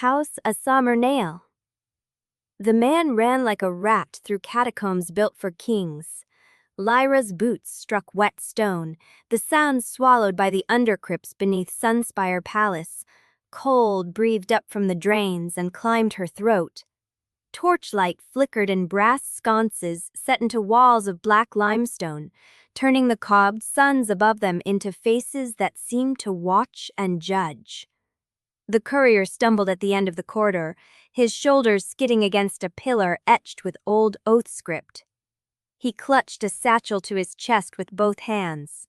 house a summer nail. The man ran like a rat through catacombs built for kings. Lyra's boots struck wet stone, the sound swallowed by the undercrypts beneath Sunspire Palace. Cold breathed up from the drains and climbed her throat. Torchlight flickered in brass sconces set into walls of black limestone, turning the cobbed suns above them into faces that seemed to watch and judge. The courier stumbled at the end of the corridor, his shoulders skidding against a pillar etched with old oath script. He clutched a satchel to his chest with both hands.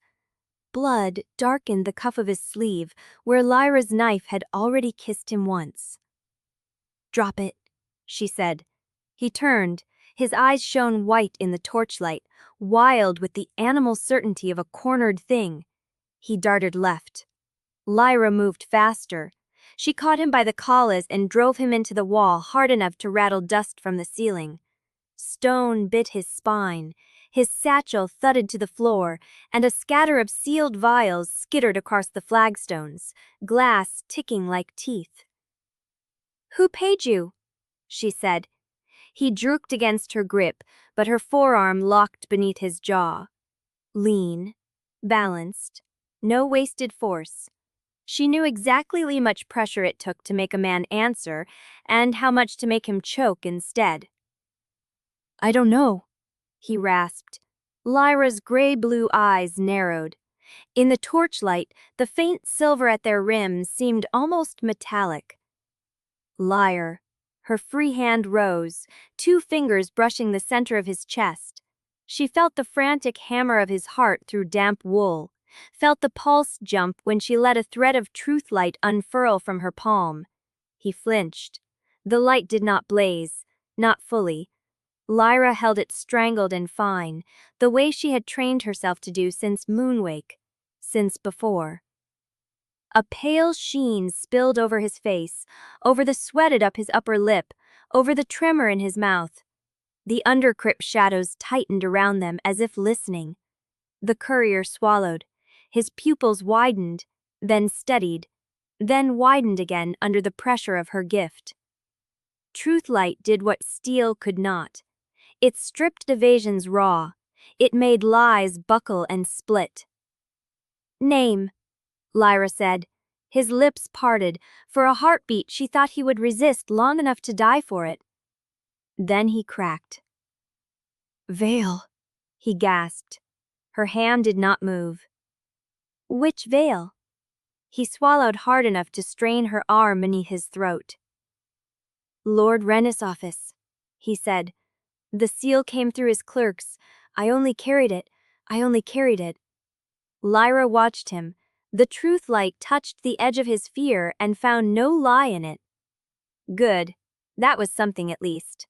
Blood darkened the cuff of his sleeve, where Lyra's knife had already kissed him once. "Drop it," she said. He turned. His eyes shone white in the torchlight, wild with the animal certainty of a cornered thing. He darted left. Lyra moved faster. She caught him by the collars and drove him into the wall hard enough to rattle dust from the ceiling. Stone bit his spine. His satchel thudded to the floor, and a scatter of sealed vials skittered across the flagstones, glass ticking like teeth. "Who paid you?" she said. He jerked against her grip, but her forearm locked beneath his jaw. Lean, balanced, no wasted force. She knew exactly how much pressure it took to make a man answer, and how much to make him choke instead. "I don't know," he rasped. Lyra's gray-blue eyes narrowed. In the torchlight, the faint silver at their rims seemed almost metallic. Liar. Her free hand rose, 2 fingers brushing the center of his chest. She felt the frantic hammer of his heart through damp wool, felt the pulse jump when she let a thread of truth light unfurl from her palm. He flinched. The light did not blaze, not fully. Lyra held it strangled and fine, the way she had trained herself to do since Moonwake, since before. A pale sheen spilled over his face, over the sweated up his upper lip, over the tremor in his mouth. The undercrypt shadows tightened around them as if listening. The courier swallowed. His pupils widened, then steadied, then widened again under the pressure of her gift. Truthlight did what steel could not. It stripped evasions raw. It made lies buckle and split. "Name," Lyra said. His lips parted. For a heartbeat she thought he would resist long enough to die for it. Then he cracked. "Veil," he gasped. Her hand did not move. "Which veil?" He swallowed hard enough to strain her arm beneath his throat. "Lord Rennis' office," he said. The seal came through his clerks. I only carried it. Lyra watched him. The truth light touched the edge of his fear and found no lie in it. Good. That was something at least.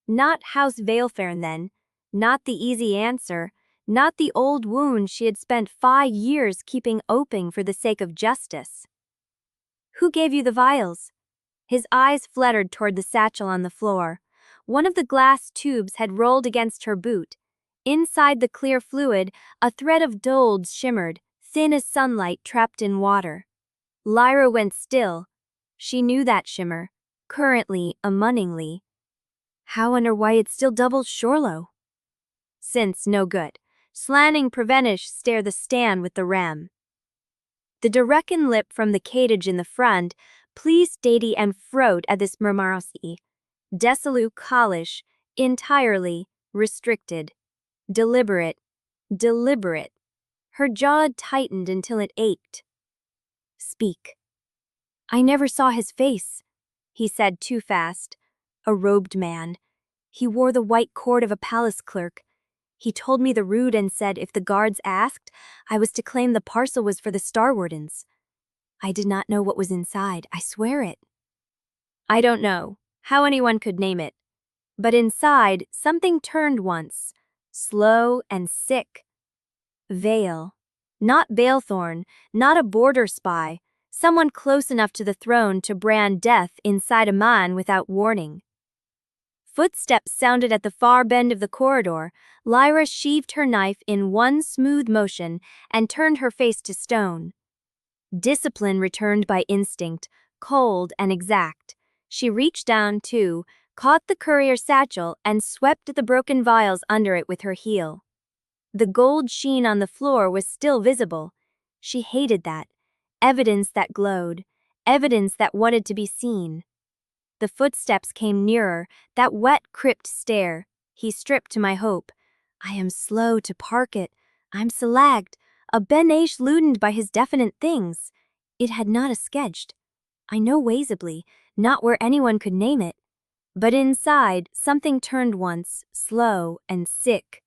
Not House Vaelthorn then. Not the easy answer. Not the old wound she had spent 5 years keeping open for the sake of justice. "Who gave you the vials?" His eyes fluttered toward the satchel on the floor. One of the glass tubes had rolled against her boot. Inside the clear fluid, a thread of dolds shimmered, thin as sunlight trapped in water. Lyra went still. She knew that shimmer, currently, ammoningly. How and or why it still doubled Shorlow? Since no good. Slanning Prevenish stare the stand with the ram. The Derekan lip from the cage in the front, pleased Dady and Frode at this murmurosity. Desolate college, entirely, restricted. Deliberate. Her jaw tightened until it ached. "Speak." "I never saw his face," he said too fast. "A robed man. He wore the white cord of a palace clerk. He told me the rude and said if the guards asked, I was to claim the parcel was for the Starwardens. I did not know what was inside, I swear it." "I don't know how anyone could name it. But inside, something turned once, slow and sick. Veil. Not Vaelthorn, not a border spy, someone close enough to the throne to brand death inside a man without warning. Footsteps sounded at the far bend of the corridor. Lyra sheathed her knife in one smooth motion and turned her face to stone. Discipline returned by instinct, cold and exact. She reached down, too, caught the courier's satchel, and swept the broken vials under it with her heel. The gold sheen on the floor was still visible. She hated that. Evidence that glowed. Evidence that wanted to be seen. The footsteps came nearer, that wet, crypt stare. He stripped to my hope. I am slow to park it. I'm selaged, a ben-aish ludened by his definite things. It had not a sketched. I know waysably, not where anyone could name it. But inside, something turned once, slow and sick.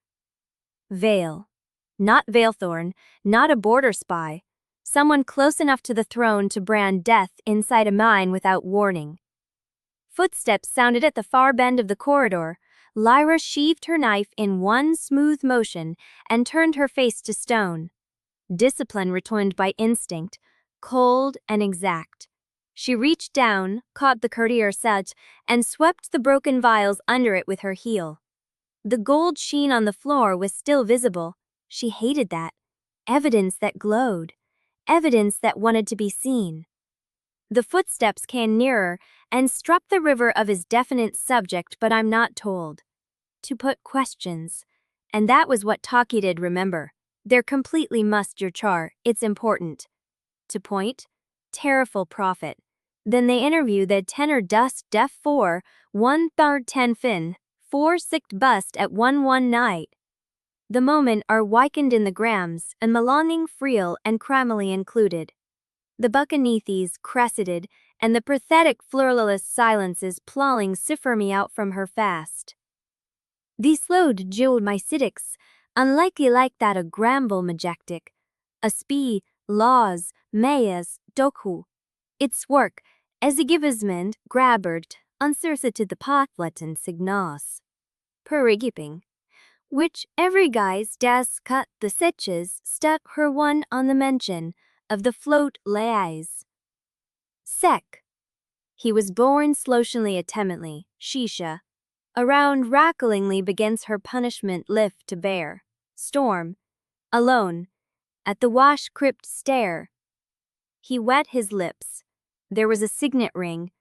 Vael. Not Vaelthorn, not a border spy. Someone close enough to the throne to brand death inside a mine without warning. Footsteps sounded at the far bend of the corridor. Lyra sheathed her knife in one smooth motion and turned her face to stone. Discipline returned by instinct, cold and exact. She reached down, caught the courier's set, and swept the broken vials under it with her heel. The gold sheen on the floor was still visible. She hated that. Evidence that glowed. Evidence that wanted to be seen. The footsteps came nearer and struck the river of his definite subject, but I'm not told. To put questions. And that was what Taki did remember. They're completely must your char, it's important. To point, terrible profit. Then they interview the tenor dust def 4, 1/3 10 fin, 4 sicked bust at 1 night. The moment are wikened in the grams, and belonging friel and cramily included. The buccaneathes cresseted, and the pathetic flurless silences plawing cipher me out from her fast. These slowed jeweled my cidics, unlikely like that a gramble majestic, a spee, laws, mayas, doku. Its work, as he givismend, grabbert, uncercited the pathleton signas. Perigiping. Which every guise das cut the sitches stuck her one on the mention of the float lays. Sec. He was born slowly attemently, shisha. Around racklingly begins her punishment lift to bear. Storm. Alone. At the wash crypt stare. He wet his lips. There was a signet ring.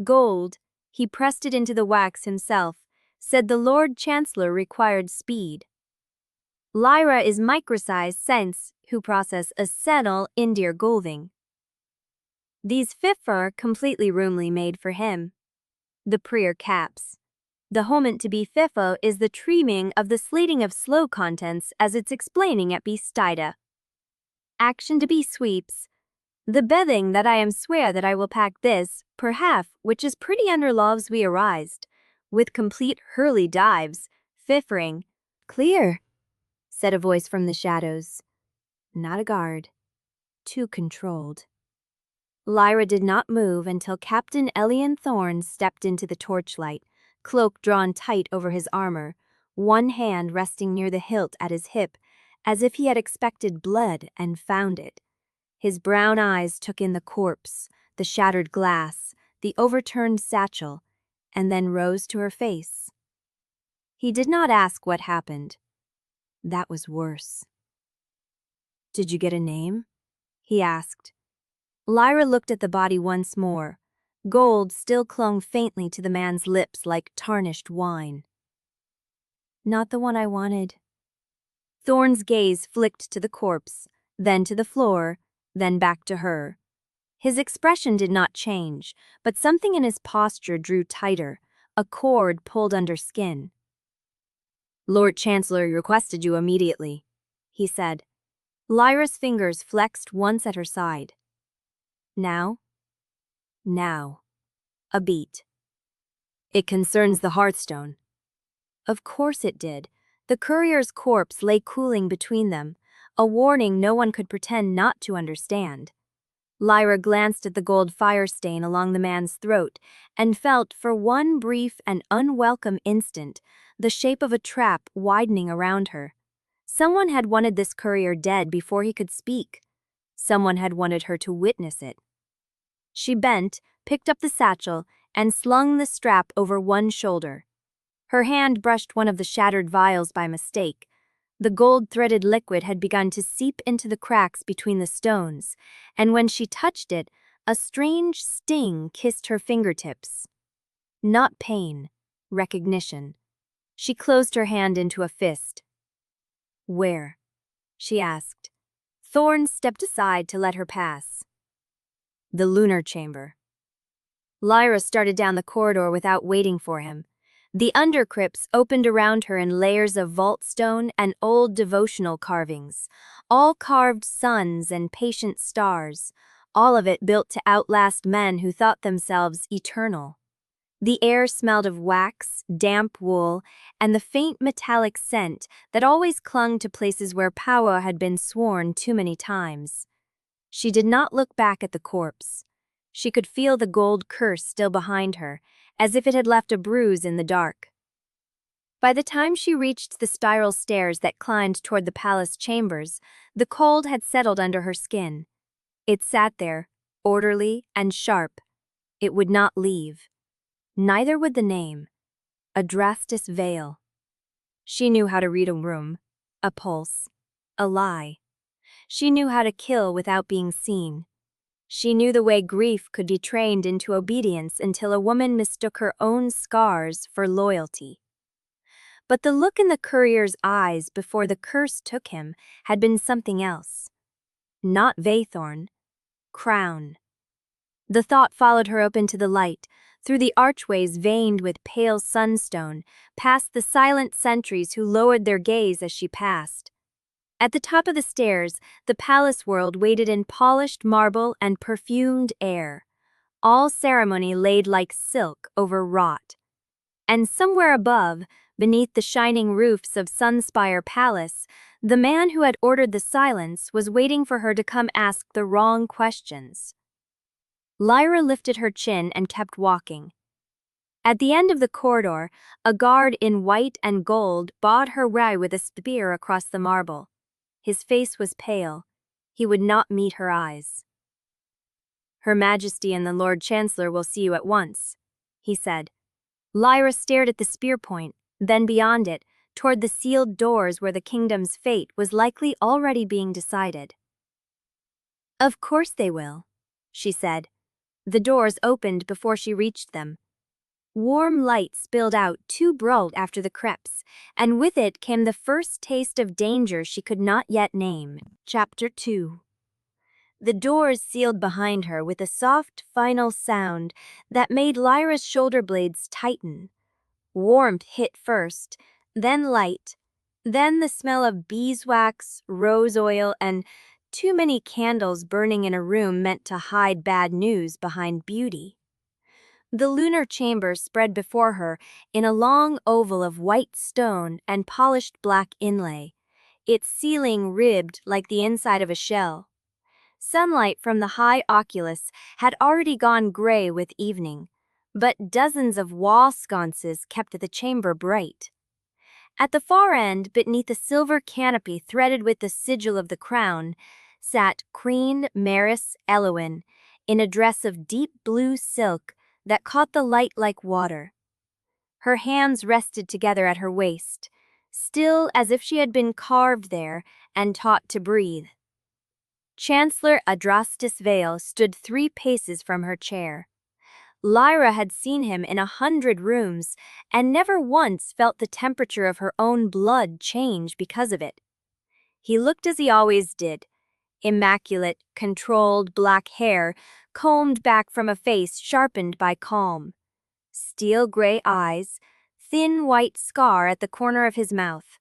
Gold. He pressed it into the wax himself. Said the Lord Chancellor required speed. Lyra is microsized sense who process a settle indir golving. These fiffer completely roomly made for him. The prier caps. The moment to be fifo is the treaming of the slating of slow contents as it's explaining at be stida. Action to be sweeps. The bedding that I am swear that I will pack this, per half, which is pretty under loves we arised, with complete hurly dives, fiffering. Clear, said a voice from the shadows. Not a guard. Too controlled. Lyra did not move until Captain Elian Thorne stepped into the torchlight, cloak drawn tight over his armor, one hand resting near the hilt at his hip, as if he had expected blood and found it. His brown eyes took in the corpse, the shattered glass, the overturned satchel, and then rose to her face. He did not ask what happened. That was worse. Did you get a name? He asked. Lyra looked at the body once more. Gold still clung faintly to the man's lips like tarnished wine. Not the one I wanted. Thorne's gaze flicked to the corpse, then to the floor, then back to her. His expression did not change, but something in his posture drew tighter, a cord pulled under skin. Lord Chancellor requested you immediately, he said. Lyra's fingers flexed once at her side. Now? Now. A beat. It concerns the Hearthstone. Of course it did. The courier's corpse lay cooling between them, a warning no one could pretend not to understand. Lyra glanced at the gold fire stain along the man's throat and felt for one brief and unwelcome instant the shape of a trap widening around her. Someone had wanted this courier dead before he could speak. Someone had wanted her to witness it. She bent, picked up the satchel, and slung the strap over one shoulder. Her hand brushed one of the shattered vials by mistake. The gold-threaded liquid had begun to seep into the cracks between the stones, and when she touched it, A strange sting kissed her fingertips. Not pain, recognition. She closed her hand into a fist. "Where?" she asked. Thorne stepped aside to let her pass. "The lunar chamber." Lyra started down the corridor without waiting for him. The undercrypts opened around her in layers of vault stone and old devotional carvings, all carved suns and patient stars, all of it built to outlast men who thought themselves eternal. The air smelled of wax, damp wool, and the faint metallic scent that always clung to places where power had been sworn too many times. She did not look back at the corpse. She could feel the gold curse still behind her, as if it had left a bruise in the dark. By the time she reached the spiral stairs that climbed toward the palace chambers, the cold had settled under her skin. It sat there, orderly and sharp. It would not leave. Neither would the name. Adrastus Vale. She knew how to read a room, a pulse, a lie. She knew how to kill without being seen. She knew the way grief could be trained into obedience until a woman mistook her own scars for loyalty. But the look in the courier's eyes before the curse took him had been something else. Not Vaelthorn. Crown. The thought followed her up into the light, through the archways veined with pale sunstone, past the silent sentries who lowered their gaze as she passed. At the top of the stairs, the palace world waited in polished marble and perfumed air, all ceremony laid like silk over wrought. And somewhere above, beneath the shining roofs of Sunspire Palace, the man who had ordered the silence was waiting for her to come ask the wrong questions. Lyra lifted her chin and kept walking. At the end of the corridor, a guard in white and gold barred her way with a spear across the marble. His face was pale. He would not meet her eyes. "Her Majesty and the Lord Chancellor will see you at once," he said. Lyra stared at the spear point, then beyond it, toward the sealed doors where the kingdom's fate was likely already being decided. "Of course they will," she said. The doors opened before she reached them. Warm light spilled out too bright after the crepes, and with it came the first taste of danger she could not yet name. Chapter 2. The doors sealed behind her with a soft, final sound that made Lyra's shoulder blades tighten. Warmth hit first, then light, then the smell of beeswax, rose oil, and too many candles burning in a room meant to hide bad news behind beauty. The lunar chamber spread before her in a long oval of white stone and polished black inlay, its ceiling ribbed like the inside of a shell. Sunlight from the high oculus had already gone gray with evening, but dozens of wall sconces kept the chamber bright. At the far end, beneath a silver canopy threaded with the sigil of the crown, sat Queen Maris Elowin in a dress of deep blue silk that caught the light like water. Her hands rested together at her waist, still as if she had been carved there and taught to breathe. Chancellor Adrastus Vale stood 3 paces from her chair. Lyra had seen him in 100 rooms and never once felt the temperature of her own blood change because of it. He looked as he always did, immaculate, controlled black hair combed back from a face sharpened by calm. Steel gray eyes, thin white scar at the corner of his mouth.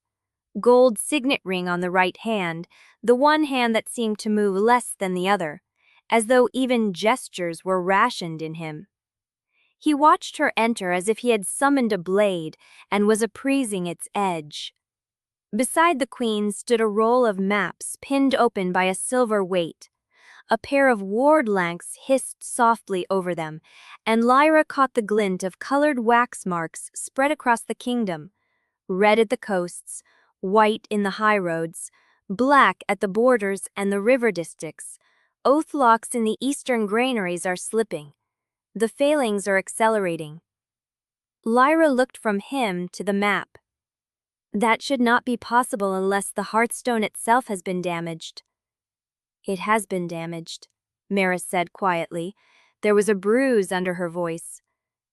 Gold signet ring on the right hand, the one hand that seemed to move less than the other, as though even gestures were rationed in him. He watched her enter as if he had summoned a blade and was appraising its edge. Beside the queen stood a roll of maps pinned open by a silver weight. A pair of ward lamps hissed softly over them, and Lyra caught the glint of colored wax marks spread across the kingdom, red at the coasts, white in the high roads, black at the borders and the river districts. Oath locks in the eastern granaries are slipping. The failings are accelerating. Lyra looked from him to the map. That should not be possible unless the Hearthstone itself has been damaged. It has been damaged. Mira said quietly. There was a bruise under her voice.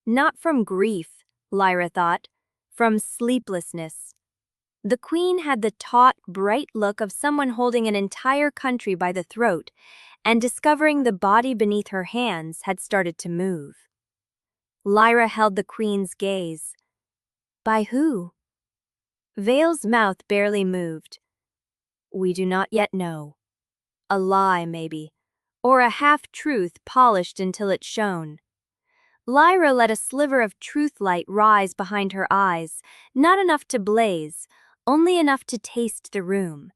Not from grief, Lyra thought, from sleeplessness. The queen had the taut, bright look of someone holding an entire country by the throat, and discovering the body beneath her hands had started to move. Lyra held the queen's gaze. By who? Vael's mouth barely moved. We do not yet know. A lie, maybe, or a half-truth polished until it shone. Lyra let a sliver of truth light rise behind her eyes, not enough to blaze, only enough to taste the room.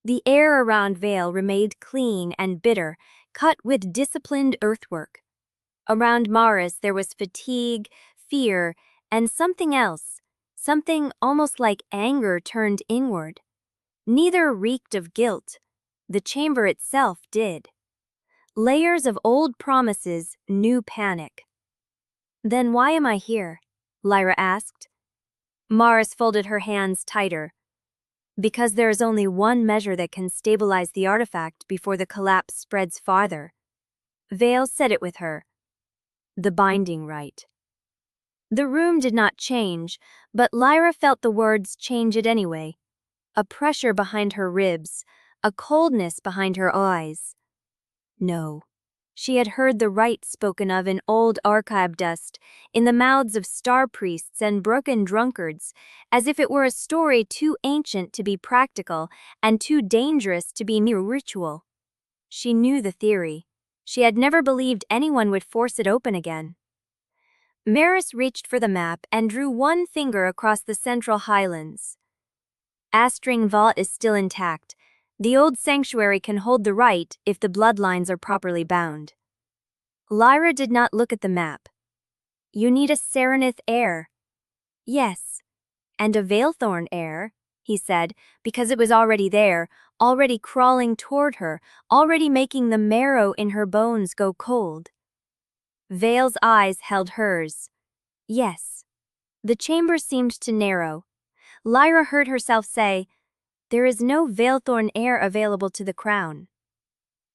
The air around Vael remained clean and bitter, cut with disciplined earthwork. Around Maris there was fatigue, fear, and something else, something almost like anger turned inward. Neither reeked of guilt. The chamber itself did. Layers of old promises, new panic. Then why am I here? Lyra asked. Maris folded her hands tighter. Because there is only one measure that can stabilize the artifact before the collapse spreads farther. Vael said it with her. The Binding Rite. The room did not change, but Lyra felt the words change it anyway. A pressure behind her ribs, a coldness behind her eyes. No. She had heard the rite spoken of in old archive dust, in the mouths of star priests and broken drunkards, as if it were a story too ancient to be practical and too dangerous to be mere ritual. She knew the theory. She had never believed anyone would force it open again. Maris reached for the map and drew one finger across the central highlands. Asterreach Vault is still intact. The old sanctuary can hold the rite if the bloodlines are properly bound. Lyra did not look at the map. You need a Serenith heir. Yes, and a Vaelthorn heir, he said, because it was already there, already crawling toward her, already making the marrow in her bones go cold. Vael's eyes held hers. Yes. The chamber seemed to narrow. Lyra heard herself say, there is no Vaelthorn heir available to the crown.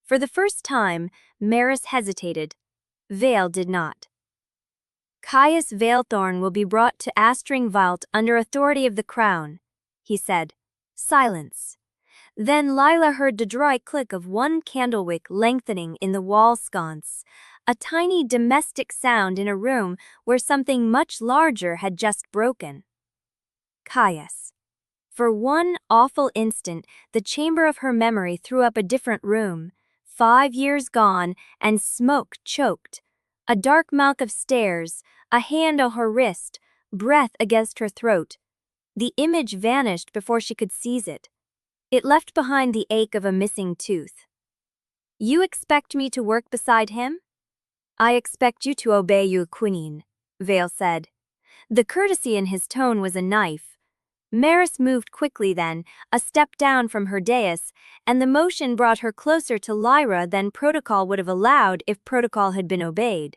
For the first time, Maris hesitated. Vael did not. Caius Vaelthorn will be brought to Asterreach Vault under authority of the crown, he said. Silence. Then Lyra heard the dry click of one candlewick lengthening in the wall sconce, a tiny domestic sound in a room where something much larger had just broken. Caius. For one awful instant, the chamber of her memory threw up a different room, 5 years gone, and smoke choked. A dark mouth of stairs, a hand on her wrist, breath against her throat. The image vanished before she could seize it. It left behind the ache of a missing tooth. You expect me to work beside him? I expect you to obey your queen, Vael said. The courtesy in his tone was a knife. Maris moved quickly then, a step down from her dais, and the motion brought her closer to Lyra than protocol would have allowed if protocol had been obeyed.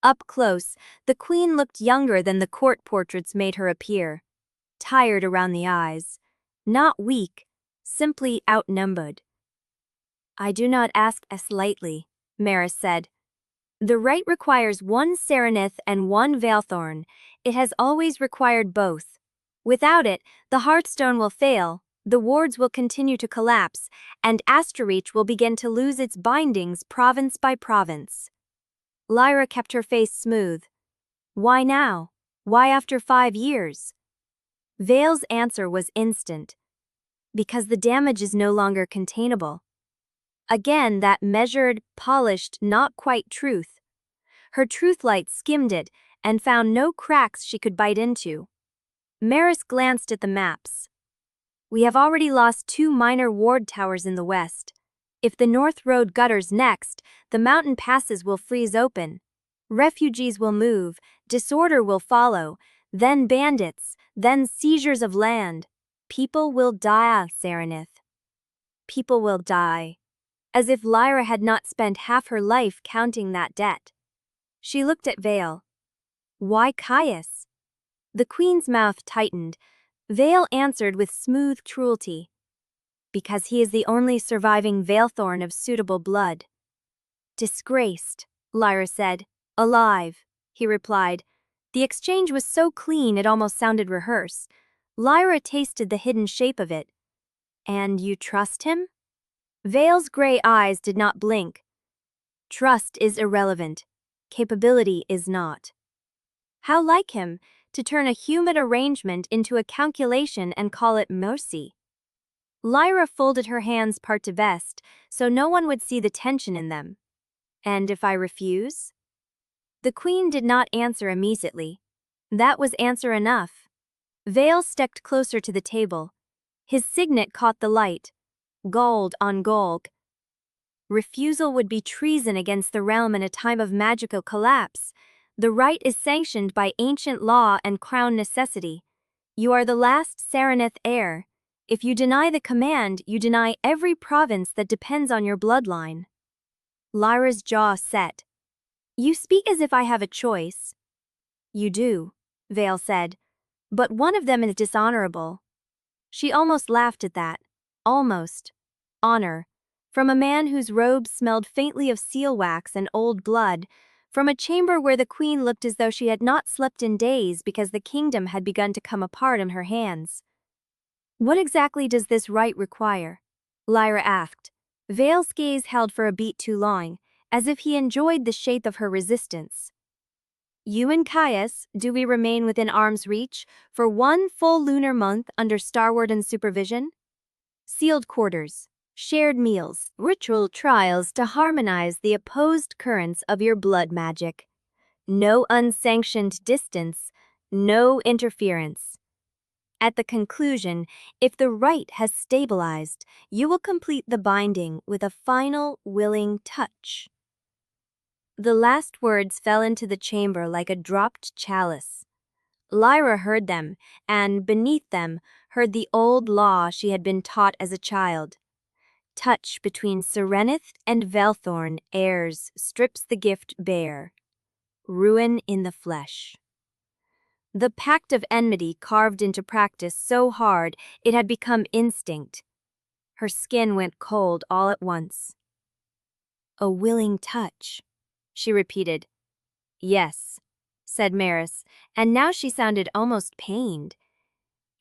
Up close, the queen looked younger than the court portraits made her appear. Tired around the eyes. Not weak, simply outnumbered. I do not ask as lightly, Maris said. The rite requires one Serenith and one Vaelthorn. It has always required both. Without it, the Hearthstone will fail, the wards will continue to collapse, and Asterreach will begin to lose its bindings province by province. Lyra kept her face smooth. Why now? Why after 5 years? Vael's answer was instant. Because the damage is no longer containable. Again that measured, polished, not quite truth. Her truth light skimmed it and found no cracks she could bite into. Maris glanced at the maps. We have already lost 2 minor ward towers in the west. If the North Road gutters next, the mountain passes will freeze open. Refugees will move, disorder will follow, then bandits, then seizures of land. People will die, Serenith. People will die. As if Lyra had not spent half her life counting that debt. She looked at Vael. Why Caius? The queen's mouth tightened. Vael answered with smooth cruelty. Because he is the only surviving Vaelthorn of suitable blood. Disgraced, Lyra said. Alive, he replied. The exchange was so clean it almost sounded rehearsed. Lyra tasted the hidden shape of it. And you trust him? Vale's gray eyes did not blink. Trust is irrelevant. Capability is not. How like him, to turn a human arrangement into a calculation and call it mercy. Lyra folded her hands part to vest, so no one would see the tension in them. And if I refuse? The queen did not answer immediately. That was answer enough. Vale stepped closer to the table. His signet caught the light. Gold on gold. Refusal would be treason against the realm in a time of magical collapse. The rite is sanctioned by ancient law and crown necessity. You are the last Serenith heir. If you deny the command, you deny every province that depends on your bloodline. Lyra's jaw set. You speak as if I have a choice. You do, Vale said. But one of them is dishonorable. She almost laughed at that. Almost. Honor. From a man whose robes smelled faintly of seal wax and old blood, from a chamber where the queen looked as though she had not slept in days because the kingdom had begun to come apart in her hands. What exactly does this rite require? Lyra asked. Vale's gaze held for a beat too long, as if he enjoyed the shape of her resistance. You and Caius, do we remain within arm's reach for one full lunar month under Starwarden supervision? Sealed quarters, shared meals, ritual trials to harmonize the opposed currents of your blood magic. No unsanctioned distance, no interference. At the conclusion, if the rite has stabilized, you will complete the binding with a final, willing touch. The last words fell into the chamber like a dropped chalice. Lyra heard them, and, beneath them, heard the old law she had been taught as a child. Touch between Serenith and Vaelthorn heirs strips the gift bare. Ruin in the flesh. The pact of enmity carved into practice so hard it had become instinct. Her skin went cold all at once. A willing touch, she repeated. Yes, said Maris, and now she sounded almost pained.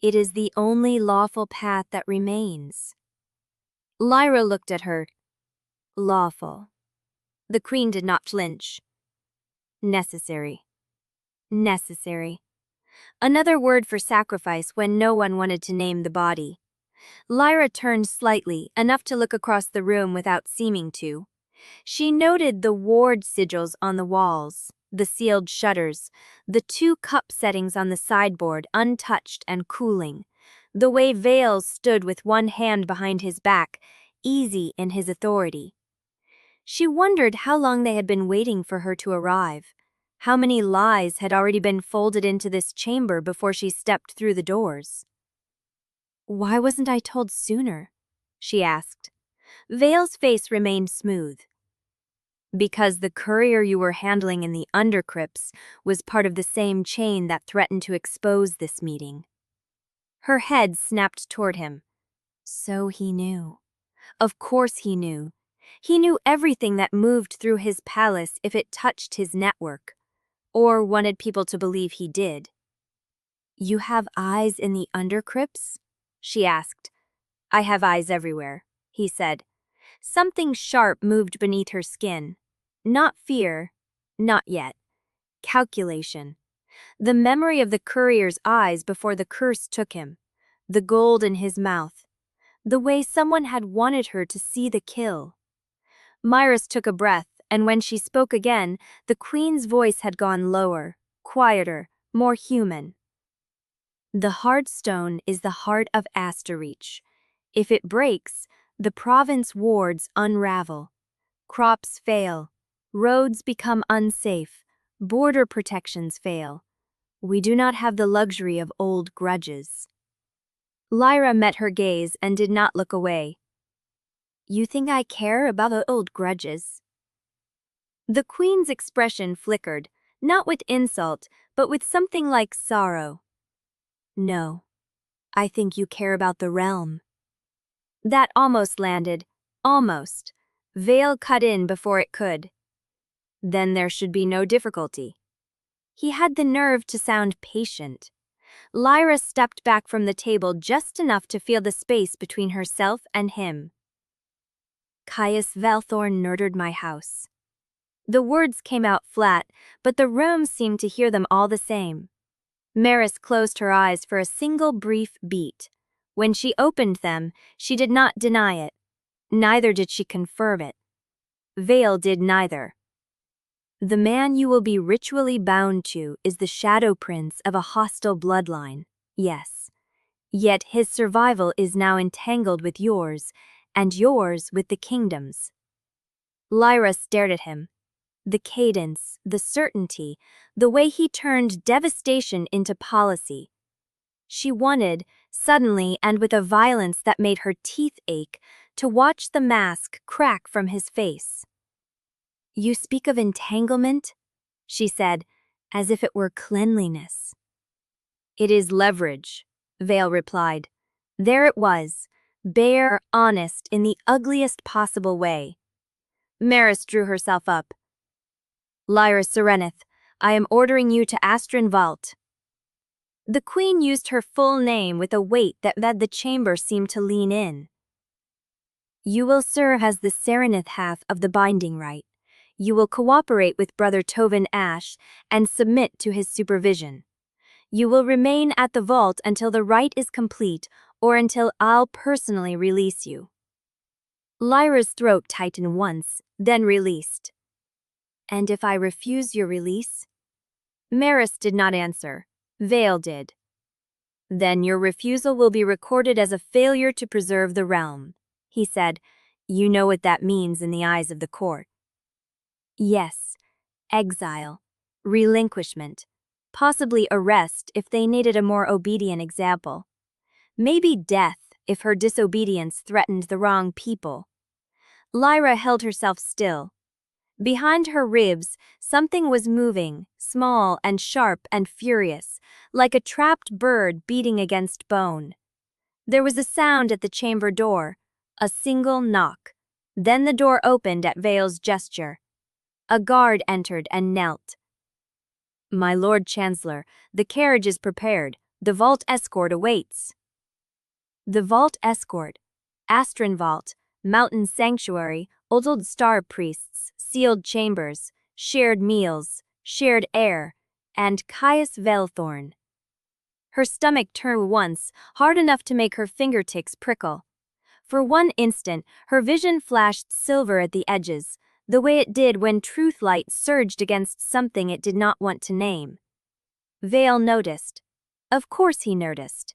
It is the only lawful path that remains. Lyra looked at her. Lawful. The queen did not flinch. Necessary. Necessary. Another word for sacrifice when no one wanted to name the body. Lyra turned slightly, enough to look across the room without seeming to. She noted the ward sigils on the walls, the sealed shutters, the 2 cup settings on the sideboard untouched and cooling, the way Vale stood with one hand behind his back, easy in his authority. She wondered how long they had been waiting for her to arrive. How many lies had already been folded into this chamber before she stepped through the doors? Why wasn't I told sooner? She asked. Vale's face remained smooth. Because the courier you were handling in the undercrypts was part of the same chain that threatened to expose this meeting. Her head snapped toward him. So he knew. Of course he knew. He knew everything that moved through his palace if it touched his network. Or wanted people to believe he did. You have eyes in the undercrypts? She asked. I have eyes everywhere, he said. Something sharp moved beneath her skin. Not fear, not yet. Calculation. The memory of the courier's eyes before the curse took him. The gold in his mouth. The way someone had wanted her to see the kill. Myris took a breath, and when she spoke again, the queen's voice had gone lower, quieter, more human. The Hearthstone is the heart of Asterreach. If it breaks, the province wards unravel. Crops fail. Roads become unsafe. Border protections fail. We do not have the luxury of old grudges. Lyra met her gaze and did not look away. You think I care about the old grudges? The queen's expression flickered, not with insult, but with something like sorrow. No. I think you care about the realm. That almost landed. Almost. Vael cut in before it could. Then there should be no difficulty. He had the nerve to sound patient. Lyra stepped back from the table just enough to feel the space between herself and him. Caius Vaelthorn murdered my house. The words came out flat, but the room seemed to hear them all the same. Maris closed her eyes for a single brief beat. When she opened them, she did not deny it. Neither did she confirm it. Vael did neither. The man you will be ritually bound to is the shadow prince of a hostile bloodline, yes. Yet his survival is now entangled with yours, and yours with the kingdom's. Lyra stared at him. The cadence, the certainty, the way he turned devastation into policy. She wanted, suddenly and with a violence that made her teeth ache, to watch the mask crack from his face. You speak of entanglement, she said, as if it were cleanliness. It is leverage, Vael replied. There it was, bare, honest, in the ugliest possible way. Maris drew herself up. Lyra Serenith, I am ordering you to Vault. The queen used her full name with a weight that made the chamber seem to lean in. You will serve as the Serenith half of the Binding Rite. You will cooperate with Brother Tovin Ash and submit to his supervision. You will remain at the vault until the rite is complete or until I'll personally release you. Lyra's throat tightened once, then released. And if I refuse your release? Maris did not answer. Vael did. Then your refusal will be recorded as a failure to preserve the realm, he said. You know what that means in the eyes of the court. Yes, exile, relinquishment, possibly arrest if they needed a more obedient example. Maybe death if her disobedience threatened the wrong people. Lyra held herself still. Behind her ribs, something was moving, small and sharp and furious, like a trapped bird beating against bone. There was a sound at the chamber door, a single knock. Then the door opened at Vael's gesture. A guard entered and knelt. My Lord Chancellor, the carriage is prepared. The vault escort awaits. The vault escort, Astron Vault, Mountain Sanctuary, old star priests, sealed chambers, shared meals, shared air, and Caius Vaelthorn. Her stomach turned once, hard enough to make her fingertips prickle. For one instant, her vision flashed silver at the edges, the way it did when truth light surged against something it did not want to name. Vael noticed. Of course he noticed.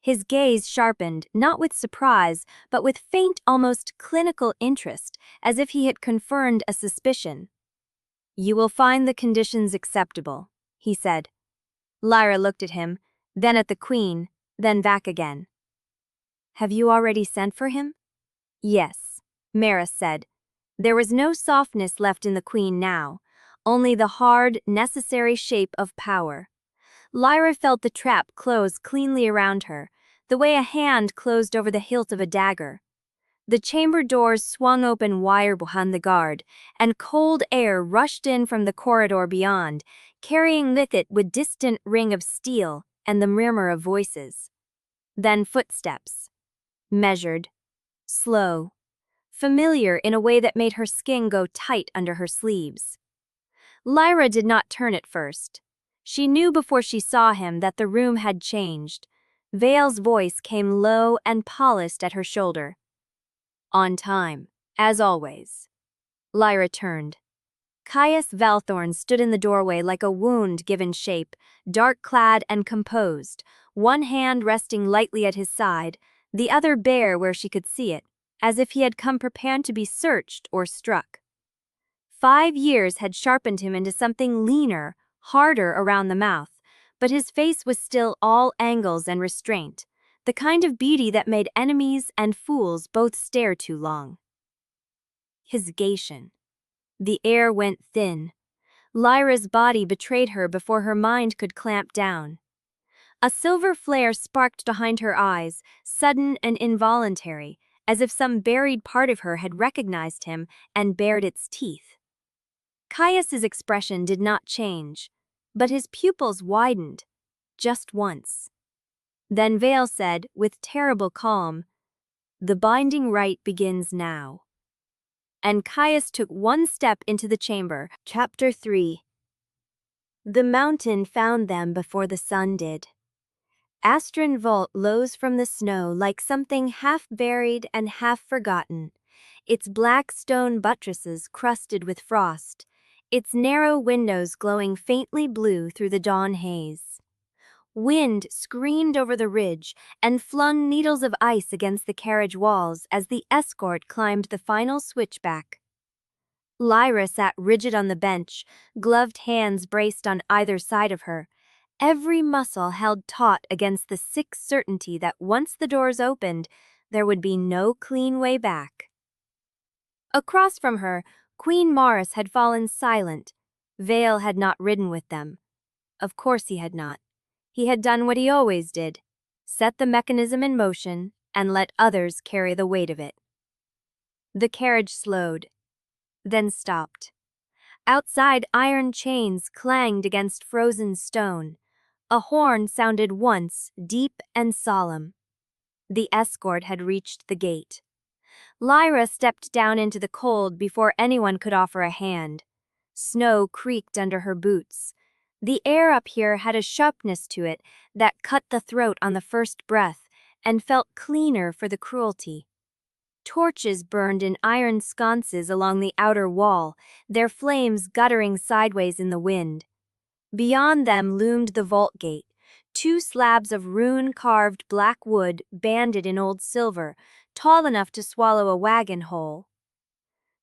His gaze sharpened, not with surprise, but with faint, almost clinical interest, as if he had confirmed a suspicion. You will find the conditions acceptable, he said. Lyra looked at him, then at the queen, then back again. Have you already sent for him? Yes, Maris said. There was no softness left in the queen now, only the hard, necessary shape of power. Lyra felt the trap close cleanly around her, the way a hand closed over the hilt of a dagger. The chamber doors swung open wider behind the guard, and cold air rushed in from the corridor beyond, carrying with it a distant ring of steel and the murmur of voices. Then footsteps. Measured, slow, familiar in a way that made her skin go tight under her sleeves. Lyra did not turn at first. She knew before she saw him that the room had changed. Vael's voice came low and polished at her shoulder. On time, as always. Lyra turned. Caius Vaelthorn stood in the doorway like a wound given shape, dark-clad and composed, one hand resting lightly at his side, the other bare where she could see it, as if he had come prepared to be searched or struck. 5 years had sharpened him into something leaner, harder around the mouth, but his face was still all angles and restraint, the kind of beauty that made enemies and fools both stare too long. His gation. The air went thin. Lyra's body betrayed her before her mind could clamp down. A silver flare sparked behind her eyes, sudden and involuntary, as if some buried part of her had recognized him and bared its teeth. Caius's expression did not change, but his pupils widened, just once. Then Vael said, with terrible calm, "The Binding Rite begins now." And Caius took one step into the chamber. Chapter 3. The mountain found them before the sun did. Astron Vault rose from the snow like something half buried and half forgotten, its black stone buttresses crusted with frost, its narrow windows glowing faintly blue through the dawn haze. Wind screamed over the ridge and flung needles of ice against the carriage walls as the escort climbed the final switchback. Lyra sat rigid on the bench, gloved hands braced on either side of her, every muscle held taut against the sick certainty that once the doors opened, there would be no clean way back. Across from her, Queen Maris had fallen silent. Vael had not ridden with them. Of course he had not. He had done what he always did, set the mechanism in motion and let others carry the weight of it. The carriage slowed, then stopped. Outside, iron chains clanged against frozen stone. A horn sounded once, deep and solemn. The escort had reached the gate. Lyra stepped down into the cold before anyone could offer a hand. Snow creaked under her boots. The air up here had a sharpness to it that cut the throat on the first breath and felt cleaner for the cruelty. Torches burned in iron sconces along the outer wall, their flames guttering sideways in the wind. Beyond them loomed the vault gate, two slabs of rune-carved black wood banded in old silver, tall enough to swallow a wagon whole.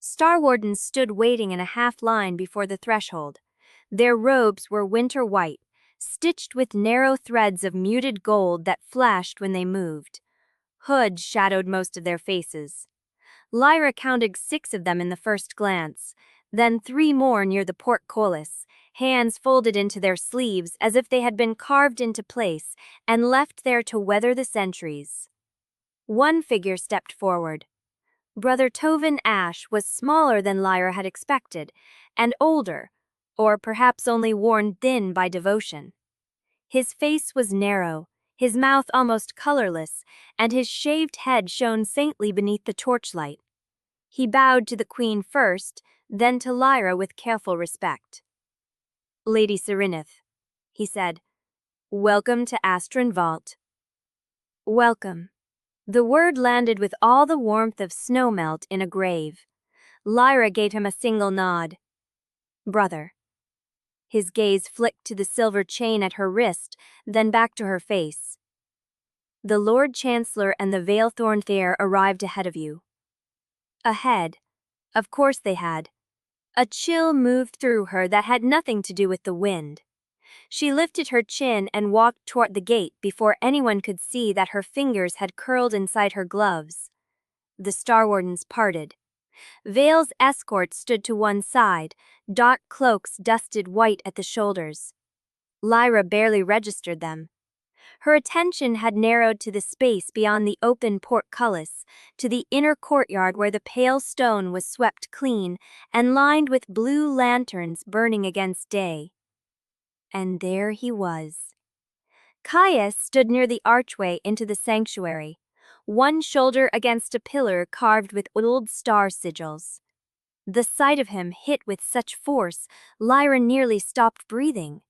Starwardens stood waiting in a half-line before the threshold. Their robes were winter white, stitched with narrow threads of muted gold that flashed when they moved. Hoods shadowed most of their faces. Lyra counted 6 of them in the first glance, then 3 more near the portcullis, hands folded into their sleeves as if they had been carved into place and left there to weather the centuries. One figure stepped forward. Brother Tovin Ash was smaller than Lyra had expected, and older, or perhaps only worn thin by devotion. His face was narrow, his mouth almost colorless, and his shaved head shone faintly beneath the torchlight. He bowed to the queen first, then to Lyra with careful respect. "Lady Serenith," he said, "welcome to Astron Vault." Welcome. The word landed with all the warmth of snowmelt in a grave. Lyra gave him a single nod. "Brother." His gaze flicked to the silver chain at her wrist, then back to her face. "The Lord Chancellor and the Vaelthorn Fair arrived ahead of you." Ahead. Of course they had. A chill moved through her that had nothing to do with the wind. She lifted her chin and walked toward the gate before anyone could see that her fingers had curled inside her gloves. The Starwardens parted. Vael's escort stood to one side, dark cloaks dusted white at the shoulders. Lyra barely registered them. Her attention had narrowed to the space beyond the open portcullis, to the inner courtyard where the pale stone was swept clean and lined with blue lanterns burning against day. And there he was. Caius stood near the archway into the sanctuary, one shoulder against a pillar carved with old star sigils. The sight of him hit with such force, Lyra nearly stopped breathing.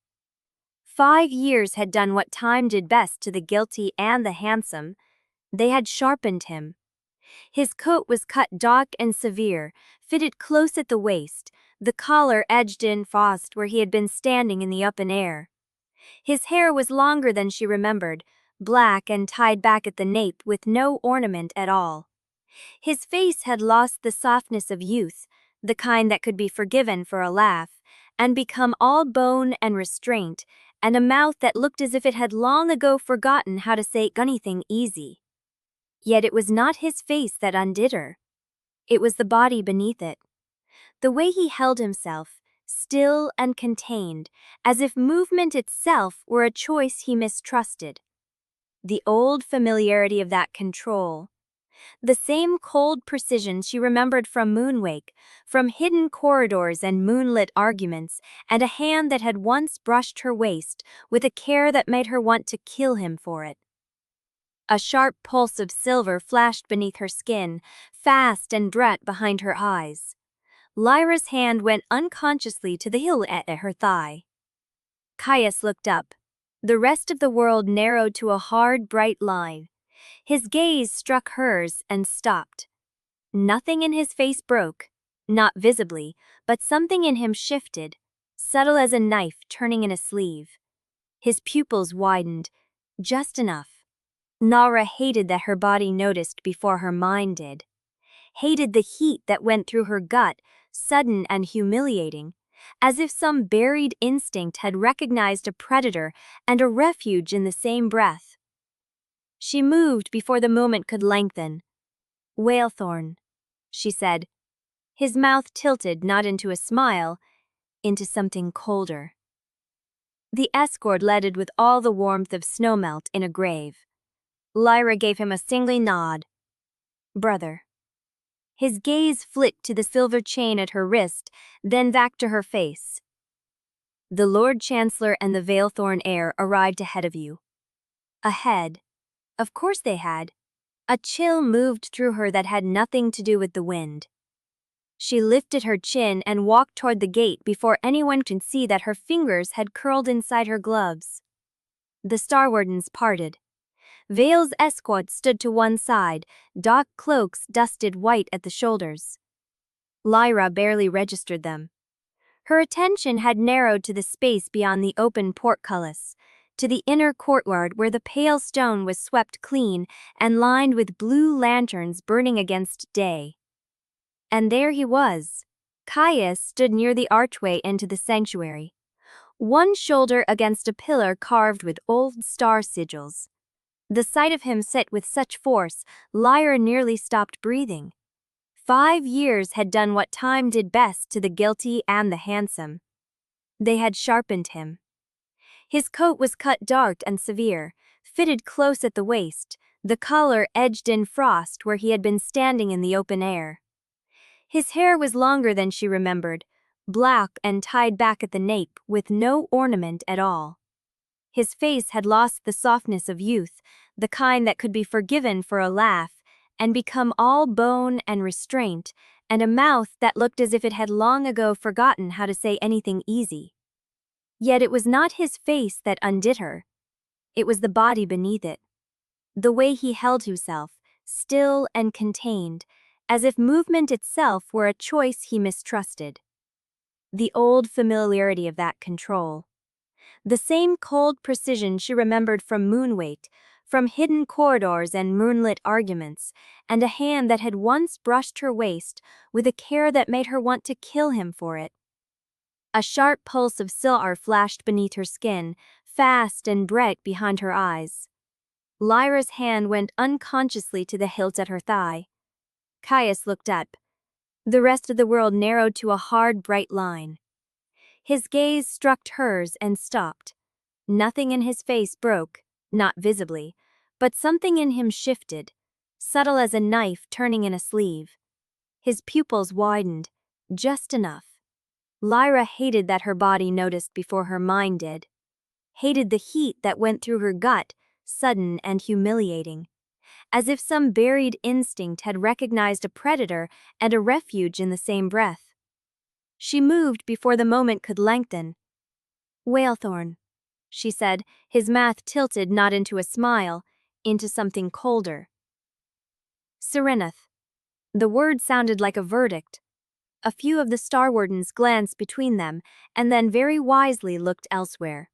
5 years had done what time did best to the guilty and the handsome. They had sharpened him. His coat was cut dark and severe, fitted close at the waist, the collar edged in frost where he had been standing in the open air. His hair was longer than she remembered, black and tied back at the nape with no ornament at all. His face had lost the softness of youth, the kind that could be forgiven for a laugh, and become all bone and restraint, and a mouth that looked as if it had long ago forgotten how to say anything easy. Yet it was not his face that undid her. It was the body beneath it. The way he held himself, still and contained, as if movement itself were a choice he mistrusted. The old familiarity of that control. The same cold precision she remembered from Moonwake, from hidden corridors and moonlit arguments, and a hand that had once brushed her waist with a care that made her want to kill him for it. A sharp pulse of silver flashed beneath her skin, fast and bright behind her eyes. Lyra's hand went unconsciously to the hilt at her thigh. Caius looked up. The rest of the world narrowed to a hard, bright line. His gaze struck hers and stopped. Nothing in his face broke, not visibly, but something in him shifted, subtle as a knife turning in a sleeve. His pupils widened, just enough. Lyra hated that her body noticed before her mind did. Hated the heat that went through her gut, sudden and humiliating, as if some buried instinct had recognized a predator and a refuge in the same breath. She moved before the moment could lengthen. "Vaelthorn," she said. His mouth tilted not into a smile, into something colder. The escort leaded with all the warmth of snowmelt in a grave. Lyra gave him a single nod. "Brother." His gaze flicked to the silver chain at her wrist, then back to her face. "The Lord Chancellor and the Vaelthorn heir arrived ahead of you." Ahead. Of course they had. A chill moved through her that had nothing to do with the wind. She lifted her chin and walked toward the gate before anyone could see that her fingers had curled inside her gloves. The Starwardens parted. Vale's escort stood to one side, dark cloaks dusted white at the shoulders. Lyra barely registered them. Her attention had narrowed to the space beyond the open portcullis, to the inner courtyard where the pale stone was swept clean and lined with blue lanterns burning against day. And there he was. Caius stood near the archway into the sanctuary, one shoulder against a pillar carved with old star sigils. The sight of him sit with such force, Lyra nearly stopped breathing. 5 years had done what time did best to the guilty and the handsome. They had sharpened him. His coat was cut dark and severe, fitted close at the waist, the collar edged in frost where he had been standing in the open air. His hair was longer than she remembered, black and tied back at the nape with no ornament at all. His face had lost the softness of youth, the kind that could be forgiven for a laugh, and become all bone and restraint, and a mouth that looked as if it had long ago forgotten how to say anything easy. Yet it was not his face that undid her. It was the body beneath it. The way he held himself, still and contained, as if movement itself were a choice he mistrusted. The old familiarity of that control. The same cold precision she remembered from Moonwake, from hidden corridors and moonlit arguments, and a hand that had once brushed her waist with a care that made her want to kill him for it. A sharp pulse of silver flashed beneath her skin, fast and bright behind her eyes. Lyra's hand went unconsciously to the hilt at her thigh. Caius looked up. The rest of the world narrowed to a hard, bright line. His gaze struck hers and stopped. Nothing in his face broke, not visibly, but something in him shifted, subtle as a knife turning in a sleeve. His pupils widened, just enough. Lyra hated that her body noticed before her mind did. Hated the heat that went through her gut, sudden and humiliating. As if some buried instinct had recognized a predator and a refuge in the same breath. She moved before the moment could lengthen. "Vaelthorn," she said, his mouth tilted not into a smile, into something colder. "Serenith." The word sounded like a verdict. A few of the Starwardens glanced between them, and then very wisely looked elsewhere.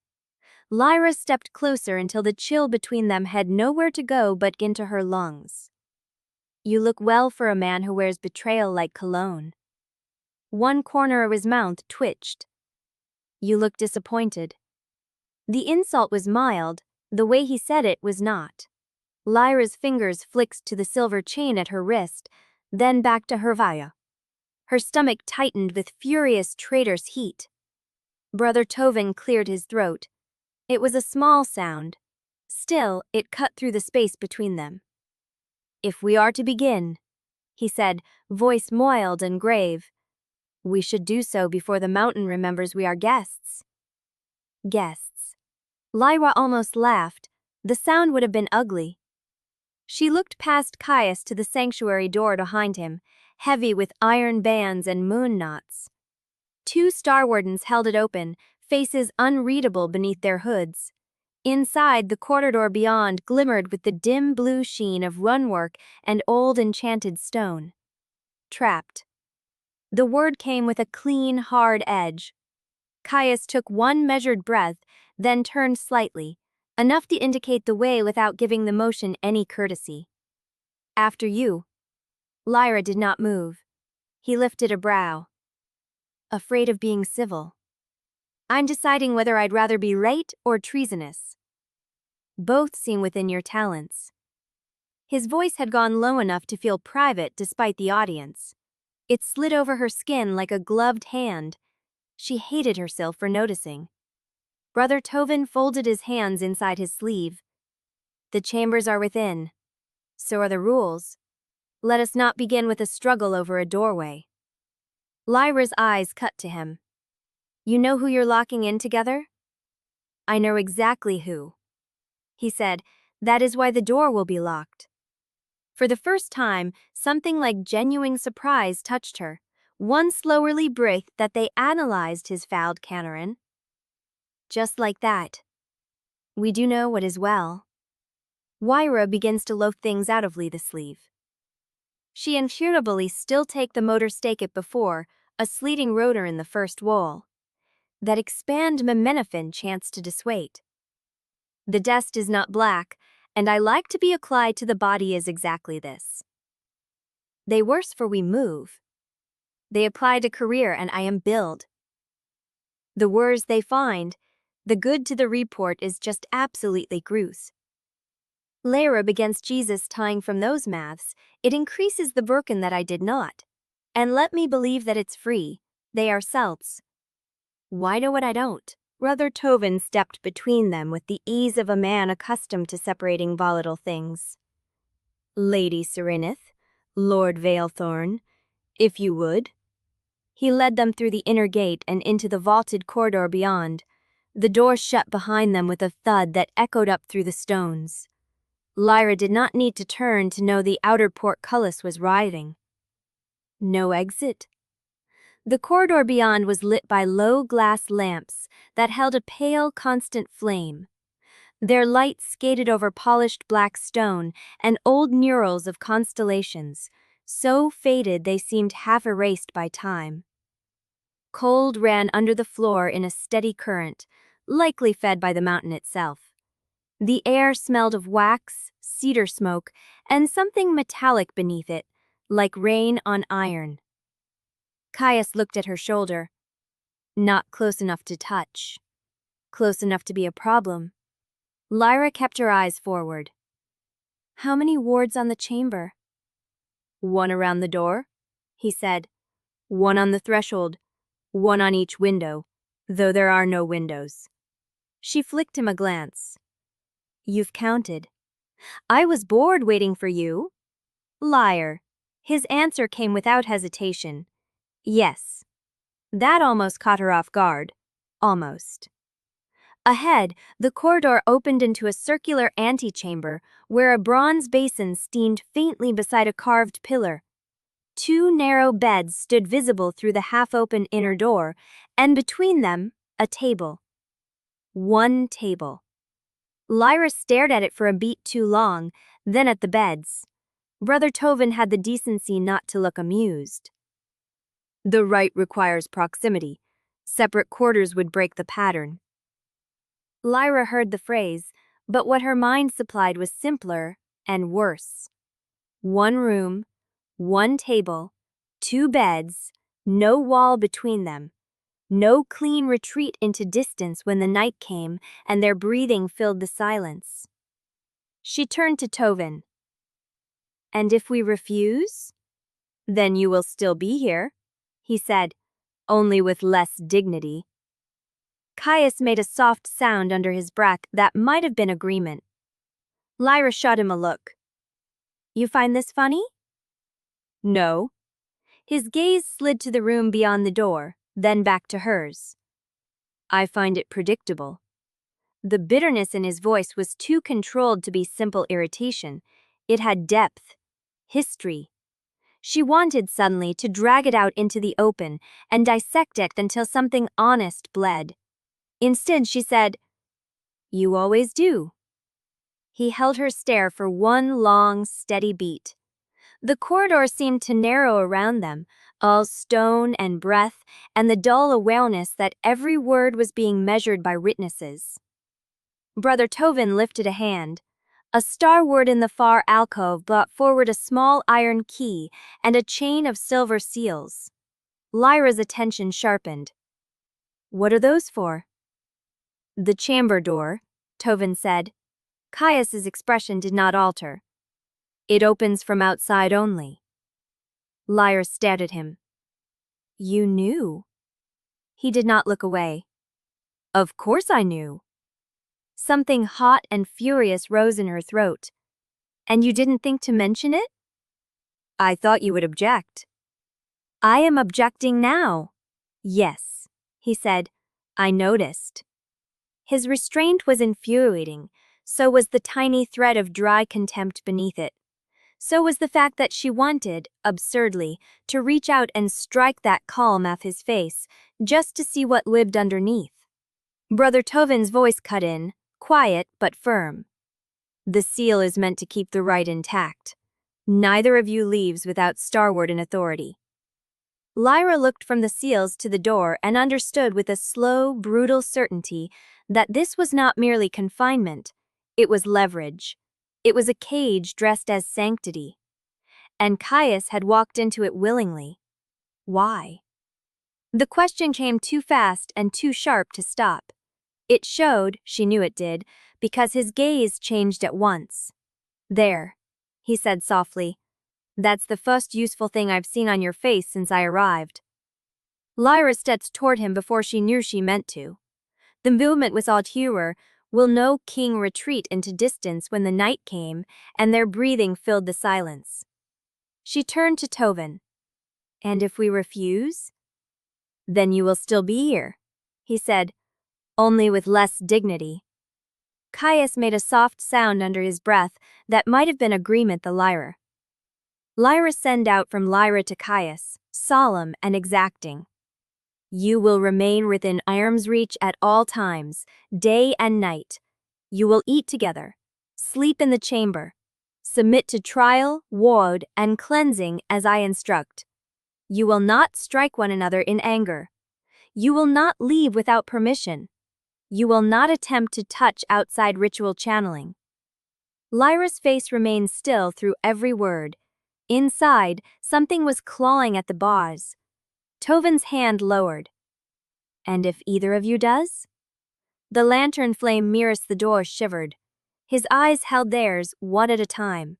Lyra stepped closer until the chill between them had nowhere to go but into her lungs. "You look well for a man who wears betrayal like cologne." One corner of his mouth twitched. "You look disappointed." The insult was mild, the way he said it was not. Lyra's fingers flicked to the silver chain at her wrist, then back to her via. Her stomach tightened with furious traitor's heat. Brother Tovin cleared his throat. It was a small sound. Still, it cut through the space between them. If we are to begin, he said, voice mild and grave, we should do so before the mountain remembers we are guests. Guests. Lyra almost laughed. The sound would have been ugly. She looked past Caius to the sanctuary door behind him, heavy with iron bands and moon knots. 2 Starwardens held it open, faces unreadable beneath their hoods. Inside, the corridor beyond glimmered with the dim blue sheen of runwork and old enchanted stone. Trapped. The word came with a clean, hard edge. Caius took one measured breath, then turned slightly, enough to indicate the way without giving the motion any courtesy. After you. Lyra did not move. He lifted a brow. Afraid of being civil. I'm deciding whether I'd rather be right or treasonous. Both seem within your talents. His voice had gone low enough to feel private despite the audience. It slid over her skin like a gloved hand. She hated herself for noticing. Brother Tovin folded his hands inside his sleeve. The chambers are within. So are the rules. Let us not begin with a struggle over a doorway. Lyra's eyes cut to him. You know who you're locking in together? I know exactly who. He said, that is why the door will be locked. For the first time, something like genuine surprise touched her. One slowerly breath that they analyzed his fouled Canaran. Just like that. We do know what is well. Lyra begins to loaf things out of the sleeve. She infuriably still take the motor stake it before, a sleeting rotor in the first wall. That expand Memenophin chance to dissuade. The dust is not black, and I like to be applied to the body is exactly this. They worse for we move. They apply to career and I am build. The worse they find, the good to the report is just absolutely gross. Lyra begins Jesus tying from those maths, it increases the Birkin that I did not. And let me believe that it's free, they are celts. Why know what I don't? Brother Tovin stepped between them with the ease of a man accustomed to separating volatile things. Lady Serenith, Lord Vaelthorn, if you would. He led them through the inner gate and into the vaulted corridor beyond. The door shut behind them with a thud that echoed up through the stones. Lyra did not need to turn to know the outer portcullis was writhing. No exit? The corridor beyond was lit by low glass lamps that held a pale, constant flame. Their light skated over polished black stone and old murals of constellations, so faded they seemed half erased by time. Cold ran under the floor in a steady current, likely fed by the mountain itself. The air smelled of wax, cedar smoke, and something metallic beneath it, like rain on iron. Caius looked at her shoulder. Not close enough to touch. Close enough to be a problem. Lyra kept her eyes forward. How many wards on the chamber? 1 around the door, he said. 1 on the threshold. 1 on each window, though there are no windows. She flicked him a glance. You've counted. I was bored waiting for you. Liar. His answer came without hesitation. Yes. That almost caught her off guard. Almost. Ahead, the corridor opened into a circular antechamber where a bronze basin steamed faintly beside a carved pillar. 2 narrow beds stood visible through the half-open inner door, and between them, a table. 1 table. Lyra stared at it for a beat too long, then at the beds. Brother Tovin had the decency not to look amused. The rite requires proximity. Separate quarters would break the pattern. Lyra heard the phrase, but what her mind supplied was simpler and worse. 1 room, 1 table, 2 beds, no wall between them. No clean retreat into distance when the night came and their breathing filled the silence. She turned to Tovin. And if we refuse? Then you will still be here, he said, only with less dignity. Caius made a soft sound under his breath that might have been agreement. Lyra shot him a look. You find this funny? No. His gaze slid to the room beyond the door, then back to hers. I find it predictable. The bitterness in his voice was too controlled to be simple irritation. It had depth, history. She wanted suddenly to drag it out into the open and dissect it until something honest bled. Instead, she said, "You always do." He held her stare for one long, steady beat. The corridor seemed to narrow around them, all stone and breath, and the dull awareness that every word was being measured by witnesses. Brother Tovin lifted a hand. A Starward in the far alcove brought forward a small iron key and a chain of silver seals. Lyra's attention sharpened. What are those for? The chamber door, Tovin said. Caius's expression did not alter. It opens from outside only. Lyra stared at him. You knew? He did not look away. Of course I knew. Something hot and furious rose in her throat. And you didn't think to mention it? I thought you would object. I am objecting now. Yes, he said. I noticed. His restraint was infuriating, so was the tiny thread of dry contempt beneath it. So was the fact that she wanted, absurdly, to reach out and strike that calm off his face, just to see what lived underneath. Brother Tovin's voice cut in, quiet but firm. The seal is meant to keep the right intact. Neither of you leaves without Starwarden authority. Lyra looked from the seals to the door and understood with a slow, brutal certainty that this was not merely confinement, it was leverage. It was a cage dressed as sanctity. And Caius had walked into it willingly. Why? The question came too fast and too sharp to stop. It showed, she knew it did, because his gaze changed at once. There, he said softly. That's the first useful thing I've seen on your face since I arrived. Lyra stepped toward him before she knew she meant to. The movement was auteur. Will no king retreat into distance when the night came, and their breathing filled the silence. She turned to Tovin. And if we refuse? Then you will still be here, he said, only with less dignity. Caius made a soft sound under his breath that might have been agreement to Lyra. Lyra sent out from Lyra to Caius, solemn and exacting. You will remain within arm's reach at all times, day and night. You will eat together, sleep in the chamber, submit to trial, ward, and cleansing as I instruct. You will not strike one another in anger. You will not leave without permission. You will not attempt to touch outside ritual channeling. Lyra's face remained still through every word. Inside, something was clawing at the bars. Tovin's hand lowered. And if either of you does? The lantern flame nearest the door shivered. His eyes held theirs, one at a time.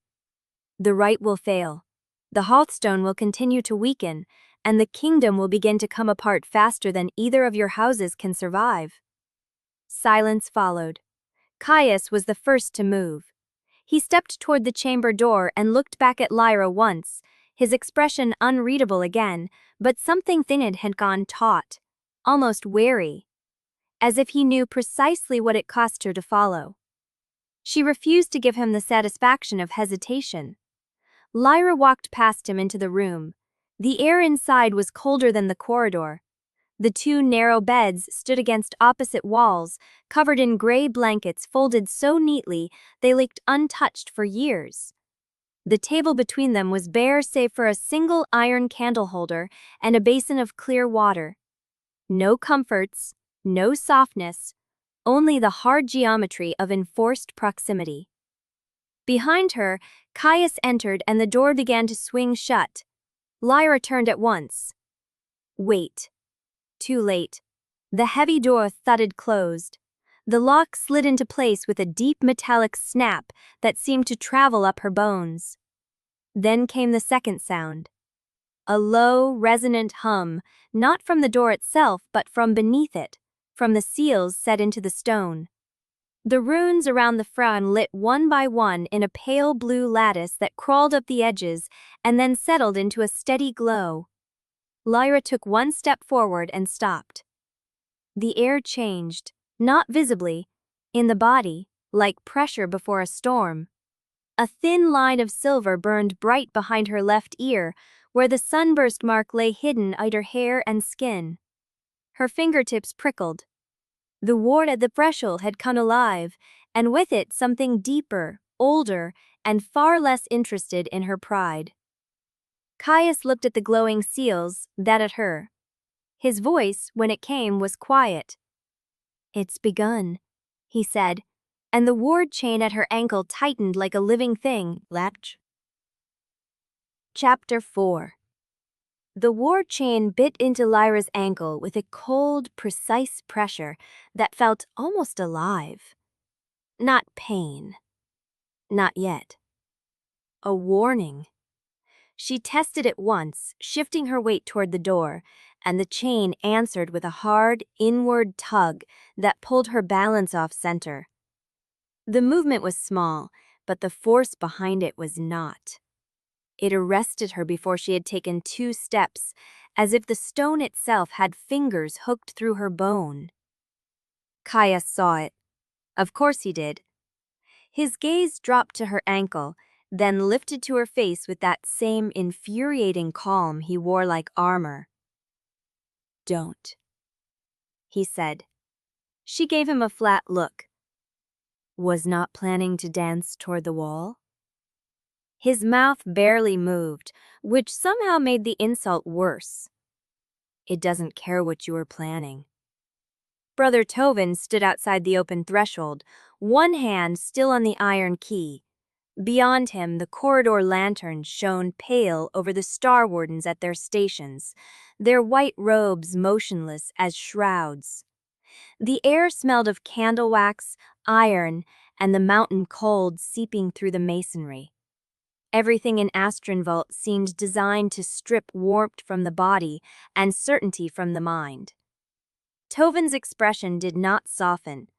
The rite will fail. The Hearthstone will continue to weaken, and the kingdom will begin to come apart faster than either of your houses can survive. Silence followed. Caius was the first to move. He stepped toward the chamber door and looked back at Lyra once, his expression unreadable again, but something in it had gone taut, almost wary, as if he knew precisely what it cost her to follow. She refused to give him the satisfaction of hesitation. Lyra walked past him into the room. The air inside was colder than the corridor. The two narrow beds stood against opposite walls, covered in gray blankets folded so neatly they looked untouched for years. The table between them was bare save for a single iron candle holder and a basin of clear water. No comforts, no softness, only the hard geometry of enforced proximity. Behind her, Caius entered and the door began to swing shut. Lyra turned at once. Wait. Too late. The heavy door thudded closed. The lock slid into place with a deep metallic snap that seemed to travel up her bones. Then came the second sound. A low, resonant hum, not from the door itself but from beneath it, from the seals set into the stone. The runes around the frond lit one by one in a pale blue lattice that crawled up the edges and then settled into a steady glow. Lyra took one step forward and stopped. The air changed, not visibly, in the body, like pressure before a storm. A thin line of silver burned bright behind her left ear, where the sunburst mark lay hidden under hair and skin. Her fingertips prickled. The ward at the threshold had come alive, and with it something deeper, older, and far less interested in her pride. Caius looked at the glowing seals, then at her. His voice, when it came, was quiet. "It's begun," he said, and the ward chain at her ankle tightened like a living thing. Latch. Chapter 4. The ward chain bit into Lyra's ankle with a cold, precise pressure that felt almost alive. Not pain. Not yet. A warning. She tested it once, shifting her weight toward the door, and the chain answered with a hard, inward tug that pulled her balance off center. The movement was small, but the force behind it was not. It arrested her before she had taken 2 steps, as if the stone itself had fingers hooked through her bone. Caius saw it. Of course he did. His gaze dropped to her ankle, then lifted to her face with that same infuriating calm he wore like armor. "Don't," he said. She gave him a flat look. Was not planning to dance toward the wall? His mouth barely moved, which somehow made the insult worse. "It doesn't care what you were planning." Brother Tovin stood outside the open threshold, one hand still on the iron key. Beyond him, the corridor lanterns shone pale over the Starwardens at their stations, their white robes motionless as shrouds. The air smelled of candle wax, iron, and the mountain cold seeping through the masonry. Everything in Astrenvault seemed designed to strip warmth from the body and certainty from the mind. Tovin's expression did not soften.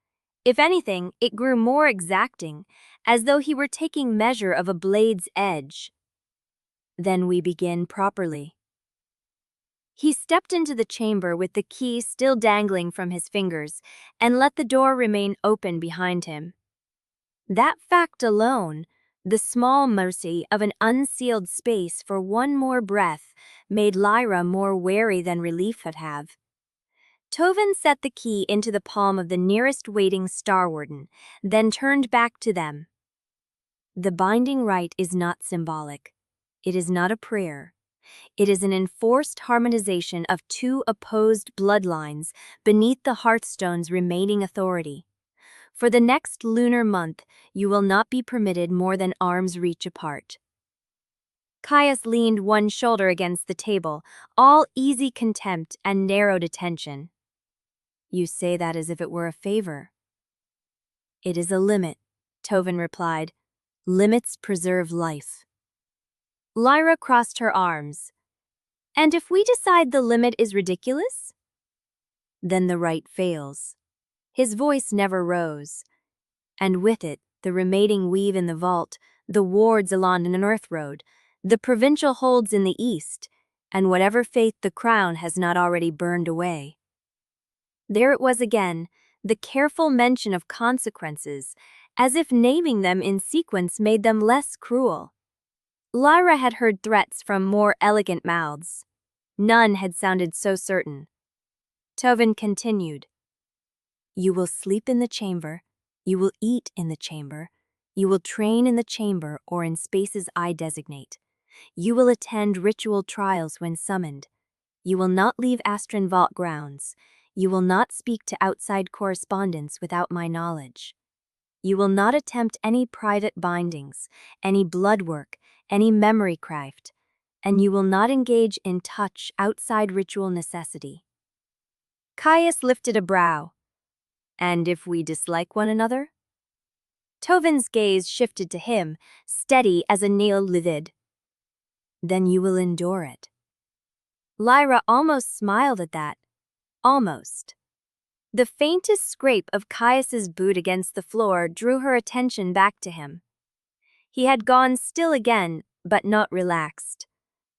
If anything, it grew more exacting, as though he were taking measure of a blade's edge. "Then we begin properly." He stepped into the chamber with the key still dangling from his fingers and let the door remain open behind him. That fact alone, the small mercy of an unsealed space for one more breath, made Lyra more wary than relief would have. Tovin set the key into the palm of the nearest waiting Starwarden, then turned back to them. "The Binding Rite is not symbolic. It is not a prayer. It is an enforced harmonization of 2 opposed bloodlines beneath the Hearthstone's remaining authority. For the next lunar month, you will not be permitted more than arm's reach apart." Caius leaned one shoulder against the table, all easy contempt and narrowed attention. "You say that as if it were a favor." "It is a limit," Tovin replied. "Limits preserve life." Lyra crossed her arms. "And if we decide the limit is ridiculous?" "Then the rite fails." His voice never rose. And with it, the remaining weave in the vault, the wards along an earth road, the provincial holds in the east, and whatever faith the crown has not already burned away. There it was again, the careful mention of consequences, as if naming them in sequence made them less cruel. Lyra had heard threats from more elegant mouths. None had sounded so certain. Tovin continued. "You will sleep in the chamber, you will eat in the chamber, you will train in the chamber or in spaces I designate. You will attend ritual trials when summoned. You will not leave Astrenvault grounds. You will not speak to outside correspondents without my knowledge. You will not attempt any private bindings, any blood work, any memory craft, and you will not engage in touch outside ritual necessity." Caius lifted a brow. "And if we dislike one another?" Tovin's gaze shifted to him, steady as a nail livid. "Then you will endure it." Lyra almost smiled at that. Almost. The faintest scrape of Caius's boot against the floor drew her attention back to him. He had gone still again, but not relaxed.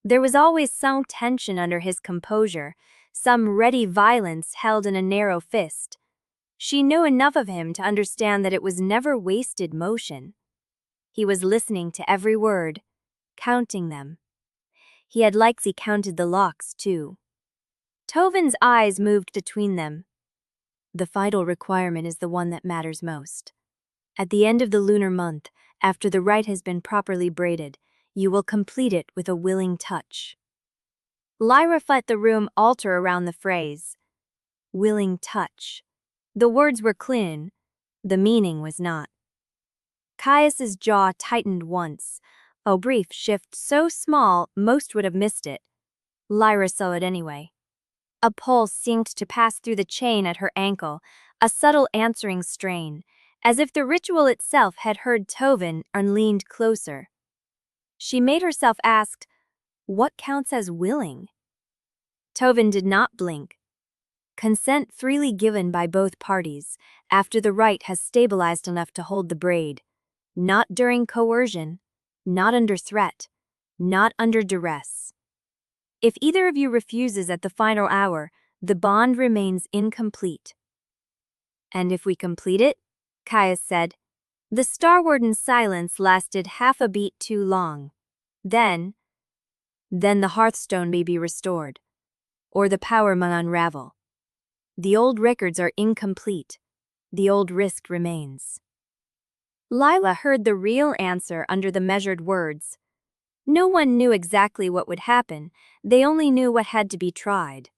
There was always some tension under his composure, some ready violence held in a narrow fist. She knew enough of him to understand that it was never wasted motion. He was listening to every word, counting them. He had likely counted the locks, too. Tovin's eyes moved between them. The final requirement is the one that matters most. At the end of the lunar month, after the rite has been properly braided, you will complete it with a willing touch. Lyra felt the room alter around the phrase. Willing touch. The words were clean, the meaning was not. Caius's jaw tightened once, a brief shift so small most would have missed it. Lyra saw it anyway. A pulse seemed to pass through the chain at her ankle, a subtle answering strain, as if the ritual itself had heard Tovin and leaned closer. She made herself ask, what counts as willing? Tovin did not blink. Consent freely given by both parties, after the rite has stabilized enough to hold the braid. Not during coercion, not under threat, not under duress. If either of you refuses at the final hour, the bond remains incomplete. And if we complete it, Caius said. The Starwarden's silence lasted half a beat too long. Then the Hearthstone may be restored, or the power may unravel. The old records are incomplete. The old risk remains. Lyra heard the real answer under the measured words. No one knew exactly what would happen, they only knew what had to be tried.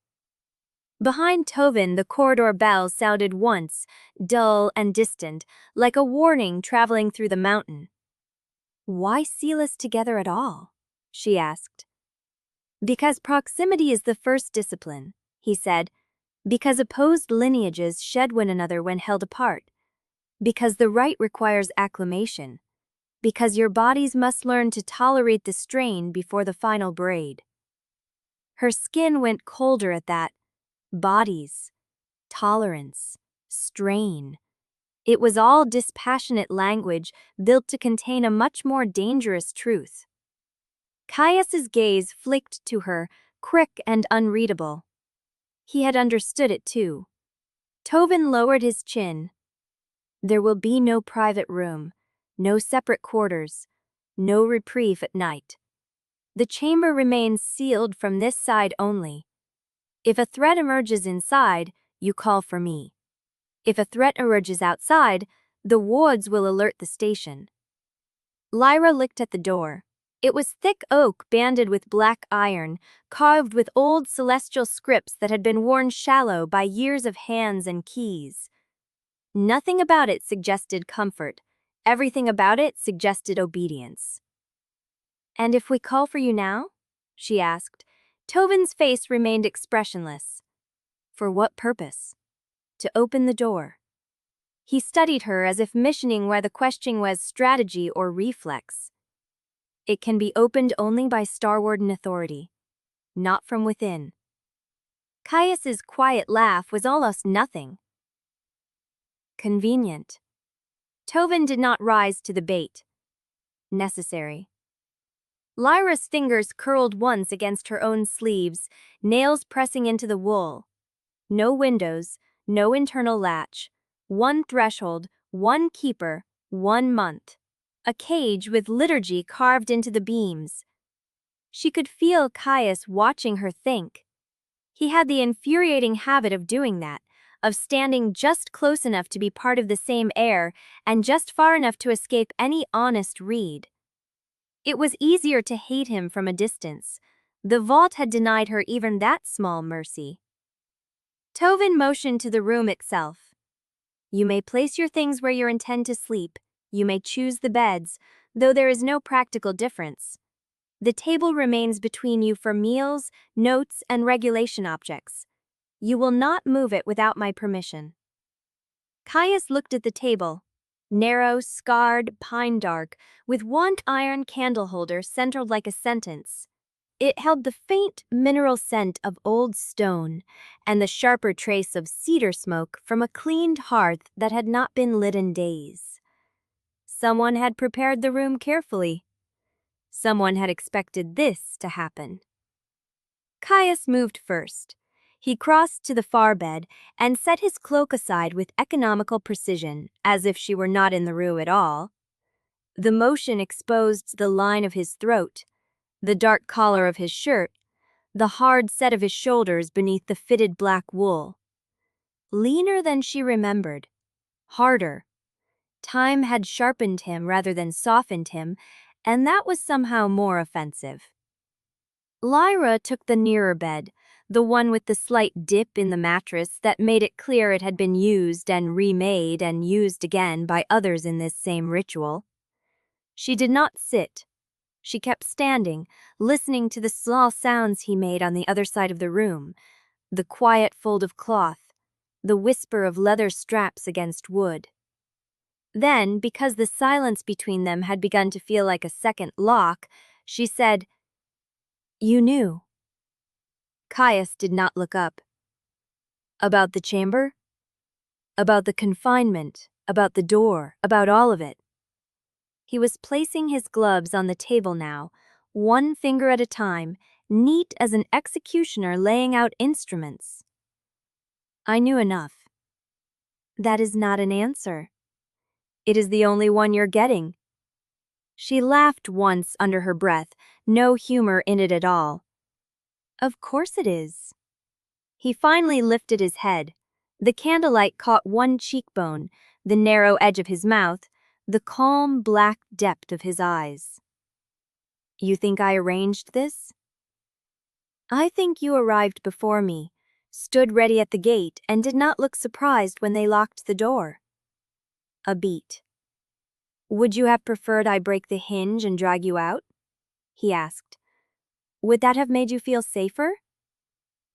Behind Tovin, the corridor bell sounded once, dull and distant, like a warning traveling through the mountain. Why seal us together at all? She asked. Because proximity is the first discipline, he said. Because opposed lineages shed one another when held apart. Because the rite requires acclimation. Because your bodies must learn to tolerate the strain before the final braid. Her skin went colder at that. Bodies, tolerance, strain. It was all dispassionate language built to contain a much more dangerous truth. Caius's gaze flicked to her, quick and unreadable. He had understood it too. Tovin lowered his chin. There will be no private room, no separate quarters, no reprieve at night. The chamber remains sealed from this side only. If a threat emerges inside, you call for me. If a threat emerges outside, the wards will alert the station. Lyra looked at the door. It was thick oak banded with black iron, carved with old celestial scripts that had been worn shallow by years of hands and keys. Nothing about it suggested comfort. Everything about it suggested obedience. And if we call for you now? She asked. Tovin's face remained expressionless. For what purpose? To open the door. He studied her as if missioning where the question was strategy or reflex. It can be opened only by Starwarden authority, not from within. Caius's quiet laugh was almost nothing. Convenient. Tovin did not rise to the bait. Necessary. Lyra's fingers curled once against her own sleeves, nails pressing into the wool. No windows, no internal latch. One threshold, one keeper, 1 month. A cage with liturgy carved into the beams. She could feel Caius watching her think. He had the infuriating habit of doing that, of standing just close enough to be part of the same air and just far enough to escape any honest read. It was easier to hate him from a distance. The vault had denied her even that small mercy. Tovin motioned to the room itself. You may place your things where you intend to sleep. You may choose the beds, though there is no practical difference. The table remains between you for meals, notes, and regulation objects. You will not move it without my permission. Caius looked at the table. Narrow, scarred, pine dark, with one iron candle holder centered like a sentence. It held the faint mineral scent of old stone and the sharper trace of cedar smoke from a cleaned hearth that had not been lit in days. Someone had prepared the room carefully. Someone had expected this to happen. Caius moved first. He crossed to the far bed and set his cloak aside with economical precision, as if she were not in the room at all. The motion exposed the line of his throat, the dark collar of his shirt, the hard set of his shoulders beneath the fitted black wool. Leaner than she remembered. Harder. Time had sharpened him rather than softened him, and that was somehow more offensive. Lyra took the nearer bed, the one with the slight dip in the mattress that made it clear it had been used and remade and used again by others in this same ritual. She did not sit. She kept standing, listening to the small sounds he made on the other side of the room, the quiet fold of cloth, the whisper of leather straps against wood. Then, because the silence between them had begun to feel like a second lock, she said, "You knew." Caius did not look up. About the chamber? About the confinement, about the door, about all of it. He was placing his gloves on the table now, one finger at a time, neat as an executioner laying out instruments. "I knew enough." "That is not an answer." "It is the only one you're getting." She laughed once under her breath, no humor in it at all. "Of course it is." He finally lifted his head. The candlelight caught one cheekbone, the narrow edge of his mouth, the calm black depth of his eyes. "You think I arranged this?" "I think you arrived before me, stood ready at the gate, and did not look surprised when they locked the door." A beat. "Would you have preferred I break the hinge and drag you out?" he asked. "Would that have made you feel safer?"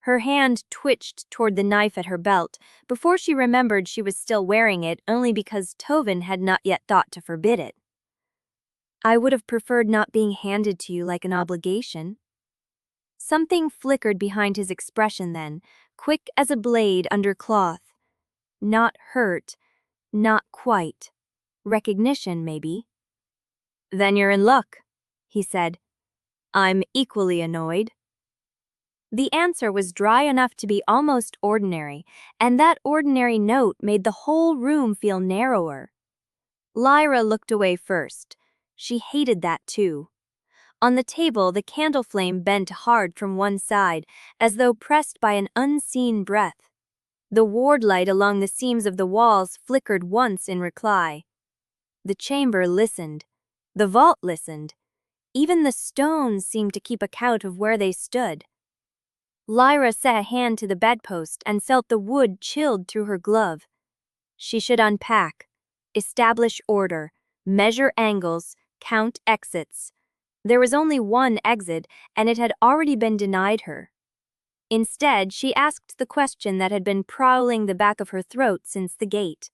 Her hand twitched toward the knife at her belt before she remembered she was still wearing it only because Tovin had not yet thought to forbid it. "I would have preferred not being handed to you like an obligation." Something flickered behind his expression then, quick as a blade under cloth. Not hurt, not quite. Recognition, maybe. "Then you're in luck," he said. "I'm equally annoyed." The answer was dry enough to be almost ordinary, and that ordinary note made the whole room feel narrower. Lyra looked away first. She hated that too. On the table, the candle flame bent hard from one side, as though pressed by an unseen breath. The ward light along the seams of the walls flickered once in reply. The chamber listened. The vault listened. Even the stones seemed to keep account of where they stood. Lyra set a hand to the bedpost and felt the wood chilled through her glove. She should unpack, establish order, measure angles, count exits. There was only one exit, and it had already been denied her. Instead, she asked the question that had been prowling the back of her throat since the gate.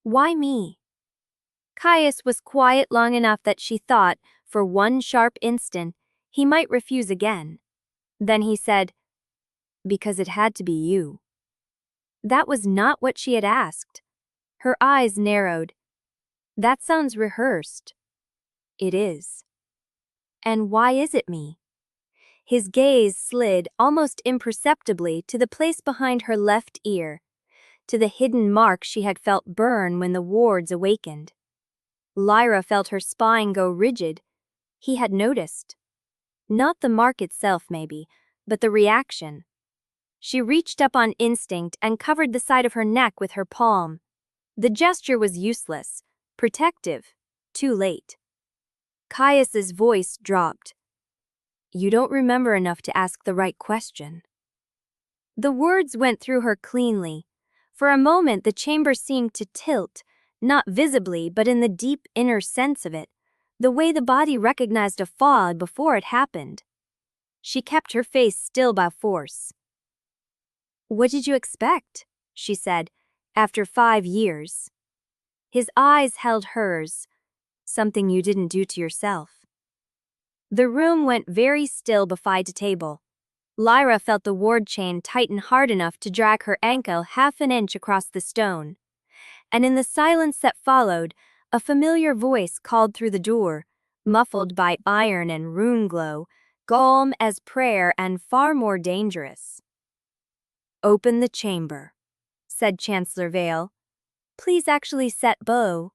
"Why me?" Caius was quiet long enough that she thought, for one sharp instant, he might refuse again. Then he said, "Because it had to be you." That was not what she had asked. Her eyes narrowed. "That sounds rehearsed." "It is." "And why is it me?" His gaze slid almost imperceptibly to the place behind her left ear, to the hidden mark she had felt burn when the wards awakened. Lyra felt her spine go rigid. He had noticed. Not the mark itself, maybe, but the reaction. She reached up on instinct and covered the side of her neck with her palm. The gesture was useless, protective, too late. Caius's voice dropped. "You don't remember enough to ask the right question." The words went through her cleanly. For a moment the chamber seemed to tilt, not visibly but in the deep inner sense of it, the way the body recognized a fall before it happened. She kept her face still by force. "What did you expect?" she said, "after 5 years?" His eyes held hers. "Something you didn't do to yourself." The room went very still beside the table. Lyra felt the ward chain tighten hard enough to drag her ankle half an inch across the stone. And in the silence that followed, a familiar voice called through the door, muffled by iron and rune glow, calm as prayer and far more dangerous. "Open the chamber," said Chancellor Vale. "Please actually set bow.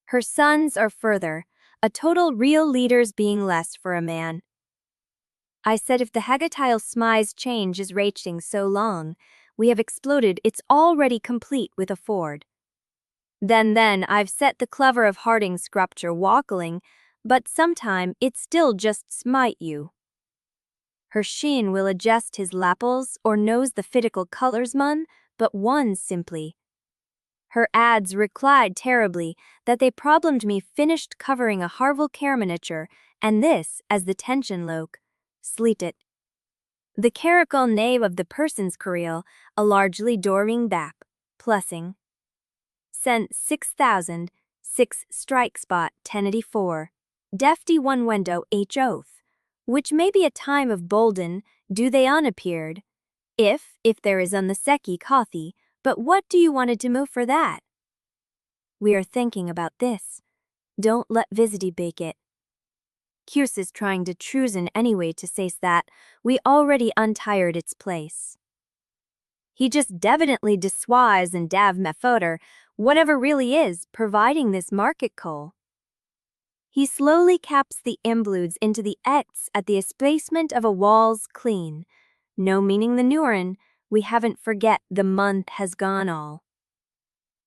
Her sons are further, a total real leaders being less for a man." I said if the Hagatile Smy's change is raging so long, we have exploded it's already complete with a ford. Then I've set the clever of Harding's Rupture wackling, but sometime it still just smite you. Her sheen will adjust his lapples or knows the fitical colors mun, but one simply. Her ads replied terribly that they problemed me finished covering a Harvel care miniature, and this as the tension loke. Sleet it. The caracal knave of the person's careel, a largely doring bap, plussing. Sent 6,000, 6 strike spot 1084. Defty one window H oath, which may be a time of bolden, do they unappeared. If there is on the seki coffee, but what do you wanted to move for that? We are thinking about this. Don't let Visity bake it. Cuse is trying to trusen anyway to say that we already untired its place. He just definitely dissuades and dav mefoder, whatever really is, providing this market coal. He slowly caps the imbludes into the X at the espacement of a wall's clean. No meaning the neuron, we haven't forget the month has gone all.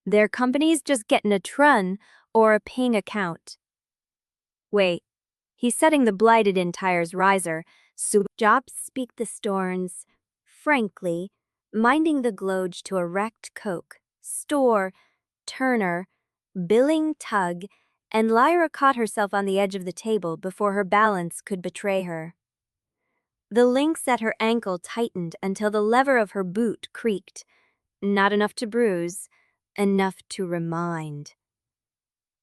Their company's just getting a trun or a ping account. Wait, he's setting the blighted in tires riser, so jobs speak the storns. Frankly, minding the gloge to erect coke, store, turner, billing tug, and Lyra caught herself on the edge of the table before her balance could betray her. The links at her ankle tightened until the lever of her boot creaked. Not enough to bruise, enough to remind.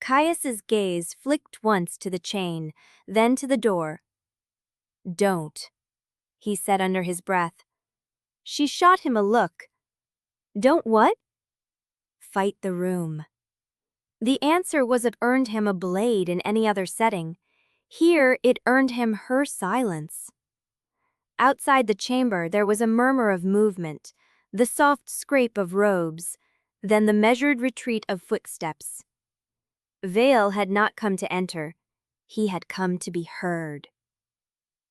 Caius's gaze flicked once to the chain, then to the door. "Don't," he said under his breath. She shot him a look. "Don't what?" "Fight the room." The answer was it earned him a blade in any other setting. Here it earned him her silence. Outside the chamber there was a murmur of movement, the soft scrape of robes, then the measured retreat of footsteps. Vale had not come to enter. He had come to be heard.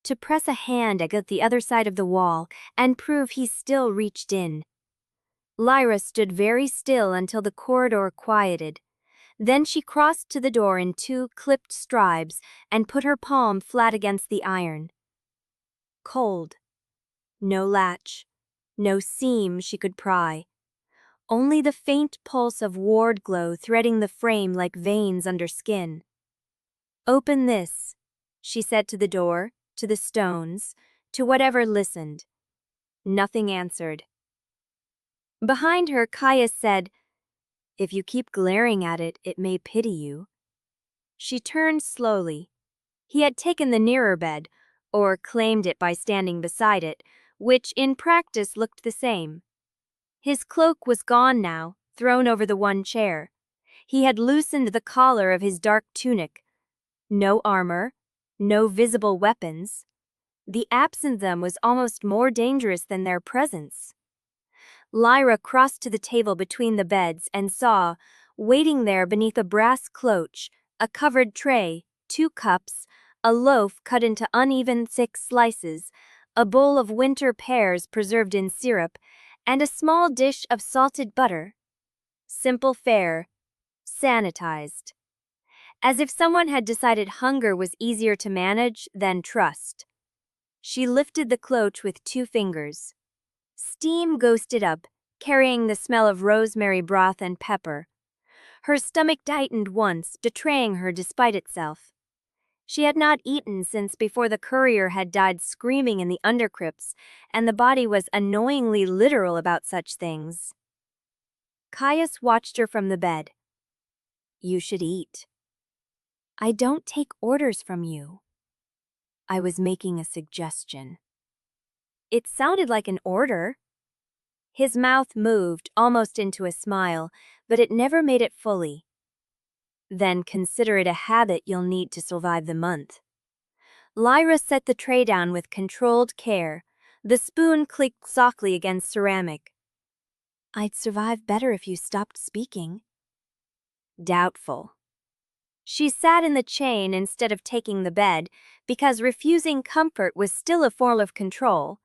To press a hand against the other side of the wall and prove he still reached in. Lyra stood very still until the corridor quieted. Then she crossed to the door in 2 clipped strides and put her palm flat against the iron. Cold. No latch. No seam she could pry. Only the faint pulse of ward glow threading the frame like veins under skin. "Open this," she said to the door, to the stones, to whatever listened. Nothing answered. Behind her, Caius said, "If you keep glaring at it, it may pity you." She turned slowly. He had taken the nearer bed, or claimed it by standing beside it, which in practice looked the same. His cloak was gone now, thrown over the one chair. He had loosened the collar of his dark tunic. No armor, no visible weapons. The absence of them was almost more dangerous than their presence. Lyra crossed to the table between the beds and saw, waiting there beneath a brass cloche, a covered tray, 2 cups, a loaf cut into uneven thick slices, a bowl of winter pears preserved in syrup, and a small dish of salted butter. Simple fare, sanitized. As if someone had decided hunger was easier to manage than trust. She lifted the cloche with 2 fingers. Steam ghosted up, carrying the smell of rosemary broth and pepper. Her stomach tightened once, betraying her despite itself. She had not eaten since before the courier had died screaming in the undercrypts, and the body was annoyingly literal about such things. Caius watched her from the bed. "You should eat." "I don't take orders from you." I was making a suggestion. It sounded like an order. His mouth moved almost into a smile, but it never made it fully. Then consider it a habit you'll need to survive the month. Lyra set the tray down with controlled care. The spoon clicked softly against ceramic. I'd survive better if you stopped speaking. Doubtful. She sat in the chain instead of taking the bed, because refusing comfort was still a form of control.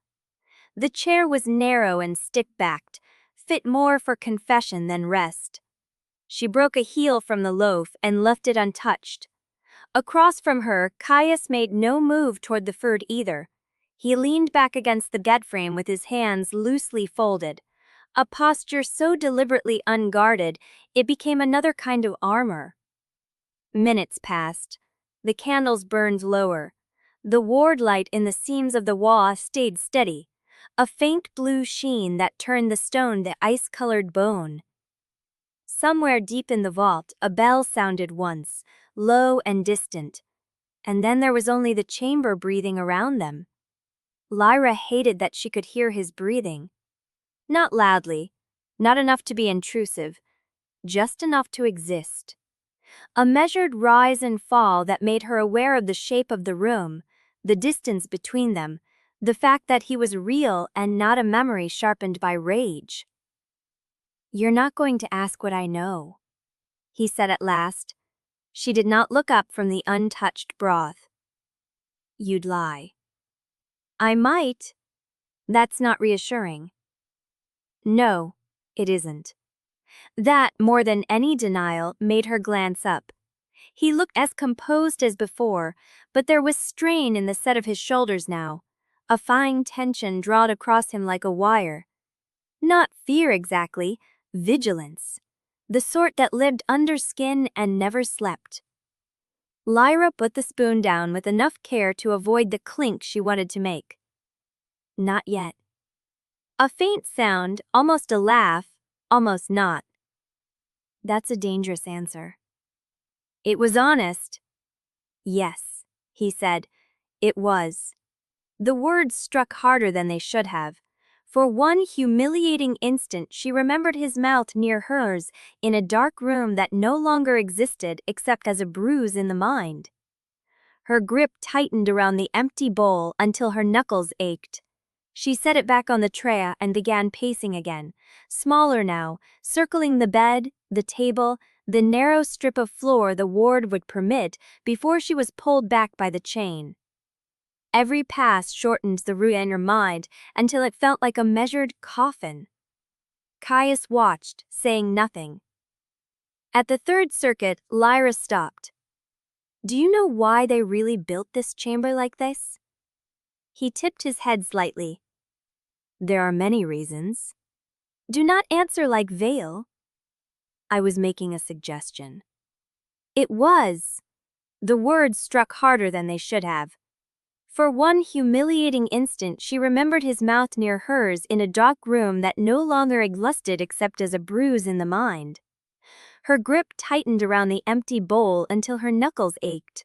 The chair was narrow and stick-backed, fit more for confession than rest. She broke a heel from the loaf and left it untouched. Across from her, Caius made no move toward the food either. He leaned back against the bed frame with his hands loosely folded, a posture so deliberately unguarded it became another kind of armor. Minutes passed. The candles burned lower. The ward light in the seams of the wall stayed steady, a faint blue sheen that turned the stone to ice-colored bone. Somewhere deep in the vault, a bell sounded once, low and distant, and then there was only the chamber breathing around them. Lyra hated that she could hear his breathing. Not loudly, not enough to be intrusive, just enough to exist. A measured rise and fall that made her aware of the shape of the room, the distance between them, the fact that he was real and not a memory sharpened by rage. "You're not going to ask what I know," he said at last. She did not look up from the untouched broth. "You'd lie." "I might." "That's not reassuring." "No, it isn't." That, more than any denial, made her glance up. He looked as composed as before, but there was strain in the set of his shoulders now, a fine tension drawn across him like a wire. Not fear exactly, vigilance. The sort that lived under skin and never slept. Lyra put the spoon down with enough care to avoid the clink she wanted to make. "Not yet." A faint sound, almost a laugh, almost not. "That's a dangerous answer." It was honest. "Yes," he said. It was. The words struck harder than they should have. For one humiliating instant she remembered his mouth near hers in a dark room that no longer existed except as a bruise in the mind. Her grip tightened around the empty bowl until her knuckles ached. She set it back on the tray and began pacing again, smaller now, circling the bed, the table, the narrow strip of floor the ward would permit before she was pulled back by the chain. Every pass shortened the route in her mind until it felt like a measured coffin. Caius watched, saying nothing. At the third circuit, Lyra stopped. "Do you know why they really built this chamber like this?" He tipped his head slightly. "There are many reasons." "Do not answer like Vael." "I was making a suggestion." It was. The words struck harder than they should have. For one humiliating instant she remembered his mouth near hers in a dark room that no longer existed except as a bruise in the mind. Her grip tightened around the empty bowl until her knuckles ached.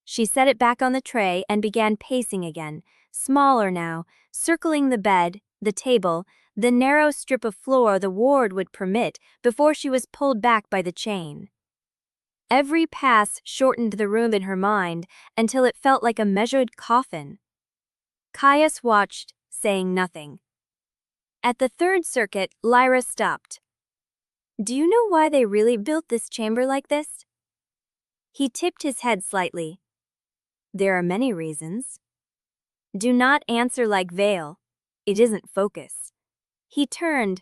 She set it back on the tray and began pacing again, smaller now, circling the bed, the table, the narrow strip of floor the ward would permit before she was pulled back by the chain. Every pass shortened the room in her mind until it felt like a measured coffin. Caius watched, saying nothing. At the third circuit, Lyra stopped. "Do you know why they really built this chamber like this?" He tipped his head slightly. "There are many reasons." "Do not answer like Vael. It isn't focus." He turned.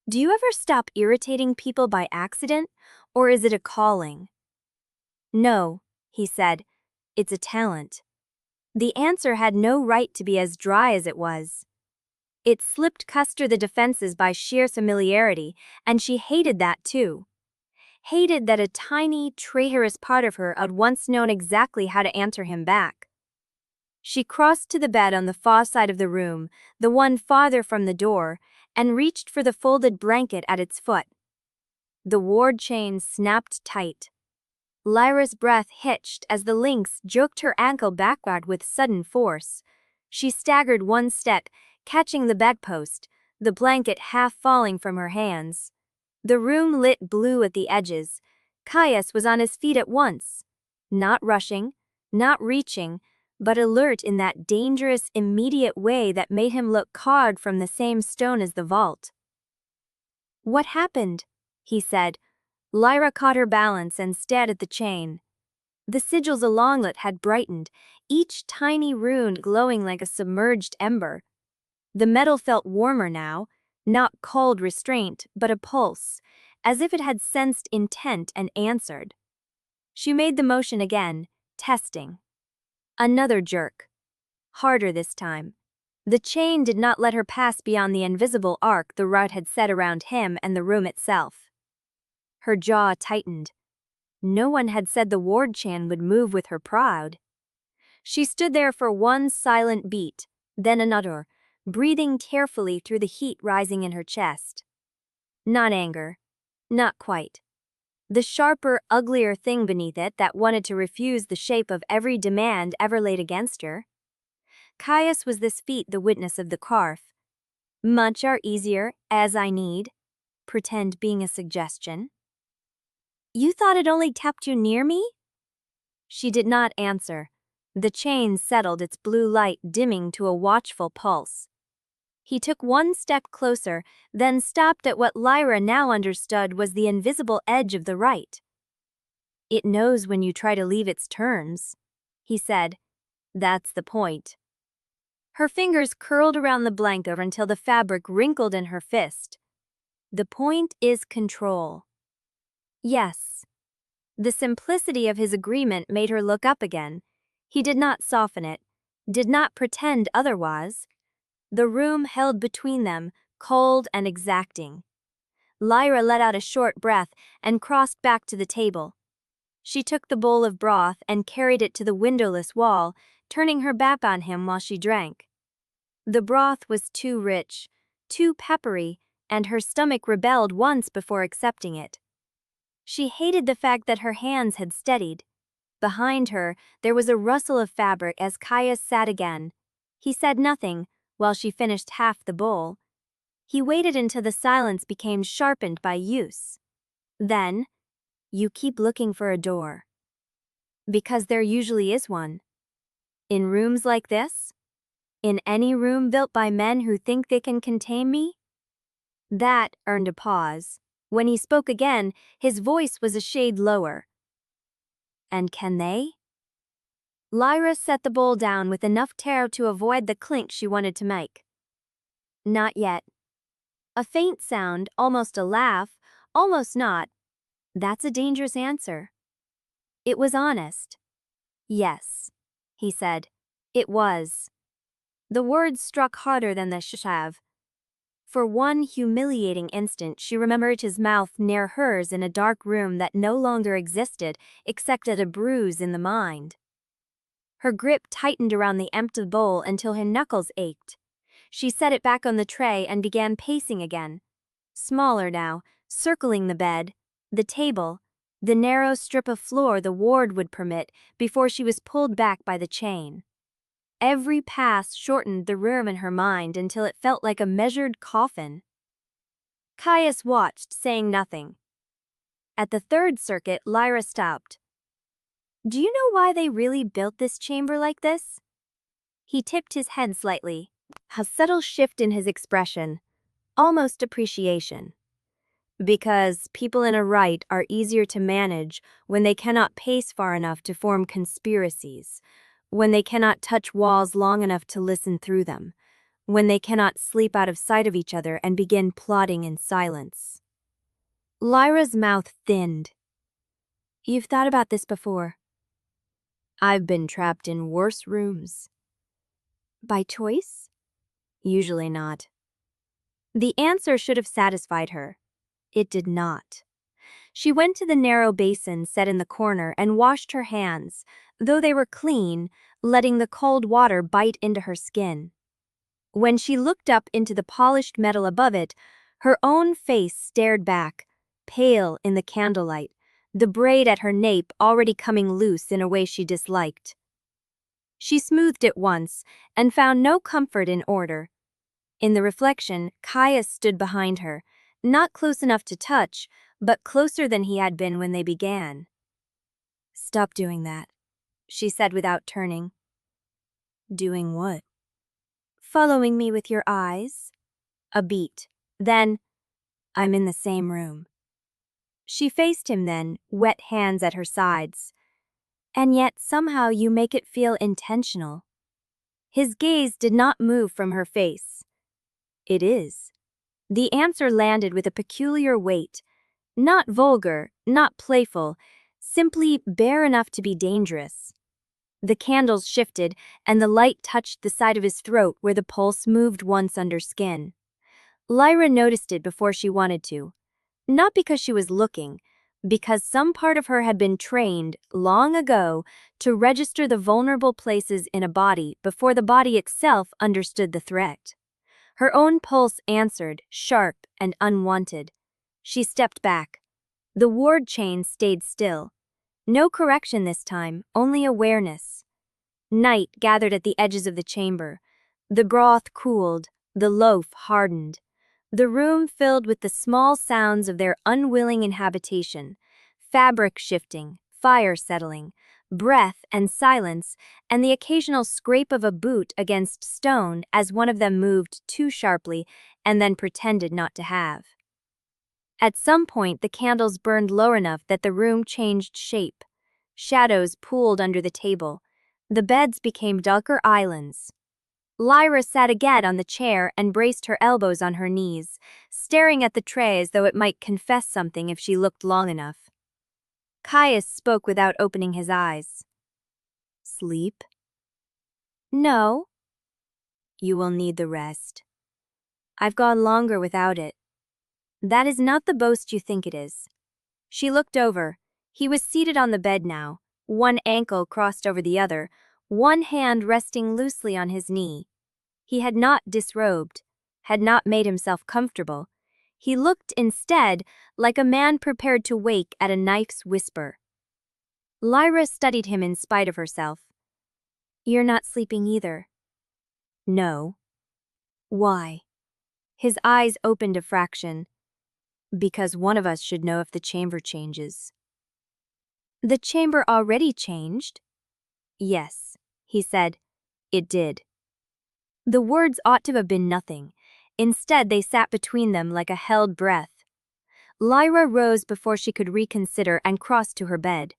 "Do you ever stop irritating people by accident, or is it a calling?" "No," he said. "It's a talent." The answer had no right to be as dry as it was. It slipped Custer the defenses by sheer familiarity, and she hated that too. Hated that a tiny, traitorous part of her had once known exactly how to answer him back. She crossed to the bed on the far side of the room, the one farther from the door, and reached for the folded blanket at its foot. The ward chain snapped tight. Lyra's breath hitched as the lynx jerked her ankle backward with sudden force. She staggered one step, catching the bedpost, the blanket half falling from her hands. The room lit blue at the edges. Caius was on his feet at once. Not rushing, not reaching, but alert in that dangerous, immediate way that made him look carved from the same stone as the vault. "What happened?" he said. Lyra caught her balance and stared at the chain. The sigils along it had brightened, each tiny rune glowing like a submerged ember. The metal felt warmer now, not cold restraint, but a pulse, as if it had sensed intent and answered. She made the motion again, testing. Another jerk. Harder this time. The chain did not let her pass beyond the invisible arc the rout had set around him and the room itself. Her jaw tightened. No one had said the ward chain would move with her proud. She stood there for one silent beat, then another, breathing carefully through the heat rising in her chest. Not anger. Not quite. The sharper, uglier thing beneath it that wanted to refuse the shape of every demand ever laid against her. Caius was this feat the witness of the carf. Much are easier, as I need. Pretend being a suggestion. You thought it only kept you near me? She did not answer. The chain settled, its blue light dimming to a watchful pulse. He took one step closer, then stopped at what Lyra now understood was the invisible edge of the rite. It knows when you try to leave its terms, he said. That's the point. Her fingers curled around the blanket until the fabric wrinkled in her fist. The point is control. Yes. The simplicity of his agreement made her look up again. He did not soften it, did not pretend otherwise. The room held between them, cold and exacting. Lyra let out a short breath and crossed back to the table. She took the bowl of broth and carried it to the windowless wall, turning her back on him while she drank. The broth was too rich, too peppery, and her stomach rebelled once before accepting it. She hated the fact that her hands had steadied. Behind her, there was a rustle of fabric as Caius sat again. He said nothing, while she finished half the bowl. He waited until the silence became sharpened by use. Then, you keep looking for a door. Because there usually is one. In rooms like this? In any room built by men who think they can contain me? That earned a pause. When he spoke again, his voice was a shade lower. And can they? Lyra set the bowl down with enough terror to avoid the clink she wanted to make. Not yet. A faint sound, almost a laugh, almost not. That's a dangerous answer. It was honest. Yes, he said. It was. The words struck harder than the shav. For one humiliating instant, she remembered his mouth near hers in a dark room that no longer existed except as a bruise in the mind. Her grip tightened around the empty bowl until her knuckles ached. She set it back on the tray and began pacing again. Smaller now, circling the bed, the table, the narrow strip of floor the ward would permit before she was pulled back by the chain. Every pass shortened the room in her mind until it felt like a measured coffin. Caius watched, saying nothing. At the third circuit, Lyra stopped. Do you know why they really built this chamber like this? He tipped his head slightly, a subtle shift in his expression, almost appreciation. Because people in a rite are easier to manage when they cannot pace far enough to form conspiracies, when they cannot touch walls long enough to listen through them, when they cannot sleep out of sight of each other and begin plotting in silence. Lyra's mouth thinned. You've thought about this before. I've been trapped in worse rooms. By choice? Usually not. The answer should have satisfied her. It did not. She went to the narrow basin set in the corner and washed her hands, though they were clean, letting the cold water bite into her skin. When she looked up into the polished metal above it, her own face stared back, pale in the candlelight, the braid at her nape already coming loose in a way she disliked. She smoothed it once and found no comfort in order. In the reflection, Caius stood behind her, not close enough to touch, but closer than he had been when they began. "Stop doing that," she said without turning. "Doing what?" "Following me with your eyes." A beat. Then, "I'm in the same room." She faced him then, wet hands at her sides. "And yet somehow you make it feel intentional." His gaze did not move from her face. "It is." The answer landed with a peculiar weight, not vulgar, not playful, simply bare enough to be dangerous. The candles shifted, and the light touched the side of his throat where the pulse moved once under skin. Lyra noticed it before she wanted to. Not because she was looking, because some part of her had been trained, long ago, to register the vulnerable places in a body before the body itself understood the threat. Her own pulse answered, sharp and unwanted. She stepped back. The ward chain stayed still. No correction this time, only awareness. Night gathered at the edges of the chamber. The broth cooled, the loaf hardened. The room filled with the small sounds of their unwilling inhabitation, fabric shifting, fire settling, breath and silence, and the occasional scrape of a boot against stone as one of them moved too sharply and then pretended not to have. At some point the candles burned low enough that the room changed shape. Shadows pooled under the table. The beds became darker islands. Lyra sat again on the chair and braced her elbows on her knees, staring at the tray as though it might confess something if she looked long enough. Caius spoke without opening his eyes. "Sleep?" "No." "You will need the rest. I've gone longer without it. That is not the boast you think it is." She looked over. He was seated on the bed now, one ankle crossed over the other, one hand resting loosely on his knee. He had not disrobed, had not made himself comfortable. He looked instead like a man prepared to wake at a knife's whisper. Lyra studied him in spite of herself. "You're not sleeping either." "No." "Why?" His eyes opened a fraction. "Because one of us should know if the chamber changes." "The chamber already changed?" "Yes," he said. "It did." The words ought to have been nothing. Instead, they sat between them like a held breath. Lyra rose before she could reconsider and crossed to her bed.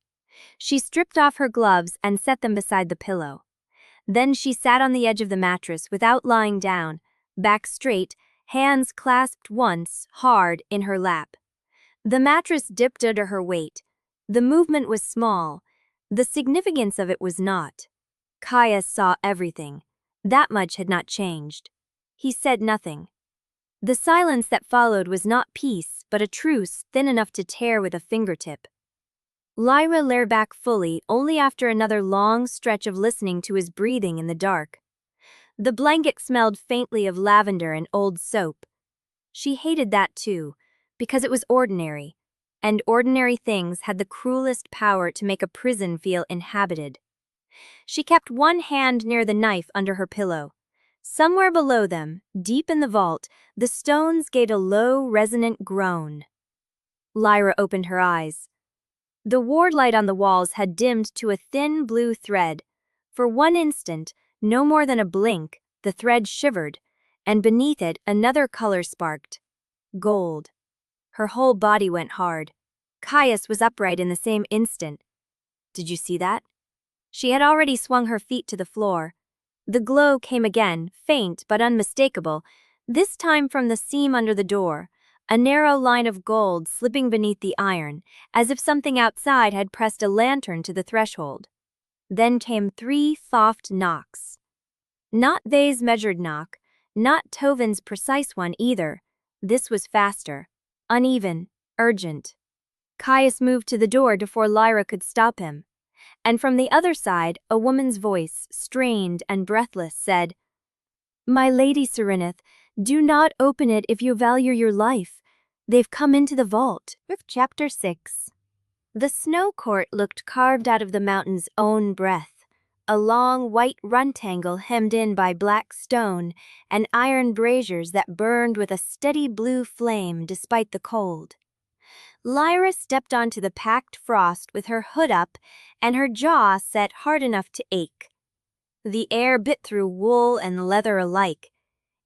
She stripped off her gloves and set them beside the pillow. Then she sat on the edge of the mattress without lying down, back straight, hands clasped once, hard, in her lap. The mattress dipped under her weight. The movement was small. The significance of it was not. Caius saw everything. That much had not changed. He said nothing. The silence that followed was not peace, but a truce thin enough to tear with a fingertip. Lyra lay back fully only after another long stretch of listening to his breathing in the dark. The blanket smelled faintly of lavender and old soap. She hated that too, because it was ordinary, and ordinary things had the cruelest power to make a prison feel inhabited. She kept one hand near the knife under her pillow. Somewhere below them, deep in the vault, the stones gave a low, resonant groan. Lyra opened her eyes. The ward light on the walls had dimmed to a thin blue thread. For one instant, no more than a blink, the thread shivered, and beneath it another color sparked. Gold. Her whole body went hard. Caius was upright in the same instant. "Did you see that?" She had already swung her feet to the floor. The glow came again, faint but unmistakable, this time from the seam under the door, a narrow line of gold slipping beneath the iron, as if something outside had pressed a lantern to the threshold. Then came 3 soft knocks. Not Thay's measured knock, not Tovin's precise one either. This was faster, uneven, urgent. Caius moved to the door before Lyra could stop him. And from the other side, a woman's voice, strained and breathless, said, "My Lady Serenith, do not open it if you value your life. They've come into the vault." Chapter 6. The snow court looked carved out of the mountain's own breath, a long white rectangle hemmed in by black stone and iron braziers that burned with a steady blue flame despite the cold. Lyra stepped onto the packed frost with her hood up and her jaw set hard enough to ache. The air bit through wool and leather alike.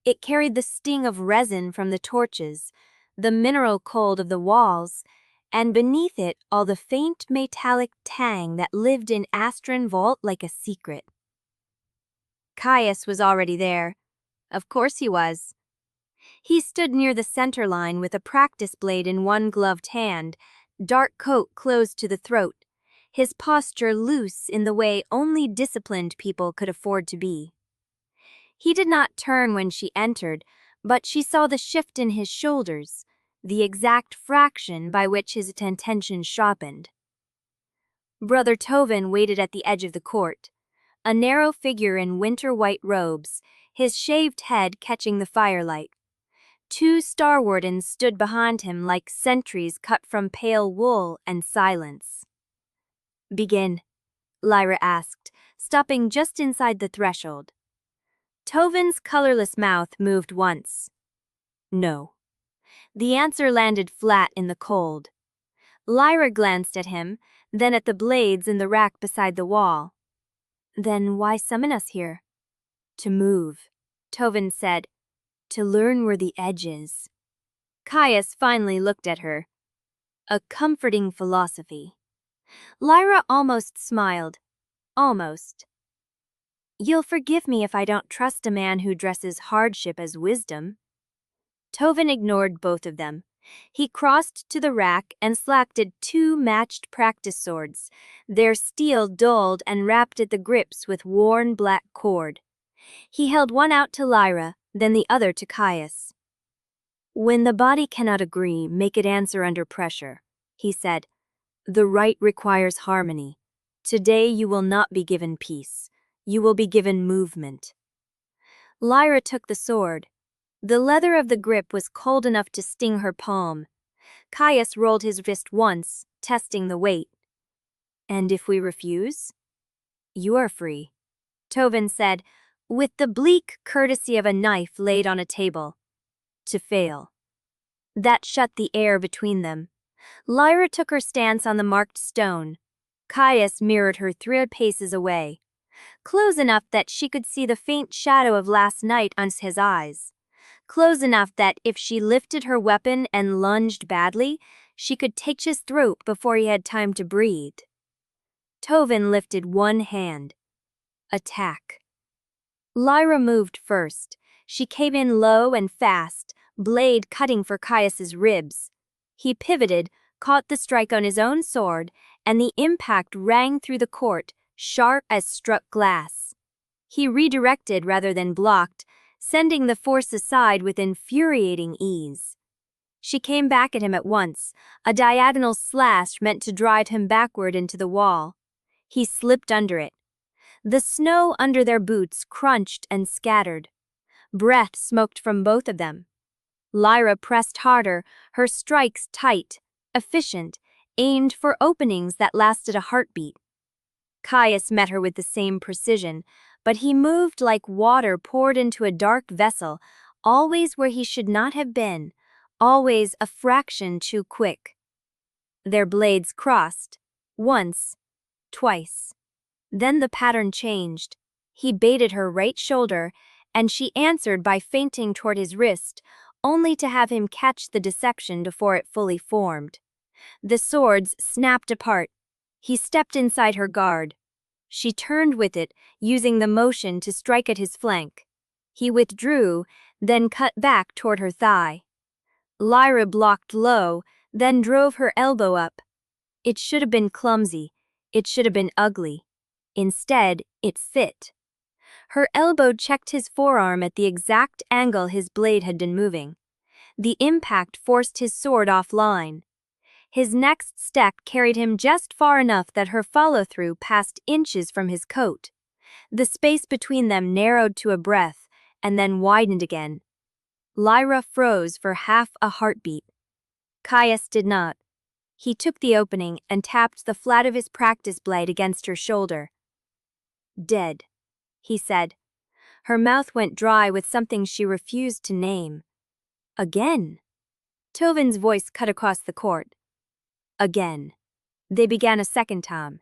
It carried the sting of resin from the torches, the mineral cold of the walls, and beneath it all the faint metallic tang that lived in Astron Vault like a secret. Caius was already there. Of course he was. He stood near the center line with a practice blade in one gloved hand, dark coat closed to the throat, his posture loose in the way only disciplined people could afford to be. He did not turn when she entered, but she saw the shift in his shoulders, the exact fraction by which his attention sharpened. Brother Tovin waited at the edge of the court, a narrow figure in winter white robes, his shaved head catching the firelight. Two Starwardens stood behind him like sentries cut from pale wool and silence. "Begin," Lyra asked, stopping just inside the threshold. Tovin's colorless mouth moved once. "No." The answer landed flat in the cold. Lyra glanced at him, then at the blades in the rack beside the wall. "Then why summon us here?" "To move," Tovin said. "To learn where the edge is." Caius finally looked at her. A comforting philosophy. Lyra almost smiled. Almost. "You'll forgive me if I don't trust a man who dresses hardship as wisdom." Tovin ignored both of them. He crossed to the rack and selected two matched practice swords, their steel dulled and wrapped at the grips with worn black cord. He held one out to Lyra, then the other to Caius. "When the body cannot agree, make it answer under pressure," he said. "The rite requires harmony. Today you will not be given peace. You will be given movement." Lyra took the sword. The leather of the grip was cold enough to sting her palm. Caius rolled his wrist once, testing the weight. "And if we refuse?" "You are free," Tovin said, with the bleak courtesy of a knife laid on a table. "To fail." That shut the air between them. Lyra took her stance on the marked stone. Caius mirrored her 3 paces away, close enough that she could see the faint shadow of last night on his eyes. Close enough that if she lifted her weapon and lunged badly, she could take his throat before he had time to breathe. Tovin lifted one hand. Attack. Lyra moved first. She came in low and fast, blade cutting for Caius's ribs. He pivoted, caught the strike on his own sword, and the impact rang through the court, sharp as struck glass. He redirected rather than blocked, sending the force aside with infuriating ease. She came back at him at once, a diagonal slash meant to drive him backward into the wall. He slipped under it. The snow under their boots crunched and scattered. Breath smoked from both of them. Lyra pressed harder, her strikes tight, efficient, aimed for openings that lasted a heartbeat. Caius met her with the same precision, but he moved like water poured into a dark vessel, always where he should not have been, always a fraction too quick. Their blades crossed, once, twice. Then the pattern changed. He baited her right shoulder, and she answered by feinting toward his wrist, only to have him catch the deception before it fully formed. The swords snapped apart. He stepped inside her guard. She turned with it, using the motion to strike at his flank. He withdrew, then cut back toward her thigh. Lyra blocked low, then drove her elbow up. It should have been clumsy. It should have been ugly. Instead, it fit. Her elbow checked his forearm at the exact angle his blade had been moving. The impact forced his sword offline. His next step carried him just far enough that her follow-through passed inches from his coat. The space between them narrowed to a breath, and then widened again. Lyra froze for half a heartbeat. Caius did not. He took the opening and tapped the flat of his practice blade against her shoulder. "Dead," he said. Her mouth went dry with something she refused to name. "Again?" Tovin's voice cut across the court. "Again." They began a second time.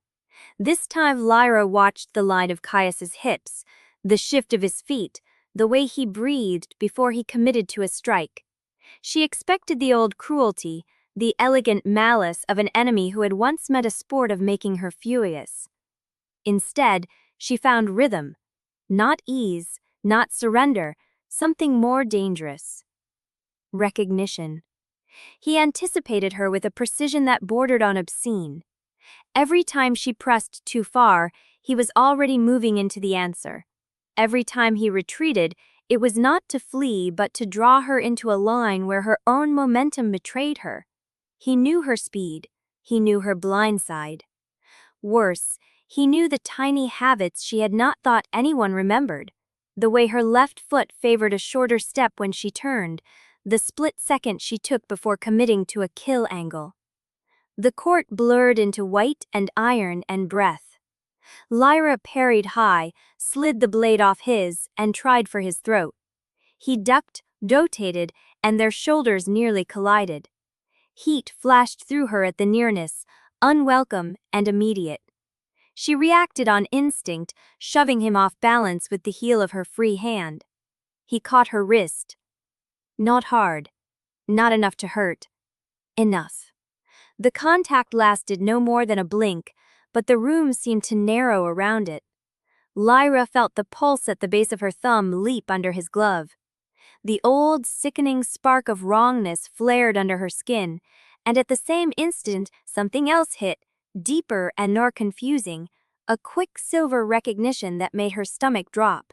This time Lyra watched the line of Caius's hips, the shift of his feet, the way he breathed before he committed to a strike. She expected the old cruelty, the elegant malice of an enemy who had once met a sport of making her furious. Instead, she found rhythm, not ease, not surrender, something more dangerous. Recognition. He anticipated her with a precision that bordered on obscene. Every time she pressed too far, he was already moving into the answer. Every time he retreated, it was not to flee but to draw her into a line where her own momentum betrayed her. He knew her speed. He knew her blind side. Worse, he knew the tiny habits she had not thought anyone remembered. The way her left foot favored a shorter step when she turned, the split second she took before committing to a kill angle. The court blurred into white and iron and breath. Lyra parried high, slid the blade off his, and tried for his throat. He ducked, rotated, and their shoulders nearly collided. Heat flashed through her at the nearness, unwelcome and immediate. She reacted on instinct, shoving him off balance with the heel of her free hand. He caught her wrist. Not hard. Not enough to hurt. Enough. The contact lasted no more than a blink, but the room seemed to narrow around it. Lyra felt the pulse at the base of her thumb leap under his glove. The old, sickening spark of wrongness flared under her skin, and at the same instant something else hit, deeper and more confusing, a quick silver recognition that made her stomach drop.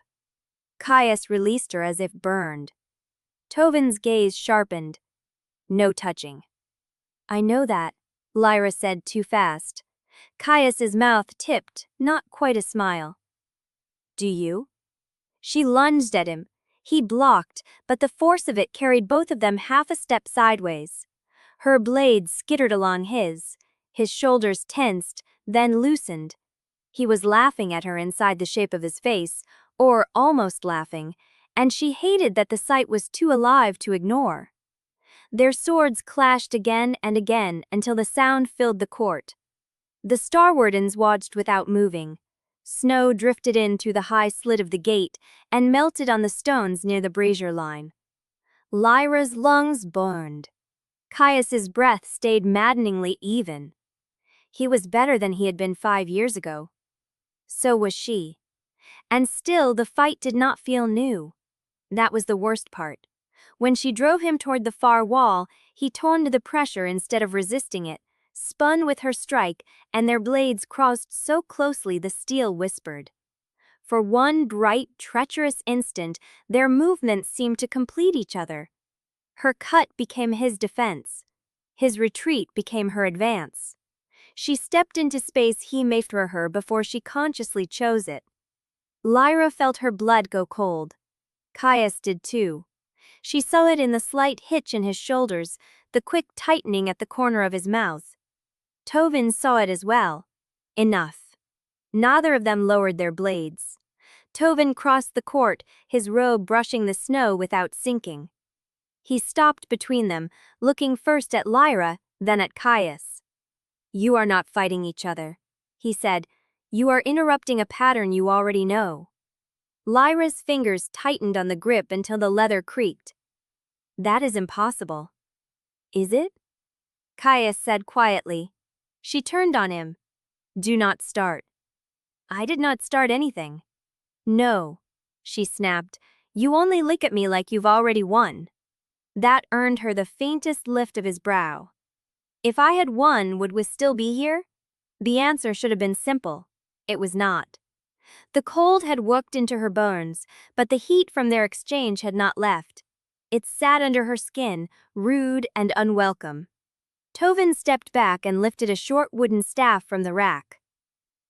Caius released her as if burned. Tovin's gaze sharpened. No touching. "I know that," Lyra said too fast. Caius's mouth tipped, not quite a smile. "Do you?" She lunged at him. He blocked, but the force of it carried both of them half a step sideways. Her blade skittered along his shoulders tensed, then loosened. He was laughing at her inside the shape of his face, or almost laughing, and she hated that the sight was too alive to ignore. Their swords clashed again and again until the sound filled the court. The Starwardens watched without moving. Snow drifted in through the high slit of the gate and melted on the stones near the brazier line. Lyra's lungs burned. Caius's breath stayed maddeningly even. He was better than he had been 5 years ago. So was she. And still the fight did not feel new. That was the worst part. When she drove him toward the far wall, he toned the pressure instead of resisting it, spun with her strike, and their blades crossed so closely the steel whispered. For one bright, treacherous instant, their movements seemed to complete each other. Her cut became his defense. His retreat became her advance. She stepped into space he made for her before she consciously chose it. Lyra felt her blood go cold. Caius did too. She saw it in the slight hitch in his shoulders, the quick tightening at the corner of his mouth. Tovin saw it as well. Enough. Neither of them lowered their blades. Tovin crossed the court, his robe brushing the snow without sinking. He stopped between them, looking first at Lyra, then at Caius. "You are not fighting each other," he said. "You are interrupting a pattern you already know." Lyra's fingers tightened on the grip until the leather creaked. "That is impossible." "Is it?" Caius said quietly. She turned on him. "Do not start." "I did not start anything." "No," she snapped. "You only look at me like you've already won." That earned her the faintest lift of his brow. If I had won, would we still be here? The answer should have been simple. It was not. The cold had worked into her bones, but the heat from their exchange had not left. It sat under her skin, rude and unwelcome. Tovin stepped back and lifted a short wooden staff from the rack.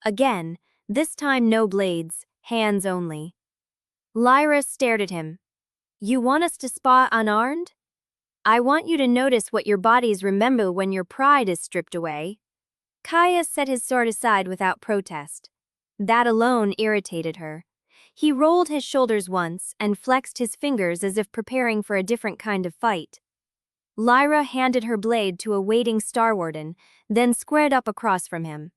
Again, this time no blades, hands only. Lyra stared at him. "You want us to spar unarmed?" I want you to notice what your bodies remember when your pride is stripped away. Caius set his sword aside without protest. That alone irritated her. He rolled his shoulders once and flexed his fingers as if preparing for a different kind of fight. Lyra handed her blade to a waiting Starwarden, then squared up across from him.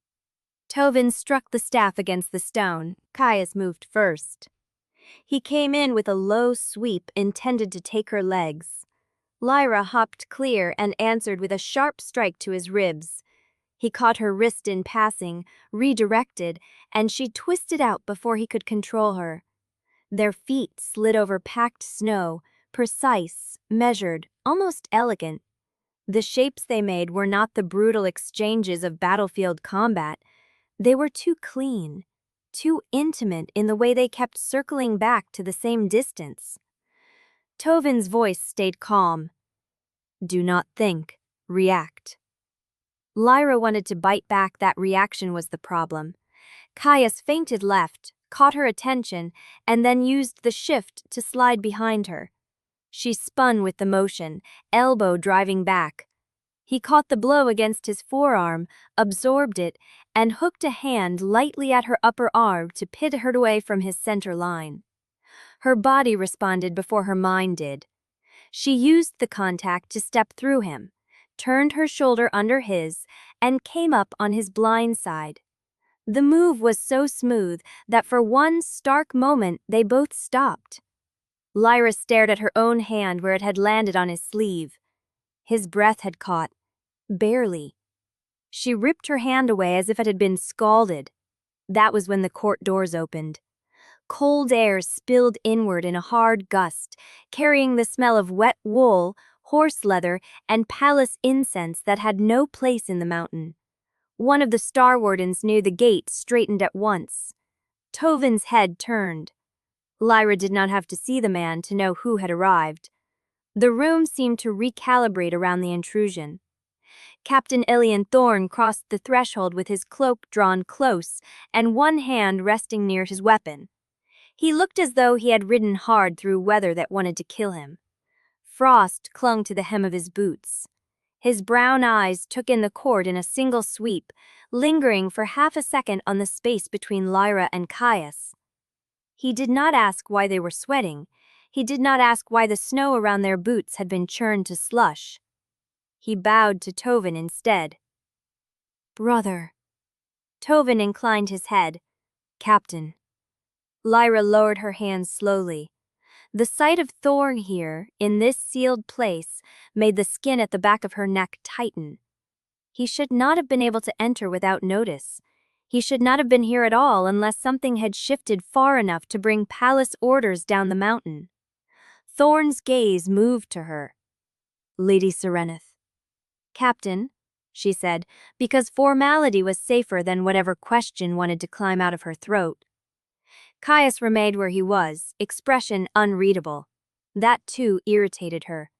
Tovin struck the staff against the stone. Caius moved first. He came in with a low sweep intended to take her legs. Lyra hopped clear and answered with a sharp strike to his ribs. He caught her wrist in passing, redirected, and she twisted out before he could control her. Their feet slid over packed snow, precise, measured, almost elegant. The shapes they made were not the brutal exchanges of battlefield combat. They were too clean, too intimate in the way they kept circling back to the same distance. Tovin's voice stayed calm. Do not think, react. Lyra wanted to bite back. That reaction was the problem. Caius feinted left, caught her attention, and then used the shift to slide behind her. She spun with the motion, elbow driving back. He caught the blow against his forearm, absorbed it, and hooked a hand lightly at her upper arm to pit her away from his center line. Her body responded before her mind did. She used the contact to step through him, turned her shoulder under his, and came up on his blind side. The move was so smooth that for one stark moment they both stopped. Lyra stared at her own hand where it had landed on his sleeve. His breath had caught. Barely. She ripped her hand away as if it had been scalded. That was when the court doors opened. Cold air spilled inward in a hard gust, carrying the smell of wet wool, horse leather, and palace incense that had no place in the mountain. One of the Starwardens near the gate straightened at once. Tovin's head turned. Lyra did not have to see the man to know who had arrived. The room seemed to recalibrate around the intrusion. Captain Thorne crossed the threshold with his cloak drawn close and one hand resting near his weapon. He looked as though he had ridden hard through weather that wanted to kill him. Frost clung to the hem of his boots. His brown eyes took in the court in a single sweep, lingering for half a second on the space between Lyra and Caius. He did not ask why they were sweating. He did not ask why the snow around their boots had been churned to slush. He bowed to Tovin instead. Brother. Tovin inclined his head. Captain. Lyra lowered her hands slowly. The sight of Thorne here, in this sealed place, made the skin at the back of her neck tighten. He should not have been able to enter without notice. He should not have been here at all unless something had shifted far enough to bring palace orders down the mountain. Thorne's gaze moved to her. Lady Serenith. Captain, she said, because formality was safer than whatever question wanted to climb out of her throat. Caius remained where he was, expression unreadable. That too irritated her.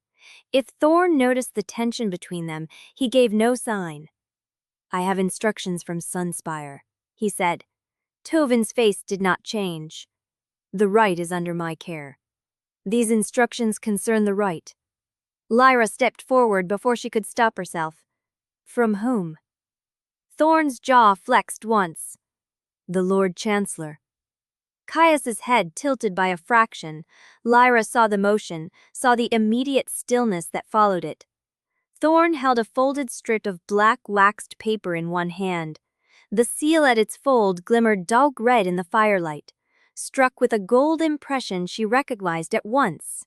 If Thorne noticed the tension between them, he gave no sign. I have instructions from Sunspire, he said. Tovin's face did not change. The right is under my care. These instructions concern the right. Lyra stepped forward before she could stop herself. From whom? Thorne's jaw flexed once. The Lord Chancellor. Caius's head tilted by a fraction. Lyra saw the motion, saw the immediate stillness that followed it. Thorne held a folded strip of black waxed paper in one hand. The seal at its fold glimmered dark red in the firelight. Struck with a gold impression she recognized at once.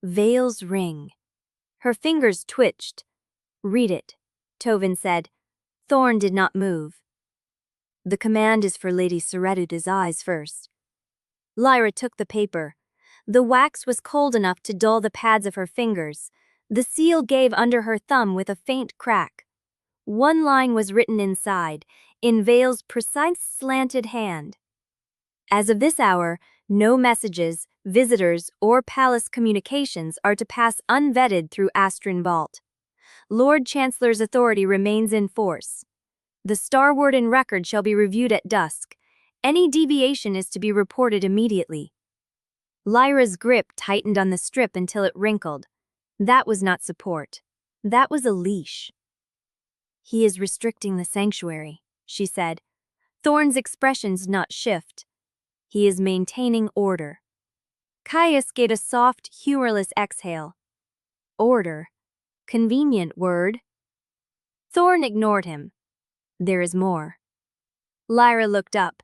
Vael's ring. Her fingers twitched. Read it, Tovin said. Thorne did not move. The command is for Lady Serenith's eyes first. Lyra took the paper. The wax was cold enough to dull the pads of her fingers. The seal gave under her thumb with a faint crack. One line was written inside, in Vael's precise slanted hand. As of this hour, no messages, visitors, or palace communications are to pass unvetted through Asterreach Vault. Lord Chancellor's authority remains in force. The Starwarden record shall be reviewed at dusk. Any deviation is to be reported immediately. Lyra's grip tightened on the strip until it wrinkled. That was not support. That was a leash. He is restricting the sanctuary, she said. Thorne's expressions did not shift. He is maintaining order. Caius gave a soft, humorless exhale. Order. Convenient word. Thorne ignored him. There is more. Lyra looked up.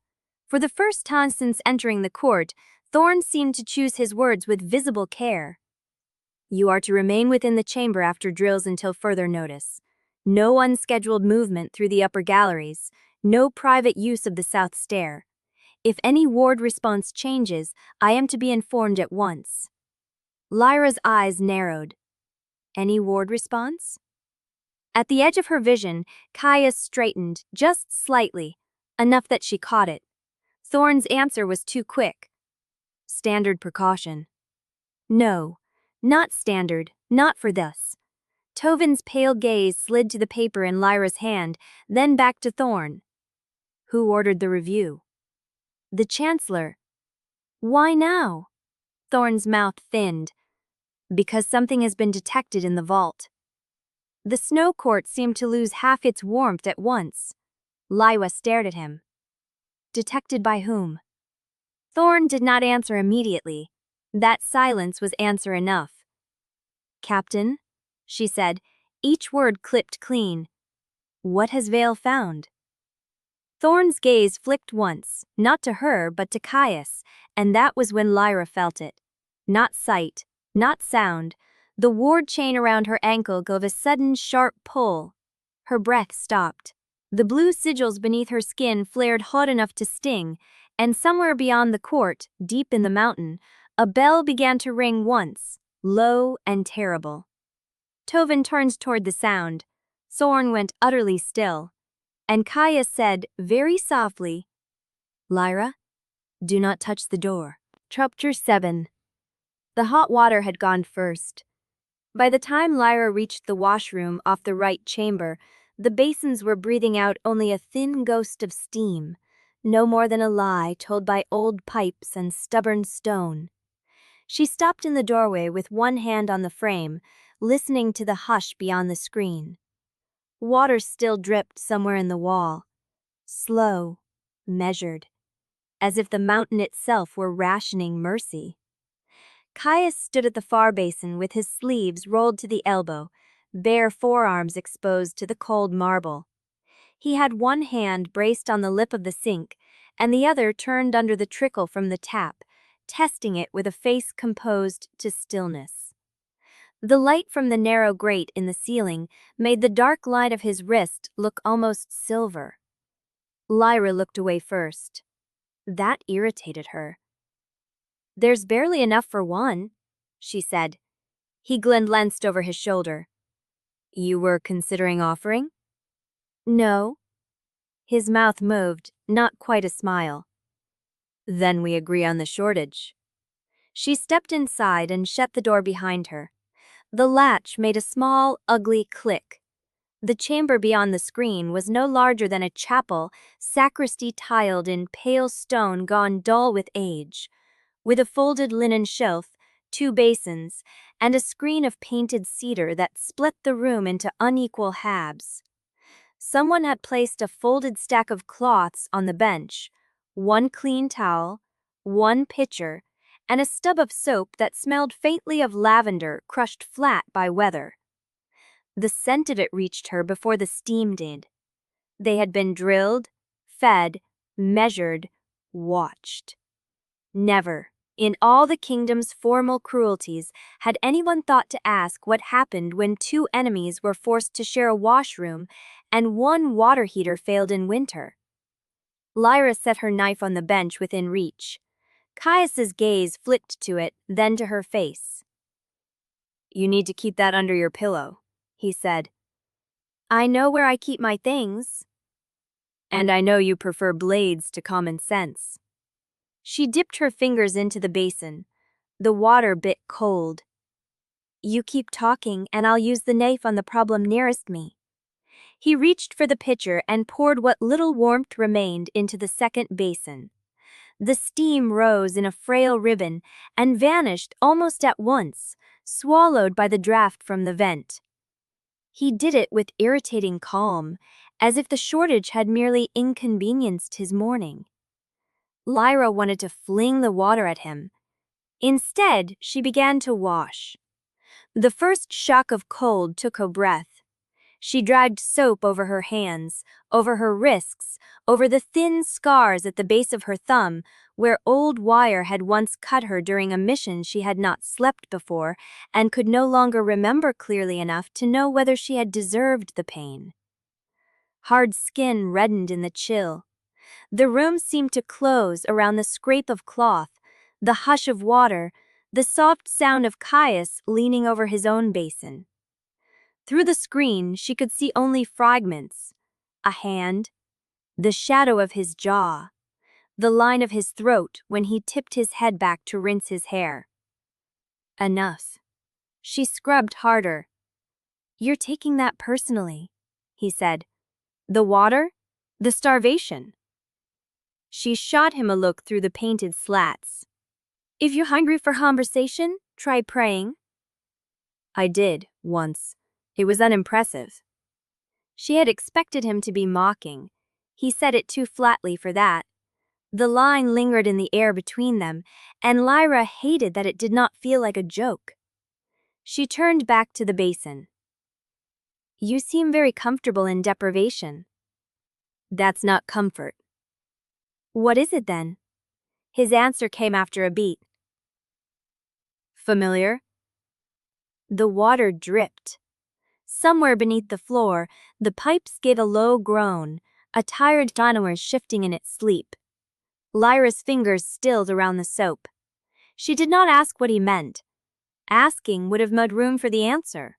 For the first time since entering the court, Thorne seemed to choose his words with visible care. You are to remain within the chamber after drills until further notice. No unscheduled movement through the upper galleries, no private use of the south stair. If any ward response changes, I am to be informed at once. Lyra's eyes narrowed. Any ward response? At the edge of her vision, Caius straightened, just slightly, enough that she caught it. Thorne's answer was too quick. Standard precaution. No, not standard, not for this. Tovin's pale gaze slid to the paper in Lyra's hand, then back to Thorne. Who ordered the review? The Chancellor. Why now? Thorne's mouth thinned. Because something has been detected in the vault. The snow court seemed to lose half its warmth at once. Lyra stared at him. Detected by whom? Thorne did not answer immediately. That silence was answer enough. Captain, she said, each word clipped clean. What has Vael found? Thorne's gaze flicked once, not to her but to Caius, and that was when Lyra felt it. Not sight, not sound. The ward chain around her ankle gave a sudden sharp pull. Her breath stopped. The blue sigils beneath her skin flared hot enough to sting, and somewhere beyond the court, deep in the mountain, a bell began to ring once, low and terrible. Tovin turned toward the sound. Thorne went utterly still, and Caius said very softly, Lyra, do not touch the door. Rupture 7. The hot water had gone first. By the time Lyra reached the washroom off the right chamber, the basins were breathing out only a thin ghost of steam, no more than a lie told by old pipes and stubborn stone. She stopped in the doorway with one hand on the frame, listening to the hush beyond the screen. Water still dripped somewhere in the wall. Slow, measured, as if the mountain itself were rationing mercy. Caius stood at the far basin with his sleeves rolled to the elbow, bare forearms exposed to the cold marble. He had one hand braced on the lip of the sink, and the other turned under the trickle from the tap, testing it with a face composed to stillness. The light from the narrow grate in the ceiling made the dark line of his wrist look almost silver. Lyra looked away first. That irritated her. There's barely enough for one, she said. He glanced over his shoulder. You were considering offering? No. His mouth moved, not quite a smile. Then we agree on the shortage. She stepped inside and shut the door behind her. The latch made a small, ugly click. The chamber beyond the screen was no larger than a chapel, sacristy tiled in pale stone gone dull with age, with a folded linen shelf, 2 basins, and a screen of painted cedar that split the room into unequal halves. Someone had placed a folded stack of cloths on the bench, 1 clean towel, 1 pitcher, and a stub of soap that smelled faintly of lavender crushed flat by weather. The scent of it reached her before the steam did. They had been drilled, fed, measured, watched. Never, in all the kingdom's formal cruelties, had anyone thought to ask what happened when 2 enemies were forced to share a washroom and 1 water heater failed in winter. Lyra set her knife on the bench within reach. Caius's gaze flicked to it, then to her face. You need to keep that under your pillow, he said. I know where I keep my things. And I know you prefer blades to common sense. She dipped her fingers into the basin. The water bit cold. You keep talking and I'll use the knife on the problem nearest me. He reached for the pitcher and poured what little warmth remained into the second basin. The steam rose in a frail ribbon and vanished almost at once, swallowed by the draft from the vent. He did it with irritating calm, as if the shortage had merely inconvenienced his morning. Lyra wanted to fling the water at him. Instead, she began to wash. The first shock of cold took her breath. She dragged soap over her hands, over her wrists, over the thin scars at the base of her thumb, where old wire had once cut her during a mission she had not slept before and could no longer remember clearly enough to know whether she had deserved the pain. Hard skin reddened in the chill. The room seemed to close around the scrape of cloth, the hush of water, the soft sound of Caius leaning over his own basin. Through the screen, she could see only fragments: a hand, the shadow of his jaw, the line of his throat when he tipped his head back to rinse his hair. Enough. She scrubbed harder. "You're taking that personally," he said. "The water? The starvation?" She shot him a look through the painted slats. "If you're hungry for conversation, try praying." "I did, once. It was unimpressive." She had expected him to be mocking. He said it too flatly for that. The line lingered in the air between them, and Lyra hated that it did not feel like a joke. She turned back to the basin. "You seem very comfortable in deprivation." "That's not comfort." "What is it then?" His answer came after a beat. "Familiar?" The water dripped. Somewhere beneath the floor, the pipes gave a low groan, a tired dinosaur shifting in its sleep. Lyra's fingers stilled around the soap. She did not ask what he meant. Asking would have made room for the answer.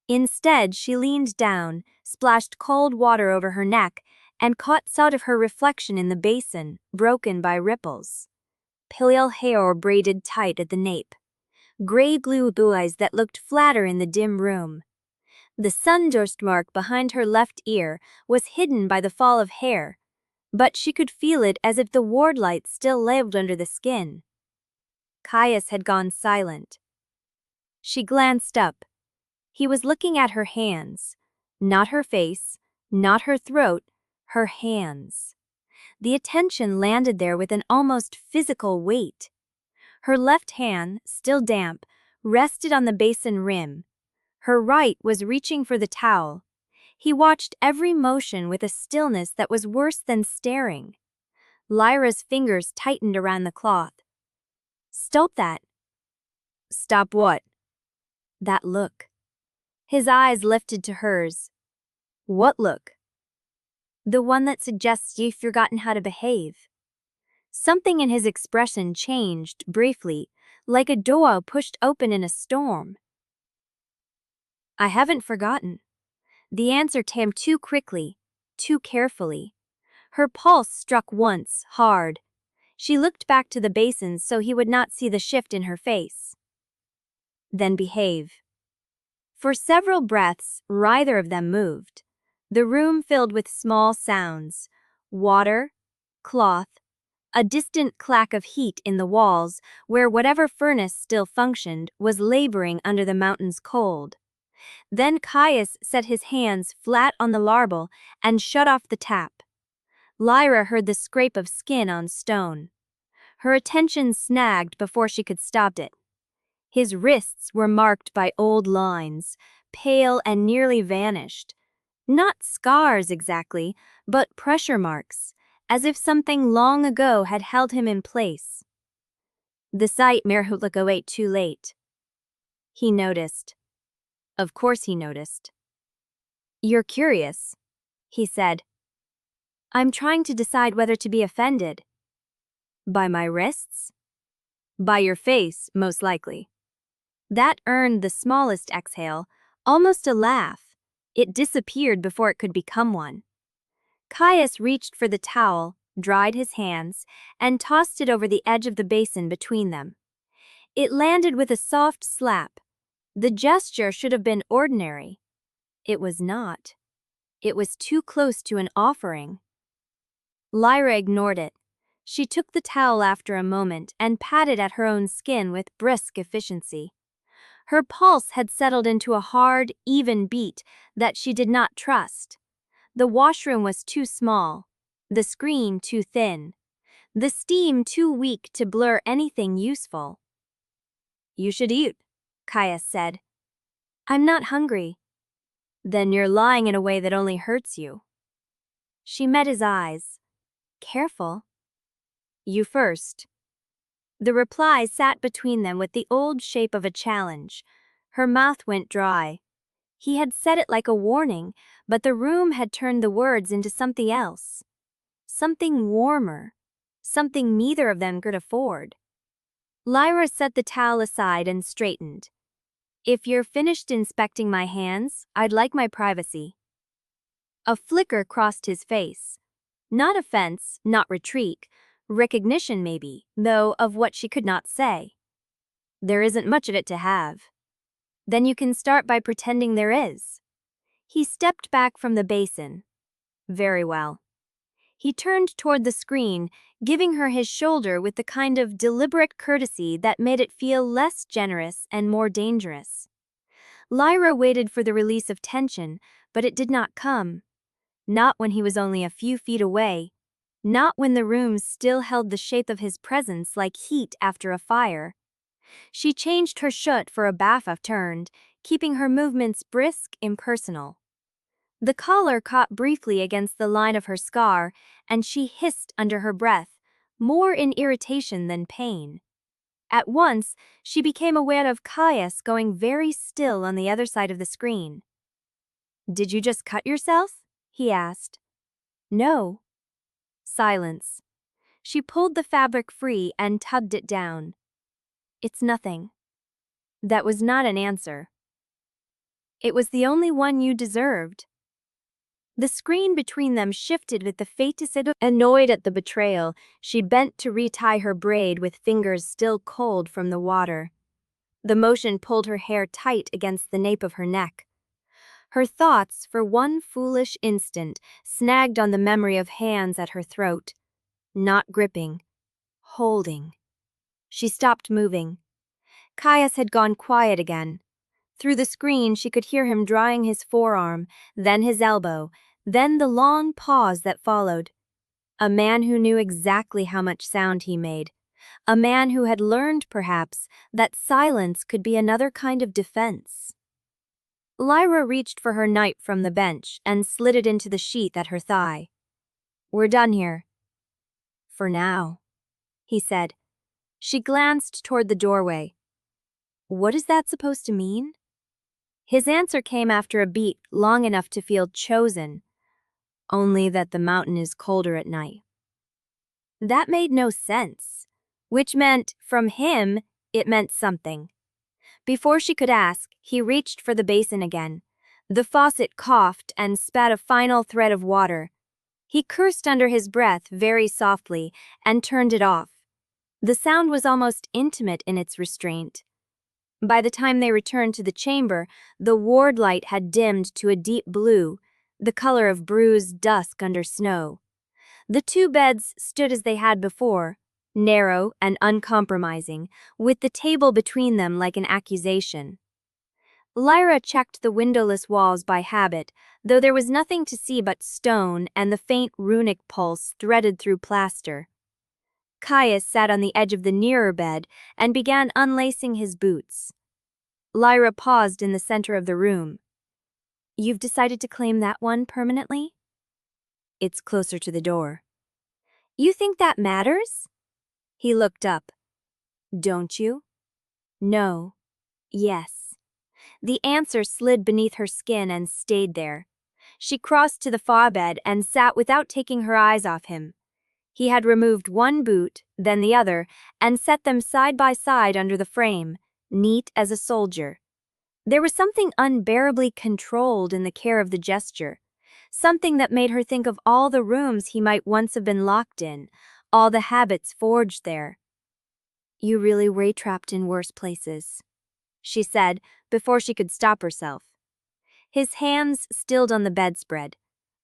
Instead, she leaned down, splashed cold water over her neck, and caught sight of her reflection in the basin, broken by ripples. Pale hair braided tight at the nape. Gray blue eyes that looked flatter in the dim room. The sunburst mark behind her left ear was hidden by the fall of hair, but she could feel it as if the ward light still lived under the skin. Caius had gone silent. She glanced up. He was looking at her hands. Not her face, not her throat, her hands. The attention landed there with an almost physical weight. Her left hand, still damp, rested on the basin rim. Her right was reaching for the towel. He watched every motion with a stillness that was worse than staring. Lyra's fingers tightened around the cloth. "Stop that." "Stop what?" "That look." His eyes lifted to hers. "What look?" "The one that suggests you've forgotten how to behave." Something in his expression changed briefly, like a door pushed open in a storm. "I haven't forgotten." The answer came too quickly, too carefully. Her pulse struck once, hard. She looked back to the basin so he would not see the shift in her face. "Then behave." For several breaths, neither of them moved. The room filled with small sounds: water, cloth, a distant clack of heat in the walls where whatever furnace still functioned was laboring under the mountain's cold. Then Caius set his hands flat on the marble and shut off the tap. Lyra heard the scrape of skin on stone. Her attention snagged before she could stop it. His wrists were marked by old lines, pale and nearly vanished. Not scars exactly, but pressure marks, as if something long ago had held him in place. The sight Merhutliko ate too late. He noticed. Of course he noticed. "You're curious," he said. "I'm trying to decide whether to be offended." "By my wrists?" "By your face, most likely." That earned the smallest exhale, almost a laugh. It disappeared before it could become one. Caius reached for the towel, dried his hands, and tossed it over the edge of the basin between them. It landed with a soft slap. The gesture should have been ordinary. It was not. It was too close to an offering. Lyra ignored it. She took the towel after a moment and patted at her own skin with brisk efficiency. Her pulse had settled into a hard, even beat that she did not trust. The washroom was too small, the screen too thin, the steam too weak to blur anything useful. "You should eat," Caius said. "I'm not hungry." "Then you're lying in a way that only hurts you." She met his eyes. "Careful." "You first." The reply sat between them with the old shape of a challenge. Her mouth went dry. He had said it like a warning, but the room had turned the words into something else. Something warmer. Something neither of them could afford. Lyra set the towel aside and straightened. "If you're finished inspecting my hands, I'd like my privacy." A flicker crossed his face. Not offense, not retreat. Recognition maybe, though, of what she could not say. "There isn't much of it to have." "Then you can start by pretending there is." He stepped back from the basin. "Very well." He turned toward the screen, giving her his shoulder with the kind of deliberate courtesy that made it feel less generous and more dangerous. Lyra waited for the release of tension, but it did not come. Not when he was only a few feet away. Not when the room still held the shape of his presence like heat after a fire. She changed her shut for a baff turned, keeping her movements brisk, impersonal. The collar caught briefly against the line of her scar, and she hissed under her breath, more in irritation than pain. At once, she became aware of Caius going very still on the other side of the screen. "Did you just cut yourself?" he asked. "No." Silence. She pulled the fabric free and tugged it down. "It's nothing." That was not an answer. "It was the only one you deserved." The screen between them shifted with the faintest. Annoyed at the betrayal, she bent to retie her braid with fingers still cold from the water. The motion pulled her hair tight against the nape of her neck. Her thoughts, for one foolish instant, snagged on the memory of hands at her throat. Not gripping. Holding. She stopped moving. Caius had gone quiet again. Through the screen she could hear him drawing his forearm, then his elbow, then the long pause that followed. A man who knew exactly how much sound he made. A man who had learned, perhaps, that silence could be another kind of defense. Lyra reached for her knife from the bench and slid it into the sheath at her thigh. "We're done here." "For now," he said. She glanced toward the doorway. "What is that supposed to mean?" His answer came after a beat long enough to feel chosen. "Only that the mountain is colder at night." That made no sense. Which meant, from him, it meant something. Before she could ask, he reached for the basin again. The faucet coughed and spat a final thread of water. He cursed under his breath very softly and turned it off. The sound was almost intimate in its restraint. By the time they returned to the chamber, the ward light had dimmed to a deep blue, the color of bruised dusk under snow. The two beds stood as they had before, narrow and uncompromising, with the table between them like an accusation. Lyra checked the windowless walls by habit, though there was nothing to see but stone and the faint runic pulse threaded through plaster. Caius sat on the edge of the nearer bed and began unlacing his boots. Lyra paused in the center of the room. "You've decided to claim that one permanently?" "It's closer to the door." "You think that matters?" He looked up. "Don't you?" "No. Yes." The answer slid beneath her skin and stayed there. She crossed to the far bed and sat without taking her eyes off him. He had removed one boot, then the other, and set them side by side under the frame, neat as a soldier. There was something unbearably controlled in the care of the gesture, something that made her think of all the rooms he might once have been locked in, all the habits forged there. "You really were trapped in worse places," she said, before she could stop herself. His hands stilled on the bedspread.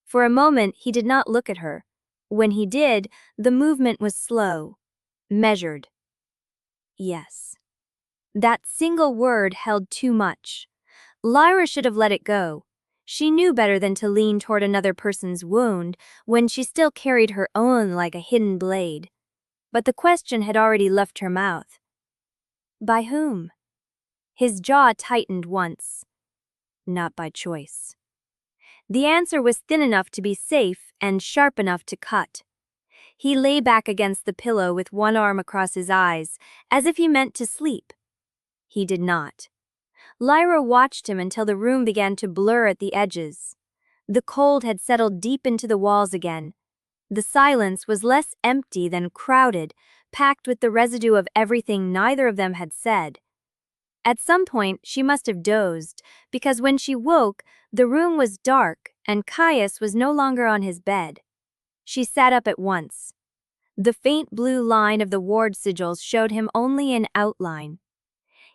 For a moment he did not look at her. When he did, the movement was slow, measured. "Yes." That single word held too much. Lyra should have let it go. She knew better than to lean toward another person's wound when she still carried her own like a hidden blade. But the question had already left her mouth. By whom? His jaw tightened once. Not by choice. The answer was thin enough to be safe and sharp enough to cut. He lay back against the pillow with one arm across his eyes, as if he meant to sleep. He did not. Lyra watched him until the room began to blur at the edges. The cold had settled deep into the walls again. The silence was less empty than crowded, packed with the residue of everything neither of them had said. At some point, she must have dozed, because when she woke, the room was dark and Caius was no longer on his bed. She sat up at once. The faint blue line of the ward sigils showed him only in outline.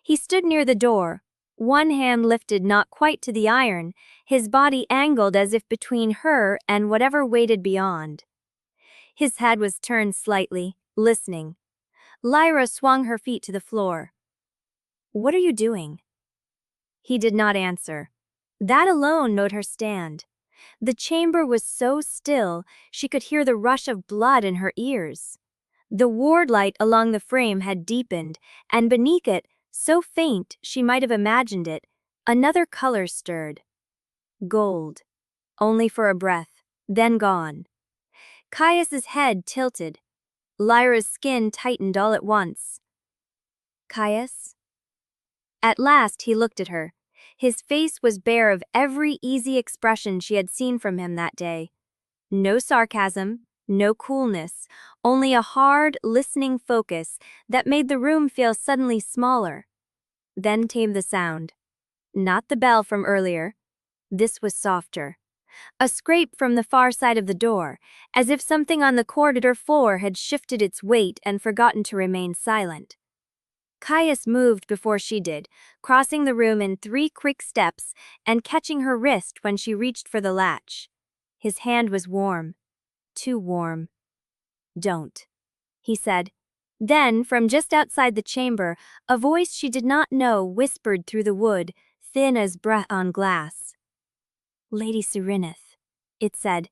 He stood near the door, one hand lifted not quite to the iron, his body angled as if between her and whatever waited beyond. His head was turned slightly, listening. Lyra swung her feet to the floor. "What are you doing?" He did not answer. That alone made her stand. The chamber was so still, she could hear the rush of blood in her ears. The ward light along the frame had deepened, and beneath it, so faint she might have imagined it, another color stirred. Gold. Only for a breath, then gone. Caius's head tilted. Lyra's skin tightened all at once. "Caius?" At last he looked at her. His face was bare of every easy expression she had seen from him that day. No sarcasm, no coolness, only a hard, listening focus that made the room feel suddenly smaller. Then came the sound. Not the bell from earlier. This was softer. A scrape from the far side of the door, as if something on the corridor floor had shifted its weight and forgotten to remain silent. Caius moved before she did, crossing the room in 3 quick steps and catching her wrist when she reached for the latch. His hand was warm. Too warm. "Don't," he said. Then, from just outside the chamber, a voice she did not know whispered through the wood, thin as breath on glass. "Lady Serenith," it said,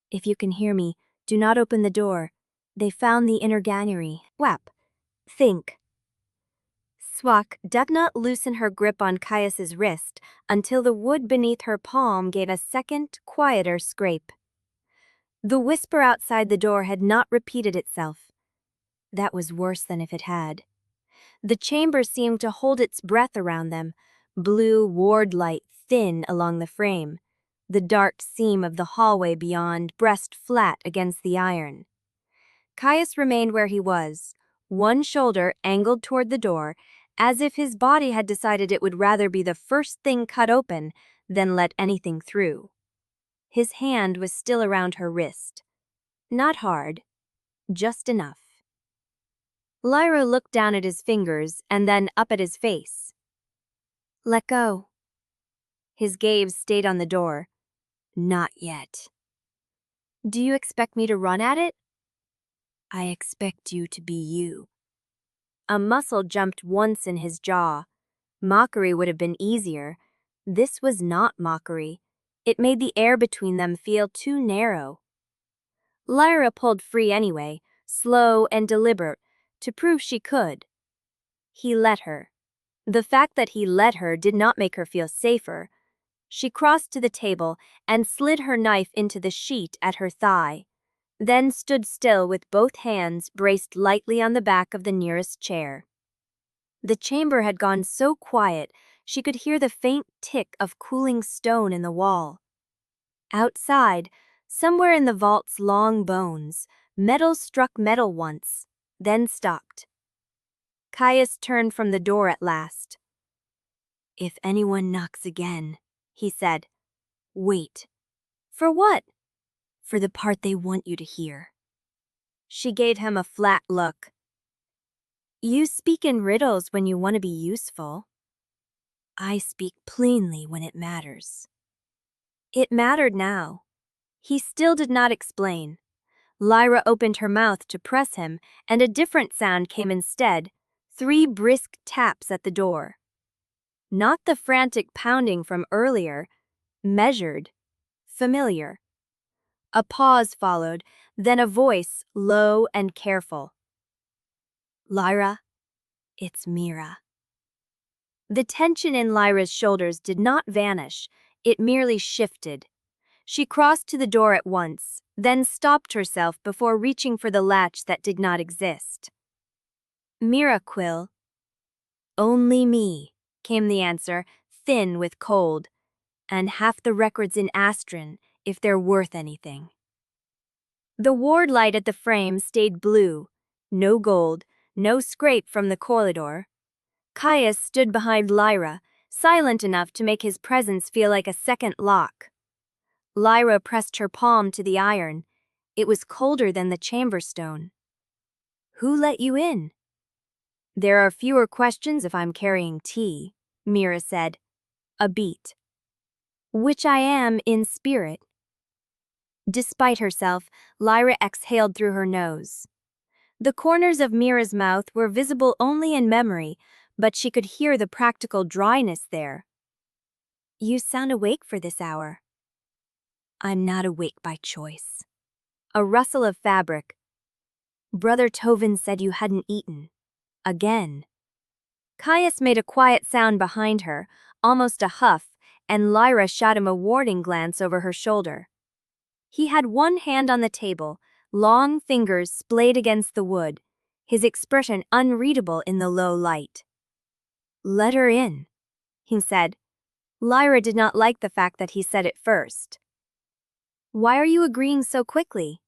"if you can hear me, do not open the door. They found the inner granary. Wap. Think." Swak did not loosen her grip on Caius's wrist until the wood beneath her palm gave a second, quieter scrape. The whisper outside the door had not repeated itself. That was worse than if it had. The chamber seemed to hold its breath around them, blue ward light thin along the frame, the dark seam of the hallway beyond breast flat against the iron. Caius remained where he was, one shoulder angled toward the door, as if his body had decided it would rather be the first thing cut open than let anything through. His hand was still around her wrist. Not hard, just enough. Lyra looked down at his fingers and then up at his face. "Let go." His gaze stayed on the door. "Not yet." "Do you expect me to run at it?" "I expect you to be you." A muscle jumped once in his jaw. Mockery would have been easier. This was not mockery. It made the air between them feel too narrow. Lyra pulled free anyway, slow and deliberate, to prove she could. He let her. The fact that he let her did not make her feel safer. She crossed to the table and slid her knife into the sheet at her thigh, then stood still with both hands braced lightly on the back of the nearest chair. The chamber had gone so quiet she could hear the faint tick of cooling stone in the wall. Outside, somewhere in the vault's long bones, metal struck metal once, then stopped. Caius turned from the door at last. "If anyone knocks again," he said, "wait." "For what?" "For the part they want you to hear." She gave him a flat look. "You speak in riddles when you want to be useful." "I speak plainly when it matters." It mattered now. He still did not explain. Lyra opened her mouth to press him, and a different sound came instead, 3 brisk taps at the door. Not the frantic pounding from earlier, measured, familiar. A pause followed, then a voice, low and careful. "Lyra, it's Mira." The tension in Lyra's shoulders did not vanish, it merely shifted. She crossed to the door at once, then stopped herself before reaching for the latch that did not exist. "Mira, Quill." "Only me," came the answer, thin with cold. "And half the records in Astron, if they're worth anything." The ward light at the frame stayed blue. No gold, no scrape from the corridor. Caius stood behind Lyra, silent enough to make his presence feel like a second lock. Lyra pressed her palm to the iron. It was colder than the chamber stone. "Who let you in?" "There are fewer questions if I'm carrying tea," Mira said. A beat. "Which I am in spirit." Despite herself, Lyra exhaled through her nose. The corners of Mira's mouth were visible only in memory, but she could hear the practical dryness there. "You sound awake for this hour." "I'm not awake by choice." A rustle of fabric. "Brother Tovin said you hadn't eaten. Again." Caius made a quiet sound behind her, almost a huff, and Lyra shot him a warning glance over her shoulder. He had one hand on the table, long fingers splayed against the wood, his expression unreadable in the low light. "Let her in," he said. Lyra did not like the fact that he said it first. "Why are you agreeing so quickly?"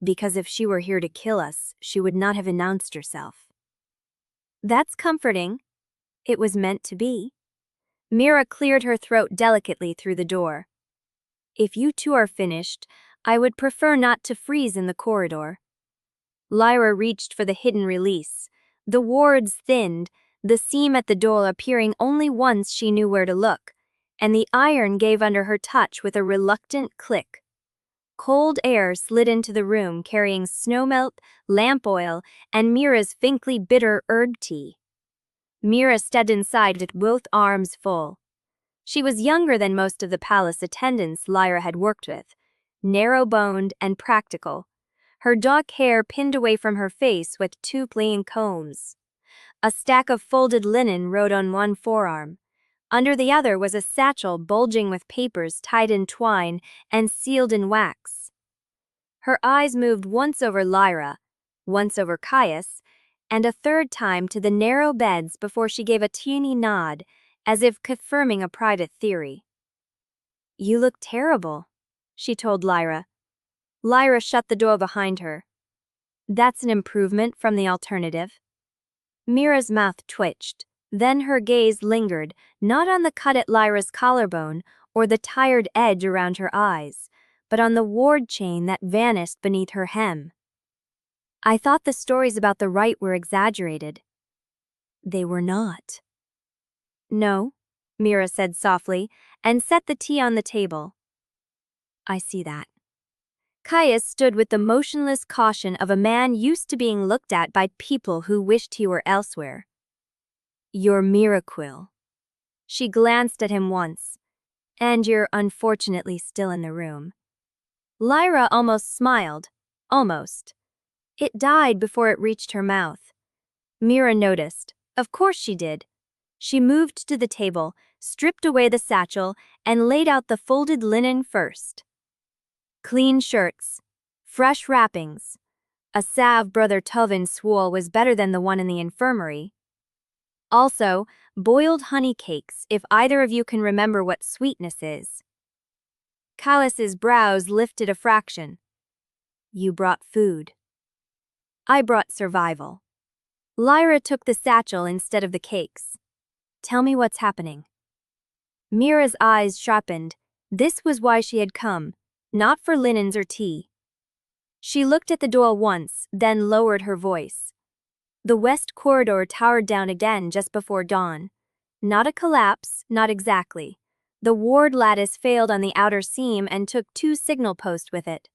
"Because if she were here to kill us, she would not have announced herself." "That's comforting." "It was meant to be." Mira cleared her throat delicately through the door. "If you two are finished, I would prefer not to freeze in the corridor." Lyra reached for the hidden release. The wards thinned, the seam at the door appearing only once she knew where to look, and the iron gave under her touch with a reluctant click. Cold air slid into the room carrying snowmelt, lamp oil, and Mira's faintly bitter herb tea. Mira stepped inside with both arms full. She was younger than most of the palace attendants Lyra had worked with, narrow-boned and practical, her dark hair pinned away from her face with two plain combs. A stack of folded linen rode on one forearm. Under the other was a satchel bulging with papers tied in twine and sealed in wax. Her eyes moved once over Lyra, once over Caius, and a third time to the narrow beds before she gave a teeny nod, as if confirming a private theory. "You look terrible," she told Lyra. Lyra shut the door behind her. "That's an improvement from the alternative." Mira's mouth twitched, then her gaze lingered, not on the cut at Lyra's collarbone or the tired edge around her eyes, but on the ward chain that vanished beneath her hem. "I thought the stories about the Rite were exaggerated." "They were not." "No," Mira said softly, and set the tea on the table. "I see that." Caius stood with the motionless caution of a man used to being looked at by people who wished he were elsewhere. "You're Mira Quill." She glanced at him once. "And you're unfortunately still in the room." Lyra almost smiled. Almost. It died before it reached her mouth. Mira noticed. Of course she did. She moved to the table, stripped away the satchel, and laid out the folded linen first. Clean shirts, fresh wrappings. A salve Brother Tovin swore was better than the one in the infirmary. Also, boiled honey cakes, if either of you can remember what sweetness is. Caius's brows lifted a fraction. "You brought food." "I brought survival." Lyra took the satchel instead of the cakes. "Tell me what's happening." Mira's eyes sharpened. This was why she had come, not for linens or tea. She looked at the door once, then lowered her voice. The west corridor towered down again just before dawn. Not a collapse, not exactly. The ward lattice failed on the outer seam and took 2 signal posts with it.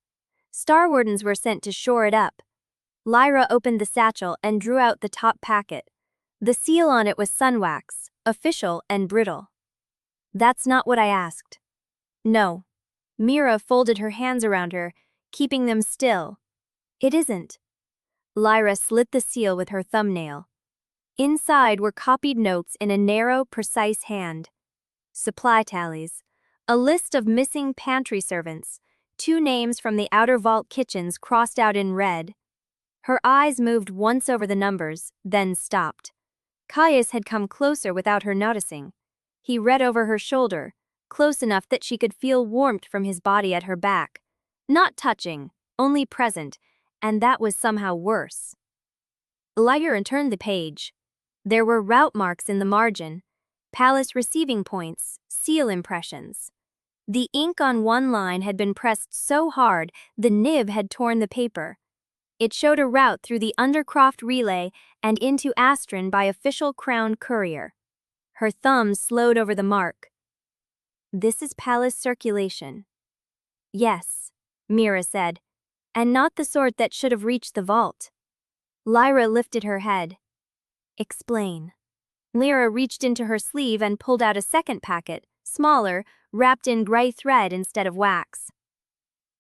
Starwardens were sent to shore it up. Lyra opened the satchel and drew out the top packet. The seal on it was sunwax, official and brittle. That's not what I asked. No. Mira folded her hands around her, keeping them still. It isn't. Lyra slit the seal with her thumbnail. Inside were copied notes in a narrow, precise hand. Supply tallies. A list of missing pantry servants. 2 names from the outer vault kitchens crossed out in red. Her eyes moved once over the numbers, then stopped. Caius had come closer without her noticing. He read over her shoulder, close enough that she could feel warmth from his body at her back. Not touching, only present, and that was somehow worse. Lyra turned the page. There were route marks in the margin, palace receiving points, seal impressions. The ink on one line had been pressed so hard the nib had torn the paper. It showed a route through the Undercroft relay and into Astron by official crown courier. Her thumb slowed over the mark. This is palace circulation. Yes, Mira said, and not the sort that should have reached the vault. Lyra lifted her head. Explain. Lyra reached into her sleeve and pulled out a second packet, smaller, wrapped in gray thread instead of wax.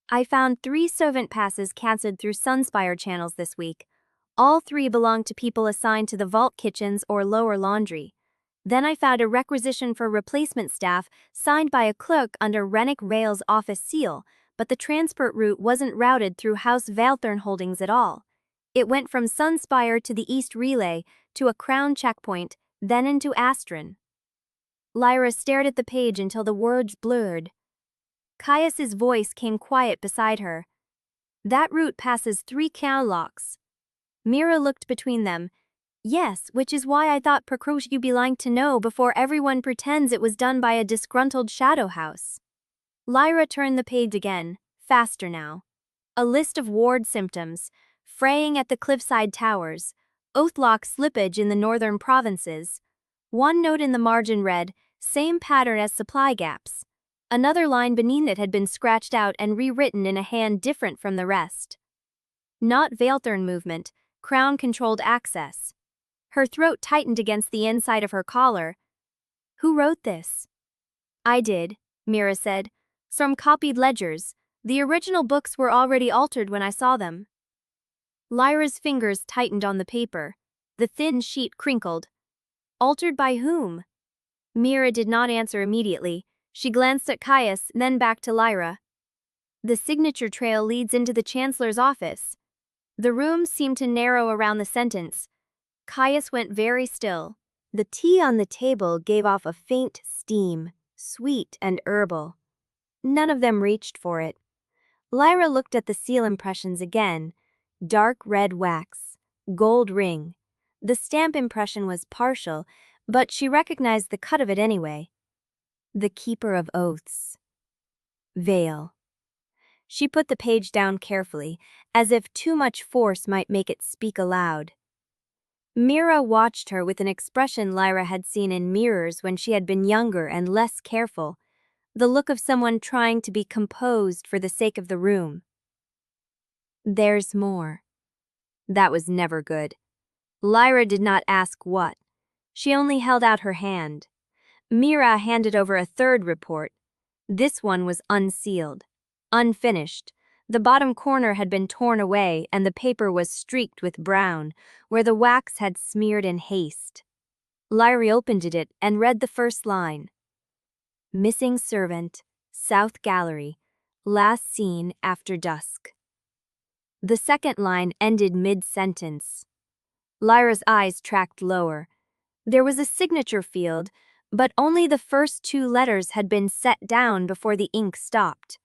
I found 3 servant passes cancelled through Sunspire channels this week. All 3 belonged to people assigned to the vault kitchens or lower laundry. Then I found a requisition for replacement staff signed by a clerk under Rennick Rail's office seal, but the transport route wasn't routed through House Vaelthorn holdings at all. It went from Sunspire to the East Relay, to a Crown checkpoint, then into Astron. Lyra stared at the page until the words blurred. Caius's voice came quiet beside her. That route passes 3 cow locks. Mira looked between them. Yes, which is why I thought Procroche you'd be lying to know before everyone pretends it was done by a disgruntled shadow house. Lyra turned the page again, faster now. A list of ward symptoms: fraying at the cliffside towers, Oathlock slippage in the northern provinces. One note in the margin read, same pattern as supply gaps. Another line beneath it had been scratched out and rewritten in a hand different from the rest. Not Vaelthorn movement, crown-controlled access. Her throat tightened against the inside of her collar. Who wrote this? I did, Mira said. Some copied ledgers. The original books were already altered when I saw them. Lyra's fingers tightened on the paper. The thin sheet crinkled. Altered by whom? Mira did not answer immediately. She glanced at Caius, then back to Lyra. The signature trail leads into the Chancellor's office. The room seemed to narrow around the sentence. Caius went very still. The tea on the table gave off a faint steam, sweet and herbal. None of them reached for it. Lyra looked at the seal impressions again. Dark red wax, gold ring. The stamp impression was partial, but she recognized the cut of it anyway. The Keeper of Oaths. Veil. She put the page down carefully, as if too much force might make it speak aloud. Mira watched her with an expression Lyra had seen in mirrors when she had been younger and less careful, the look of someone trying to be composed for the sake of the room. There's more. That was never good. Lyra did not ask what. She only held out her hand. Mira handed over a third report. This one was unsealed, unfinished. The bottom corner had been torn away and the paper was streaked with brown, where the wax had smeared in haste. Lyra opened it and read the first line. Missing servant, South Gallery, last seen after dusk. The second line ended mid-sentence. Lyra's eyes tracked lower. There was a signature field, but only the first 2 letters had been set down before the ink stopped.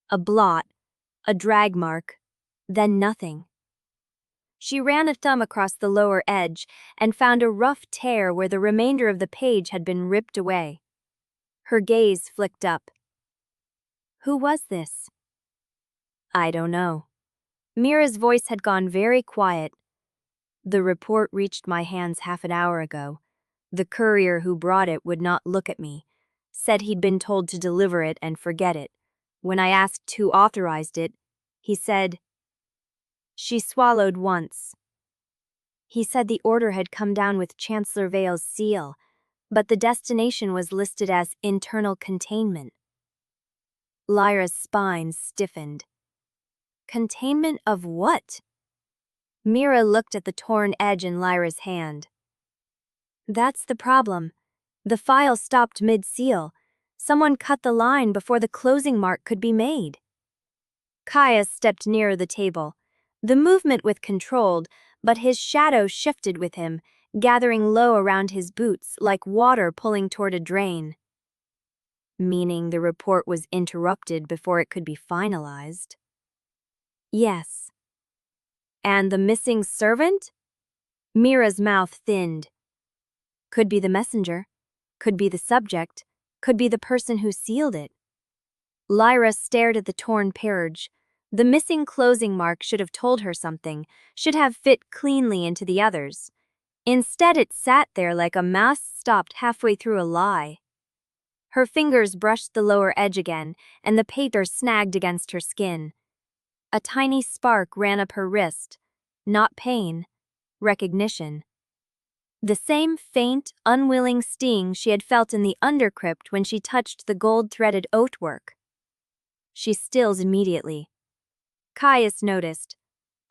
A blot, a drag mark, then nothing. She ran a thumb across the lower edge and found a rough tear where the remainder of the page had been ripped away. Her gaze flicked up. Who was this? I don't know. Mira's voice had gone very quiet. The report reached my hands half an hour ago. The courier who brought it would not look at me. Said he'd been told to deliver it and forget it. When I asked who authorized it, he said, She swallowed once. He said the order had come down with Chancellor Vael's seal, but the destination was listed as internal containment. Lyra's spine stiffened. Containment of what? Mira looked at the torn edge in Lyra's hand. That's the problem. The file stopped mid-seal. Someone cut the line before the closing mark could be made. Caius stepped nearer the table. The movement was controlled, but his shadow shifted with him, gathering low around his boots like water pulling toward a drain. Meaning the report was interrupted before it could be finalized. Yes. And the missing servant? Mira's mouth thinned. Could be the messenger, could be the subject, could be the person who sealed it. Lyra stared at the torn page. The missing closing mark should have told her something, should have fit cleanly into the others. Instead, it sat there like a mouse stopped halfway through a lie. Her fingers brushed the lower edge again, and the paper snagged against her skin. A tiny spark ran up her wrist. Not pain, recognition. The same faint, unwilling sting she had felt in the undercrypt when she touched the gold-threaded oatwork. She stills immediately. Caius noticed.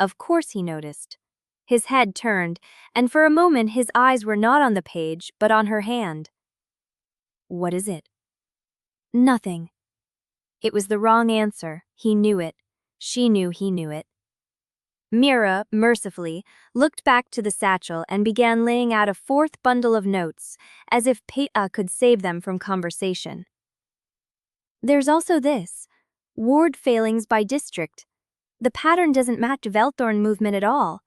Of course he noticed. His head turned, and for a moment his eyes were not on the page, but on her hand. What is it? Nothing. It was the wrong answer. He knew it. She knew he knew it. Mira, mercifully, looked back to the satchel and began laying out a fourth bundle of notes, as if Peta could save them from conversation. There's also this. Ward failings by district. The pattern doesn't match Vaelthorn movement at all.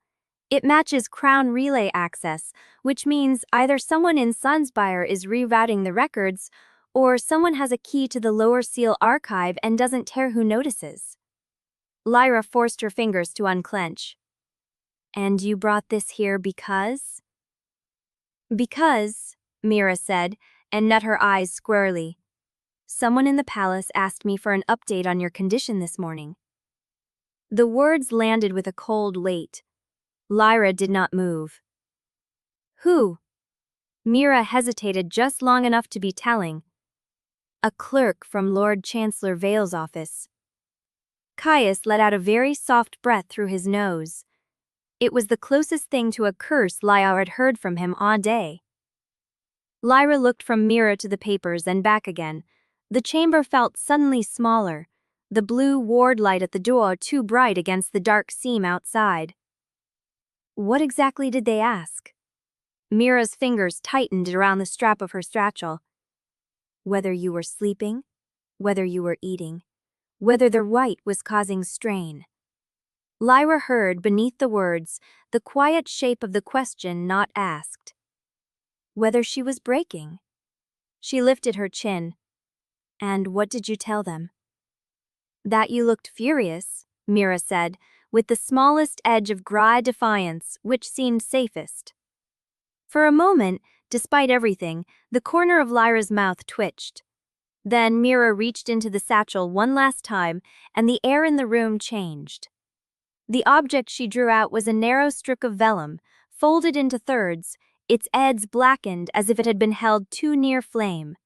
It matches Crown Relay access, which means either someone in Sunspire is rerouting the records, or someone has a key to the lower seal archive and doesn't care who notices. Lyra forced her fingers to unclench. And you brought this here because? Because, Mira said, and knit her eyes squarely. Someone in the palace asked me for an update on your condition this morning. The words landed with a cold weight. Lyra did not move. Who? Mira hesitated just long enough to be telling. A clerk from Lord Chancellor Vael's office. Caius let out a very soft breath through his nose. It was the closest thing to a curse Lyra had heard from him all day. Lyra looked from Mira to the papers and back again. The chamber felt suddenly smaller, the blue ward light at the door too bright against the dark seam outside. What exactly did they ask? Mira's fingers tightened around the strap of her satchel. Whether you were sleeping, whether you were eating, whether the white was causing strain. Lyra heard beneath the words the quiet shape of the question not asked. Whether she was breaking. She lifted her chin. And what did you tell them? That you looked furious, Mira said, with the smallest edge of dry defiance, which seemed safest. For a moment, despite everything, the corner of Lyra's mouth twitched. Then Mira reached into the satchel one last time, and the air in the room changed. The object she drew out was a narrow strip of vellum, folded into thirds, its edges blackened as if it had been held too near flame.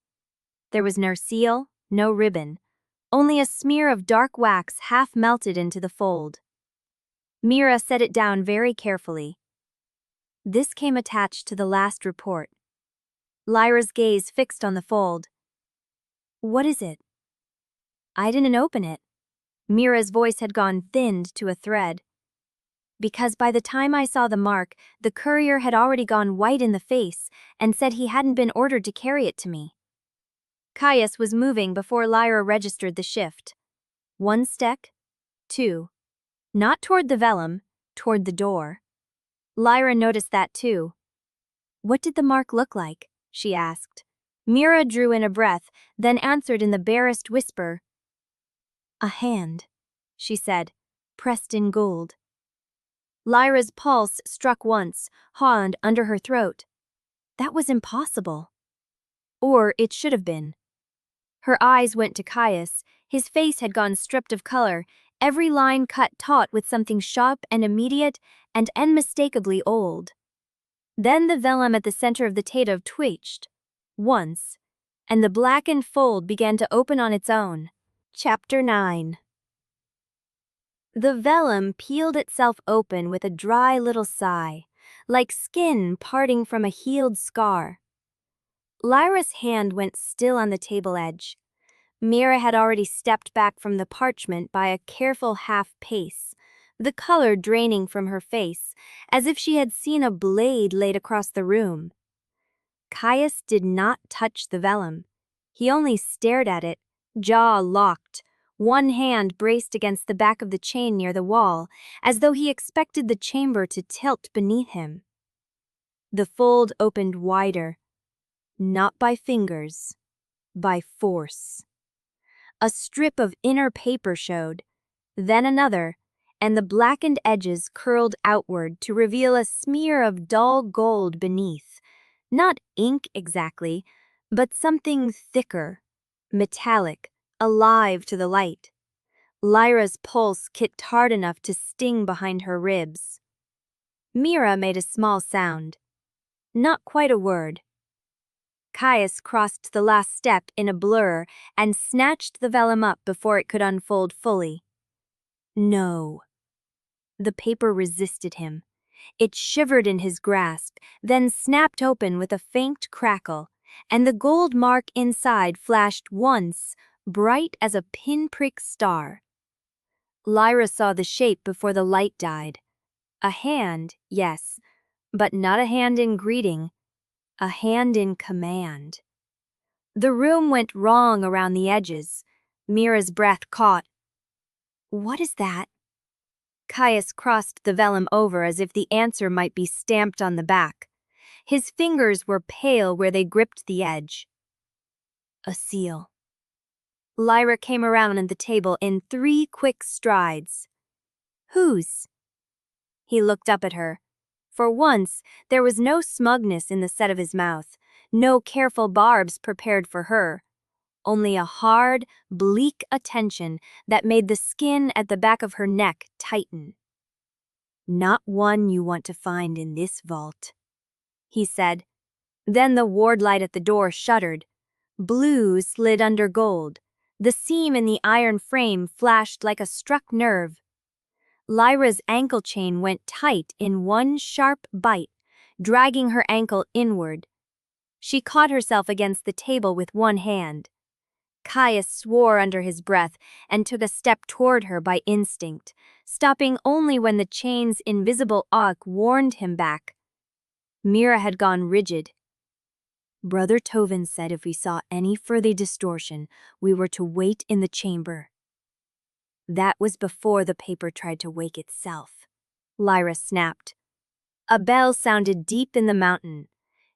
There was no seal, no ribbon, only a smear of dark wax half melted into the fold. Mira set it down very carefully. This came attached to the last report. Lyra's gaze fixed on the fold. What is it? I didn't open it. Mira's voice had gone thinned to a thread. Because by the time I saw the mark, the courier had already gone white in the face and said he hadn't been ordered to carry it to me. Caius was moving before Lyra registered the shift. 1 step, 2. Not toward the vellum, toward the door. Lyra noticed that too. What did the mark look like? She asked. Mira drew in a breath, then answered in the barest whisper. A hand, she said, pressed in gold. Lyra's pulse struck once, hard under her throat. That was impossible. Or it should have been. Her eyes went to Caius. His face had gone stripped of color, every line cut taut with something sharp and immediate and unmistakably old. Then the vellum at the center of the tato twitched, once, and the blackened fold began to open on its own. Chapter 9. The vellum peeled itself open with a dry little sigh, like skin parting from a healed scar. Lyra's hand went still on the table edge. Mira had already stepped back from the parchment by a careful half-pace, the color draining from her face, as if she had seen a blade laid across the room. Caius did not touch the vellum. He only stared at it, jaw locked, one hand braced against the back of the chain near the wall, as though he expected the chamber to tilt beneath him. The fold opened wider, not by fingers, by force. A strip of inner paper showed, then another, and the blackened edges curled outward to reveal a smear of dull gold beneath. Not ink exactly, but something thicker, metallic, alive to the light. Lyra's pulse kicked hard enough to sting behind her ribs. Mira made a small sound. Not quite a word. Caius crossed the last step in a blur and snatched the vellum up before it could unfold fully. No. The paper resisted him. It shivered in his grasp, then snapped open with a faint crackle, and the gold mark inside flashed once, bright as a pinprick star. Lyra saw the shape before the light died. A hand, yes, but not a hand in greeting, a hand in command. The room went wrong around the edges. Mira's breath caught. What is that? Caius crossed the vellum over as if the answer might be stamped on the back. His fingers were pale where they gripped the edge. A seal. Lyra came around the table in 3 quick strides. Whose? He looked up at her. For once, there was no smugness in the set of his mouth, no careful barbs prepared for her. Only a hard, bleak attention that made the skin at the back of her neck tighten. Not one you want to find in this vault, he said. Then the ward light at the door shuddered. Blue slid under gold. The seam in the iron frame flashed like a struck nerve. Lyra's ankle chain went tight in one sharp bite, dragging her ankle inward. She caught herself against the table with one hand. Caius swore under his breath and took a step toward her by instinct, stopping only when the chain's invisible arc warned him back. Mira had gone rigid. Brother Tovin said if we saw any further distortion, we were to wait in the chamber. That was before the paper tried to wake itself. Lyra snapped. A bell sounded deep in the mountain.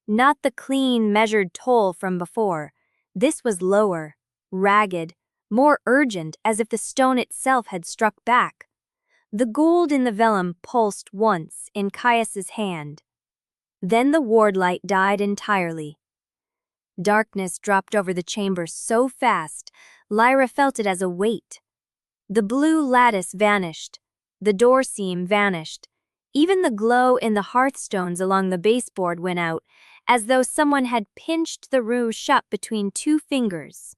Not the clean, measured toll from before. This was lower, ragged, more urgent, as if the stone itself had struck back. The gold in the vellum pulsed once in Caius's hand. Then the ward light died entirely. Darkness dropped over the chamber so fast, Lyra felt it as a weight. The blue lattice vanished. The door seam vanished. Even the glow in the hearthstones along the baseboard went out, as though someone had pinched the room shut between 2 fingers.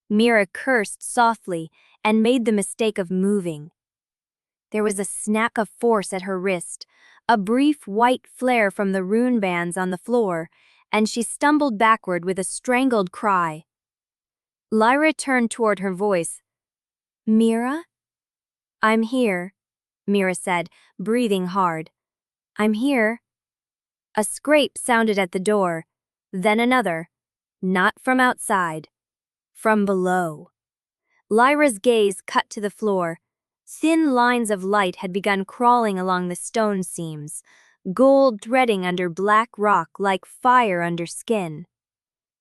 Mira cursed softly and made the mistake of moving. There was a snap of force at her wrist, a brief white flare from the rune bands on the floor, and she stumbled backward with a strangled cry. Lyra turned toward her voice. Mira? I'm here, Mira said, breathing hard. I'm here. A scrape sounded at the door, then another, not from outside, from below. Lyra's gaze cut to the floor. Thin lines of light had begun crawling along the stone seams, gold threading under black rock like fire under skin.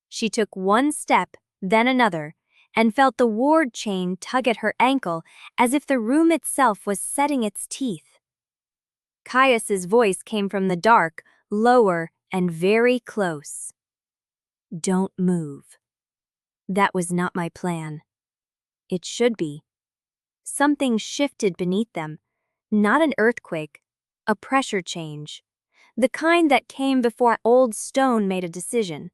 She took one step, then another, and felt the ward chain tug at her ankle as if the room itself was setting its teeth. Caius's voice came from the dark, lower, and very close. Don't move. That was not my plan. It should be. Something shifted beneath them. Not an earthquake, a pressure change. The kind that came before old stone made a decision.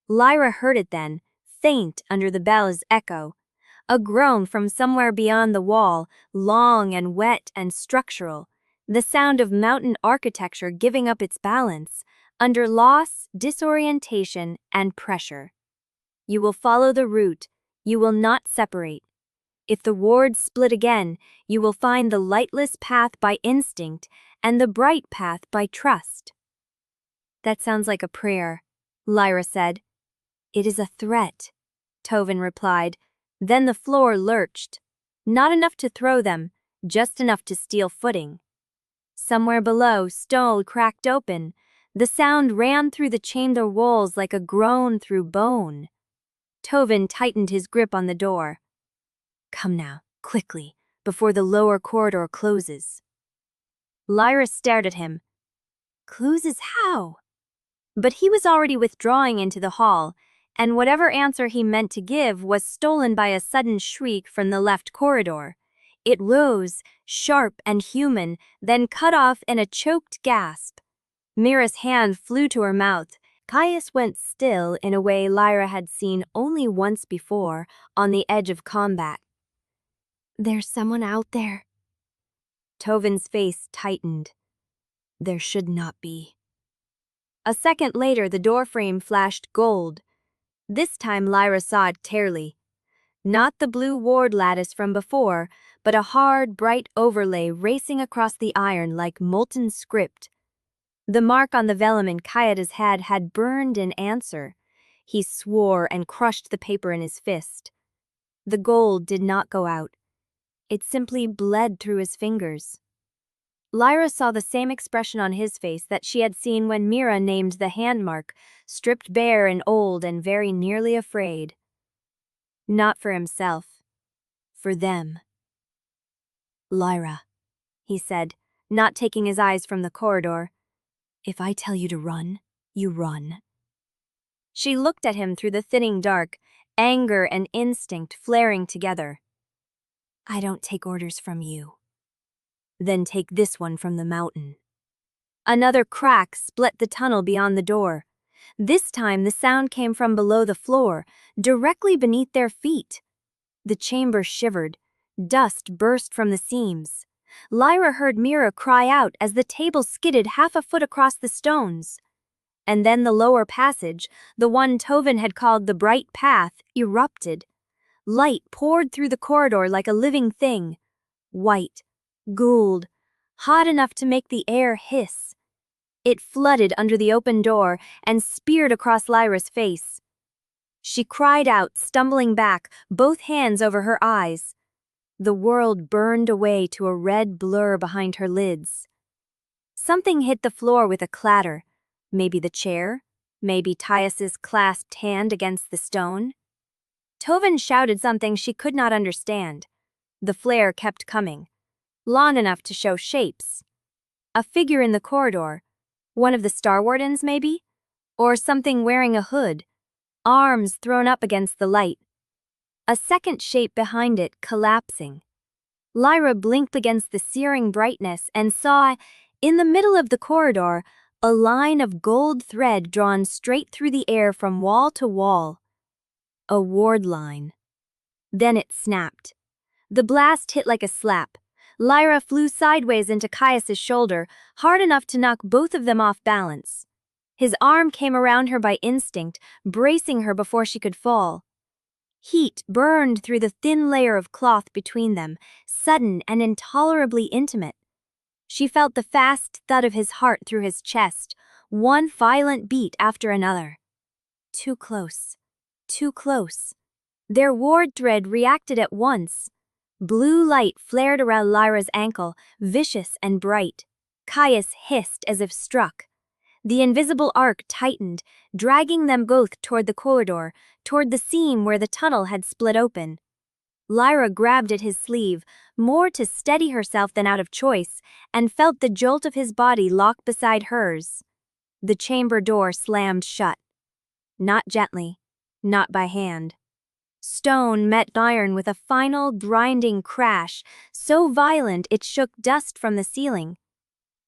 Lyra heard it then, faint under the bell's echo. A groan from somewhere beyond the wall, long and wet and structural. The sound of mountain architecture giving up its balance, under loss, disorientation, and pressure. You will follow the route, you will not separate. If the wards split again, you will find the lightless path by instinct and the bright path by trust. That sounds like a prayer, Lyra said. It is a threat, Tovin replied. Then the floor lurched. Not enough to throw them, just enough to steal footing. Somewhere below, stone cracked open. The sound ran through the chamber walls like a groan through bone. Tovin tightened his grip on the door. Come now, quickly, before the lower corridor closes. Lyra stared at him. Closes how? But he was already withdrawing into the hall, and whatever answer he meant to give was stolen by a sudden shriek from the left corridor. It rose, sharp and human, then cut off in a choked gasp. Mira's hand flew to her mouth. Caius went still in a way Lyra had seen only once before, on the edge of combat. There's someone out there. Tovin's face tightened. There should not be. A second later, the doorframe flashed gold. This time Lyra saw it clearly. Not the blue ward lattice from before, but a hard, bright overlay racing across the iron like molten script. The mark on the vellum in Caius's head had burned in answer. He swore and crushed the paper in his fist. The gold did not go out. It simply bled through his fingers. Lyra saw the same expression on his face that she had seen when Mira named the handmark, stripped bare and old and very nearly afraid. Not for himself. For them. Lyra, he said, not taking his eyes from the corridor. If I tell you to run, you run. She looked at him through the thinning dark, anger and instinct flaring together. I don't take orders from you. Then take this one from the mountain. Another crack split the tunnel beyond the door. This time the sound came from below the floor, directly beneath their feet. The chamber shivered. Dust burst from the seams. Lyra heard Mira cry out as the table skidded half a foot across the stones. And then the lower passage, the one Tovin had called the bright path, erupted. Light poured through the corridor like a living thing. White. Gold, hot enough to make the air hiss. It flooded under the open door and speared across Lyra's face. She cried out, stumbling back, both hands over her eyes. The world burned away to a red blur behind her lids. Something hit the floor with a clatter. Maybe the chair, maybe Caius's clasped hand against the stone. Tovin shouted something she could not understand. The flare kept coming. Long enough to show shapes. A figure in the corridor. One of the Starwardens, maybe? Or something wearing a hood. Arms thrown up against the light. A second shape behind it collapsing. Lyra blinked against the searing brightness and saw, in the middle of the corridor, a line of gold thread drawn straight through the air from wall to wall. A ward line. Then it snapped. The blast hit like a slap. Lyra flew sideways into Caius's shoulder, hard enough to knock both of them off balance. His arm came around her by instinct, bracing her before she could fall. Heat burned through the thin layer of cloth between them, sudden and intolerably intimate. She felt the fast thud of his heart through his chest, one violent beat after another. Too close. Too close. Their ward thread reacted at once. Blue light flared around Lyra's ankle, vicious and bright. Caius hissed as if struck. The invisible arc tightened, dragging them both toward the corridor, toward the seam where the tunnel had split open. Lyra grabbed at his sleeve, more to steady herself than out of choice, and felt the jolt of his body lock beside hers. The chamber door slammed shut. Not gently, not by hand. Stone met iron with a final grinding crash, so violent it shook dust from the ceiling.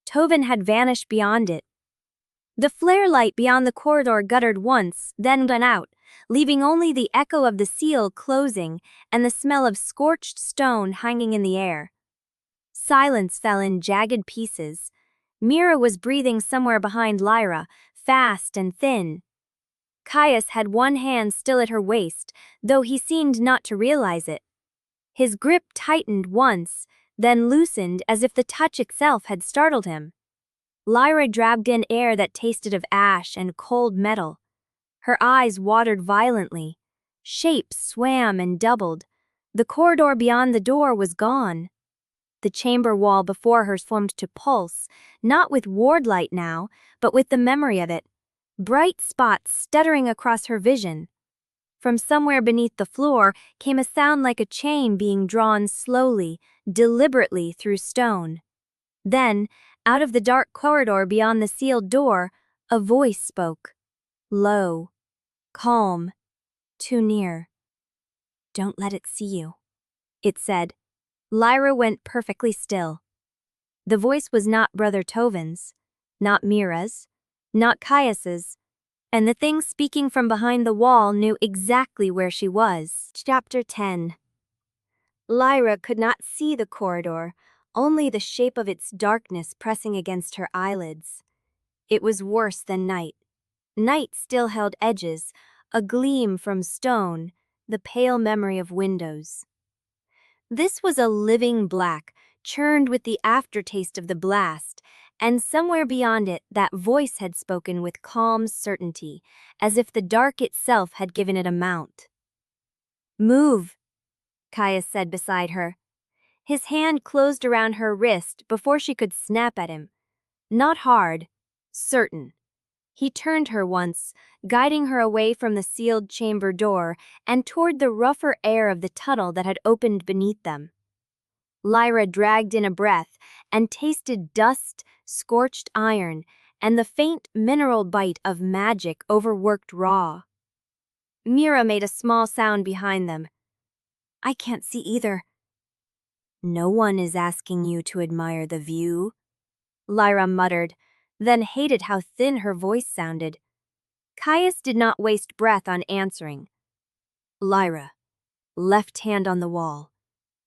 Tovin had vanished beyond it. The flare light beyond the corridor guttered once, then went out, leaving only the echo of the seal closing and the smell of scorched stone hanging in the air. Silence fell in jagged pieces. Mira was breathing somewhere behind Lyra, fast and thin. Caius had one hand still at her waist, though he seemed not to realize it. His grip tightened once, then loosened as if the touch itself had startled him. Lyra dragged in air that tasted of ash and cold metal. Her eyes watered violently. Shapes swam and doubled. The corridor beyond the door was gone. The chamber wall before her seemed to pulse, not with ward light now, but with the memory of it. Bright spots stuttering across her vision. From somewhere beneath the floor came a sound like a chain being drawn slowly, deliberately through stone. Then, out of the dark corridor beyond the sealed door, a voice spoke. Low, calm, too near. "Don't let it see you," it said. Lyra went perfectly still. The voice was not Brother Tovin's, not Mira's, not Caius's, and the thing speaking from behind the wall knew exactly where she was. Chapter 10. Lyra could not see the corridor, only the shape of its darkness pressing against her eyelids. It was worse than night. Night still held edges, a gleam from stone, the pale memory of windows. This was a living black, churned with the aftertaste of the blast, and somewhere beyond it that voice had spoken with calm certainty, as if the dark itself had given it a mount. "Move," Caius said beside her. His hand closed around her wrist before she could snap at him. Not hard, certain. He turned her once, guiding her away from the sealed chamber door and toward the rougher air of the tunnel that had opened beneath them. Lyra dragged in a breath and tasted dust, scorched iron, and the faint mineral bite of magic overworked raw. Mira made a small sound behind them. "I can't see either." "No one is asking you to admire the view," Lyra muttered, then hated how thin her voice sounded. Caius did not waste breath on answering. "Lyra, left hand on the wall.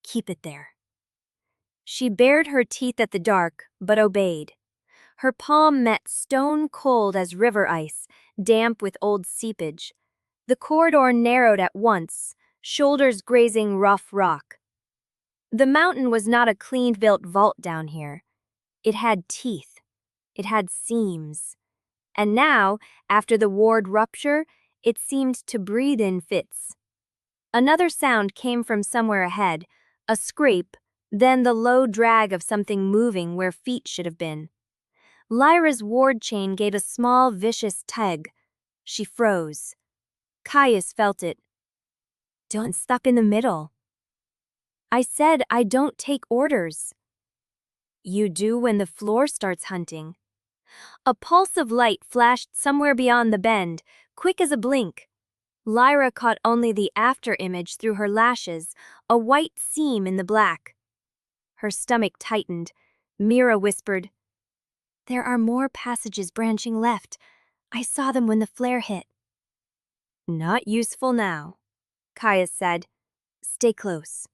Keep it there." She bared her teeth at the dark, but obeyed. Her palm met stone cold as river ice, damp with old seepage. The corridor narrowed at once, shoulders grazing rough rock. The mountain was not a clean-built vault down here. It had teeth. It had seams. And now, after the ward rupture, it seemed to breathe in fits. Another sound came from somewhere ahead, a scrape, then the low drag of something moving where feet should have been. Lyra's ward chain gave a small, vicious tug. She froze. Caius felt it. "Don't stop in the middle." "I said I don't take orders." "You do when the floor starts hunting." A pulse of light flashed somewhere beyond the bend, quick as a blink. Lyra caught only the after-image through her lashes, a white seam in the black. Her stomach tightened. Mira whispered, "There are more passages branching left. I saw them when the flare hit." "Not useful now," Caius said. "Stay close."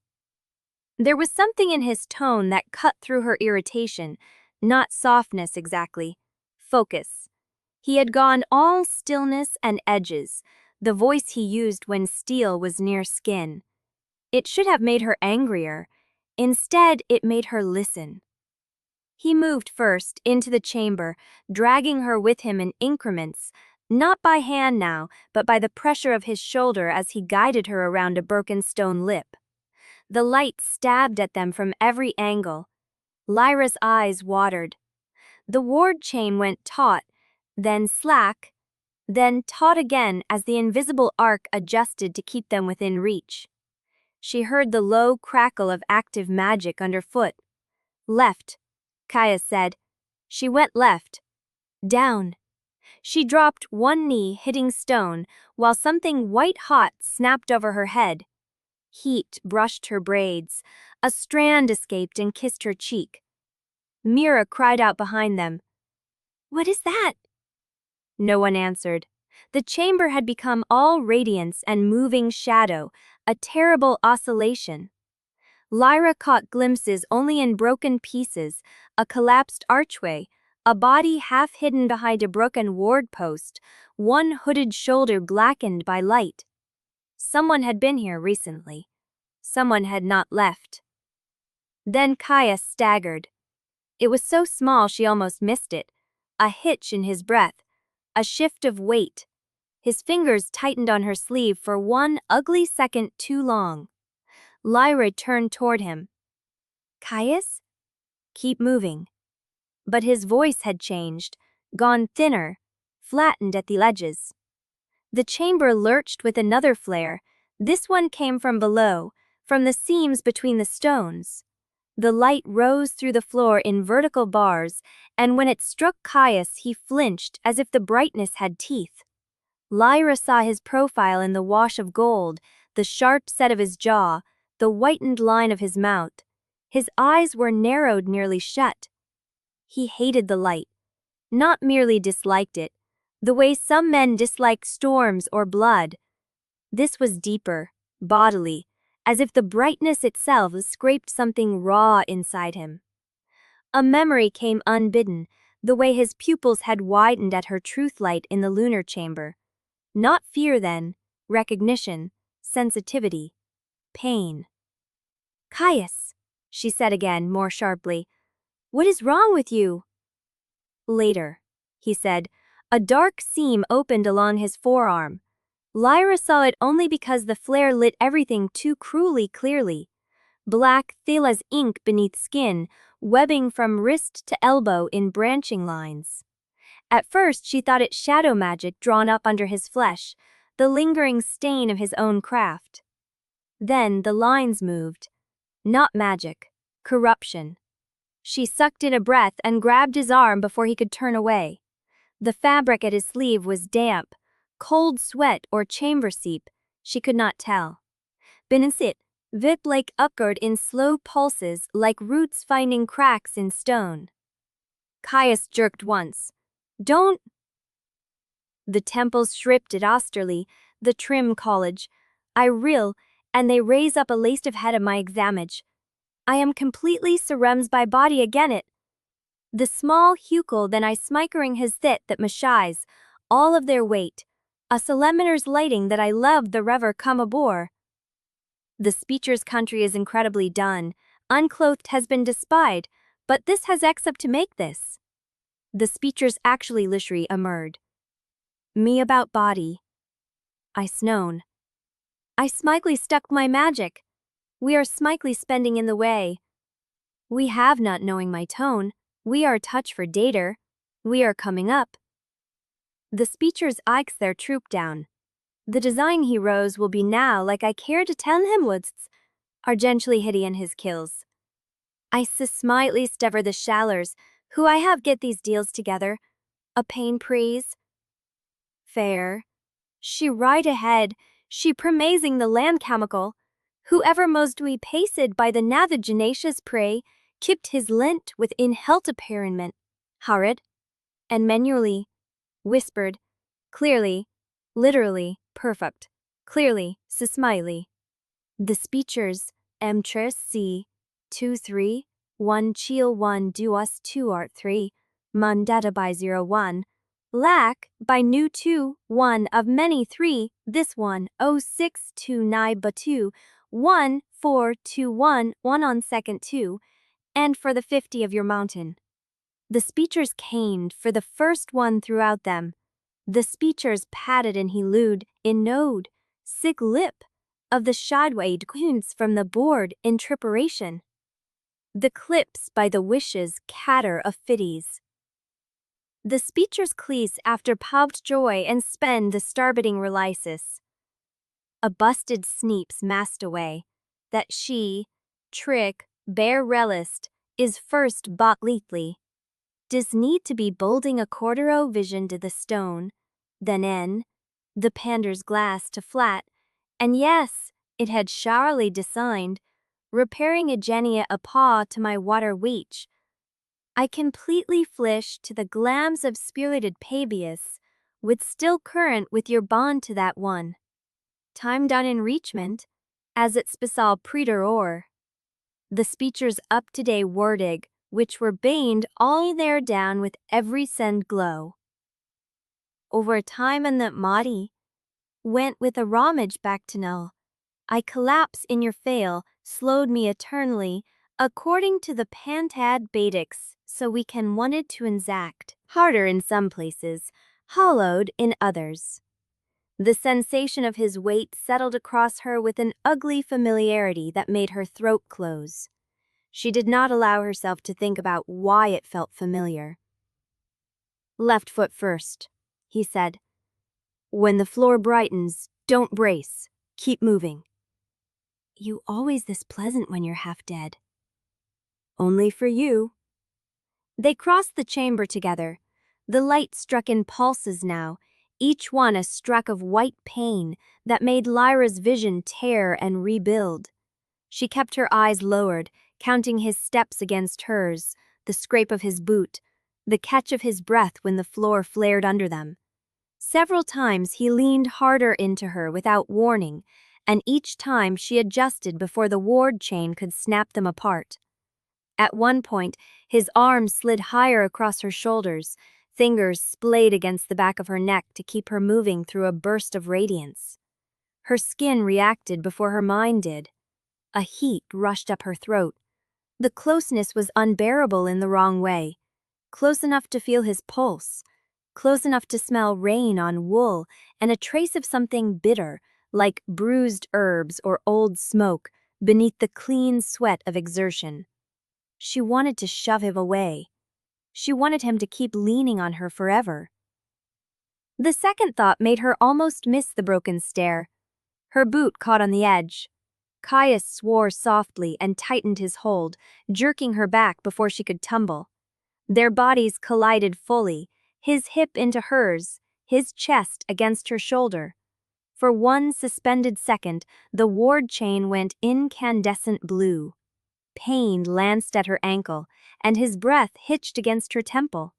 There was something in his tone that cut through her irritation, not softness exactly, focus. He had gone all stillness and edges, the voice he used when steel was near skin. It should have made her angrier. Instead, it made her listen. He moved first into the chamber, dragging her with him in increments, not by hand now, but by the pressure of his shoulder as he guided her around a broken stone lip. The light stabbed at them from every angle. Lyra's eyes watered. The ward chain went taut, then slack, then taut again as the invisible arc adjusted to keep them within reach. She heard the low crackle of active magic underfoot. "Left," Caius said. She went left. Down. She dropped one knee, hitting stone, while something white-hot snapped over her head. Heat brushed her braids. A strand escaped and kissed her cheek. Mira cried out behind them. "What is that?" No one answered. The chamber had become all radiance and moving shadow, a terrible oscillation. Lyra caught glimpses only in broken pieces, a collapsed archway, a body half hidden behind a broken ward post, one hooded shoulder blackened by light. Someone had been here recently. Someone had not left. Then Caius staggered. It was so small she almost missed it. A hitch in his breath, a shift of weight. His fingers tightened on her sleeve for one ugly second too long. Lyra turned toward him. "Caius? Keep moving." But his voice had changed, gone thinner, flattened at the edges. The chamber lurched with another flare. This one came from below, from the seams between the stones. The light rose through the floor in vertical bars, and when it struck Caius, he flinched as if the brightness had teeth. Lyra saw his profile in the wash of gold, the sharp set of his jaw, the whitened line of his mouth. His eyes were narrowed nearly shut. He hated the light, not merely disliked it, the way some men dislike storms or blood. This was deeper, bodily, as if the brightness itself scraped something raw inside him. A memory came unbidden, the way his pupils had widened at her truth light in the lunar chamber. Not fear then, recognition, sensitivity, pain. "Caius," she said again, more sharply, "what is wrong with you?" "Later," he said. A dark seam opened along his forearm. Lyra saw it only because the flare lit everything too cruelly clearly. Black, thick as ink beneath skin, webbing from wrist to elbow in branching lines. At first she thought it shadow magic drawn up under his flesh, the lingering stain of his own craft. Then the lines moved. Not magic, corruption. She sucked in a breath and grabbed his arm before he could turn away. The fabric at his sleeve was damp, cold sweat or chamber seep, she could not tell. Beneath Vip like upward in slow pulses like roots finding cracks in stone. Caius jerked once. "Don't." The temples stripped at Asterreach, the trim college. "I reel, and they raise up a laced of head of my examage. I am completely surrems by body again it. The small hukel then I smikering his thit that mashais, all of their weight, a solemner's lighting that I loved the rever come abore. The speecher's country is incredibly done, unclothed has been despied, but this has except to make this. The speecher's actually lishri emerged. Me about body. I snown. I smikely stuck my magic. We are smikely spending in the way. We have not knowing my tone, we are touch for dater. We are coming up. The speechers ikes their troop down. The design heroes will be now like I care to tell him woods, are gently hitty in his kills. I slightly stever the shallers, who I have get these deals together. A pain praise. Fair. She right ahead, she praising the land chemical. Whoever most we paced by the navigenacious prey, kept his lent with inhelt apparentment. Hurried. And manually. Whispered. Clearly. Literally. Perfect. Clearly. Smiley. The speechers. Emtress C. 2-3. 1 Cheel 1 Duos 2 Art 3. Mundata by 01. Lack by new 2, 1 of many 3, this one 06 2 9 but 2, 1 4 2 1 1 on second 2, and for the 50 of your mountain. The speechers caned for the first one throughout them. The speechers patted and he lewd, in node, sick lip, of the shadwade queens from the board in triperation. The clips by the wishes catter of fitties. The speechers clease after popped joy and spend the starbiting relicis. A busted sneeps masked away, that she, trick, bear relist, is first bought lethally. Does need to be bolding a quarter-o vision to the stone, then in, the pander's glass to flat, and yes, it had Charlie designed, repairing a genia a paw to my water weech. I completely flish to the glams of spirited Pabius, with still current with your bond to that one. Time done in reachment, as it spesal preter or. The speechers up-to-day wordig, which were baned all there down with every send glow. Over a time and that Maudie went with a romage back to null. I collapse in your fail, slowed me eternally, according to the Pantad Badix, so we can wanted to exact, harder in some places, hollowed in others. The sensation of his weight settled across her with an ugly familiarity that made her throat close. She did not allow herself to think about why it felt familiar. Left foot first, he said. When the floor brightens, don't brace. Keep moving. You always this pleasant when you're half dead. Only for you. They crossed the chamber together. The light struck in pulses now, each one a struck of white pain that made Lyra's vision tear and rebuild. She kept her eyes lowered, counting his steps against hers, the scrape of his boot, the catch of his breath when the floor flared under them. Several times he leaned harder into her without warning, and each time she adjusted before the ward chain could snap them apart. At one point, his arms slid higher across her shoulders, fingers splayed against the back of her neck to keep her moving through a burst of radiance. Her skin reacted before her mind did. A heat rushed up her throat. The closeness was unbearable in the wrong way. Close enough to feel his pulse. Close enough to smell rain on wool and a trace of something bitter, like bruised herbs or old smoke, beneath the clean sweat of exertion. She wanted to shove him away. She wanted him to keep leaning on her forever. The second thought made her almost miss the broken stair. Her boot caught on the edge. Caius swore softly and tightened his hold, jerking her back before she could tumble. Their bodies collided fully, his hip into hers, his chest against her shoulder. For one suspended second, the ward chain went incandescent blue. Pain lanced at her ankle, and his breath hitched against her temple.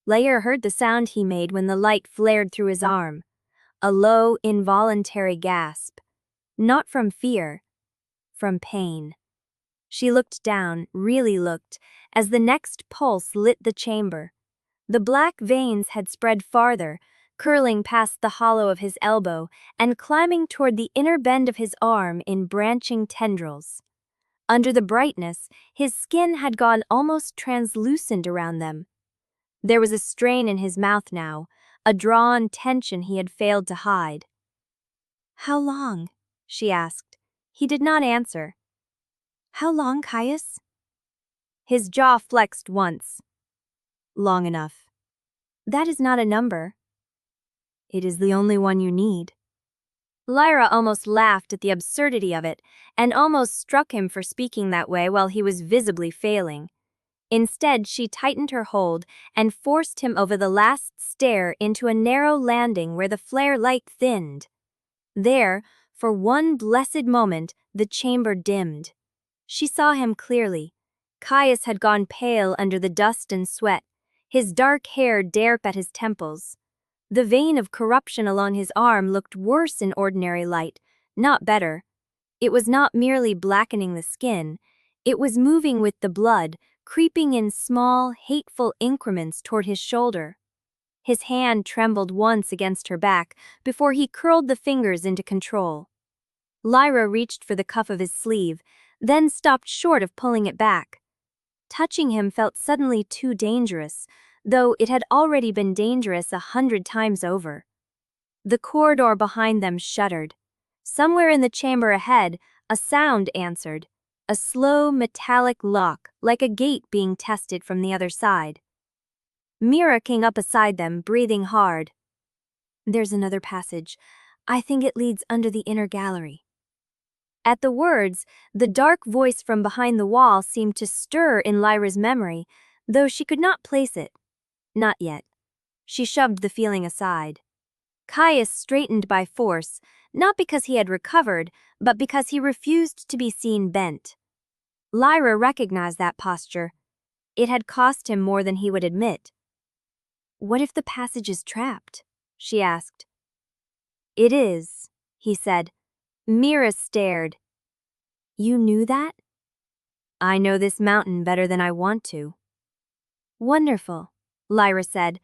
Lyra heard the sound he made when the light flared through his arm. A low, involuntary gasp. Not from fear, from pain. She looked down, really looked, as the next pulse lit the chamber. The black veins had spread farther, curling past the hollow of his elbow and climbing toward the inner bend of his arm in branching tendrils. Under the brightness, his skin had gone almost translucent around them. There was a strain in his mouth now, a drawn tension he had failed to hide. "How long?" she asked. He did not answer. "How long, Caius?" His jaw flexed once. "Long enough." "That is not a number." "It is the only one you need." Lyra almost laughed at the absurdity of it, and almost struck him for speaking that way while he was visibly failing. Instead, she tightened her hold and forced him over the last stair into a narrow landing where the flare light thinned. There, for one blessed moment, the chamber dimmed. She saw him clearly. Caius had gone pale under the dust and sweat, his dark hair damp at his temples. The vein of corruption along his arm looked worse in ordinary light, not better. It was not merely blackening the skin, it was moving with the blood, creeping in small, hateful increments toward his shoulder. His hand trembled once against her back before he curled the fingers into control. Lyra reached for the cuff of his sleeve, then stopped short of pulling it back. Touching him felt suddenly too dangerous, though it had already been dangerous 100 times over. The corridor behind them shuddered. Somewhere in the chamber ahead, a sound answered, a slow metallic lock like a gate being tested from the other side. Mira came up beside them, breathing hard. "There's another passage. I think it leads under the inner gallery." At the words, the dark voice from behind the wall seemed to stir in Lyra's memory, though she could not place it. Not yet. She shoved the feeling aside. Caius straightened by force, not because he had recovered, but because he refused to be seen bent. Lyra recognized that posture. It had cost him more than he would admit. "What if the passage is trapped?" she asked. "It is," he said. Mira stared. "You knew that?" "I know this mountain better than I want to." "Wonderful," Lyra said.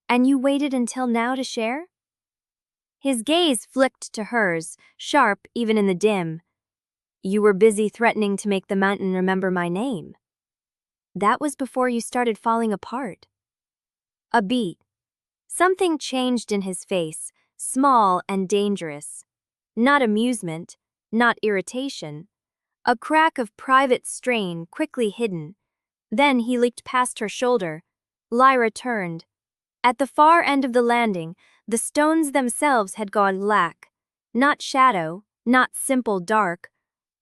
"And you waited until now to share?" His gaze flicked to hers, sharp even in the dim. "You were busy threatening to make the mountain remember my name." "That was before you started falling apart." A beat. Something changed in his face, small and dangerous. Not amusement, not irritation. A crack of private strain quickly hidden. Then he leaped past her shoulder. Lyra turned. At the far end of the landing, the stones themselves had gone black. Not shadow, not simple dark.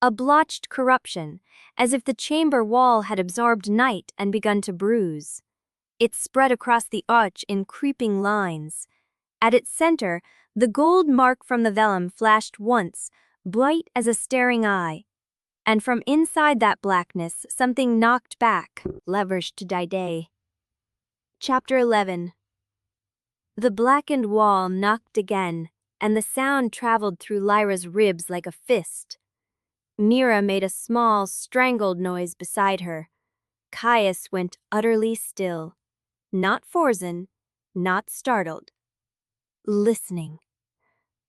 A blotched corruption, as if the chamber wall had absorbed night and begun to bruise. It spread across the arch in creeping lines. At its center, the gold mark from the vellum flashed once, bright as a staring eye. And from inside that blackness, something knocked back, leveraged to die day. Chapter 11. The blackened wall knocked again, and the sound traveled through Lyra's ribs like a fist. Mira made a small, strangled noise beside her. Caius went utterly still. Not frozen, not startled. Listening.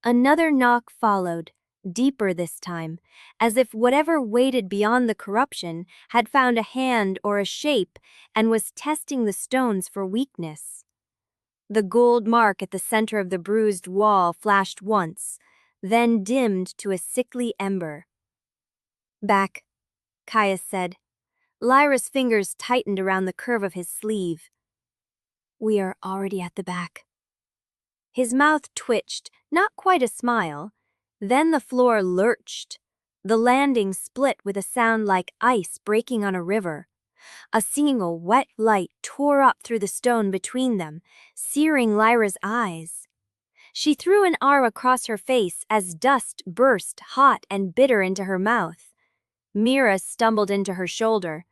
Another knock followed, deeper this time, as if whatever waited beyond the corruption had found a hand or a shape and was testing the stones for weakness. The gold mark at the center of the bruised wall flashed once, then dimmed to a sickly ember. "Back," Caius said. Lyra's fingers tightened around the curve of his sleeve. "We are already at the back." His mouth twitched, not quite a smile. Then the floor lurched. The landing split with a sound like ice breaking on a river. A single wet light tore up through the stone between them, searing Lyra's eyes. She threw an arm across her face as dust burst hot and bitter into her mouth. Mira stumbled into her shoulder.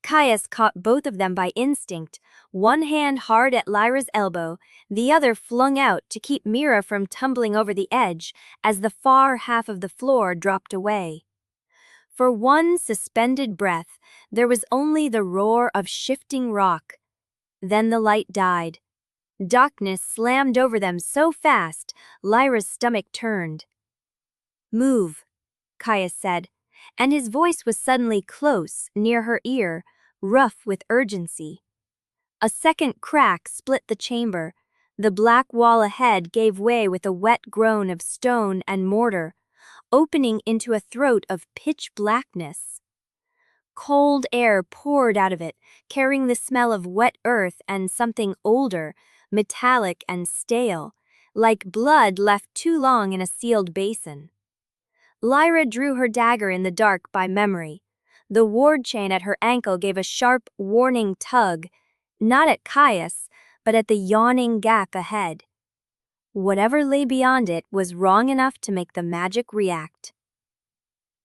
Caius caught both of them by instinct, one hand hard at Lyra's elbow, the other flung out to keep Mira from tumbling over the edge as the far half of the floor dropped away. For one suspended breath, there was only the roar of shifting rock. Then the light died. Darkness slammed over them so fast, Lyra's stomach turned. "Move," Caius said, and his voice was suddenly close, near her ear, rough with urgency. A second crack split the chamber. The black wall ahead gave way with a wet groan of stone and mortar, opening into a throat of pitch blackness. Cold air poured out of it, carrying the smell of wet earth and something older, metallic and stale, like blood left too long in a sealed basin. Lyra drew her dagger in the dark by memory. The ward chain at her ankle gave a sharp, warning tug, not at Caius, but at the yawning gap ahead. Whatever lay beyond it was wrong enough to make the magic react.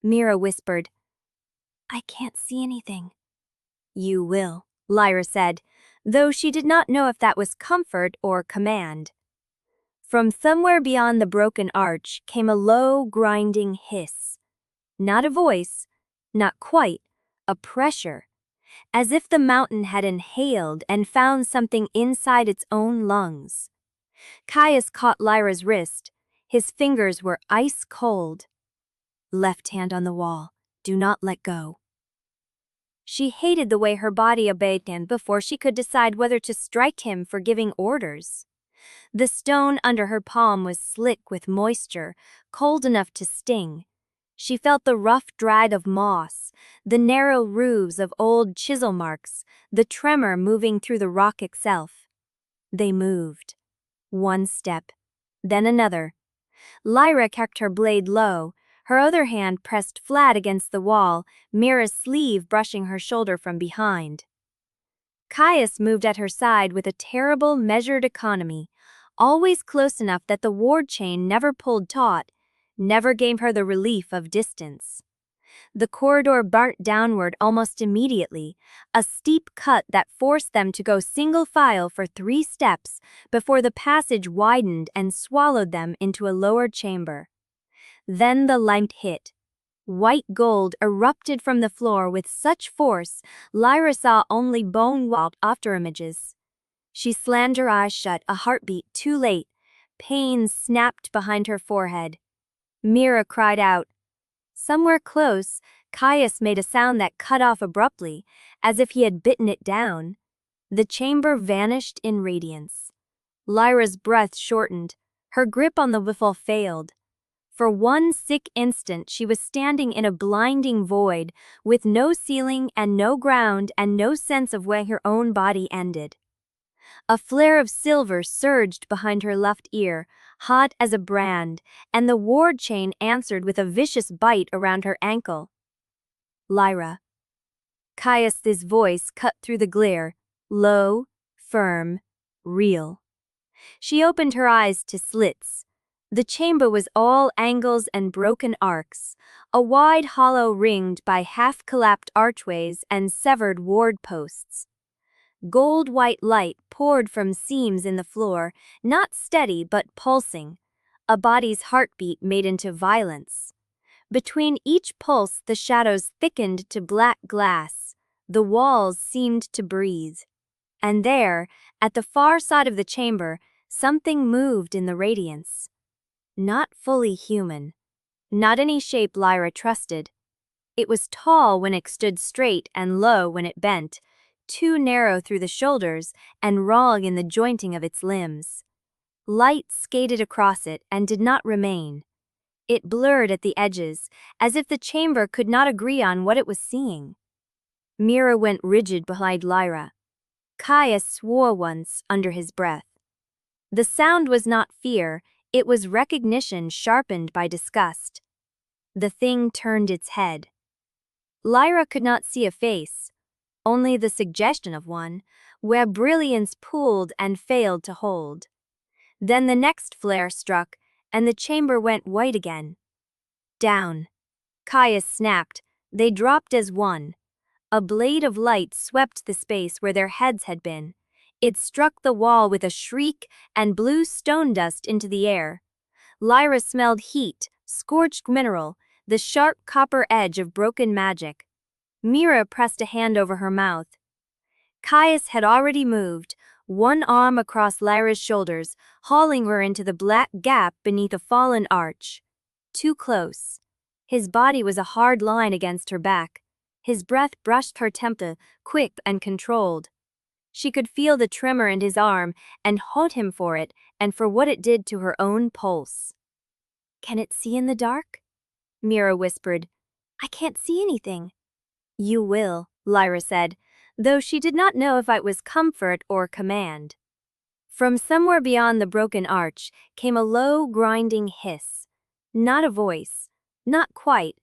Mira whispered, "I can't see anything." "You will," Lyra said, though she did not know if that was comfort or command. From somewhere beyond the broken arch came a low, grinding hiss. Not a voice, not quite, a pressure, as if the mountain had inhaled and found something inside its own lungs. Caius caught Lyra's wrist. His fingers were ice cold. "Left hand on the wall. Do not let go." She hated the way her body obeyed him before she could decide whether to strike him for giving orders. The stone under her palm was slick with moisture, cold enough to sting. She felt the rough drag of moss, the narrow roofs of old chisel marks, the tremor moving through the rock itself. They moved. One step, then another. Lyra kept her blade low, her other hand pressed flat against the wall, Mira's sleeve brushing her shoulder from behind. Caius moved at her side with a terrible, measured economy, always close enough that the ward chain never pulled taut, never gave her the relief of distance. The corridor burnt downward almost immediately, a steep cut that forced them to go single file for 3 steps before the passage widened and swallowed them into a lower chamber. Then the light hit. White gold erupted from the floor with such force, Lyra saw only bone-walled afterimages. She slammed her eyes shut, a heartbeat too late. Pain snapped behind her forehead. Mira cried out. Somewhere close, Caius made a sound that cut off abruptly, as if he had bitten it down. The chamber vanished in radiance. Lyra's breath shortened. Her grip on the wiffle failed. For one sick instant she was standing in a blinding void, with no ceiling and no ground and no sense of where her own body ended. A flare of silver surged behind her left ear, hot as a brand, and the ward chain answered with a vicious bite around her ankle. Lyra. Caius's voice cut through the glare, low, firm, real. She opened her eyes to slits. The chamber was all angles and broken arcs, a wide hollow ringed by half-collapsed archways and severed ward posts. Gold-white light poured from seams in the floor, not steady but pulsing, a body's heartbeat made into violence. Between each pulse the shadows thickened to black glass, the walls seemed to breathe. And there, at the far side of the chamber, something moved in the radiance. Not fully human. Not any shape Lyra trusted. It was tall when it stood straight and low when it bent, too narrow through the shoulders and wrong in the jointing of its limbs. Light skated across it and did not remain. It blurred at the edges, as if the chamber could not agree on what it was seeing. Mira went rigid behind Lyra. Caius swore once under his breath. The sound was not fear, it was recognition sharpened by disgust. The thing turned its head. Lyra could not see a face, only the suggestion of one, where brilliance pooled and failed to hold. Then the next flare struck, and the chamber went white again. Down. Caius snapped. They dropped as one. A blade of light swept the space where their heads had been. It struck the wall with a shriek and blew stone dust into the air. Lyra smelled heat, scorched mineral, the sharp copper edge of broken magic. Mira pressed a hand over her mouth. Caius had already moved, one arm across Lyra's shoulders, hauling her into the black gap beneath a fallen arch. Too close. His body was a hard line against her back. His breath brushed her temple, quick and controlled. She could feel the tremor in his arm and hated him for it and for what it did to her own pulse. "Can it see in the dark?" Mira whispered. "I can't see anything." "You will," Lyra said, though she did not know if it was comfort or command. From somewhere beyond the broken arch came a low, grinding hiss. Not a voice, not quite,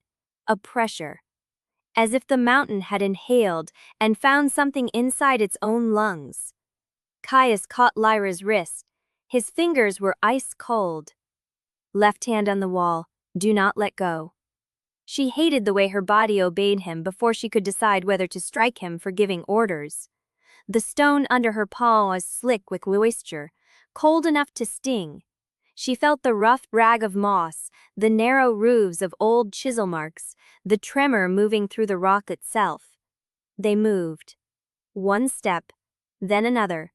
a pressure. As if the mountain had inhaled and found something inside its own lungs. Caius caught Lyra's wrist. His fingers were ice cold. Left hand on the wall, do not let go. She hated the way her body obeyed him before she could decide whether to strike him for giving orders. The stone under her palm was slick with moisture, cold enough to sting. She felt the rough rag of moss, the narrow roofs of old chisel marks, the tremor moving through the rock itself. They moved. One step, then another.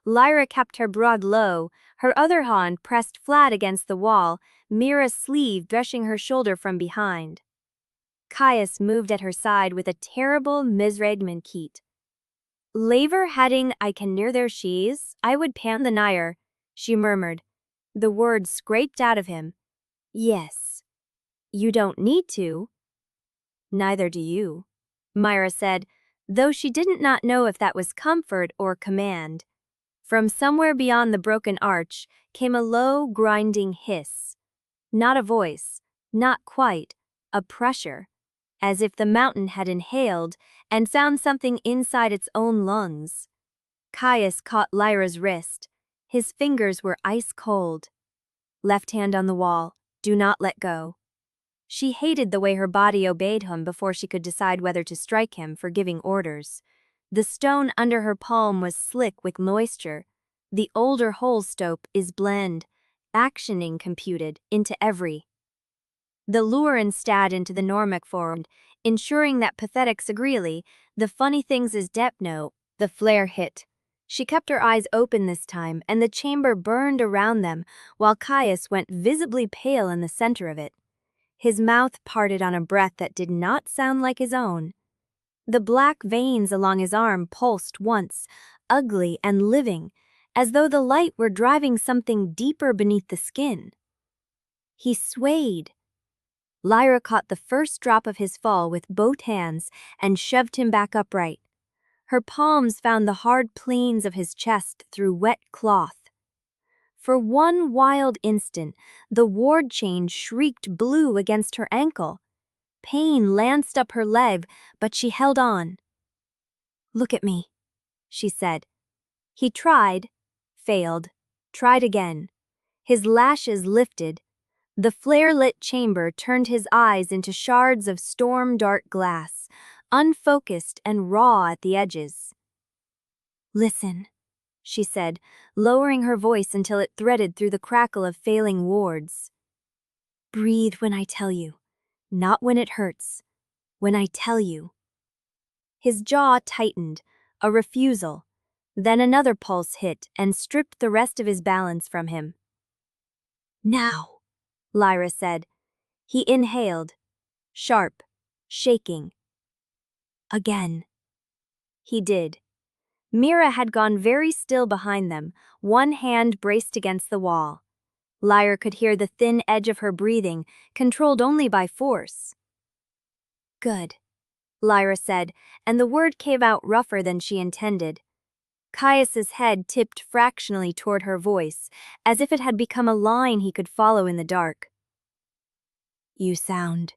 Lyra kept her broad low, her other hand pressed flat against the wall, Mira's sleeve brushing her shoulder from behind. Caius moved at her side with a terrible misredment. "Laver heading I can near their shees, I would pan the nigher," she murmured. The words scraped out of him. "Yes. You don't need to." "Neither do you," Mira said, though she did not know if that was comfort or command. From somewhere beyond the broken arch came a low, grinding hiss. Not a voice, not quite, a pressure. as if the mountain had inhaled and found something inside its own lungs. Caius caught Lyra's wrist. His fingers were ice cold. Left hand on the wall, do not let go. She hated the way her body obeyed him before she could decide whether to strike him for giving orders. The stone under her palm was slick with moisture. The older Holstope is blend, actioning computed into every. The lure instead into the Normac formed, ensuring that pathetics agreeally, the funny things is depno, the flare hit. She kept her eyes open this time, and the chamber burned around them, while Caius went visibly pale in the center of it. His mouth parted on a breath that did not sound like his own. The black veins along his arm pulsed once, ugly and living, as though the light were driving something deeper beneath the skin. He swayed. Lyra caught the first drop of his fall with both hands and shoved him back upright. Her palms found the hard planes of his chest through wet cloth. For one wild instant, the ward chain shrieked blue against her ankle. Pain lanced up her leg, but she held on. "Look at me," she said. He tried, failed, tried again. His lashes lifted. The flare-lit chamber turned his eyes into shards of storm-dark glass, unfocused and raw at the edges. "Listen," she said, lowering her voice until it threaded through the crackle of failing wards. "Breathe when I tell you, not when it hurts, when I tell you." His jaw tightened, a refusal. Then another pulse hit and stripped the rest of his balance from him. "Now," Lyra said. He inhaled, sharp, shaking. "Again." He did. Mira had gone very still behind them, one hand braced against the wall. Lyra could hear the thin edge of her breathing, controlled only by force. "Good," Lyra said, and the word came out rougher than she intended. Caius's head tipped fractionally toward her voice, as if it had become a line he could follow in the dark. "You sound."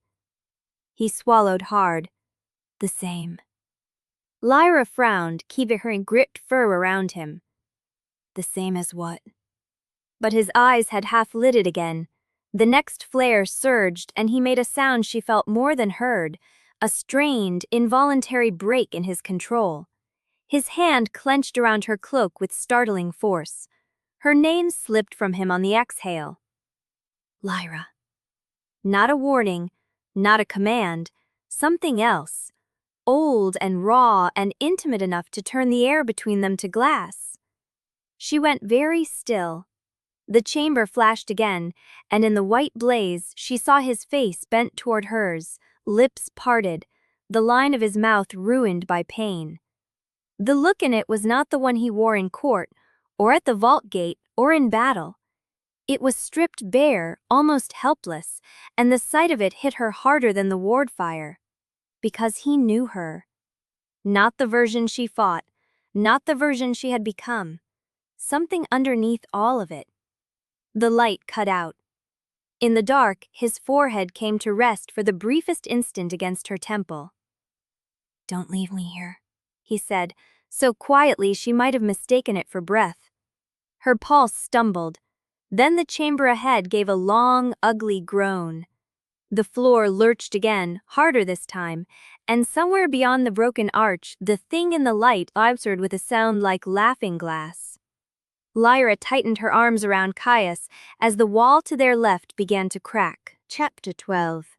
He swallowed hard. "The same." Lyra frowned, keeping her gripped fur around him. "The same as what?" But his eyes had half-lit it again. The next flare surged, and he made a sound she felt more than heard, a strained, involuntary break in his control. His hand clenched around her cloak with startling force. Her name slipped from him on the exhale. "Lyra." Not a warning, not a command, something else. Old and raw and intimate enough to turn the air between them to glass. She went very still. The chamber flashed again, and in the white blaze she saw his face bent toward hers, lips parted, the line of his mouth ruined by pain. The look in it was not the one he wore in court, or at the vault gate, or in battle. It was stripped bare, almost helpless, and the sight of it hit her harder than the ward fire. Because he knew her. Not the version she fought, not the version she had become. Something underneath all of it. The light cut out. In the dark, his forehead came to rest for the briefest instant against her temple. "Don't leave me here," he said, so quietly she might have mistaken it for breath. Her pulse stumbled. Then the chamber ahead gave a long, ugly groan. The floor lurched again, harder this time, and somewhere beyond the broken arch, the thing in the light answered with a sound like laughing glass. Lyra tightened her arms around Caius as the wall to their left began to crack. Chapter 12.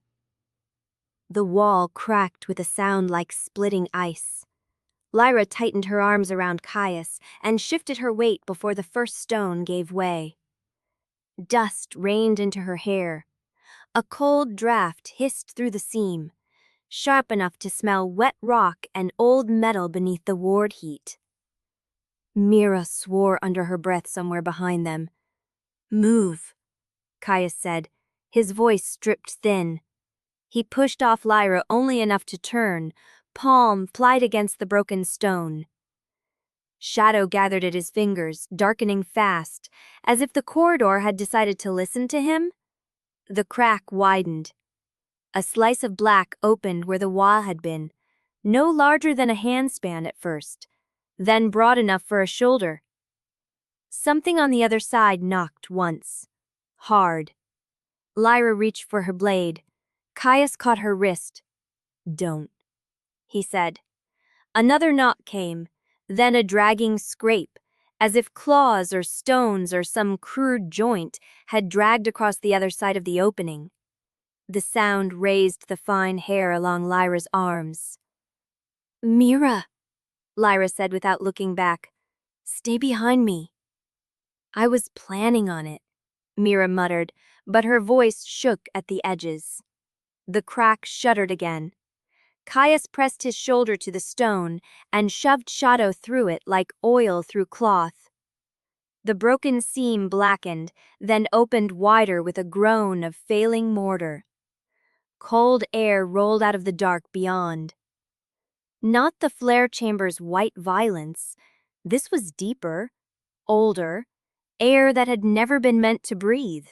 The wall cracked with a sound like splitting ice. Lyra tightened her arms around Caius and shifted her weight before the first stone gave way. Dust rained into her hair. A cold draft hissed through the seam, sharp enough to smell wet rock and old metal beneath the ward heat. Mira swore under her breath somewhere behind them. "Move," Caius said, his voice stripped thin. He pushed off Lyra only enough to turn, palm plied against the broken stone. Shadow gathered at his fingers, darkening fast, as if the corridor had decided to listen to him. The crack widened. A slice of black opened where the wall had been, no larger than a handspan at first, then broad enough for a shoulder. Something on the other side knocked once. Hard. Lyra reached for her blade. Caius caught her wrist. "Don't," he said. Another knock came, then a dragging scrape, as if claws or stones or some crude joint had dragged across the other side of the opening. The sound raised the fine hair along Lyra's arms. "Mira," Lyra said without looking back. "Stay behind me." "I was planning on it," Mira muttered, but her voice shook at the edges. The crack shuddered again. Caius pressed his shoulder to the stone and shoved shadow through it like oil through cloth. The broken seam blackened, then opened wider with a groan of failing mortar. Cold air rolled out of the dark beyond. Not the flare chamber's white violence. This was deeper, older, air that had never been meant to breathe.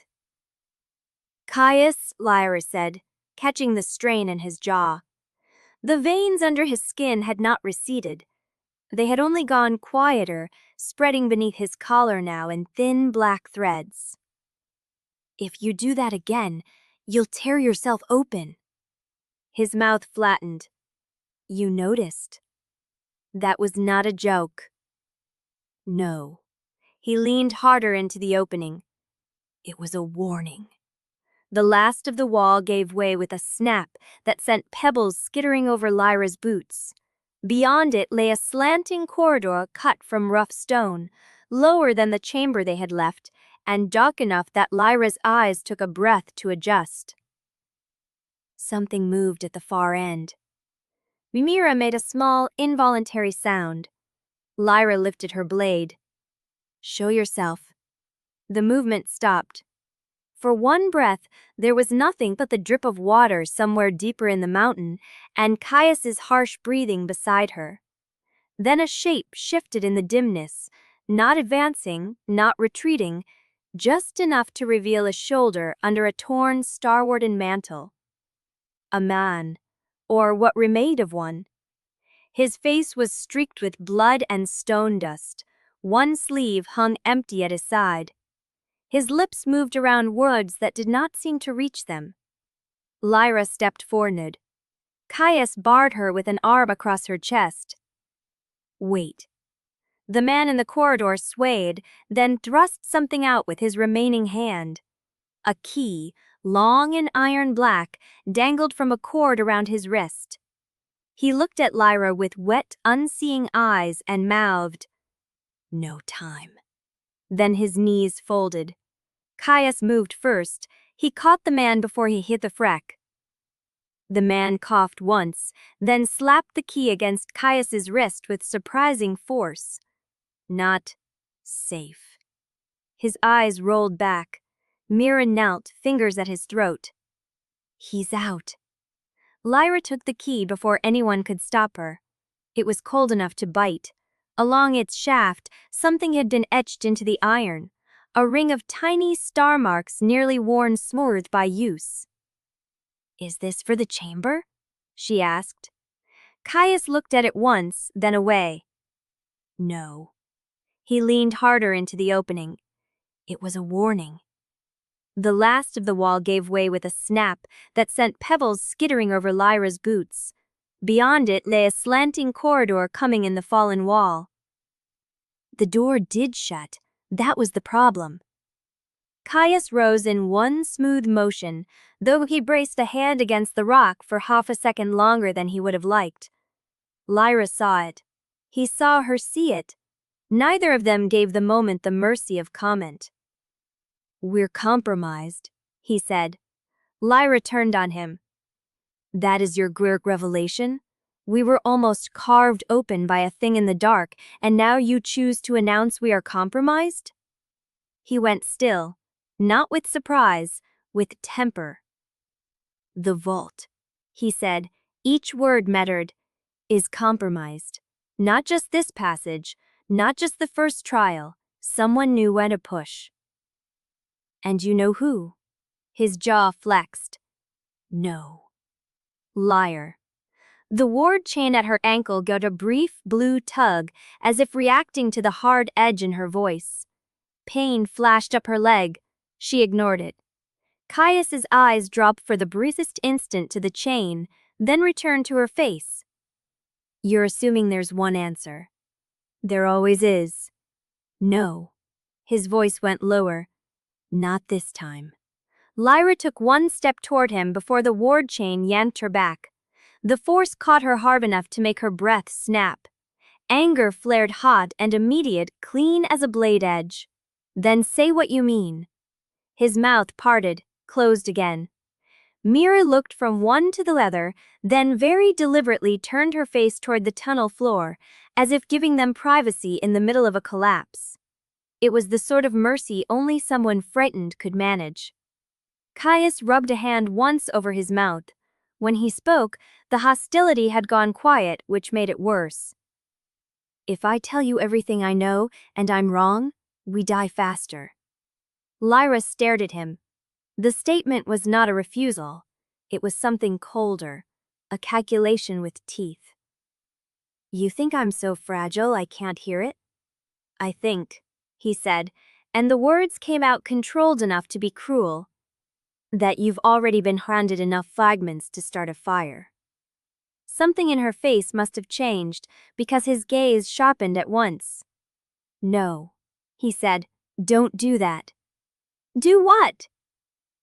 "Caius," Lyra said, catching the strain in his jaw. The veins under his skin had not receded. They had only gone quieter, spreading beneath his collar now in thin black threads. "If you do that again, you'll tear yourself open." His mouth flattened. "You noticed." That was not a joke. No. He leaned harder into the opening. It was a warning. The last of the wall gave way with a snap that sent pebbles skittering over Lyra's boots. Beyond it lay a slanting corridor cut from rough stone, lower than the chamber they had left, and dark enough that Lyra's eyes took a breath to adjust. Something moved at the far end. Mira made a small, involuntary sound. Lyra lifted her blade. "Show yourself." The movement stopped. For one breath, there was nothing but the drip of water somewhere deeper in the mountain and Caius's harsh breathing beside her. Then a shape shifted in the dimness, not advancing, not retreating, just enough to reveal a shoulder under a torn Starwarden mantle. A man, or what remained of one. His face was streaked with blood and stone dust. One sleeve hung empty at his side. His lips moved around words that did not seem to reach them. Lyra stepped forward. Caius barred her with an arm across her chest. "Wait." The man in the corridor swayed, then thrust something out with his remaining hand. A key, long and iron black, dangled from a cord around his wrist. He looked at Lyra with wet, unseeing eyes and mouthed, "No time." Then his knees folded. Caius moved first. He caught the man before he hit the freck. The man coughed once, then slapped the key against Caius's wrist with surprising force. Not safe. His eyes rolled back. Mira knelt, fingers at his throat. "He's out." Lyra took the key before anyone could stop her. It was cold enough to bite. Along its shaft, something had been etched into the iron. A ring of tiny star marks nearly worn smooth by use. "Is this for the chamber?" she asked. Caius looked at it once, then away. No. He leaned harder into the opening. It was a warning. The last of the wall gave way with a snap that sent pebbles skittering over Lyra's boots. Beyond it lay a slanting corridor coming in the fallen wall. The door did shut. That was the problem. Caius rose in one smooth motion, though he braced a hand against the rock for half a second longer than he would have liked. Lyra saw it. He saw her see it. Neither of them gave the moment the mercy of comment. "We're compromised," he said. Lyra turned on him. "That is your great revelation? We were almost carved open by a thing in the dark, and now you choose to announce we are compromised?" He went still, not with surprise, with temper. "The vault," he said, each word mattered, "is compromised. Not just this passage, not just the first trial. Someone knew when to push." "And you know who?" His jaw flexed. "No." Liar. The ward chain at her ankle got a brief blue tug, as if reacting to the hard edge in her voice. Pain flashed up her leg. She ignored it. Caius's eyes dropped for the briefest instant to the chain, then returned to her face. You're assuming there's one answer. There always is. No. His voice went lower. Not this time. Lyra took one step toward him before the ward chain yanked her back. The force caught her hard enough to make her breath snap. Anger flared hot and immediate, clean as a blade edge. Then say what you mean. His mouth parted, closed again. Mira looked from one to the other, then very deliberately turned her face toward the tunnel floor, as if giving them privacy in the middle of a collapse. It was the sort of mercy only someone frightened could manage. Caius rubbed a hand once over his mouth. When he spoke, the hostility had gone quiet, which made it worse. If I tell you everything I know, and I'm wrong, we die faster. Lyra stared at him. The statement was not a refusal. It was something colder, a calculation with teeth. You think I'm so fragile I can't hear it? I think, he said, and the words came out controlled enough to be cruel, that you've already been handed enough fragments to start a fire. Something in her face must have changed, because his gaze sharpened at once. No, he said, don't do that. Do what?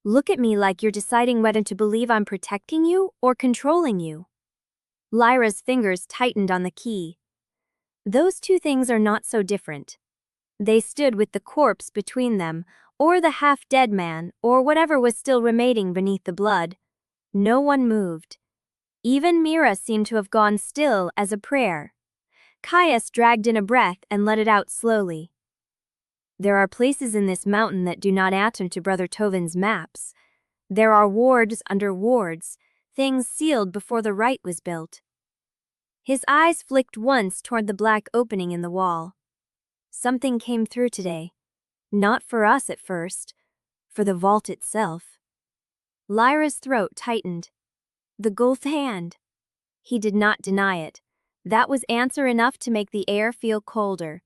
Look at me like you're deciding whether to believe I'm protecting you or controlling you. Lyra's fingers tightened on the key. Those two things are not so different. They stood with the corpse between them, or the half-dead man, or whatever was still remaining beneath the blood. No one moved. Even Mira seemed to have gone still as a prayer. Caius dragged in a breath and let it out slowly. There are places in this mountain that do not answer to Brother Tovin's maps. There are wards under wards, things sealed before the rite was built. His eyes flicked once toward the black opening in the wall. Something came through today. Not for us at first, for the vault itself. Lyra's throat tightened. The Gulf hand. He did not deny it. That was answer enough to make the air feel colder.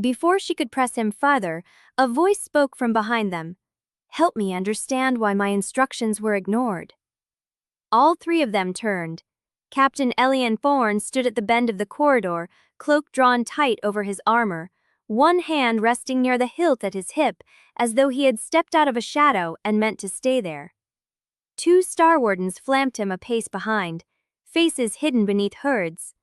Before she could press him farther, a voice spoke from behind them. Help me understand why my instructions were ignored. All three of them turned. Captain Thorne stood at the bend of the corridor, cloak drawn tight over his armor, one hand resting near the hilt at his hip, as though he had stepped out of a shadow and meant to stay there. Two Starwardens flanked him a pace behind, faces hidden beneath hoods.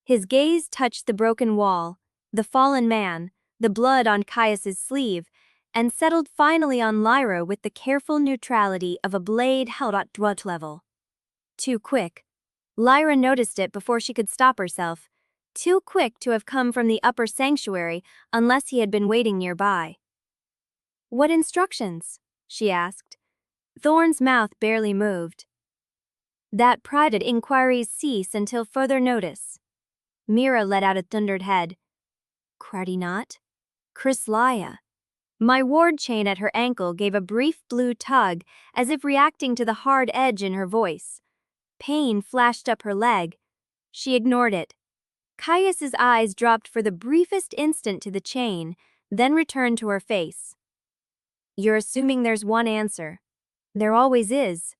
His gaze touched the broken wall, the fallen man, the blood on Caius's sleeve, and settled finally on Lyra with the careful neutrality of a blade held at throat level. Too quick. Lyra noticed it before she could stop herself. Too quick to have come from the upper sanctuary unless he had been waiting nearby. What instructions? She asked. Thorne's mouth barely moved. That private inquiries cease until further notice. Mira let out a thundered head. Cruddy not? Chris Lya. My ward chain at her ankle gave a brief blue tug, as if reacting to the hard edge in her voice. Pain flashed up her leg. She ignored it. Caius's eyes dropped for the briefest instant to the chain, then returned to her face. You're assuming there's one answer. There always is.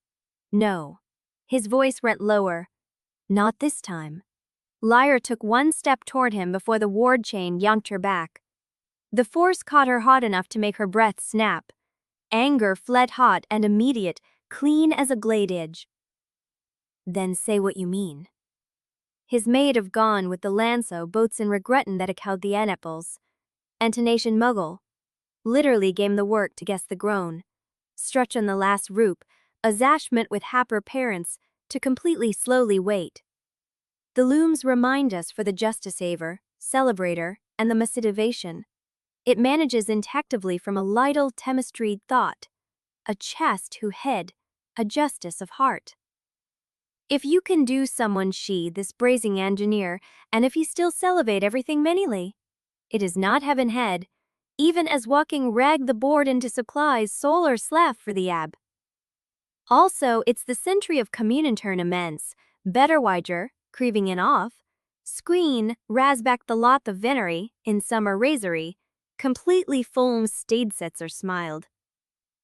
No. His voice went lower. Not this time. Lyra took one step toward him before the ward chain yanked her back. The force caught her hot enough to make her breath snap. Anger fled hot and immediate, clean as a blade edge. Then say what you mean. His maid have gone with the Lanso boats in regretting that account the Aneples. Intonation muggle. Literally game the work to guess the groan. Stretch on the last roop, a zashment with happer parents, to completely slowly wait. The looms remind us for the Justice-Saver, Celebrator, and the Motivation. It manages intactively from a lytle temistreed thought, a chest who head, a justice of heart. If you can do someone she, this brazing engineer, and if he still salivate everything manily, it is not heaven head, even as walking rag the board into supplies soul or slav for the ab. Also, it's the century of communintern immense, Betterwiger, creeving in off, Screen, Rasback the lot the Venery, in summer razory, completely foam stayed sets are smiled.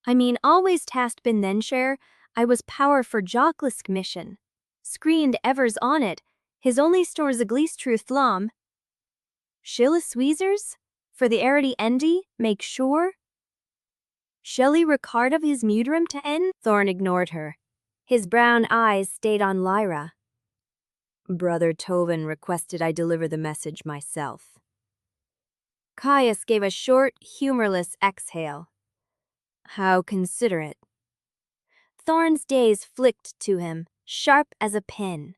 I mean, always tasked bin then share, I was power for jocklisk mission. Screened evers on it, his only stores a gleast truth lom. Shillis Weezers? For the arity endy, make sure? Shelley Ricard of his mudrum to end? Thorne ignored her. His brown eyes stayed on Lyra. Brother Tovin requested I deliver the message myself. Caius gave a short, humorless exhale. How considerate. Thorne's gaze flicked to him, sharp as a pin.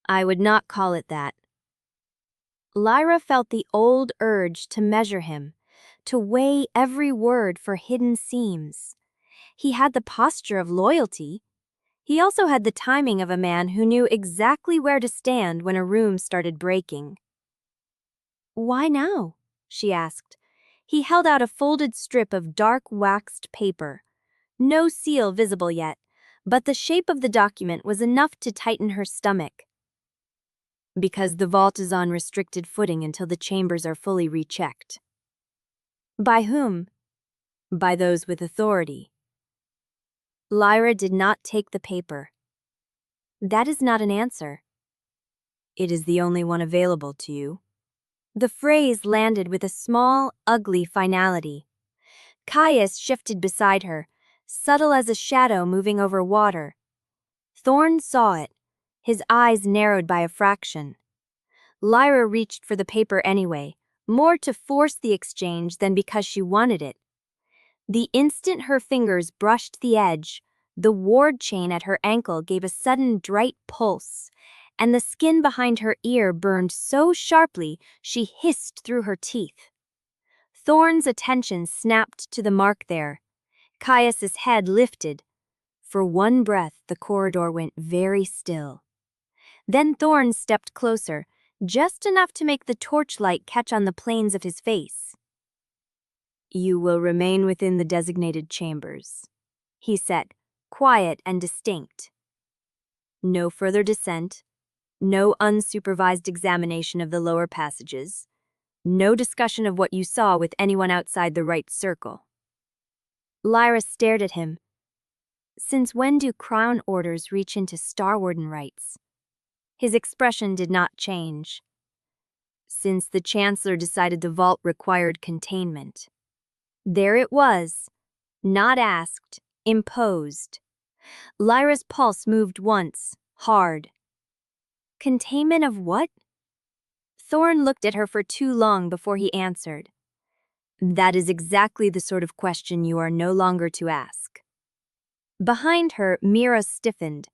I would not call it that. Lyra felt the old urge to measure him, to weigh every word for hidden seams. He had the posture of loyalty. He also had the timing of a man who knew exactly where to stand when a room started breaking. Why now? She asked. He held out a folded strip of dark waxed paper. No seal visible yet, but the shape of the document was enough to tighten her stomach. Because the vault is on restricted footing until the chambers are fully rechecked. By whom? By those with authority. Lyra did not take the paper. That is not an answer. It is the only one available to you. The phrase landed with a small, ugly finality. Caius shifted beside her, subtle as a shadow moving over water. Thorne saw it, his eyes narrowed by a fraction. Lyra reached for the paper anyway, more to force the exchange than because she wanted it. The instant her fingers brushed the edge, the ward chain at her ankle gave a sudden bright pulse, and the skin behind her ear burned so sharply she hissed through her teeth. Thorne's attention snapped to the mark there. Caius's head lifted. For one breath, the corridor went very still. Then Thorne stepped closer, just enough to make the torchlight catch on the planes of his face. You will remain within the designated chambers, he said, quiet and distinct. No further descent, no unsupervised examination of the lower passages, no discussion of what you saw with anyone outside the right circle. Lyra stared at him. Since when do crown orders reach into Starwarden rights? His expression did not change. Since the Chancellor decided the vault required containment. There it was, not asked, imposed. Lyra's pulse moved once, hard. Containment of what? Thorne looked at her for too long before he answered. That is exactly the sort of question you are no longer to ask. Behind her, Mira stiffened.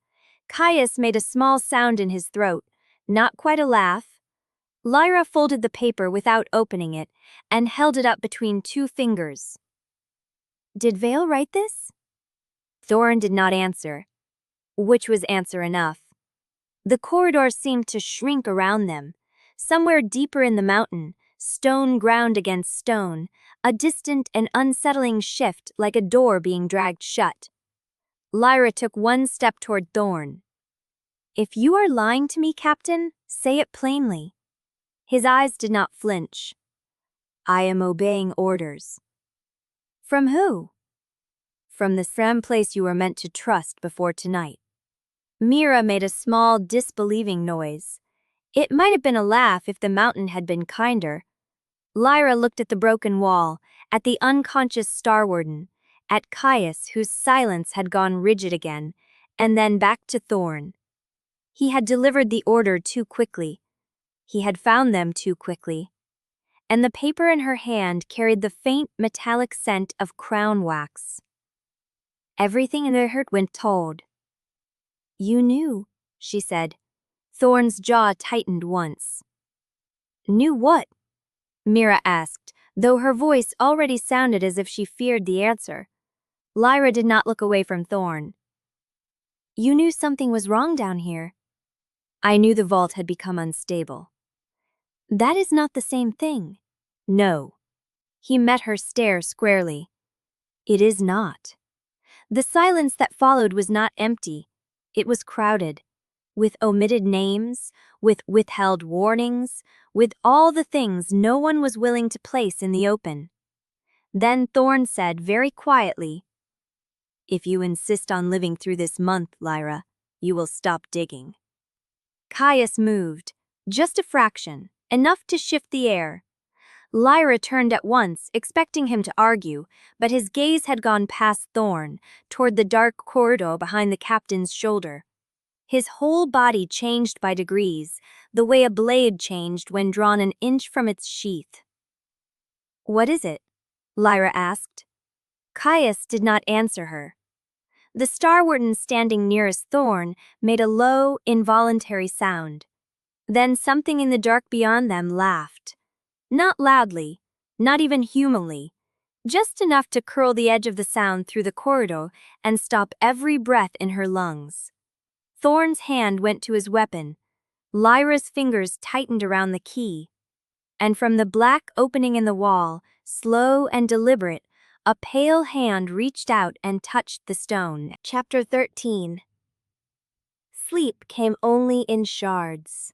Caius made a small sound in his throat, not quite a laugh. Lyra folded the paper without opening it and held it up between two fingers. Did Vale write this? Thorne did not answer, which was answer enough. The corridor seemed to shrink around them. Somewhere deeper in the mountain, stone ground against stone, a distant and unsettling shift like a door being dragged shut. Lyra took one step toward Thorne. If you are lying to me, Captain, say it plainly. His eyes did not flinch. I am obeying orders. From who? From the same place you were meant to trust before tonight. Mira made a small, disbelieving noise. It might have been a laugh if the mountain had been kinder. Lyra looked at the broken wall, at the unconscious Starwarden, at Caius, whose silence had gone rigid again, and then back to Thorne. He had delivered the order too quickly. He had found them too quickly. And the paper in her hand carried the faint metallic scent of crown wax. Everything in their heart went told. You knew, she said. Thorne's jaw tightened once. Knew what? Mira asked, though her voice already sounded as if she feared the answer. Lyra did not look away from Thorne. You knew something was wrong down here. I knew the vault had become unstable. That is not the same thing. No. He met her stare squarely. It is not. The silence that followed was not empty. It was crowded, with omitted names, with withheld warnings, with all the things no one was willing to place in the open. Then Thorne said very quietly, "If you insist on living through this month, Lyra, you will stop digging." Caius moved, just a fraction, enough to shift the air. Lyra turned at once, expecting him to argue, but his gaze had gone past Thorne, toward the dark corridor behind the captain's shoulder. His whole body changed by degrees, the way a blade changed when drawn an inch from its sheath. "What is it?" Lyra asked. Caius did not answer her. The Starwarden standing nearest Thorne made a low, involuntary sound. Then something in the dark beyond them laughed. Not loudly, not even humanly, just enough to curl the edge of the sound through the corridor and stop every breath in her lungs. Thorne's hand went to his weapon. Lyra's fingers tightened around the key. And from the black opening in the wall, slow and deliberate, a pale hand reached out and touched the stone. Chapter 13. Sleep came only in shards.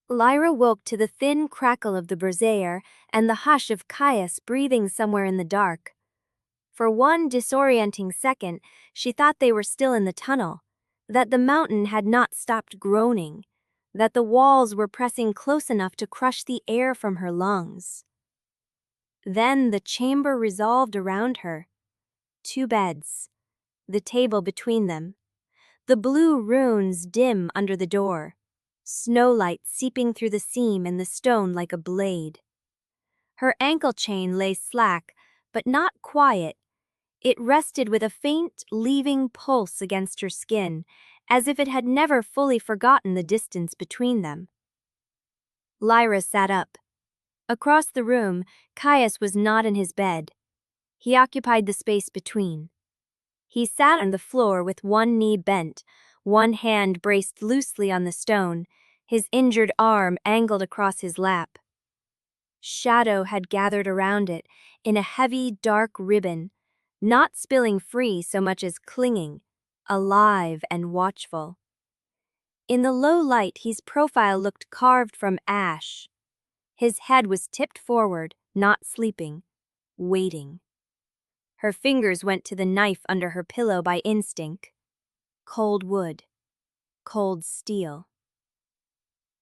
Lyra woke to the thin crackle of the brazier and the hush of Caius breathing somewhere in the dark. For one disorienting second, she thought they were still in the tunnel, that the mountain had not stopped groaning, that the walls were pressing close enough to crush the air from her lungs. Then the chamber resolved around her. 2 beds, the table between them, the blue runes dim under the door, snowlight seeping through the seam in the stone like a blade. Her ankle chain lay slack, but not quiet. It rested with a faint, leaving pulse against her skin, as if it had never fully forgotten the distance between them. Lyra sat up. Across the room, Caius was not in his bed. He occupied the space between. He sat on the floor with one knee bent, one hand braced loosely on the stone, his injured arm angled across his lap. Shadow had gathered around it in a heavy, dark ribbon, not spilling free so much as clinging, alive and watchful. In the low light, his profile looked carved from ash. His head was tipped forward, not sleeping, waiting. Her fingers went to the knife under her pillow by instinct. Cold wood. Cold steel.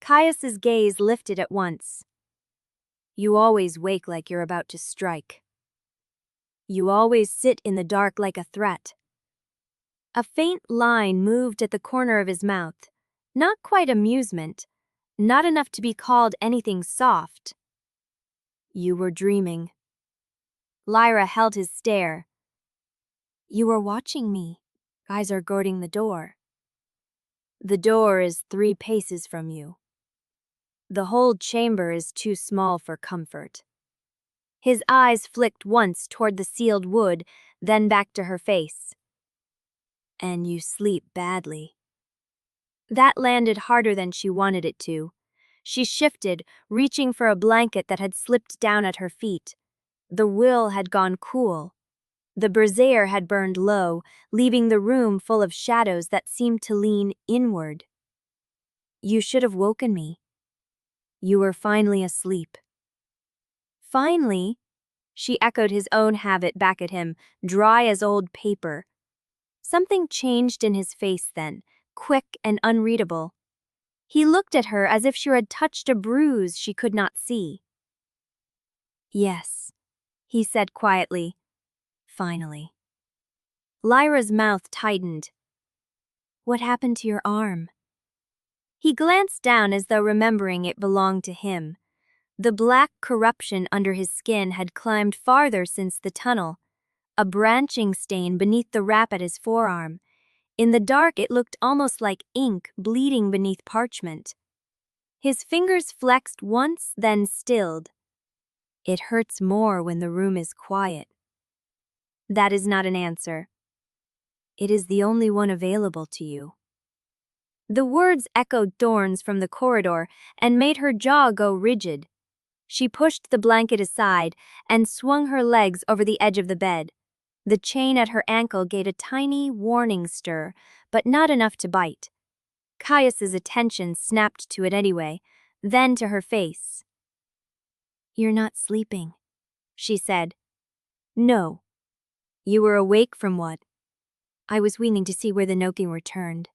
Caius's gaze lifted at once. "You always wake like you're about to strike. You always sit in the dark like a threat." A faint line moved at the corner of his mouth, not quite amusement, not enough to be called anything soft. "You were dreaming." Lyra held his stare. "You were watching me. Eyes are guarding the door." "The door is 3 paces from you. The whole chamber is too small for comfort." His eyes flicked once toward the sealed wood, then back to her face. "And you sleep badly." That landed harder than she wanted it to. She shifted, reaching for a blanket that had slipped down at her feet. The will had gone cool. The brazier had burned low, leaving the room full of shadows that seemed to lean inward. "You should have woken me. You were finally asleep." "Finally?" She echoed his own habit back at him, dry as old paper. Something changed in his face then, quick and unreadable. He looked at her as if she had touched a bruise she could not see. "Yes," he said quietly. "Finally." Lyra's mouth tightened. "What happened to your arm?" He glanced down as though remembering it belonged to him. The black corruption under his skin had climbed farther since the tunnel, a branching stain beneath the wrap at his forearm. In the dark it looked almost like ink bleeding beneath parchment. His fingers flexed once, then stilled. "It hurts more when the room is quiet." "That is not an answer." "It is the only one available to you." The words echoed thorns from the corridor and made her jaw go rigid. She pushed the blanket aside and swung her legs over the edge of the bed. The chain at her ankle gave a tiny, warning stir, but not enough to bite. Caius's attention snapped to it anyway, then to her face. "You're not sleeping," she said. "No. You were awake from what? I was waiting to see where the knocking returned."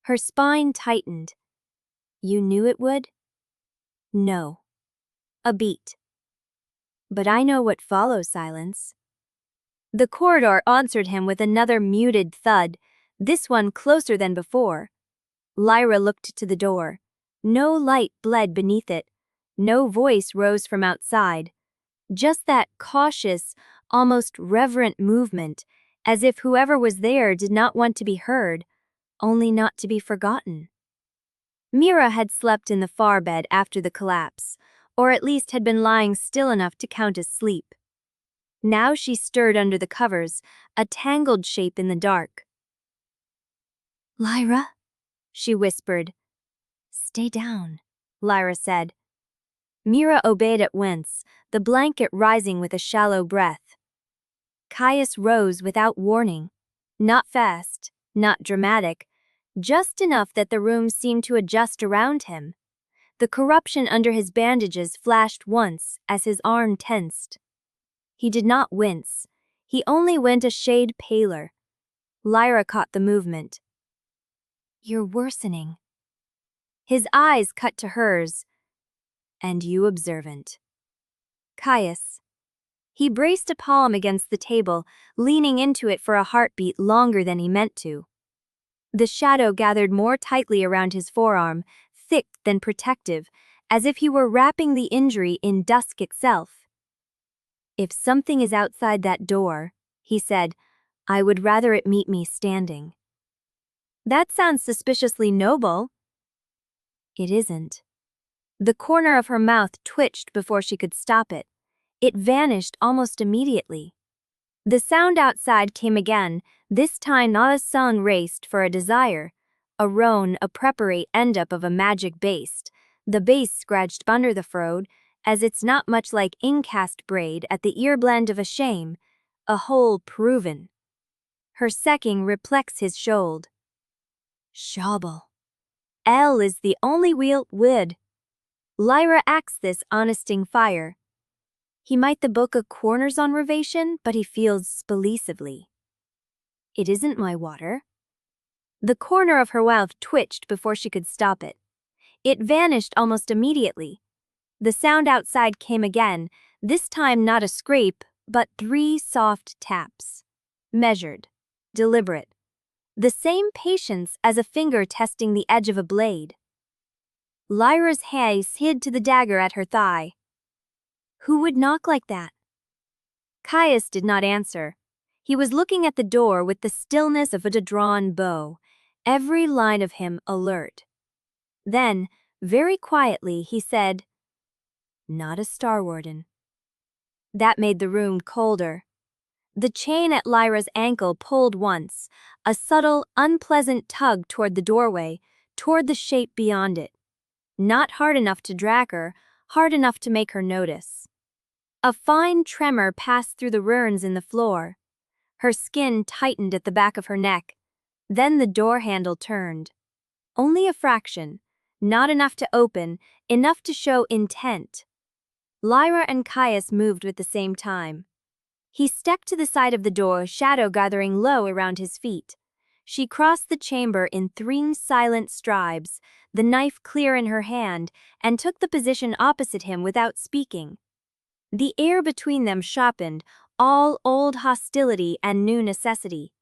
Her spine tightened. "You knew it would?" "No. A beat. But I know what follows silence." The corridor answered him with another muted thud, this one closer than before. Lyra looked to the door. No light bled beneath it. No voice rose from outside. Just that cautious, almost reverent movement, as if whoever was there did not want to be heard, only not to be forgotten. Mira had slept in the far bed after the collapse, or at least had been lying still enough to count as sleep. Now she stirred under the covers, a tangled shape in the dark. "Lyra?" she whispered. "Stay down," Lyra said. Mira obeyed at once, the blanket rising with a shallow breath. Caius rose without warning. Not fast, not dramatic, just enough that the room seemed to adjust around him. The corruption under his bandages flashed once as his arm tensed. He did not wince. He only went a shade paler. Lyra caught the movement. "You're worsening." His eyes cut to hers. "And you observant." Caius. He braced a palm against the table, leaning into it for a heartbeat longer than he meant to. The shadow gathered more tightly around his forearm, thick than protective, as if he were wrapping the injury in dusk itself. "If something is outside that door," he said, "I would rather it meet me standing." "That sounds suspiciously noble." "It isn't." The corner of her mouth twitched before she could stop it. It vanished almost immediately. The sound outside came again, this time not a song raced for a desire, a roan, a preparate end-up of a magic bass. The bass scratched under the frode, as it's not much like incast braid at the ear blend of a shame, a hole proven. Her secking replex his shoulder. "Shobble. L is the only wheel would." Lyra axed this honesting fire. He might the book a corners on ravation, but he feels spelisively. "It isn't my water." The corner of her mouth twitched before she could stop it. It vanished almost immediately. The sound outside came again, this time not a scrape, but 3 soft taps. Measured. Deliberate. The same patience as a finger testing the edge of a blade. Lyra's hands hid to the dagger at her thigh. Who would knock like that? Caius did not answer. He was looking at the door with the stillness of a drawn bow, every line of him alert. Then, very quietly, he said, "Not a Starwarden." That made the room colder. The chain at Lyra's ankle pulled once, a subtle, unpleasant tug toward the doorway, toward the shape beyond it. Not hard enough to drag her, hard enough to make her notice. A fine tremor passed through the runes in the floor. Her skin tightened at the back of her neck. Then the door handle turned. Only a fraction, not enough to open, enough to show intent. Lyra and Caius moved at the same time. He stepped to the side of the door, shadow gathering low around his feet. She crossed the chamber in 3 silent strides, the knife clear in her hand, and took the position opposite him without speaking. The air between them sharpened, all old hostility and new necessity.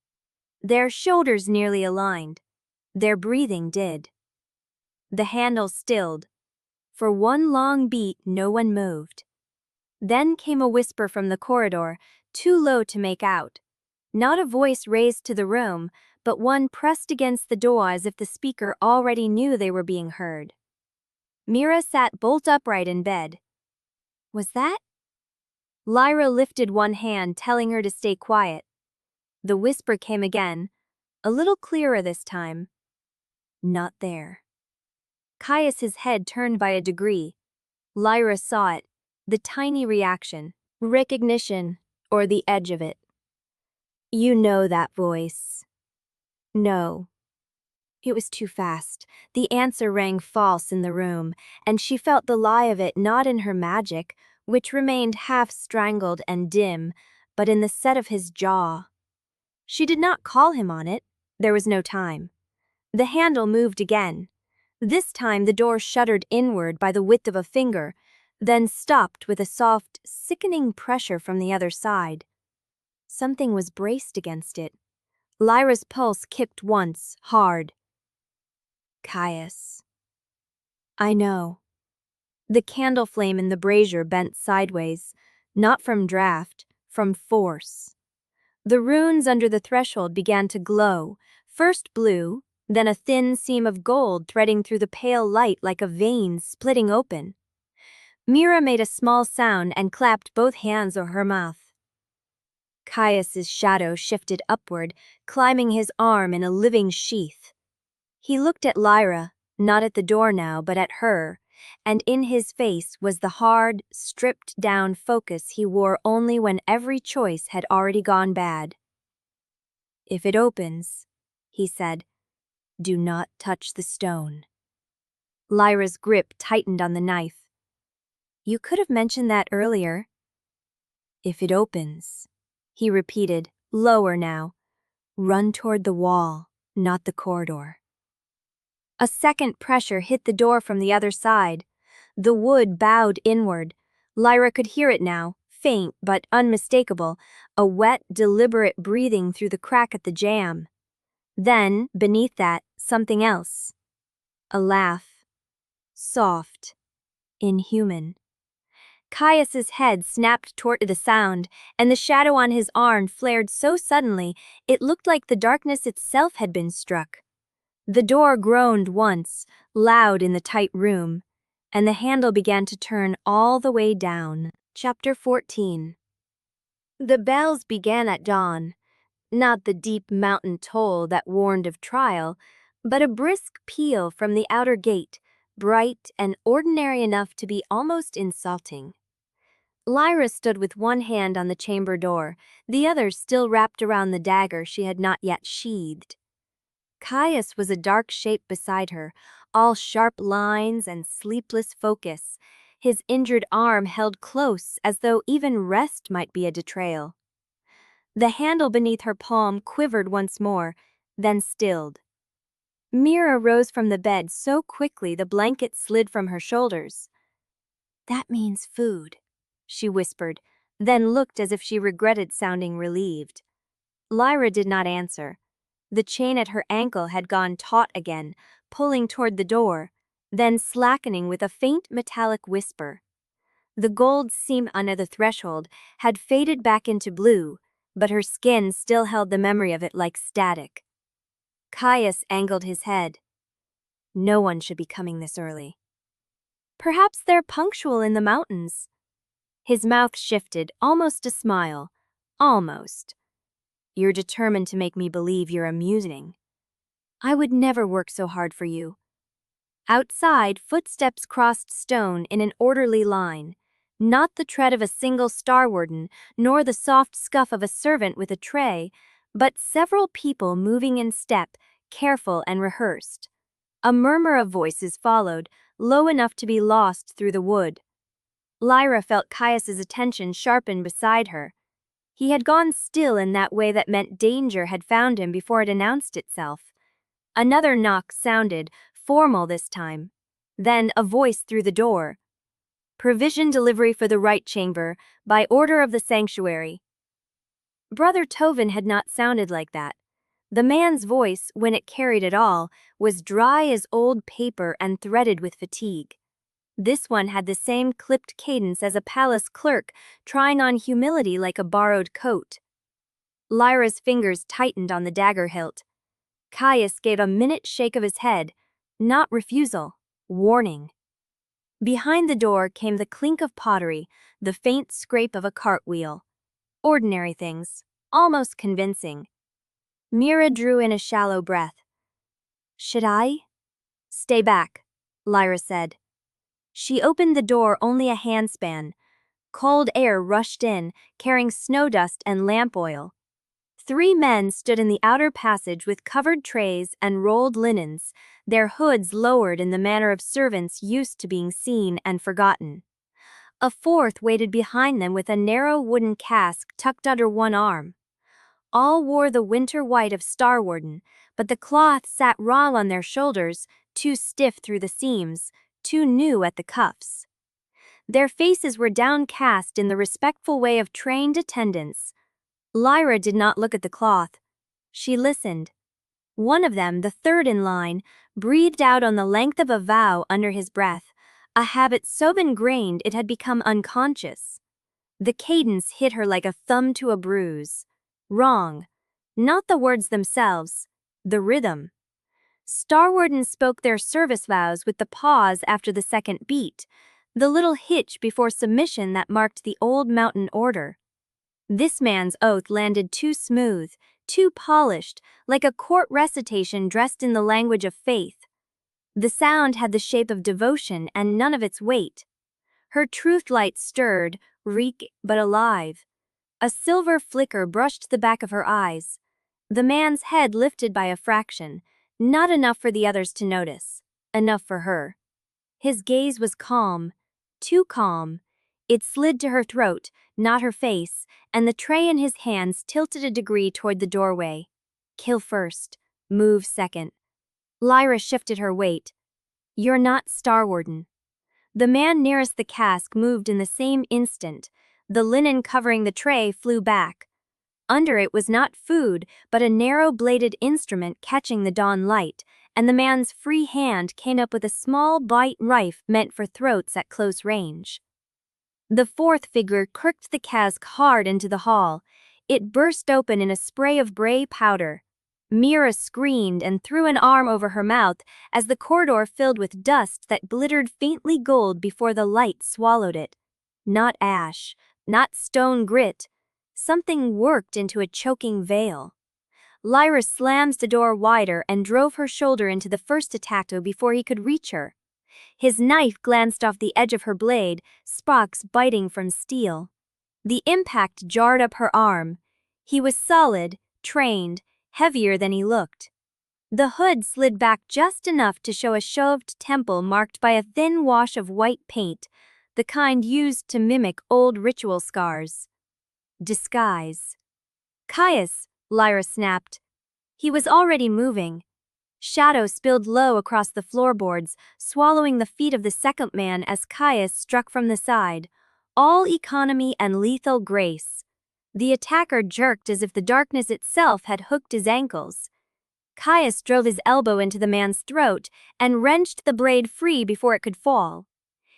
Their shoulders nearly aligned. Their breathing did. The handle stilled. For one long beat, no one moved. Then came a whisper from the corridor, too low to make out. Not a voice raised to the room, but one pressed against the door as if the speaker already knew they were being heard. Mira sat bolt upright in bed. "Was that?" Lyra lifted one hand, telling her to stay quiet. The whisper came again, a little clearer this time. "Not there." Caius's head turned by a degree. Lyra saw it, the tiny reaction, recognition, or the edge of it. You know that voice. No. It was too fast. The answer rang false in the room, and she felt the lie of it not in her magic, which remained half-strangled and dim, but in the set of his jaw. She did not call him on it. There was no time. The handle moved again. This time the door shuddered inward by the width of a finger, then stopped with a soft, sickening pressure from the other side. Something was braced against it. Lyra's pulse kicked once, hard. Caius. I know. The candle flame in the brazier bent sideways, not from draft, from force. The runes under the threshold began to glow, first blue, then a thin seam of gold threading through the pale light like a vein splitting open. Mira made a small sound and clapped both hands over her mouth. Caius's shadow shifted upward, climbing his arm in a living sheath. He looked at Lyra, not at the door now, but at her, and in his face was the hard, stripped-down focus he wore only when every choice had already gone bad. If it opens, he said, do not touch the stone. Lyra's grip tightened on the knife. You could have mentioned that earlier. If it opens, he repeated, lower now. Run toward the wall, not the corridor. A second pressure hit the door from the other side. The wood bowed inward. Lyra could hear it now, faint but unmistakable, a wet, deliberate breathing through the crack at the jamb. Then, beneath that, something else. A laugh. Soft. Inhuman. Caius's head snapped toward the sound, and the shadow on his arm flared so suddenly it looked like the darkness itself had been struck. The door groaned once, loud in the tight room, and the handle began to turn all the way down. Chapter 14. The bells began at dawn, not the deep mountain toll that warned of trial, but a brisk peal from the outer gate, bright and ordinary enough to be almost insulting. Lyra stood with one hand on the chamber door, the other still wrapped around the dagger she had not yet sheathed. Caius was a dark shape beside her, all sharp lines and sleepless focus, his injured arm held close as though even rest might be a betrayal. The handle beneath her palm quivered once more, then stilled. Mira rose from the bed so quickly the blanket slid from her shoulders. That means food, she whispered, then looked as if she regretted sounding relieved. Lyra did not answer. The chain at her ankle had gone taut again, pulling toward the door, then slackening with a faint metallic whisper. The gold seam under the threshold had faded back into blue, but her skin still held the memory of it like static. Caius angled his head. No one should be coming this early. Perhaps they're punctual in the mountains. His mouth shifted, almost a smile. Almost. You're determined to make me believe you're amusing. I would never work so hard for you. Outside, footsteps crossed stone in an orderly line. Not the tread of a single Starwarden, nor the soft scuff of a servant with a tray, but several people moving in step, careful and rehearsed. A murmur of voices followed, low enough to be lost through the wood. Lyra felt Caius's attention sharpen beside her. He had gone still in that way that meant danger had found him before it announced itself. Another knock sounded, formal this time. Then a voice through the door. Provision delivery for the Rite chamber, by order of the sanctuary. Brother Tovin had not sounded like that. The man's voice, when it carried at all, was dry as old paper and threaded with fatigue. This one had the same clipped cadence as a palace clerk trying on humility like a borrowed coat. Lyra's fingers tightened on the dagger hilt. Caius gave a minute shake of his head, not refusal, warning. Behind the door came the clink of pottery, the faint scrape of a cartwheel. Ordinary things, almost convincing. Mira drew in a shallow breath. Should I? Stay back, Lyra said. She opened the door only a handspan. Cold air rushed in, carrying snow dust and lamp oil. 3 men stood in the outer passage with covered trays and rolled linens, their hoods lowered in the manner of servants used to being seen and forgotten. A 4th waited behind them with a narrow wooden cask tucked under one arm. All wore the winter white of Starwarden, but the cloth sat raw on their shoulders, too stiff through the seams, too new at the cuffs. Their faces were downcast in the respectful way of trained attendants. Lyra did not look at the cloth. She listened. One of them, the 3rd in line, breathed out on the length of a vow under his breath, a habit so ingrained it had become unconscious. The cadence hit her like a thumb to a bruise. Wrong. Not the words themselves, the rhythm. Starwardens spoke their service vows with the pause after the second beat, the little hitch before submission that marked the old mountain order. This man's oath landed too smooth, too polished, like a court recitation dressed in the language of faith. The sound had the shape of devotion and none of its weight. Her truth light stirred, weak but alive. A silver flicker brushed the back of her eyes. The man's head lifted by a fraction, not enough for the others to notice, enough for her. His gaze was calm, too calm. It slid to her throat, not her face, and the tray in his hands tilted a degree toward the doorway. Kill first, move second. Lyra shifted her weight. You're not Starwarden. The man nearest the cask moved in the same instant. The linen covering the tray flew back. Under it was not food, but a narrow-bladed instrument catching the dawn light, and the man's free hand came up with a small bite knife meant for throats at close range. The 4th figure cricked the cask hard into the hall. It burst open in a spray of gray powder. Mira screamed and threw an arm over her mouth as the corridor filled with dust that glittered faintly gold before the light swallowed it. Not ash, not stone grit. Something worked into a choking veil. Lyra slammed the door wider and drove her shoulder into the first attacker before he could reach her. His knife glanced off the edge of her blade, sparks biting from steel. The impact jarred up her arm. He was solid, trained, heavier than he looked. The hood slid back just enough to show a shoved temple marked by a thin wash of white paint, the kind used to mimic old ritual scars. Disguise. Caius, Lyra snapped. He was already moving. Shadow spilled low across the floorboards, swallowing the feet of the second man as Caius struck from the side. All economy and lethal grace. The attacker jerked as if the darkness itself had hooked his ankles. Caius drove his elbow into the man's throat and wrenched the blade free before it could fall.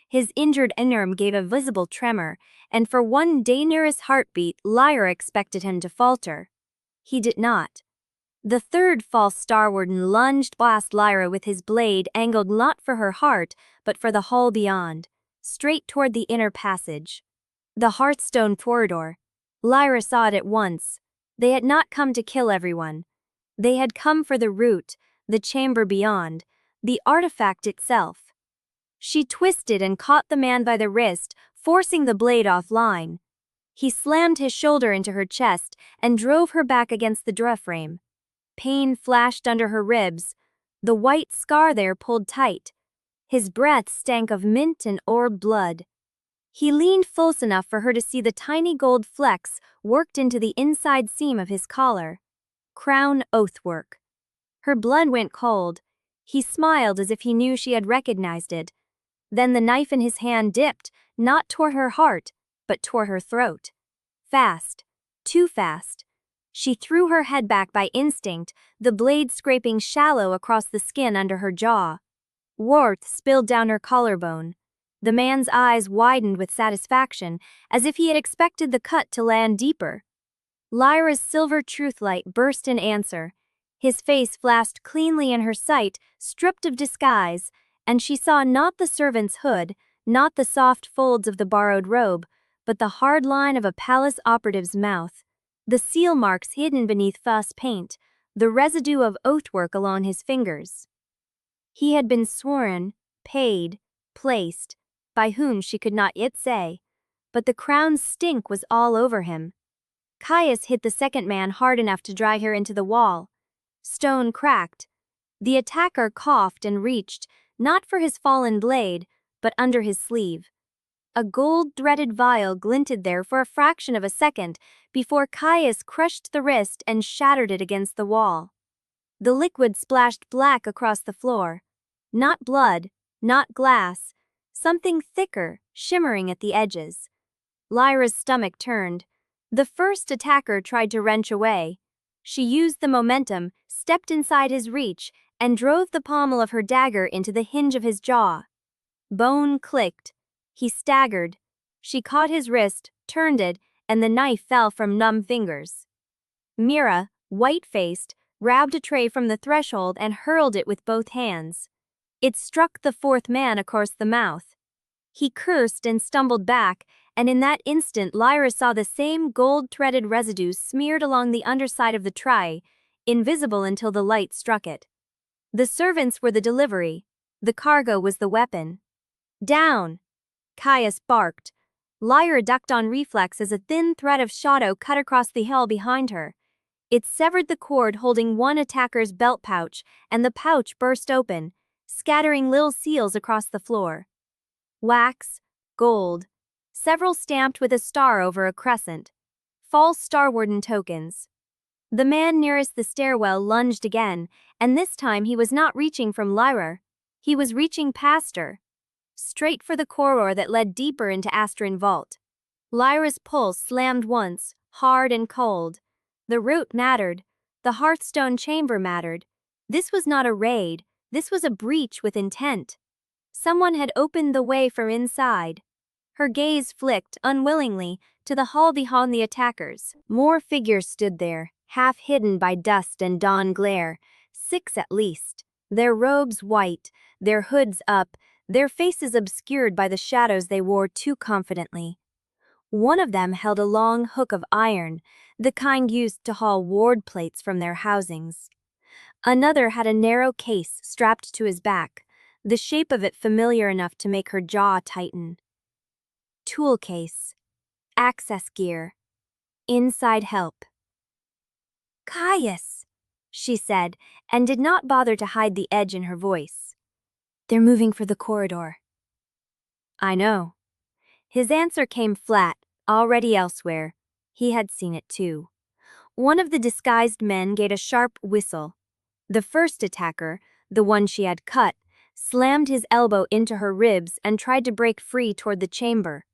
His injured arm gave a visible tremor, and for one dangerous heartbeat Lyra expected him to falter. He did not. The 3rd false Starwarden lunged past Lyra with his blade angled not for her heart, but for the hall beyond, straight toward the inner passage. The Hearthstone corridor. Lyra saw it at once. They had not come to kill everyone. They had come for the root, the chamber beyond, the artifact itself. She twisted and caught the man by the wrist, forcing the blade offline. He slammed his shoulder into her chest and drove her back against the door frame. Pain flashed under her ribs. The white scar there pulled tight. His breath stank of mint and old blood. He leaned close enough for her to see the tiny gold flecks worked into the inside seam of his collar. Crown oathwork. Her blood went cold. He smiled as if he knew she had recognized it. Then the knife in his hand dipped, not toward her heart, but toward her throat. Fast. Too fast. She threw her head back by instinct, the blade scraping shallow across the skin under her jaw. Warmth spilled down her collarbone. The man's eyes widened with satisfaction, as if he had expected the cut to land deeper. Lyra's silver truth light burst in answer. His face flashed cleanly in her sight, stripped of disguise, and she saw not the servant's hood, not the soft folds of the borrowed robe, but the hard line of a palace operative's mouth. The seal marks hidden beneath fuss paint, the residue of oathwork along his fingers. He had been sworn, paid, placed, by whom she could not yet say, but the crown's stink was all over him. Caius hit the second man hard enough to drive her into the wall. Stone cracked. The attacker coughed and reached, not for his fallen blade, but under his sleeve. A gold-threaded vial glinted there for a fraction of a second before Caius crushed the wrist and shattered it against the wall. The liquid splashed black across the floor. Not blood, not glass, something thicker, shimmering at the edges. Lyra's stomach turned. The first attacker tried to wrench away. She used the momentum, stepped inside his reach, and drove the pommel of her dagger into the hinge of his jaw. Bone clicked. He staggered. She caught his wrist, turned it, and the knife fell from numb fingers. Mira, white-faced, grabbed a tray from the threshold and hurled it with both hands. It struck the fourth man across the mouth. He cursed and stumbled back, and in that instant Lyra saw the same gold-threaded residue smeared along the underside of the tray, invisible until the light struck it. The servants were the delivery. The cargo was the weapon. Down! Caius barked. Lyra ducked on reflex as a thin thread of shadow cut across the hill behind her. It severed the cord holding one attacker's belt pouch, and the pouch burst open, scattering little seals across the floor. Wax, gold, several stamped with a star over a crescent. False Starwarden tokens. The man nearest the stairwell lunged again, and this time he was not reaching from Lyra. He was reaching past her. Straight for the corridor that led deeper into Asterreach vault. Lyra's pulse slammed once, hard and cold. The route mattered. The Hearthstone chamber mattered. This was not a raid. This was a breach with intent. Someone had opened the way from inside. Her gaze flicked, unwillingly, to the hall behind the attackers. More figures stood there, half hidden by dust and dawn glare. 6 at least. Their robes white, their hoods up, their faces obscured by the shadows they wore too confidently. One of them held a long hook of iron, the kind used to haul ward plates from their housings. Another had a narrow case strapped to his back, the shape of it familiar enough to make her jaw tighten. Tool case. Access gear. Inside help. "Caius," she said, and did not bother to hide the edge in her voice. "They're moving for the corridor." "I know." His answer came flat, already elsewhere. He had seen it too. One of the disguised men gave a sharp whistle. The first attacker, the one she had cut, slammed his elbow into her ribs and tried to break free toward the chamber.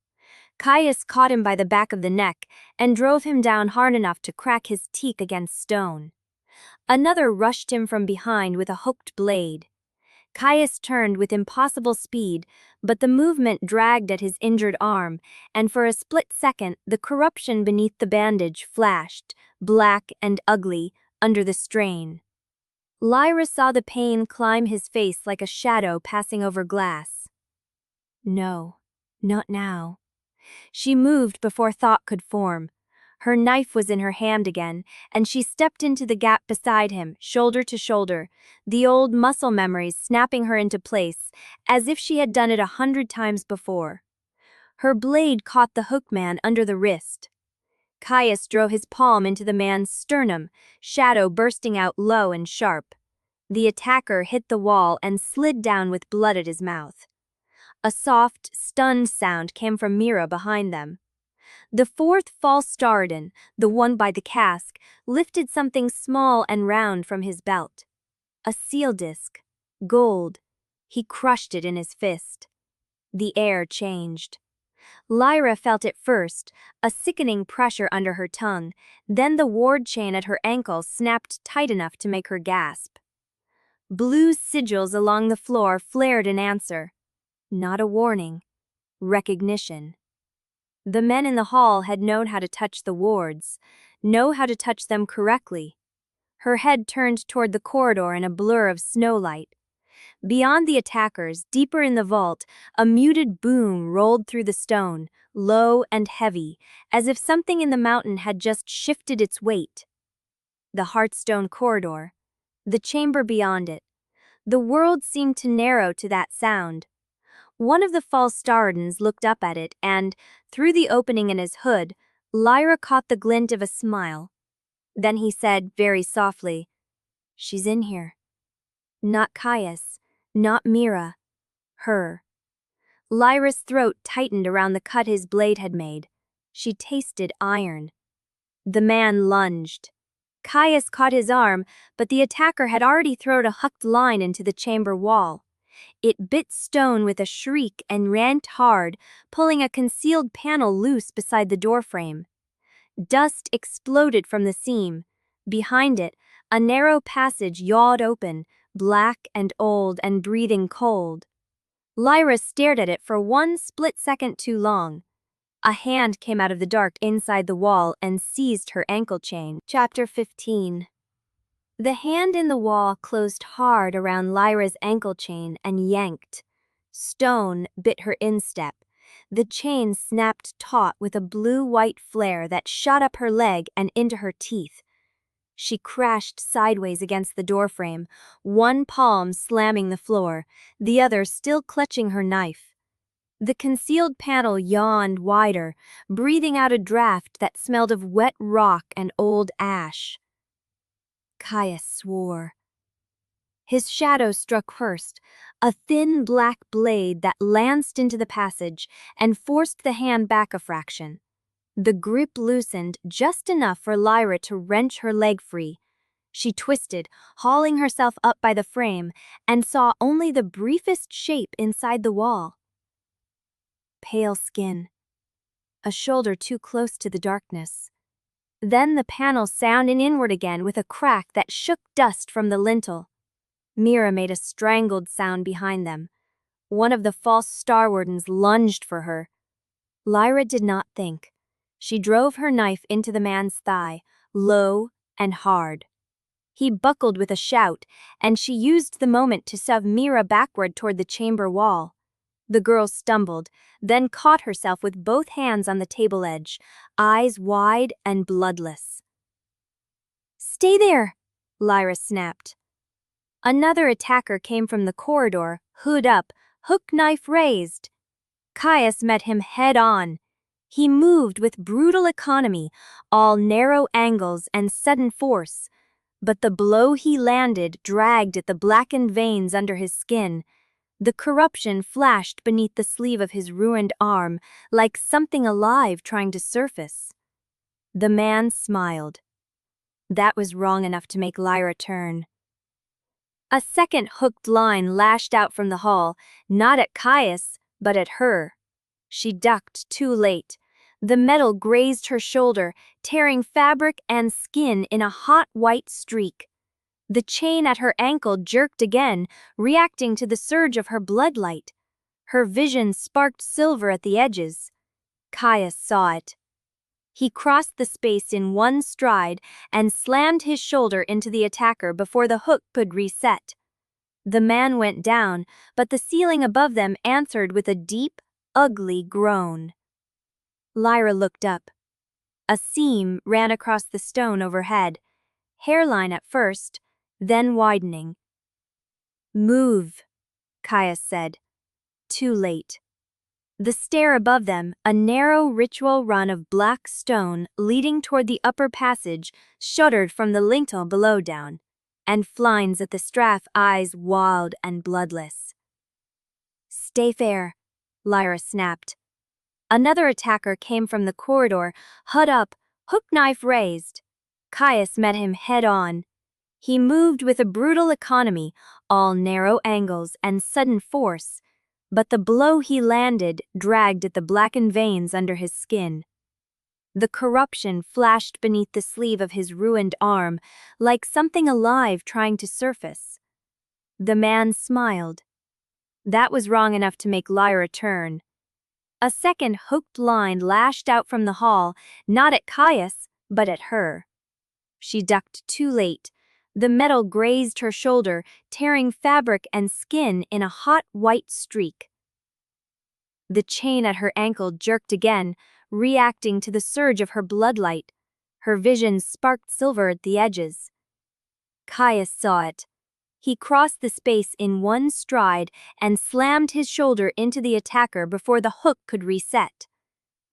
Caius caught him by the back of the neck and drove him down hard enough to crack his teeth against stone. Another rushed him from behind with a hooked blade. Caius turned with impossible speed, but the movement dragged at his injured arm, and for a split second the corruption beneath the bandage flashed, black and ugly, under the strain. Lyra saw the pain climb his face like a shadow passing over glass. No, not now. She moved before thought could form. Her knife was in her hand again, and she stepped into the gap beside him, shoulder to shoulder, the old muscle memories snapping her into place, as if she had done it 100 times before. Her blade caught the hookman under the wrist. Caius drove his palm into the man's sternum, shadow bursting out low and sharp. The attacker hit the wall and slid down with blood at his mouth. A soft, stunned sound came from Mira behind them. The fourth false Starwarden, the one by the cask, lifted something small and round from his belt. A seal disc. Gold. He crushed it in his fist. The air changed. Lyra felt it first, a sickening pressure under her tongue, then the ward chain at her ankle snapped tight enough to make her gasp. Blue sigils along the floor flared in answer. Not a warning. Recognition. The men in the hall had known how to touch the wards, know how to touch them correctly. Her head turned toward the corridor in a blur of snowlight. Beyond the attackers, deeper in the vault, a muted boom rolled through the stone, low and heavy, as if something in the mountain had just shifted its weight. The Hearthstone corridor. The chamber beyond it. The world seemed to narrow to that sound. One of the false Starwardens looked up at it and, through the opening in his hood, Lyra caught the glint of a smile. Then he said very softly, "She's in here. Not Caius, not Mira. Her." Lyra's throat tightened around the cut his blade had made. She tasted iron. The man lunged. Caius caught his arm, but the attacker had already thrown a hooked line into the chamber wall. It bit stone with a shriek and yanked hard, pulling a concealed panel loose beside the doorframe. Dust exploded from the seam. Behind it, a narrow passage yawed open, black and old and breathing cold. Lyra stared at it for one split second too long. A hand came out of the dark inside the wall and seized her ankle chain. Chapter 15. The hand in the wall closed hard around Lyra's ankle chain and yanked. Stone bit her instep. The chain snapped taut with a blue-white flare that shot up her leg and into her teeth. She crashed sideways against the doorframe, one palm slamming the floor, the other still clutching her knife. The concealed panel yawned wider, breathing out a draft that smelled of wet rock and old ash. Caius swore. His shadow struck first, a thin black blade that lanced into the passage and forced the hand back a fraction. The grip loosened just enough for Lyra to wrench her leg free. She twisted, hauling herself up by the frame, and saw only the briefest shape inside the wall. Pale skin. A shoulder too close to the darkness. Then the panel sounded inward again with a crack that shook dust from the lintel. Mira made a strangled sound behind them. One of the false Starwardens lunged for her. Lyra did not think. She drove her knife into the man's thigh, low and hard. He buckled with a shout, and she used the moment to shove Mira backward toward the chamber wall. The girl stumbled, then caught herself with both hands on the table edge, eyes wide and bloodless. "Stay there!" Lyra snapped. Another attacker came from the corridor, hood up, hook knife raised. Caius met him head-on. He moved with brutal economy, all narrow angles and sudden force, but the blow he landed dragged at the blackened veins under his skin. The corruption flashed beneath the sleeve of his ruined arm, like something alive trying to surface. The man smiled. That was wrong enough to make Lyra turn. A second hooked line lashed out from the hall, not at Caius, but at her. She ducked too late. The metal grazed her shoulder, tearing fabric and skin in a hot white streak. The chain at her ankle jerked again, reacting to the surge of her bloodlight. Her vision sparked silver at the edges. Caius saw it. He crossed the space in one stride and slammed his shoulder into the attacker before the hook could reset. The man went down, but the ceiling above them answered with a deep, ugly groan. Lyra looked up. A seam ran across the stone overhead, hairline at first, then widening. "Move," Caius said. Too late. The stair above them, a narrow ritual run of black stone leading toward the upper passage, shuddered from the lintel below down, and Flines at the strath eyes wild and bloodless. "Stay fair," Lyra snapped. Another attacker came from the corridor, hood up, hook knife raised. Caius met him head-on. He moved with a brutal economy, all narrow angles and sudden force, but the blow he landed dragged at the blackened veins under his skin. The corruption flashed beneath the sleeve of his ruined arm, like something alive trying to surface. The man smiled. That was wrong enough to make Lyra turn. A second hooked line lashed out from the hall, not at Caius, but at her. She ducked too late. The metal grazed her shoulder, tearing fabric and skin in a hot white streak. The chain at her ankle jerked again, reacting to the surge of her bloodlight. Her vision sparked silver at the edges. Caius saw it. He crossed the space in one stride and slammed his shoulder into the attacker before the hook could reset.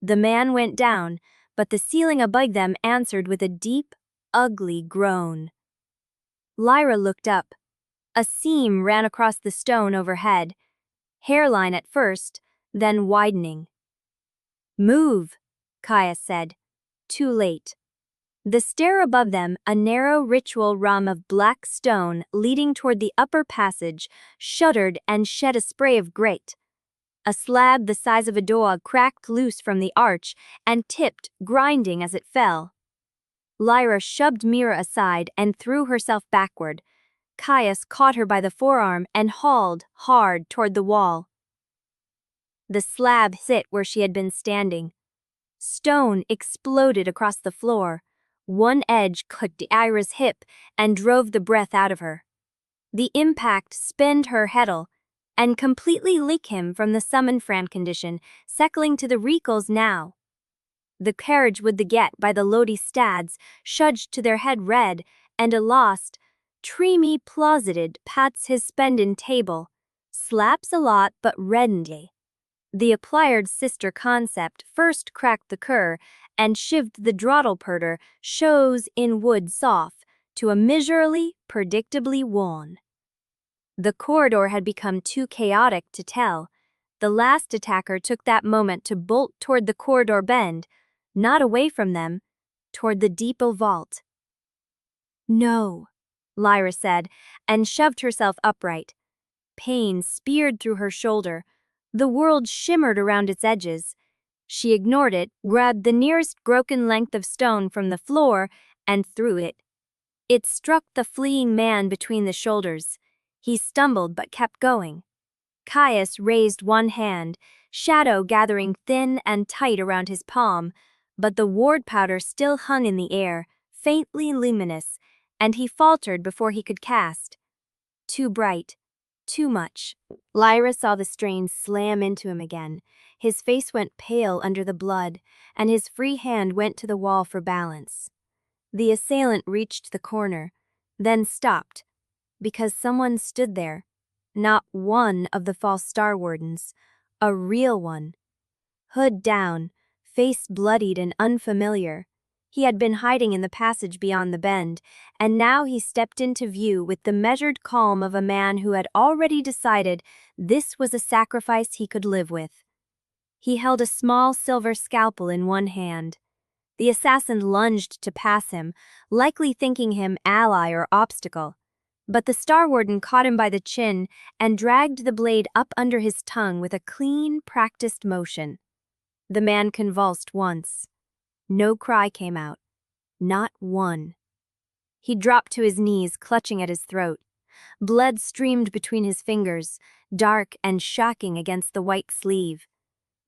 The man went down, but the ceiling above them answered with a deep, ugly groan. Lyra looked up. A seam ran across the stone overhead, hairline at first, then widening. "Move," Caius said. Too late. The stair above them, a narrow ritual room of black stone leading toward the upper passage, shuddered and shed a spray of grate. A slab the size of a dog cracked loose from the arch and tipped, grinding as it fell. Lyra shoved Mira aside and threw herself backward. Caius caught her by the forearm and hauled hard toward the wall. The slab hit where she had been standing. Stone exploded across the floor. One edge cut Lyra's hip and drove the breath out of her. The impact spinned her heddle and completely leak him from the summon Fran condition, settling to the recals now. The carriage with the get by the Lodi stads shudged to their head red, and a lost, Treemy plausited pats his spendin table, slaps a lot but reddened. The applied sister concept first cracked the cur and shivved the droddleperter shows in wood soft to a miserably, predictably worn. The corridor had become too chaotic to tell. The last attacker took that moment to bolt toward the corridor bend, not away from them, toward the depot vault. "No," Lyra said, and shoved herself upright. Pain speared through her shoulder. The world shimmered around its edges. She ignored it, grabbed the nearest broken length of stone from the floor, and threw it. It struck the fleeing man between the shoulders. He stumbled but kept going. Caius raised one hand, shadow gathering thin and tight around his palm, but the ward powder still hung in the air, faintly luminous, and he faltered before he could cast. Too bright. Too much. Lyra saw the strain slam into him again. His face went pale under the blood, and his free hand went to the wall for balance. The assailant reached the corner, then stopped, because someone stood there. Not one of the false Starwardens, a real one. Hood down, face bloodied and unfamiliar. He had been hiding in the passage beyond the bend, and now he stepped into view with the measured calm of a man who had already decided this was a sacrifice he could live with. He held a small silver scalpel in one hand. The assassin lunged to pass him, likely thinking him ally or obstacle. But the Starwarden caught him by the chin and dragged the blade up under his tongue with a clean, practiced motion. The man convulsed once. No cry came out. Not one. He dropped to his knees, clutching at his throat. Blood streamed between his fingers, dark and shocking against the white sleeve.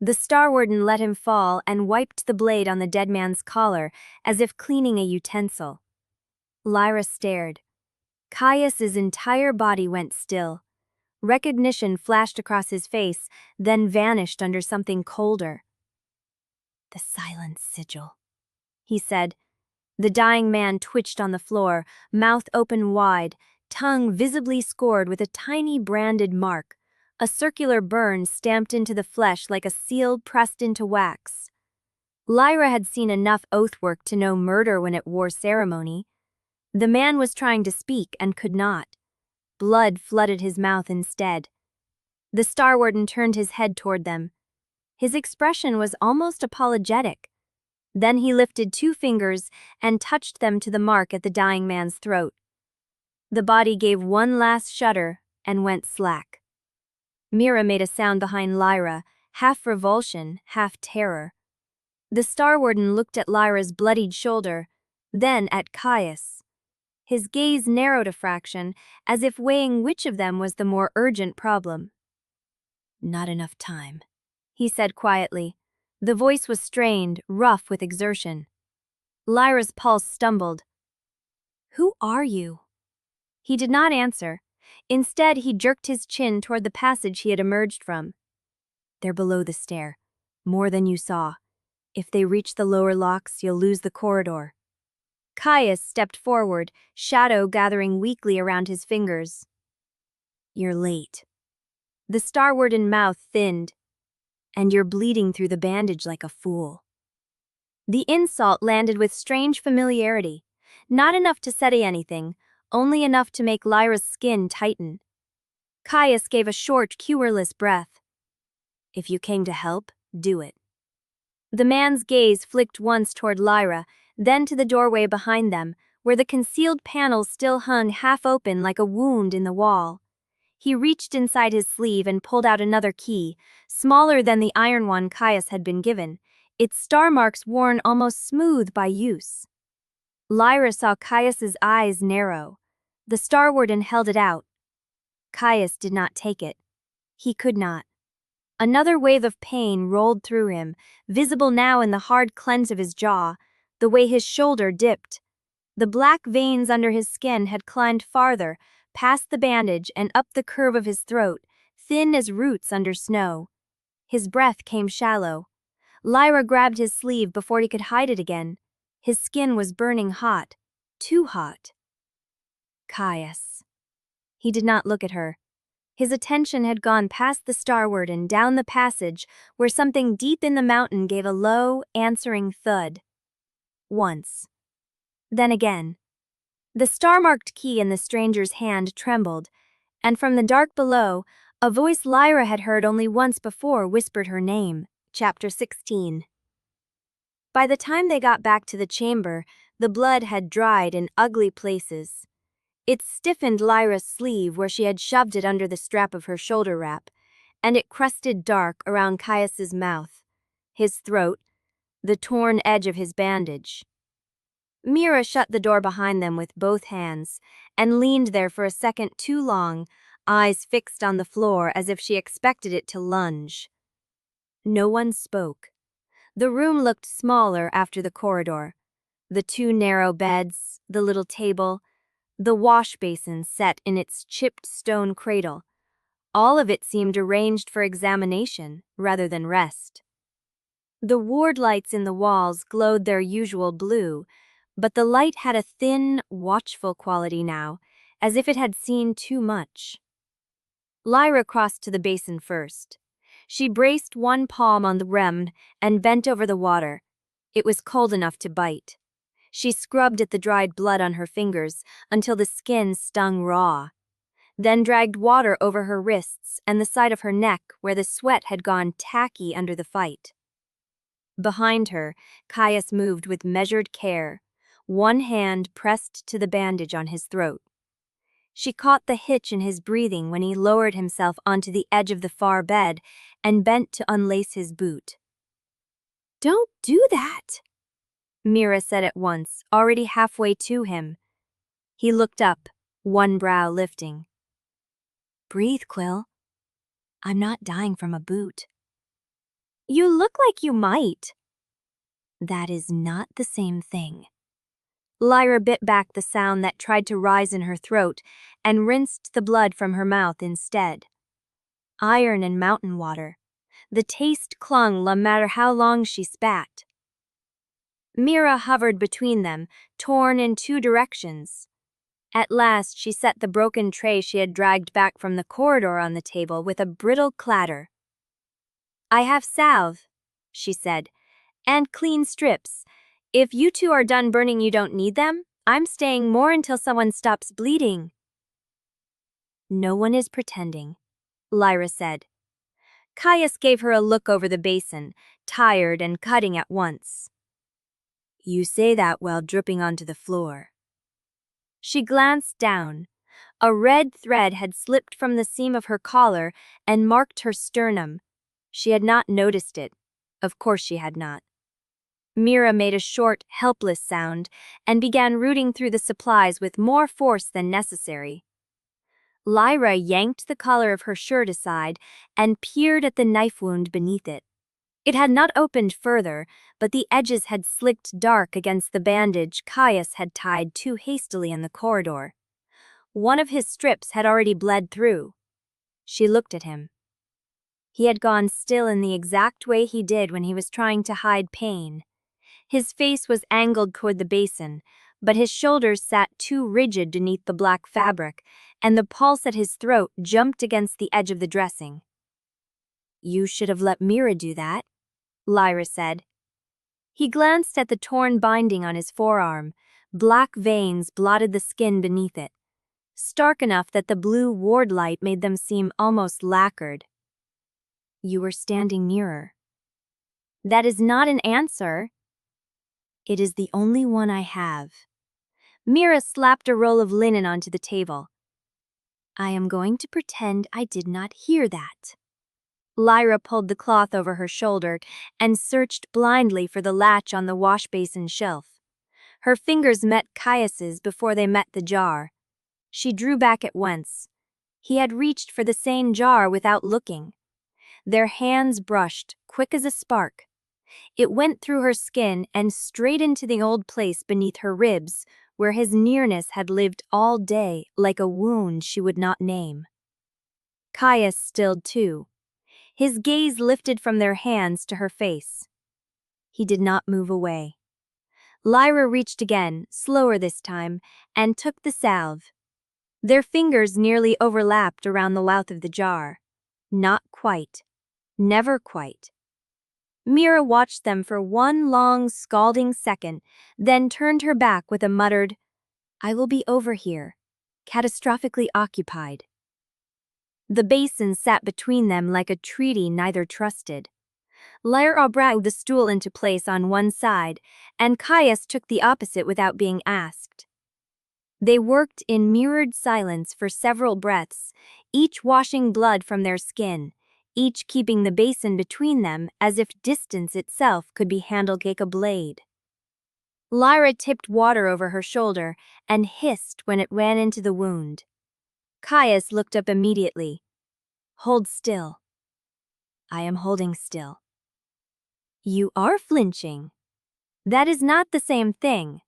The Starwarden let him fall and wiped the blade on the dead man's collar, as if cleaning a utensil. Lyra stared. Caius's entire body went still. Recognition flashed across his face, then vanished under something colder. "The silent sigil," he said. The dying man twitched on the floor, mouth open wide, tongue visibly scored with a tiny branded mark, a circular burn stamped into the flesh like a seal pressed into wax. Lyra had seen enough oathwork to know murder when it wore ceremony. The man was trying to speak and could not. Blood flooded his mouth instead. The Starwarden turned his head toward them. His expression was almost apologetic. Then he lifted 2 fingers and touched them to the mark at the dying man's throat. The body gave one last shudder and went slack. Mira made a sound behind Lyra, half revulsion, half terror. The Starwarden looked at Lyra's bloodied shoulder, then at Caius. His gaze narrowed a fraction, as if weighing which of them was the more urgent problem. "Not enough time," he said quietly. The voice was strained, rough with exertion. Lyra's pulse stumbled. "Who are you?" He did not answer. Instead, he jerked his chin toward the passage he had emerged from. "They're below the stair. More than you saw. If they reach the lower locks, you'll lose the corridor." Caius stepped forward, shadow gathering weakly around his fingers. "You're late." The Starwarden mouth thinned. "And you're bleeding through the bandage like a fool." The insult landed with strange familiarity. Not enough to say anything, only enough to make Lyra's skin tighten. Caius gave a short, querulous breath. If you came to help, do it. The man's gaze flicked once toward Lyra, then to the doorway behind them, where the concealed panels still hung half open like a wound in the wall. He reached inside his sleeve and pulled out another key, smaller than the iron one Caius had been given, its star marks worn almost smooth by use. Lyra saw Caius's eyes narrow. The Starwarden held it out. Caius did not take it. He could not. Another wave of pain rolled through him, visible now in the hard clench of his jaw, the way his shoulder dipped. The black veins under his skin had climbed farther, past the bandage and up the curve of his throat, thin as roots under snow. His breath came shallow. Lyra grabbed his sleeve before he could hide it again. His skin was burning hot, too hot. Caius. He did not look at her. His attention had gone past the Starward and down the passage where something deep in the mountain gave a low, answering thud. Once. Then again. The star-marked key in the stranger's hand trembled, and from the dark below, a voice Lyra had heard only once before whispered her name. Chapter 16. By the time they got back to the chamber, the blood had dried in ugly places. It stiffened Lyra's sleeve where she had shoved it under the strap of her shoulder wrap, and it crusted dark around Caius's mouth, his throat, the torn edge of his bandage. Mira shut the door behind them with both hands and leaned there for a second too long, eyes fixed on the floor as if she expected it to lunge. No one spoke. The room looked smaller after the corridor. The two narrow beds, the little table, the wash basin set in its chipped stone cradle. All of it seemed arranged for examination rather than rest. The ward lights in the walls glowed their usual blue, but the light had a thin, watchful quality now, as if it had seen too much. Lyra crossed to the basin first. She braced one palm on the rim and bent over the water. It was cold enough to bite. She scrubbed at the dried blood on her fingers until the skin stung raw, then dragged water over her wrists and the side of her neck where the sweat had gone tacky under the fight. Behind her, Caius moved with measured care, one hand pressed to the bandage on his throat. She caught the hitch in his breathing when he lowered himself onto the edge of the far bed and bent to unlace his boot. "Don't do that," Mira said at once, already halfway to him. He looked up, one brow lifting. "Breathe, Quill. I'm not dying from a boot." "You look like you might." "That is not the same thing." Lyra bit back the sound that tried to rise in her throat and rinsed the blood from her mouth instead. Iron and mountain water. The taste clung no matter how long she spat. Mira hovered between them, torn in two directions. At last she set the broken tray she had dragged back from the corridor on the table with a brittle clatter. "I have salve," she said, "and clean strips. If you two are done burning, you don't need them. I'm staying more until someone stops bleeding." "No one is pretending," Lyra said. Caius gave her a look over the basin, tired and cutting at once. "You say that while dripping onto the floor." She glanced down. A red thread had slipped from the seam of her collar and marked her sternum. She had not noticed it. Of course she had not. Mira made a short, helpless sound and began rooting through the supplies with more force than necessary. Lyra yanked the collar of her shirt aside and peered at the knife wound beneath it. It had not opened further, but the edges had slicked dark against the bandage Caius had tied too hastily in the corridor. One of his strips had already bled through. She looked at him. He had gone still in the exact way he did when he was trying to hide pain. His face was angled toward the basin, but his shoulders sat too rigid beneath the black fabric, and the pulse at his throat jumped against the edge of the dressing. "You should have let Mira do that," Lyra said. He glanced at the torn binding on his forearm. Black veins blotted the skin beneath it, stark enough that the blue ward light made them seem almost lacquered. You were standing nearer. That is not an answer. It is the only one I have. Mira slapped a roll of linen onto the table. I am going to pretend I did not hear that. Lyra pulled the cloth over her shoulder and searched blindly for the latch on the wash basin shelf. Her fingers met Caius's before they met the jar. She drew back at once. He had reached for the same jar without looking. Their hands brushed, quick as a spark. It went through her skin and straight into the old place beneath her ribs, where his nearness had lived all day like a wound she would not name. Caius stilled too. His gaze lifted from their hands to her face. He did not move away. Lyra reached again, slower this time, and took the salve. Their fingers nearly overlapped around the mouth of the jar. Not quite. Never quite. Mira watched them for one long, scalding second, then turned her back with a muttered, I will be over here, catastrophically occupied. The basin sat between them like a treaty neither trusted. Lyra brought the stool into place on one side, and Caius took the opposite without being asked. They worked in mirrored silence for several breaths, each washing blood from their skin, each keeping the basin between them as if distance itself could be handled like a blade. Lyra tipped water over her shoulder and hissed when it ran into the wound. Caius looked up immediately. Hold still. I am holding still. You are flinching. That is not the same thing.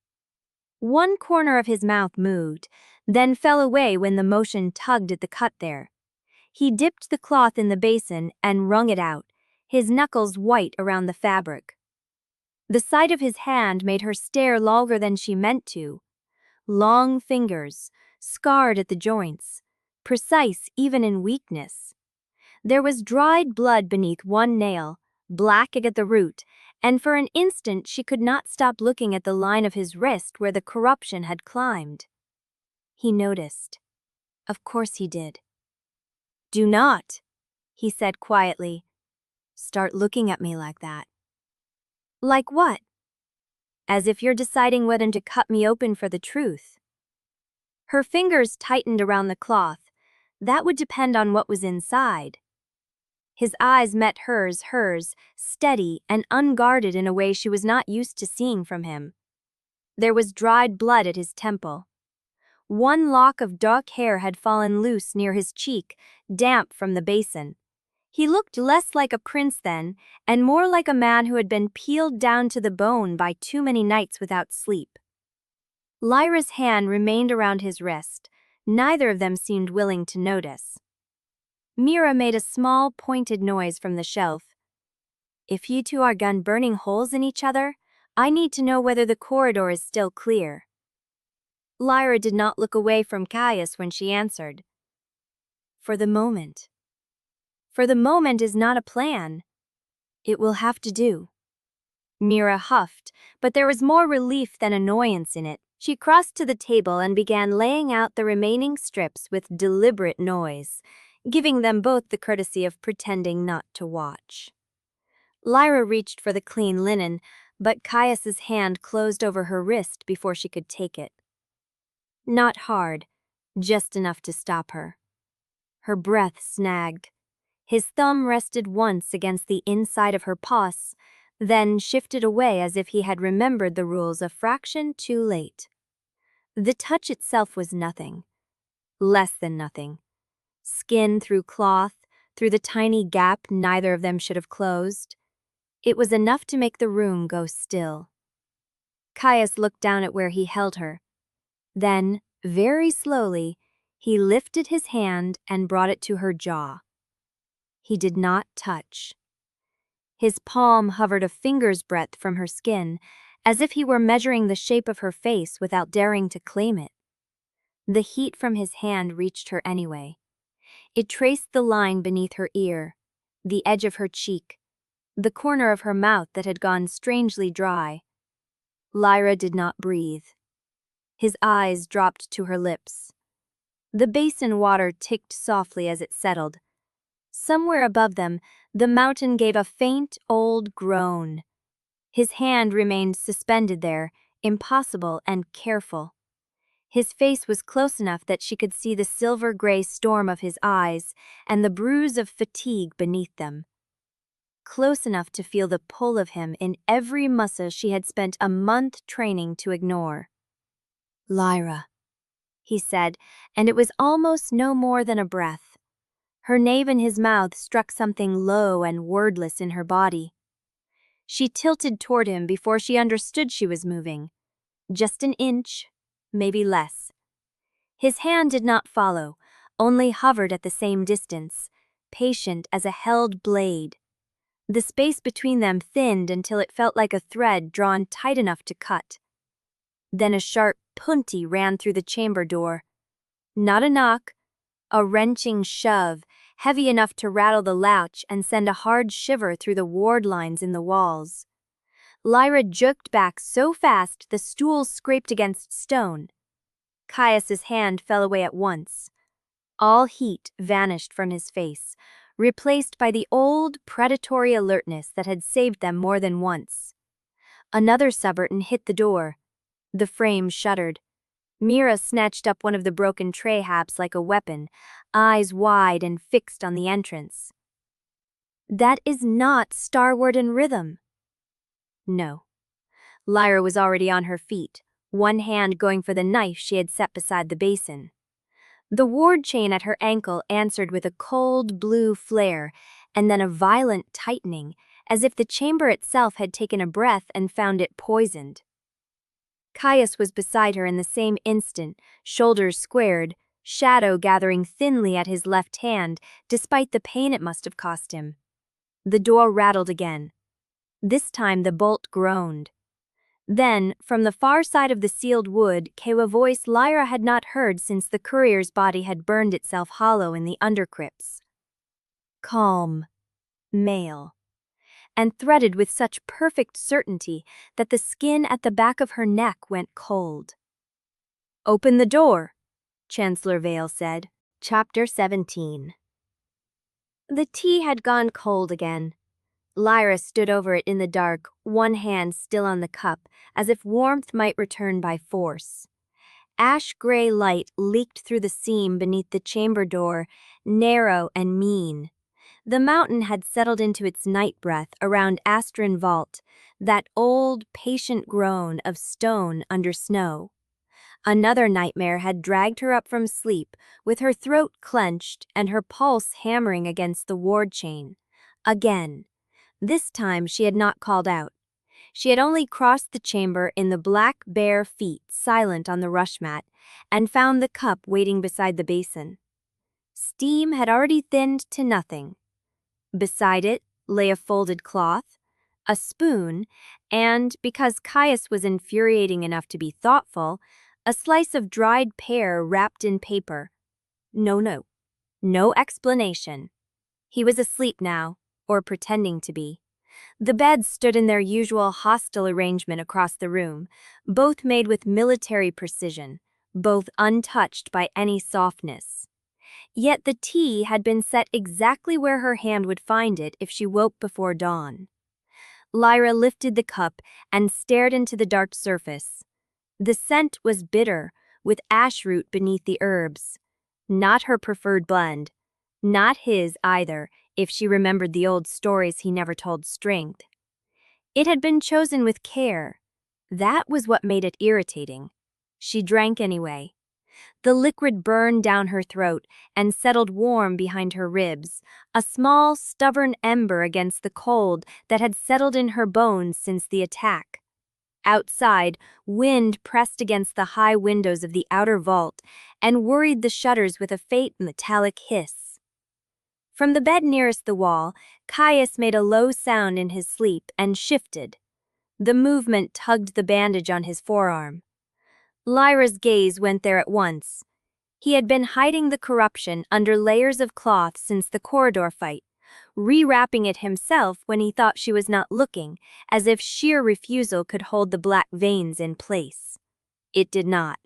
One corner of his mouth moved, then fell away when the motion tugged at the cut there. He dipped the cloth in the basin and wrung it out, his knuckles white around the fabric. The sight of his hand made her stare longer than she meant to. Long fingers, scarred at the joints, precise even in weakness. There was dried blood beneath one nail, black at the root, and for an instant she could not stop looking at the line of his wrist where the corruption had climbed. He noticed. Of course he did. Do not, he said quietly, start looking at me like that. Like what? As if you're deciding whether to cut me open for the truth. Her fingers tightened around the cloth. That would depend on what was inside. His eyes met hers, steady and unguarded in a way she was not used to seeing from him. There was dried blood at his temple. One lock of dark hair had fallen loose near his cheek, damp from the basin. He looked less like a prince then, and more like a man who had been peeled down to the bone by too many nights without sleep. Lyra's hand remained around his wrist. Neither of them seemed willing to notice. Mira made a small, pointed noise from the shelf. If you two are burning holes in each other, I need to know whether the corridor is still clear. Lyra did not look away from Caius when she answered. For the moment. For the moment is not a plan. It will have to do. Mira huffed, but there was more relief than annoyance in it. She crossed to the table and began laying out the remaining strips with deliberate noise, giving them both the courtesy of pretending not to watch. Lyra reached for the clean linen, but Caius's hand closed over her wrist before she could take it. Not hard, just enough to stop her. Her breath snagged. His thumb rested once against the inside of her pus, then shifted away as if he had remembered the rules a fraction too late. The touch itself was nothing. Less than nothing. Skin through cloth, through the tiny gap neither of them should have closed. It was enough to make the room go still. Caius looked down at where he held her. Then, very slowly, he lifted his hand and brought it to her jaw. He did not touch. His palm hovered a finger's breadth from her skin, as if he were measuring the shape of her face without daring to claim it. The heat from his hand reached her anyway. It traced the line beneath her ear, the edge of her cheek, the corner of her mouth that had gone strangely dry. Lyra did not breathe. His eyes dropped to her lips. The basin water ticked softly as it settled. Somewhere above them, the mountain gave a faint, old groan. His hand remained suspended there, impossible and careful. His face was close enough that she could see the silver-gray storm of his eyes and the bruise of fatigue beneath them. Close enough to feel the pull of him in every muscle she had spent a month training to ignore. "Lyra," he said, and it was almost no more than a breath. Her nave in his mouth struck something low and wordless in her body. She tilted toward him before she understood she was moving. Just an inch, maybe less. His hand did not follow, only hovered at the same distance, patient as a held blade. The space between them thinned until it felt like a thread drawn tight enough to cut. Then a sharp punty ran through the chamber door. Not a knock, a wrenching shove, heavy enough to rattle the latch and send a hard shiver through the ward lines in the walls. Lyra jerked back so fast the stool scraped against stone. Caius's hand fell away at once. All heat vanished from his face, replaced by the old predatory alertness that had saved them more than once. Another subaltern hit the door. The frame shuddered. Mira snatched up one of the broken tray haps like a weapon, eyes wide and fixed on the entrance. "That is not Starwarden rhythm." No. Lyra was already on her feet, one hand going for the knife she had set beside the basin. The ward chain at her ankle answered with a cold blue flare, and then a violent tightening, as if the chamber itself had taken a breath and found it poisoned. Caius was beside her in the same instant, shoulders squared, shadow gathering thinly at his left hand, despite the pain it must have cost him. The door rattled again. This time the bolt groaned. Then, from the far side of the sealed wood, came a voice Lyra had not heard since the courier's body had burned itself hollow in the undercrypts. Calm. Male. And threaded with such perfect certainty that the skin at the back of her neck went cold. "Open the door," Chancellor Vale said. Chapter 17. The tea had gone cold again. Lyra stood over it in the dark, one hand still on the cup, as if warmth might return by force. Ash-gray light leaked through the seam beneath the chamber door, narrow and mean. The mountain had settled into its night breath around Asterreach Vault, that old, patient groan of stone under snow. Another nightmare had dragged her up from sleep, with her throat clenched and her pulse hammering against the ward chain. Again. This time she had not called out. She had only crossed the chamber in the black bare feet silent on the rush mat, and found the cup waiting beside the basin. Steam had already thinned to nothing. Beside it lay a folded cloth, a spoon, and, because Caius was infuriating enough to be thoughtful, a slice of dried pear wrapped in paper. No explanation. He was asleep now, or pretending to be. The beds stood in their usual hostile arrangement across the room, both made with military precision, both untouched by any softness. Yet the tea had been set exactly where her hand would find it if she woke before dawn. Lyra lifted the cup and stared into the dark surface. The scent was bitter, with ash root beneath the herbs. Not her preferred blend. Not his either, if she remembered the old stories he never told strength. It had been chosen with care. That was what made it irritating. She drank anyway. The liquid burned down her throat and settled warm behind her ribs, a small, stubborn ember against the cold that had settled in her bones since the attack. Outside, wind pressed against the high windows of the outer vault and worried the shutters with a faint metallic hiss. From the bed nearest the wall, Caius made a low sound in his sleep and shifted. The movement tugged the bandage on his forearm. Lyra's gaze went there at once. He had been hiding the corruption under layers of cloth since the corridor fight, rewrapping it himself when he thought she was not looking, as if sheer refusal could hold the black veins in place. It did not.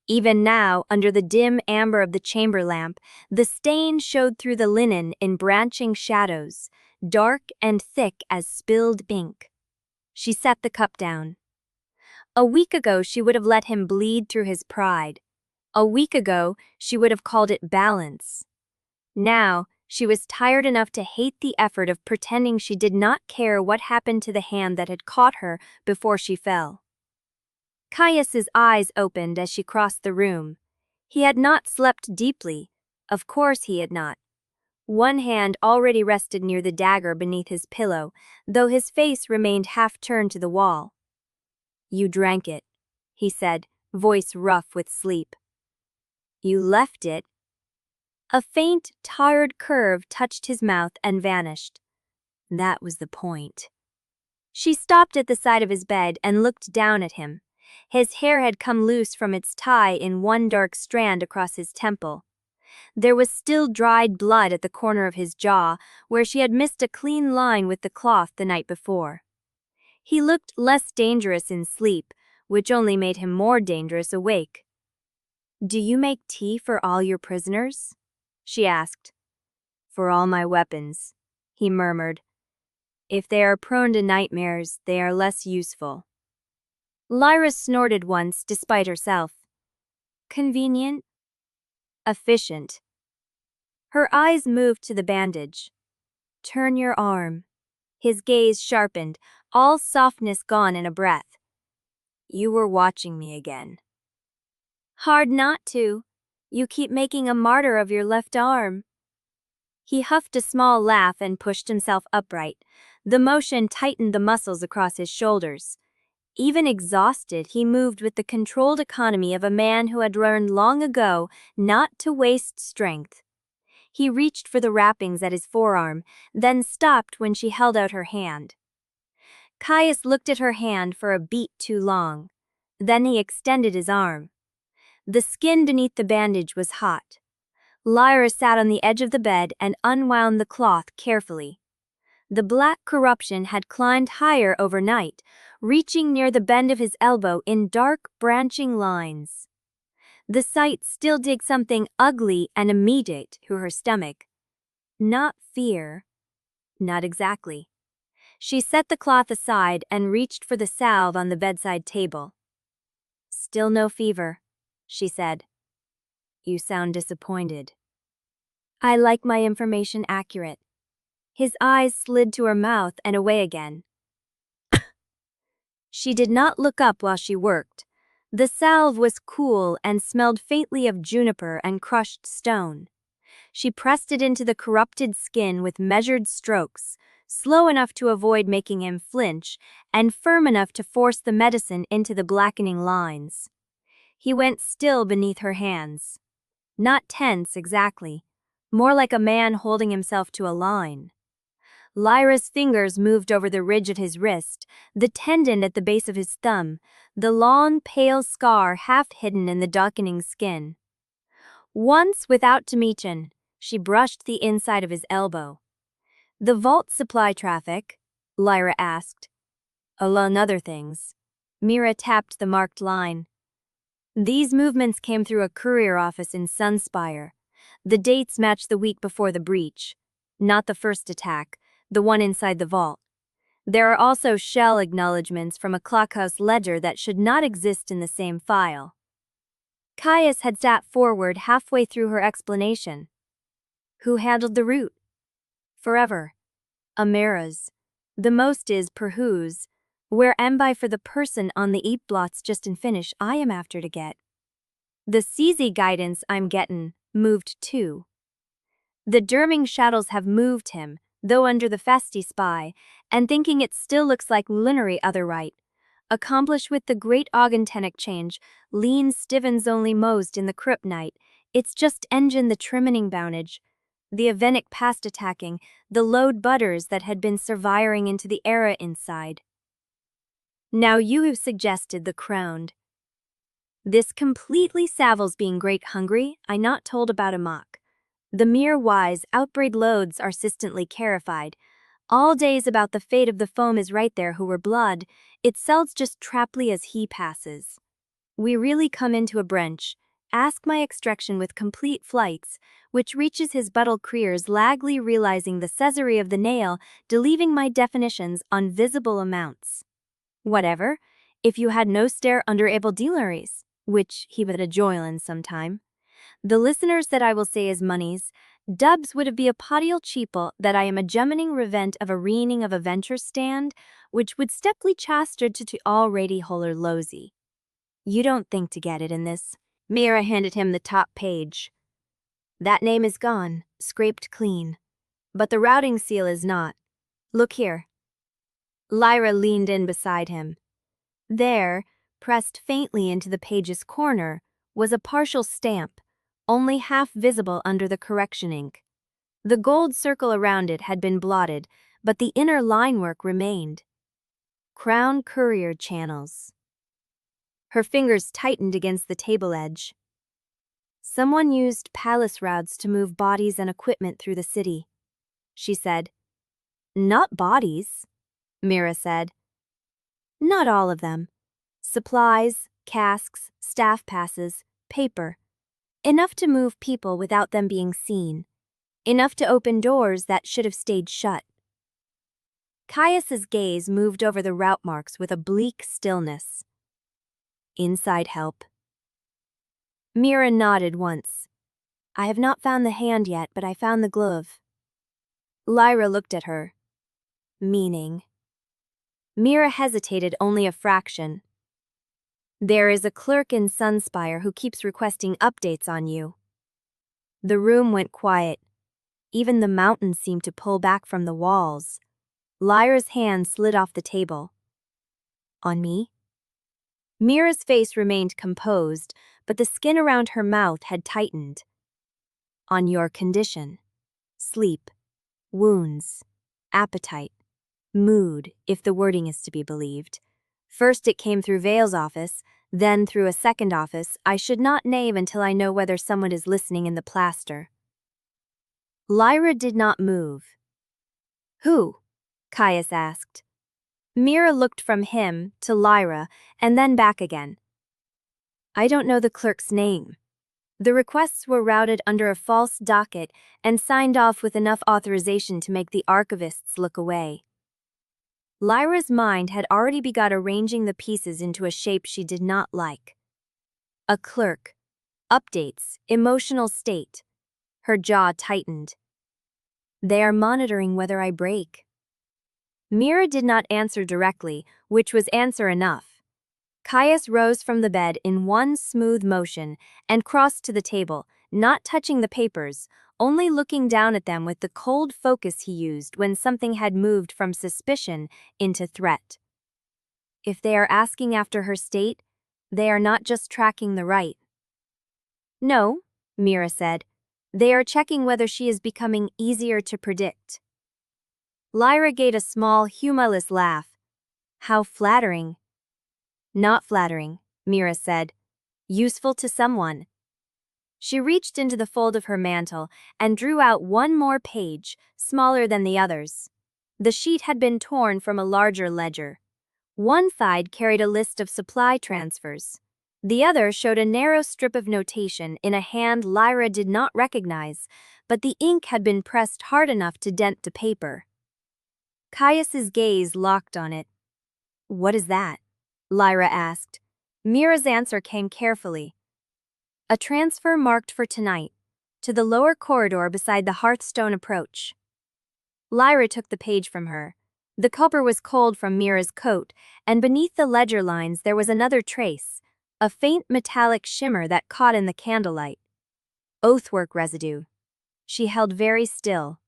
Even now, under the dim amber of the chamber lamp, the stain showed through the linen in branching shadows, dark and thick as spilled ink. She set the cup down. A week ago she would have let him bleed through his pride. A week ago she would have called it balance. Now, she was tired enough to hate the effort of pretending she did not care what happened to the hand that had caught her before she fell. Caius's eyes opened as she crossed the room. He had not slept deeply. Of course he had not. One hand already rested near the dagger beneath his pillow, though his face remained half-turned to the wall. "You drank it," he said, voice rough with sleep. "You left it." A faint, tired curve touched his mouth and vanished. That was the point. She stopped at the side of his bed and looked down at him. His hair had come loose from its tie in one dark strand across his temple. There was still dried blood at the corner of his jaw, where she had missed a clean line with the cloth the night before. He looked less dangerous in sleep, which only made him more dangerous awake. "Do you make tea for all your prisoners?" she asked. "For all my weapons," he murmured. "If they are prone to nightmares, they are less useful." Lyra snorted once, despite herself. "Convenient?" "Efficient." Her eyes moved to the bandage. "Turn your arm." His gaze sharpened, all softness gone in a breath. "You were watching me again." "Hard not to. You keep making a martyr of your left arm." He huffed a small laugh and pushed himself upright. The motion tightened the muscles across his shoulders. Even exhausted, he moved with the controlled economy of a man who had learned long ago not to waste strength. He reached for the wrappings at his forearm, then stopped when she held out her hand. Caius looked at her hand for a beat too long. Then he extended his arm. The skin beneath the bandage was hot. Lyra sat on the edge of the bed and unwound the cloth carefully. The black corruption had climbed higher overnight, reaching near the bend of his elbow in dark, branching lines. The sight still did something ugly and immediate to her stomach. Not fear. Not exactly. She set the cloth aside and reached for the salve on the bedside table. "Still no fever," she said. "You sound disappointed." "I like my information accurate." His eyes slid to her mouth and away again. She did not look up while she worked. The salve was cool and smelled faintly of juniper and crushed stone. She pressed it into the corrupted skin with measured strokes, slow enough to avoid making him flinch, and firm enough to force the medicine into the blackening lines. He went still beneath her hands. Not tense exactly, more like a man holding himself to a line. Lyra's fingers moved over the ridge at his wrist, the tendon at the base of his thumb, the long, pale scar half hidden in the darkening skin. Once, without to mention, she brushed the inside of his elbow. "The vault supply traffic?" Lyra asked. "Among other things." Mira tapped the marked line. "These movements came through a courier office in Sunspire. The dates match the week before the breach. Not the first attack, the one inside the vault. There are also shell acknowledgements from a clockhouse ledger that should not exist in the same file." Caius had sat forward halfway through her explanation. "Who handled the route?" "Forever. Amira's. The most is Perhus, where am I for the person on the eat blots just in finish I am after to get. The CZ guidance I'm gettin' moved too. The Derming shadows have moved him, though under the festy spy, and thinking it still looks like lunary other right. Accomplished with the great augentenic change, lean stivens only mosed in the crypt night, it's just engine the trimming boundage. The Avenic past attacking, the load butters that had been surviring into the era inside. Now you have suggested the crowned. This completely savils being great hungry, I not told about a mock. The mere wise outbreed loads are assistantly carified. All days about the fate of the foam is right there who were blood, it sells just traply as he passes. We really come into a branch, ask my extraction with complete flights, which reaches his buttle creers lagly realizing the Caesarea of the nail, deliving my definitions on visible amounts. Whatever, if you had no stare under able dealeries, which he would a joylin sometime. The listeners that I will say is moneys, dubs would be a podial cheaple that I am a gemmining revent of a reening of a venture stand, which would steply chastard to already holler lowsy. You don't think to get it in this. Mira handed him the top page. That name is gone, scraped clean. But the routing seal is not. Look here. Lyra leaned in beside him. There, pressed faintly into the page's corner, was a partial stamp, only half visible under the correction ink. The gold circle around it had been blotted, but the inner linework remained. Crown Courier Channels. Her fingers tightened against the table edge. Someone used palace routes to move bodies and equipment through the city, she said. Not bodies, Mira said. Not all of them. Supplies, casks, staff passes, paper. Enough to move people without them being seen. Enough to open doors that should have stayed shut. Caius's gaze moved over the route marks with a bleak stillness. Inside help. Mira nodded once. I have not found the hand yet, but I found the glove. Lyra looked at her. Meaning. Mira hesitated only a fraction. There is a clerk in Sunspire who keeps requesting updates on you. The room went quiet. Even the mountains seemed to pull back from the walls. Lyra's hand slid off the table. On me? Mira's face remained composed, but the skin around her mouth had tightened. On your condition. Sleep. Wounds. Appetite. Mood, if the wording is to be believed. First it came through Vale's office, then through a second office I should not name until I know whether someone is listening in the plaster. Lyra did not move. Who? Caius asked. Mira looked from him to Lyra and then back again. I don't know the clerk's name. The requests were routed under a false docket and signed off with enough authorization to make the archivists look away. Lyra's mind had already begun arranging the pieces into a shape she did not like. A clerk. Updates. Emotional state. Her jaw tightened. They are monitoring whether I break. Mira did not answer directly, which was answer enough. Caius rose from the bed in one smooth motion and crossed to the table, not touching the papers, only looking down at them with the cold focus he used when something had moved from suspicion into threat. If they are asking after her state, they are not just tracking the right. No, Mira said. They are checking whether she is becoming easier to predict. Lyra gave a small, humorless laugh. How flattering. Not flattering, Mira said. Useful to someone. She reached into the fold of her mantle and drew out one more page, smaller than the others. The sheet had been torn from a larger ledger. One side carried a list of supply transfers. The other showed a narrow strip of notation in a hand Lyra did not recognize, but the ink had been pressed hard enough to dent the paper. Caius's gaze locked on it. What is that? Lyra asked. Mira's answer came carefully. A transfer marked for tonight, to the lower corridor beside the Hearthstone approach. Lyra took the page from her. The cover was cold from Mira's coat, and beneath the ledger lines there was another trace, a faint metallic shimmer that caught in the candlelight. Oathwork residue. She held very still.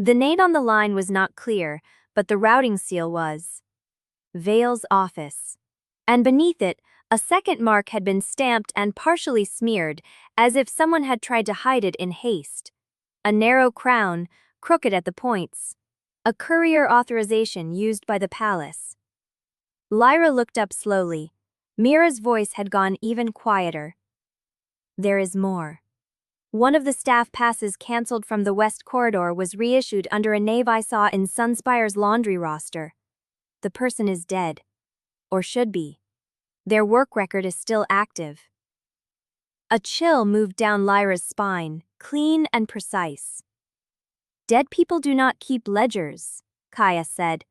The name on the line was not clear, but the routing seal was. Vale's office. And beneath it, a second mark had been stamped and partially smeared, as if someone had tried to hide it in haste. A narrow crown, crooked at the points. A courier authorization used by the palace. Lyra looked up slowly. Mira's voice had gone even quieter. There is more. One of the staff passes cancelled from the west corridor was reissued under a name I saw in Sunspire's laundry roster. The person is dead. Or should be. Their work record is still active. A chill moved down Lyra's spine, clean and precise. Dead people do not keep ledgers, Caius said.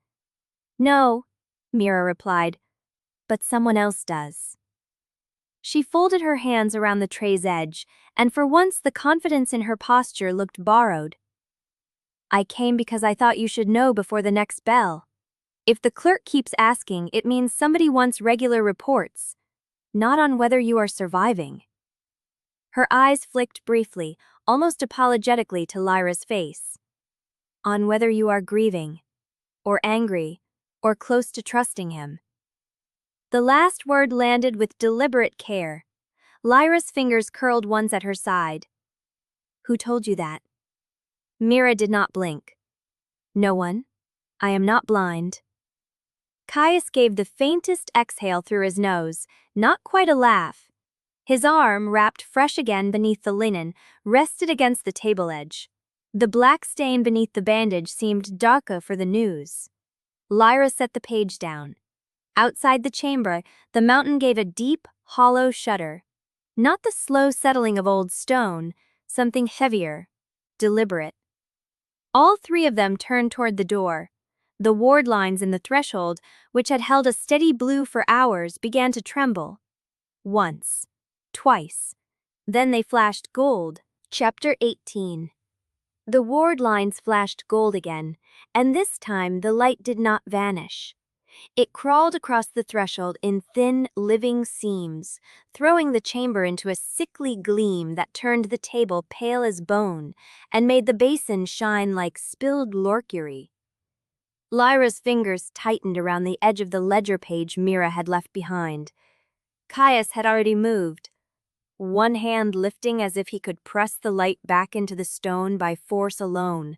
No, Mira replied, but someone else does. She folded her hands around the tray's edge, and for once the confidence in her posture looked borrowed. I came because I thought you should know before the next bell. If the clerk keeps asking, it means somebody wants regular reports, not on whether you are surviving. Her eyes flicked briefly, almost apologetically to Lyra's face. On whether you are grieving, or angry, or close to trusting him. The last word landed with deliberate care. Lyra's fingers curled once at her side. Who told you that? Mira did not blink. No one. I am not blind. Caius gave the faintest exhale through his nose, not quite a laugh. His arm, wrapped fresh again beneath the linen, rested against the table edge. The black stain beneath the bandage seemed darker for the news. Lyra set the page down. Outside the chamber, the mountain gave a deep, hollow shudder. Not the slow settling of old stone, something heavier, deliberate. All three of them turned toward the door. The ward lines in the threshold, which had held a steady blue for hours, began to tremble. Once. Twice. Then they flashed gold. Chapter 18. The ward lines flashed gold again, and this time the light did not vanish. It crawled across the threshold in thin, living seams, throwing the chamber into a sickly gleam that turned the table pale as bone and made the basin shine like spilled lorcury. Lyra's fingers tightened around the edge of the ledger page Mira had left behind. Caius had already moved, one hand lifting as if he could press the light back into the stone by force alone.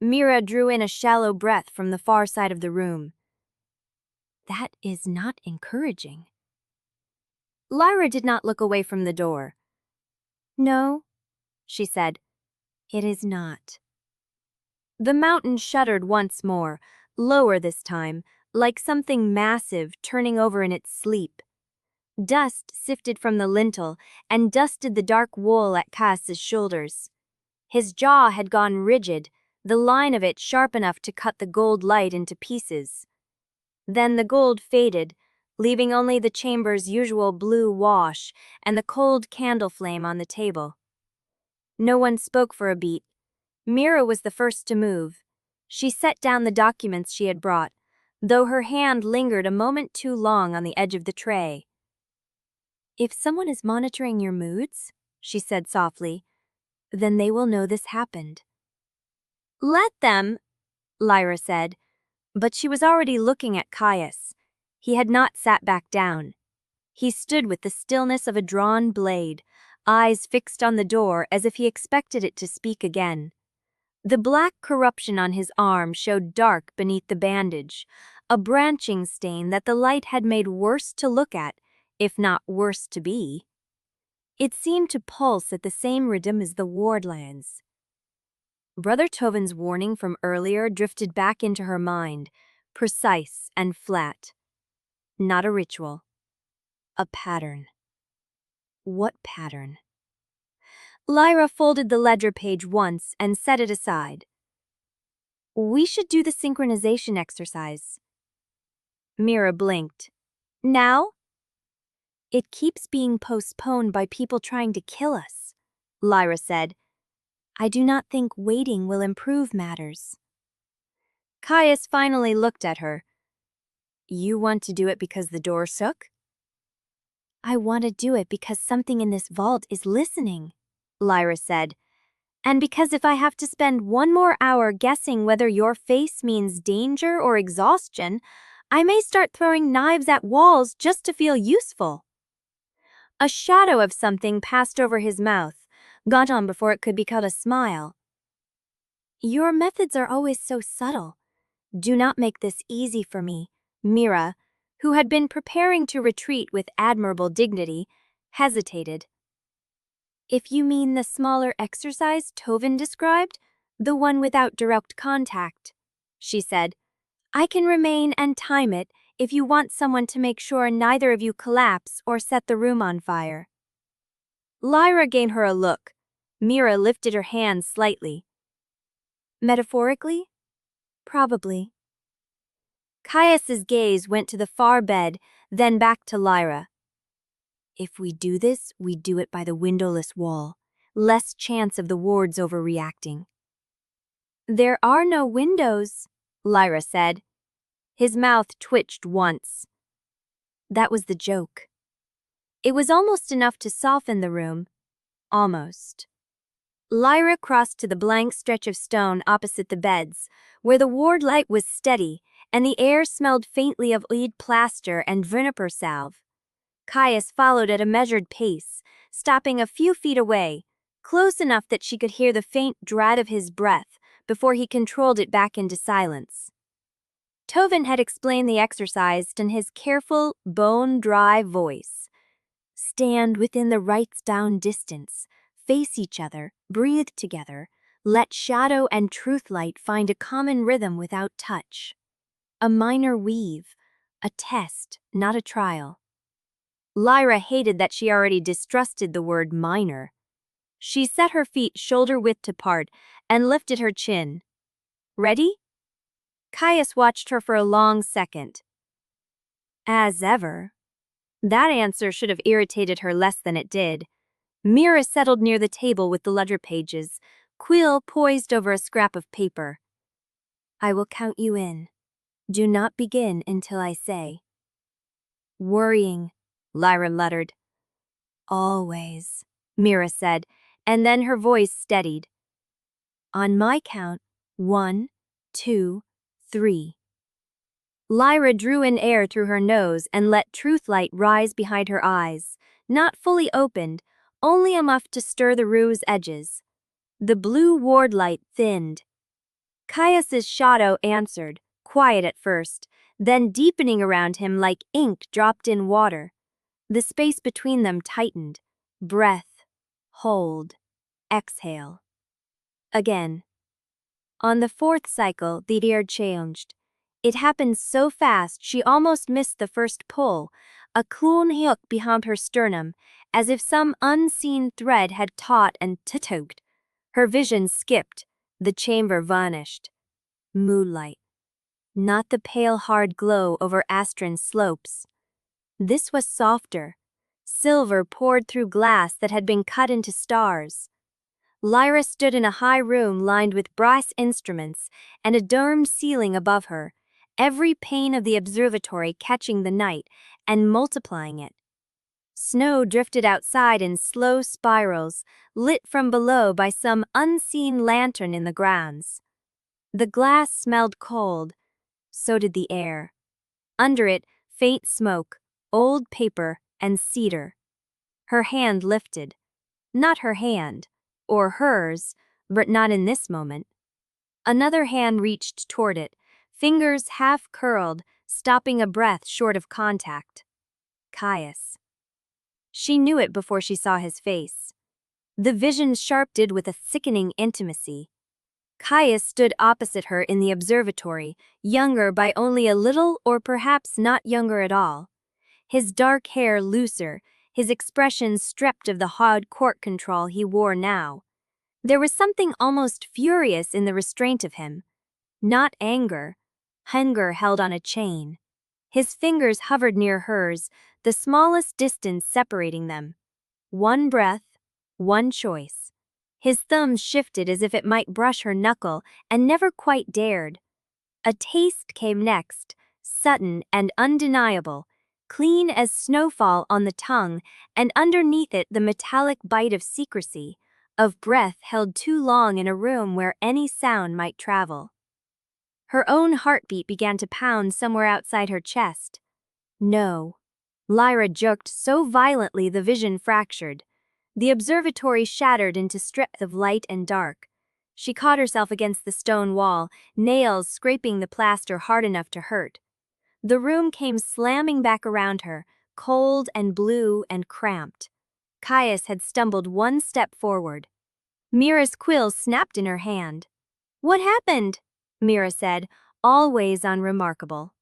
Mira drew in a shallow breath from the far side of the room. That is not encouraging. Lyra did not look away from the door. No, she said, it is not. The mountain shuddered once more, lower this time, like something massive turning over in its sleep. Dust sifted from the lintel and dusted the dark wool at Caius's shoulders. His jaw had gone rigid, the line of it sharp enough to cut the gold light into pieces. Then the gold faded, leaving only the chamber's usual blue wash and the cold candle flame on the table. No one spoke for a beat. Mira was the first to move. She set down the documents she had brought, though her hand lingered a moment too long on the edge of the tray. If someone is monitoring your moods, she said softly, then they will know this happened. Let them, Lyra said. But she was already looking at Caius. He had not sat back down. He stood with the stillness of a drawn blade, eyes fixed on the door as if he expected it to speak again. The black corruption on his arm showed dark beneath the bandage, a branching stain that the light had made worse to look at, if not worse to be. It seemed to pulse at the same rhythm as the wardlands. Brother Tovin's warning from earlier drifted back into her mind, precise and flat. Not a ritual. A pattern. What pattern? Lyra folded the ledger page once and set it aside. We should do the synchronization exercise. Mira blinked. Now? It keeps being postponed by people trying to kill us, Lyra said. I do not think waiting will improve matters. Caius finally looked at her. You want to do it because the door shook? I want to do it because something in this vault is listening, Lyra said. And because if I have to spend one more hour guessing whether your face means danger or exhaustion, I may start throwing knives at walls just to feel useful. A shadow of something passed over his mouth, got on before it could be called a smile. Your methods are always so subtle. Do not make this easy for me, Mira, who had been preparing to retreat with admirable dignity, hesitated. If you mean the smaller exercise Tovin described, the one without direct contact, she said. I can remain and time it if you want someone to make sure neither of you collapse or set the room on fire. Lyra gave her a look. Mira lifted her hand slightly. Metaphorically? Probably. Caius's gaze went to the far bed, then back to Lyra. If we do this, we do it by the windowless wall. Less chance of the wards overreacting. There are no windows, Lyra said. His mouth twitched once. That was the joke. It was almost enough to soften the room. Almost. Lyra crossed to the blank stretch of stone opposite the beds, where the ward light was steady and the air smelled faintly of oiled plaster and juniper salve. Caius followed at a measured pace, stopping a few feet away, close enough that she could hear the faint dread of his breath before he controlled it back into silence. Tovin had explained the exercise in his careful, bone-dry voice. Stand within the Hearthstone distance, face each other, breathe together, let shadow and truth light find a common rhythm without touch. A minor weave, a test, not a trial. Lyra hated that she already distrusted the word minor. She set her feet shoulder-width apart and lifted her chin. Ready? Caius watched her for a long second. As ever. That answer should have irritated her less than it did. Mira settled near the table with the ledger pages, quill poised over a scrap of paper. I will count you in. Do not begin until I say. Worrying, Lyra muttered. Always, Mira said, and then her voice steadied. On my count, 1, 2, 3. Lyra drew in air through her nose and let truth light rise behind her eyes, not fully opened, only enough to stir the room's edges. The blue ward light thinned. Caius's shadow answered, quiet at first, then deepening around him like ink dropped in water. The space between them tightened. Breath. Hold. Exhale. Again. On the fourth cycle, the air changed. It happened so fast she almost missed the first pull, a clun hook behind her sternum, as if some unseen thread had taut and tugged. Her vision skipped. The chamber vanished. Moonlight. Not the pale hard glow over Astran slopes. This was softer. Silver poured through glass that had been cut into stars. Lyra stood in a high room lined with brass instruments and a domed ceiling above her, every pane of the observatory catching the night and multiplying it. Snow drifted outside in slow spirals, lit from below by some unseen lantern in the grounds. The glass smelled cold. So did the air. Under it, faint smoke, old paper, and cedar. Her hand lifted. Not her hand, or hers, but not in this moment. Another hand reached toward it, fingers half curled, stopping a breath short of contact. Caius. She knew it before she saw his face. The vision sharpened with a sickening intimacy. Caius stood opposite her in the observatory, younger by only a little or perhaps not younger at all. His dark hair looser, his expression stripped of the hard court control he wore now. There was something almost furious in the restraint of him. Not anger. Hunger held on a chain. His fingers hovered near hers, the smallest distance separating them. One breath, one choice. His thumb shifted as if it might brush her knuckle and never quite dared. A taste came next, sudden and undeniable, clean as snowfall on the tongue, and underneath it the metallic bite of secrecy, of breath held too long in a room where any sound might travel. Her own heartbeat began to pound somewhere outside her chest. No. Lyra jerked so violently the vision fractured. The observatory shattered into strips of light and dark. She caught herself against the stone wall, nails scraping the plaster hard enough to hurt. The room came slamming back around her, cold and blue and cramped. Caius had stumbled one step forward. Mira's quill snapped in her hand. "What happened?" Mira said, always unremarkable.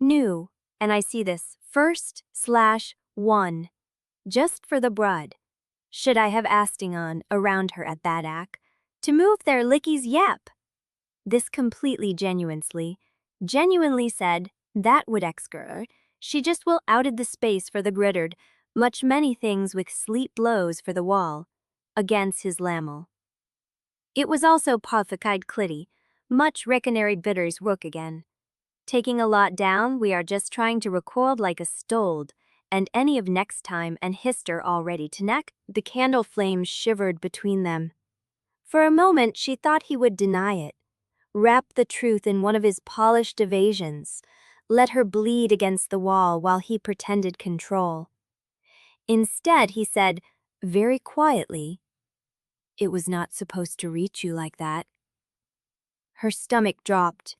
"New, and I see this 1/1, just for the brood. Should I have Astingon around her at that act, to move their lickies yep?" This completely genuinely said, that would exker. She just will outed the space for the gritterd, much many things with sleep blows for the wall, against his lamel. It was also Pothicaid Clitty, much reckonary bitters work again. Taking a lot down, we are just trying to record like a stoled, and any of next time and hister already to neck, the candle flames shivered between them. For a moment she thought he would deny it, wrap the truth in one of his polished evasions, let her bleed against the wall while he pretended control. Instead, he said, very quietly, "It was not supposed to reach you like that." Her stomach dropped.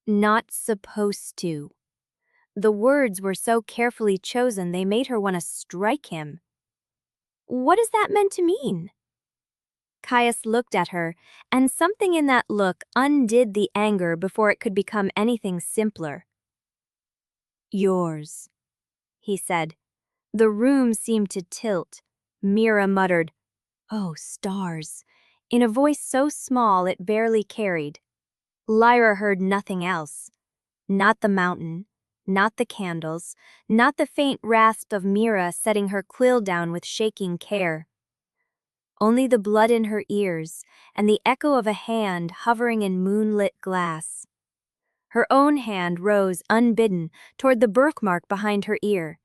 Not supposed to. The words were so carefully chosen they made her want to strike him. What is that meant to mean? Caius looked at her, and something in that look undid the anger before it could become anything simpler. "Yours," he said. The room seemed to tilt. Mira muttered, "Oh, stars," in a voice so small it barely carried. Lyra heard nothing else. Not the mountain, not the candles, not the faint rasp of Mira setting her quill down with shaking care. Only the blood in her ears and the echo of a hand hovering in moonlit glass. Her own hand rose unbidden toward the birthmark behind her ear.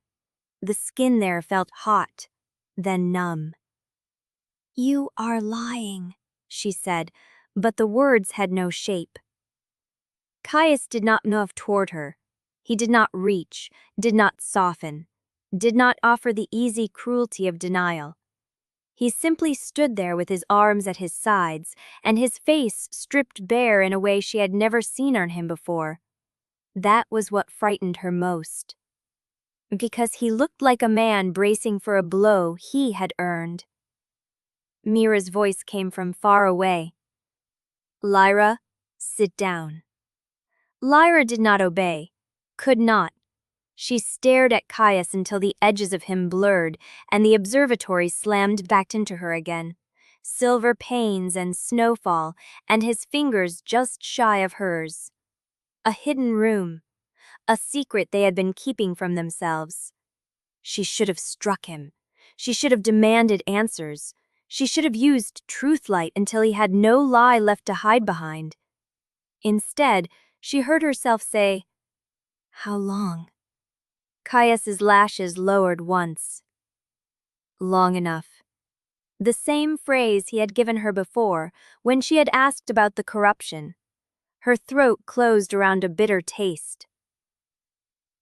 The skin there felt hot, then numb. "You are lying," she said, but the words had no shape. Caius did not move toward her. He did not reach, did not soften, did not offer the easy cruelty of denial. He simply stood there with his arms at his sides and his face stripped bare in a way she had never seen on him before. That was what frightened her most. Because he looked like a man bracing for a blow he had earned. Mira's voice came from far away. "Lyra, sit down." Lyra did not obey, could not. She stared at Caius until the edges of him blurred and the observatory slammed back into her again. Silver panes and snowfall, and his fingers just shy of hers. A hidden room. A secret they had been keeping from themselves. She should have struck him. She should have demanded answers. She should have used truth light until he had no lie left to hide behind. Instead, she heard herself say, "How long?" Caius's lashes lowered once. "Long enough." The same phrase he had given her before, when she had asked about the corruption. Her throat closed around a bitter taste.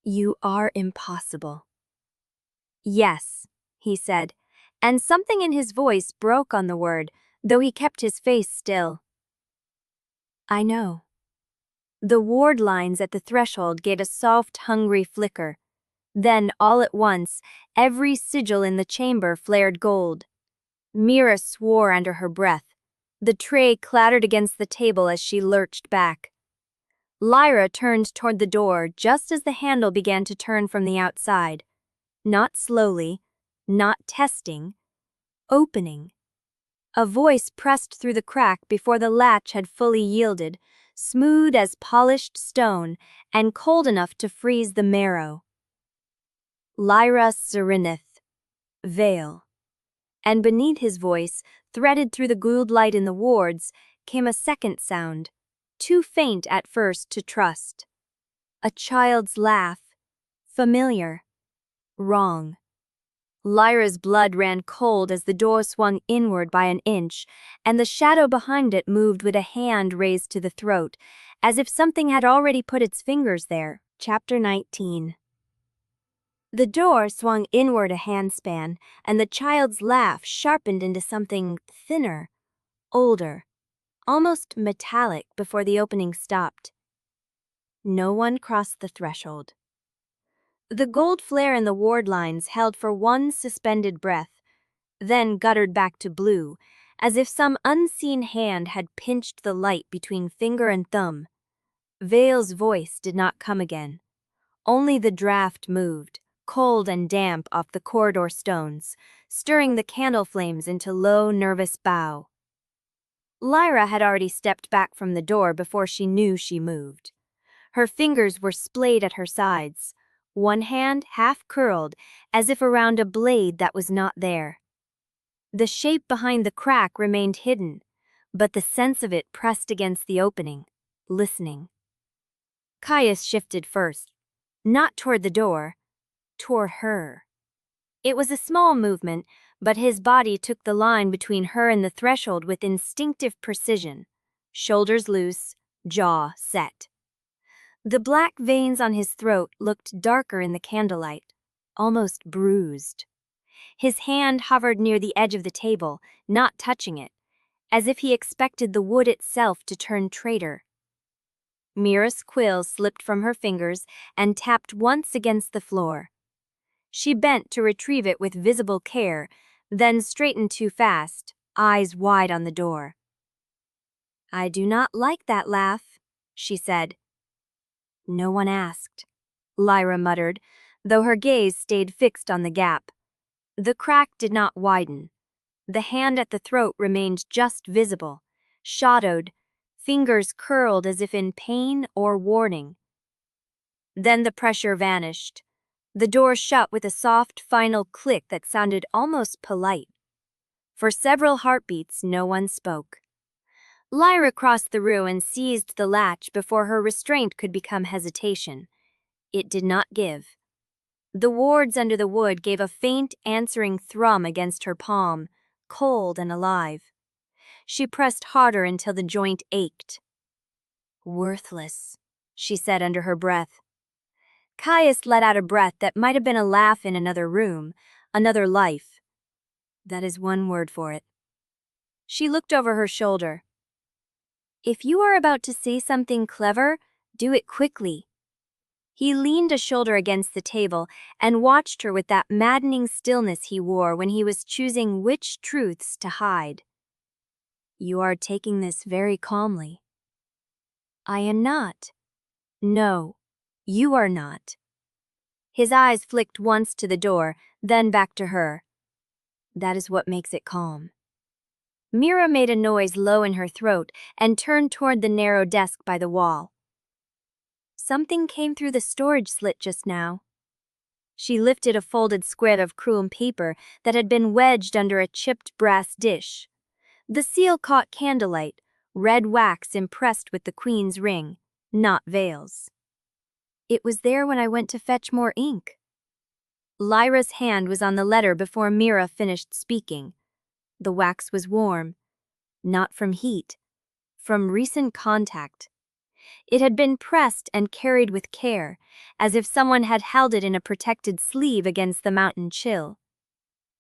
"You are impossible." "Yes," he said, and something in his voice broke on the word, though he kept his face still. "I know." The ward lines at the threshold gave a soft, hungry flicker. Then, all at once, every sigil in the chamber flared gold. Mira swore under her breath. The tray clattered against the table as she lurched back. Lyra turned toward the door just as the handle began to turn from the outside. Not slowly, not testing, opening. A voice pressed through the crack before the latch had fully yielded, smooth as polished stone and cold enough to freeze the marrow. Lyra Serenith, Veil. And beneath his voice, threaded through the gold light in the wards, came a second sound, too faint at first to trust. A child's laugh, familiar, wrong. Lyra's blood ran cold as the door swung inward by an inch, and the shadow behind it moved with a hand raised to the throat, as if something had already put its fingers there. Chapter 19. The door swung inward a handspan, and the child's laugh sharpened into something thinner, older, almost metallic before the opening stopped. No one crossed the threshold. The gold flare in the ward lines held for one suspended breath, then guttered back to blue, as if some unseen hand had pinched the light between finger and thumb. Vale's voice did not come again. Only the draft moved, cold and damp off the corridor stones, stirring the candle flames into low, nervous bow. Lyra had already stepped back from the door before she knew she moved. Her fingers were splayed at her sides, one hand half curled as if around a blade that was not there. The shape behind the crack remained hidden, but the sense of it pressed against the opening, listening. Caius shifted first, not toward the door, toward her. It was a small movement, but his body took the line between her and the threshold with instinctive precision, shoulders loose, jaw set. The black veins on his throat looked darker in the candlelight, almost bruised. His hand hovered near the edge of the table, not touching it, as if he expected the wood itself to turn traitor. Mira's quill slipped from her fingers and tapped once against the floor. She bent to retrieve it with visible care, then straightened too fast, eyes wide on the door. "I do not like that laugh," she said. "No one asked," Lyra muttered, though her gaze stayed fixed on the gap. The crack did not widen. The hand at the throat remained just visible, shadowed, fingers curled as if in pain or warning. Then the pressure vanished. The door shut with a soft, final click that sounded almost polite. For several heartbeats, no one spoke. Lyra crossed the room and seized the latch before her restraint could become hesitation. It did not give. The wards under the wood gave a faint, answering thrum against her palm, cold and alive. She pressed harder until the joint ached. "Worthless," she said under her breath. Caius let out a breath that might have been a laugh in another room, another life. That is one word for it. She looked over her shoulder. "If you are about to say something clever, do it quickly." He leaned a shoulder against the table and watched her with that maddening stillness he wore when he was choosing which truths to hide. "You are taking this very calmly." "I am not." "No, you are not." His eyes flicked once to the door, then back to her. "That is what makes it calm." Mira made a noise low in her throat and turned toward the narrow desk by the wall. "Something came through the storage slit just now." She lifted a folded square of chrome paper that had been wedged under a chipped brass dish. The seal caught candlelight, red wax impressed with the Queen's ring, not Vale's. "It was there when I went to fetch more ink." Lyra's hand was on the letter before Mira finished speaking. The wax was warm, not from heat, from recent contact. It had been pressed and carried with care, as if someone had held it in a protected sleeve against the mountain chill.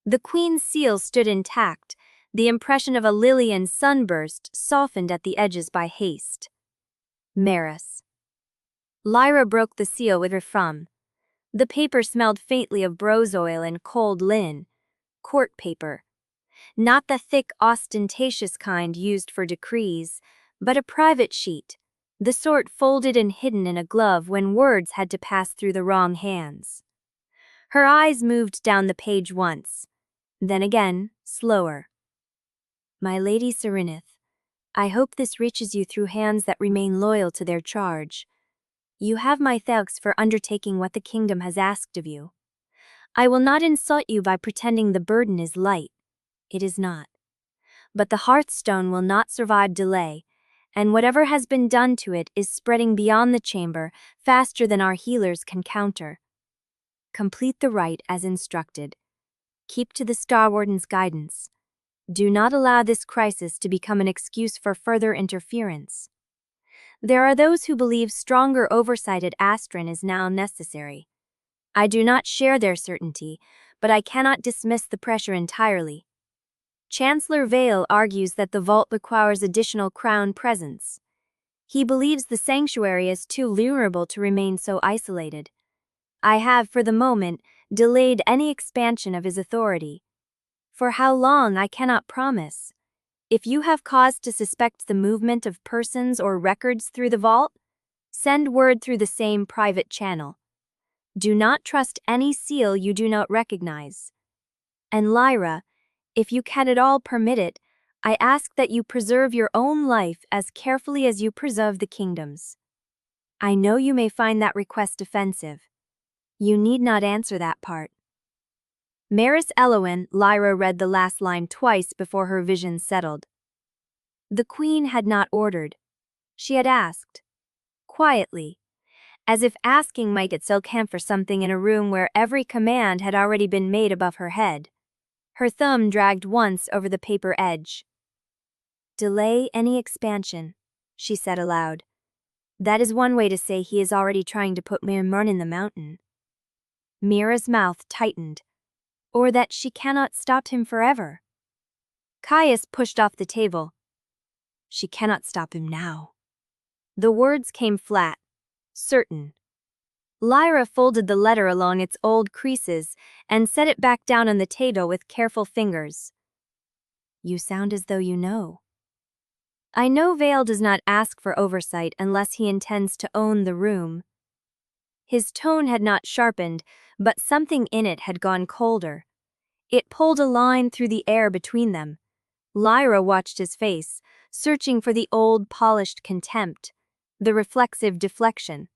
The Queen's seal stood intact, the impression of a Lillian sunburst softened at the edges by haste. Maris. Lyra broke the seal with her thumb. The paper smelled faintly of brose oil and cold linen, court paper. Not the thick, ostentatious kind used for decrees, but a private sheet, the sort folded and hidden in a glove when words had to pass through the wrong hands. Her eyes moved down the page once, then again, slower. "My Lady Serenith, I hope this reaches you through hands that remain loyal to their charge. You have my thanks for undertaking what the kingdom has asked of you. I will not insult you by pretending the burden is light. It is not. But the Hearthstone will not survive delay, and whatever has been done to it is spreading beyond the chamber faster than our healers can counter. Complete the rite as instructed. Keep to the Starwarden's guidance. Do not allow this crisis to become an excuse for further interference. There are those who believe stronger oversight at Asterreach is now necessary. I do not share their certainty, but I cannot dismiss the pressure entirely. Chancellor Vale argues that the vault requires additional crown presence. He believes the sanctuary is too vulnerable to remain so isolated. I have, for the moment, delayed any expansion of his authority. For how long I cannot promise. If you have cause to suspect the movement of persons or records through the vault, send word through the same private channel. Do not trust any seal you do not recognize. And Lyra, if you can at all permit it, I ask that you preserve your own life as carefully as you preserve the kingdom's. I know you may find that request offensive. You need not answer that part. Maris Elowen, Lyra read the last line twice before her vision settled. The queen had not ordered. She had asked. Quietly. As if asking might itself camp for something in a room where every command had already been made above her head. Her thumb dragged once over the paper edge. Delay any expansion, she said aloud. That is one way to say he is already trying to put Mira in the mountain. Mira's mouth tightened. Or that she cannot stop him forever. Caius pushed off the table. She cannot stop him now. The words came flat, certain. Lyra folded the letter along its old creases and set it back down on the table with careful fingers. You sound as though you know. I know Vale does not ask for oversight unless he intends to own the room. His tone had not sharpened, but something in it had gone colder. It pulled a line through the air between them. Lyra watched his face, searching for the old polished contempt, the reflexive deflection.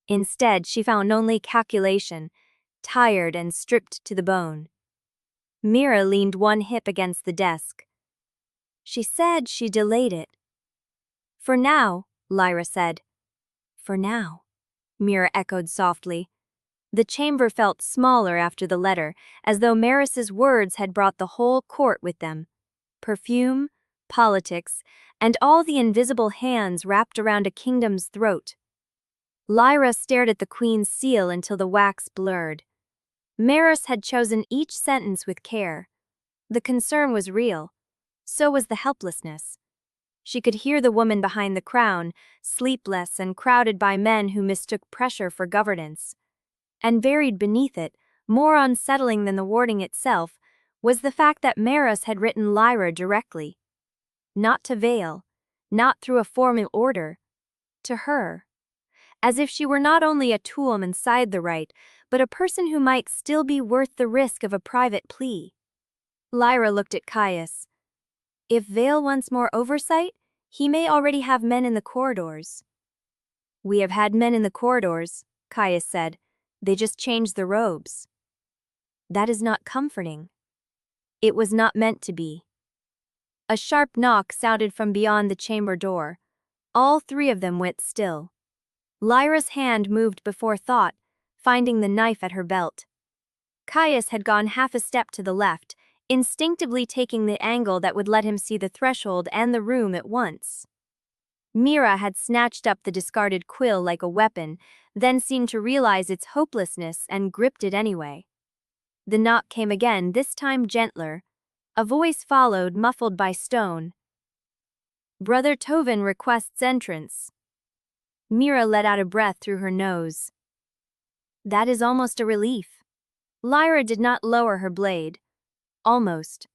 Instead, she found only calculation, tired and stripped to the bone. Mira leaned one hip against the desk. She said she delayed it. For now, Lyra said. For now, Mira echoed softly. The chamber felt smaller after the letter, as though Maris's words had brought the whole court with them. Perfume, politics, and all the invisible hands wrapped around a kingdom's throat. Lyra stared at the queen's seal until the wax blurred. Maris had chosen each sentence with care. The concern was real. So was the helplessness. She could hear the woman behind the crown, sleepless and crowded by men who mistook pressure for governance. And buried beneath it, more unsettling than the warding itself, was the fact that Maris had written Lyra directly. Not to Vale, not through a formal order. To her. As if she were not only a tool inside the rite, but a person who might still be worth the risk of a private plea. Lyra looked at Caius. If Vale wants more oversight, he may already have men in the corridors. We have had men in the corridors, Caius said. They just changed the robes. That is not comforting. It was not meant to be. A sharp knock sounded from beyond the chamber door. All three of them went still. Lyra's hand moved before thought, finding the knife at her belt. Caius had gone half a step to the left, instinctively taking the angle that would let him see the threshold and the room at once. Mira had snatched up the discarded quill like a weapon, then seemed to realize its hopelessness and gripped it anyway. The knock came again, this time gentler. A voice followed, muffled by stone. Brother Tovin requests entrance. Mira let out a breath through her nose. That is almost a relief. Lyra did not lower her blade. Almost.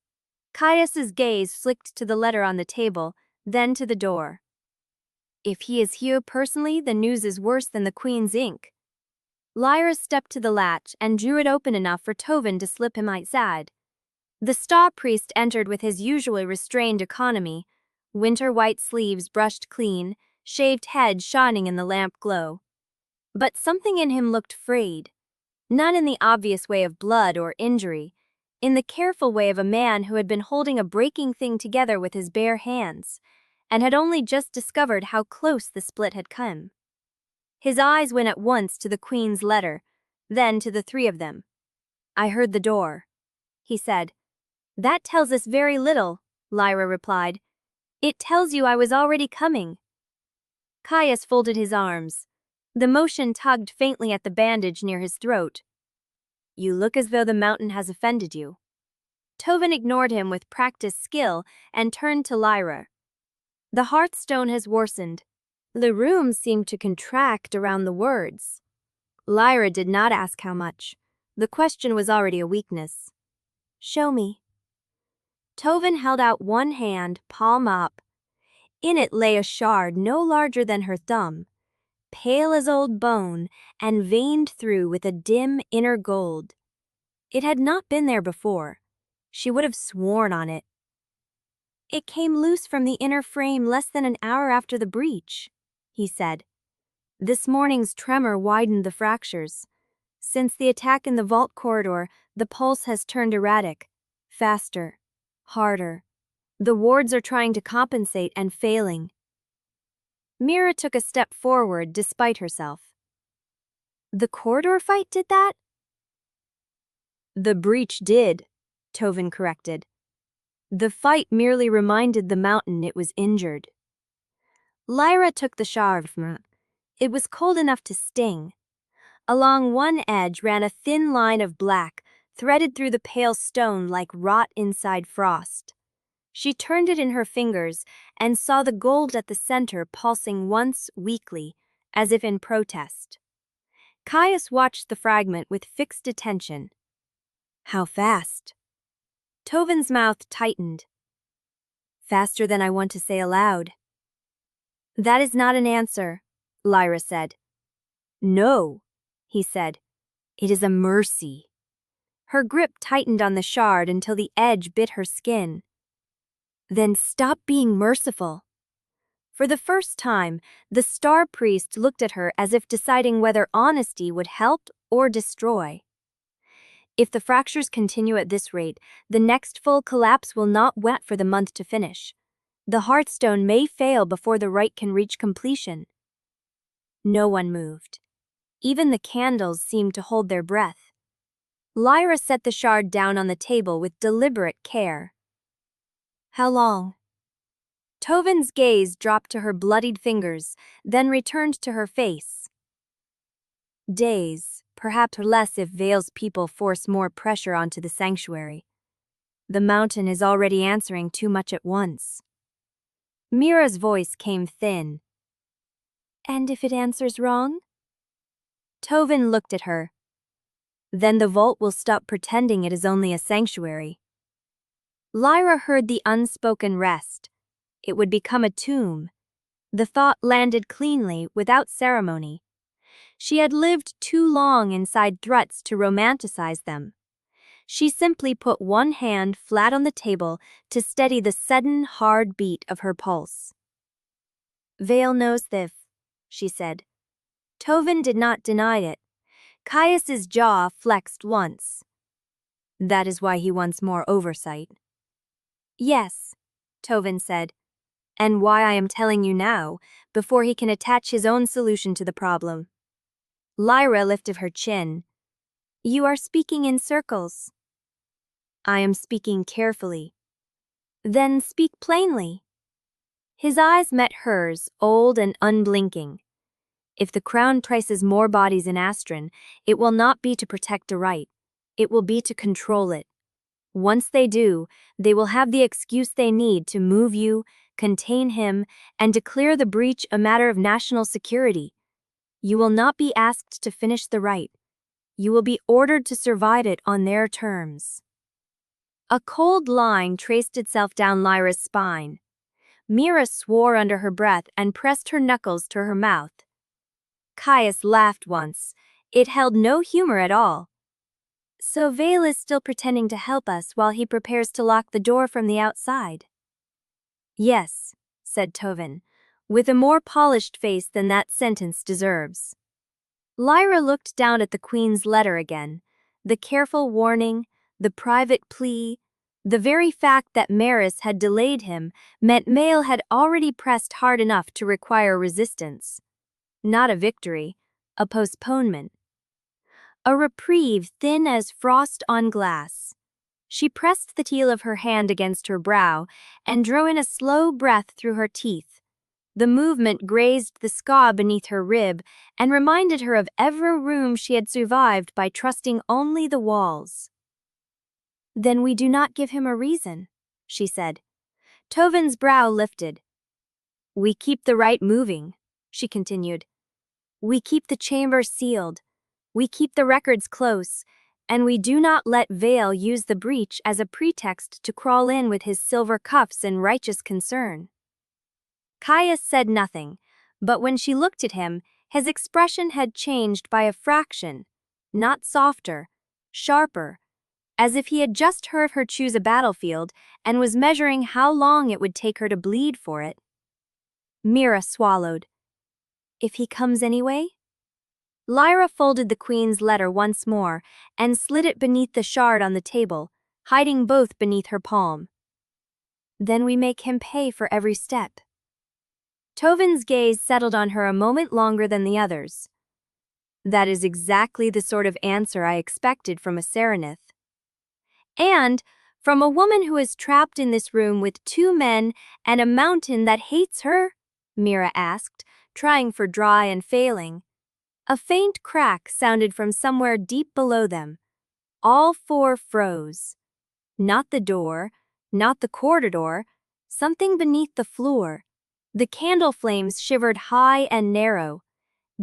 Caius's gaze flicked to the letter on the table, then to the door. If he is here personally, the news is worse than the Queen's ink. Lyra stepped to the latch and drew it open enough for Tovin to slip him outside. The Star Priest entered with his usually restrained economy, winter white sleeves brushed clean, shaved head shining in the lamp glow. But something in him looked frayed. None in the obvious way of blood or injury, in the careful way of a man who had been holding a breaking thing together with his bare hands, and had only just discovered how close the split had come. His eyes went at once to the Queen's letter, then to the three of them. I heard the door, he said. That tells us very little, Lyra replied. It tells you I was already coming. Caius folded his arms. The motion tugged faintly at the bandage near his throat. You look as though the mountain has offended you. Tovin ignored him with practiced skill and turned to Lyra. The Hearthstone has worsened. The room seemed to contract around the words. Lyra did not ask how much. The question was already a weakness. Show me. Tovin held out one hand, palm up. In it lay a shard no larger than her thumb, pale as old bone and veined through with a dim inner gold. It had not been there before. She would have sworn on it. It came loose from the inner frame less than an hour after the breach, he said. This morning's tremor widened the fractures. Since the attack in the vault corridor, the pulse has turned erratic, faster, harder. The wards are trying to compensate and failing. Mira took a step forward despite herself. The corridor fight did that? The breach did, Tovin corrected. The fight merely reminded the mountain it was injured. Lyra took the shard from her. It was cold enough to sting. Along one edge ran a thin line of black, threaded through the pale stone like wrought inside frost. She turned it in her fingers and saw the gold at the center pulsing once weakly, as if in protest. Caius watched the fragment with fixed attention. How fast? Tovin's mouth tightened. Faster than I want to say aloud. That is not an answer, Lyra said. No, he said. It is a mercy. Her grip tightened on the shard until the edge bit her skin. Then stop being merciful. For the first time, the star priest looked at her as if deciding whether honesty would help or destroy. If the fractures continue at this rate, the next full collapse will not wait for the month to finish. The Hearthstone may fail before the rite can reach completion. No one moved. Even the candles seemed to hold their breath. Lyra set the shard down on the table with deliberate care. How long? Tovin's gaze dropped to her bloodied fingers, then returned to her face. Days, perhaps less if Vale's people force more pressure onto the sanctuary. The mountain is already answering too much at once. Mira's voice came thin. And if it answers wrong? Tovin looked at her. Then the vault will stop pretending it is only a sanctuary. Lyra heard the unspoken rest. It would become a tomb. The thought landed cleanly, without ceremony. She had lived too long inside threats to romanticize them. She simply put one hand flat on the table to steady the sudden, hard beat of her pulse. Vale knows this, she said. Tovin did not deny it. Caius's jaw flexed once. That is why he wants more oversight. Yes, Tovin said, and why I am telling you now, before he can attach his own solution to the problem. Lyra lifted her chin. You are speaking in circles. I am speaking carefully. Then speak plainly. His eyes met hers, old and unblinking. If the Crown places more bodies in Astron, it will not be to protect a right. It will be to control it. Once they do, they will have the excuse they need to move you, contain him, and declare the breach a matter of national security. You will not be asked to finish the rite. You will be ordered to survive it on their terms. A cold line traced itself down Lyra's spine. Mira swore under her breath and pressed her knuckles to her mouth. Caius laughed once. It held no humor at all. So Vale is still pretending to help us while he prepares to lock the door from the outside. Yes, said Tovin, with a more polished face than that sentence deserves. Lyra looked down at the Queen's letter again. The careful warning, the private plea, the very fact that Maris had delayed him meant Mael had already pressed hard enough to require resistance. Not a victory, a postponement. A reprieve thin as frost on glass. She pressed the heel of her hand against her brow and drew in a slow breath through her teeth. The movement grazed the scar beneath her rib and reminded her of every room she had survived by trusting only the walls. Then we do not give him a reason, she said. Tovin's brow lifted. We keep the rite moving, she continued. We keep the chamber sealed. We keep the records close, And we do not let Vael use the breach as a pretext to crawl in with his silver cuffs in righteous concern." Caius said nothing, but when she looked at him, his expression had changed by a fraction, not softer, sharper, as if he had just heard her choose a battlefield and was measuring how long it would take her to bleed for it. Mira swallowed. "If he comes anyway?" Lyra folded the Queen's letter once more and slid it beneath the shard on the table, hiding both beneath her palm. "Then we make him pay for every step." Tovin's gaze settled on her a moment longer than the others. "That is exactly the sort of answer I expected from a Serenith." "And from a woman who is trapped in this room with 2 men and a mountain that hates her?" Mira asked, trying for dry and failing. A faint crack sounded from somewhere deep below them. All 4 froze. Not the door, not the corridor, something beneath the floor. The candle flames shivered high and narrow.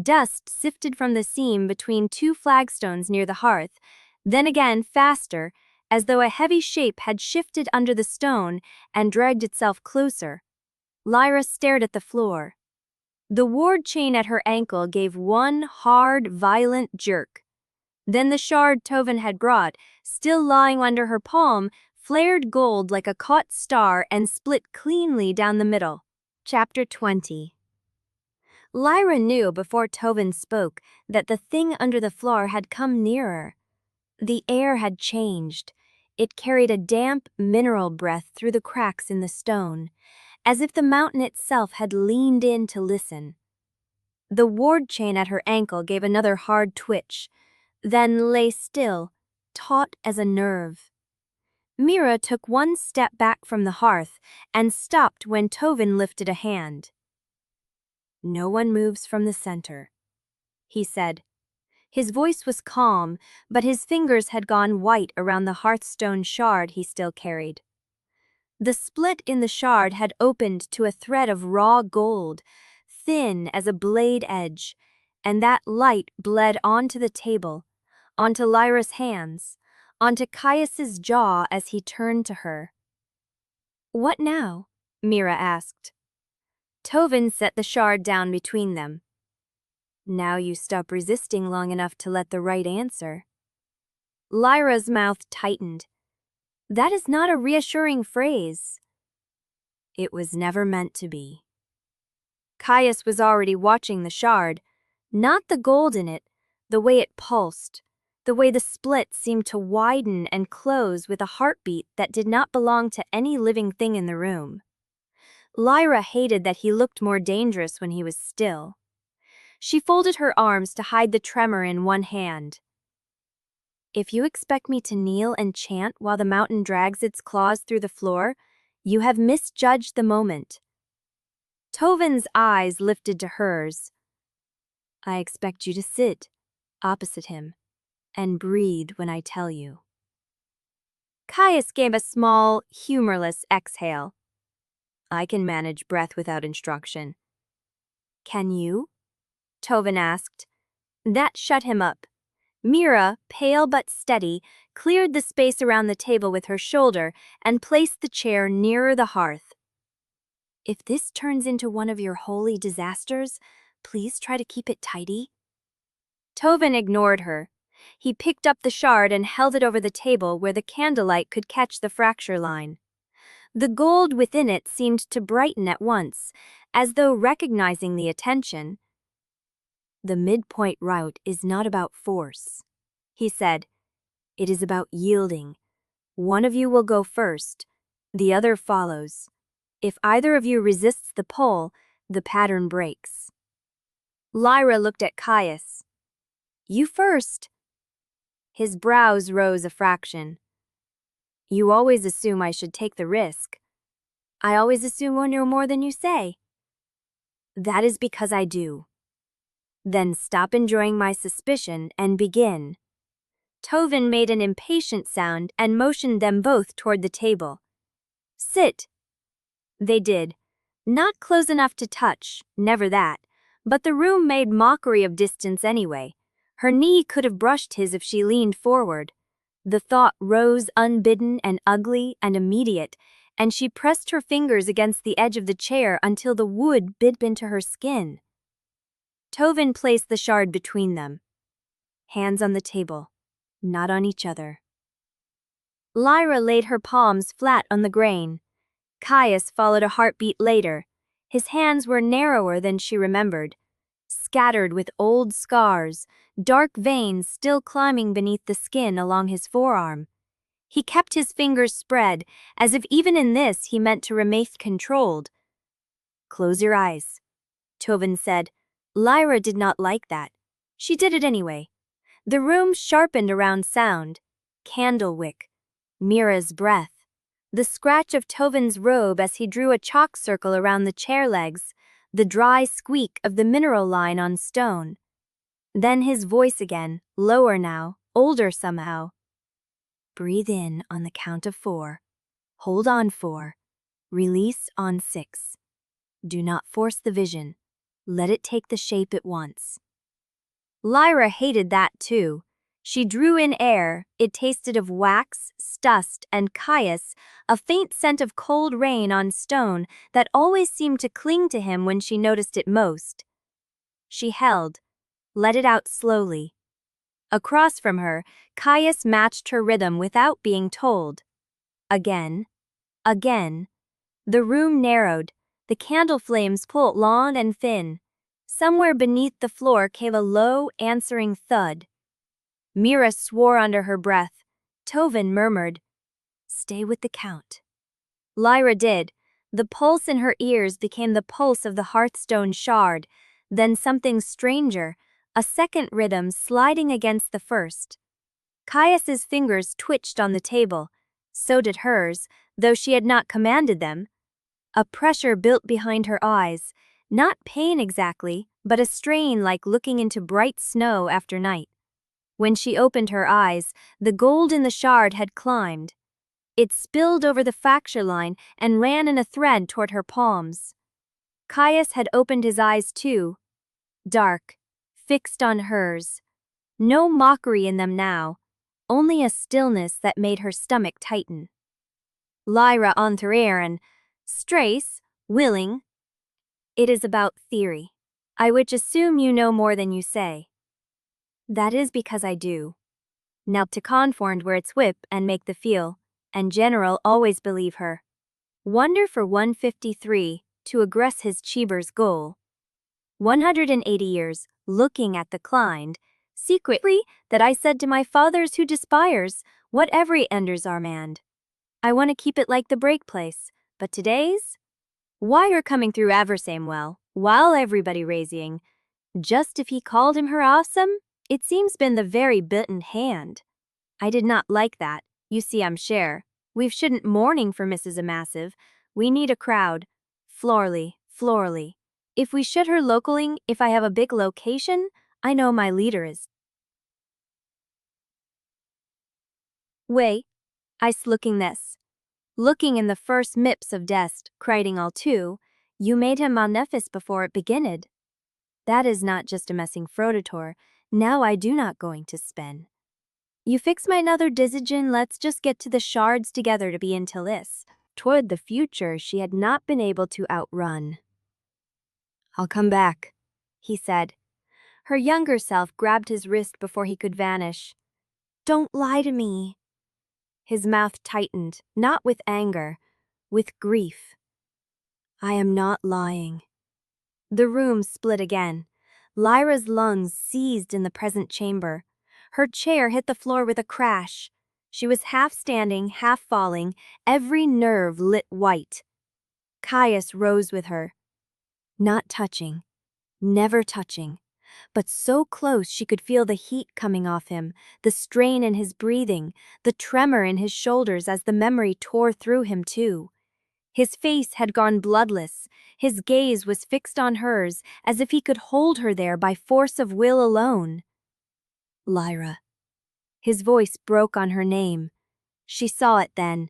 Dust sifted from the seam between 2 flagstones near the hearth, then again faster, as though a heavy shape had shifted under the stone and dragged itself closer. Lyra stared at the floor. The ward chain at her ankle gave one hard, violent jerk. Then the shard Tovin had brought, still lying under her palm, flared gold like a caught star and split cleanly down the middle. Chapter 20. Lyra knew before Tovin spoke that the thing under the floor had come nearer. The air had changed. It carried a damp, mineral breath through the cracks in the stone, as if the mountain itself had leaned in to listen. The ward chain at her ankle gave another hard twitch, then lay still, taut as a nerve. Mira took one step back from the hearth and stopped when Tovin lifted a hand. "No one moves from the center," he said. His voice was calm, but his fingers had gone white around the Hearthstone shard he still carried. The split in the shard had opened to a thread of raw gold, thin as a blade edge, and that light bled onto the table, onto Lyra's hands, onto Caius's jaw as he turned to her. "What now?" Mira asked. Tovin set the shard down between them. "Now you stop resisting long enough to let the right answer." Lyra's mouth tightened. "That is not a reassuring phrase." "It was never meant to be." Caius was already watching the shard, not the gold in it, the way it pulsed, the way the split seemed to widen and close with a heartbeat that did not belong to any living thing in the room. Lyra hated that he looked more dangerous when he was still. She folded her arms to hide the tremor in one hand. "If you expect me to kneel and chant while the mountain drags its claws through the floor, you have misjudged the moment." Tovin's eyes lifted to hers. "I expect you to sit opposite him and breathe when I tell you." Caius gave a small, humorless exhale. "I can manage breath without instruction." "Can you?" Tovin asked. That shut him up. Mira, pale but steady, cleared the space around the table with her shoulder and placed the chair nearer the hearth. "If this turns into one of your holy disasters, please try to keep it tidy." Tovin ignored her. He picked up the shard and held it over the table where the candlelight could catch the fracture line. The gold within it seemed to brighten at once, as though recognizing the attention. "The midpoint route is not about force," he said. "It is about yielding. One of you will go first, the other follows. If either of you resists the pull, the pattern breaks." Lyra looked at Caius. "You first." His brows rose a fraction. "You always assume I should take the risk." "I always assume I know more than you say." "That is because I do." "Then stop enjoying my suspicion and begin." Tovin made an impatient sound and motioned them both toward the table. "Sit." They did. Not close enough to touch, never that, but the room made mockery of distance anyway. Her knee could have brushed his if she leaned forward. The thought rose unbidden and ugly and immediate, and she pressed her fingers against the edge of the chair until the wood bit into her skin. Tovin placed the shard between them. Hands on the table, not on each other. Lyra laid her palms flat on the grain. Caius followed a heartbeat later. His hands were narrower than she remembered, scattered with old scars, dark veins still climbing beneath the skin along his forearm. He kept his fingers spread, as if even in this he meant to remain controlled. "Close your eyes," Tovin said. Lyra did not like that. She did it anyway. The room sharpened around sound. Candlewick, Mira's breath, the scratch of Tovin's robe as he drew a chalk circle around the chair legs, the dry squeak of the mineral line on stone. Then his voice again, lower now, older somehow. "Breathe in on the count of 4. Hold on 4. Release on 6. Do not force the vision. Let it take the shape it wants." Lyra hated that too. She drew in air. It tasted of wax, dust, and Caius, a faint scent of cold rain on stone that always seemed to cling to him when she noticed it most. She held, let it out slowly. Across from her, Caius matched her rhythm without being told. Again. Again. The room narrowed. The candle flames pulled long and thin. Somewhere beneath the floor came a low, answering thud. Mira swore under her breath. Tovin murmured, "Stay with the count." Lyra did. The pulse in her ears became the pulse of the Hearthstone shard, then something stranger, a second rhythm sliding against the first. Caius's fingers twitched on the table. So did hers, though she had not commanded them. A pressure built behind her eyes, not pain exactly, but a strain like looking into bright snow after night. When she opened her eyes, the gold in the shard had climbed. It spilled over the fracture line and ran in a thread toward her palms. Caius had opened his eyes too, dark, fixed on hers. No mockery in them now, only a stillness that made her stomach tighten. Lyra Serenith, Strace, willing. It is about theory. I would assume you know more than you say. That is because I do. Now to conform where it's whip and make the feel, and general always believe her. Wonder for 153, to aggress his Cheeber's goal. 180 years, looking at the clind, secretly that I said to my fathers who despires, what every enders are manned. I want to keep it like the break place, but today's? Why are coming through Eversamewell, while everybody raising, just if he called him her awesome? It seems been the very bitten hand. I did not like that. You see I'm share. We shouldn't mourning for Mrs. Amassive. We need a crowd. Florally. If we should her localing, if I have a big location, I know my leader is. Way. I's looking this. Looking in the first mips of dest, criting all too, you made him malnefis before it beginned. That is not just a messing frodator. Now I do not going to spin. You fix my another decision, let's just get to the shards together to be until this. Toward the future she had not been able to outrun. I'll come back, he said. Her younger self grabbed his wrist before he could vanish. Don't lie to me. His mouth tightened, not with anger, with grief. I am not lying. The room split again. Lyra's lungs seized in the present chamber. Her chair hit the floor with a crash. She was half standing, half falling, every nerve lit white. Caius rose with her. Not touching, never touching, but so close she could feel the heat coming off him, the strain in his breathing, the tremor in his shoulders as the memory tore through him too. His face had gone bloodless. His gaze was fixed on hers, as if he could hold her there by force of will alone. Lyra. His voice broke on her name. She saw it then.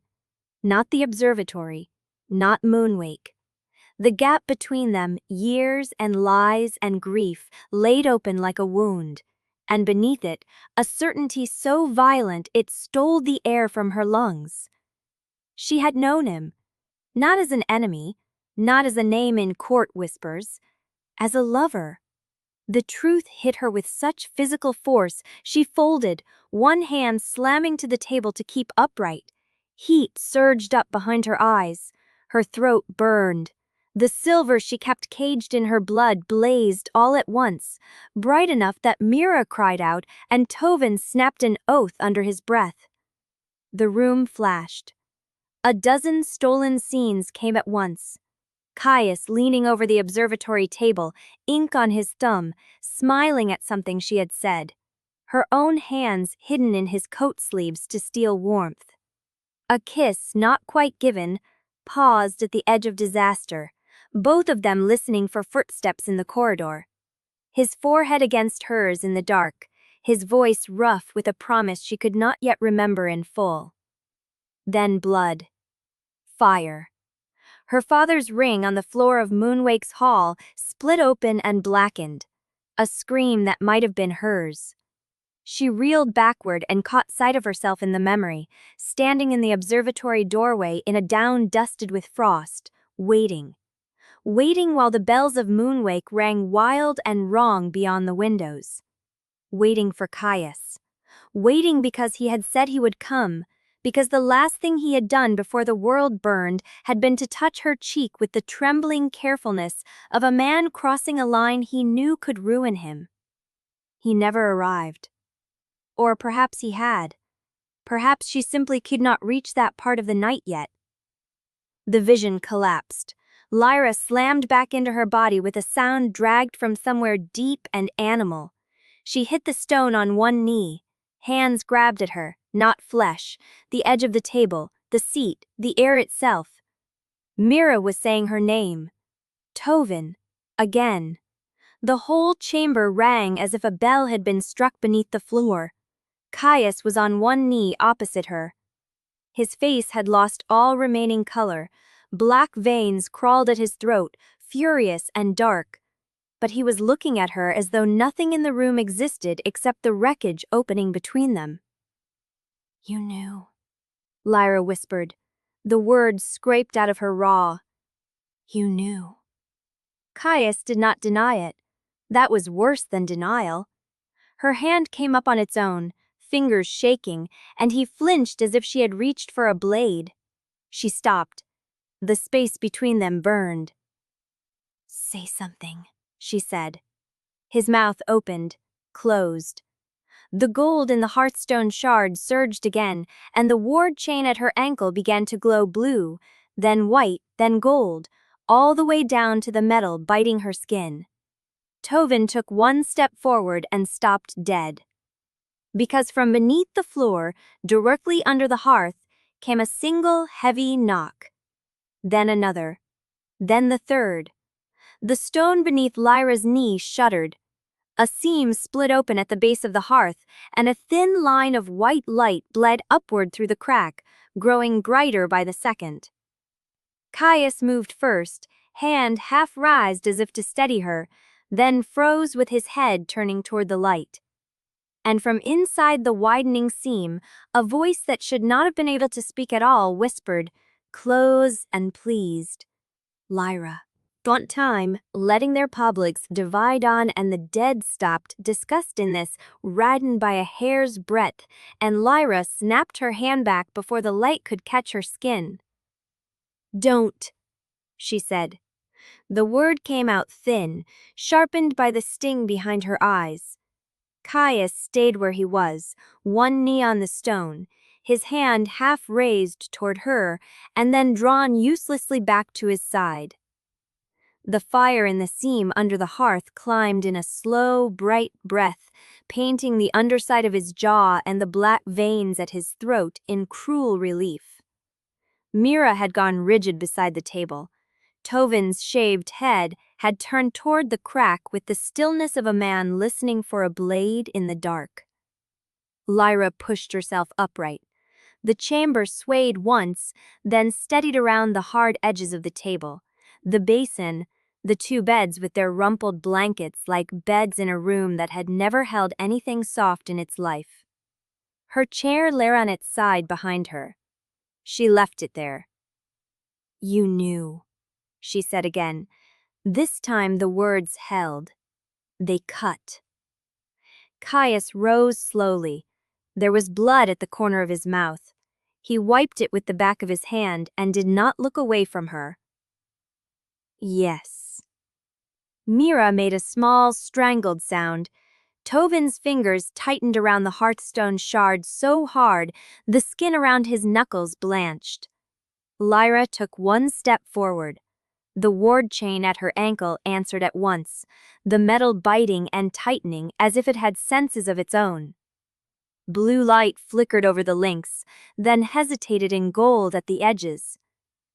Not the observatory, not Moonwake. The gap between them, years and lies and grief, laid open like a wound. and beneath it, a certainty so violent it stole the air from her lungs. She had known him, not as an enemy, not as a name in court whispers, as a lover. The truth hit her with such physical force, she folded, one hand slamming to the table to keep upright. Heat surged up behind her eyes. Her throat burned. The silver she kept caged in her blood blazed all at once, bright enough that Mira cried out and Tovin snapped an oath under his breath. The room flashed. A dozen stolen scenes came at once. Caius leaning over the observatory table, ink on his thumb, smiling at something she had said. Her own hands hidden in his coat sleeves to steal warmth. A kiss not quite given, paused at the edge of disaster, both of them listening for footsteps in the corridor. His forehead against hers in the dark, his voice rough with a promise she could not yet remember in full. Then blood. Fire. Her father's ring on the floor of Moonwake's hall split open and blackened, a scream that might have been hers. She reeled backward and caught sight of herself in the memory, standing in the observatory doorway in a down dusted with frost, waiting. Waiting while the bells of Moonwake rang wild and wrong beyond the windows. Waiting for Caius. Waiting because he had said he would come, because the last thing he had done before the world burned had been to touch her cheek with the trembling carefulness of a man crossing a line he knew could ruin him. He never arrived. Or perhaps he had. Perhaps she simply could not reach that part of the night yet. The vision collapsed. Lyra slammed back into her body with a sound dragged from somewhere deep and animal. She hit the stone on one knee. Hands grabbed at her, not flesh, the edge of the table, the seat, the air itself. Mira was saying her name. Tovin. Again. The whole chamber rang as if a bell had been struck beneath the floor. Caius was on one knee opposite her. His face had lost all remaining color. Black veins crawled at his throat, furious and dark. But he was looking at her as though nothing in the room existed except the wreckage opening between them. "You knew," Lyra whispered, the words scraped out of her raw. "You knew." Caius did not deny it. That was worse than denial. Her hand came up on its own, fingers shaking, and he flinched as if she had reached for a blade. She stopped. The space between them burned. "Say something," she said. His mouth opened, closed. The gold in the Hearthstone shard surged again, and the ward chain at her ankle began to glow blue, then white, then gold, all the way down to the metal biting her skin. Tovin took one step forward and stopped dead. Because from beneath the floor, directly under the hearth, came a single heavy knock. Then another. Then the third. The stone beneath Lyra's knee shuddered. A seam split open at the base of the hearth, and a thin line of white light bled upward through the crack, growing brighter by the second. Caius moved first, hand half raised as if to steady her, then froze with his head turning toward the light. And from inside the widening seam, a voice that should not have been able to speak at all whispered, close and pleased. "Lyra." Gaunt time, letting their publics divide on and the dead stopped, discussed in this, ridden by a hair's breadth, and Lyra snapped her hand back before the light could catch her skin. "Don't," she said. The word came out thin, sharpened by the sting behind her eyes. Caius stayed where he was, one knee on the stone, his hand half raised toward her, and then drawn uselessly back to his side. The fire in the seam under the hearth climbed in a slow, bright breath, painting the underside of his jaw and the black veins at his throat in cruel relief. Mira had gone rigid beside the table. Tovin's shaved head had turned toward the crack with the stillness of a man listening for a blade in the dark. Lyra pushed herself upright. The chamber swayed once, then steadied around the hard edges of the table. The basin, the two beds with their rumpled blankets like beds in a room that had never held anything soft in its life. Her chair lay on its side behind her. She left it there. "You knew," she said again. This time the words held. They cut. Caius rose slowly. There was blood at the corner of his mouth. He wiped it with the back of his hand and did not look away from her. "Yes." Mira made a small, strangled sound. Tovin's fingers tightened around the Hearthstone shard so hard the skin around his knuckles blanched. Lyra took one step forward. The ward chain at her ankle answered at once, the metal biting and tightening as if it had senses of its own. Blue light flickered over the links, then hesitated in gold at the edges.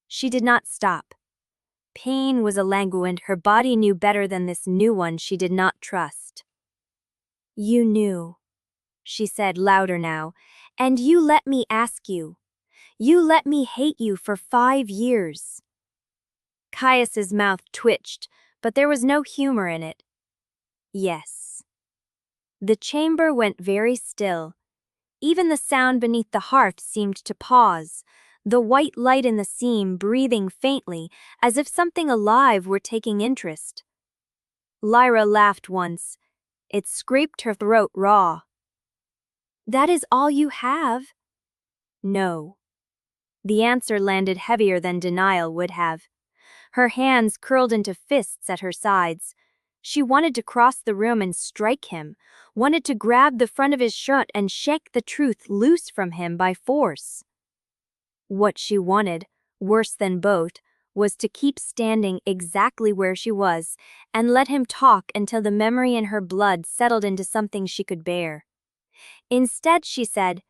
She did not stop. Pain was a languent her body knew better than this new one she did not trust. "You knew," she said louder now, "and you let me ask you. You let me hate you for 5 years." Caius's mouth twitched, but there was no humor in it. "Yes." The chamber went very still. Even the sound beneath the hearth seemed to pause, the white light in the seam breathing faintly as if something alive were taking interest. Lyra laughed once. It scraped her throat raw. "That is all you have?" "No." The answer landed heavier than denial would have. Her hands curled into fists at her sides. She wanted to cross the room and strike him, wanted to grab the front of his shirt and shake the truth loose from him by force. What she wanted, worse than both, was to keep standing exactly where she was and let him talk until the memory in her blood settled into something she could bear. Instead, she said,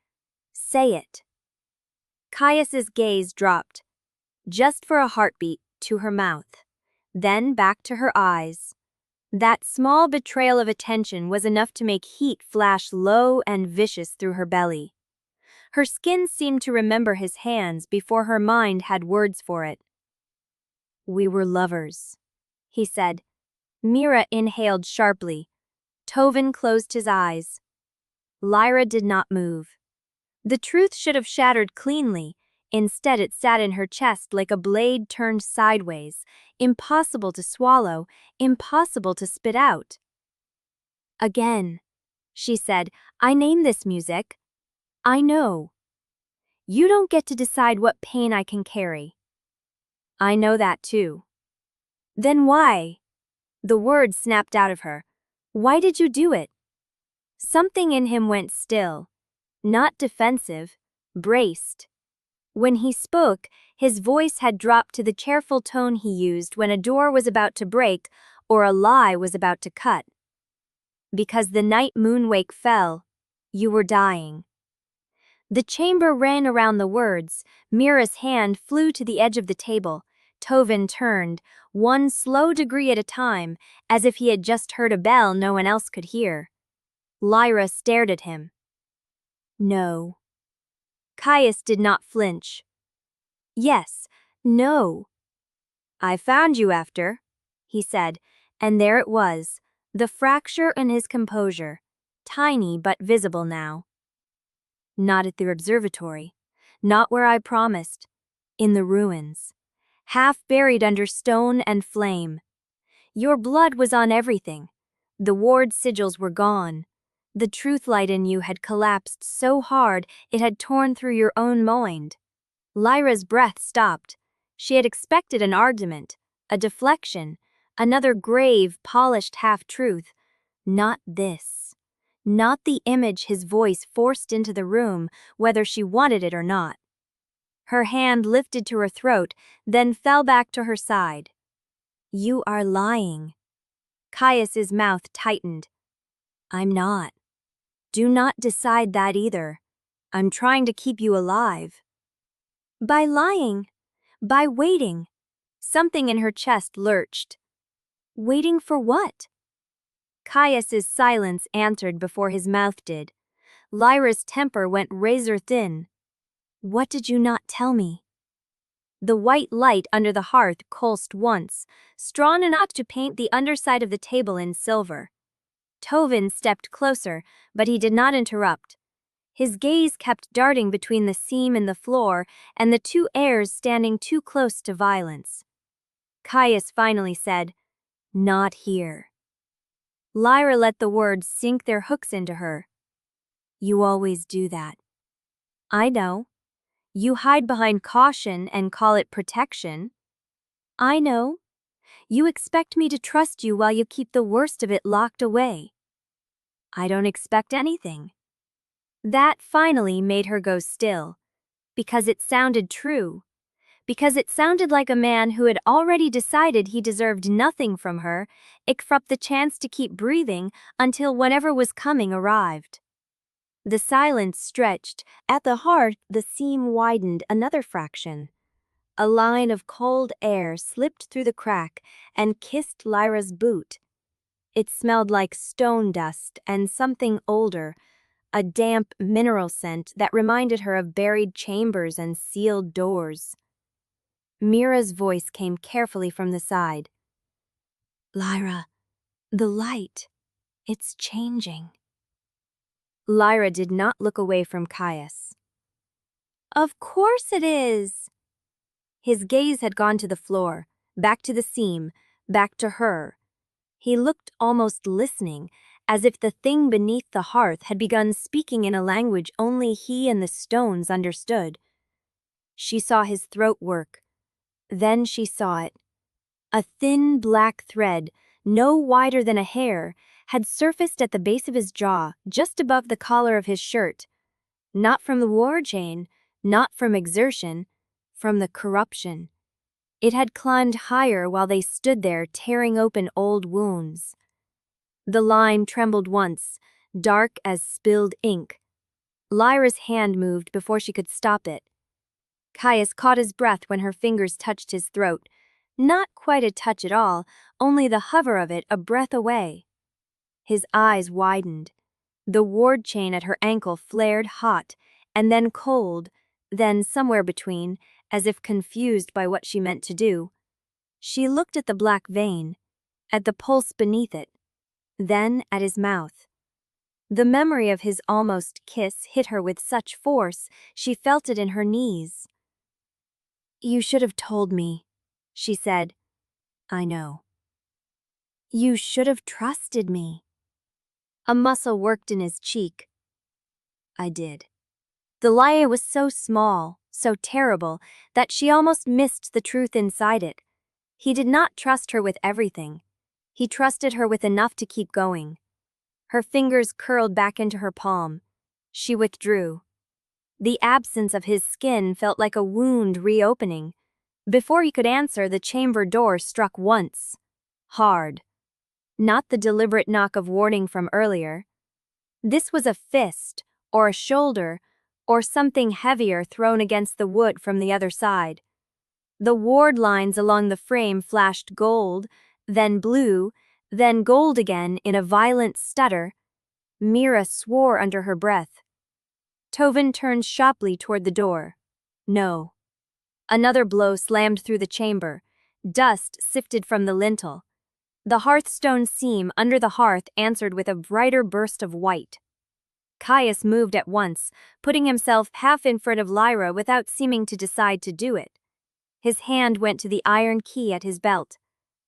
"Say it." Caius's gaze dropped, just for a heartbeat, to her mouth, then back to her eyes. That small betrayal of attention was enough to make heat flash low and vicious through her belly. Her skin seemed to remember his hands before her mind had words for it. "We were lovers," he said. Mira inhaled sharply. Tovin closed his eyes. Lyra did not move. The truth should have shattered cleanly. Instead, it sat in her chest like a blade turned sideways, impossible to swallow, impossible to spit out. "Again," she said, "I name this music. I know. You don't get to decide what pain I can carry." "I know that too." "Then why?" The word snapped out of her. "Why did you do it?" Something in him went still. Not defensive, braced. When he spoke, his voice had dropped to the careful tone he used when a door was about to break or a lie was about to cut. "Because the night Moonwake fell, you were dying." The chamber ran around the words. Mira's hand flew to the edge of the table. Tovin turned, one slow degree at a time, as if he had just heard a bell no one else could hear. Lyra stared at him. "No." Caius did not flinch. "Yes, no." "I found you after," he said, and there it was, the fracture in his composure, tiny but visible now. "Not at the observatory, not where I promised, in the ruins, half buried under stone and flame. Your blood was on everything. The ward sigils were gone. The truth light in you had collapsed so hard it had torn through your own mind." Lyra's breath stopped. She had expected an argument, a deflection, another grave, polished half-truth. Not this. Not the image his voice forced into the room, whether she wanted it or not. Her hand lifted to her throat, then fell back to her side. "You are lying." Caius's mouth tightened. "I'm not. Do not decide that either. I'm trying to keep you alive." "By lying? By waiting?" Something in her chest lurched. "Waiting for what?" Caius's silence answered before his mouth did. Lyra's temper went razor thin. "What did you not tell me?" The white light under the hearth pulsed once, strong enough to paint the underside of the table in silver. Tovin stepped closer, but he did not interrupt. His gaze kept darting between the seam and the floor and the two heirs standing too close to violence. Caius finally said, "Not here." Lyra let the words sink their hooks into her. "You always do that." "I know. You hide behind caution and call it protection." "I know. You expect me to trust you while you keep the worst of it locked away." "I don't expect anything." That finally made her go still, because it sounded true, because it sounded like a man who had already decided he deserved nothing from her except the chance to keep breathing until whatever was coming arrived. The silence stretched. At the hearth, the seam widened another fraction. A line of cold air slipped through the crack and kissed Lyra's boot. It smelled like stone dust and something older, a damp mineral scent that reminded her of buried chambers and sealed doors. Mira's voice came carefully from the side. "Lyra, the light, it's changing." Lyra did not look away from Caius. "Of course it is." His gaze had gone to the floor, back to the seam, back to her. He looked almost listening, as if the thing beneath the hearth had begun speaking in a language only he and the stones understood. She saw his throat work. Then she saw it. A thin black thread, no wider than a hair, had surfaced at the base of his jaw, just above the collar of his shirt. Not from the war chain, not from exertion, from the corruption. It had climbed higher while they stood there tearing open old wounds. The line trembled once, dark as spilled ink. Lyra's hand moved before she could stop it. Caius caught his breath when her fingers touched his throat. Not quite a touch at all, only the hover of it a breath away. His eyes widened. The ward chain at her ankle flared hot, and then cold, then somewhere between, as if confused by what she meant to do. She looked at the black vein, at the pulse beneath it, then at his mouth. The memory of his almost kiss hit her with such force, she felt it in her knees. "You should have told me," she said. "I know." "You should have trusted me." A muscle worked in his cheek. "I did." The lie was so small, so terrible, that she almost missed the truth inside it. He did not trust her with everything. He trusted her with enough to keep going. Her fingers curled back into her palm. She withdrew. The absence of his skin felt like a wound reopening. Before he could answer, the chamber door struck once. Hard. Not the deliberate knock of warning from earlier. This was a fist, or a shoulder, or something heavier thrown against the wood from the other side. The ward lines along the frame flashed gold, then blue, then gold again in a violent stutter. Mira swore under her breath. Tovin turned sharply toward the door. No. Another blow slammed through the chamber. Dust sifted from the lintel. The hearthstone seam under the hearth answered with a brighter burst of white. Caius moved at once, putting himself half in front of Lyra without seeming to decide to do it. His hand went to the iron key at his belt.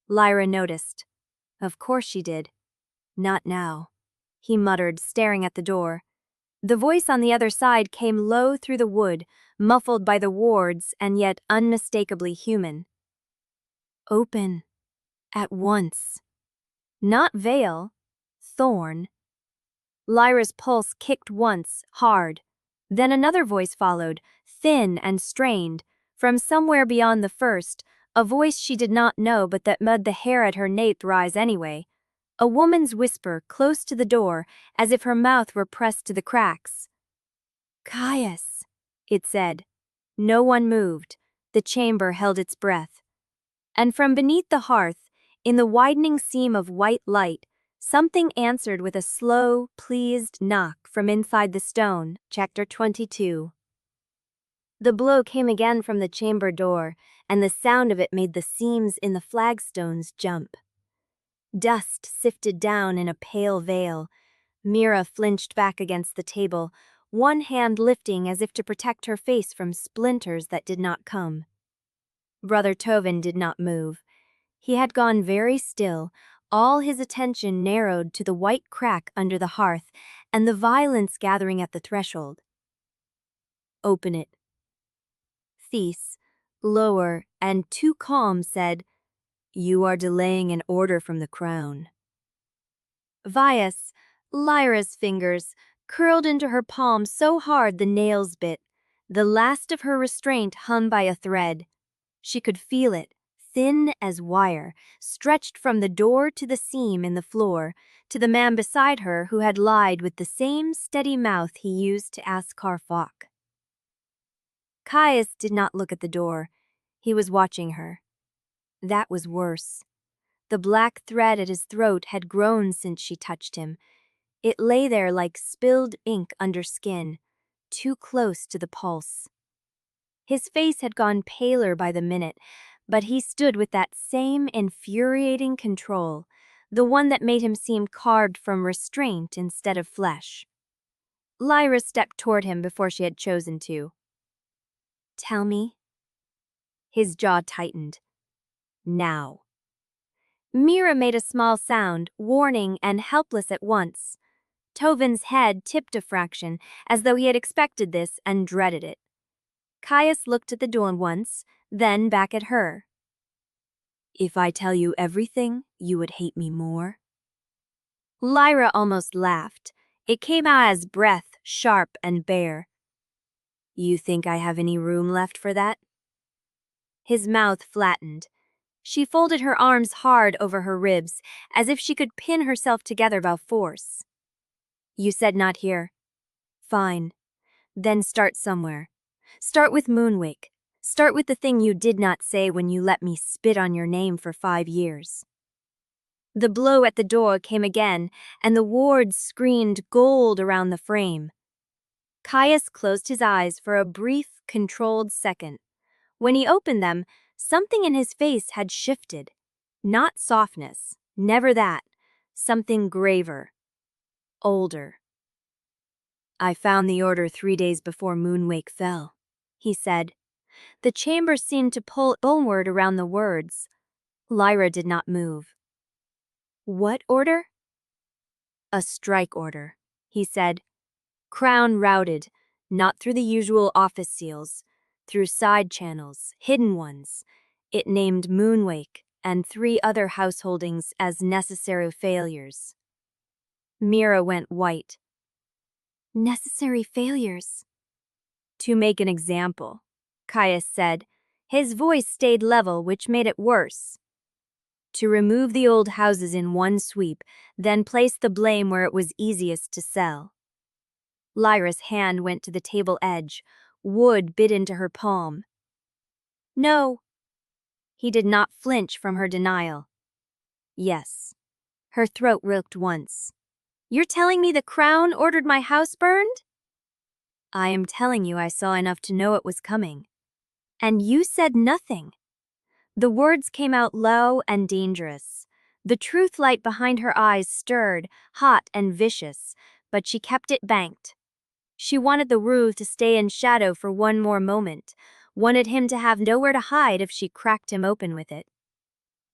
Lyra noticed. Of course she did. "Not now," he muttered, staring at the door. The voice on the other side came low through the wood, muffled by the wards and yet unmistakably human. "Open. At once." Not Vale. Thorne. Lyra's pulse kicked once, hard. Then another voice followed, thin and strained, from somewhere beyond the first, a voice she did not know but that made the hair at her nape rise anyway. A woman's whisper close to the door, as if her mouth were pressed to the cracks. "Caius," it said. No one moved. The chamber held its breath. And from beneath the hearth, in the widening seam of white light, something answered with a slow, pleased knock from inside the stone. Chapter 22. The blow came again from the chamber door, and the sound of it made the seams in the flagstones jump. Dust sifted down in a pale veil. Mira flinched back against the table, one hand lifting as if to protect her face from splinters that did not come. Brother Tovin did not move. He had gone very still, all his attention narrowed to the white crack under the hearth and the violence gathering at the threshold. "Open it." Thies, lower and too calm, said, "You are delaying an order from the crown." Vias, Lyra's fingers, curled into her palm so hard the nails bit. The last of her restraint hung by a thread. She could feel it, thin as wire, stretched from the door to the seam in the floor, to the man beside her who had lied with the same steady mouth he used to ask Carfok. Caius did not look at the door. He was watching her. That was worse. The black thread at his throat had grown since she touched him. It lay there like spilled ink under skin, too close to the pulse. His face had gone paler by the minute, but he stood with that same infuriating control, the one that made him seem carved from restraint instead of flesh. Lyra stepped toward him before she had chosen to. "Tell me." His jaw tightened. "Now." Mira made a small sound, warning and helpless at once. Tovin's head tipped a fraction, as though he had expected this and dreaded it. Caius looked at the door once, then back at her. "If I tell you everything, you would hate me more?" Lyra almost laughed. It came out as breath, sharp and bare. "You think I have any room left for that?" His mouth flattened. She folded her arms hard over her ribs, as if she could pin herself together by force. "You said not here." "Fine. Then start somewhere. Start with Moonwake. Start with the thing you did not say when you let me spit on your name for 5 years. The blow at the door came again, and the wards screened gold around the frame. Caius closed his eyes for a brief, controlled second. When he opened them, something in his face had shifted. Not softness, never that. Something graver. Older. "I found the order 3 days before Moonwake fell," he said. The chamber seemed to pull onward around the words. Lyra did not move. "What order?" "A strike order," he said. "Crown routed, not through the usual office seals, through side channels, hidden ones. It named Moonwake and 3 other householdings as necessary failures." Mira went white. "Necessary failures?" "To make an example," Caius said. His voice stayed level, which made it worse. "To remove the old houses in one sweep, then place the blame where it was easiest to sell." Lyra's hand went to the table edge. Wood bit into her palm. "No." He did not flinch from her denial. "Yes." Her throat rooked once. "You're telling me the crown ordered my house burned?" "I am telling you I saw enough to know it was coming." "And you said nothing." The words came out low and dangerous. The truth light behind her eyes stirred, hot and vicious, but she kept it banked. She wanted the ruse to stay in shadow for one more moment, wanted him to have nowhere to hide if she cracked him open with it.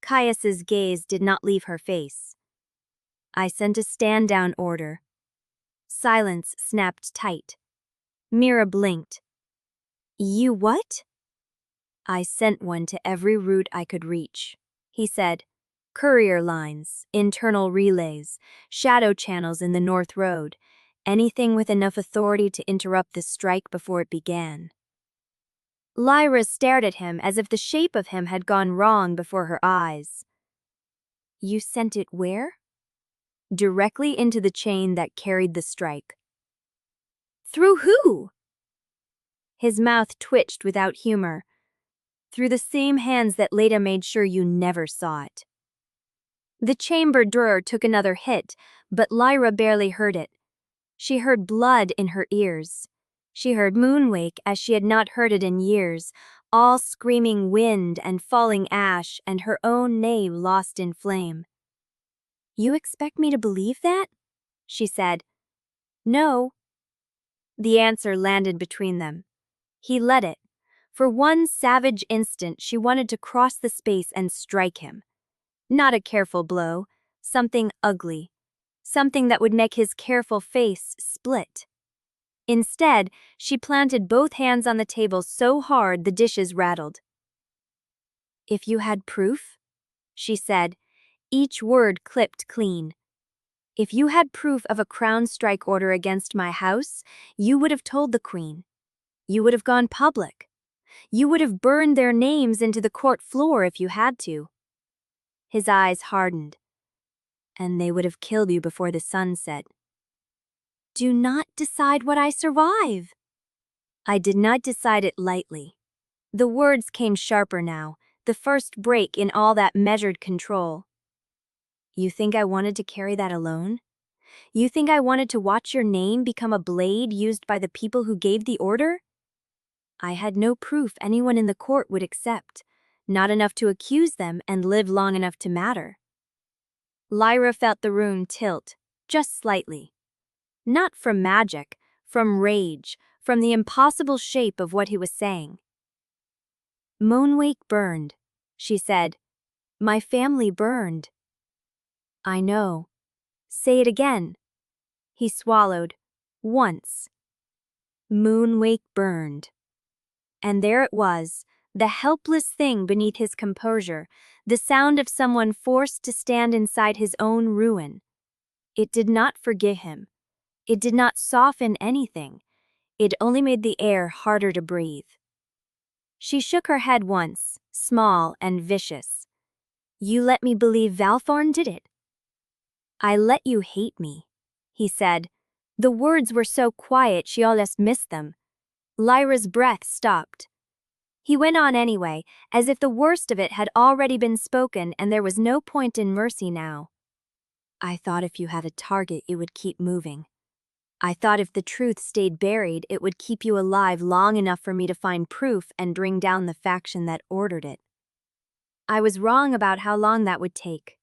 Caius's gaze did not leave her face. "I sent a stand-down order." Silence snapped tight. Mira blinked. "You what?" "I sent one to every route I could reach," he said. "Courier lines, internal relays, shadow channels in the North Road, anything with enough authority to interrupt the strike before it began." Lyra stared at him as if the shape of him had gone wrong before her eyes. "You sent it where?" "Directly into the chain that carried the strike." "Through who?" His mouth twitched without humor. "Through the same hands that later made sure you never saw it." The chamber door took another hit, but Lyra barely heard it. She heard blood in her ears. She heard Moonwake as she had not heard it in years, all screaming wind and falling ash and her own name lost in flame. "You expect me to believe that?" she said. "No." The answer landed between them. He let it. For one savage instant she wanted to cross the space and strike him. Not a careful blow, something ugly. Something that would make his careful face split. Instead, she planted both hands on the table so hard the dishes rattled. "If you had proof," she said, each word clipped clean. "If you had proof of a crown strike order against my house, you would have told the queen. You would have gone public. You would have burned their names into the court floor if you had to." His eyes hardened. "And they would have killed you before the sun set." "Do not decide what I survive." "I did not decide it lightly." The words came sharper now, the first break in all that measured control. "You think I wanted to carry that alone? You think I wanted to watch your name become a blade used by the people who gave the order? I had no proof anyone in the court would accept, not enough to accuse them and live long enough to matter." Lyra felt the room tilt, just slightly. Not from magic, from rage, from the impossible shape of what he was saying. "Moonwake burned," she said. "My family burned." "I know. Say it again." He swallowed. "Once." "Moonwake burned." And there it was, the helpless thing beneath his composure, the sound of someone forced to stand inside his own ruin. It did not forgive him. It did not soften anything. It only made the air harder to breathe. She shook her head once, small and vicious. "You let me believe Vaelthorn did it." "I let you hate me," he said. The words were so quiet she almost missed them. Lyra's breath stopped. He went on anyway, as if the worst of it had already been spoken and there was no point in mercy now. "I thought if you had a target it would keep moving. I thought if the truth stayed buried it would keep you alive long enough for me to find proof and bring down the faction that ordered it. I was wrong about how long that would take."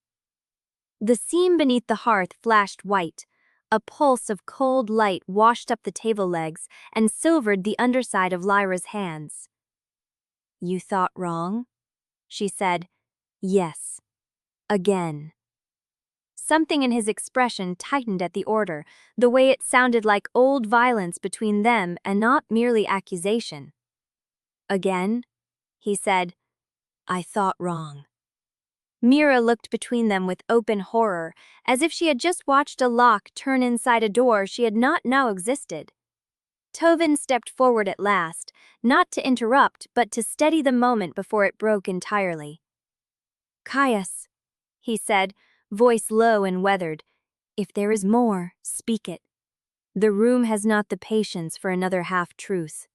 The seam beneath the hearth flashed white. A pulse of cold light washed up the table legs and silvered the underside of Lyra's hands. "You thought wrong?" she said. "Yes. Again." Something in his expression tightened at the order, the way it sounded like old violence between them and not merely accusation. "Again?" he said. "I thought wrong." Mira looked between them with open horror, as if she had just watched a lock turn inside a door she had not known existed. Tovin stepped forward at last, not to interrupt but to steady the moment before it broke entirely. "Caius," he said, voice low and weathered, "if there is more, speak it. The room has not the patience for another half-truth."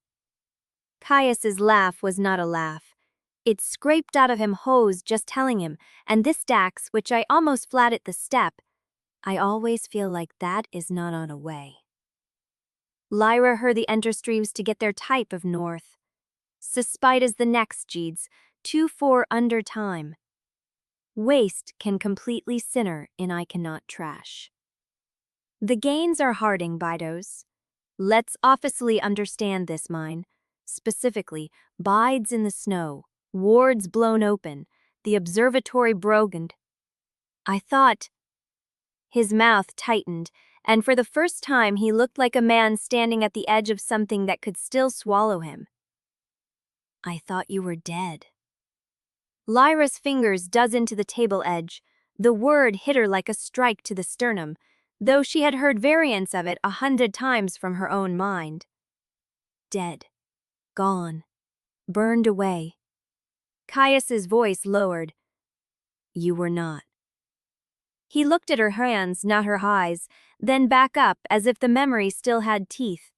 Caius's laugh was not a laugh. It scraped out of him hose just telling him, and this Dax, which I almost flat at the step. I always feel like that is not on a way. Lyra heard the Enterstreams to get their type of north. Suspite as the next Jeeds, 2-4 under time. Waste can completely sinner in I cannot trash. The gains are harding, Bidos. Let's officiously understand this mine. Specifically, bides in the snow, wards blown open, the observatory broganed. I thought. His mouth tightened, and for the first time he looked like a man standing at the edge of something that could still swallow him. I thought you were dead. Lyra's fingers dug into the table edge. The word hit her like a strike to the sternum, though she had heard variants of it 100 times from her own mind. Dead. Gone. Burned away. Caius's voice lowered. You were not. He looked at her hands, not her eyes, then back up as if the memory still had teeth.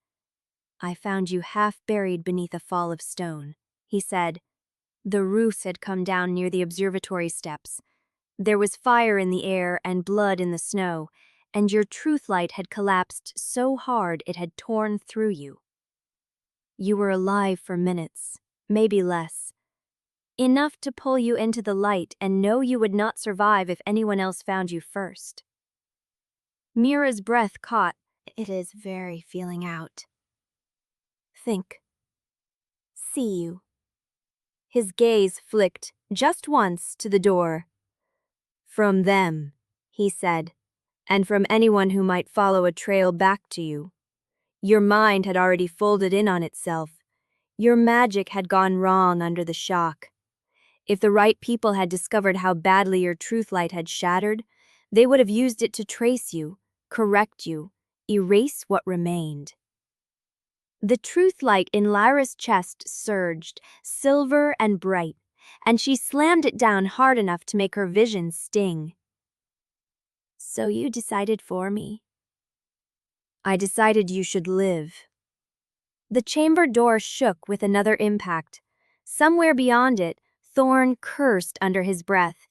I found you half buried beneath a fall of stone, he said. The roofs had come down near the observatory steps. There was fire in the air and blood in the snow, and your truth light had collapsed so hard it had torn through you. You were alive for minutes, maybe less. Enough to pull you into the light and know you would not survive if anyone else found you first. Mira's breath caught. It is very feeling out. Think. See you. His gaze flicked just once to the door. From them, he said, and from anyone who might follow a trail back to you. Your mind had already folded in on itself. Your magic had gone wrong under the shock. If the right people had discovered how badly your truth light had shattered, they would have used it to trace you, correct you, erase what remained. The truth light in Lyra's chest surged, silver and bright, and she slammed it down hard enough to make her vision sting. So you decided for me? I decided you should live. The chamber door shook with another impact. Somewhere beyond it, Thorne cursed under his breath.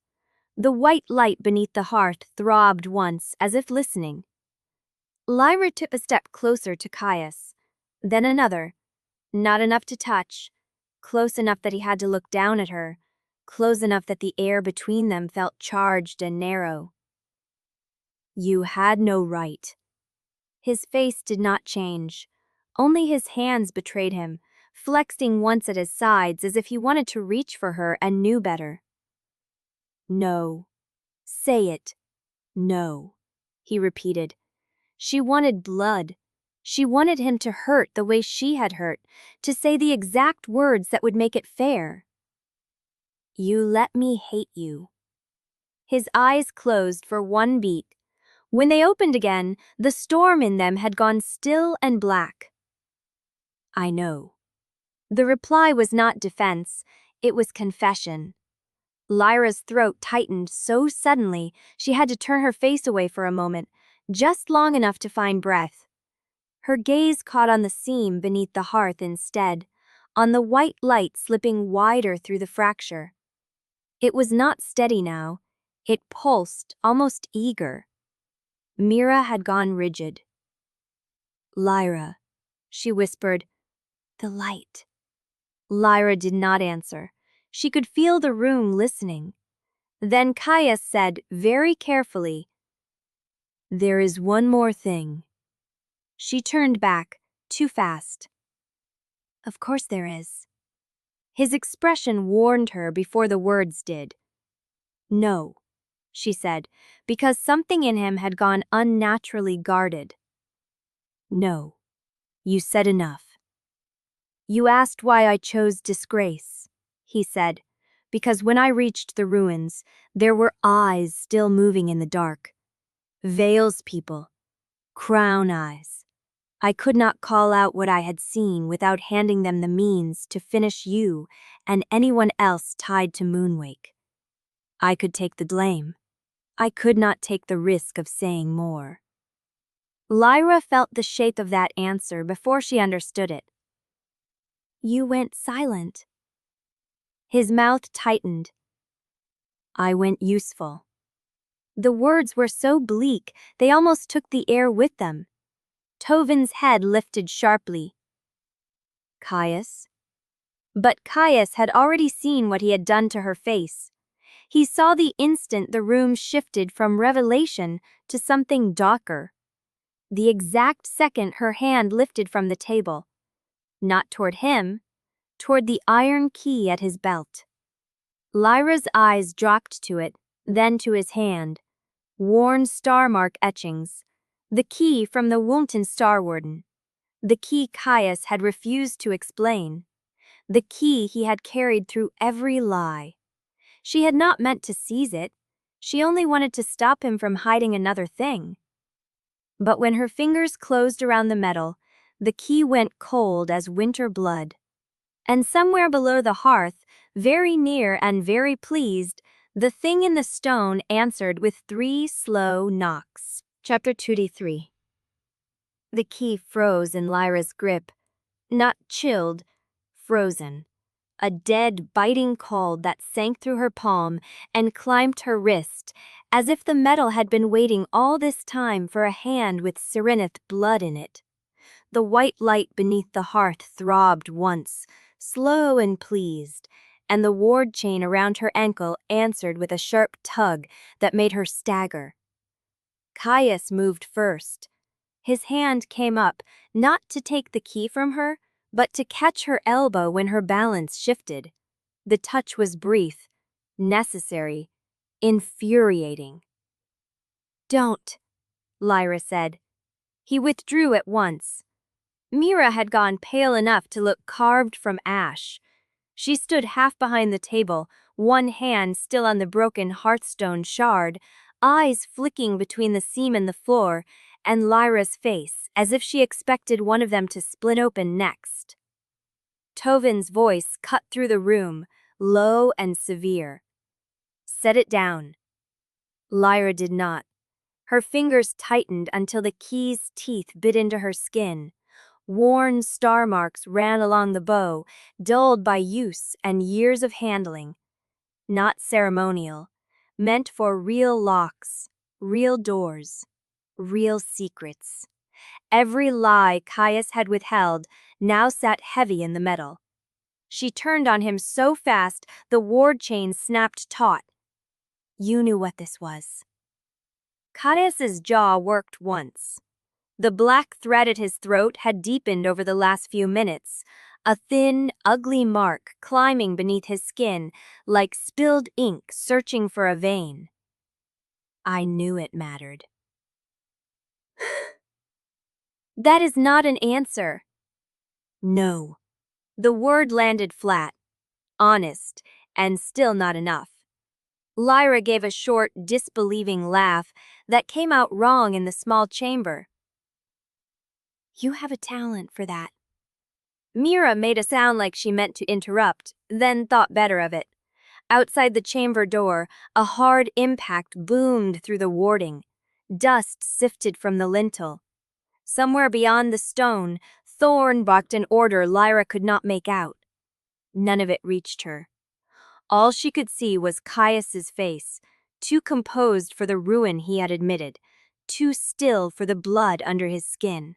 The white light beneath the hearth throbbed once, as if listening. Lyra took a step closer to Caius, then another. Not enough to touch, close enough that he had to look down at her, close enough that the air between them felt charged and narrow. You had no right. His face did not change. Only his hands betrayed him, flexing once at his sides as if he wanted to reach for her and knew better. No. Say it. No, he repeated. She wanted blood. She wanted him to hurt the way she had hurt, to say the exact words that would make it fair. You let me hate you. His eyes closed for one beat. When they opened again, the storm in them had gone still and black. I know. The reply was not defense, it was confession. Lyra's throat tightened so suddenly she had to turn her face away for a moment, just long enough to find breath. Her gaze caught on the seam beneath the hearth instead, on the white light slipping wider through the fracture. It was not steady now. It pulsed, almost eager. Mira had gone rigid. Lyra, she whispered. The light. Lyra did not answer. She could feel the room listening. Then Caius said very carefully, There is one more thing. She turned back, too fast. Of course there is. His expression warned her before the words did. No, she said, because something in him had gone unnaturally guarded. No, you said enough. You asked why I chose disgrace, he said, because when I reached the ruins, there were eyes still moving in the dark. Veil's people. Crown eyes. I could not call out what I had seen without handing them the means to finish you and anyone else tied to Moonwake. I could take the blame. I could not take the risk of saying more. Lyra felt the shape of that answer before she understood it. You went silent. His mouth tightened. I went useful. The words were so bleak, they almost took the air with them. Tovin's head lifted sharply. Caius? But Caius had already seen what he had done to her face. He saw the instant the room shifted from revelation to something darker. The exact second her hand lifted from the table. Not toward him, toward the iron key at his belt. Lyra's eyes dropped to it, then to his hand. Worn star mark etchings. The key from the Woolton Starwarden. The key Caius had refused to explain. The key he had carried through every lie. She had not meant to seize it. She only wanted to stop him from hiding another thing. But when her fingers closed around the metal, the key went cold as winter blood. And somewhere below the hearth, very near and very pleased, the thing in the stone answered with 3 slow knocks. Chapter 23. The key froze in Lyra's grip. Not chilled, frozen. A dead, biting cold that sank through her palm and climbed her wrist, as if the metal had been waiting all this time for a hand with Serenith blood in it. The white light beneath the hearth throbbed once, slow and pleased, and the ward chain around her ankle answered with a sharp tug that made her stagger. Caius moved first. His hand came up, not to take the key from her, but to catch her elbow when her balance shifted. The touch was brief, necessary, infuriating. "Don't," Lyra said. He withdrew at once. Mira had gone pale enough to look carved from ash. She stood half behind the table, one hand still on the broken Hearthstone shard, eyes flicking between the seam and the floor, and Lyra's face, as if she expected one of them to split open next. Tovin's voice cut through the room, low and severe. "Set it down." Lyra did not. Her fingers tightened until the key's teeth bit into her skin. Worn star marks ran along the bow, dulled by use and years of handling. Not ceremonial, meant for real locks, real doors, real secrets. Every lie Caius had withheld now sat heavy in the metal. She turned on him so fast the ward chain snapped taut. "You knew what this was." Caius's jaw worked once. The black thread at his throat had deepened over the last few minutes, a thin, ugly mark climbing beneath his skin like spilled ink searching for a vein. "I knew it mattered." "That is not an answer." "No." The word landed flat, honest, and still not enough. Lyra gave a short, disbelieving laugh that came out wrong in the small chamber. "You have a talent for that." Mira made a sound like she meant to interrupt, then thought better of it. Outside the chamber door, a hard impact boomed through the warding. Dust sifted from the lintel. Somewhere beyond the stone, Thorne barked an order Lyra could not make out. None of it reached her. All she could see was Caius's face, too composed for the ruin he had admitted, too still for the blood under his skin.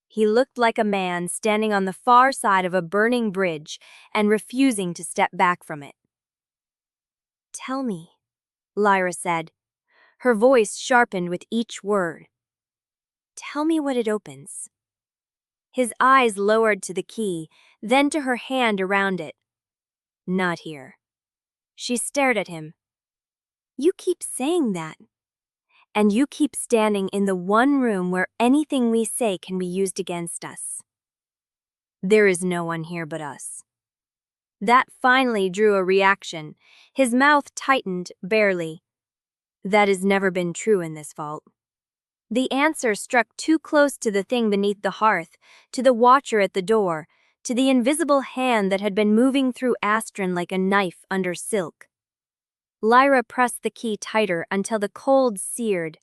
He looked like a man standing on the far side of a burning bridge and refusing to step back from it. "Tell me," Lyra said. Her voice sharpened with each word. "Tell me what it opens." His eyes lowered to the key, then to her hand around it. "Not here." She stared at him. "You keep saying that. And you keep standing in the one room where anything we say can be used against us." "There is no one here but us." That finally drew a reaction. His mouth tightened, barely. "That has never been true in this vault." The answer struck too close to the thing beneath the hearth, to the watcher at the door, to the invisible hand that had been moving through Astron like a knife under silk. Lyra pressed the key tighter until the cold seared.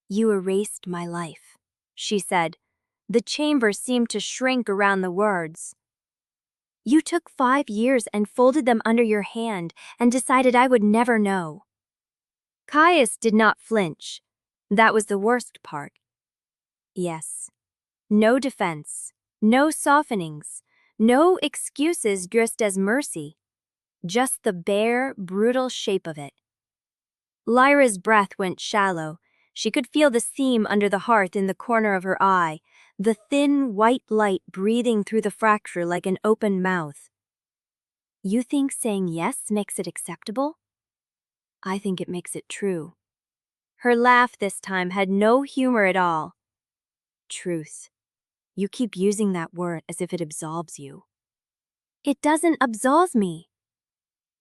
"You erased my life," she said. The chamber seemed to shrink around the words. "You took 5 years and folded them under your hand and decided I would never know." Caius did not flinch. That was the worst part. Yes. No defense. No softenings, no excuses dressed as mercy, just the bare, brutal shape of it. Lyra's breath went shallow. She could feel the seam under the hearth in the corner of her eye, the thin, white light breathing through the fracture like an open mouth. "You think saying yes makes it acceptable?" "I think it makes it true." Her laugh this time had no humor at all. "Truth. You keep using that word as if it absolves you." "It doesn't absolve me."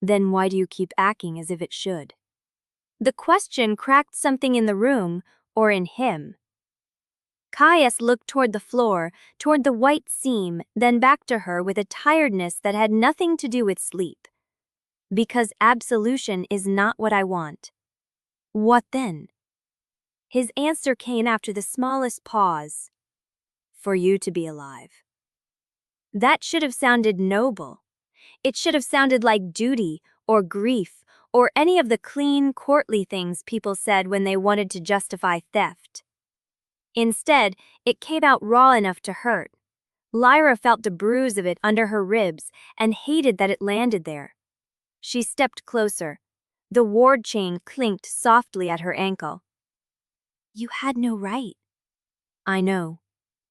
"Then why do you keep acting as if it should?" The question cracked something in the room, or in him. Caius looked toward the floor, toward the white seam, then back to her with a tiredness that had nothing to do with sleep. "Because absolution is not what I want." "What then?" His answer came after the smallest pause. "For you to be alive." That should have sounded noble. It should have sounded like duty, or grief, or any of the clean, courtly things people said when they wanted to justify theft. Instead, it came out raw enough to hurt. Lyra felt the bruise of it under her ribs and hated that it landed there. She stepped closer. The ward chain clinked softly at her ankle. You had no right. I know.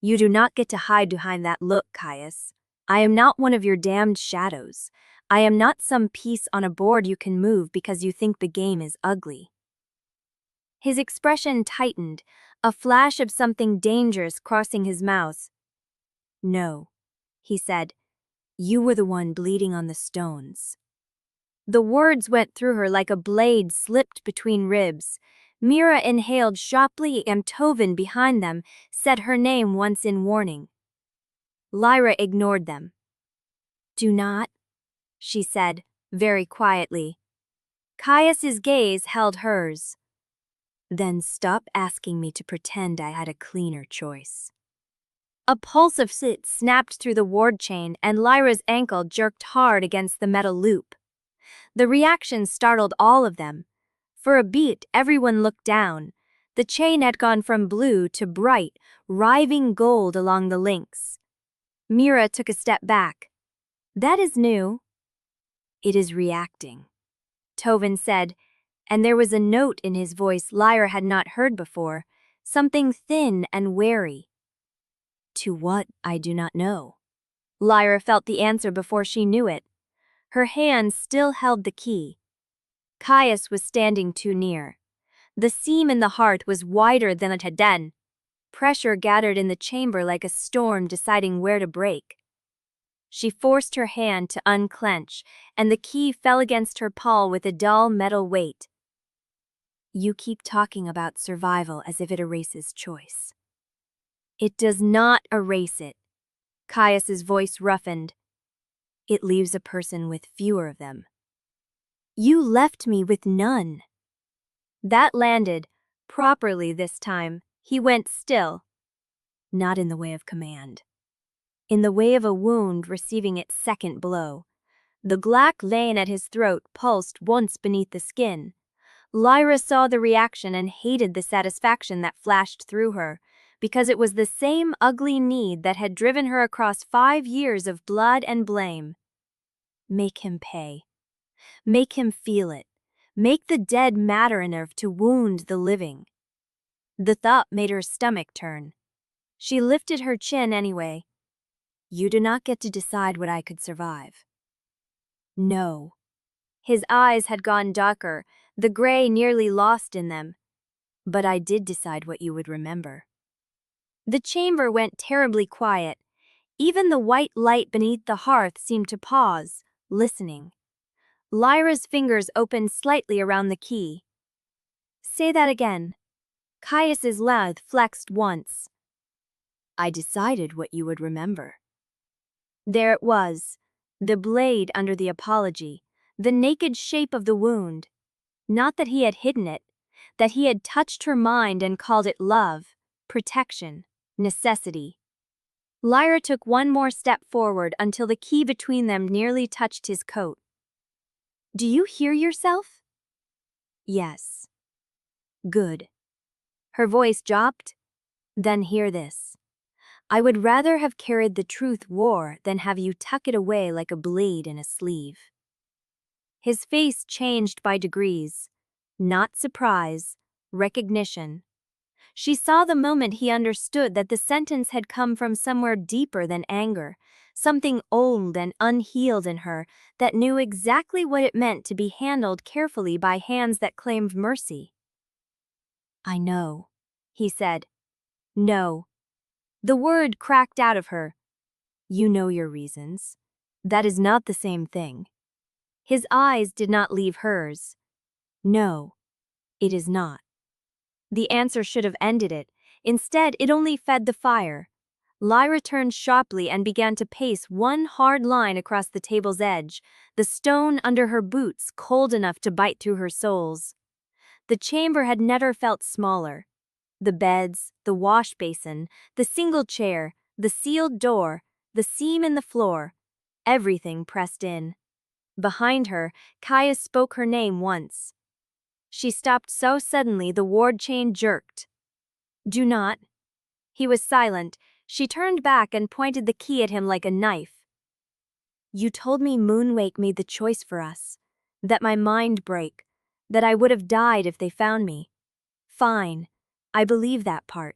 You do not get to hide behind that look, Caius. I am not one of your damned shadows. I am not some piece on a board you can move because you think the game is ugly. His expression tightened, a flash of something dangerous crossing his mouth. No, he said. You were the one bleeding on the stones. The words went through her like a blade slipped between ribs. Mira inhaled sharply and Tovin behind them said her name once in warning. Lyra ignored them. Do not, she said, very quietly. Caius's gaze held hers. Then stop asking me to pretend I had a cleaner choice. A pulse of soot snapped through the ward chain and Lyra's ankle jerked hard against the metal loop. The reaction startled all of them. For a beat, everyone looked down. The chain had gone from blue to bright, riving gold along the links. Mira took a step back. That is new. It is reacting, Tovin said, and there was a note in his voice Lyra had not heard before, something thin and wary. To what, I do not know. Lyra felt the answer before she knew it. Her hand still held the key. Caius was standing too near. The seam in the heart was wider than it had been. Pressure gathered in the chamber like a storm deciding where to break. She forced her hand to unclench, and the key fell against her paw with a dull metal weight. You keep talking about survival as if it erases choice. It does not erase it. Caius's voice roughened. It leaves a person with fewer of them. You left me with none. That landed, properly this time. He went still. Not in the way of command. In the way of a wound receiving its second blow. The black vein at his throat pulsed once beneath the skin. Lyra saw the reaction and hated the satisfaction that flashed through her, because it was the same ugly need that had driven her across 5 years of blood and blame. Make him pay. Make him feel it. Make the dead matter enough to wound the living. The thought made her stomach turn. She lifted her chin anyway. You do not get to decide what I could survive. No. His eyes had gone darker, the gray nearly lost in them. But I did decide what you would remember. The chamber went terribly quiet. Even the white light beneath the hearth seemed to pause, listening. Lyra's fingers opened slightly around the key. Say that again. Caius's mouth flexed once. I decided what you would remember. There it was, the blade under the apology, the naked shape of the wound. Not that he had hidden it, that he had touched her mind and called it love, protection, necessity. Lyra took one more step forward until the key between them nearly touched his coat. Do you hear yourself? Yes. Good. Her voice dropped. Then hear this. I would rather have carried the truth war than have you tuck it away like a blade in a sleeve. His face changed by degrees. Not surprise, recognition. She saw the moment he understood that the sentence had come from somewhere deeper than anger, something old and unhealed in her that knew exactly what it meant to be handled carefully by hands that claimed mercy. I know, he said. No. The word cracked out of her. You know your reasons. That is not the same thing. His eyes did not leave hers. No, it is not. The answer should have ended it. Instead, it only fed the fire. Lyra turned sharply and began to pace one hard line across the table's edge, the stone under her boots cold enough to bite through her soles. The chamber had never felt smaller. The beds, the wash basin, the single chair, the sealed door, the seam in the floor, everything pressed in. Behind her, Caius spoke her name once. She stopped so suddenly the ward chain jerked. Do not, He was silent. She turned back and pointed the key at him like a knife. You told me Moonwake made the choice for us. That my mind break. That I would have died if they found me. Fine. I believe that part.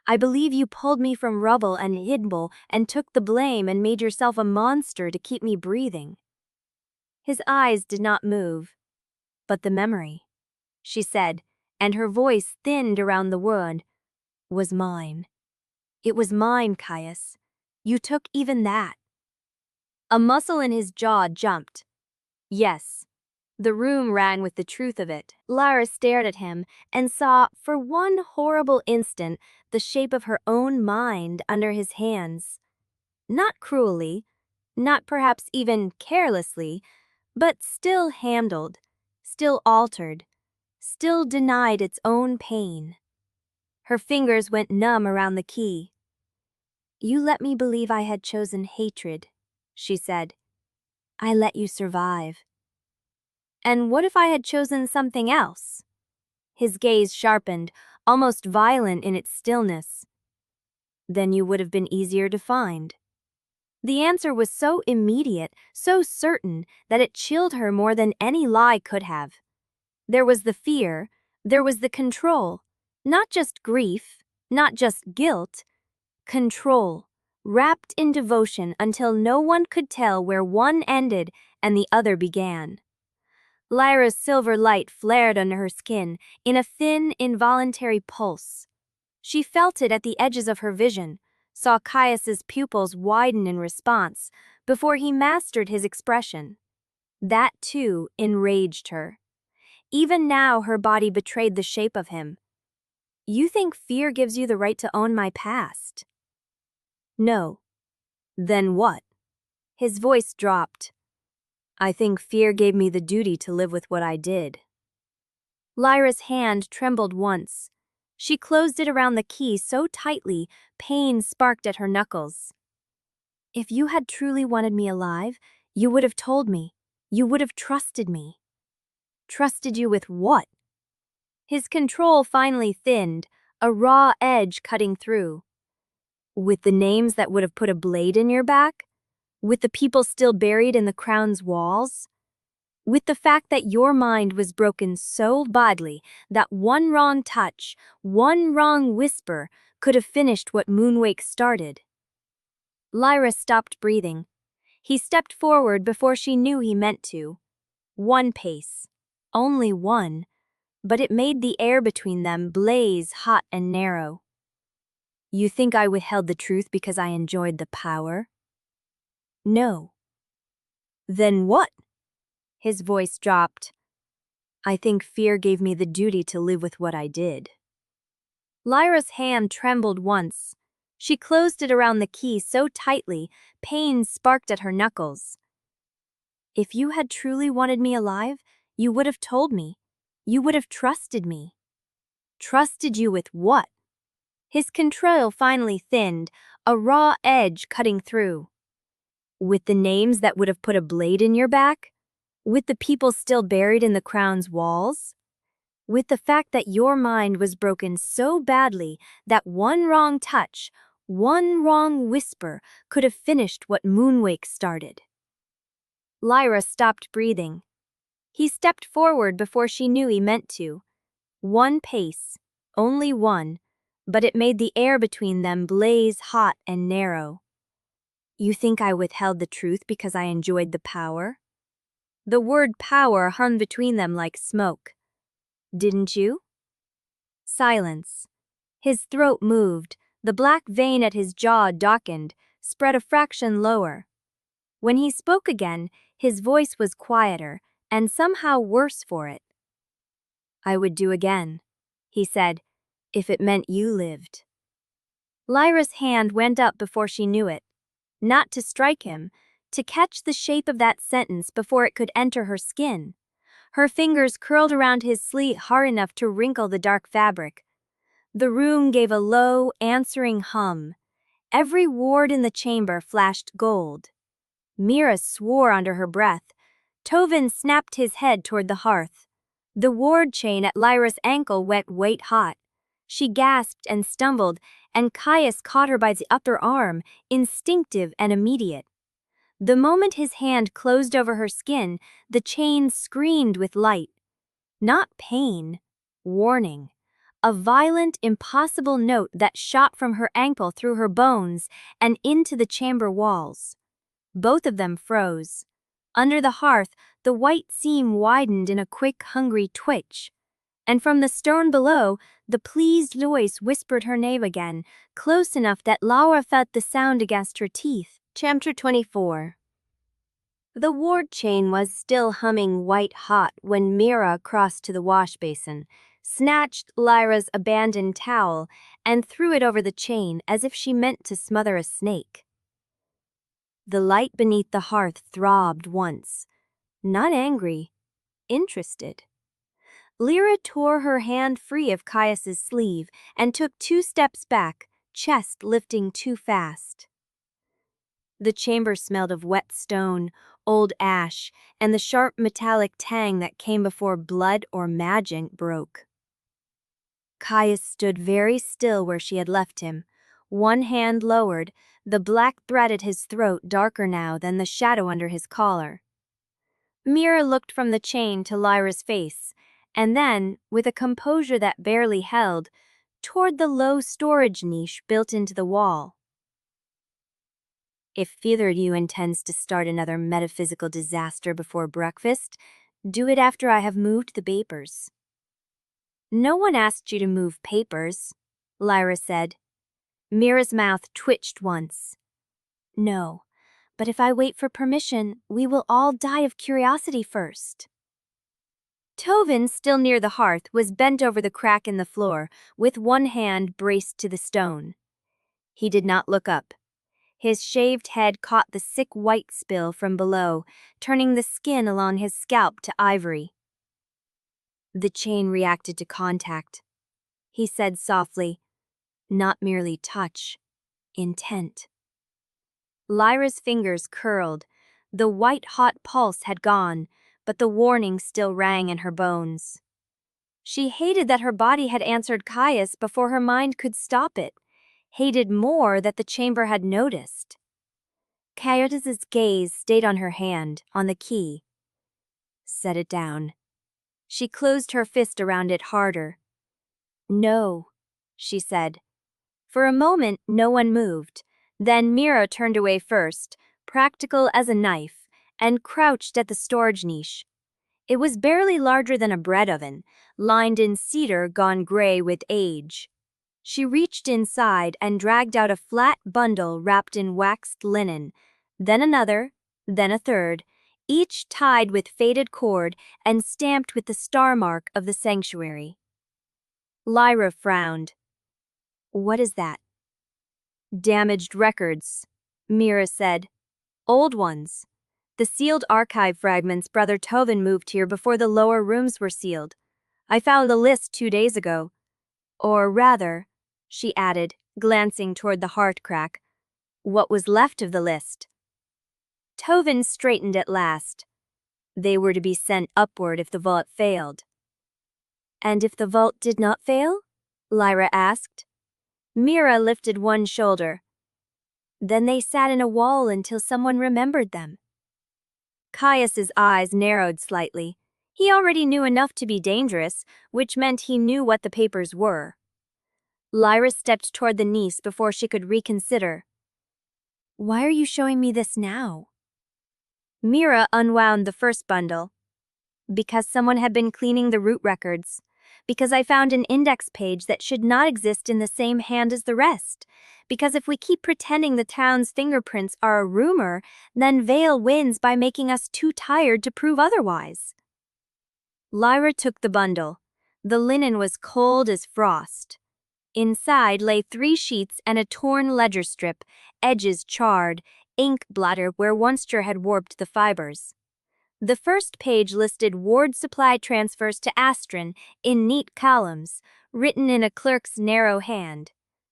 I believe you pulled me from rubble and hidble and took the blame and made yourself a monster to keep me breathing. His eyes did not move. But the memory, she said, and her voice thinned around the word, was mine. It was mine, Caius. You took even that. A muscle in his jaw jumped. Yes. The room rang with the truth of it. Lyra stared at him and saw, for one horrible instant, the shape of her own mind under his hands. Not cruelly, not perhaps even carelessly, but still handled, still altered, still denied its own pain. Her fingers went numb around the key. You let me believe I had chosen hatred, she said. I let you survive. And what if I had chosen something else? His gaze sharpened, almost violent in its stillness. Then you would have been easier to find. The answer was so immediate, so certain, that it chilled her more than any lie could have. There was the fear, there was the control, not just grief, not just guilt, control, wrapped in devotion until no one could tell where one ended and the other began. Lyra's silver light flared under her skin in a thin, involuntary pulse. She felt it at the edges of her vision, saw Caius's pupils widen in response before he mastered his expression. That, too, enraged her. Even now her body betrayed the shape of him. You think fear gives you the right to own my past? No. Then what? His voice dropped. I think fear gave me the duty to live with what I did. Lyra's hand trembled once. She closed it around the key so tightly, pain sparked at her knuckles. If you had truly wanted me alive, you would have told me. You would have trusted me. Trusted you with what? His control finally thinned, a raw edge cutting through. With the names that would have put a blade in your back? With the people still buried in the crown's walls? With the fact that your mind was broken so badly that one wrong touch, one wrong whisper could have finished what Moonwake started? Lyra stopped breathing. He stepped forward before she knew he meant to. One pace. Only one. But it made the air between them blaze hot and narrow. You think I withheld the truth because I enjoyed the power? No. Then what? His voice dropped. I think fear gave me the duty to live with what I did. Lyra's hand trembled once. She closed it around the key so tightly, pain sparked at her knuckles. If you had truly wanted me alive, you would have told me. You would have trusted me. Trusted you with what? His control finally thinned, a raw edge cutting through. With the names that would have put a blade in your back? With the people still buried in the crown's walls? With the fact that your mind was broken so badly that one wrong touch, one wrong whisper could have finished what Moonwake started? Lyra stopped breathing. He stepped forward before she knew he meant to. One pace, only one, but it made the air between them blaze hot and narrow. You think I withheld the truth because I enjoyed the power? The word power hung between them like smoke. Didn't you? Silence. His throat moved, the black vein at his jaw darkened, spread a fraction lower. When he spoke again, his voice was quieter, and somehow worse for it. I would do again, he said, if it meant you lived. Lyra's hand went up before she knew it. Not to strike him, to catch the shape of that sentence before it could enter her skin. Her fingers curled around his sleeve hard enough to wrinkle the dark fabric. The room gave a low, answering hum. Every ward in the chamber flashed gold. Mira swore under her breath. Tovin snapped his head toward the hearth. The ward chain at Lyra's ankle went white hot. She gasped and stumbled, and Caius caught her by the upper arm, instinctive and immediate. The moment his hand closed over her skin, the chain screamed with light. Not pain, warning. A violent, impossible note that shot from her ankle through her bones and into the chamber walls. Both of them froze. Under the hearth, the white seam widened in a quick, hungry twitch. And from the stone below, the pleased voice whispered her name again, close enough that Lyra felt the sound against her teeth. Chapter 24. The ward chain was still humming white-hot when Mira crossed to the wash basin, snatched Lyra's abandoned towel, and threw it over the chain as if she meant to smother a snake. The light beneath the hearth throbbed once, not angry, interested. Lyra tore her hand free of Caius's sleeve and took 2 steps back, chest lifting too fast. The chamber smelled of wet stone, old ash, and the sharp metallic tang that came before blood or magic broke. Caius stood very still where she had left him, one hand lowered, the black thread at his throat darker now than the shadow under his collar. Mira looked from the chain to Lyra's face, and then, with a composure that barely held, toward the low storage niche built into the wall. If either of you intends to start another metaphysical disaster before breakfast, do it after I have moved the papers. No one asked you to move papers, Lyra said. Mira's mouth twitched once. No, but if I wait for permission, we will all die of curiosity first. Tovin, still near the hearth, was bent over the crack in the floor, with one hand braced to the stone. He did not look up. His shaved head caught the sick white spill from below, turning the skin along his scalp to ivory. The chain reacted to contact, he said softly. Not merely touch, intent. Lyra's fingers curled. The white-hot pulse had gone, but the warning still rang in her bones. She hated that her body had answered Caius before her mind could stop it, hated more that the chamber had noticed. Caius's gaze stayed on her hand, on the key. Set it down. She closed her fist around it harder. No, she said. For a moment, no one moved. Then Mira turned away first, practical as a knife, and crouched at the storage niche. It was barely larger than a bread oven, lined in cedar gone gray with age. She reached inside and dragged out a flat bundle wrapped in waxed linen, then another, then a third, each tied with faded cord and stamped with the star mark of the sanctuary. Lyra frowned. What is that? Damaged records, Mira said. Old ones. The sealed archive fragments Brother Tovin moved here before the lower rooms were sealed. I found the list 2 days ago. Or rather, she added, glancing toward the heart crack, what was left of the list. Tovin straightened at last. They were to be sent upward if the vault failed. And if the vault did not fail? Lyra asked. Mira lifted one shoulder. Then they sat in a wall until someone remembered them. Caius's eyes narrowed slightly. He already knew enough to be dangerous, which meant he knew what the papers were. Lyra stepped toward the niece before she could reconsider. Why are you showing me this now? Mira unwound the first bundle. Because someone had been cleaning the root records. Because I found an index page that should not exist in the same hand as the rest. Because if we keep pretending the town's fingerprints are a rumor, then Vale wins by making us too tired to prove otherwise. Lyra took the bundle. The linen was cold as frost. Inside lay 3 sheets and a torn ledger strip, edges charred, ink bladder where moisture had warped the fibers. The first page listed ward supply transfers to Asterreach in neat columns, written in a clerk's narrow hand.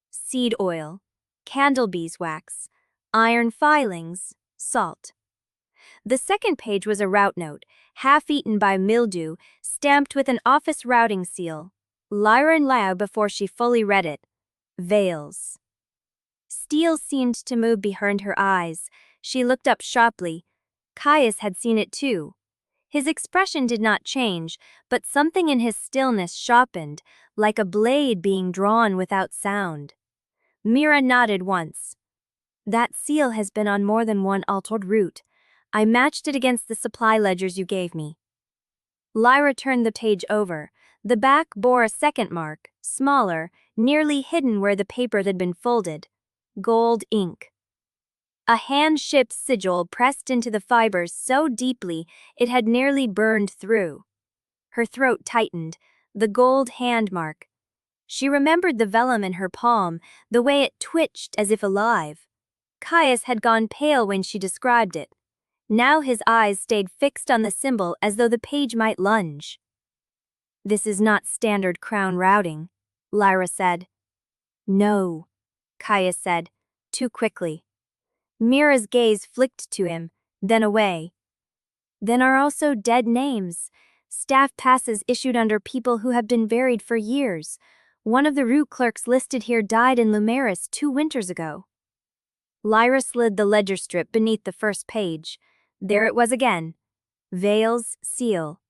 Seed oil, candle beeswax, iron filings, salt. The second page was a route note, half-eaten by mildew, stamped with an office routing seal. Lyra and Lyra before she fully read it. Veils. Steel seemed to move behind her eyes. She looked up sharply. Caius had seen it too. His expression did not change, but something in his stillness sharpened, like a blade being drawn without sound. Mira nodded once. That seal has been on more than one altered route. I matched it against the supply ledgers you gave me. Lyra turned the page over. The back bore a second mark, smaller, nearly hidden where the paper had been folded. Gold ink. A hand-shaped sigil pressed into the fibers so deeply it had nearly burned through. Her throat tightened, the gold hand mark. She remembered the vellum in her palm, the way it twitched as if alive. Caius had gone pale when she described it. Now his eyes stayed fixed on the symbol as though the page might lunge. This is not standard crown routing, Lyra said. No, Caius said, too quickly. Mira's gaze flicked to him, then away. Then are also dead names. Staff passes issued under people who have been buried for years. One of the root clerks listed here died in Lumeris 2 winters ago. Lyra slid the ledger strip beneath the first page. There it was again. Veils, seal.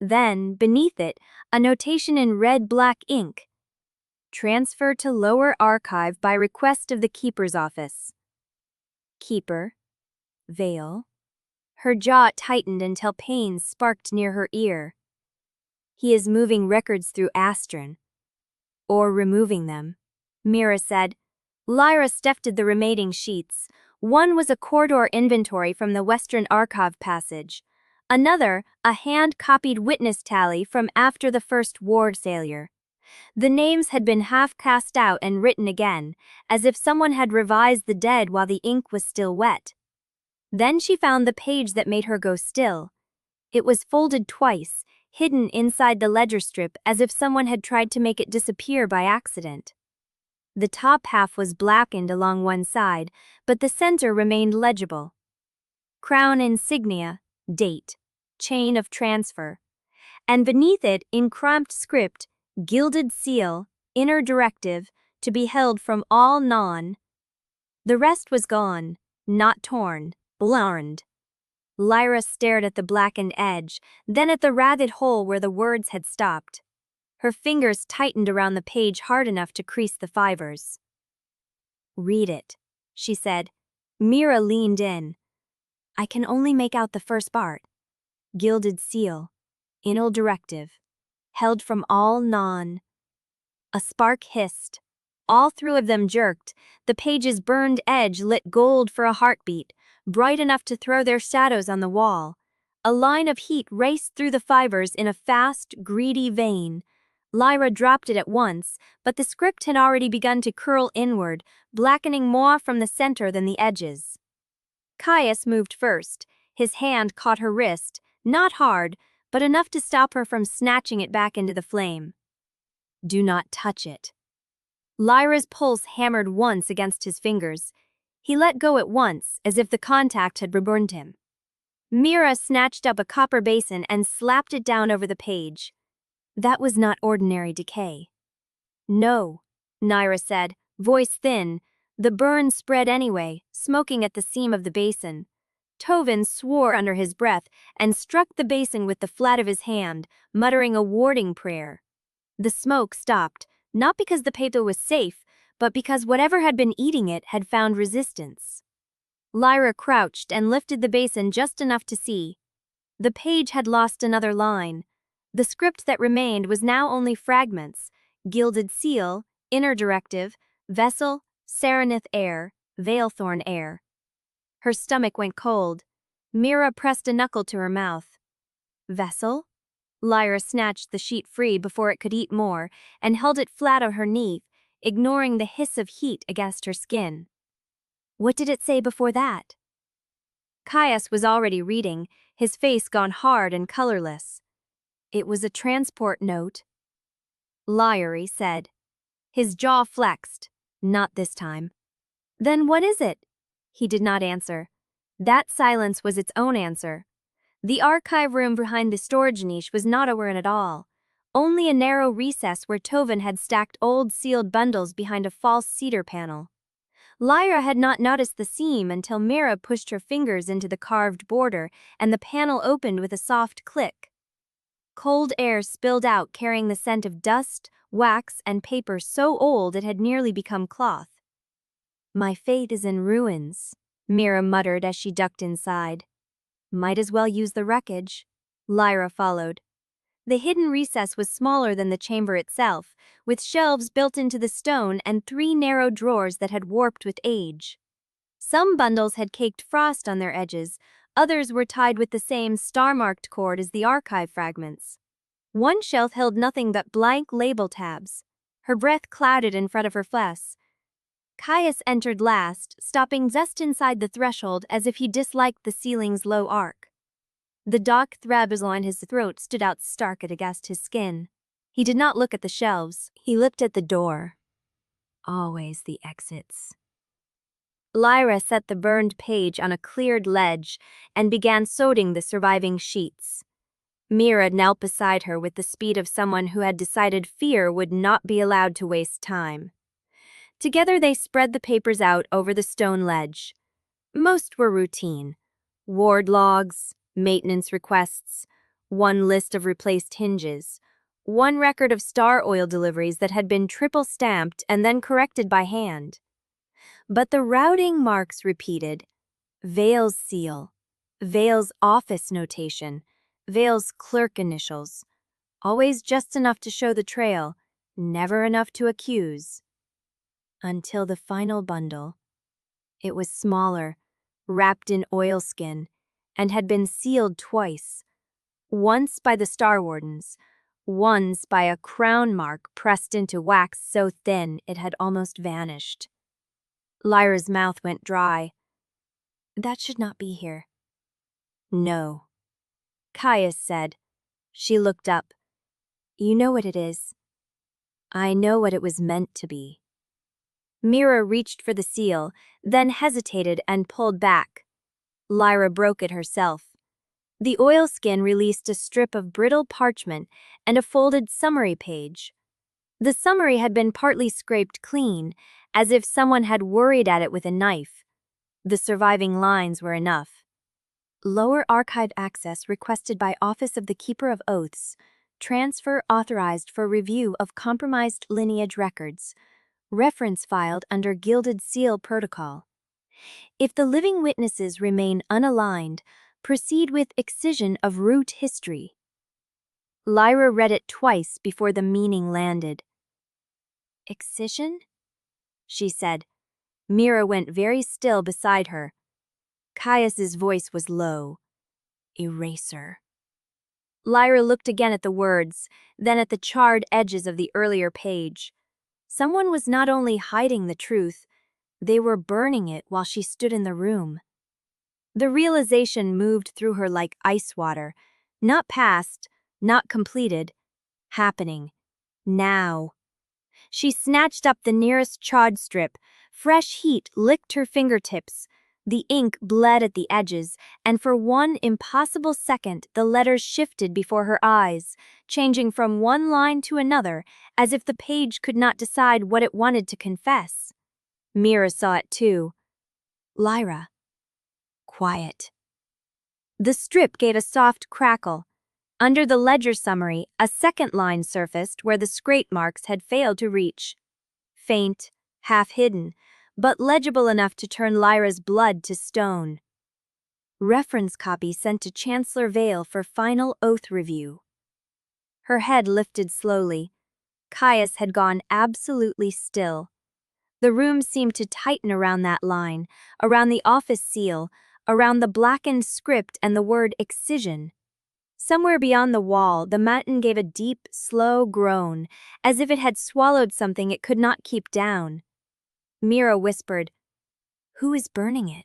Then, beneath it, a notation in red-black ink. Transfer to lower archive by request of the Keeper's office. Keeper. Veil. Her jaw tightened until pain sparked near her ear. He is moving records through Astron. Or removing them, Mira said. Lyra stuffed the remaining sheets. One was a corridor inventory from the Western Archive passage. Another, a hand-copied witness tally from after the First War failure. The names had been half cast out and written again, as if someone had revised the dead while the ink was still wet. Then she found the page that made her go still. It was folded twice, hidden inside the ledger strip as if someone had tried to make it disappear by accident. The top half was blackened along one side, but the center remained legible. Crown insignia, date, chain of transfer. And beneath it, in cramped script, gilded seal, inner directive, to be held from all non. The rest was gone, not torn, blarned. Lyra stared at the blackened edge, then at the ragged hole where the words had stopped. Her fingers tightened around the page hard enough to crease the fibers. Read it, she said. Mira leaned in. I can only make out the first part. Gilded seal, inner directive, held from all non. A spark hissed. All 3 of them jerked. The page's burned edge lit gold for a heartbeat, bright enough to throw their shadows on the wall. A line of heat raced through the fibers in a fast, greedy vein. Lyra dropped it at once, but the script had already begun to curl inward, blackening more from the center than the edges. Caius moved first. His hand caught her wrist, not hard, but enough to stop her from snatching it back into the flame. Do not touch it. Lyra's pulse hammered once against his fingers. He let go at once, as if the contact had burned him. Mira snatched up a copper basin and slapped it down over the page. That was not ordinary decay. No, Lyra said, voice thin. The burn spread anyway, smoking at the seam of the basin. Tovin swore under his breath and struck the basin with the flat of his hand, muttering a warding prayer. The smoke stopped, not because the paper was safe, but because whatever had been eating it had found resistance. Lyra crouched and lifted the basin just enough to see. The page had lost another line. The script that remained was now only fragments: gilded seal, inner directive, vessel, Serenith heir, Vaelthorn heir. Her stomach went cold. Mira pressed a knuckle to her mouth. Vessel? Lyra snatched the sheet free before it could eat more and held it flat on her knee, ignoring the hiss of heat against her skin. What did it say before that? Caius was already reading, his face gone hard and colorless. It was a transport note. Lyra said. His jaw flexed. Not this time. Then what is it? He did not answer. That silence was its own answer. The archive room behind the storage niche was not a room at all. only a narrow recess where Tovin had stacked old sealed bundles behind a false cedar panel. Lyra had not noticed the seam until Mira pushed her fingers into the carved border and the panel opened with a soft click. Cold air spilled out carrying the scent of dust, wax, and paper so old it had nearly become cloth. "My fate is in ruins," Mira muttered as she ducked inside. "Might as well use the wreckage." Lyra followed. The hidden recess was smaller than the chamber itself, with shelves built into the stone and 3 narrow drawers that had warped with age. Some bundles had caked frost on their edges, others were tied with the same star-marked cord as the archive fragments. One shelf held nothing but blank label tabs. Her breath clouded in front of her flesh. Caius entered last, stopping just inside the threshold as if he disliked the ceiling's low arc. The dark threads on his throat stood out stark against his skin. He did not look at the shelves, he looked at the door. Always the exits. Lyra set the burned page on a cleared ledge and began sorting the surviving sheets. Mira knelt beside her with the speed of someone who had decided fear would not be allowed to waste time. Together they spread the papers out over the stone ledge. Most were routine. Ward logs, maintenance requests, one list of replaced hinges, one record of star oil deliveries that had been triple stamped and then corrected by hand. But the routing marks repeated: Vail's seal, Vail's office notation, Vail's clerk initials. Always just enough to show the trail, never enough to accuse. Until the final bundle. It was smaller, wrapped in oilskin, and had been sealed twice. Once by the Starwardens, once by a crown mark pressed into wax so thin it had almost vanished. Lyra's mouth went dry. "That should not be here." "No," Caius said. She looked up. "You know what it is." "I know what it was meant to be." Mira reached for the seal, then hesitated and pulled back. Lyra broke it herself. The oilskin released a strip of brittle parchment and a folded summary page. The summary had been partly scraped clean, as if someone had worried at it with a knife. The surviving lines were enough. "Lower archive access requested by Office of the Keeper of Oaths. Transfer authorized for review of compromised lineage records. Reference filed under Gilded Seal Protocol. If the living witnesses remain unaligned, proceed with excision of root history." Lyra read it twice before the meaning landed. "Excision?" she said. Mira went very still beside her. Caius's voice was low. "Eraser." Lyra looked again at the words, then at the charred edges of the earlier page. Someone was not only hiding the truth, they were burning it while she stood in the room. The realization moved through her like ice water, not past, not completed, happening, now. She snatched up the nearest charred strip. Fresh heat licked her fingertips. The ink bled at the edges, and for one impossible second the letters shifted before her eyes, changing from one line to another, as if the page could not decide what it wanted to confess. Mira saw it too. "Lyra." Quiet. The strip gave a soft crackle. Under the ledger summary, a second line surfaced where the scrape marks had failed to reach. Faint, half-hidden, but legible enough to turn Lyra's blood to stone. "Reference copy sent to Chancellor Vael for final oath review." Her head lifted slowly. Caius had gone absolutely still. The room seemed to tighten around that line, around the office seal, around the blackened script and the word excision. Somewhere beyond the wall, the mountain gave a deep, slow groan, as if it had swallowed something it could not keep down. Mira whispered, "Who is burning it?"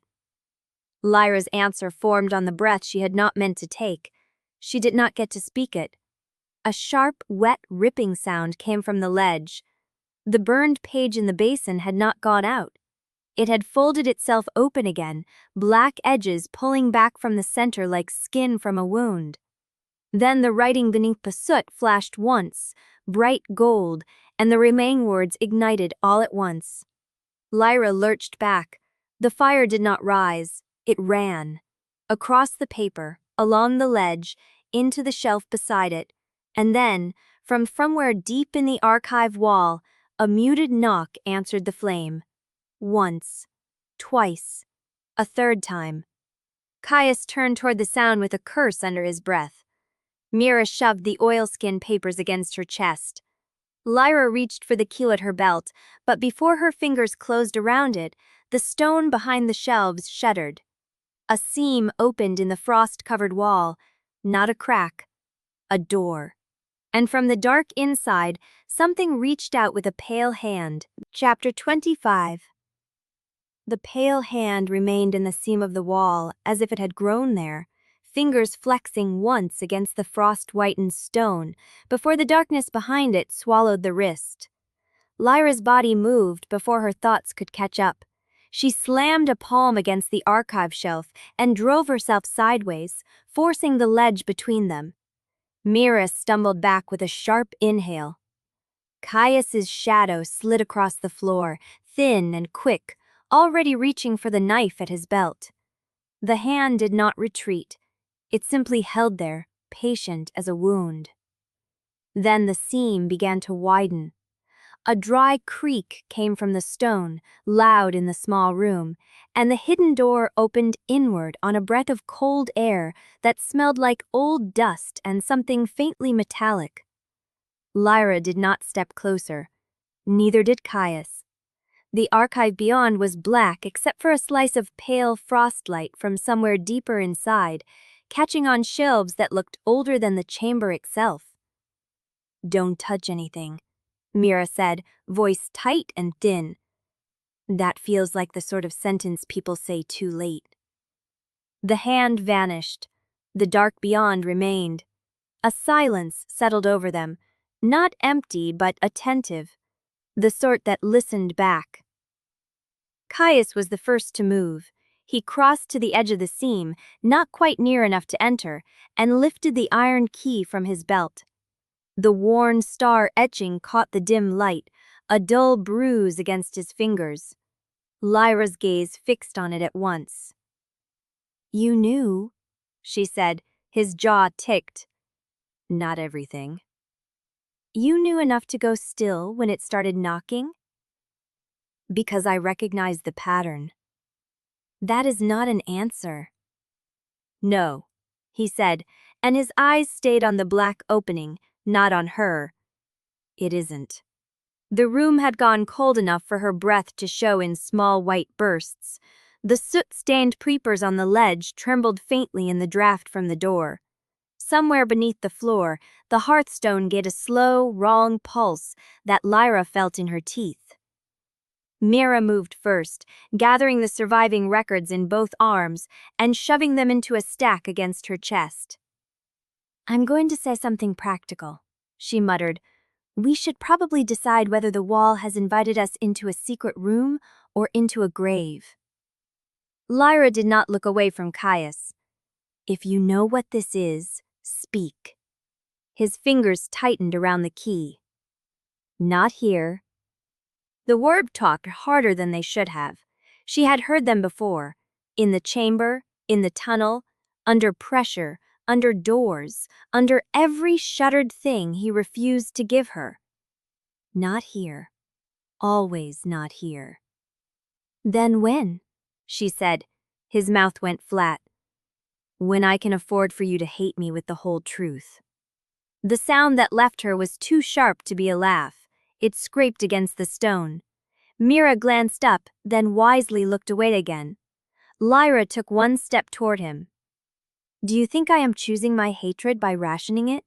Lyra's answer formed on the breath she had not meant to take. She did not get to speak it. A sharp, wet, ripping sound came from the ledge. The burned page in the basin had not gone out. It had folded itself open again, black edges pulling back from the center like skin from a wound. Then the writing beneath the soot flashed once, bright gold, and the remaining words ignited all at once. Lyra lurched back. The fire did not rise, it ran. Across the paper, along the ledge, into the shelf beside it, and then, from somewhere deep in the archive wall, a muted knock answered the flame. Once, twice, a third time. Caius turned toward the sound with a curse under his breath. Mira shoved the oilskin papers against her chest. Lyra reached for the key at her belt, but before her fingers closed around it, the stone behind the shelves shuddered. A seam opened in the frost-covered wall, not a crack, a door. And from the dark inside, something reached out with a pale hand. Chapter 25. The pale hand remained in the seam of the wall, as if it had grown there, fingers flexing once against the frost-whitened stone, before the darkness behind it swallowed the wrist. Lyra's body moved before her thoughts could catch up. She slammed a palm against the archive shelf and drove herself sideways, forcing the ledge between them. Mira stumbled back with a sharp inhale. Caius's shadow slid across the floor, thin and quick, already reaching for the knife at his belt. The hand did not retreat. It simply held there, patient as a wound. Then the seam began to widen. A dry creak came from the stone, loud in the small room, and the hidden door opened inward on a breath of cold air that smelled like old dust and something faintly metallic. Lyra did not step closer. Neither did Caius. The archive beyond was black except for a slice of pale frostlight from somewhere deeper inside, catching on shelves that looked older than the chamber itself. "Don't touch anything," Mira said, voice tight and thin. "That feels like the sort of sentence people say too late." The hand vanished. The dark beyond remained. A silence settled over them, not empty but attentive, the sort that listened back. Caius was the first to move. He crossed to the edge of the seam, not quite near enough to enter, and lifted the iron key from his belt. The worn star etching caught the dim light, a dull bruise against his fingers. Lyra's gaze fixed on it at once. "You knew," she said, his jaw ticked. "Not everything." "You knew enough to go still when it started knocking?" "Because I recognized the pattern." "That is not an answer." "No," he said, and his eyes stayed on the black opening, not on her. "It isn't." The room had gone cold enough for her breath to show in small white bursts. The soot-stained creepers on the ledge trembled faintly in the draft from the door. Somewhere beneath the floor, the hearthstone gave a slow, wrong pulse that Lyra felt in her teeth. Mira moved first, gathering the surviving records in both arms and shoving them into a stack against her chest. "I'm going to say something practical," she muttered. "We should probably decide whether the wall has invited us into a secret room or into a grave." Lyra did not look away from Caius. "If you know what this is, speak." His fingers tightened around the key. "Not here." The word talked harder than they should have. She had heard them before, in the chamber, in the tunnel, under pressure, under doors, under every shuttered thing he refused to give her. Not here. Always not here. "Then when?" she said. His mouth went flat. "When I can afford for you to hate me with the whole truth." The sound that left her was too sharp to be a laugh. It scraped against the stone. Mira glanced up, then wisely looked away again. Lyra took one step toward him. "Do you think I am choosing my hatred by rationing it?"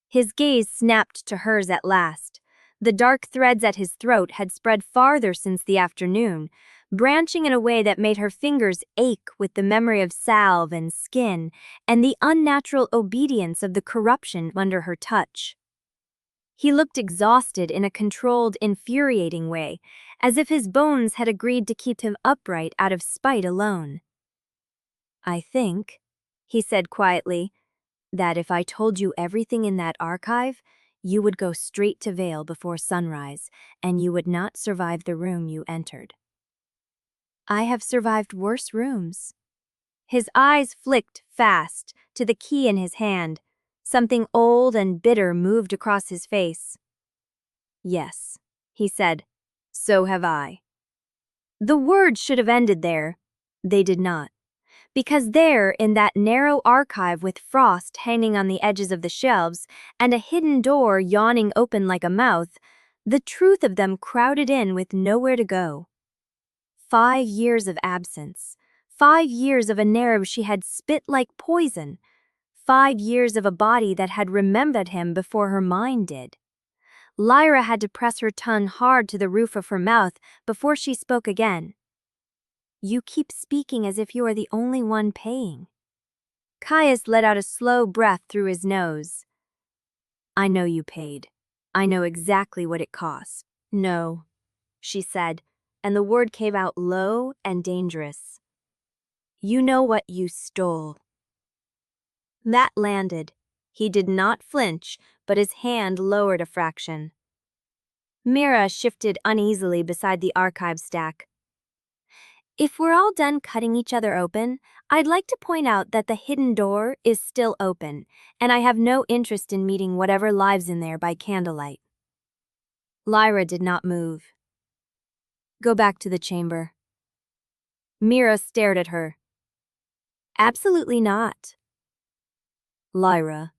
His gaze snapped to hers at last. The dark threads at his throat had spread farther since the afternoon, branching in a way that made her fingers ache with the memory of salve and skin and the unnatural obedience of the corruption under her touch. He looked exhausted in a controlled, infuriating way, as if his bones had agreed to keep him upright out of spite alone. "I think," he said quietly, That if I told you everything in that archive, you would go straight to Vale before sunrise, and you would not survive the room you entered. I have survived worse rooms. His eyes flicked fast to the key in his hand. Something old and bitter moved across his face. Yes, he said, so have I. The words should have ended there. They did not. Because there, in that narrow archive with frost hanging on the edges of the shelves and a hidden door yawning open like a mouth, the truth of them crowded in with nowhere to go. 5 years of absence. 5 years of a nerve she had spit like poison. 5 years of a body that had remembered him before her mind did. Lyra had to press her tongue hard to the roof of her mouth before she spoke again. You keep speaking as if you are the only one paying. Caius let out a slow breath through his nose. I know you paid. I know exactly what it costs. No, she said, and the word came out low and dangerous. You know what you stole. That landed. He did not flinch, but his hand lowered a fraction. Mira shifted uneasily beside the archive stack. If we're all done cutting each other open, I'd like to point out that the hidden door is still open, and I have no interest in meeting whatever lives in there by candlelight. Lyra did not move. Go back to the chamber. Mira stared at her. Absolutely not. Lyra,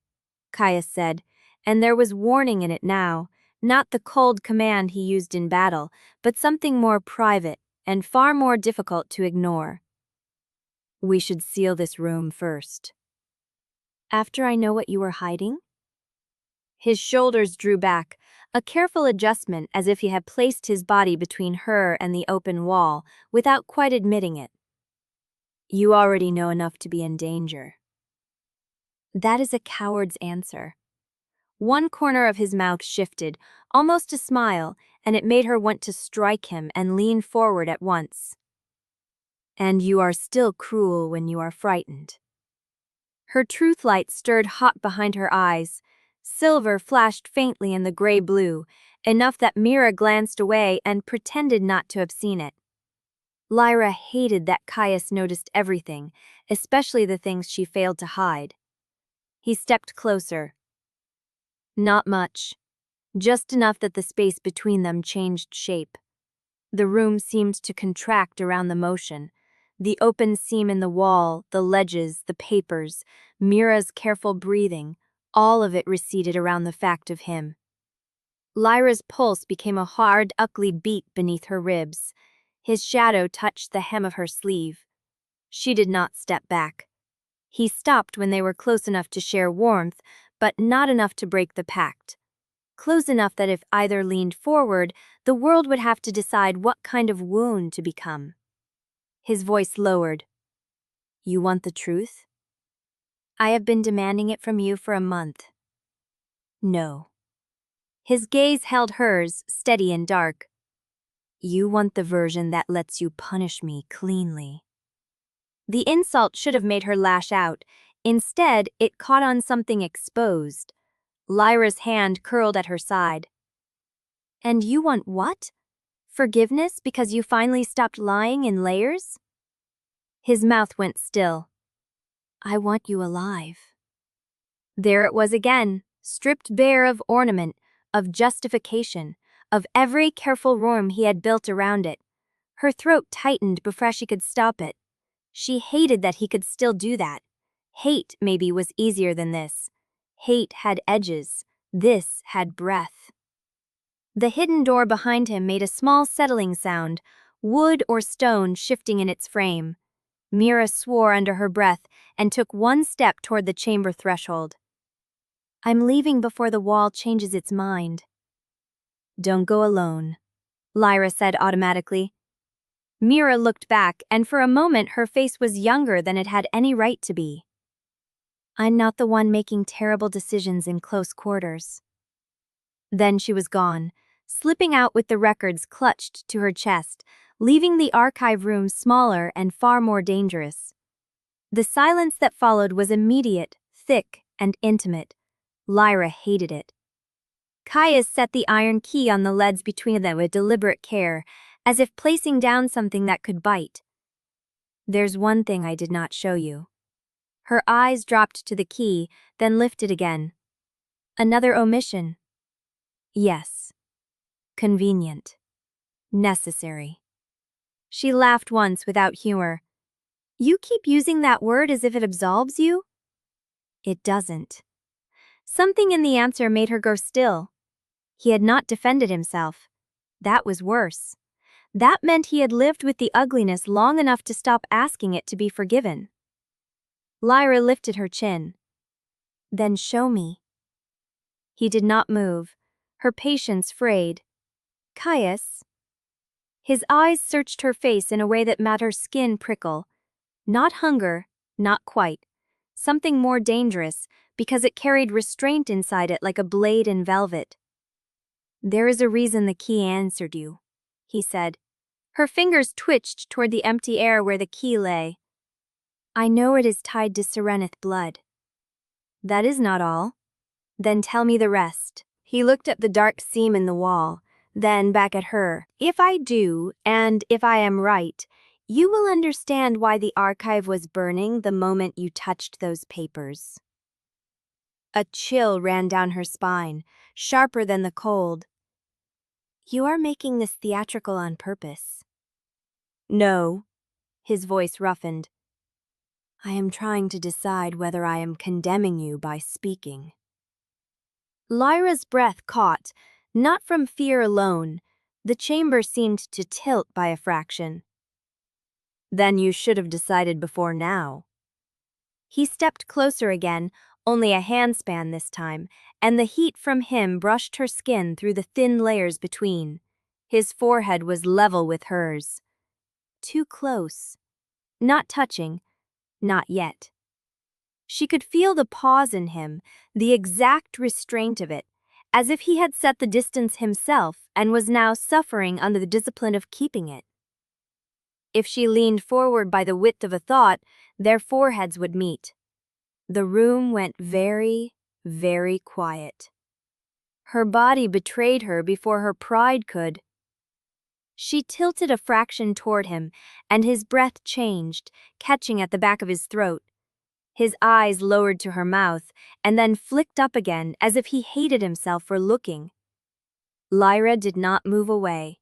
Caius said, and there was warning in it now, not the cold command he used in battle, but something more private and far more difficult to ignore. We should seal this room first. After I know what you were hiding? His shoulders drew back, a careful adjustment as if he had placed his body between her and the open wall, without quite admitting it. You already know enough to be in danger. That is a coward's answer. One corner of his mouth shifted, almost a smile, and it made her want to strike him and lean forward at once. And you are still cruel when you are frightened. Her truth light stirred hot behind her eyes. Silver flashed faintly in the gray-blue, enough that Mira glanced away and pretended not to have seen it. Lyra hated that Caius noticed everything, especially the things she failed to hide. He stepped closer. Not much. Just enough that the space between them changed shape. The room seemed to contract around the motion. The open seam in the wall, the ledges, the papers, Mira's careful breathing, all of it receded around the fact of him. Lyra's pulse became a hard, ugly beat beneath her ribs. His shadow touched the hem of her sleeve. She did not step back. He stopped when they were close enough to share warmth, but not enough to break the pact. Close enough that if either leaned forward, the world would have to decide what kind of wound to become. His voice lowered. You want the truth? I have been demanding it from you for a month. No. His gaze held hers, steady and dark. You want the version that lets you punish me cleanly. The insult should have made her lash out. Instead, it caught on something exposed. Lyra's hand curled at her side. And you want what? Forgiveness because you finally stopped lying in layers? His mouth went still. I want you alive. There it was again, stripped bare of ornament, of justification, of every careful room he had built around it. Her throat tightened before she could stop it. She hated that he could still do that. Hate, maybe, was easier than this. Hate had edges. This had breath. The hidden door behind him made a small settling sound, wood or stone shifting in its frame. Mira swore under her breath and took one step toward the chamber threshold. I'm leaving before the wall changes its mind. Don't go alone, Lyra said automatically. Mira looked back, and for a moment her face was younger than it had any right to be. I'm not the one making terrible decisions in close quarters. Then she was gone, slipping out with the records clutched to her chest, leaving the archive room smaller and far more dangerous. The silence that followed was immediate, thick, and intimate. Lyra hated it. Caius set the iron key on the leads between them with deliberate care, as if placing down something that could bite. "There's one thing I did not show you." Her eyes dropped to the key, then lifted again. "Another omission." "Yes. Convenient. Necessary." She laughed once without humor. "You keep using that word as if it absolves you?" "It doesn't." Something in the answer made her grow still. He had not defended himself. That was worse. That meant he had lived with the ugliness long enough to stop asking it to be forgiven. Lyra lifted her chin. "Then show me." He did not move. Her patience frayed. "Caius." His eyes searched her face in a way that made her skin prickle. Not hunger, not quite. Something more dangerous, because it carried restraint inside it like a blade in velvet. "There is a reason the key answered you," he said. Her fingers twitched toward the empty air where the key lay. "I know it is tied to Serenith blood." "That is not all." "Then tell me the rest." He looked at the dark seam in the wall, then back at her. "If I do, and if I am right, you will understand why the archive was burning the moment you touched those papers." A chill ran down her spine, sharper than the cold. "You are making this theatrical on purpose." "No." His voice roughened. "I am trying to decide whether I am condemning you by speaking." Lyra's breath caught, not from fear alone. The chamber seemed to tilt by a fraction. "Then you should have decided before now." He stepped closer again, only a handspan this time, and the heat from him brushed her skin through the thin layers between. His forehead was level with hers. Too close. Not touching. Not yet. She could feel the pause in him, the exact restraint of it, as if he had set the distance himself and was now suffering under the discipline of keeping it. If she leaned forward by the width of a thought, their foreheads would meet. The room went very, very quiet. Her body betrayed her before her pride could. She tilted a fraction toward him, and his breath changed, catching at the back of his throat. His eyes lowered to her mouth, and then flicked up again as if he hated himself for looking. Lyra did not move away.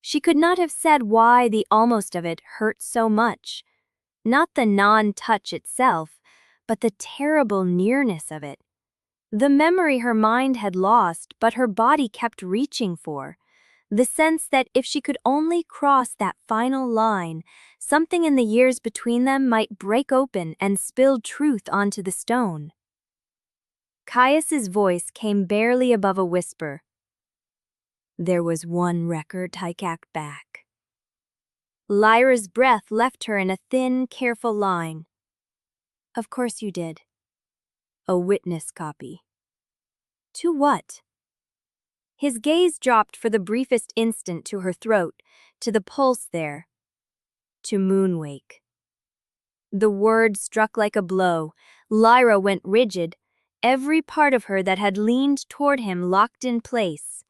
She could not have said why the almost of it hurt so much. Not the non-touch itself, but the terrible nearness of it. The memory her mind had lost, but her body kept reaching for. The sense that if she could only cross that final line, something in the years between them might break open and spill truth onto the stone. Caius's voice came barely above a whisper. "There was one record I kept back." Lyra's breath left her in a thin, careful line. "Of course you did." "A witness copy." "To what?" His gaze dropped for the briefest instant to her throat, to the pulse there. "To Moonwake." The word struck like a blow. Lyra went rigid, every part of her that had leaned toward him locked in place.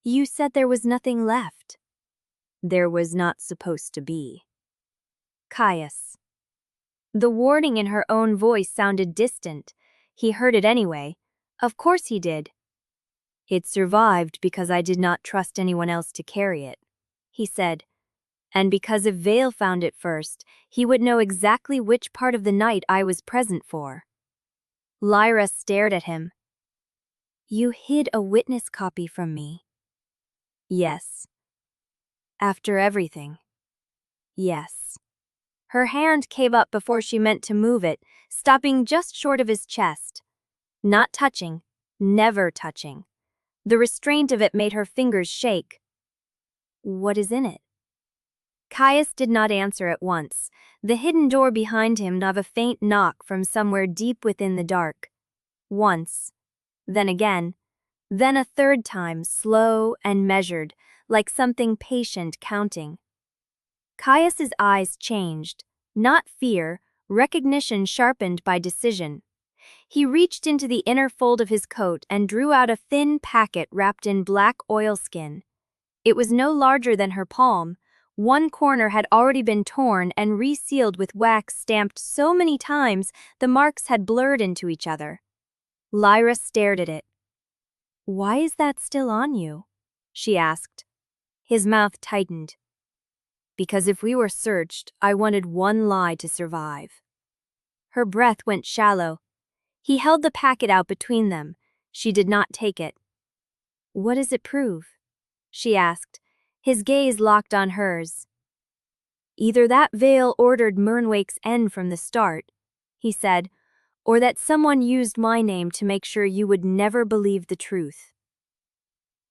"You said there was nothing left." "There was not supposed to be." "Caius." The warning in her own voice sounded distant. He heard it anyway. Of course he did. "It survived because I did not trust anyone else to carry it," he said. "And because if Vael found it first, he would know exactly which part of the night I was present for." Lyra stared at him. "You hid a witness copy from me." "Yes." "After everything." "Yes." Her hand came up before she meant to move it, stopping just short of his chest. Not touching, never touching. The restraint of it made her fingers shake. "What is in it?" Caius did not answer at once. The hidden door behind him gave a faint knock from somewhere deep within the dark. Once. Then again. Then a third time, slow and measured, like something patient counting. Caius's eyes changed. Not fear, recognition sharpened by decision. He reached into the inner fold of his coat and drew out a thin packet wrapped in black oilskin. It was no larger than her palm. One corner had already been torn and resealed with wax stamped so many times the marks had blurred into each other. Lyra stared at it. "Why is that still on you?" she asked. His mouth tightened. "Because if we were searched, I wanted one lie to survive." Her breath went shallow. He held the packet out between them. She did not take it. "What does it prove?" she asked, his gaze locked on hers. "Either that veil ordered Moonwake's end from the start," he said, "or that someone used my name to make sure you would never believe the truth."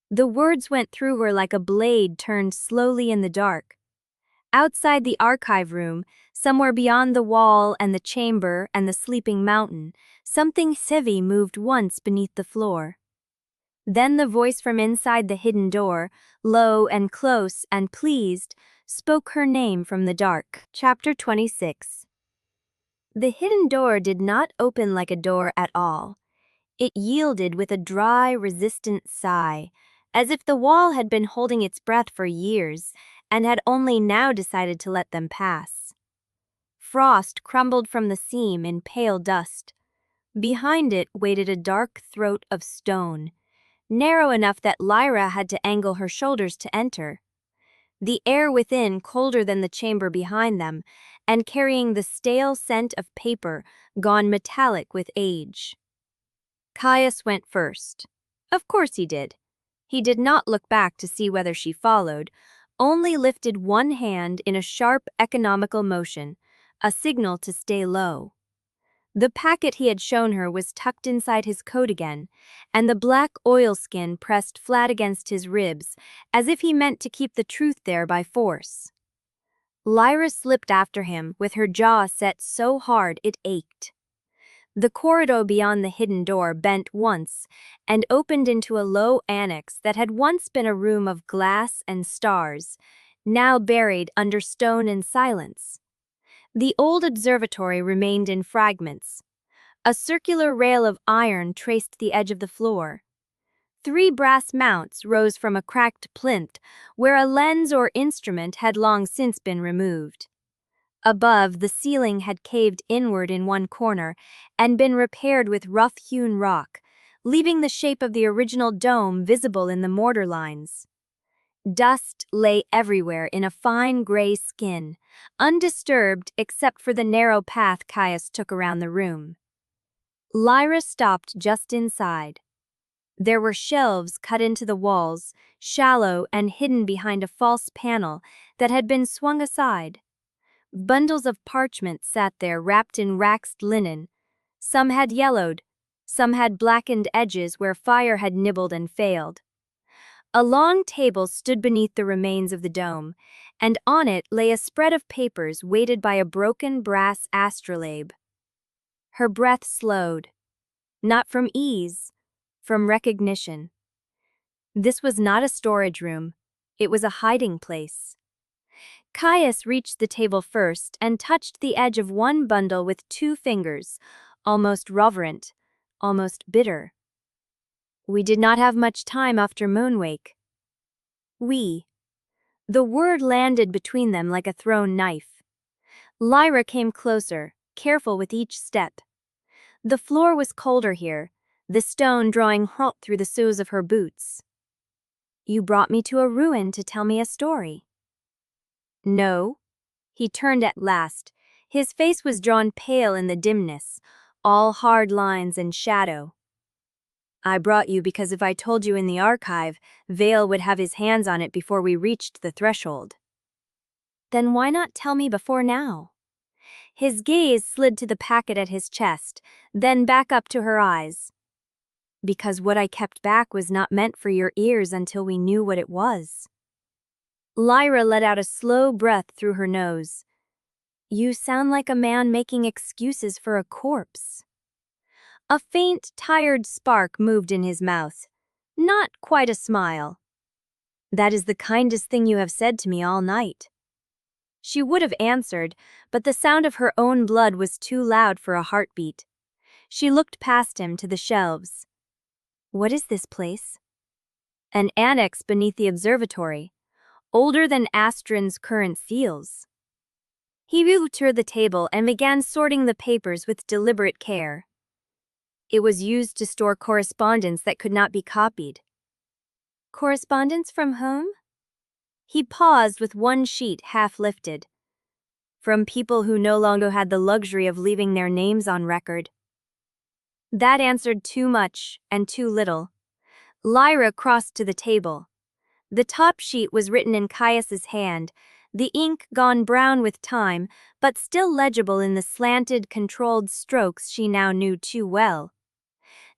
The words went through her like a blade turned slowly in the dark. Outside the archive room, somewhere beyond the wall and the chamber and the sleeping mountain, something heavy moved once beneath the floor. Then the voice from inside the hidden door, low and close and pleased, spoke her name from the dark. Chapter 26. The hidden door did not open like a door at all. It yielded with a dry, resistant sigh, as if the wall had been holding its breath for years and had only now decided to let them pass. Frost crumbled from the seam in pale dust. Behind it waited a dark throat of stone, narrow enough that Lyra had to angle her shoulders to enter. The air within colder than the chamber behind them, and carrying the stale scent of paper gone metallic with age. Caius went first. Of course he did. He did not look back to see whether she followed, only lifted one hand in a sharp economical motion, a signal to stay low. The packet he had shown her was tucked inside his coat again, and the black oilskin pressed flat against his ribs, as if he meant to keep the truth there by force. Lyra slipped after him, with her jaw set so hard it ached. The corridor beyond the hidden door bent once and opened into a low annex that had once been a room of glass and stars, now buried under stone and silence. The old observatory remained in fragments. A circular rail of iron traced the edge of the floor. 3 brass mounts rose from a cracked plinth where a lens or instrument had long since been removed. Above, the ceiling had caved inward in one corner and been repaired with rough-hewn rock, leaving the shape of the original dome visible in the mortar lines. Dust lay everywhere in a fine gray skin, undisturbed except for the narrow path Caius took around the room. Lyra stopped just inside. There were shelves cut into the walls, shallow and hidden behind a false panel that had been swung aside. Bundles of parchment sat there wrapped in waxed linen. Some had yellowed, some had blackened edges where fire had nibbled and failed. A long table stood beneath the remains of the dome, and on it lay a spread of papers weighted by a broken brass astrolabe. Her breath slowed. Not from ease, from recognition. This was not a storage room. It was a hiding place. Caius reached the table first and touched the edge of one bundle with 2 fingers, almost reverent, almost bitter. "We did not have much time after Moonwake." "We." The word landed between them like a thrown knife. Lyra came closer, careful with each step. The floor was colder here, the stone drawing hot through the soles of her boots. "You brought me to a ruin to tell me a story." "No." He turned at last. His face was drawn pale in the dimness, all hard lines and shadow. "I brought you because if I told you in the archive, Vael would have his hands on it before we reached the threshold." "Then why not tell me before now?" His gaze slid to the packet at his chest, then back up to her eyes. "Because what I kept back was not meant for your ears until we knew what it was." Lyra let out a slow breath through her nose. "You sound like a man making excuses for a corpse." A faint, tired spark moved in his mouth. Not quite a smile. "That is the kindest thing you have said to me all night." She would have answered, but the sound of her own blood was too loud for a heartbeat. She looked past him to the shelves. What is this place? An annex beneath the observatory, older than Astron's current seals. He moved to the table and began sorting the papers with deliberate care. It was used to store correspondence that could not be copied. Correspondence from whom? He paused with one sheet half lifted. From people who no longer had the luxury of leaving their names on record. That answered too much and too little. Lyra crossed to the table. The top sheet was written in Caius's hand, the ink gone brown with time, but still legible in the slanted, controlled strokes she now knew too well.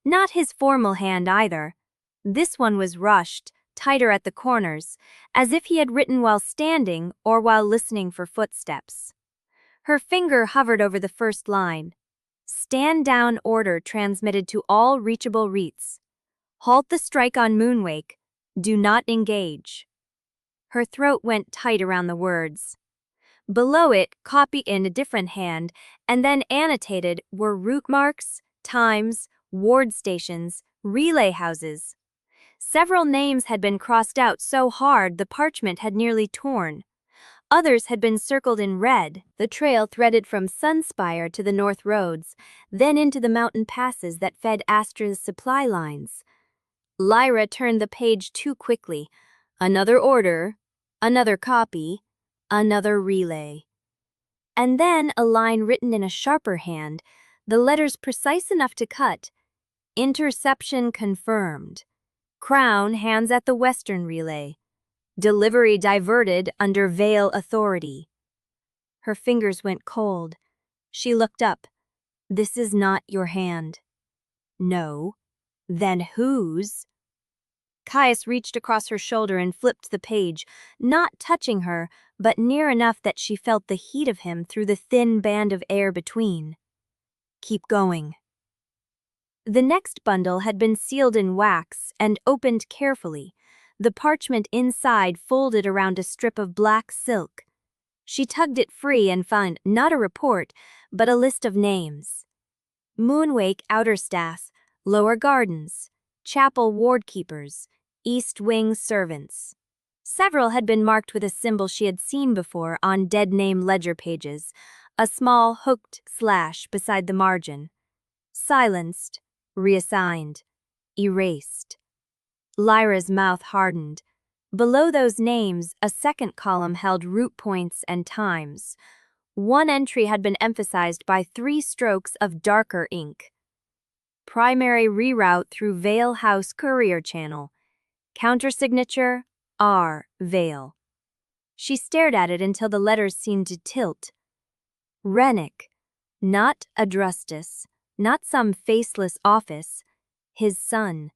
Not his formal hand either. This one was rushed, tighter at the corners, as if he had written while standing or while listening for footsteps. Her finger hovered over the first line. Stand down order transmitted to all reachable REITs. Halt the strike on Moonwake. Do not engage. Her throat went tight around the words. Below it, copied in a different hand, and then annotated, were route marks, times, ward stations, relay houses. Several names had been crossed out so hard the parchment had nearly torn. Others had been circled in red, the trail threaded from Sunspire to the North Roads, then into the mountain passes that fed Astra's supply lines. Lyra turned the page too quickly. Another order, another copy, another relay. And then a line written in a sharper hand, the letters precise enough to cut. Interception confirmed. Crown hands at the Western relay. Delivery diverted under Vale authority. Her fingers went cold. She looked up. This is not your hand. No. Then whose? Caius reached across her shoulder and flipped the page, not touching her, but near enough that she felt the heat of him through the thin band of air between. Keep going. The next bundle had been sealed in wax and opened carefully, the parchment inside folded around a strip of black silk. She tugged it free and found not a report, but a list of names. Moonwake Outerstaff, Lower Gardens, Chapel Wardkeepers, East Wing Servants. Several had been marked with a symbol she had seen before on dead name ledger pages, a small hooked slash beside the margin. Silenced, reassigned, erased. Lyra's mouth hardened. Below those names, a second column held route points and times. One entry had been emphasized by 3 strokes of darker ink. Primary reroute through Vale House Courier Channel. Countersignature, R. Vale. She stared at it until the letters seemed to tilt. Rennick. Not Adrustus, not some faceless office. His son.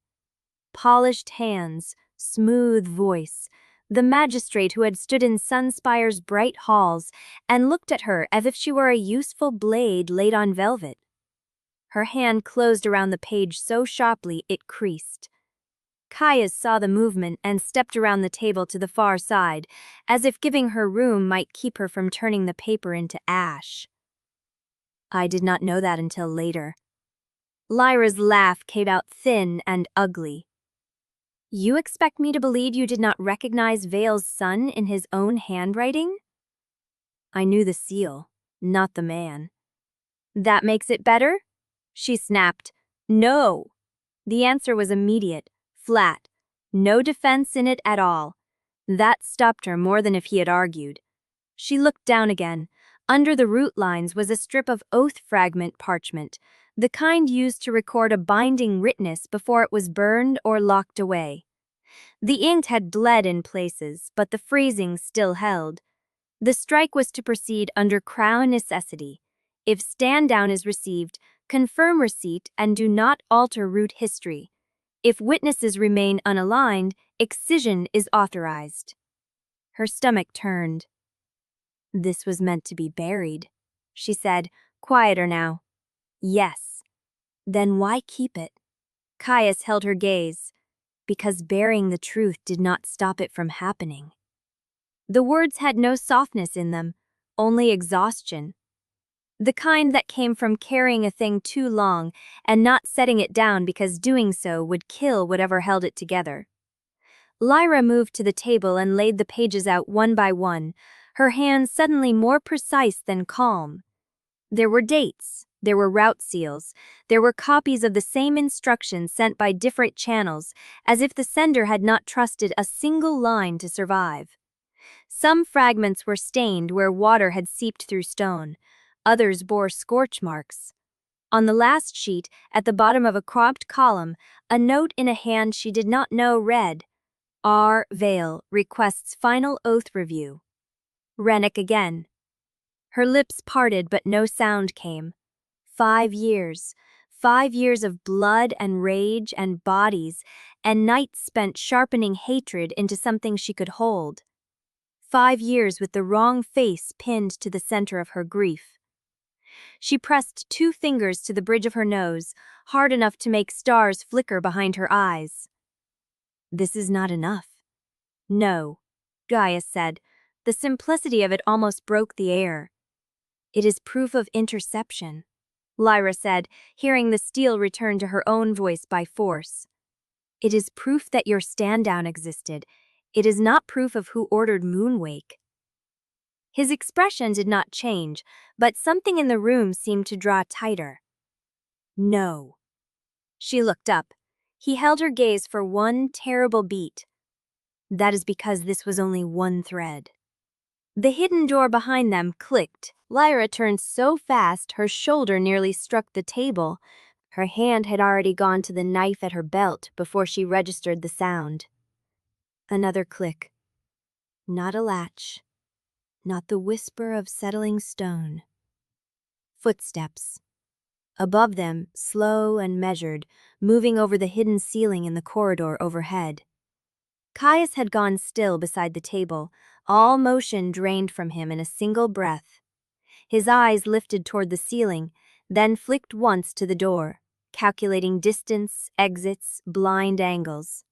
Polished hands, smooth voice, the magistrate who had stood in Sunspire's bright halls and looked at her as if she were a useful blade laid on velvet. Her hand closed around the page so sharply it creased. Caius saw the movement and stepped around the table to the far side, as if giving her room might keep her from turning the paper into ash. I did not know that until later. Lyra's laugh came out thin and ugly. You expect me to believe you did not recognize Vale's son in his own handwriting? I knew the seal, not the man. That makes it better? She snapped. No. The answer was immediate, flat, no defense in it at all. That stopped her more than if he had argued. She looked down again. Under the root lines was a strip of oath fragment parchment, the kind used to record a binding witness before it was burned or locked away. The ink had bled in places, but the phrasing still held. The strike was to proceed under crown necessity. If stand down is received, confirm receipt and do not alter root history. If witnesses remain unaligned, excision is authorized. Her stomach turned. This was meant to be buried, she said, quieter now. Yes. Then why keep it? Caius held her gaze. Because burying the truth did not stop it from happening. The words had no softness in them, only exhaustion. The kind that came from carrying a thing too long and not setting it down because doing so would kill whatever held it together. Lyra moved to the table and laid the pages out one by one, her hands suddenly more precise than calm. There were dates, there were route seals, there were copies of the same instructions sent by different channels, as if the sender had not trusted a single line to survive. Some fragments were stained where water had seeped through stone, others bore scorch marks. On the last sheet, at the bottom of a cropped column, a note in a hand she did not know read, R. Vale requests final oath review. Rennick again. Her lips parted but no sound came. 5 years. 5 years of blood and rage and bodies, and nights spent sharpening hatred into something she could hold. 5 years with the wrong face pinned to the center of her grief. She pressed 2 fingers to the bridge of her nose, hard enough to make stars flicker behind her eyes. This is not enough. No, Caius said. The simplicity of it almost broke the air. It is proof of interception, Lyra said, hearing the steel return to her own voice by force. It is proof that your stand-down existed. It is not proof of who ordered Moonwake. His expression did not change, but something in the room seemed to draw tighter. No. She looked up. He held her gaze for one terrible beat. That is because this was only one thread. The hidden door behind them clicked. Lyra turned so fast her shoulder nearly struck the table. Her hand had already gone to the knife at her belt before she registered the sound. Another click. Not a latch. Not the whisper of settling stone. Footsteps. Above them, slow and measured, moving over the hidden ceiling in the corridor overhead. Caius had gone still beside the table, all motion drained from him in a single breath. His eyes lifted toward the ceiling, then flicked once to the door, calculating distance, exits, blind angles.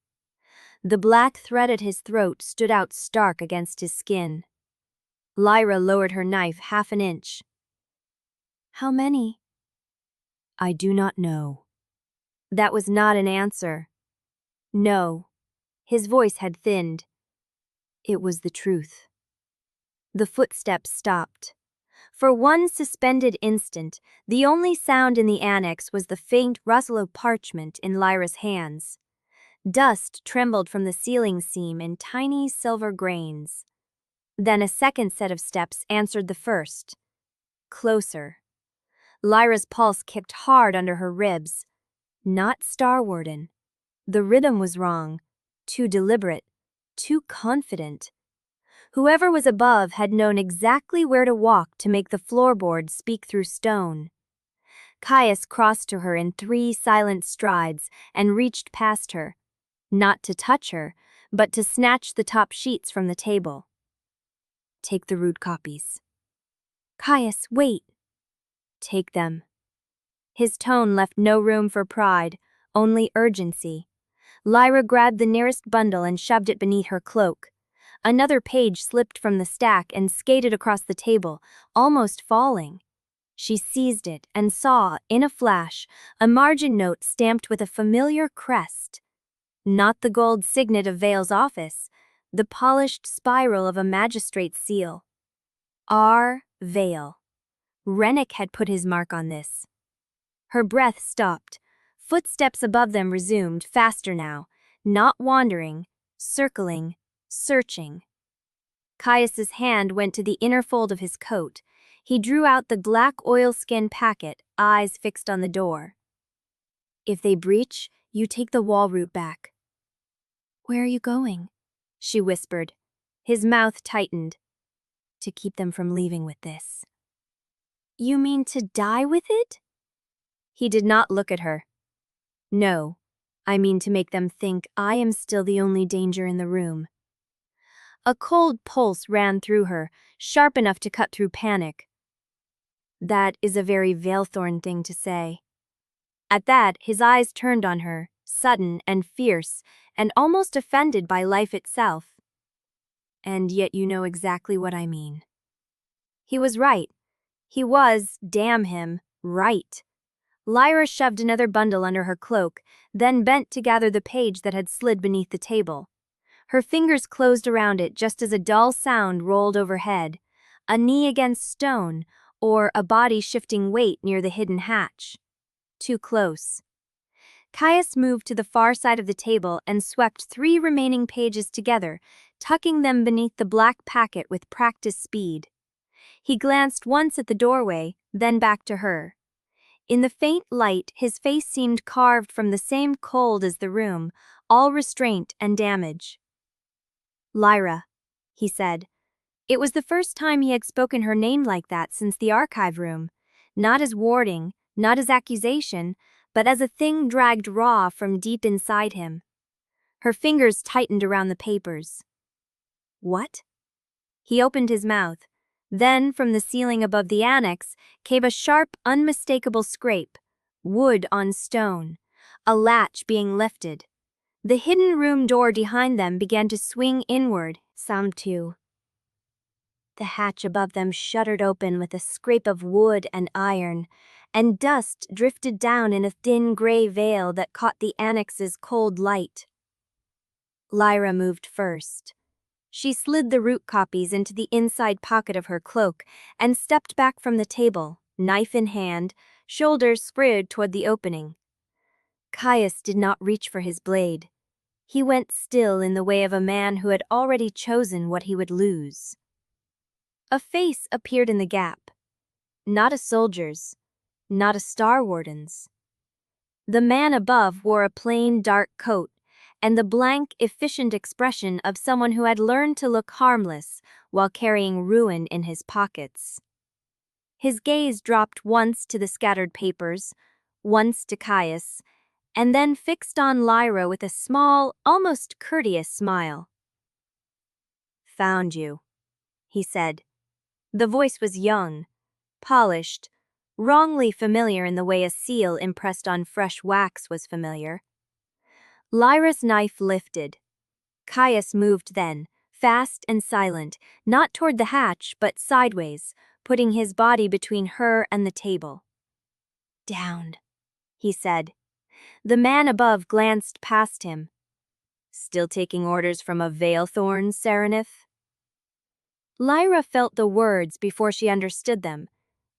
The black thread at his throat stood out stark against his skin. Lyra lowered her knife 1/2 an inch. How many? I do not know. That was not an answer. No. His voice had thinned. It was the truth. The footsteps stopped. For one suspended instant, the only sound in the annex was the faint rustle of parchment in Lyra's hands. Dust trembled from the ceiling seam in tiny silver grains. Then a second set of steps answered the first. Closer. Lyra's pulse kicked hard under her ribs. Not Starwarden. The rhythm was wrong. Too deliberate. Too confident. Whoever was above had known exactly where to walk to make the floorboard speak through stone. Caius crossed to her in 3 silent strides and reached past her, not to touch her, but to snatch the top sheets from the table. Take the rude copies. Caius, wait. Take them. His tone left no room for pride, only urgency. Lyra grabbed the nearest bundle and shoved it beneath her cloak. Another page slipped from the stack and skated across the table, almost falling. She seized it and saw, in a flash, a margin note stamped with a familiar crest. Not the gold signet of Vale's office, the polished spiral of a magistrate's seal. R. Vale. Rennick had put his mark on this. Her breath stopped. Footsteps above them resumed, faster now, not wandering, circling, searching. Caius's hand went to the inner fold of his coat. He drew out the black oilskin packet, eyes fixed on the door. If they breach, you take the wall route back. Where are you going? She whispered. His mouth tightened. To keep them from leaving with this. You mean to die with it? He did not look at her. No, I mean to make them think I am still the only danger in the room. A cold pulse ran through her, sharp enough to cut through panic. That is a very Vaelthorn thing to say. At that, his eyes turned on her, sudden and fierce, and almost offended by life itself. And yet you know exactly what I mean. He was right. He was, damn him, right. Lyra shoved another bundle under her cloak, then bent to gather the page that had slid beneath the table. Her fingers closed around it just as a dull sound rolled overhead, a knee against stone, or a body shifting weight near the hidden hatch. Too close. Caius moved to the far side of the table and swept 3 remaining pages together, tucking them beneath the black packet with practiced speed. He glanced once at the doorway, then back to her. In the faint light, his face seemed carved from the same cold as the room, all restraint and damage. "Lyra," he said. It was the first time he had spoken her name like that since the archive room, not as warding, not as accusation, but as a thing dragged raw from deep inside him. Her fingers tightened around the papers. "What?" He opened his mouth. Then, from the ceiling above the annex, came a sharp, unmistakable scrape. Wood on stone. A latch being lifted. The hidden room door behind them began to swing inward, sound too. The hatch above them shuddered open with a scrape of wood and iron, and dust drifted down in a thin gray veil that caught the annex's cold light. Lyra moved first. She slid the root copies into the inside pocket of her cloak and stepped back from the table, knife in hand, shoulders spread toward the opening. Caius did not reach for his blade. He went still in the way of a man who had already chosen what he would lose. A face appeared in the gap. Not a soldier's, not a Starwarden's. The man above wore a plain dark coat and the blank, efficient expression of someone who had learned to look harmless while carrying ruin in his pockets. His gaze dropped once to the scattered papers, once to Caius, and then fixed on Lyra with a small, almost courteous smile. "Found you," he said. The voice was young, polished, wrongly familiar in the way a seal impressed on fresh wax was familiar. Lyra's knife lifted. Caius moved then, fast and silent, not toward the hatch but sideways, putting his body between her and the table. "Down," he said. The man above glanced past him. "Still taking orders from a Vaelthorn, Serenith?" Lyra felt the words before she understood them.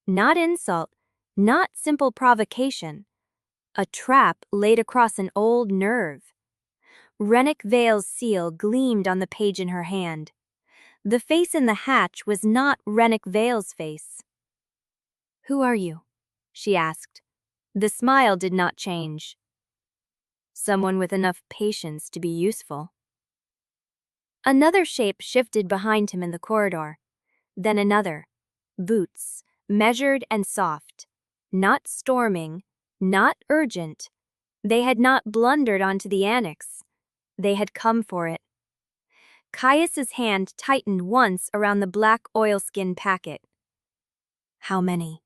Not insult, not simple provocation. A trap laid across an old nerve. Rennick Vale's seal gleamed on the page in her hand. The face in the hatch was not Rennick Vale's face. "Who are you?" she asked. The smile did not change. "Someone with enough patience to be useful." Another shape shifted behind him in the corridor. Then another. Boots, measured and soft. Not storming, not urgent. They had not blundered onto the annex. They had come for it. Caius's hand tightened once around the black oilskin packet. "How many?"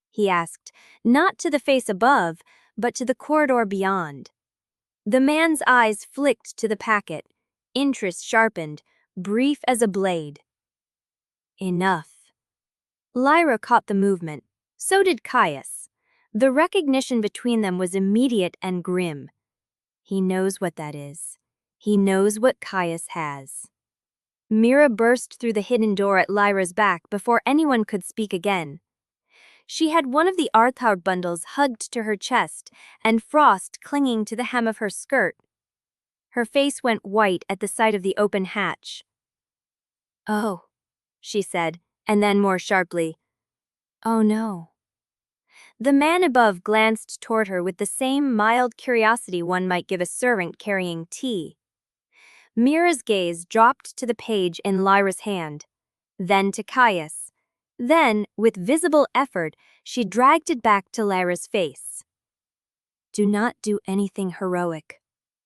he asked, not to the face above, but to the corridor beyond. The man's eyes flicked to the packet, interest sharpened, brief as a blade. "Enough." Lyra caught the movement. So did Caius. The recognition between them was immediate and grim. He knows what that is. He knows what Caius has. Mira burst through the hidden door at Lyra's back before anyone could speak again. She had one of the Arthaud bundles hugged to her chest and frost clinging to the hem of her skirt. Her face went white at the sight of the open hatch. "Oh," she said, and then more sharply, "Oh no." The man above glanced toward her with the same mild curiosity one might give a servant carrying tea. Mira's gaze dropped to the page in Lyra's hand, then to Caius. Then, with visible effort, she dragged it back to Lyra's face. "Do not do anything heroic,"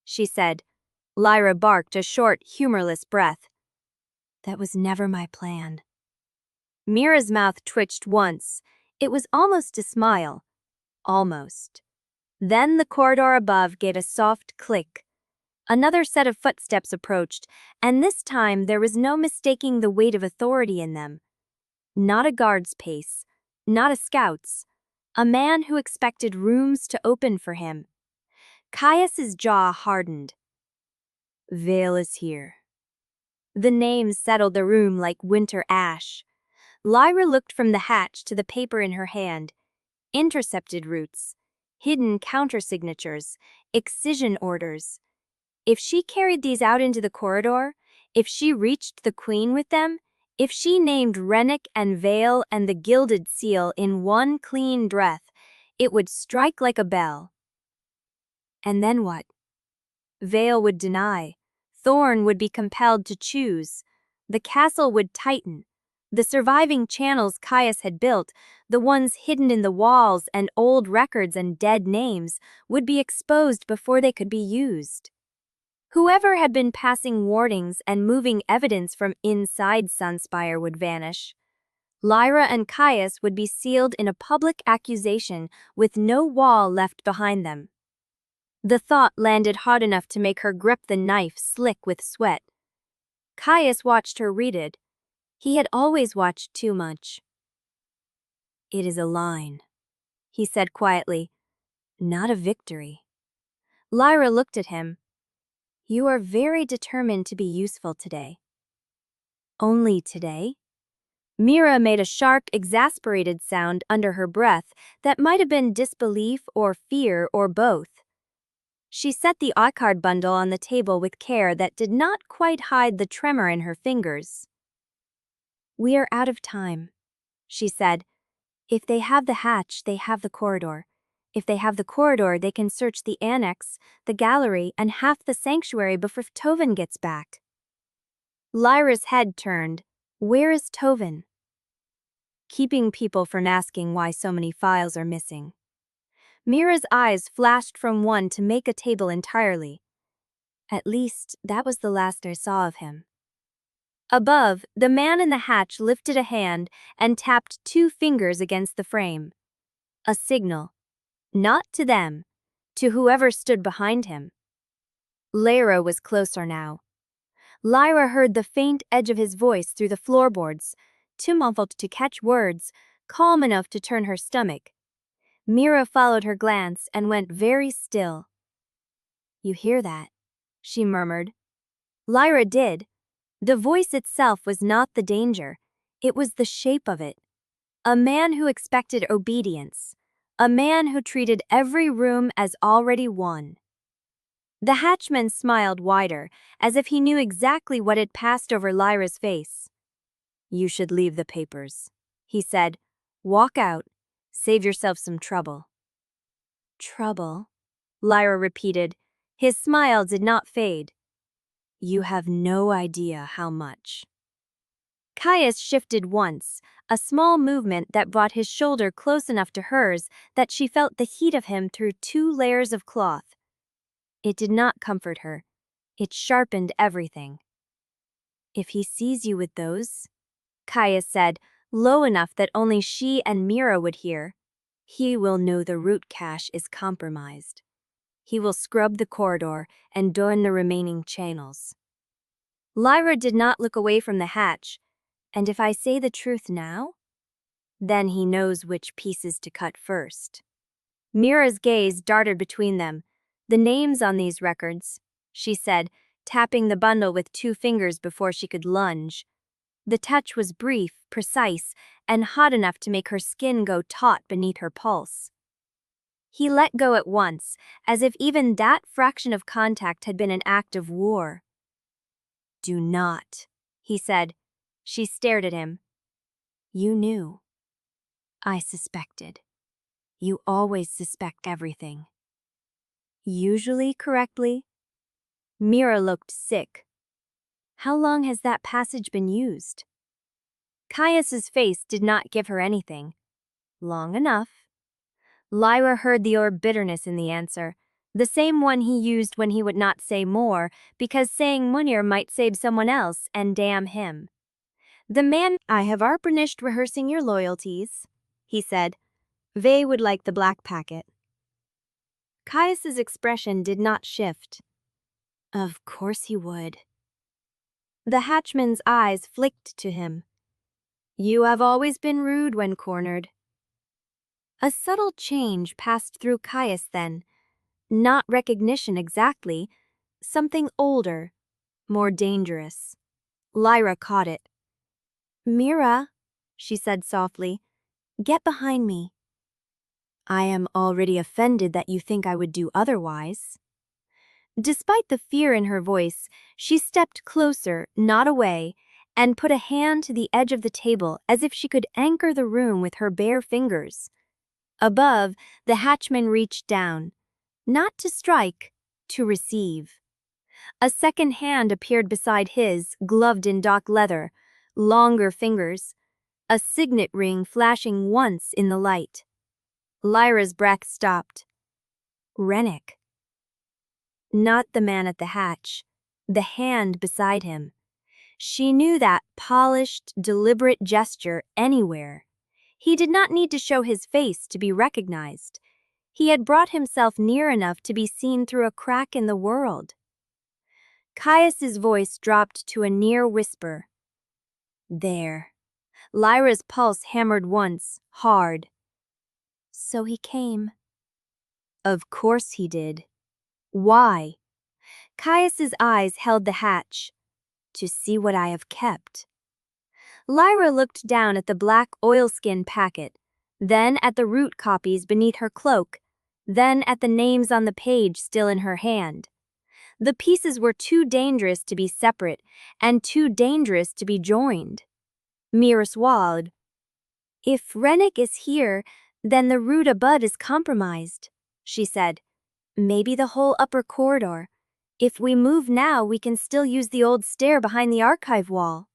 she said. Lyra barked a short, humorless breath. "That was never my plan." Mira's mouth twitched once. It was almost a smile. Almost. Then the corridor above gave a soft click. Another set of footsteps approached, and this time there was no mistaking the weight of authority in them. Not a guard's pace, not a scout's. A man who expected rooms to open for him. Caius's jaw hardened. Vael is here. The name settled the room like winter ash. Lyra looked from the hatch to the paper in her hand. Intercepted routes, hidden countersignatures, excision orders. If she carried these out into the corridor, if she reached the Queen with them, if she named Rennick and Vael and the Gilded Seal in one clean breath, it would strike like a bell. And then what? Vael would deny. Thorne would be compelled to choose. The castle would tighten. The surviving channels Caius had built, the ones hidden in the walls and old records and dead names, would be exposed before they could be used. Whoever had been passing warnings and moving evidence from inside Sunspire would vanish. Lyra and Caius would be sealed in a public accusation with no wall left behind them. The thought landed hard enough to make her grip the knife slick with sweat. Caius watched her read it. He had always watched too much. It is a line, he said quietly, not a victory. Lyra looked at him. You are very determined to be useful today. Only today? Mira made a sharp, exasperated sound under her breath that might have been disbelief or fear or both. She set the iCard bundle on the table with care that did not quite hide the tremor in her fingers. We are out of time, she said. If they have the hatch, they have the corridor. If they have the corridor, they can search the annex, the gallery, and half the sanctuary before Tovin gets back. Lyra's head turned. Where is Tovin? Keeping people from asking why so many files are missing. Mira's eyes flashed from one to make a table entirely. At least, that was the last I saw of him. Above, the man in the hatch lifted a hand and tapped 2 fingers against the frame. A signal. Not to them, to whoever stood behind him. Lyra was closer now. Lyra heard the faint edge of his voice through the floorboards, too muffled to catch words, calm enough to turn her stomach. Mira followed her glance and went very still. You hear that? She murmured. Lyra did. The voice itself was not the danger. It was the shape of it. A man who expected obedience. A man who treated every room as already won. The hatchman smiled wider, as if he knew exactly what had passed over Lyra's face. You should leave the papers, he said. Walk out. Save yourself some trouble. Trouble? Lyra repeated. His smile did not fade. You have no idea how much. Caius shifted once, a small movement that brought his shoulder close enough to hers that she felt the heat of him through 2 layers of cloth. It did not comfort her. It sharpened everything. If he sees you with those, Caius said, low enough that only she and Mira would hear, he will know the root cache is compromised. He will scrub the corridor and burn the remaining channels. Lyra did not look away from the hatch. And if I say the truth now? Then he knows which pieces to cut first. Mira's gaze darted between them. The names on these records, she said, tapping the bundle with 2 fingers before she could lunge. The touch was brief, precise, and hot enough to make her skin go taut beneath her pulse. He let go at once, as if even that fraction of contact had been an act of war. Do not, he said. She stared at him. You knew. I suspected. You always suspect everything. Usually correctly? Mira looked sick. How long has that passage been used? Caius's face did not give her anything. Long enough. Lyra heard the bitterness in the answer, the same one he used when he would not say more, because saying Munir might save someone else and damn him. The man, I have finished rehearsing your loyalties, he said. They would like the black packet. Caius's expression did not shift. Of course he would. The hatchman's eyes flicked to him. You have always been rude when cornered, A subtle change passed through Caius then. Not recognition exactly, something older, more dangerous. Lyra caught it. "Mira," she said softly, "get behind me." "I am already offended that you think I would do otherwise." Despite the fear in her voice, she stepped closer, not away, and put a hand to the edge of the table as if she could anchor the room with her bare fingers. Above, the hatchman reached down, not to strike, to receive. A second hand appeared beside his, gloved in dark leather, longer fingers, a signet ring flashing once in the light. Lyra's breath stopped. Rennick. Not the man at the hatch, the hand beside him. She knew that polished, deliberate gesture anywhere. He did not need to show his face to be recognized. He had brought himself near enough to be seen through a crack in the world. Caius's voice dropped to a near whisper. There. Lyra's pulse hammered once, hard. So he came. Of course he did. Why? Caius's eyes held the hatch. To see what I have kept. Lyra looked down at the black oilskin packet, then at the root copies beneath her cloak, then at the names on the page still in her hand. The pieces were too dangerous to be separate and too dangerous to be joined. Mira swallowed. If Rennick is here, then the root abud is compromised, she said. Maybe the whole upper corridor. If we move now, we can still use the old stair behind the archive wall.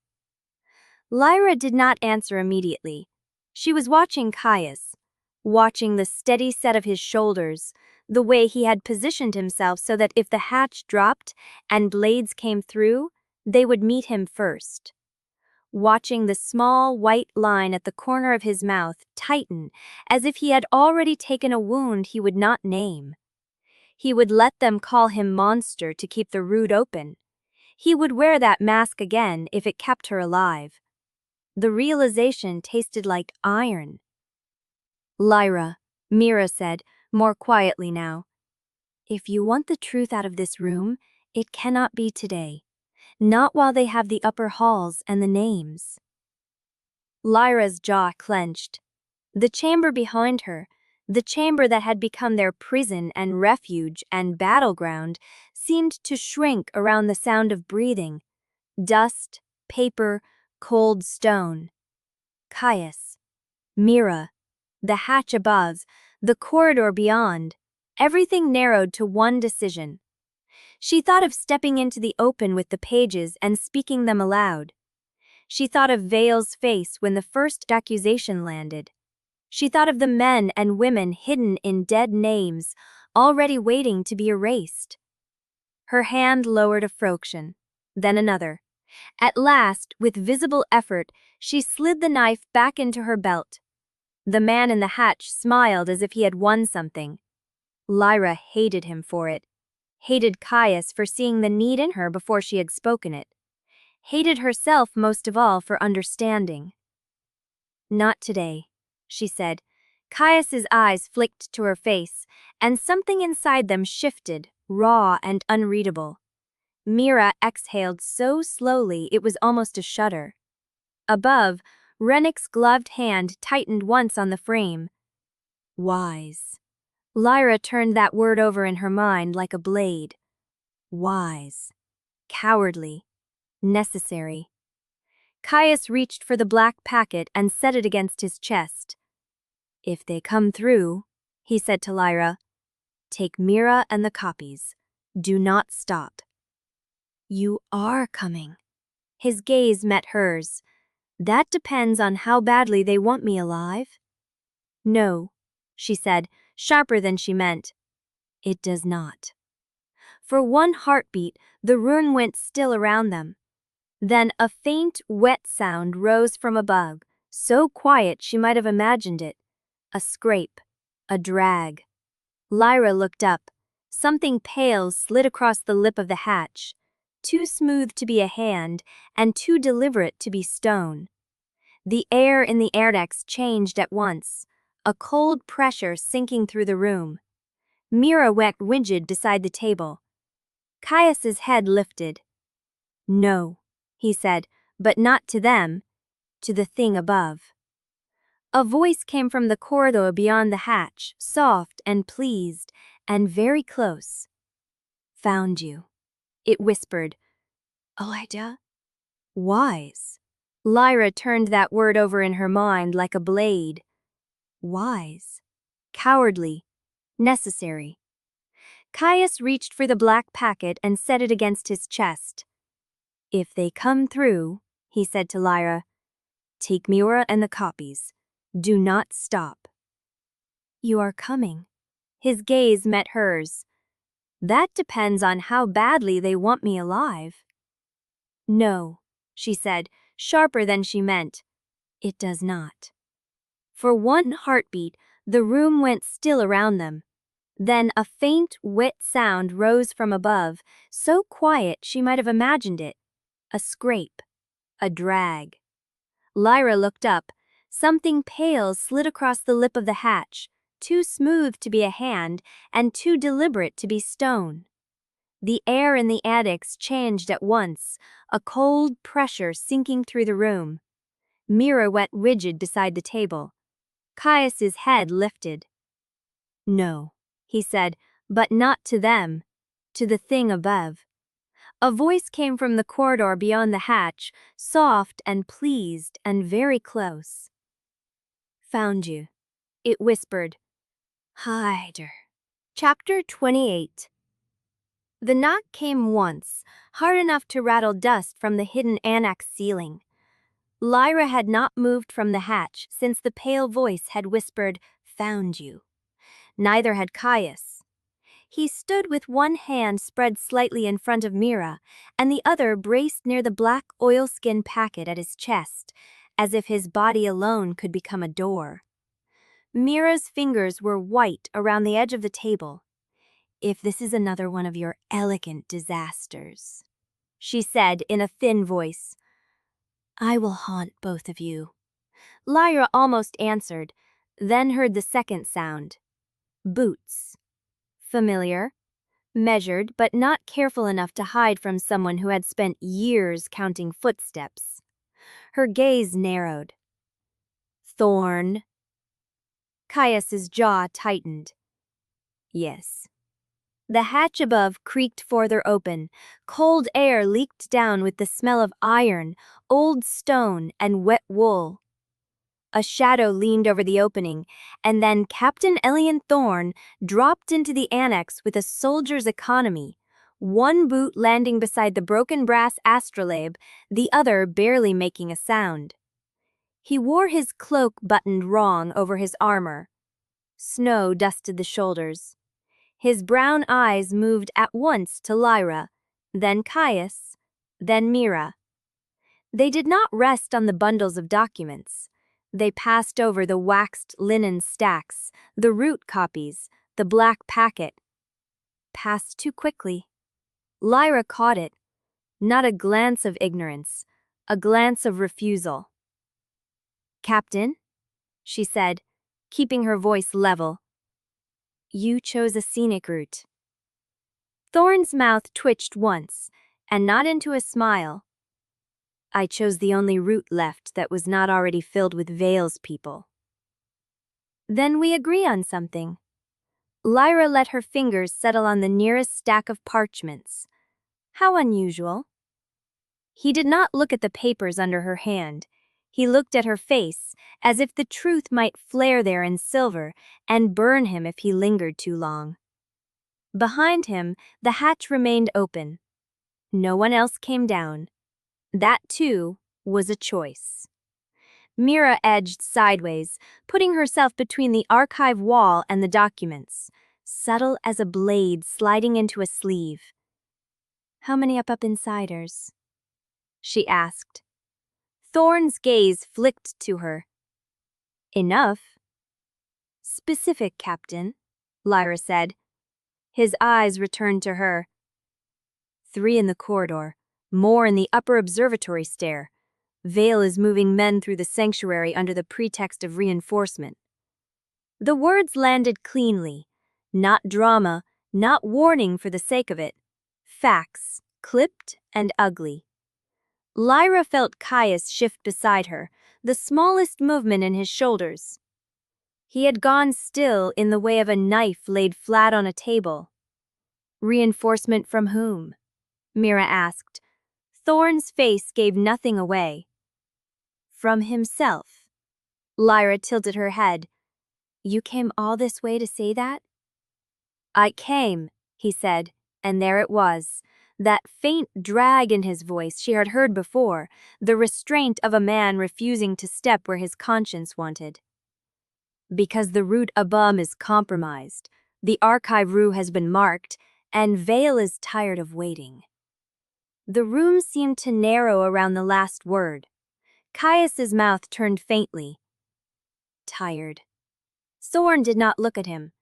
Lyra did not answer immediately. She was watching Caius, watching the steady set of his shoulders, the way he had positioned himself so that if the hatch dropped and blades came through, they would meet him first. Watching the small white line at the corner of his mouth tighten as if he had already taken a wound he would not name. He would let them call him monster to keep the root open. He would wear that mask again if it kept her alive. The realization tasted like iron. Lyra, Mira said, more quietly now. If you want the truth out of this room, it cannot be today. Not while they have the upper halls and the names. Lyra's jaw clenched. The chamber behind her, the chamber that had become their prison and refuge and battleground, seemed to shrink around the sound of breathing. Dust, paper, cold stone. Caius, Mira, the hatch above, the corridor beyond, everything narrowed to one decision. She thought of stepping into the open with the pages and speaking them aloud. She thought of Vale's face when the first accusation landed. She thought of the men and women hidden in dead names, already waiting to be erased. Her hand lowered a fraction, then another. At last, with visible effort, she slid the knife back into her belt. The man in the hatch smiled as if he had won something. Lyra hated him for it. Hated Caius for seeing the need in her before she had spoken it. Hated herself most of all for understanding. Not today, she said. Caius's eyes flicked to her face, and something inside them shifted, raw and unreadable. Mira exhaled so slowly it was almost a shudder. Above, Rennick's gloved hand tightened once on the frame. Wise. Lyra turned that word over in her mind like a blade. Wise. Cowardly. Necessary. Caius reached for the black packet and set it against his chest. If they come through, he said to Lyra, take Mira and the copies. Do not stop. You are coming. His gaze met hers. That depends on how badly they want me alive. No, she said, sharper than she meant. It does not. For one heartbeat, the rune went still around them. Then a faint, wet sound rose from above, so quiet she might have imagined it. A scrape, a drag. Lyra looked up. Something pale slid across the lip of the hatch, too smooth to be a hand and too deliberate to be stone. The air in the air decks changed at once. a cold pressure sinking through the room. Mira went rigid beside the table. Caius's head lifted. "No," he said, "but not to them, to the thing above." A voice came from the corridor beyond the hatch, soft and pleased, and very close. "Found you," it whispered. "Elida?" "Wise." Lyra turned that word over in her mind like a blade. Wise. Cowardly. Necessary. Caius reached for the black packet and set it against his chest. "If they come through," he said to Lyra, "take Mira and the copies. Do not stop." "You are coming." His gaze met hers. "That depends on how badly they want me alive." "No," she said, sharper than she meant. "It does not." For one heartbeat, the room went still around them. Then a faint, wet sound rose from above, so quiet she might have imagined it. A scrape. A drag. Lyra looked up. Something pale slid across the lip of the hatch, too smooth to be a hand and too deliberate to be stone. The air in the attics changed at once, a cold pressure sinking through the room. Mira went rigid beside the table. Caius's head lifted. "No," he said, "but not to them, to the thing above." A voice came from the corridor beyond the hatch, soft and pleased and very close. "Found you," it whispered. "Hider." Chapter 28. The knock came once, hard enough to rattle dust from the hidden annex ceiling. Lyra had not moved from the hatch since the pale voice had whispered, "Found you." Neither had Caius. He stood with one hand spread slightly in front of Mira, and the other braced near the black oilskin packet at his chest, as if his body alone could become a door. Mira's fingers were white around the edge of the table. "If this is another one of your elegant disasters," she said in a thin voice, "I will haunt both of you." Lyra almost answered, then heard the second sound. Boots. Familiar. Measured, but not careful enough to hide from someone who had spent years counting footsteps. Her gaze narrowed. "Thorne." Caius's jaw tightened. "Yes." The hatch above creaked further open. Cold air leaked down with the smell of iron, old stone, and wet wool. A shadow leaned over the opening, and then Captain Elian Thorne dropped into the annex with a soldier's economy, one boot landing beside the broken brass astrolabe, the other barely making a sound. He wore his cloak buttoned wrong over his armor. Snow dusted the shoulders. His brown eyes moved at once to Lyra, then Caius, then Mira. They did not rest on the bundles of documents. They passed over the waxed linen stacks, the root copies, the black packet. Passed too quickly. Lyra caught it. Not a glance of ignorance, a glance of refusal. "Captain," she said, keeping her voice level, "you chose a scenic route." Thorne's mouth twitched once, and not into a smile. "I chose the only route left that was not already filled with Vale's people." "Then we agree on something." Lyra let her fingers settle on the nearest stack of parchments. "How unusual." He did not look at the papers under her hand. He looked at her face, as if the truth might flare there in silver and burn him if he lingered too long. Behind him, the hatch remained open. No one else came down. That, too, was a choice. Mira edged sideways, putting herself between the archive wall and the documents, subtle as a blade sliding into a sleeve. "How many up insiders?" she asked. Thorne's gaze flicked to her. "Enough." "Specific, Captain," Lyra said. His eyes returned to her. 3 in the corridor, more in the upper observatory stair. Vale is moving men through the sanctuary under the pretext of reinforcement." The words landed cleanly. Not drama, not warning for the sake of it. Facts, clipped and ugly. Lyra felt Caius shift beside her, the smallest movement in his shoulders. He had gone still in the way of a knife laid flat on a table. Reinforcement from whom? Mira asked. Thorne's face gave nothing away. From himself. Lyra tilted her head. You came all this way to say that? I came, he said, and there it was. That faint drag in his voice she had heard before, the restraint of a man refusing to step where his conscience wanted. Because the route above is compromised, the archive route has been marked, and Vale is tired of waiting. The room seemed to narrow around the last word. Caius's mouth turned faintly. Tired. Thorne did not look at him.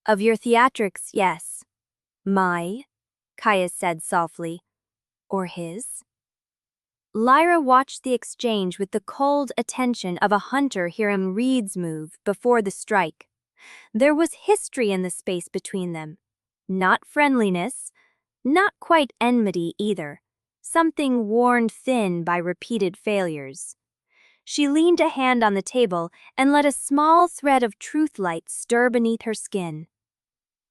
Of your theatrics, yes. My, Caius said softly. Or his? Lyra watched the exchange with the cold attention of a hunter hearing reeds move before the strike. There was history in the space between them. Not friendliness, not quite enmity either. Something worn thin by repeated failures. She leaned a hand on the table and let a small thread of truth light stir beneath her skin.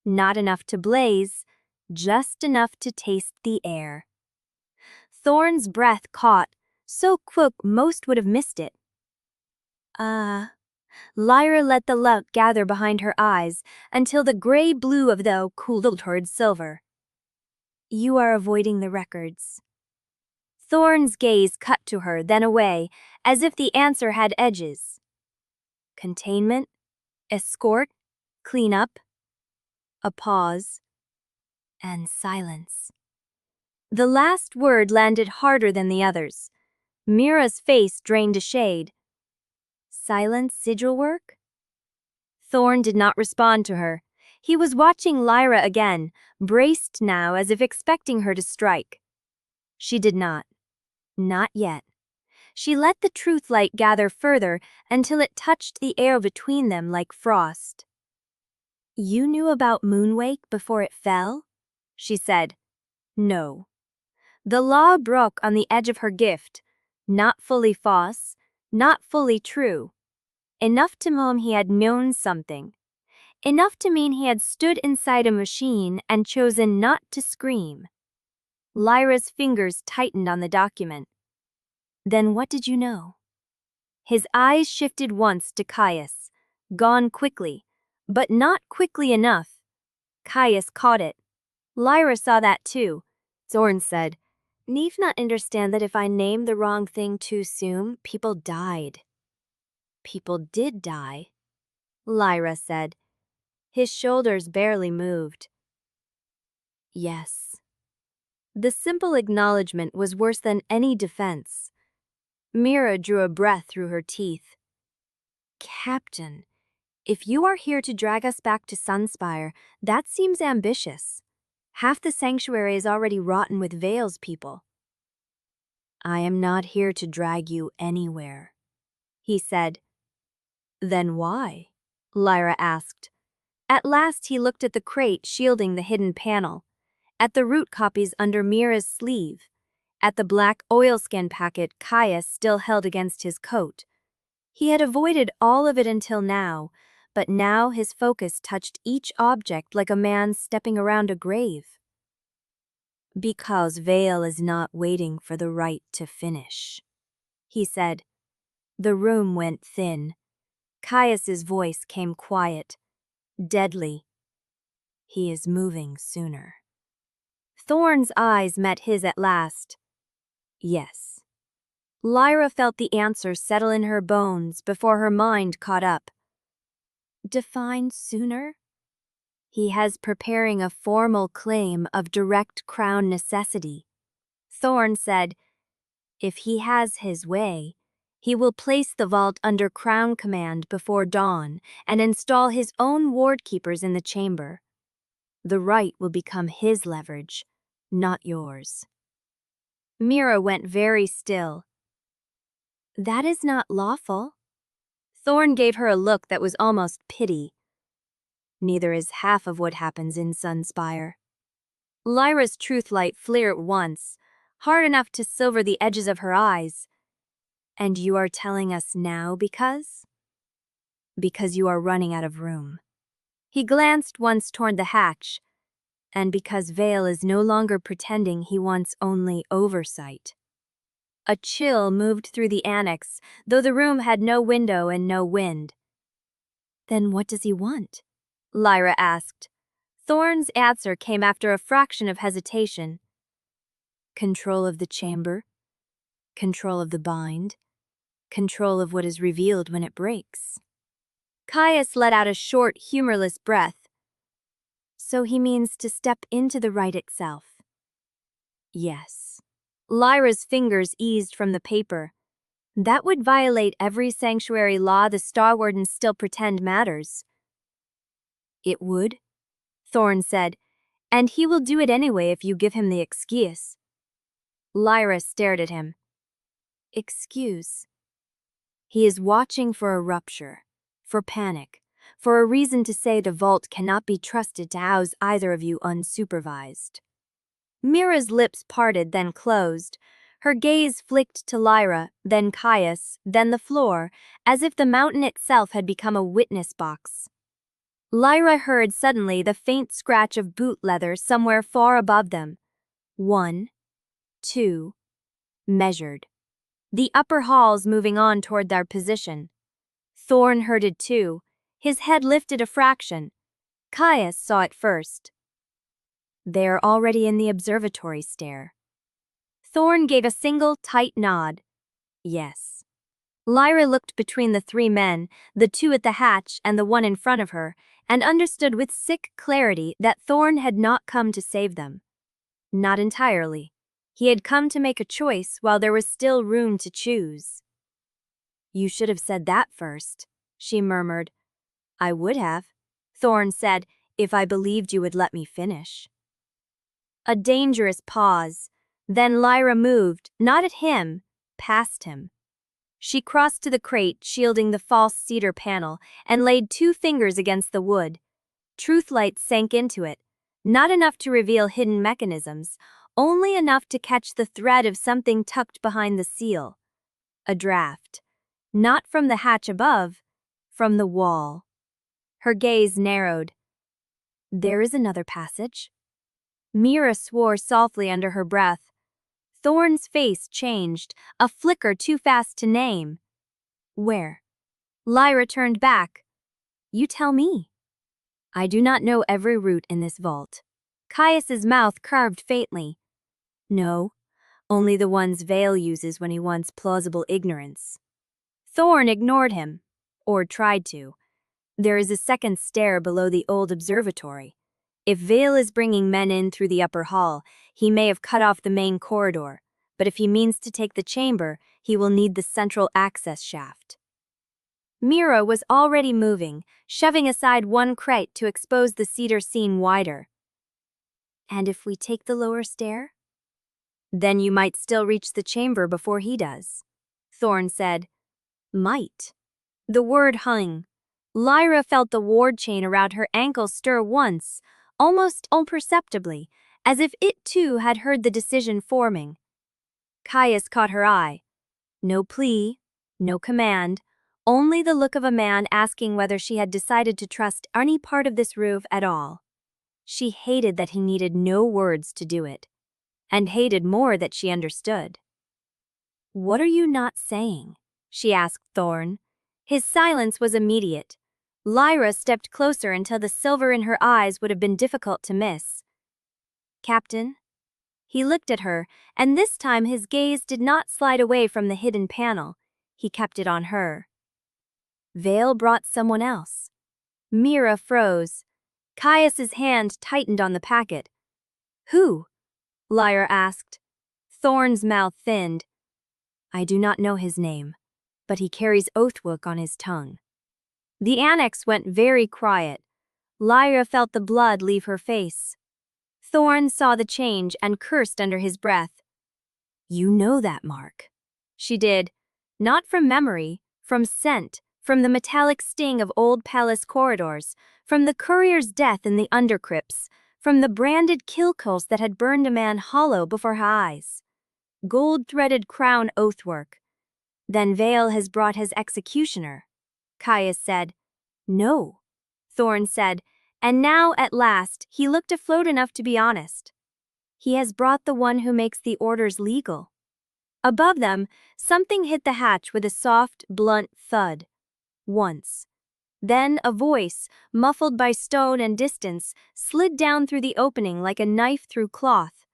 Not enough to blaze, just enough to taste the air. Thorne's breath caught, so quick most would have missed it. Lyra let the light gather behind her eyes until the gray blue of the cooled towards silver. You are avoiding the records. Thorne's gaze cut to her, then away, as if the answer had edges. Containment? Escort? Clean up? A pause. And silence. The last word landed harder than the others. Mira's face drained a shade. Silent sigil work? Thorne did not respond to her. He was watching Lyra again, braced now as if expecting her to strike. She did not. Not yet. She let the truth light gather further until it touched the air between them like frost. You knew about Moonwake before it fell? She said. No. The law broke on the edge of her gift, not fully false, not fully true. Enough to mean he had known something. Enough to mean he had stood inside a machine and chosen not to scream. Lyra's fingers tightened on the document. Then what did you know? His eyes shifted once to Caius, gone quickly, but not quickly enough. Caius caught it. Lyra saw that too. Thorne said, Need not understand that if I name the wrong thing too soon, people died. People did die, Lyra said. His shoulders barely moved. Yes. The simple acknowledgement was worse than any defense. Mira drew a breath through her teeth. Captain, if you are here to drag us back to Sunspire, that seems ambitious. Half the sanctuary is already rotten with Vale's people. I am not here to drag you anywhere, he said. Then why? Lyra asked. At last he looked at the crate shielding the hidden panel, at the root copies under Mira's sleeve, at the black oilskin packet Caius still held against his coat. He had avoided all of it until now, but now his focus touched each object like a man stepping around a grave. Because Vale is not waiting for the right to finish, he said. The room went thin. Caius's voice came quiet, deadly. He is moving sooner. Thorne's eyes met his at last. Yes. Lyra felt the answer settle in her bones before her mind caught up. Define sooner? He has preparing a formal claim of direct crown necessity. Thorne said, if he has his way, he will place the vault under crown command before dawn and install his own wardkeepers in the chamber. The right will become his leverage, not yours. Mira went very still. That is not lawful. Thorne gave her a look that was almost pity. Neither is half of what happens in Sunspire. Lyra's truth light flared once, hard enough to silver the edges of her eyes. And you are telling us now because? Because you are running out of room. He glanced once toward the hatch, and because Vale is no longer pretending he wants only oversight. A chill moved through the annex, though the room had no window and no wind. Then what does he want? Lyra asked. Thorne's answer came after a fraction of hesitation. Control of the chamber, control of the bind, control of what is revealed when it breaks. Caius let out a short, humorless breath. So he means to step into the rite itself. Yes. Lyra's fingers eased from the paper. That would violate every sanctuary law the Starwardens still pretend matters. It would, Thorne said, and he will do it anyway if you give him the excuse. Lyra stared at him. Excuse. He is watching for a rupture, for panic, for a reason to say the vault cannot be trusted to house either of you unsupervised. Mira's lips parted, then closed. Her gaze flicked to Lyra, then Caius, then the floor, as if the mountain itself had become a witness box. Lyra heard suddenly the faint scratch of boot leather somewhere far above them. 1, 2, measured. The upper halls moving on toward their position. Thorne heard it too, his head lifted a fraction. Caius saw it first. They are already in the observatory stair. Thorne gave a single, tight nod. Yes. Lyra looked between the three men, the two at the hatch and the one in front of her, and understood with sick clarity that Thorne had not come to save them. Not entirely. He had come to make a choice while there was still room to choose. You should have said that first, she murmured. I would have, Thorne said, if I believed you would let me finish. A dangerous pause. Then Lyra moved, not at him, past him. She crossed to the crate shielding the false cedar panel and laid 2 fingers against the wood. Truth light sank into it, not enough to reveal hidden mechanisms, only enough to catch the thread of something tucked behind the seal. A draft. Not from the hatch above, from the wall. Her gaze narrowed. There is another passage. Mira swore softly under her breath. Thorne's face changed, a flicker too fast to name. Where? Lyra turned back. You tell me. I do not know every route in this vault. Caius's mouth curved faintly. No, only the ones Vale uses when he wants plausible ignorance. Thorne ignored him, or tried to. There is a second stair below the old observatory. If Vale is bringing men in through the upper hall, he may have cut off the main corridor, but if he means to take the chamber, he will need the central access shaft. Mira was already moving, shoving aside one crate to expose the cedar scene wider. And if we take the lower stair? Then you might still reach the chamber before he does, Thorne said. Might. The word hung. Lyra felt the ward chain around her ankle stir once, almost imperceptibly, as if it too had heard the decision forming. Caius caught her eye. No plea, no command, only the look of a man asking whether she had decided to trust any part of this roof at all. She hated that he needed no words to do it, and hated more that she understood. What are you not saying? She asked Thorne. His silence was immediate. Lyra stepped closer until the silver in her eyes would have been difficult to miss. Captain? He looked at her, and this time his gaze did not slide away from the hidden panel. He kept it on her. Vale brought someone else. Mira froze. Caius's hand tightened on the packet. Who? Lyra asked. Thorne's mouth thinned. I do not know his name, but he carries Oathwook on his tongue. The annex went very quiet. Lyra felt the blood leave her face. Thorne saw the change and cursed under his breath. You know that mark. She did. Not from memory, from scent, from the metallic sting of old palace corridors, from the courier's death in the undercrypts, from the branded kill-coals that had burned a man hollow before her eyes. Gold-threaded crown oathwork. Then Vale has brought his executioner. Caius said. No, Thorne said, and now, at last, he looked afloat enough to be honest. He has brought the one who makes the orders legal. Above them, something hit the hatch with a soft, blunt thud. Once. Then a voice, muffled by stone and distance, slid down through the opening like a knife through cloth.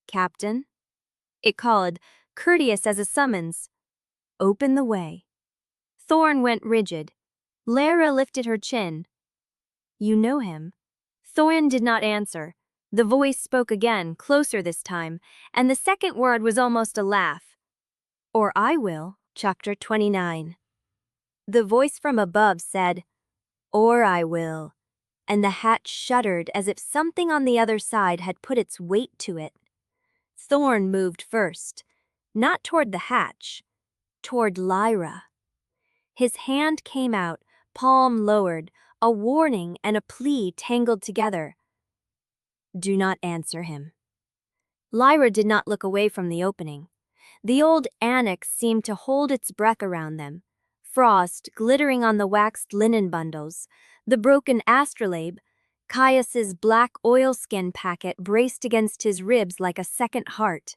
Captain? It called, courteous as a summons. Open the way. Thorne went rigid. Lyra lifted her chin. You know him? Thorne did not answer. The voice spoke again, closer this time, and the second word was almost a laugh. Or I will. Chapter 29. The voice from above said, Or I will, and the hatch shuddered as if something on the other side had put its weight to it. Thorne moved first, not toward the hatch, toward Lyra. His hand came out, palm lowered, a warning and a plea tangled together. Do not answer him. Lyra did not look away from the opening. The old annex seemed to hold its breath around them, frost glittering on the waxed linen bundles, the broken astrolabe, Caius's black oilskin packet braced against his ribs like a second heart.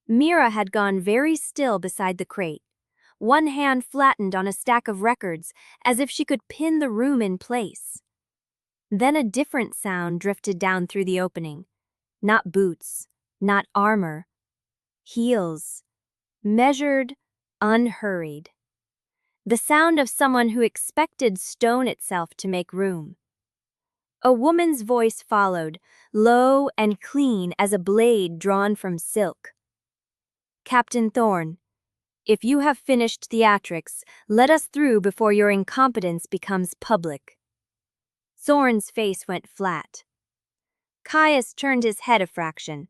Mira had gone very still beside the crate, one hand flattened on a stack of records as if she could pin the room in place. Then a different sound drifted down through the opening. Not boots, not armor. Heels. Measured, unhurried. The sound of someone who expected stone itself to make room. A woman's voice followed, low and clean as a blade drawn from silk. Captain Thorne, if you have finished theatrics, let us through before your incompetence becomes public. Thorne's face went flat. Caius turned his head a fraction.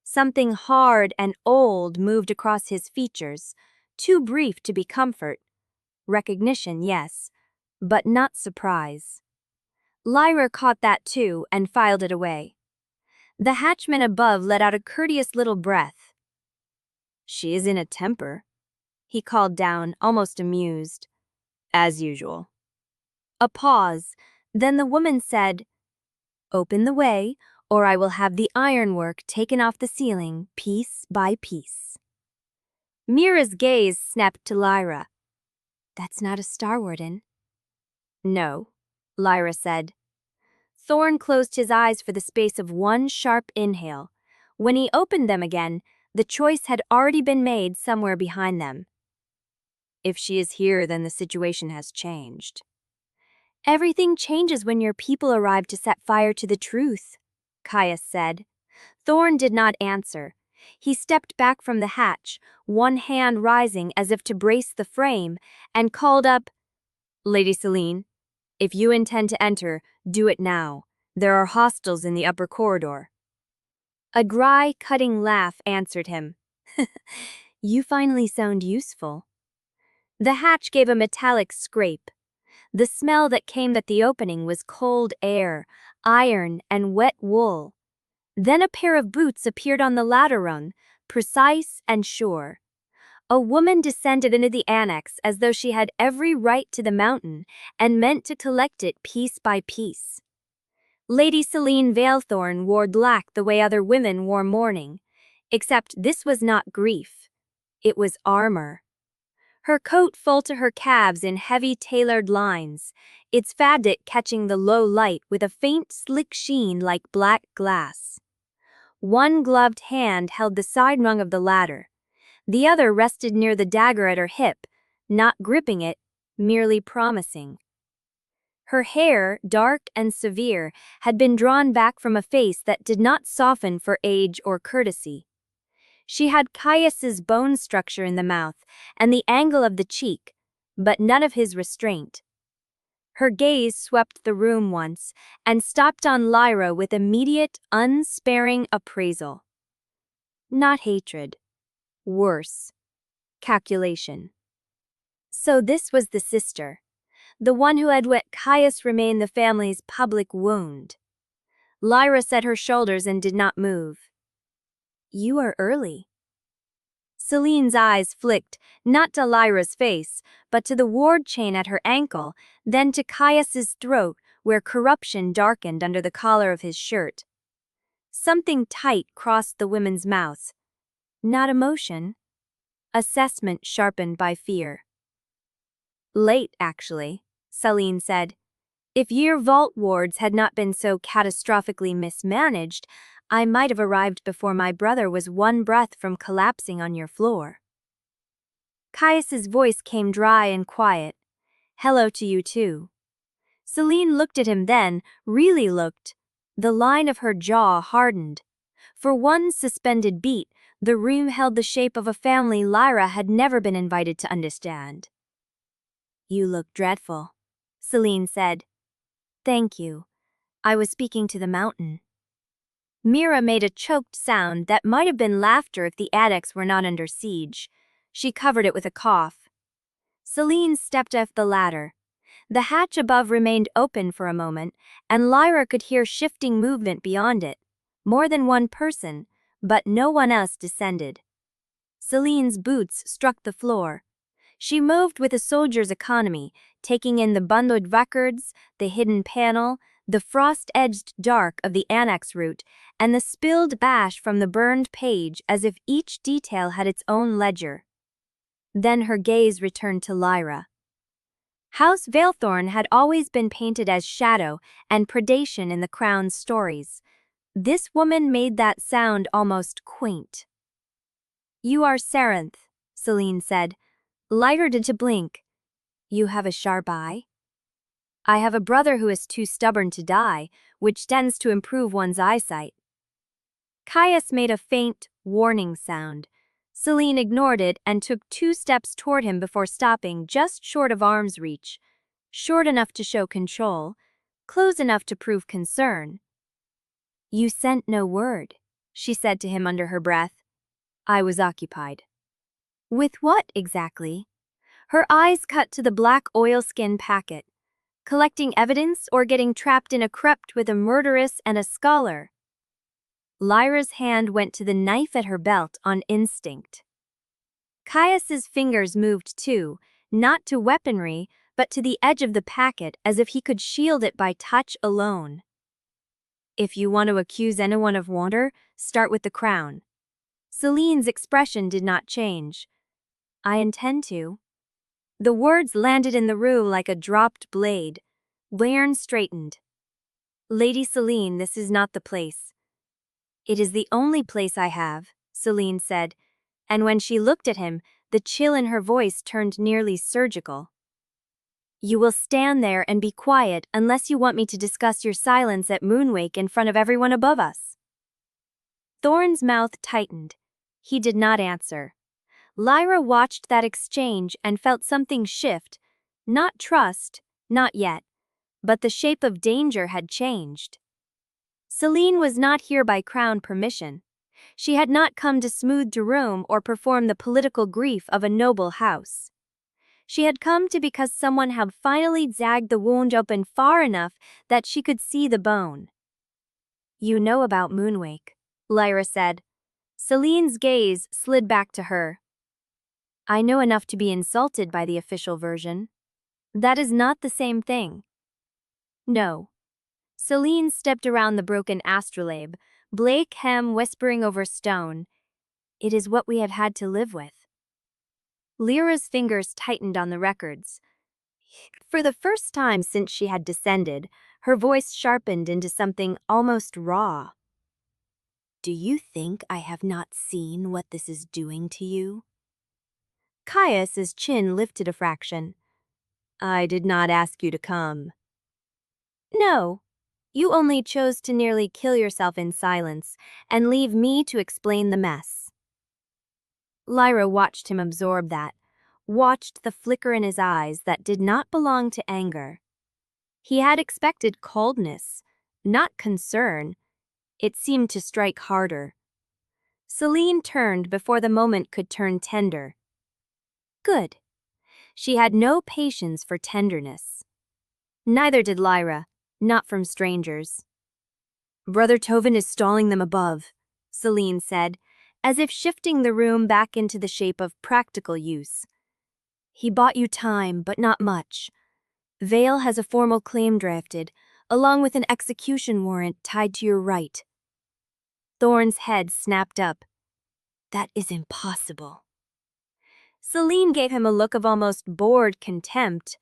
Something hard and old moved across his features, too brief to be comfort. Recognition, yes, but not surprise. Lyra caught that too and filed it away. The hatchman above let out a courteous little breath. She is in a temper, he called down, almost amused. As usual. A pause, then the woman said, Open the way, or I will have the ironwork taken off the ceiling, piece by piece. Mira's gaze snapped to Lyra. That's not a Starwarden. No, Lyra said. Thorne closed his eyes for the space of one sharp inhale. When he opened them again, the choice had already been made somewhere behind them. If she is here, then the situation has changed. Everything changes when your people arrive to set fire to the truth, Caius said. Thorne did not answer. He stepped back from the hatch, one hand rising as if to brace the frame, and called up, Lady Selene, if you intend to enter, do it now. There are hostiles in the upper corridor. A dry, cutting laugh answered him. You finally sound useful. The hatch gave a metallic scrape. The smell that came at the opening was cold air, iron, and wet wool. Then a pair of boots appeared on the ladder rung, precise and sure. A woman descended into the annex as though she had every right to the mountain and meant to collect it piece by piece. Lady Caius Vaelthorn wore black the way other women wore mourning, except this was not grief. It was armor. Her coat full to her calves in heavy tailored lines, its fabric catching the low light with a faint slick sheen like black glass. One gloved hand held the side rung of the ladder. The other rested near the dagger at her hip, not gripping it, merely promising. Her hair, dark and severe, had been drawn back from a face that did not soften for age or courtesy. She had Caius's bone structure in the mouth and the angle of the cheek, but none of his restraint. Her gaze swept the room once and stopped on Lyra with immediate, unsparing appraisal. Not hatred. Worse. Calculation. So this was the sister, the one who had let Caius remain the family's public wound. Lyra set her shoulders and did not move. You are early. Selene's eyes flicked, not to Lyra's face, but to the ward chain at her ankle, then to Caius's throat, where corruption darkened under the collar of his shirt. Something tight crossed the woman's mouth. Not emotion. Assessment sharpened by fear. Late, actually, Selene said. If your vault wards had not been so catastrophically mismanaged, I might have arrived before my brother was one breath from collapsing on your floor. Caius's voice came dry and quiet. Hello to you too. Selene looked at him then, really looked. The line of her jaw hardened. For one suspended beat, the room held the shape of a family Lyra had never been invited to understand. You look dreadful, Selene said. Thank you. I was speaking to the mountain. Mira made a choked sound that might have been laughter if the attics were not under siege. She covered it with a cough. Selene stepped off the ladder. The hatch above remained open for a moment, and Lyra could hear shifting movement beyond it. More than one person, but no one else descended. Selene's boots struck the floor. She moved with a soldier's economy, taking in the bundled records, the hidden panel, the frost-edged dark of the annex route, and the spilled ash from the burned page as if each detail had its own ledger. Then her gaze returned to Lyra. House Vaelthorn had always been painted as shadow and predation in the Crown's stories. This woman made that sound almost quaint. You are Serenith, Selene said. Lyra did to blink. You have a sharp eye? I have a brother who is too stubborn to die, which tends to improve one's eyesight. Caius made a faint, warning sound. Selene ignored it and took 2 steps toward him before stopping just short of arm's reach. Short enough to show control, close enough to prove concern. You sent no word, she said to him under her breath. I was occupied. With what exactly? Her eyes cut to the black oilskin packet. Collecting evidence or getting trapped in a crypt with a murderess and a scholar? Lyra's hand went to the knife at her belt on instinct. Caius's fingers moved too, not to weaponry, but to the edge of the packet as if he could shield it by touch alone. If you want to accuse anyone of murder, start with the Crown. Selene's expression did not change. I intend to. The words landed in the room like a dropped blade. Bairn straightened. Lady Selene, this is not the place. It is the only place I have, Selene said, and when she looked at him, the chill in her voice turned nearly surgical. You will stand there and be quiet unless you want me to discuss your silence at Moonwake in front of everyone above us. Thorne's mouth tightened. He did not answer. Lyra watched that exchange and felt something shift. Not trust, not yet, but the shape of danger had changed. Selene was not here by Crown permission. She had not come to smooth the room or perform the political grief of a noble house. She had come to because someone had finally zagged the wound open far enough that she could see the bone. You know about Moonwake, Lyra said. Selene's gaze slid back to her. I know enough to be insulted by the official version. That is not the same thing. No. Selene stepped around the broken astrolabe, Blake hem whispering over stone. It is what we have had to live with. Lyra's fingers tightened on the records. For the first time since she had descended, her voice sharpened into something almost raw. Do you think I have not seen what this is doing to you? Caius's chin lifted a fraction. I did not ask you to come. No. You only chose to nearly kill yourself in silence and leave me to explain the mess. Lyra watched him absorb that, watched the flicker in his eyes that did not belong to anger. He had expected coldness, not concern. It seemed to strike harder. Selene turned before the moment could turn tender. Good. She had no patience for tenderness. Neither did Lyra, not from strangers. "Brother Tovin is stalling them above," Selene said, as if shifting the room back into the shape of practical use. "He bought you time, but not much. Vale has a formal claim drafted, along with an execution warrant tied to your right." Thorne's head snapped up. "That is impossible." Selene gave him a look of almost bored contempt.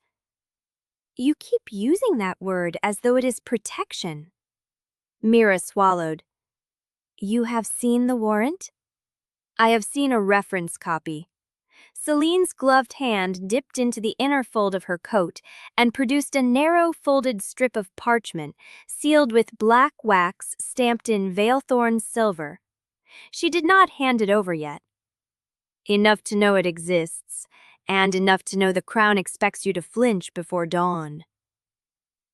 "You keep using that word as though it is protection." Mira swallowed. "You have seen the warrant?" "I have seen a reference copy." Selene's gloved hand dipped into the inner fold of her coat and produced a narrow folded strip of parchment sealed with black wax stamped in Vaelthorn silver. She did not hand it over yet. "Enough to know it exists, and enough to know the crown expects you to flinch before dawn."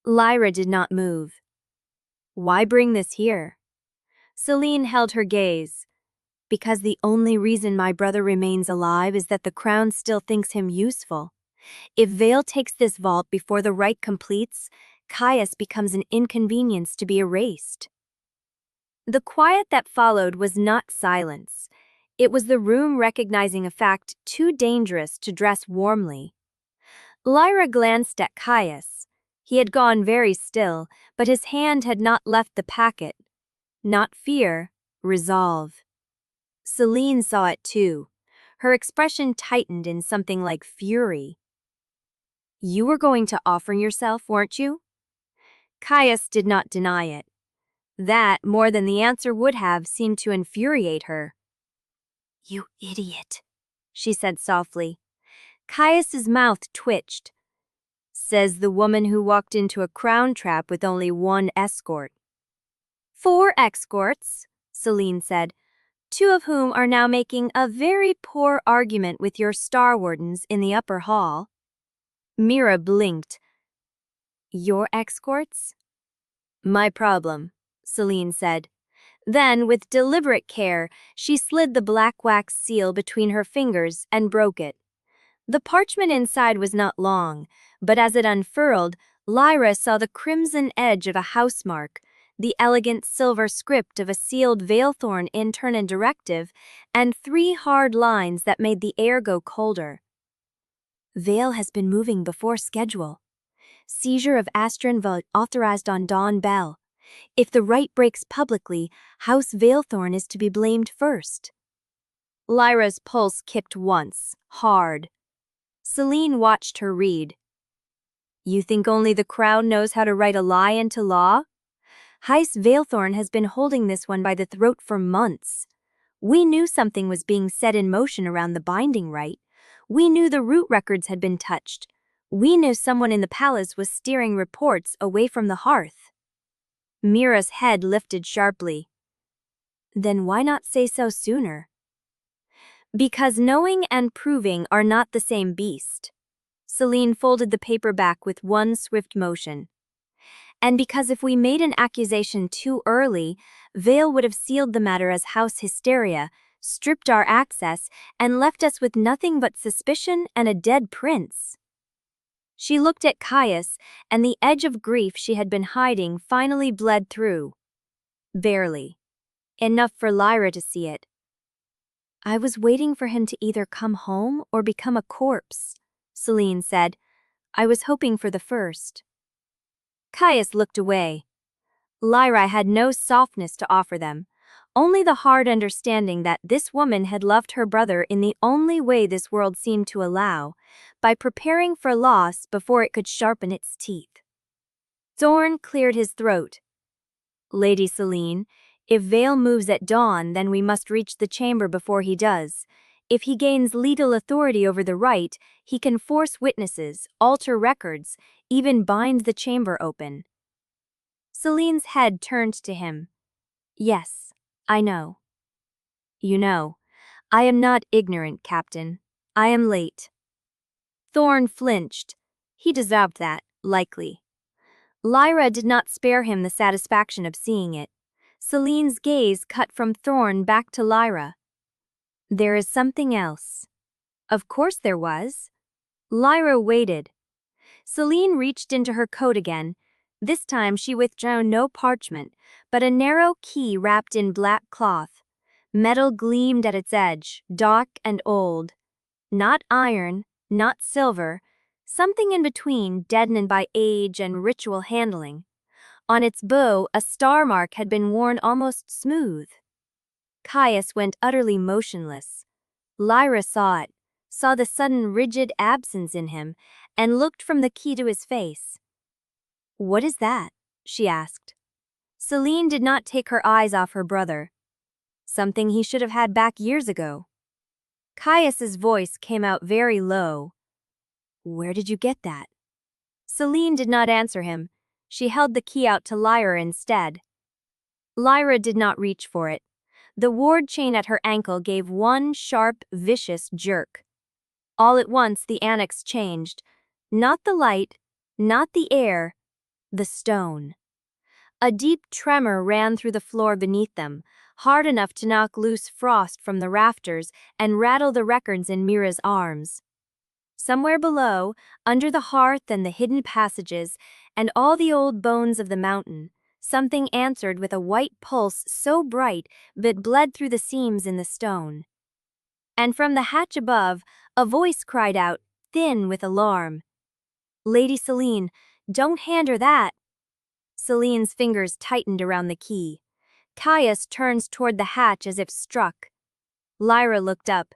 Lyra did not move. "Why bring this here?" Selene held her gaze. "Because the only reason my brother remains alive is that the crown still thinks him useful. If Vale takes this vault before the rite completes, Caius becomes an inconvenience to be erased." The quiet that followed was not silence. It was the room recognizing a fact too dangerous to dress warmly. Lyra glanced at Caius. He had gone very still, but his hand had not left the packet. Not fear, resolve. Selene saw it too. Her expression tightened in something like fury. "You were going to offer yourself, weren't you?" Caius did not deny it. That, more than the answer would have, seemed to infuriate her. "You idiot," she said softly. Caius's mouth twitched. "Says the woman who walked into a crown trap with only one escort." "4 escorts," Selene said, "2 of whom are now making a very poor argument with your Starwardens in the upper hall." Mira blinked. "Your escorts?" "My problem," Selene said. Then, with deliberate care, she slid the black wax seal between her fingers and broke it. The parchment inside was not long, but as it unfurled, Lyra saw the crimson edge of a housemark, the elegant silver script of a sealed Vaelthorn intern and directive, and 3 hard lines that made the air go colder. "Vale has been moving before schedule. Seizure of Asterreach authorized on Dawn Bell. If the rite breaks publicly, House Vaelthorn is to be blamed first." Lyra's pulse kicked once, hard. Selene watched her read. "You think only the crown knows how to write a lie into law? House Vaelthorn has been holding this one by the throat for months. We knew something was being set in motion around the Binding Rite. We knew the root records had been touched. We knew someone in the palace was steering reports away from the hearth." Mira's head lifted sharply. "Then why not say so sooner?" "Because knowing and proving are not the same beast." Selene folded the paper back with one swift motion. "And because if we made an accusation too early, Vale would have sealed the matter as house hysteria, stripped our access, and left us with nothing but suspicion and a dead prince." She looked at Caius, and the edge of grief she had been hiding finally bled through. Barely. Enough for Lyra to see it. "I was waiting for him to either come home or become a corpse," Selene said. "I was hoping for the first." Caius looked away. Lyra had no softness to offer them, only the hard understanding that this woman had loved her brother in the only way this world seemed to allow, by preparing for loss before it could sharpen its teeth. Thorne cleared his throat. "Lady Selene, if Vale moves at dawn, then we must reach the chamber before he does. If he gains legal authority over the rite, he can force witnesses, alter records, even bind the chamber open." Selene's head turned to him. "Yes, I know." "You know. I am not ignorant, Captain. I am late." Thorne flinched. He deserved that, likely. Lyra did not spare him the satisfaction of seeing it. Selene's gaze cut from Thorne back to Lyra. "There is something else." Of course there was. Lyra waited. Selene reached into her coat again. This time she withdrew no parchment, but a narrow key wrapped in black cloth. Metal gleamed at its edge, dark and old. Not iron, not silver, something in between, deadened by age and ritual handling. On its bow, a star mark had been worn almost smooth. Caius went utterly motionless. Lyra saw it, saw the sudden rigid absence in him, and looked from the key to his face. "What is that?" she asked. Selene did not take her eyes off her brother. "Something he should have had back years ago." Caius's voice came out very low. "Where did you get that?" Selene did not answer him. She held the key out to Lyra instead. Lyra did not reach for it. The ward chain at her ankle gave one sharp, vicious jerk. All at once the annex changed. Not the light, not the air, the stone. A deep tremor ran through the floor beneath them, hard enough to knock loose frost from the rafters and rattle the records in Mira's arms. Somewhere below, under the hearth and the hidden passages, and all the old bones of the mountain, something answered with a white pulse so bright that bled through the seams in the stone. And from the hatch above, a voice cried out, thin with alarm. "Lady Selene, don't hand her that." Selene's fingers tightened around the key. Caius turns toward the hatch as if struck. Lyra looked up.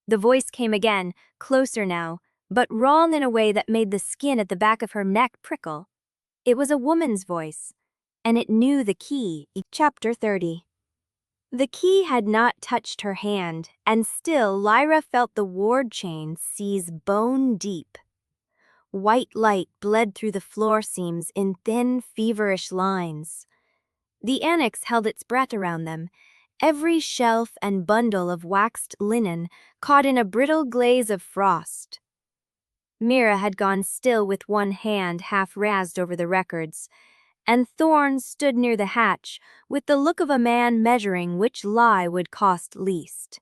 The voice came again, closer now, but wrong in a way that made the skin at the back of her neck prickle. It was a woman's voice, and it knew the key. Chapter 30. The key had not touched her hand, and still Lyra felt the ward chain seize bone deep. White light bled through the floor seams in thin, feverish lines. The annex held its breath around them, every shelf and bundle of waxed linen caught in a brittle glaze of frost. Mira had gone still with one hand half raised over the records, and Thorne stood near the hatch with the look of a man measuring which lie would cost least.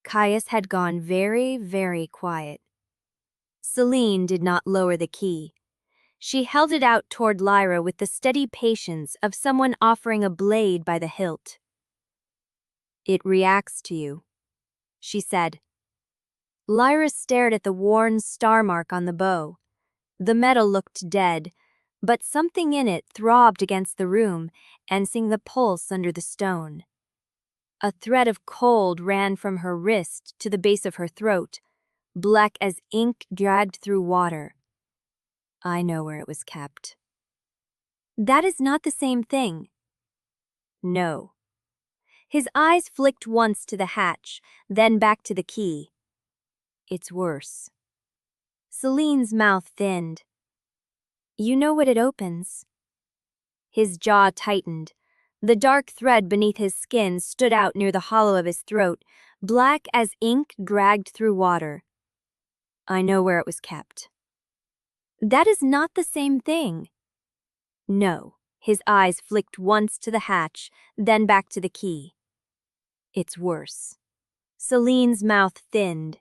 Caius had gone very, very quiet. Selene did not lower the key. She held it out toward Lyra with the steady patience of someone offering a blade by the hilt. "It reacts to you," she said. Lyra stared at the worn star mark on the bow. The metal looked dead, but something in it throbbed against the room and sang the pulse under the stone. A thread of cold ran from her wrist to the base of her throat, black as ink dragged through water. "I know where it was kept." "That is not the same thing." "No." His eyes flicked once to the hatch, then back to the key. "It's worse." Selene's mouth thinned. "You know what it opens." His jaw tightened. The dark thread beneath his skin stood out near the hollow of his throat, black as ink dragged through water. "I know where it was kept." "That is not the same thing." "No." His eyes flicked once to the hatch, then back to the key. "It's worse." Selene's mouth thinned.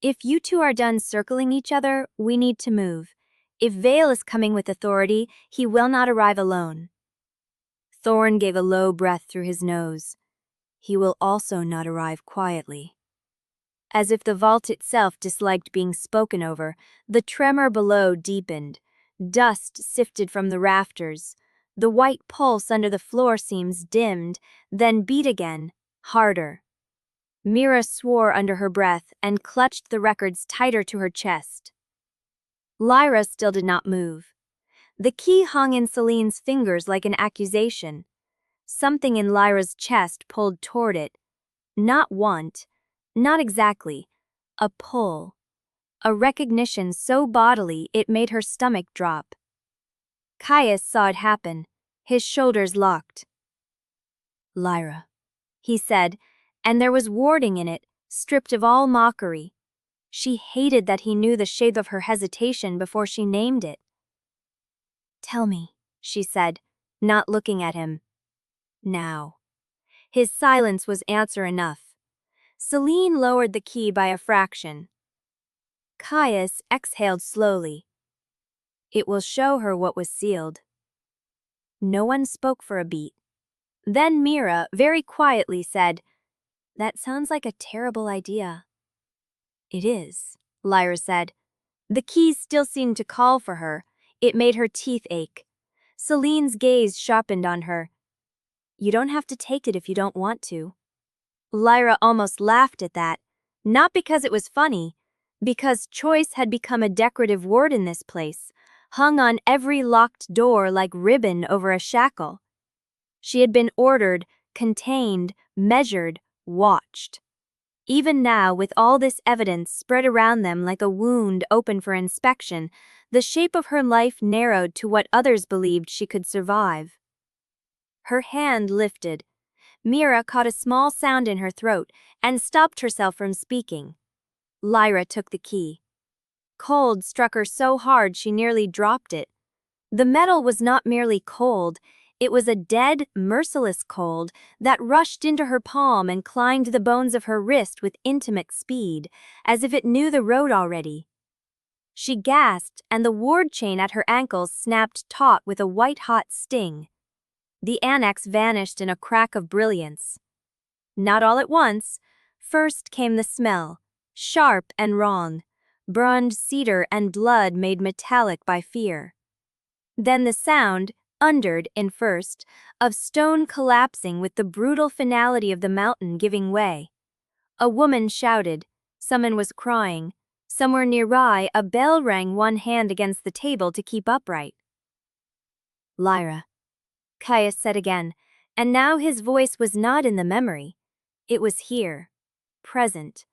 "If you two are done circling each other, we need to move. If Vael is coming with authority, he will not arrive alone." Thorne gave a low breath through his nose. "He will also not arrive quietly." As if the vault itself disliked being spoken over, the tremor below deepened. Dust sifted from the rafters. The white pulse under the floor seams dimmed, then beat again, harder. Mira swore under her breath and clutched the records tighter to her chest. Lyra still did not move. The key hung in Selene's fingers like an accusation. Something in Lyra's chest pulled toward it. Not want, not exactly. A pull. A recognition so bodily it made her stomach drop. Caius saw it happen. His shoulders locked. "Lyra," he said, and there was warding in it, stripped of all mockery. She hated that he knew the shape of her hesitation before she named it. "Tell me," she said, not looking at him. "Now." His silence was answer enough. Selene lowered the key by a fraction. Caius exhaled slowly. It will show her what was sealed. No one spoke for a beat. Then Mira very quietly said, "That sounds like a terrible idea." "It is," Lyra said. The keys still seemed to call for her. It made her teeth ache. Selene's gaze sharpened on her. "You don't have to take it if you don't want to." Lyra almost laughed at that, not because it was funny, because choice had become a decorative word in this place, hung on every locked door like ribbon over a shackle. She had been ordered, contained, measured, watched. Even now, with all this evidence spread around them like a wound open for inspection, the shape of her life narrowed to what others believed she could survive. Her hand lifted. Mira caught a small sound in her throat and stopped herself from speaking. Lyra took the key. Cold struck her so hard she nearly dropped it. The metal was not merely cold, it was a dead, merciless cold that rushed into her palm and climbed the bones of her wrist with intimate speed, as if it knew the road already. She gasped, and the ward chain at her ankles snapped taut with a white-hot sting. The annex vanished in a crack of brilliance. Not all at once. First came the smell, sharp and wrong, burned cedar and blood made metallic by fear. Then the sound, undered in first, of stone collapsing with the brutal finality of the mountain giving way. A woman shouted. Someone was crying. Somewhere nearby, a bell rang, one hand against the table to keep upright. "Lyra," Caius said again, and now his voice was not in the memory. It was here, present,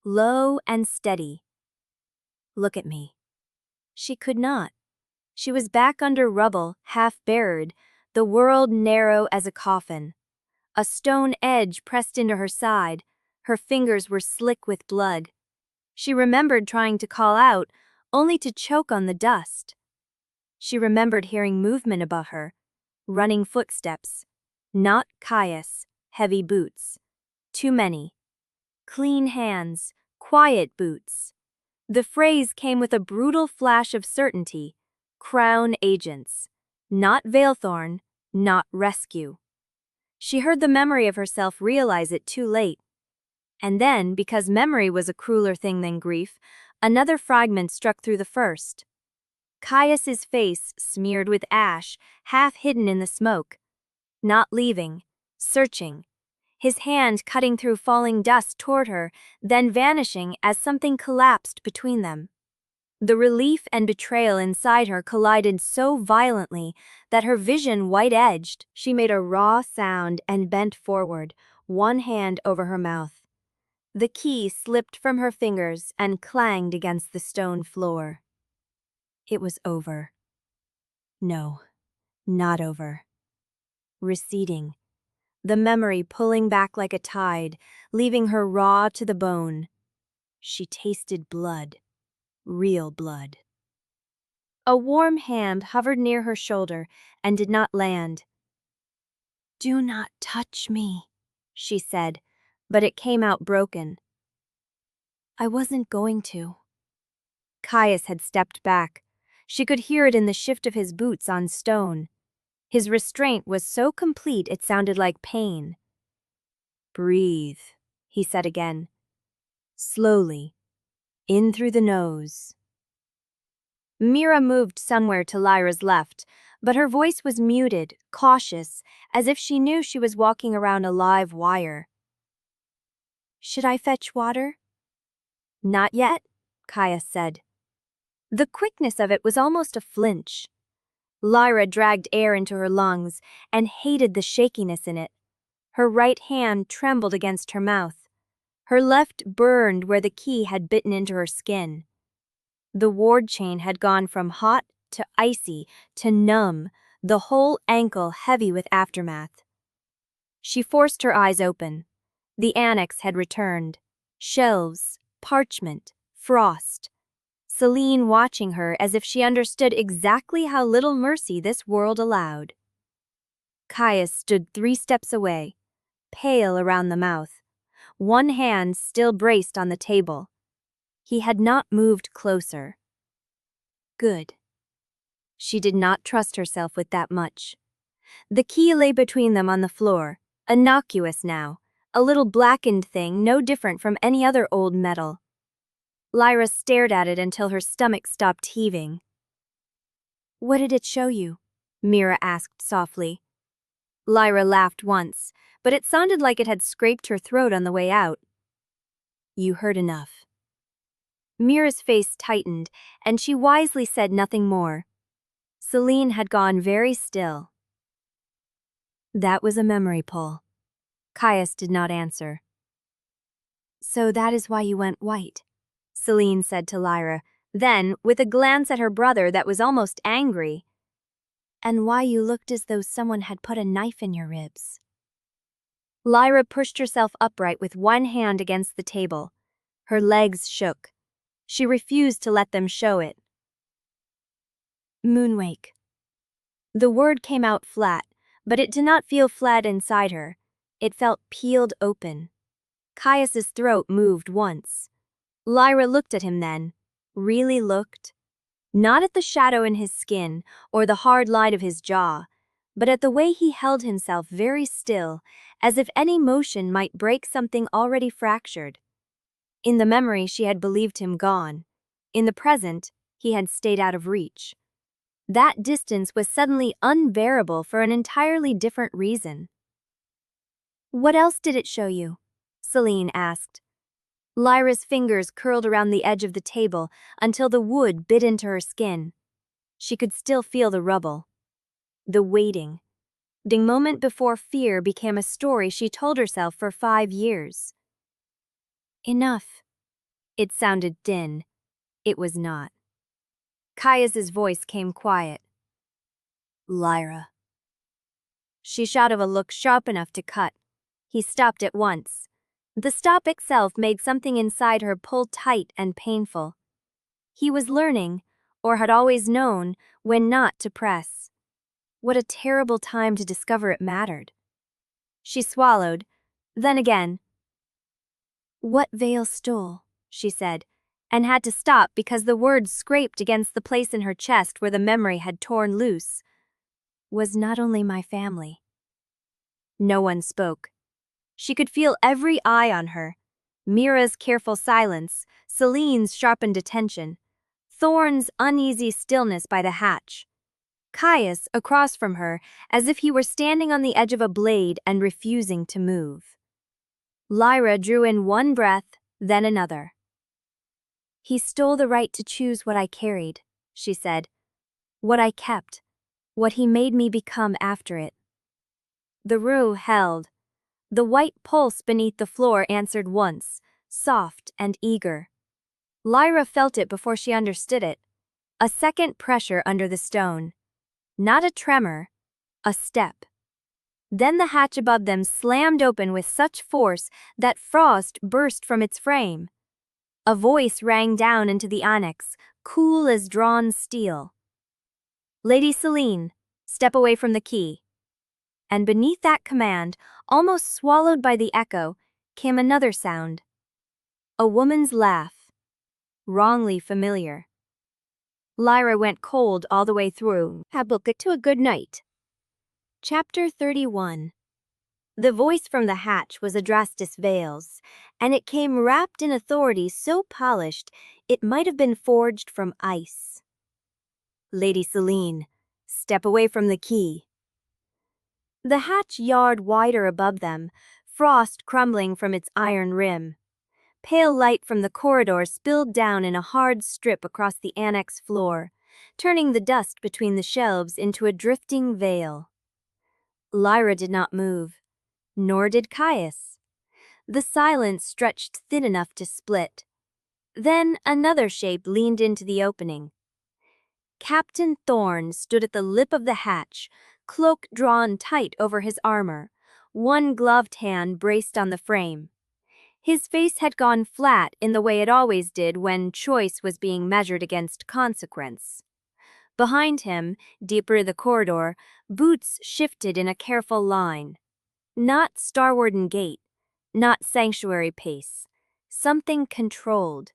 low and steady. "Look at me." She could not. She was back under rubble, half buried, the world narrow as a coffin. A stone edge pressed into her side. Her fingers were slick with blood. She remembered trying to call out, only to choke on the dust. She remembered hearing movement above her, running footsteps. Not Caius, heavy boots. Too many. Clean hands, quiet boots. The phrase came with a brutal flash of certainty. Crown agents. Not Vaelthorn, not rescue. She heard the memory of herself realize it too late. And then, because memory was a crueler thing than grief, another fragment struck through the first. Caius's face smeared with ash, half hidden in the smoke. Not leaving, searching. His hand cutting through falling dust toward her, then vanishing as something collapsed between them. The relief and betrayal inside her collided so violently that her vision white-edged. She made a raw sound and bent forward, one hand over her mouth. The key slipped from her fingers and clanged against the stone floor. It was over. No, not over. Receding. The memory pulling back like a tide, leaving her raw to the bone. She tasted blood. Real blood. A warm hand hovered near her shoulder and did not land. "Do not touch me," she said, but it came out broken. "I wasn't going to." Caius had stepped back. She could hear it in the shift of his boots on stone. His restraint was so complete it sounded like pain. "Breathe," he said again. "Slowly. In through the nose." Mira moved somewhere to Lyra's left, but her voice was muted, cautious, as if she knew she was walking around a live wire. "Should I fetch water?" "Not yet," Caius said. The quickness of it was almost a flinch. Lyra dragged air into her lungs and hated the shakiness in it. Her right hand trembled against her mouth. Her left burned where the key had bitten into her skin. The ward chain had gone from hot to icy to numb, the whole ankle heavy with aftermath. She forced her eyes open. The annex had returned. Shelves, parchment, frost. Selene watching her as if she understood exactly how little mercy this world allowed. Caius stood 3 steps away, pale around the mouth, one hand still braced on the table. He had not moved closer. Good. She did not trust herself with that much. The key lay between them on the floor, innocuous now, a little blackened thing no different from any other old metal. Lyra stared at it until her stomach stopped heaving. "What did it show you?" Mira asked softly. Lyra laughed once, but it sounded like it had scraped her throat on the way out. "You heard enough." Mira's face tightened, and she wisely said nothing more. Selene had gone very still. That was a memory pull. Caius did not answer. "So that is why you went white," Selene said to Lyra, then, with a glance at her brother that was almost angry, "And why you looked as though someone had put a knife in your ribs." Lyra pushed herself upright with one hand against the table. Her legs shook. She refused to let them show it. "Moonwake." The word came out flat, but it did not feel flat inside her. It felt peeled open. Caius's throat moved once. Lyra looked at him then. Really looked. Not at the shadow in his skin or the hard line of his jaw, but at the way he held himself very still, as if any motion might break something already fractured. In the memory she had believed him gone. In the present, he had stayed out of reach. That distance was suddenly unbearable for an entirely different reason. "What else did it show you?" Selene asked. Lyra's fingers curled around the edge of the table until the wood bit into her skin. She could still feel the rubble. The waiting. The moment before fear became a story she told herself for 5 years. "Enough." It sounded thin. It was not. Caius's voice came quiet. "Lyra." She shot of a look sharp enough to cut. He stopped at once. The stop itself made something inside her pull tight and painful. He was learning, or had always known, when not to press. What a terrible time to discover it mattered. She swallowed, then again. "What veil stole?" she said, and had to stop because the words scraped against the place in her chest where the memory had torn loose. "Was not only my family." No one spoke. She could feel every eye on her. Mira's careful silence, Selene's sharpened attention, Thorne's uneasy stillness by the hatch. Caius across from her, as if he were standing on the edge of a blade and refusing to move. Lyra drew in one breath, then another. "He stole the right to choose what I carried," she said. "What I kept. What he made me become after it." The roux held. The white pulse beneath the floor answered once, soft and eager. Lyra felt it before she understood it. A second pressure under the stone. Not a tremor, a step. Then the hatch above them slammed open with such force that frost burst from its frame. A voice rang down into the annex, cool as drawn steel. "Lady Selene, step away from the key." And beneath that command, almost swallowed by the echo, came another sound. A woman's laugh. Wrongly familiar. Lyra went cold all the way through. Book it to a good night. Chapter 31. The voice from the hatch was Adrastus Vales, and it came wrapped in authority so polished it might have been forged from ice. "Lady Selene, step away from the key." The hatch yawned wider above them, frost crumbling from its iron rim. Pale light from the corridor spilled down in a hard strip across the annex floor, turning the dust between the shelves into a drifting veil. Lyra did not move, nor did Caius. The silence stretched thin enough to split. Then another shape leaned into the opening. Captain Thorne stood at the lip of the hatch, cloak drawn tight over his armor, one gloved hand braced on the frame. His face had gone flat in the way it always did when choice was being measured against consequence. Behind him, deeper the corridor, boots shifted in a careful line. Not Starwarden gait, not sanctuary pace. Something controlled.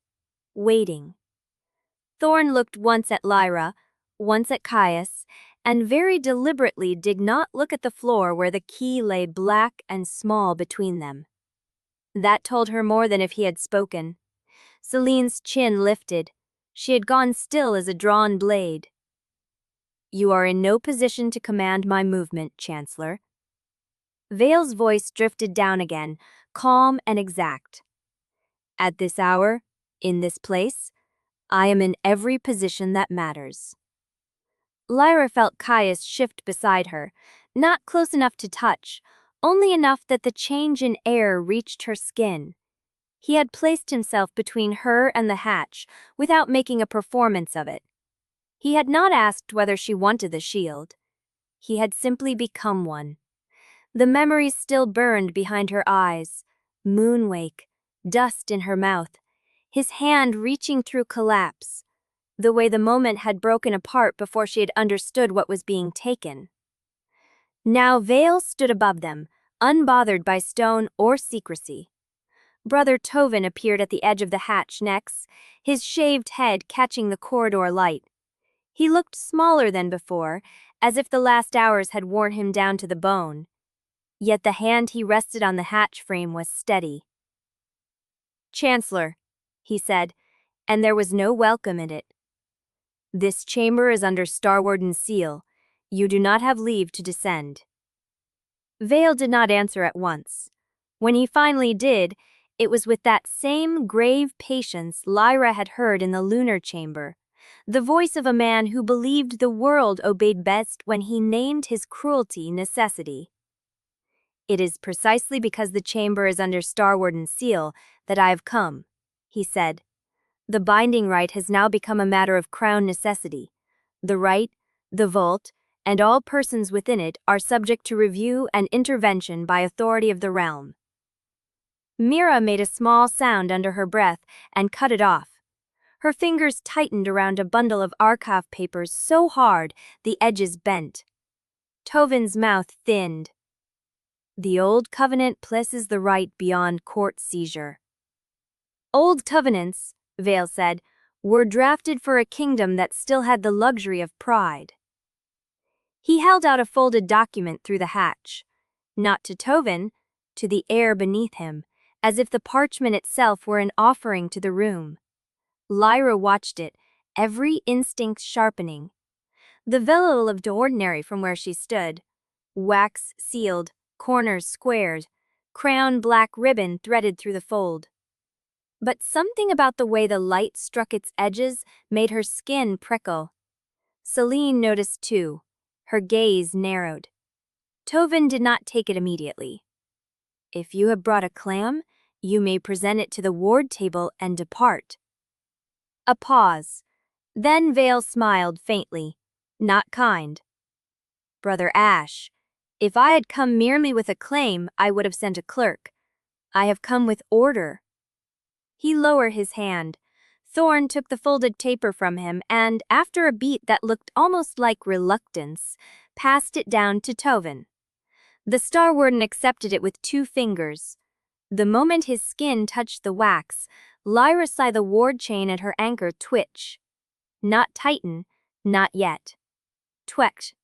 waiting. Thorne looked once at Lyra, once at Caius, and very deliberately did not look at the floor where the key lay black and small between them. That told her more than if he had spoken. Selene's chin lifted. She had gone still as a drawn blade. "You are in no position to command my movement, Chancellor." Vale's voice drifted down again, calm and exact. "At this hour, in this place, I am in every position that matters." Lyra felt Caius shift beside her, not close enough to touch, only enough that the change in air reached her skin. He had placed himself between her and the hatch, without making a performance of it. He had not asked whether she wanted the shield. He had simply become one. The memories still burned behind her eyes. Moonwake, dust in her mouth, his hand reaching through collapse, the way the moment had broken apart before she had understood what was being taken. Now Vale stood above them, unbothered by stone or secrecy. Brother Tovin appeared at the edge of the hatch next, his shaved head catching the corridor light. He looked smaller than before, as if the last hours had worn him down to the bone. Yet the hand he rested on the hatch frame was steady. "Chancellor," he said, and there was no welcome in it. "This chamber is under Starwarden's seal. You do not have leave to descend." Vale did not answer at once. When he finally did, it was with that same grave patience Lyra had heard in the lunar chamber, the voice of a man who believed the world obeyed best when he named his cruelty necessity. "It is precisely because the chamber is under Starwarden's seal that I have come," he said. "The Binding Rite has now become a matter of crown necessity. The rite, the vault, and all persons within it are subject to review and intervention by authority of the realm." Mira made a small sound under her breath and cut it off. Her fingers tightened around a bundle of archive papers so hard the edges bent. Tovin's mouth thinned. "The Old Covenant places the right beyond court seizure." "Old Covenants," Vale said, "were drafted for a kingdom that still had the luxury of pride." He held out a folded document through the hatch. Not to Tovin, to the air beneath him, as if the parchment itself were an offering to the room. Lyra watched it, every instinct sharpening. The vellum looked ordinary from where she stood. Wax sealed, corners squared, crown black ribbon threaded through the fold. But something about the way the light struck its edges made her skin prickle. Selene noticed too. Her gaze narrowed. Tovin did not take it immediately. "If you have brought a clam, you may present it to the ward table and depart." A pause. Then Vale smiled faintly. Not kind. "Brother Ash, if I had come merely with a claim, I would have sent a clerk. I have come with order." He lowered his hand. Thorne took the folded paper from him and, after a beat that looked almost like reluctance, passed it down to Tovin. The Starwarden accepted it with 2 fingers. The moment his skin touched the wax, Lyra saw the ward chain at her anchor twitch. Not tighten, not yet. Twetch.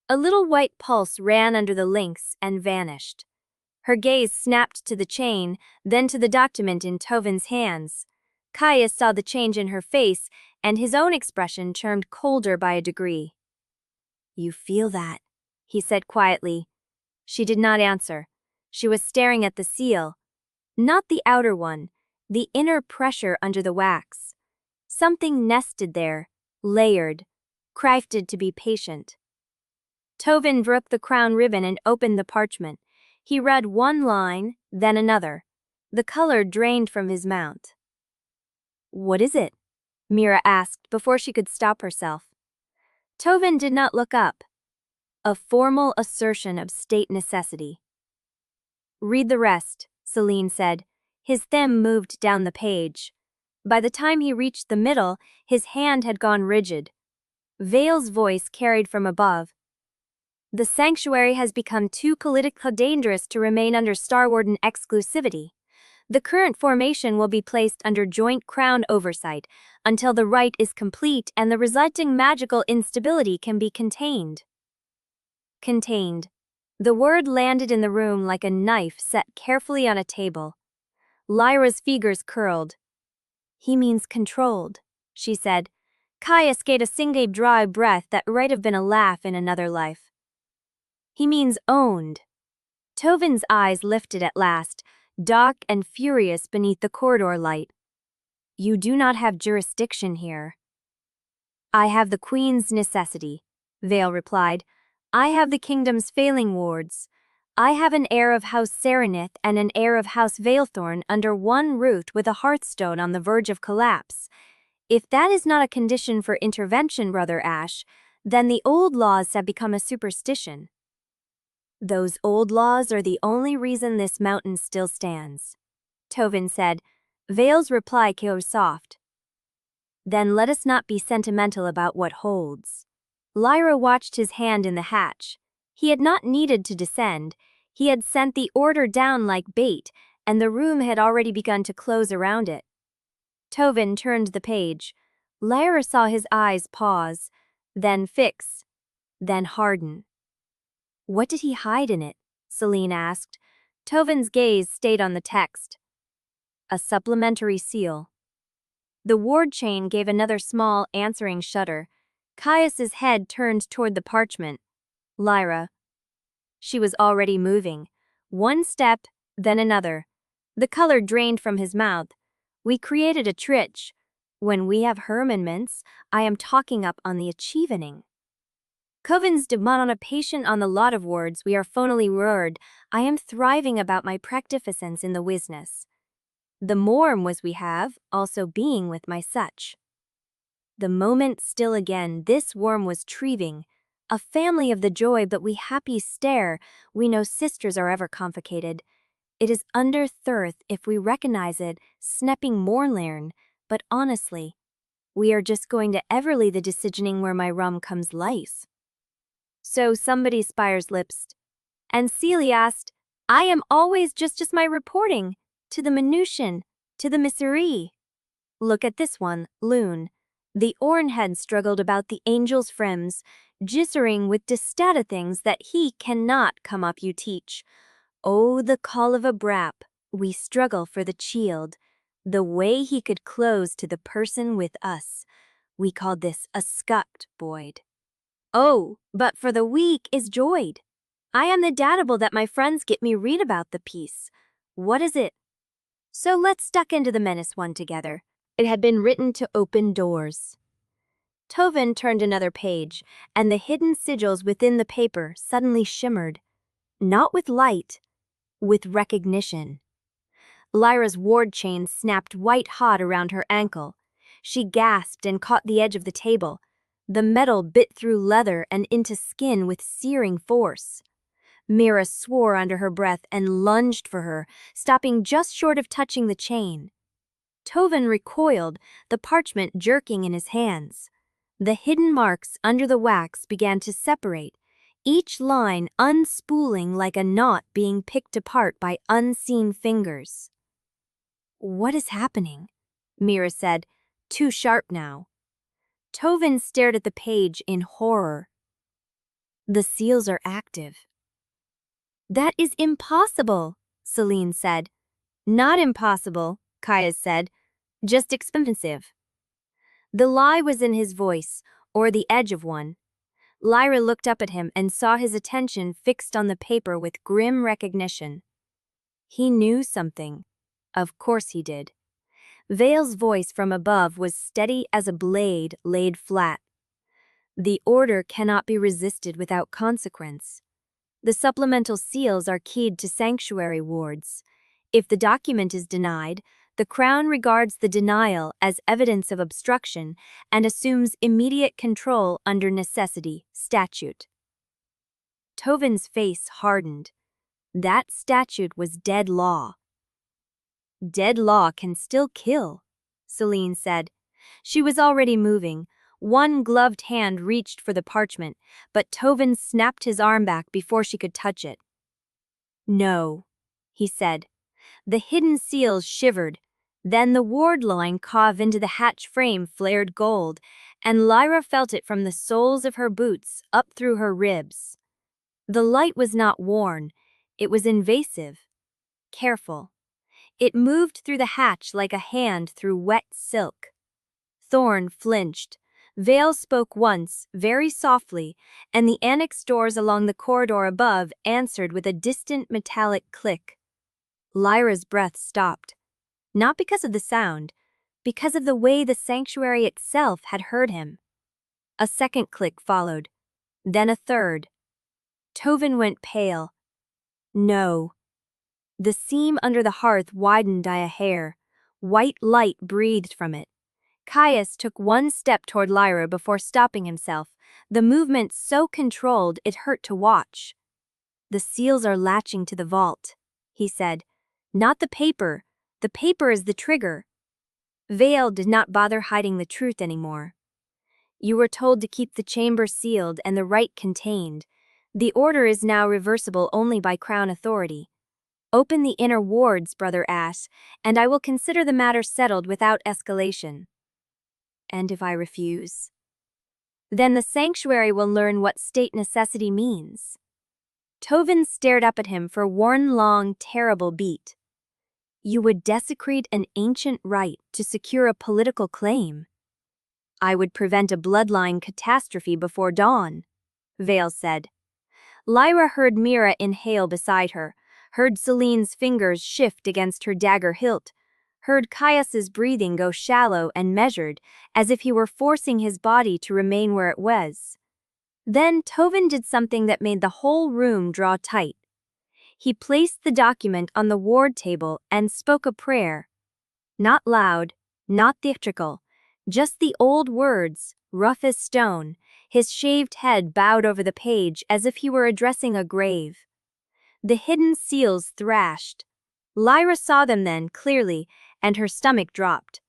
A little white pulse ran under the links and vanished. Her gaze snapped to the chain, then to the document in Tovin's hands. Caius saw the change in her face, and his own expression turned colder by a degree. "You feel that," he said quietly. She did not answer. She was staring at the seal. Not the outer one, the inner pressure under the wax. Something nested there, layered, crafted to be patient. Tovin broke the crown ribbon and opened the parchment. He read one line, then another. The color drained from his mouth. "What is it?" Mira asked before she could stop herself. Tovin did not look up. "A formal assertion of state necessity." "Read the rest," Selene said. His thumb moved down the page. By the time he reached the middle, his hand had gone rigid. Vale's voice carried from above. "The sanctuary has become too politically dangerous to remain under Starwarden exclusivity. The current formation will be placed under joint crown oversight until the rite is complete and the resulting magical instability can be contained. Contained. The word landed in the room like a knife set carefully on a table. Lyra's fingers curled. He means controlled, she said. Caius gave a single dry breath that might have been a laugh in another life. He means owned. Tovin's eyes lifted at last, dark and furious beneath the corridor light. You do not have jurisdiction here. I have the Queen's necessity, Vael replied. I have the kingdom's failing wards. I have an heir of House Serenith and an heir of House Vaelthorn under one roof with a Hearthstone on the verge of collapse. If that is not a condition for intervention, Brother Ash, then the old laws have become a superstition. Those old laws are the only reason this mountain still stands, Tovin said. Vael's reply came soft. Then let us not be sentimental about what holds. Lyra watched his hand in the hatch. He had not needed to descend. He had sent the order down like bait, and the room had already begun to close around it. Tovin turned the page. Lyra saw his eyes pause, then fix, then harden. What did he hide in it? Selene asked. Tovin's gaze stayed on the text. A supplementary seal. The ward chain gave another small, answering shudder. Caius's head turned toward the parchment. Lyra. She was already moving. One step, then another. The color drained from his mouth. We created a trich. When we have hermanments, I am talking up on the achievening. Coven's demand on a patient on the lot of words we are phonally word. I am thriving about my practificence in the wisness. The more was we have, also being with my such. The moment still again, this worm was treeving. A family of the joy, but we happy stare, we no sisters are ever convocated. It is under thirth if we recognize it, snepping more learn, but honestly, we are just going to Everly the decisioning where my rum comes life. So somebody spires lips, and Celia asked, I am always just as my reporting, to the minutian, to the misery. Look at this one, loon. The Ornhead struggled about the angel's friends, gissering with distata things that he cannot come up you teach. Oh, the call of a brap, we struggle for the chield. The way he could close to the person with us. We called this a scupped, Boyd. Oh, but for the weak is joyed. I am the datable that my friends get me read about the piece. What is it? So let's stuck into the menace one together. It had been written to open doors. Tovin turned another page, and the hidden sigils within the paper suddenly shimmered. Not with light, with recognition. Lyra's ward chain snapped white-hot around her ankle. She gasped and caught the edge of the table. The metal bit through leather and into skin with searing force. Mira swore under her breath and lunged for her, stopping just short of touching the chain. Tovin recoiled, the parchment jerking in his hands. The hidden marks under the wax began to separate, each line unspooling like a knot being picked apart by unseen fingers. What is happening? Mira said, too sharp now. Tovin stared at the page in horror. The seals are active. That is impossible, Selene said. Not impossible, Caius said. Just expensive. The lie was in his voice, or the edge of one. Lyra looked up at him and saw his attention fixed on the paper with grim recognition. He knew something. Of course he did. Vael's voice from above was steady as a blade laid flat. The order cannot be resisted without consequence. The supplemental seals are keyed to sanctuary wards. If the document is denied, the Crown regards the denial as evidence of obstruction and assumes immediate control under necessity, statute. Tovin's face hardened. That statute was dead law. Dead law can still kill, Selene said. She was already moving. One gloved hand reached for the parchment, but Tovin snapped his arm back before she could touch it. No, he said. The hidden seals shivered. Then the ward line carved into the hatch frame flared gold, and Lyra felt it from the soles of her boots up through her ribs. The light was not worn, it was invasive, careful. It moved through the hatch like a hand through wet silk. Thorne flinched. Vale spoke once, very softly, and the annex doors along the corridor above answered with a distant metallic click. Lyra's breath stopped. Not because of the sound, because of the way the sanctuary itself had heard him. A second click followed, then a third. Tovin went pale. No. The seam under the hearth widened a hair. White light breathed from it. Caius took one step toward Lyra before stopping himself, the movement so controlled it hurt to watch. "The seals are latching to the vault," he said. "Not the paper. The paper is the trigger." Vale did not bother hiding the truth anymore. "You were told to keep the chamber sealed and the rite contained. The order is now reversible only by crown authority. Open the inner wards, Brother Ash, and I will consider the matter settled without escalation." "And if I refuse?" "Then the sanctuary will learn what state necessity means." Tovin stared up at him for one long, terrible beat. "You would desecrate an ancient rite to secure a political claim." "I would prevent a bloodline catastrophe before dawn," Vale said. Lyra heard Mira inhale beside her, heard Selene's fingers shift against her dagger hilt, heard Caius's breathing go shallow and measured, as if he were forcing his body to remain where it was. Then Tovin did something that made the whole room draw tight. He placed the document on the ward table and spoke a prayer. Not loud, not theatrical, just the old words, rough as stone, his shaved head bowed over the page as if he were addressing a grave. The hidden seals thrashed. Lyra saw them then, clearly, and her stomach dropped.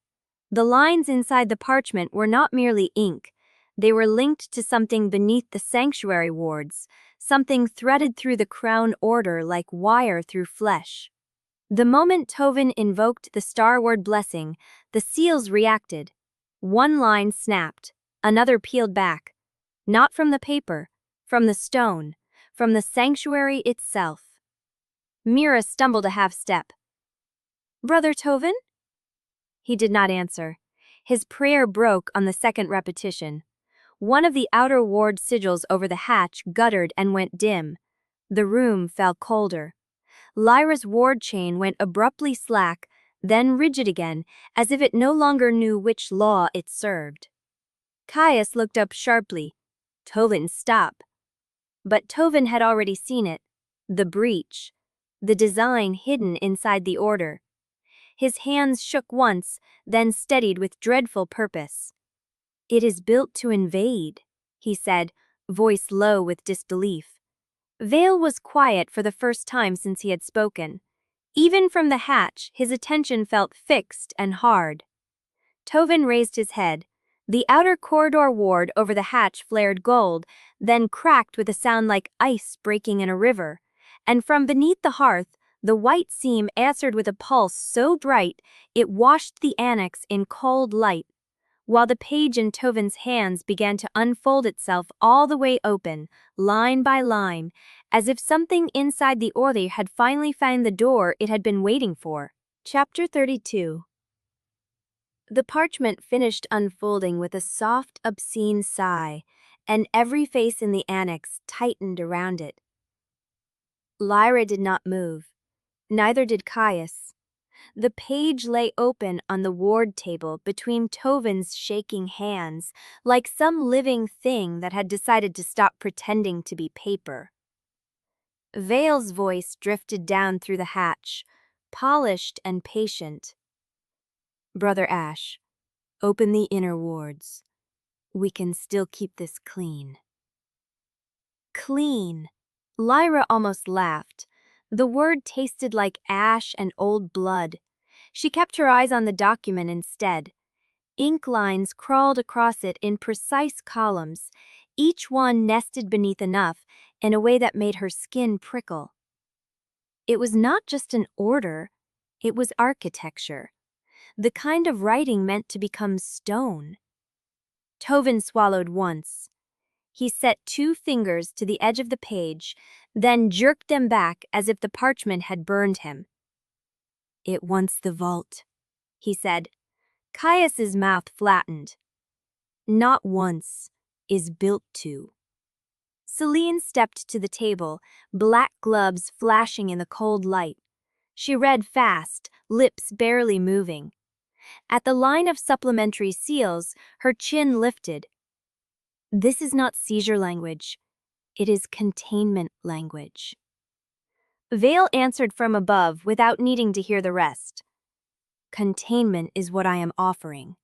The lines inside the parchment were not merely ink. They were linked to something beneath the sanctuary wards, something threaded through the crown order like wire through flesh. The moment Tovin invoked the Starward blessing, the seals reacted. One line snapped, another peeled back. Not from the paper, from the stone, from the sanctuary itself. Mira stumbled a half-step. "Brother Tovin?" He did not answer. His prayer broke on the second repetition. One of the outer ward sigils over the hatch guttered and went dim. The room fell colder. Lyra's ward chain went abruptly slack, then rigid again, as if it no longer knew which law it served. Caius looked up sharply. "Tovin, stop." But Tovin had already seen it. The breach. The design hidden inside the order. His hands shook once, then steadied with dreadful purpose. "It is built to invade," he said, voice low with disbelief. Vale was quiet for the first time since he had spoken. Even from the hatch, his attention felt fixed and hard. Tovin raised his head. The outer corridor ward over the hatch flared gold, then cracked with a sound like ice breaking in a river. And from beneath the hearth, the white seam answered with a pulse so bright it washed the annex in cold light, while the page in Tovin's hands began to unfold itself all the way open, line by line, as if something inside the order had finally found the door it had been waiting for. Chapter 32. The parchment finished unfolding with a soft, obscene sigh, and every face in the annex tightened around it. Lyra did not move. Neither did Caius. The page lay open on the ward table between Tovin's shaking hands, like some living thing that had decided to stop pretending to be paper. Vale's voice drifted down through the hatch, polished and patient. "Brother Ash, open the inner wards. We can still keep this clean." Clean. Lyra almost laughed. The word tasted like ash and old blood. She kept her eyes on the document instead. Ink lines crawled across it in precise columns, each one nested beneath enough in a way that made her skin prickle. It was not just an order, It was architecture, the kind of writing meant to become stone. Tovin swallowed once. He set 2 fingers to the edge of the page, then jerked them back as if the parchment had burned him. "It wants the vault," he said. Caius's mouth flattened. "Not once, is built to." Selene stepped to the table, black gloves flashing in the cold light. She read fast, lips barely moving. At the line of supplementary seals, her chin lifted. "This is not seizure language. It is containment language." Vale answered from above without needing to hear the rest. "Containment is what I am offering."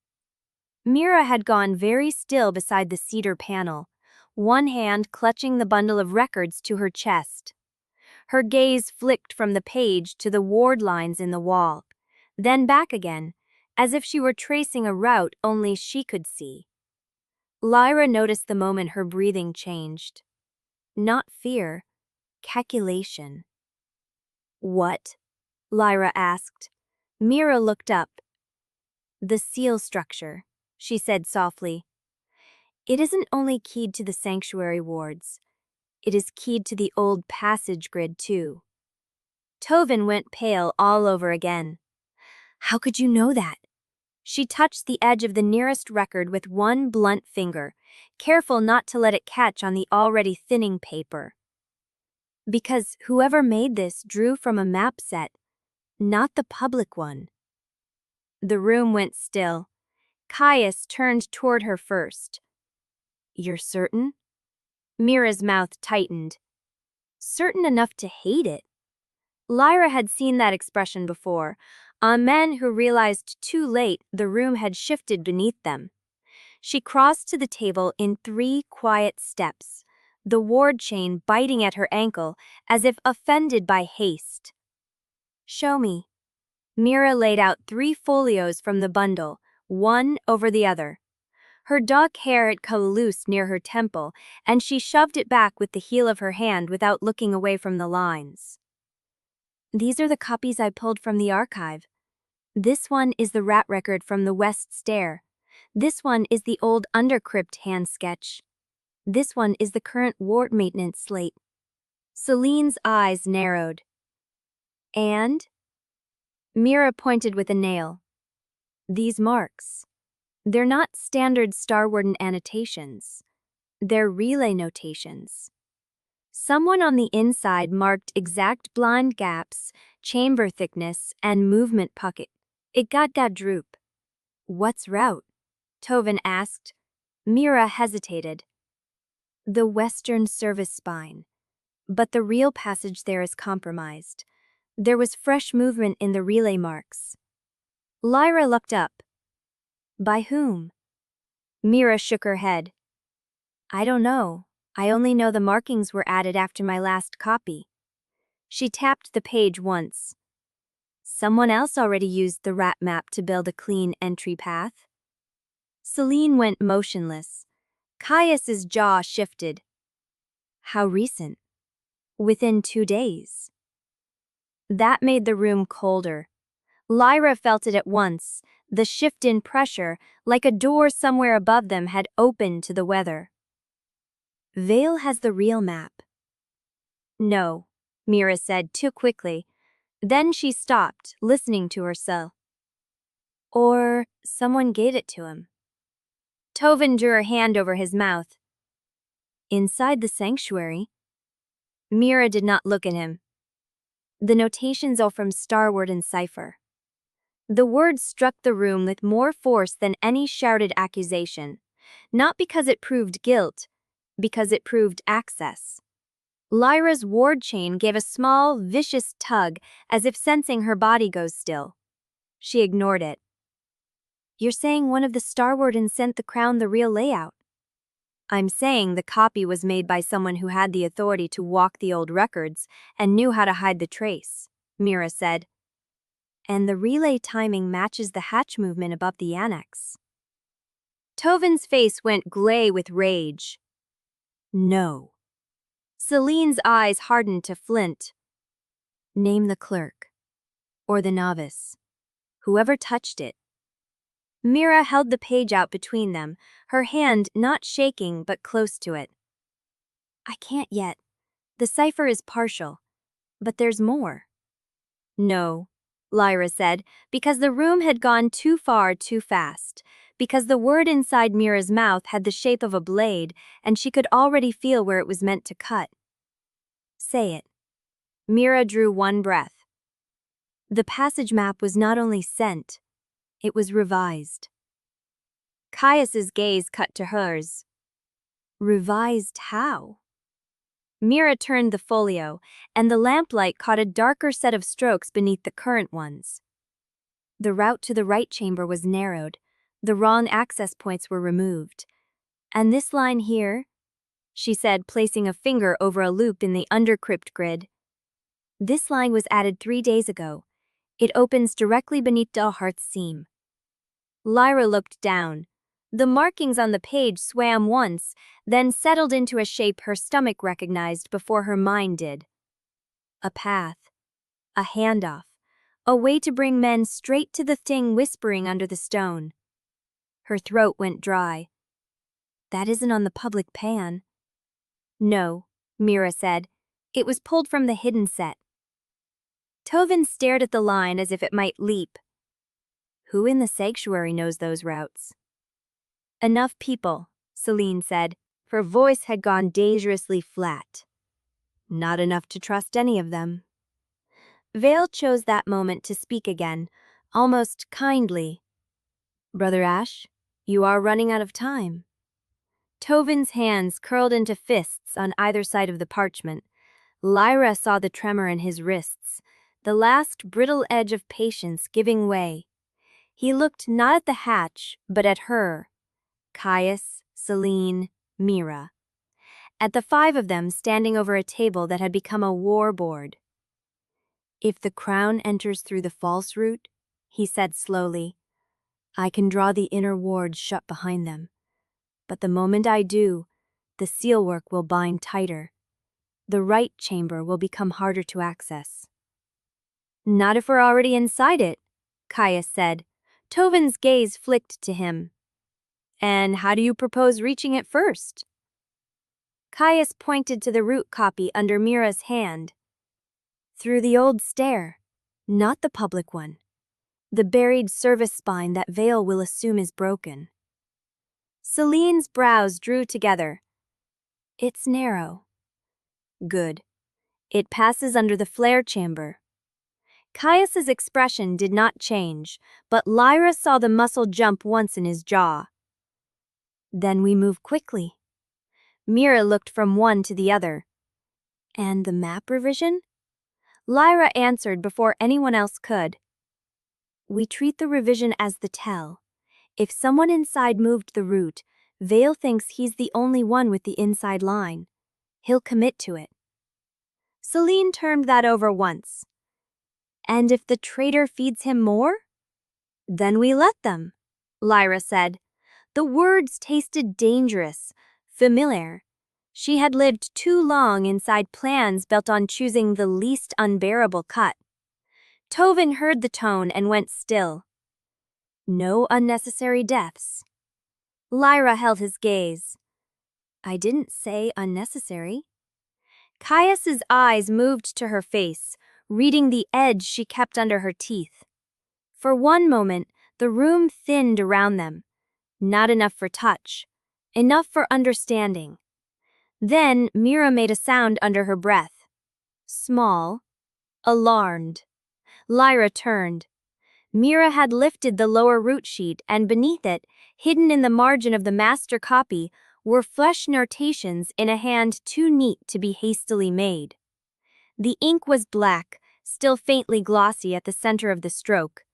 Mira had gone very still beside the cedar panel, one hand clutching the bundle of records to her chest. Her gaze flicked from the page to the ward lines in the wall, then back again, as if she were tracing a route only she could see. Lyra noticed the moment her breathing changed. Not fear, calculation. "What?" Lyra asked. Mira looked up. "The seal structure," she said softly. "It isn't only keyed to the sanctuary wards. It is keyed to the old passage grid too." Tovin went pale all over again. "How could you know that?" She touched the edge of the nearest record with one blunt finger, careful not to let it catch on the already thinning paper. "Because whoever made this drew from a map set, not the public one." The room went still. Caius turned toward her first. "You're certain?" Mira's mouth tightened. Certain enough to hate it. Lyra had seen that expression before, on men who realized too late the room had shifted beneath them. She crossed to the table in 3 quiet steps, the ward chain biting at her ankle as if offended by haste. "Show me." Mira laid out 3 folios from the bundle, one over the other. Her dark hair had coalesced near her temple, and she shoved it back with the heel of her hand without looking away from the lines. "These are the copies I pulled from the archive. This one is the rat record from the West Stair. This one is the old Undercrypt hand sketch. This one is the current ward maintenance slate." Selene's eyes narrowed. "And?" Mira pointed with a nail. "These marks. They're not standard Starwarden annotations. They're relay notations. Someone on the inside marked exact blind gaps, chamber thickness, and movement pocket. It got that droop." "What's route?" Tovin asked. Mira hesitated. "The western service spine. But the real passage there is compromised. There was fresh movement in the relay marks." Lyra looked up. "By whom?" Mira shook her head. "I don't know. I only know the markings were added after my last copy." She tapped the page once. "Someone else already used the rat map to build a clean entry path." Selene went motionless. Caius's jaw shifted. "How recent?" "Within 2 days." That made the room colder. Lyra felt it at once, the shift in pressure, like a door somewhere above them had opened to the weather. "Vale has the real map." "No," Mira said too quickly. Then she stopped, listening to herself. "Or someone gave it to him." Tovin drew her hand over his mouth. "Inside the sanctuary?" Mira did not look at him. "The notations are from Starwarden cipher." The words struck the room with more force than any shouted accusation, not because it proved guilt, because it proved access. Lyra's ward chain gave a small, vicious tug as if sensing her body go still. She ignored it. "You're saying one of the Starwardens sent the crown the real layout?" "I'm saying the copy was made by someone who had the authority to walk the old records and knew how to hide the trace," Mira said. "And the relay timing matches the hatch movement above the annex." Tovin's face went gray with rage. "No." Selene's eyes hardened to flint. "Name the clerk." or the novice. Whoever touched it. Mira held the page out between them, her hand not shaking but close to it. I can't yet. The cipher is partial, but there's more. No, Lyra said, because the room had gone too far too fast, because the word inside Mira's mouth had the shape of a blade, and she could already feel where it was meant to cut. Say it. Mira drew one breath. The passage map was not only sent, it was revised. Caius's gaze cut to hers. Revised how? Mira turned the folio, and the lamplight caught a darker set of strokes beneath the current ones. The route to the right chamber was narrowed, the wrong access points were removed. And this line here, she said, placing a finger over a loop in the undercrypt grid. This line was added 3 days ago. It opens directly beneath Dalhart's seam. Lyra looked down. The markings on the page swam once, then settled into a shape her stomach recognized before her mind did. A path. A handoff. A way to bring men straight to the thing whispering under the stone. Her throat went dry. That isn't on the public pan. No, Mira said. It was pulled from the hidden set. Tovin stared at the line as if it might leap. Who in the sanctuary knows those routes? Enough people, Selene said. Her voice had gone dangerously flat. Not enough to trust any of them. Vale chose that moment to speak again, almost kindly. Brother Ash, you are running out of time. Tovin's hands curled into fists on either side of the parchment. Lyra saw the tremor in his wrists, the last brittle edge of patience giving way. He looked not at the hatch, but at her. Caius, Selene, Mira. At the 5 of them standing over a table that had become a war board. If the crown enters through the false route, he said slowly, I can draw the inner wards shut behind them. But the moment I do, the sealwork will bind tighter. The right chamber will become harder to access. Not if we're already inside it, Caius said. Tovin's gaze flicked to him. And how do you propose reaching it first? Caius pointed to the root copy under Mira's hand. Through the old stair, not the public one. The buried service spine that Vale will assume is broken. Selene's brows drew together. It's narrow. Good. It passes under the flare chamber. Caius's expression did not change, but Lyra saw the muscle jump once in his jaw. Then we move quickly. Mira looked from one to the other. And the map revision? Lyra answered before anyone else could. We treat the revision as the tell. If someone inside moved the route, Vale thinks he's the only one with the inside line. He'll commit to it. Selene turned that over once. And if the traitor feeds him more? Then we let them, Lyra said. The words tasted dangerous, familiar. She had lived too long inside plans built on choosing the least unbearable cut. Tovin heard the tone and went still. No unnecessary deaths. Lyra held his gaze. I didn't say unnecessary. Caius's eyes moved to her face, reading the edge she kept under her teeth. For one moment, the room thinned around them. Not enough for touch, enough for understanding. Then Mira made a sound under her breath. Small, alarmed. Lyra turned. Mira had lifted the lower root sheet, and beneath it, hidden in the margin of the master copy, were flesh notations in a hand too neat to be hastily made. The ink was black, still faintly glossy at the center of the stroke.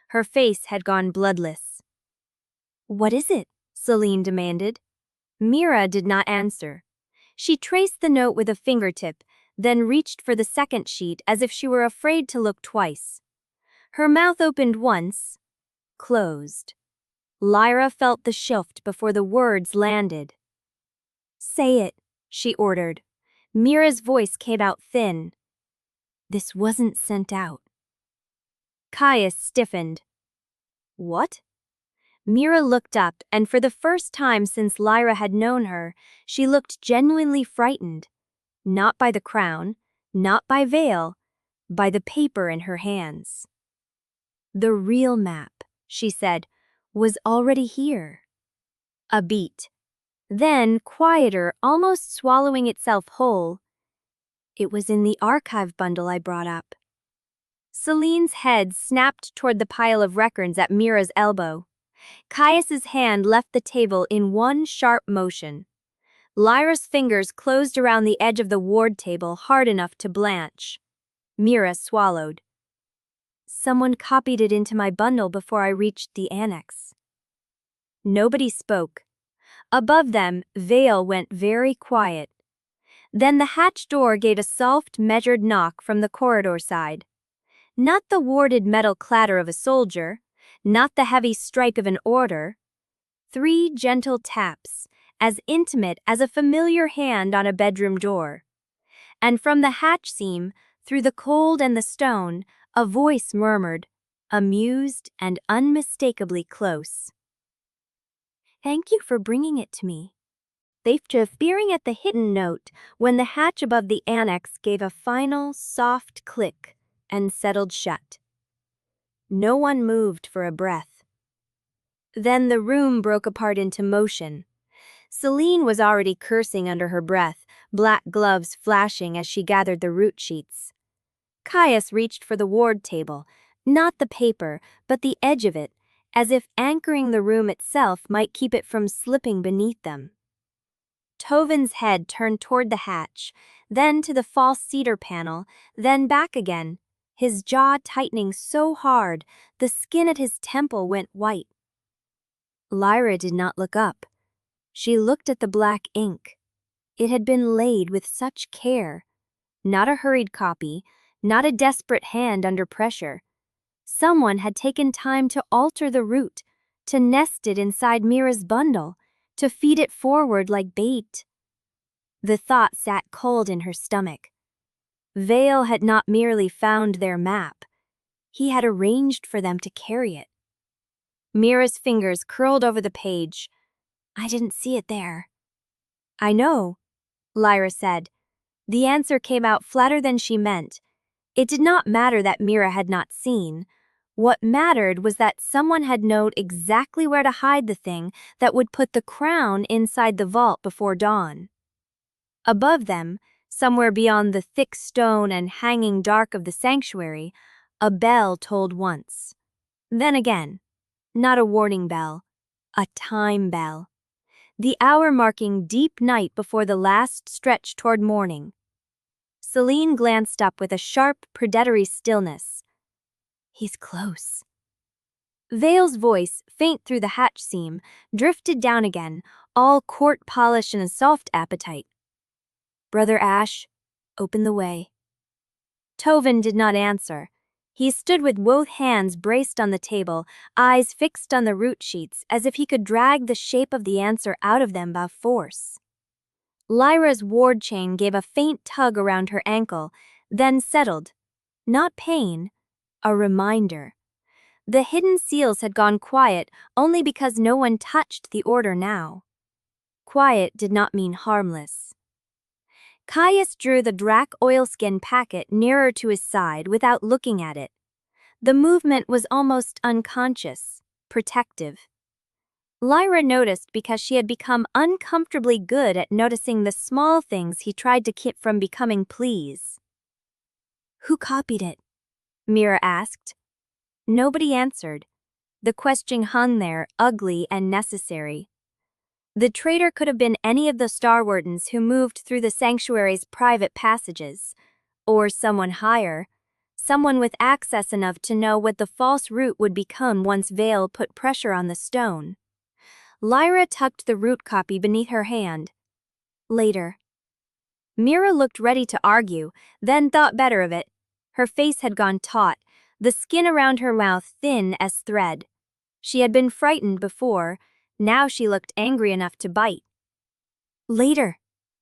Her face had gone bloodless. What is it? Selene demanded. Mira did not answer. She traced the note with a fingertip, then reached for the second sheet as if she were afraid to look twice. Her mouth opened once, closed. Lyra felt the shift before the words landed. Say it, she ordered. Mira's voice came out thin. This wasn't sent out. Caius stiffened. What? Mira looked up, and for the first time since Lyra had known her, she looked genuinely frightened. Not by the crown, not by Vael, by the paper in her hands. The real map, she said, was already here. A beat. Then, quieter, almost swallowing itself whole, it was in the archive bundle I brought up. Selene's head snapped toward the pile of records at Mira's elbow. Caius's hand left the table in one sharp motion. Lyra's fingers closed around the edge of the ward table hard enough to blanch. Mira swallowed. Someone copied it into my bundle before I reached the annex. Nobody spoke. Above them, Vael went very quiet. Then the hatch door gave a soft, measured knock from the corridor side. Not the warded metal clatter of a soldier, not the heavy strike of an order. 3 gentle taps, as intimate as a familiar hand on a bedroom door. And from the hatch seam, through the cold and the stone, a voice murmured, amused and unmistakably close. Thank you for bringing it to me. Just peering at the hidden note when the hatch above the annex gave a final, soft click and settled shut. No one moved for a breath. Then the room broke apart into motion. Selene was already cursing under her breath, black gloves flashing as she gathered the root sheets. Caius reached for the ward table, not the paper, but the edge of it, as if anchoring the room itself might keep it from slipping beneath them. Tovin's head turned toward the hatch, then to the false cedar panel, then back again, his jaw tightening so hard the skin at his temple went white. Lyra did not look up. She looked at the black ink. It had been laid with such care. Not a hurried copy, not a desperate hand under pressure. Someone had taken time to alter the root, to nest it inside Mira's bundle, to feed it forward like bait. The thought sat cold in her stomach. Vael had not merely found their map. He had arranged for them to carry it. Mira's fingers curled over the page. I didn't see it there. I know, Lyra said. The answer came out flatter than she meant. It did not matter that Mira had not seen. What mattered was that someone had known exactly where to hide the thing that would put the crown inside the vault before dawn. Above them, somewhere beyond the thick stone and hanging dark of the sanctuary, a bell tolled once. Then again, not a warning bell, a time bell. The hour marking deep night before the last stretch toward morning. Selene glanced up with a sharp, predatory stillness. He's close. Vael's voice, faint through the hatch seam, drifted down again, all court polish and a soft appetite. Brother Ash, open the way. Tovin did not answer. He stood with both hands braced on the table, eyes fixed on the root sheets, as if he could drag the shape of the answer out of them by force. Lyra's ward chain gave a faint tug around her ankle, then settled. Not pain, a reminder. The hidden seals had gone quiet only because no one touched the order now. Quiet did not mean harmless. Caius drew the Drac oilskin packet nearer to his side without looking at it. The movement was almost unconscious, protective. Lyra noticed because she had become uncomfortably good at noticing the small things he tried to keep from becoming pleas. Who copied it? Mira asked. Nobody answered. The question hung there, ugly and necessary. The traitor could have been any of the Starwardens who moved through the sanctuary's private passages, or someone higher, someone with access enough to know what the false root would become once Vael put pressure on the stone. Lyra tucked the root copy beneath her hand. Later. Mira looked ready to argue, then thought better of it. Her face had gone taut, the skin around her mouth thin as thread. She had been frightened before. Now she looked angry enough to bite. Later,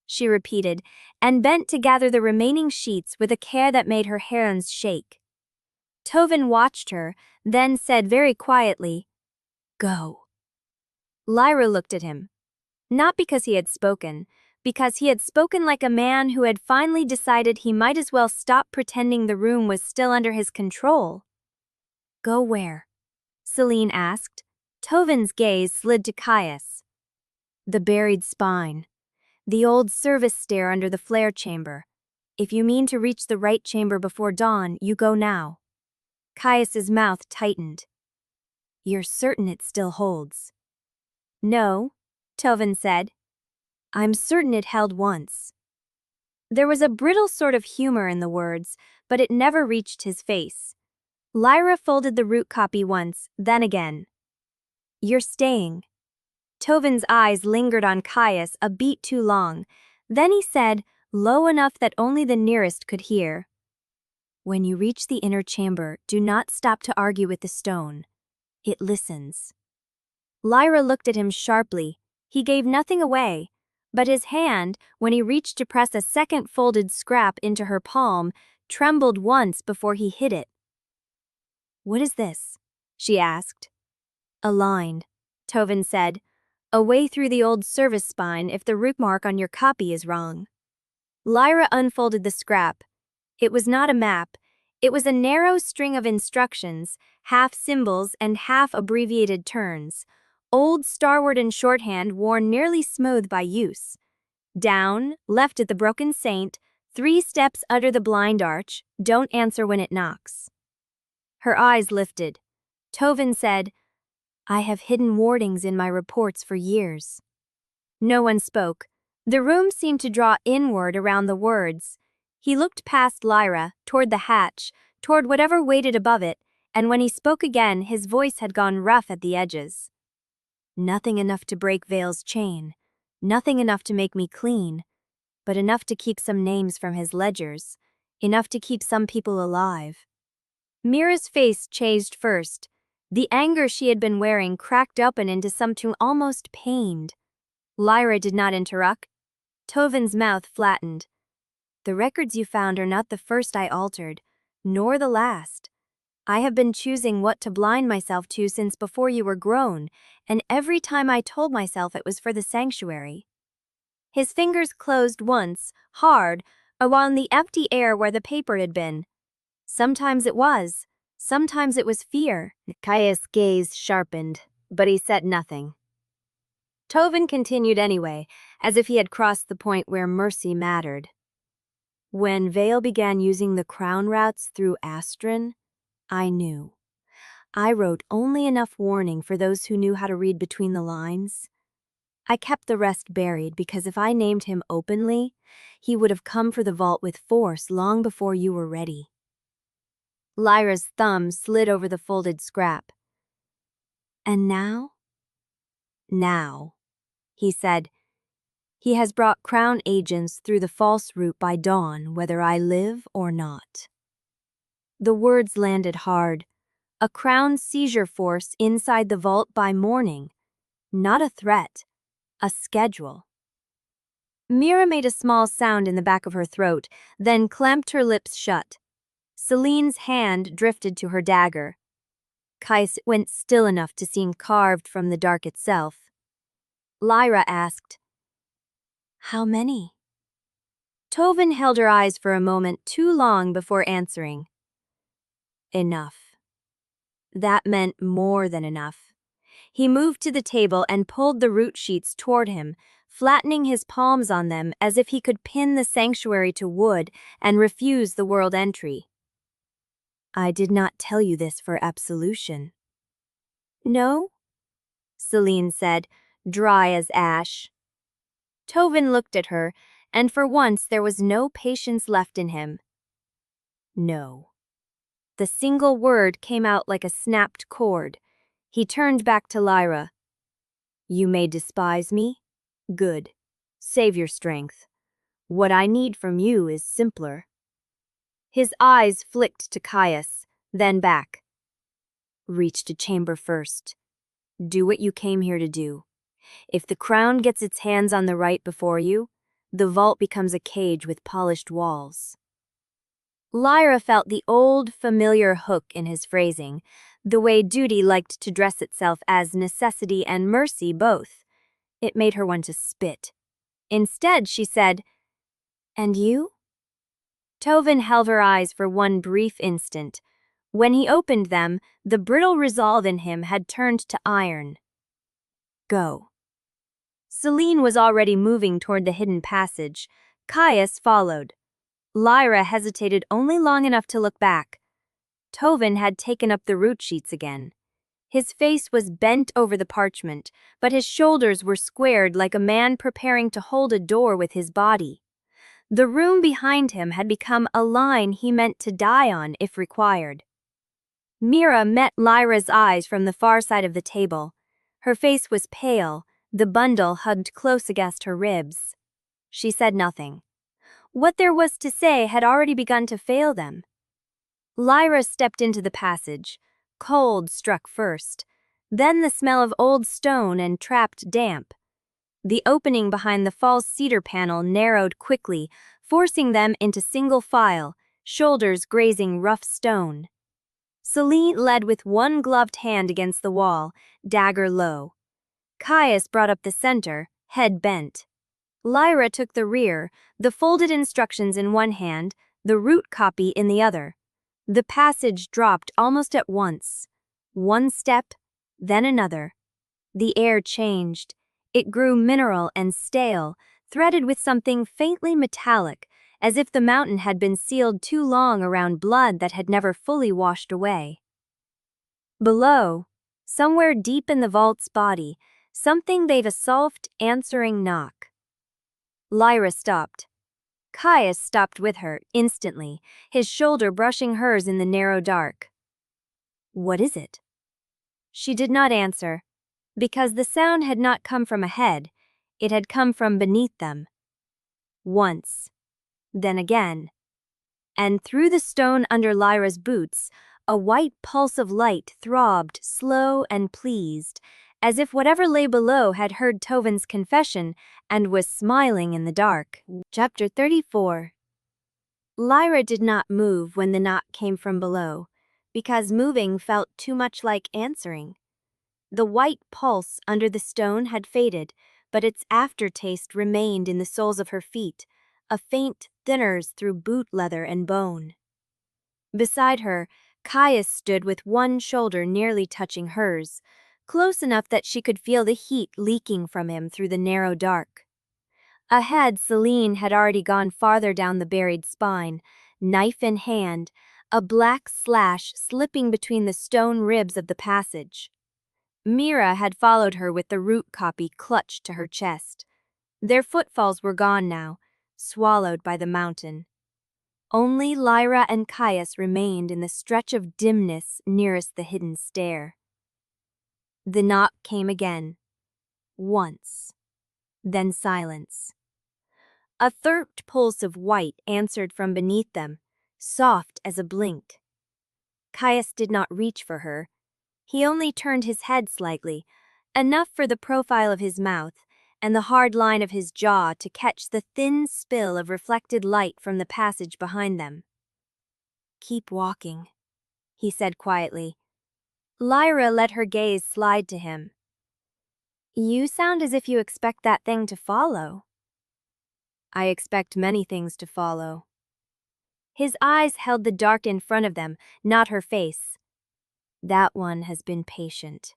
she repeated, and bent to gather the remaining sheets with a care that made her hands shake. Tovin watched her, then said very quietly, "Go." Lyra looked at him. Not because he had spoken, because he had spoken like a man who had finally decided he might as well stop pretending the room was still under his control. "Go where?" Selene asked. Tovin's gaze slid to Caius. "The buried spine. The old service stair under the flare chamber. If you mean to reach the right chamber before dawn, you go now." Caius's mouth tightened. "You're certain it still holds?" "No," Tovin said. "I'm certain it held once." There was a brittle sort of humor in the words, but it never reached his face. Lyra folded the root copy once, then again. "You're staying." Tovin's eyes lingered on Caius a beat too long. Then he said, low enough that only the nearest could hear, "When you reach the inner chamber, do not stop to argue with the stone. It listens." Lyra looked at him sharply. He gave nothing away, but his hand, when he reached to press a second folded scrap into her palm, trembled once before he hid it. "What is this?" she asked. "A line," Tovin said. "A way through the old service spine if the root mark on your copy is wrong." Lyra unfolded the scrap. It was not a map. It was a narrow string of instructions, half symbols and half abbreviated turns. Old Starwarden shorthand worn nearly smooth by use. Down, left at the broken saint, 3 steps under the blind arch, don't answer when it knocks. Her eyes lifted. Tovin said, "I have hidden wardings in my reports for years." No one spoke. The room seemed to draw inward around the words. He looked past Lyra, toward the hatch, toward whatever waited above it, and when he spoke again, his voice had gone rough at the edges. "Nothing enough to break Vale's chain. Nothing enough to make me clean. But enough to keep some names from his ledgers. Enough to keep some people alive." Mira's face changed first. The anger she had been wearing cracked open into something almost pained. Lyra did not interrupt. Tovin's mouth flattened. "The records you found are not the first I altered, nor the last. I have been choosing what to blind myself to since before you were grown, and every time I told myself it was for the sanctuary." His fingers closed once, hard, around the empty air where the paper had been. Sometimes it was. Sometimes it was fear. Caius' gaze sharpened, but he said nothing. Tovin continued anyway, as if he had crossed the point where mercy mattered. "When Vale began using the crown routes through Asterreach, I knew. I wrote only enough warning for those who knew how to read between the lines. I kept the rest buried because if I named him openly, he would have come for the vault with force long before you were ready." Lyra's thumb slid over the folded scrap. "And now?" "Now," he said, "he has brought crown agents through the false route by dawn, whether I live or not." The words landed hard. A crown seizure force inside the vault by morning. Not a threat, a schedule. Mira made a small sound in the back of her throat, then clamped her lips shut. Selene's hand drifted to her dagger. Caius went still enough to seem carved from the dark itself. Lyra asked, "How many?" Tovin held her eyes for a moment too long before answering. "Enough." That meant more than enough. He moved to the table and pulled the root sheets toward him, flattening his palms on them as if he could pin the sanctuary to wood and refuse the world entry. "I did not tell you this for absolution." "No?" Selene said, dry as ash. Tovin looked at her, and for once there was no patience left in him. "No." The single word came out like a snapped cord. He turned back to Lyra. "You may despise me? Good. Save your strength. What I need from you is simpler." His eyes flicked to Caius, then back. "Reach to chamber first. Do what you came here to do. If the crown gets its hands on the right before you, the vault becomes a cage with polished walls." Lyra felt the old, familiar hook in his phrasing, the way duty liked to dress itself as necessity and mercy both. It made her want to spit. Instead, she said, "And you?" Tovin held her eyes for one brief instant. When he opened them, the brittle resolve in him had turned to iron. "Go." Selene was already moving toward the hidden passage. Caius followed. Lyra hesitated only long enough to look back. Tovin had taken up the root sheets again. His face was bent over the parchment, but his shoulders were squared like a man preparing to hold a door with his body. The room behind him had become a line he meant to die on if required. Mira met Lyra's eyes from the far side of the table. Her face was pale, the bundle hugged close against her ribs. She said nothing. What there was to say had already begun to fail them. Lyra stepped into the passage. Cold struck first, then the smell of old stone and trapped damp. The opening behind the false cedar panel narrowed quickly, forcing them into single file, shoulders grazing rough stone. Selene led with one gloved hand against the wall, dagger low. Caius brought up the center, head bent. Lyra took the rear, the folded instructions in one hand, the root copy in the other. The passage dropped almost at once. One step, then another. The air changed. It grew mineral and stale, threaded with something faintly metallic, as if the mountain had been sealed too long around blood that had never fully washed away. Below, somewhere deep in the vault's body, something gave a soft, answering knock. Lyra stopped. Caius stopped with her, instantly, his shoulder brushing hers in the narrow dark. "What is it?" She did not answer, because the sound had not come from ahead, it had come from beneath them. Once, then again. And through the stone under Lyra's boots, a white pulse of light throbbed, slow and pleased, as if whatever lay below had heard Tovin's confession and was smiling in the dark. Chapter 34. Lyra did not move when the knock came from below, because moving felt too much like answering. The white pulse under the stone had faded, but its aftertaste remained in the soles of her feet, a faint thinners through boot leather and bone. Beside her, Caius stood with one shoulder nearly touching hers, close enough that she could feel the heat leaking from him through the narrow dark. Ahead, Selene had already gone farther down the buried spine, knife in hand, a black slash slipping between the stone ribs of the passage. Mira had followed her with the root copy clutched to her chest. Their footfalls were gone now, swallowed by the mountain. Only Lyra and Caius remained in the stretch of dimness nearest the hidden stair. The knock came again. Once. Then silence. A third pulse of white answered from beneath them, soft as a blink. Caius did not reach for her. He only turned his head slightly, enough for the profile of his mouth and the hard line of his jaw to catch the thin spill of reflected light from the passage behind them. "Keep walking," he said quietly. Lyra let her gaze slide to him. "You sound as if you expect that thing to follow." "I expect many things to follow." His eyes held the dark in front of them, not her face. "That one has been patient."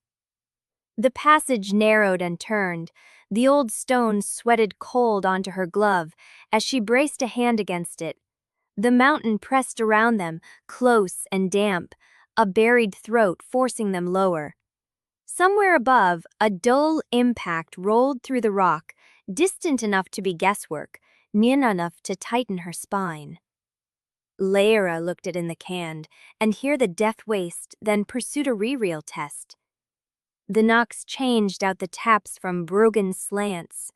The passage narrowed and turned. The old stone sweated cold onto her glove as she braced a hand against it. The mountain pressed around them, close and damp, a buried throat forcing them lower. Somewhere above, a dull impact rolled through the rock, distant enough to be guesswork, near enough to tighten her spine. Lyra looked it in the can, and here the death waste, then pursued a rereal test. The knocks changed out the taps from brogan slants.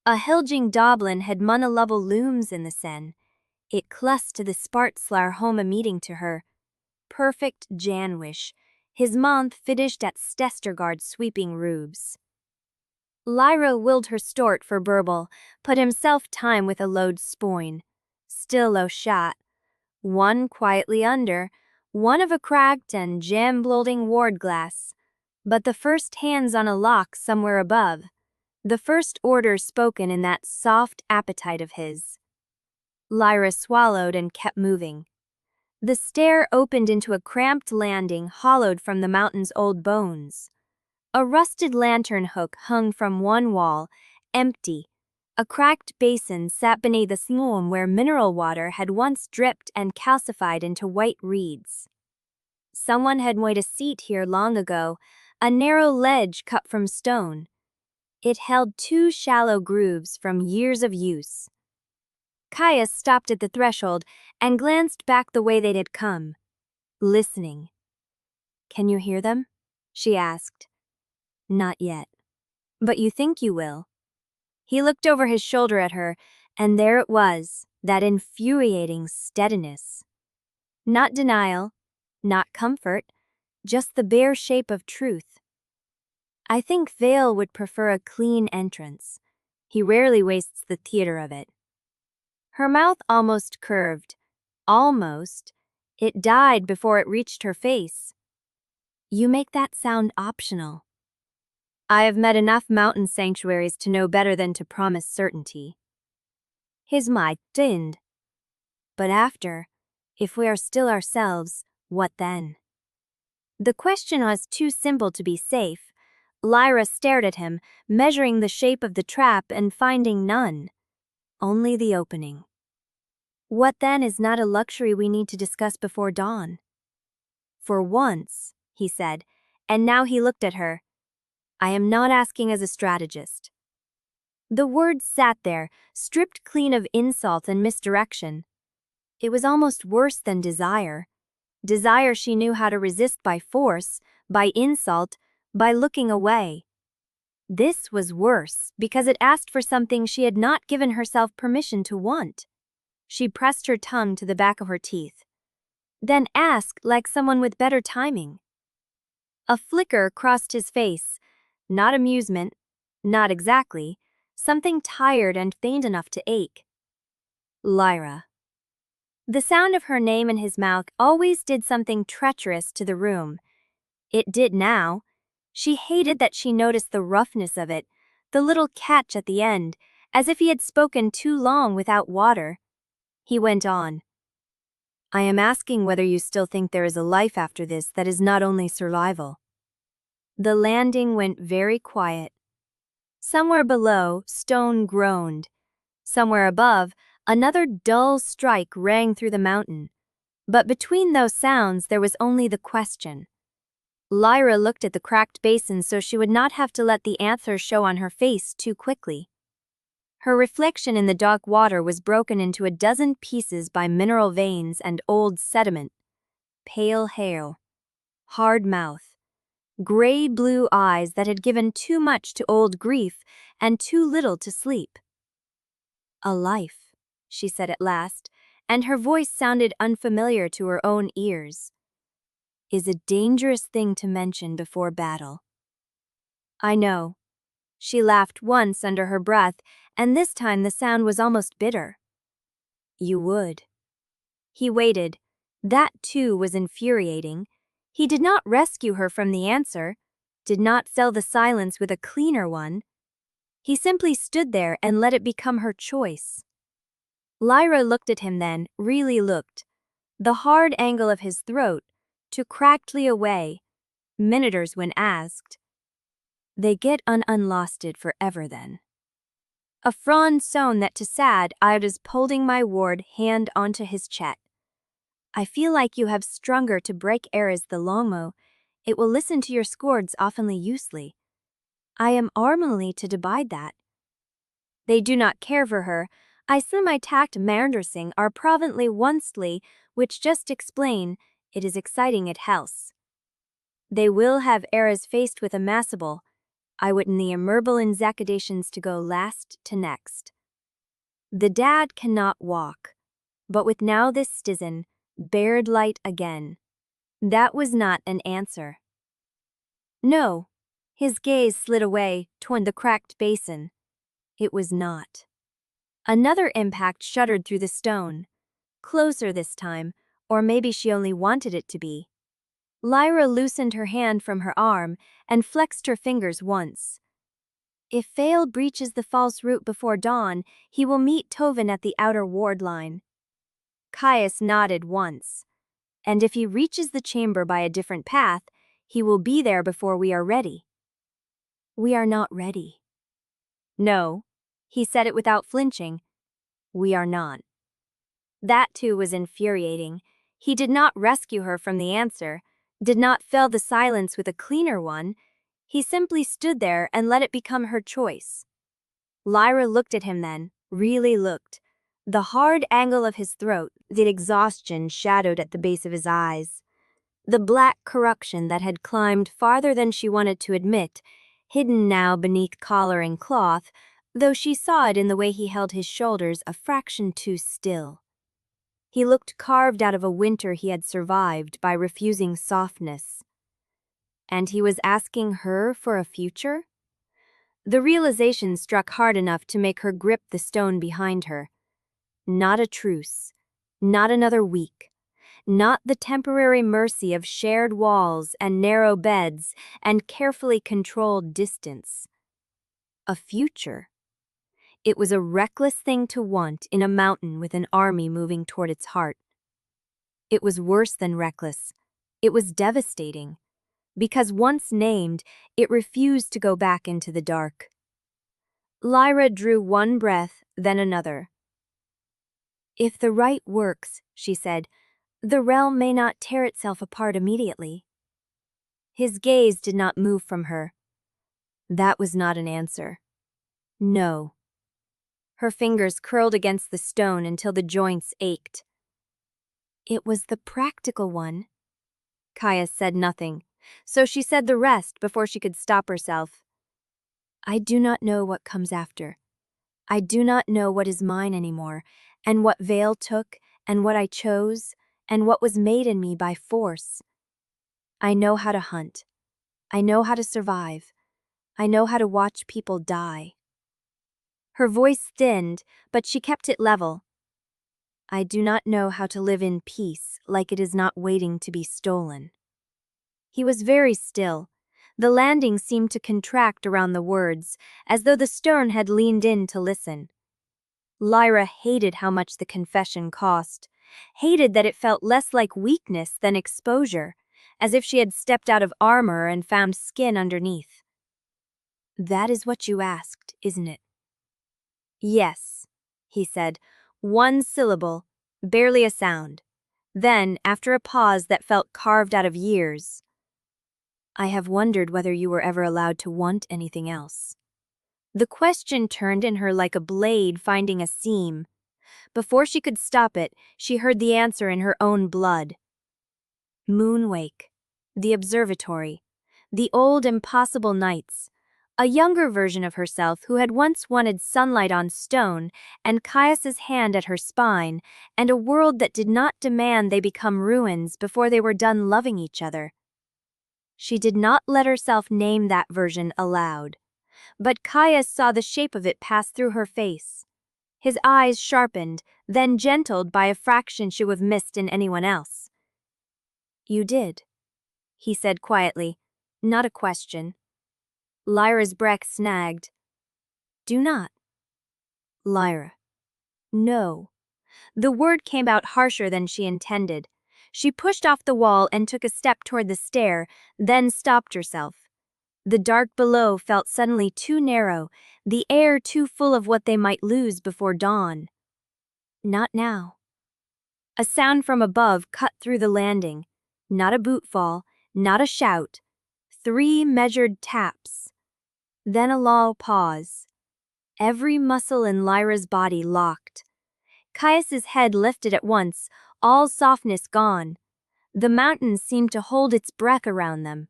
A hilging doblin had level looms in the sen. It clus to the Spartslar home a meeting to her. Perfect Janwish, his month finished at Stestergard sweeping rubes. Lyra willed her stort for burble, put himself time with a load spoin. Still lo shot. one quietly under, one of a cracked and jam-blolding ward glass. But the first hands on a lock somewhere above, the first order spoken in that soft appetite of his. Lyra swallowed and kept moving. The stair opened into a cramped landing hollowed from the mountain's old bones. A rusted lantern hook hung from one wall, empty. A cracked basin sat beneath a slough where mineral water had once dripped and calcified into white reeds. Someone had made a seat here long ago, a narrow ledge cut from stone. It held 2 shallow grooves from years of use. Caius stopped at the threshold and glanced back the way they had come, listening. "Can you hear them?" she asked. "Not yet. But you think you will?" He looked over his shoulder at her, and there it was, that infuriating steadiness. Not denial, not comfort, just the bare shape of truth. "I think Vale would prefer a clean entrance. He rarely wastes the theater of it." Her mouth almost curved. Almost. It died before it reached her face. "You make that sound optional." "I have met enough mountain sanctuaries to know better than to promise certainty." His mind thinned. "But after, if we are still ourselves, what then?" The question was too simple to be safe. Lyra stared at him, measuring the shape of the trap and finding none. Only the opening. "What then is not a luxury we need to discuss before dawn." "For once," he said, and now he looked at her. "I am not asking as a strategist." The words sat there, stripped clean of insult and misdirection. It was almost worse than desire. Desire she knew how to resist by force, by insult, by looking away. This was worse because it asked for something she had not given herself permission to want. She pressed her tongue to the back of her teeth. Then asked like someone with better timing. A flicker crossed his face. Not amusement, not exactly, something tired and faint enough to ache. "Lyra." The sound of her name in his mouth always did something treacherous to the room. It did now. She hated that she noticed the roughness of it, the little catch at the end, as if he had spoken too long without water. He went on. "I am asking whether you still think there is a life after this that is not only survival." The landing went very quiet. Somewhere below, stone groaned. Somewhere above, another dull strike rang through the mountain. But between those sounds there was only the question. Lyra looked at the cracked basin so she would not have to let the answer show on her face too quickly. Her reflection in the dark water was broken into a dozen pieces by mineral veins and old sediment. Pale hair, hard mouth, gray-blue eyes that had given too much to old grief and too little to sleep. "A life," she said at last, and her voice sounded unfamiliar to her own ears. "Is a dangerous thing to mention before battle." "I know." She laughed once under her breath, and this time the sound was almost bitter. "You would." He waited. That too was infuriating. He did not rescue her from the answer, did not sell the silence with a cleaner one. He simply stood there and let it become her choice. Lyra looked at him then, really looked. The hard angle of his throat, too crackedly away. Minuters when asked. "They get unlosted forever then." A frown sown that to sad I was holding my ward hand onto his chest. "I feel like you have stronger to break eras the longmo. It will listen to your scords oftenly usely. I am armly to divide that." They do not care for her. I slim my tact Mandersing are provinently once,ly, which just explain, it is exciting at house. They will have eras faced with a massable. I would in the immerable in zacadations to go last to next. The dad cannot walk, but with now this stizen, bared light again. That was not an answer. No. His gaze slid away toward the cracked basin. It was not. Another impact shuddered through the stone. closer this time, or maybe she only wanted it to be. Lyra loosened her hand from her arm and flexed her fingers once. If Vale breaches the false route before dawn, he will meet Tovin at the outer ward line. Caius nodded once. And if he reaches the chamber by a different path, he will be there before we are ready. We are not ready. No, he said it without flinching. We are not. That too was infuriating. He did not rescue her from the answer, did not fill the silence with a cleaner one. He simply stood there and let it become her choice. Lyra looked at him then, really looked. The hard angle of his throat, the exhaustion shadowed at the base of his eyes. The black corruption that had climbed farther than she wanted to admit, hidden now beneath collar and cloth, though she saw it in the way he held his shoulders a fraction too still. He looked carved out of a winter he had survived by refusing softness. And he was asking her for a future? The realization struck hard enough to make her grip the stone behind her. Not a truce, not another week, not the temporary mercy of shared walls and narrow beds and carefully controlled distance. A future. It was a reckless thing to want in a mountain with an army moving toward its heart. It was worse than reckless. It was devastating. Because once named, it refused to go back into the dark. Lyra drew one breath, then another. If the rite works, she said, the realm may not tear itself apart immediately. His gaze did not move from her. That was not an answer. No. Her fingers curled against the stone until the joints ached. It was the practical one. Caius said nothing, so she said the rest before she could stop herself. I do not know what comes after. I do not know what is mine anymore, and what Vale took, and what I chose, and what was made in me by force. I know how to hunt. I know how to survive. I know how to watch people die. Her voice thinned, but she kept it level. I do not know how to live in peace like it is not waiting to be stolen. He was very still. The landing seemed to contract around the words, as though the stone had leaned in to listen. Lyra hated how much the confession cost, hated that it felt less like weakness than exposure, as if she had stepped out of armor and found skin underneath. That is what you asked, isn't it? Yes, he said, one syllable, barely a sound. Then, after a pause that felt carved out of years, I have wondered whether you were ever allowed to want anything else. The question turned in her like a blade finding a seam. Before she could stop it, she heard the answer in her own blood. Moonwake, the observatory, the old impossible nights, a younger version of herself who had once wanted sunlight on stone and Caius's hand at her spine, and a world that did not demand they become ruins before they were done loving each other. She did not let herself name that version aloud, but Caius saw the shape of it pass through her face. His eyes sharpened, then gentled by a fraction she would have missed in anyone else. You did, he said quietly, not a question. Lyra's breath snagged. Do not. Lyra. No. The word came out harsher than she intended. She pushed off the wall and took a step toward the stair, then stopped herself. The dark below felt suddenly too narrow, the air too full of what they might lose before dawn. Not now. A sound from above cut through the landing. Not a bootfall, not a shout. 3 measured taps. Then a long pause. Every muscle in Lyra's body locked. Caius's head lifted at once, all softness gone. The mountains seemed to hold its breath around them.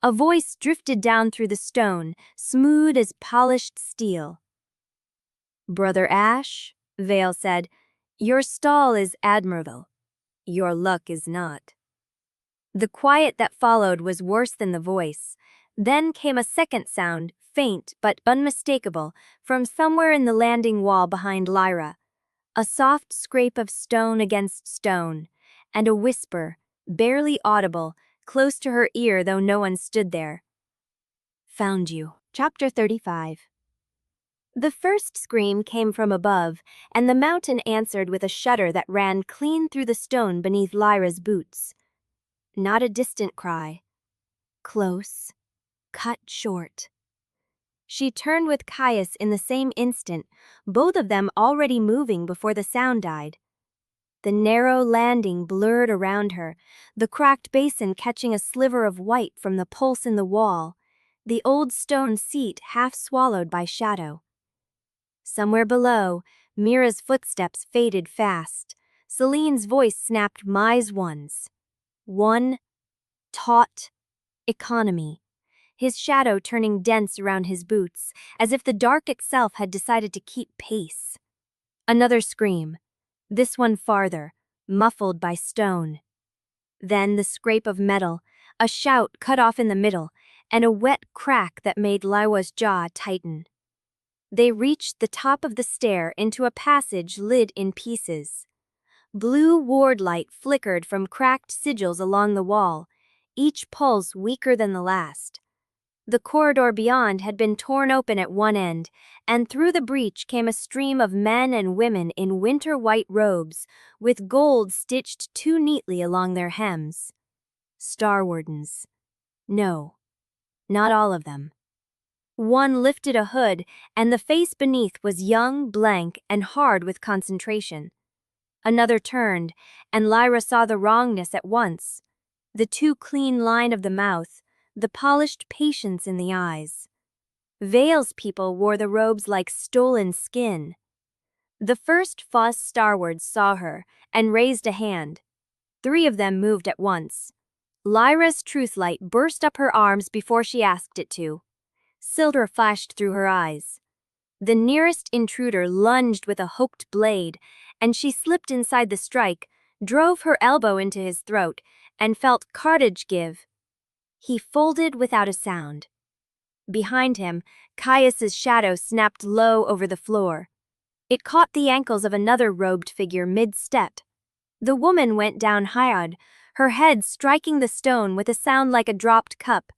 A voice drifted down through the stone, smooth as polished steel. Brother Ash, Vale said, your stall is admirable. Your luck is not. The quiet that followed was worse than the voice. Then came a second sound, faint but unmistakable, from somewhere in the landing wall behind Lyra. A soft scrape of stone against stone, and a whisper, barely audible, close to her ear though no one stood there. Found you. Chapter 35. The first scream came from above, and the mountain answered with a shudder that ran clean through the stone beneath Lyra's boots. Not a distant cry. Close. Cut short. She turned with Caius in the same instant, both of them already moving before the sound died. The narrow landing blurred around her, the cracked basin catching a sliver of white from the pulse in the wall, the old stone seat half swallowed by shadow. Somewhere below, Mira's footsteps faded fast. Selene's voice snapped Mai's ones. One, taut, economy. His shadow turning dense around his boots, as if the dark itself had decided to keep pace. Another scream, this one farther, muffled by stone. Then the scrape of metal, a shout cut off in the middle, and a wet crack that made Lyra's jaw tighten. They reached the top of the stair into a passage lid in pieces. Blue ward light flickered from cracked sigils along the wall, each pulse weaker than the last. The corridor beyond had been torn open at one end, and through the breach came a stream of men and women in winter-white robes, with gold stitched too neatly along their hems. Starwardens. No, not all of them. One lifted a hood, and the face beneath was young, blank, and hard with concentration. Another turned, and Lyra saw the wrongness at once. The too clean line of the mouth, the polished patience in the eyes. Vale's people wore the robes like stolen skin. The first Foss Starwards saw her, and raised a hand. 3 of them moved at once. Lyra's truth light burst up her arms before she asked it to. Silver flashed through her eyes. The nearest intruder lunged with a hooked blade, and she slipped inside the strike, drove her elbow into his throat, and felt cartilage give. He folded without a sound. Behind him, Caius's shadow snapped low over the floor. It caught the ankles of another robed figure mid-step. The woman went down hard, her head striking the stone with a sound like a dropped cup.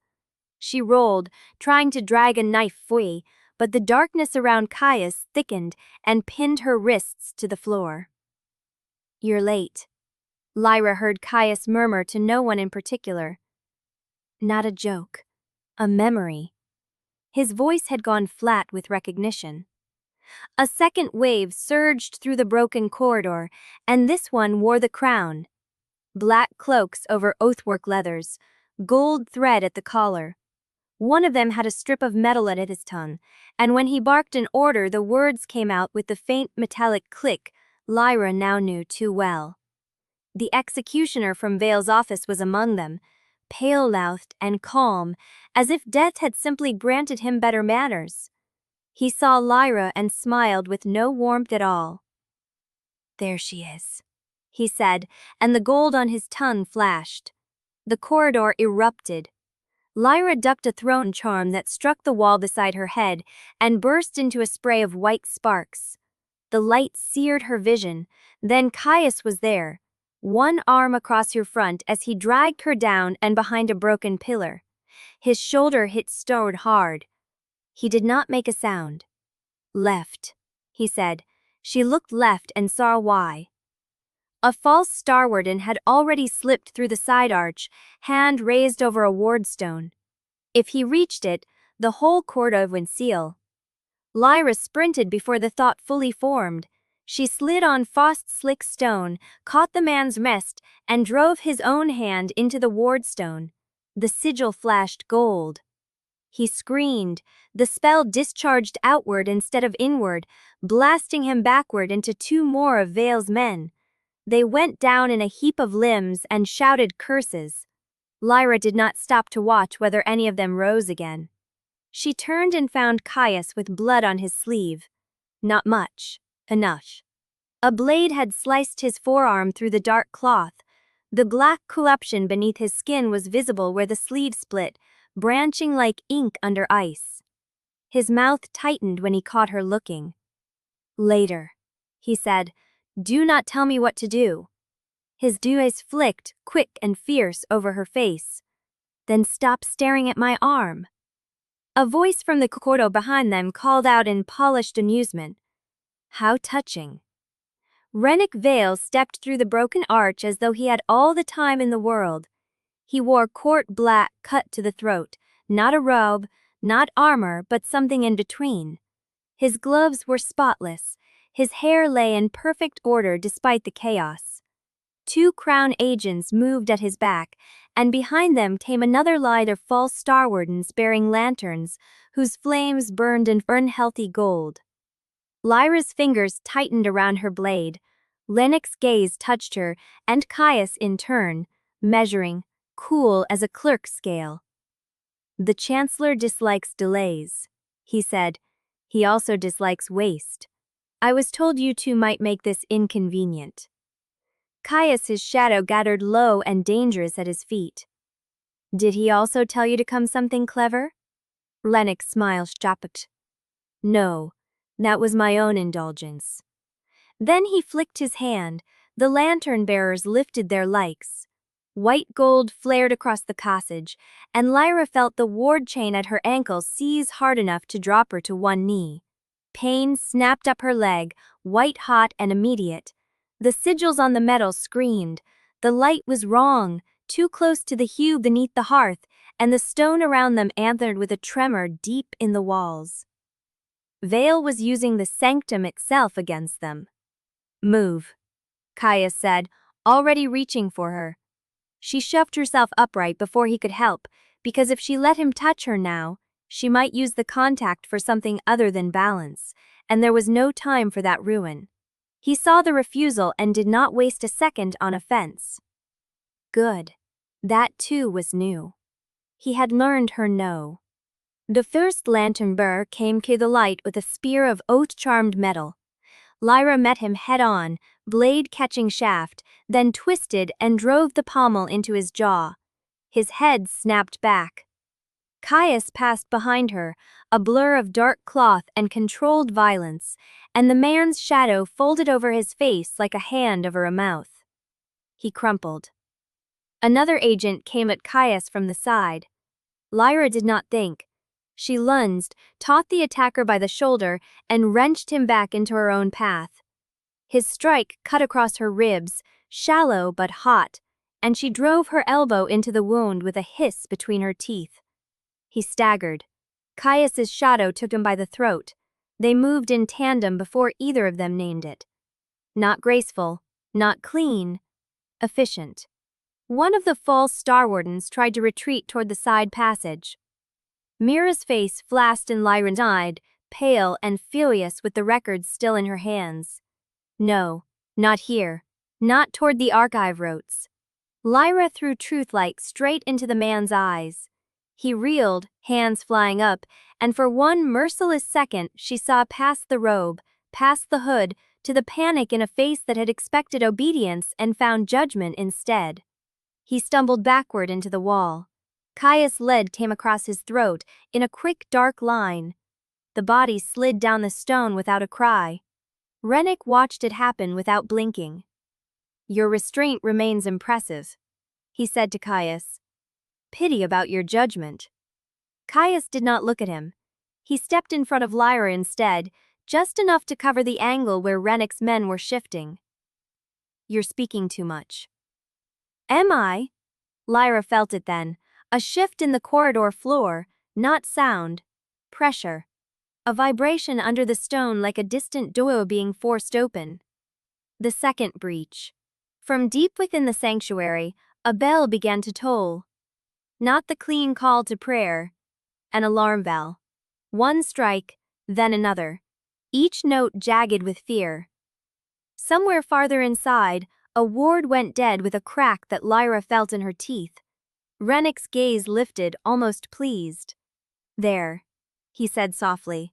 She rolled, trying to drag a knife free, but the darkness around Caius thickened and pinned her wrists to the floor. "You're late," Lyra heard Caius murmur to no one in particular. Not a joke. A memory. His voice had gone flat with recognition. A second wave surged through the broken corridor, and this one wore the crown. Black cloaks over oathwork leathers, gold thread at the collar. One of them had a strip of metal at his tongue, and when he barked an order the words came out with the faint metallic click Lyra now knew too well. The executioner from Vale's office was among them, pale-mouthed and calm, as if death had simply granted him better manners. He saw Lyra and smiled with no warmth at all. "There she is," he said, and the gold on his tongue flashed. The corridor erupted. Lyra ducked a thrown charm that struck the wall beside her head and burst into a spray of white sparks. The light seared her vision, then Caius was there, one arm across her front as he dragged her down and behind a broken pillar. His shoulder hit stone hard. He did not make a sound. "Left," he said. She looked left and saw why. A false Starwarden had already slipped through the side arch, hand raised over a wardstone. If he reached it, the whole corridor would seal. Lyra sprinted before the thought fully formed. She slid on Frost's slick stone, caught the man's wrist, and drove his own hand into the wardstone. The sigil flashed gold. He screamed. The spell discharged outward instead of inward, blasting him backward into 2 more of Vale's men. They went down in a heap of limbs and shouted curses. Lyra did not stop to watch whether any of them rose again. She turned and found Caius with blood on his sleeve. Not much. Enough. A blade had sliced his forearm through the dark cloth. The black corruption beneath his skin was visible where the sleeve split, branching like ink under ice. His mouth tightened when he caught her looking. "Later," he said, Do not tell me what to do." His eyes flicked, quick and fierce, over her face. "Then stop staring at my arm." A voice from the corridor behind them called out in polished amusement. How touching. Rennick Vale stepped through the broken arch as though he had all the time in the world. He wore court black cut to the throat, not a robe, not armor, but something in between. His gloves were spotless, his hair lay in perfect order despite the chaos. 2 crown agents moved at his back, and behind them came another line of false Starwardens bearing lanterns, whose flames burned in unhealthy gold. Lyra's fingers tightened around her blade. Lennox's gaze touched her, and Caius in turn, measuring, cool as a clerk's scale. "The Chancellor dislikes delays," he said. "He also dislikes waste. I was told you two might make this inconvenient." Caius's shadow gathered low and dangerous at his feet. "Did he also tell you to come something clever?" Lennox smiled shocked. "No, that was my own indulgence." Then he flicked his hand. The lantern bearers lifted their likes. White gold flared across the passage, and Lyra felt the ward chain at her ankle seize hard enough to drop her to one knee. Pain snapped up her leg, white-hot and immediate. The sigils on the metal screamed. The light was wrong, too close to the hue beneath the hearth, and the stone around them answered with a tremor deep in the walls. Vale was using the sanctum itself against them. "Move," Caius said, already reaching for her. She shoved herself upright before he could help, because if she let him touch her now, she might use the contact for something other than balance, and there was no time for that ruin. He saw the refusal and did not waste a second on offense. Good. That too was new. He had learned her no. The first lantern bearer came to the light with a spear of oath-charmed metal. Lyra met him head-on, blade catching shaft, then twisted and drove the pommel into his jaw. His head snapped back. Caius passed behind her, a blur of dark cloth and controlled violence, and the man's shadow folded over his face like a hand over a mouth. He crumpled. Another agent came at Caius from the side. Lyra did not think. She lunged, caught the attacker by the shoulder, and wrenched him back into her own path. His strike cut across her ribs, shallow but hot, and she drove her elbow into the wound with a hiss between her teeth. He staggered. Caius's shadow took him by the throat. They moved in tandem before either of them named it. Not graceful, not clean, efficient. One of the false Starwardens tried to retreat toward the side passage. Mira's face flashed in Lyra's eye, pale and furious with the records still in her hands. "No, not here. Not toward the archive rotes." Lyra threw truth-light straight into the man's eyes. He reeled, hands flying up, and for one merciless second she saw past the robe, past the hood, to the panic in a face that had expected obedience and found judgment instead. He stumbled backward into the wall. Caius' lead came across his throat in a quick dark line. The body slid down the stone without a cry. Rennick watched it happen without blinking. "Your restraint remains impressive," he said to Caius. "Pity about your judgment." Caius did not look at him. He stepped in front of Lyra instead, just enough to cover the angle where Rennick's men were shifting. "You're speaking too much." "Am I?" Lyra felt it then. A shift in the corridor floor, not sound. Pressure. A vibration under the stone like a distant door being forced open. The second breach. From deep within the sanctuary, a bell began to toll. Not the clean call to prayer. An alarm bell. One strike, then another. Each note jagged with fear. Somewhere farther inside, a ward went dead with a crack that Lyra felt in her teeth. Rennick's gaze lifted, almost pleased. "There," he said softly.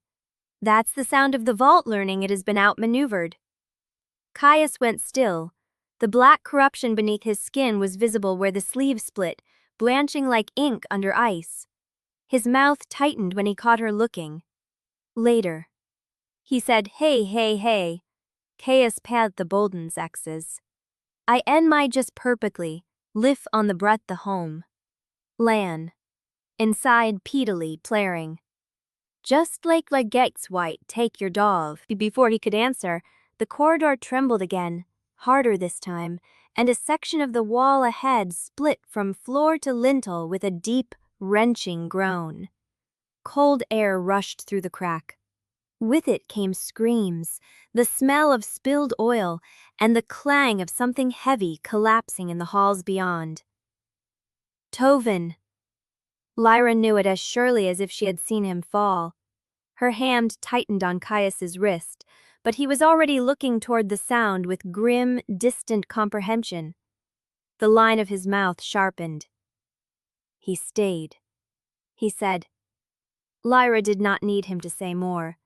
"That's the sound of the vault learning it has been outmaneuvered." Caius went still. The black corruption beneath his skin was visible where the sleeve split, blanching like ink under ice. His mouth tightened when he caught her looking. "Later." He said, "Hey, hey, hey." Caius Vaelthorn's exes. I end my just perfectly, live on the breath the home. Lan. Inside peatily plaring. Just like Gates White take your dove. Before he could answer, the corridor trembled again, harder this time, and a section of the wall ahead split from floor to lintel with a deep, wrenching groan. Cold air rushed through the crack. With it came screams, the smell of spilled oil, and the clang of something heavy collapsing in the halls beyond. Tovin! Lyra knew it as surely as if she had seen him fall. Her hand tightened on Caius's wrist, but he was already looking toward the sound with grim, distant comprehension. The line of his mouth sharpened. He stayed. He said. Lyra did not need him to say more.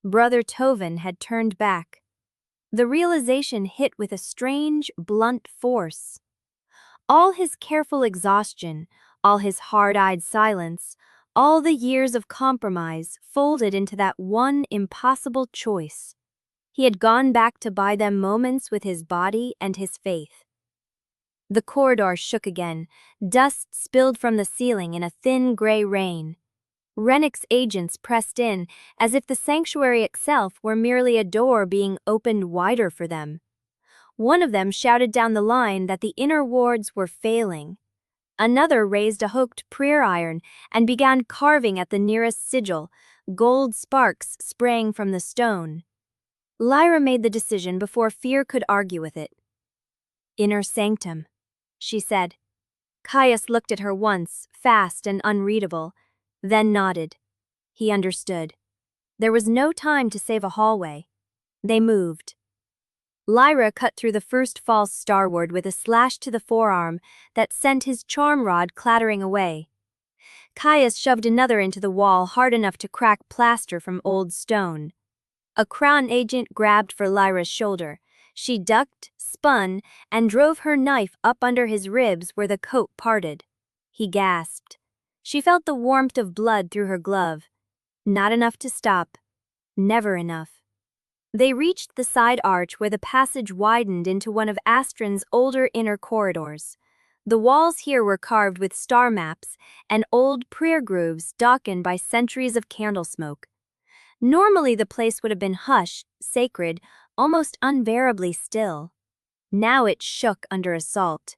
Brother Tovin had turned back. The realization hit with a strange, blunt force. All his careful exhaustion, all his hard-eyed silence, all the years of compromise folded into that one impossible choice. He had gone back to buy them moments with his body and his faith. The corridor shook again, dust spilled from the ceiling in a thin gray rain. Rennick's agents pressed in, as if the sanctuary itself were merely a door being opened wider for them. One of them shouted down the line that the inner wards were failing. Another raised a hooked prayer iron and began carving at the nearest sigil, gold sparks spraying from the stone. Lyra made the decision before fear could argue with it. Inner sanctum, she said. Caius looked at her once, fast and unreadable, then nodded. He understood. There was no time to save a hallway. They moved. Lyra cut through the first false Starward with a slash to the forearm that sent his charm rod clattering away. Caius shoved another into the wall hard enough to crack plaster from old stone. A crown agent grabbed for Lyra's shoulder. She ducked, spun, and drove her knife up under his ribs where the coat parted. He gasped. She felt the warmth of blood through her glove. Not enough to stop. Never enough. They reached the side arch where the passage widened into one of Astron's older inner corridors. The walls here were carved with star maps and old prayer grooves darkened by centuries of candle smoke. Normally the place would have been hushed, sacred, almost unbearably still. Now it shook under assault.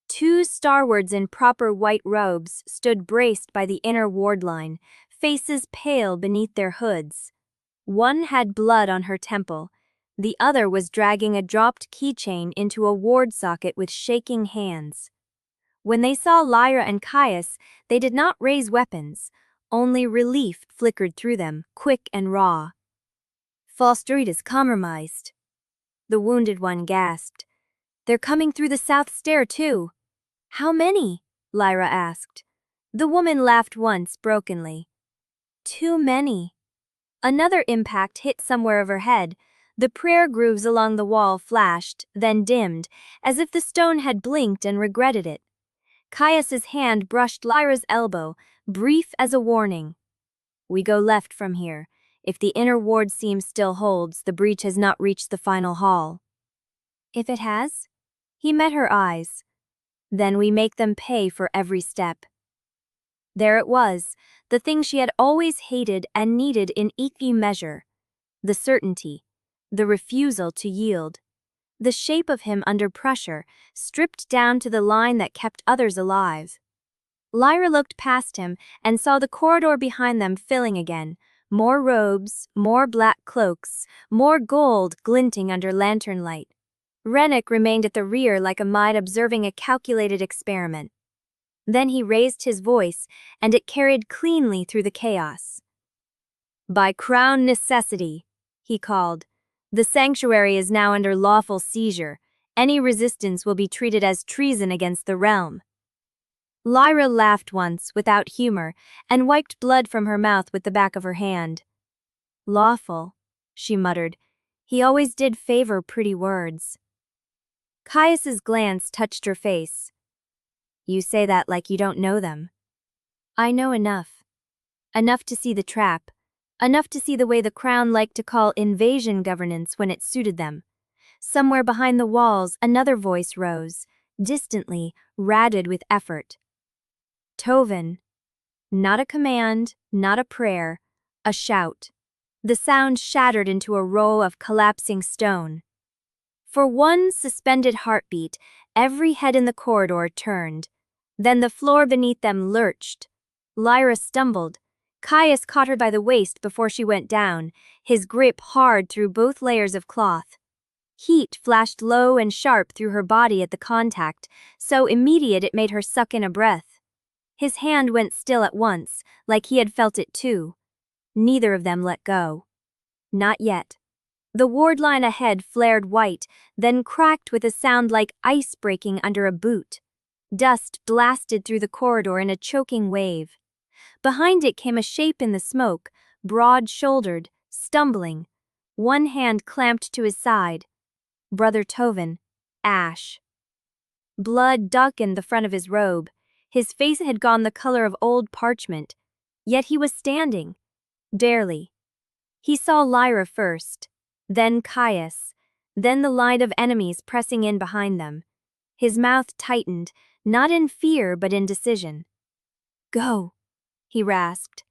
Two Starwards in proper white robes stood braced by the inner ward line, faces pale beneath their hoods. One had blood on her temple. The other was dragging a dropped keychain into a ward socket with shaking hands. When they saw Lyra and Caius, they did not raise weapons. Only relief flickered through them, quick and raw. Fall Street is compromised. The wounded one gasped. They're coming through the south stair too. How many? Lyra asked. The woman laughed once brokenly. Too many. Another impact hit somewhere overhead. The prayer grooves along the wall flashed, then dimmed, as if the stone had blinked and regretted it. Caius's hand brushed Lyra's elbow, brief as a warning. We go left from here. If the inner ward seam still holds, the breach has not reached the final hall. If it has? He met her eyes. Then we make them pay for every step. There it was, the thing she had always hated and needed in equal measure. The certainty, the refusal to yield. The shape of him under pressure, stripped down to the line that kept others alive. Lyra looked past him and saw the corridor behind them filling again. More robes, more black cloaks, more gold glinting under lantern light. Rennick remained at the rear like a mite observing a calculated experiment. Then he raised his voice, and it carried cleanly through the chaos. By crown necessity, he called. The sanctuary is now under lawful seizure. Any resistance will be treated as treason against the realm. Lyra laughed once, without humor, and wiped blood from her mouth with the back of her hand. Lawful, she muttered. He always did favor pretty words. Caius's glance touched her face. You say that like you don't know them. I know enough. Enough to see the trap, enough to see the way the crown liked to call invasion governance when it suited them. Somewhere behind the walls, another voice rose, distantly, ratted with effort. Tovin. Not a command, not a prayer, a shout. The sound shattered into a row of collapsing stone. For one suspended heartbeat, every head in the corridor turned. Then the floor beneath them lurched. Lyra stumbled. Caius caught her by the waist before she went down, his grip hard through both layers of cloth. Heat flashed low and sharp through her body at the contact, so immediate it made her suck in a breath. His hand went still at once, like he had felt it too. Neither of them let go. Not yet. The ward line ahead flared white, then cracked with a sound like ice breaking under a boot. Dust blasted through the corridor in a choking wave. Behind it came a shape in the smoke, broad-shouldered, stumbling. One hand clamped to his side. Brother Tovin, Ash. Blood darkened the front of his robe. His face had gone the color of old parchment. Yet he was standing. Barely. He saw Lyra first, then Caius, then the line of enemies pressing in behind them. His mouth tightened, not in fear but in decision. Go, he rasped.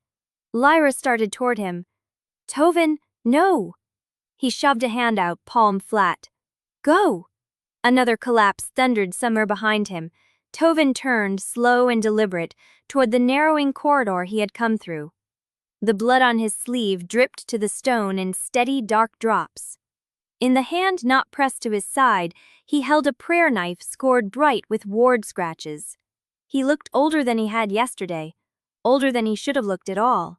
Lyra started toward him. Tovin, no! He shoved a hand out, palm flat. Go! Another collapse thundered somewhere behind him. Tovin turned, slow and deliberate, toward the narrowing corridor he had come through. The blood on his sleeve dripped to the stone in steady, dark drops. In the hand not pressed to his side, he held a prayer knife scored bright with ward scratches. He looked older than he had yesterday, older than he should have looked at all.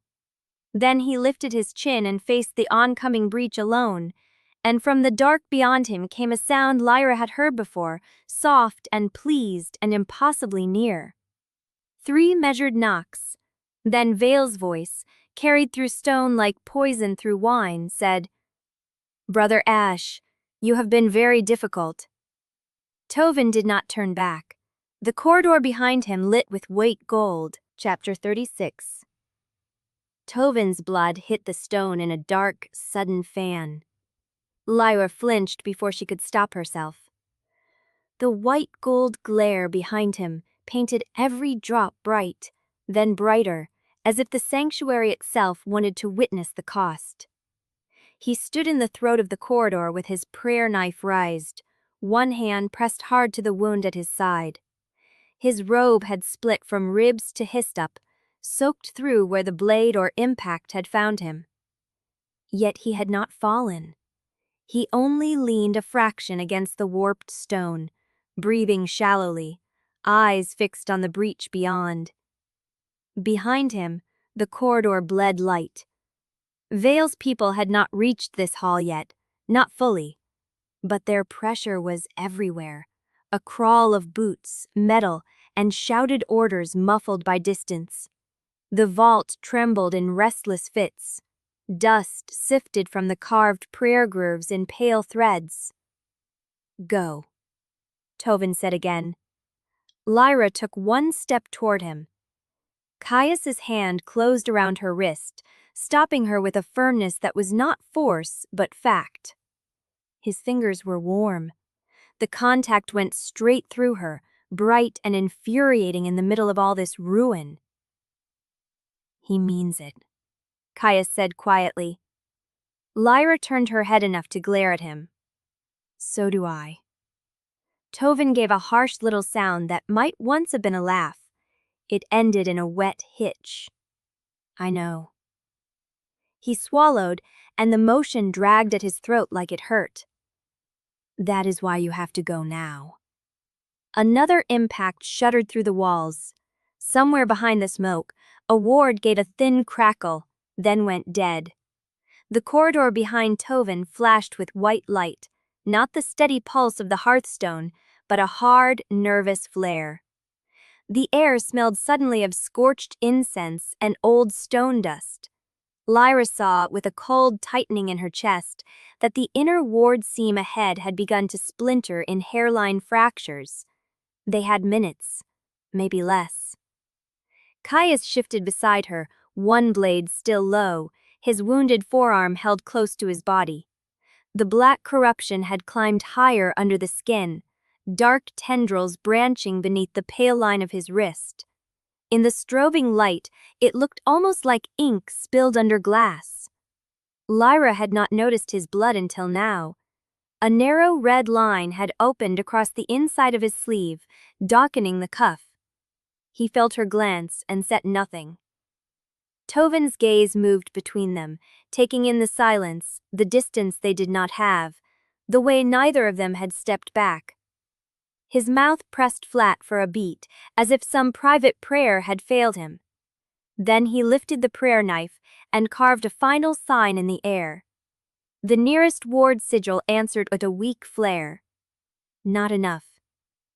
Then he lifted his chin and faced the oncoming breach alone, and from the dark beyond him came a sound Lyra had heard before, soft and pleased and impossibly near. 3 measured knocks. Then Vale's voice, carried through stone like poison through wine, said, Brother Ash, you have been very difficult. Tovin did not turn back. The corridor behind him lit with white gold. Chapter 36. Tovin's blood hit the stone in a dark, sudden fan. Lyra flinched before she could stop herself. The white gold glare behind him painted every drop bright, then brighter, as if the sanctuary itself wanted to witness the cost. He stood in the throat of the corridor with his prayer knife raised, one hand pressed hard to the wound at his side. His robe had split from ribs to hyssop, soaked through where the blade or impact had found him. Yet he had not fallen. He only leaned a fraction against the warped stone, breathing shallowly, eyes fixed on the breach beyond. Behind him, the corridor bled light. Vale's people had not reached this hall yet, not fully. But their pressure was everywhere, a crawl of boots, metal, and shouted orders muffled by distance. The vault trembled in restless fits. Dust sifted from the carved prayer grooves in pale threads. Go, Tovin said again. Lyra took one step toward him. Caius's hand closed around her wrist, stopping her with a firmness that was not force but fact. His fingers were warm. The contact went straight through her, bright and infuriating in the middle of all this ruin. He means it, Caius said quietly. Lyra turned her head enough to glare at him. So do I. Tovin gave a harsh little sound that might once have been a laugh. It ended in a wet hitch. I know. He swallowed, and the motion dragged at his throat like it hurt. That is why you have to go now. Another impact shuddered through the walls. Somewhere behind the smoke, a ward gave a thin crackle, then went dead. The corridor behind Tovin flashed with white light, not the steady pulse of the Hearthstone, but a hard, nervous flare. The air smelled suddenly of scorched incense and old stone dust. Lyra saw, with a cold tightening in her chest, that the inner ward seam ahead had begun to splinter in hairline fractures. They had minutes, maybe less. Caius shifted beside her, one blade still low, his wounded forearm held close to his body. The black corruption had climbed higher under the skin, dark tendrils branching beneath the pale line of his wrist. In the strobing light, it looked almost like ink spilled under glass. Lyra had not noticed his blood until now. A narrow red line had opened across the inside of his sleeve, darkening the cuff. He felt her glance and said nothing. Tovin's gaze moved between them, taking in the silence, the distance they did not have, the way neither of them had stepped back. His mouth pressed flat for a beat, as if some private prayer had failed him. Then he lifted the prayer knife and carved a final sign in the air. The nearest ward sigil answered with a weak flare. Not enough.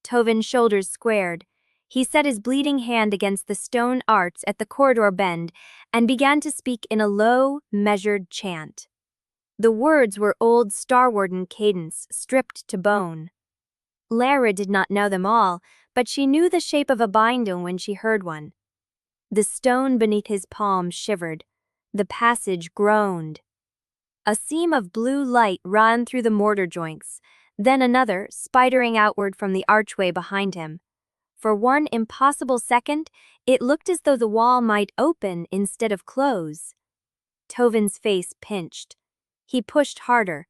Tovin's shoulders squared. He set his bleeding hand against the stone arch at the corridor bend and began to speak in a low, measured chant. The words were old Starwarden cadence, stripped to bone. Lyra did not know them all, but she knew the shape of a binding when she heard one. The stone beneath his palm shivered. The passage groaned. A seam of blue light ran through the mortar joints, then another, spidering outward from the archway behind him. For one impossible second, it looked as though the wall might open instead of close. Tovin's face pinched. He pushed harder.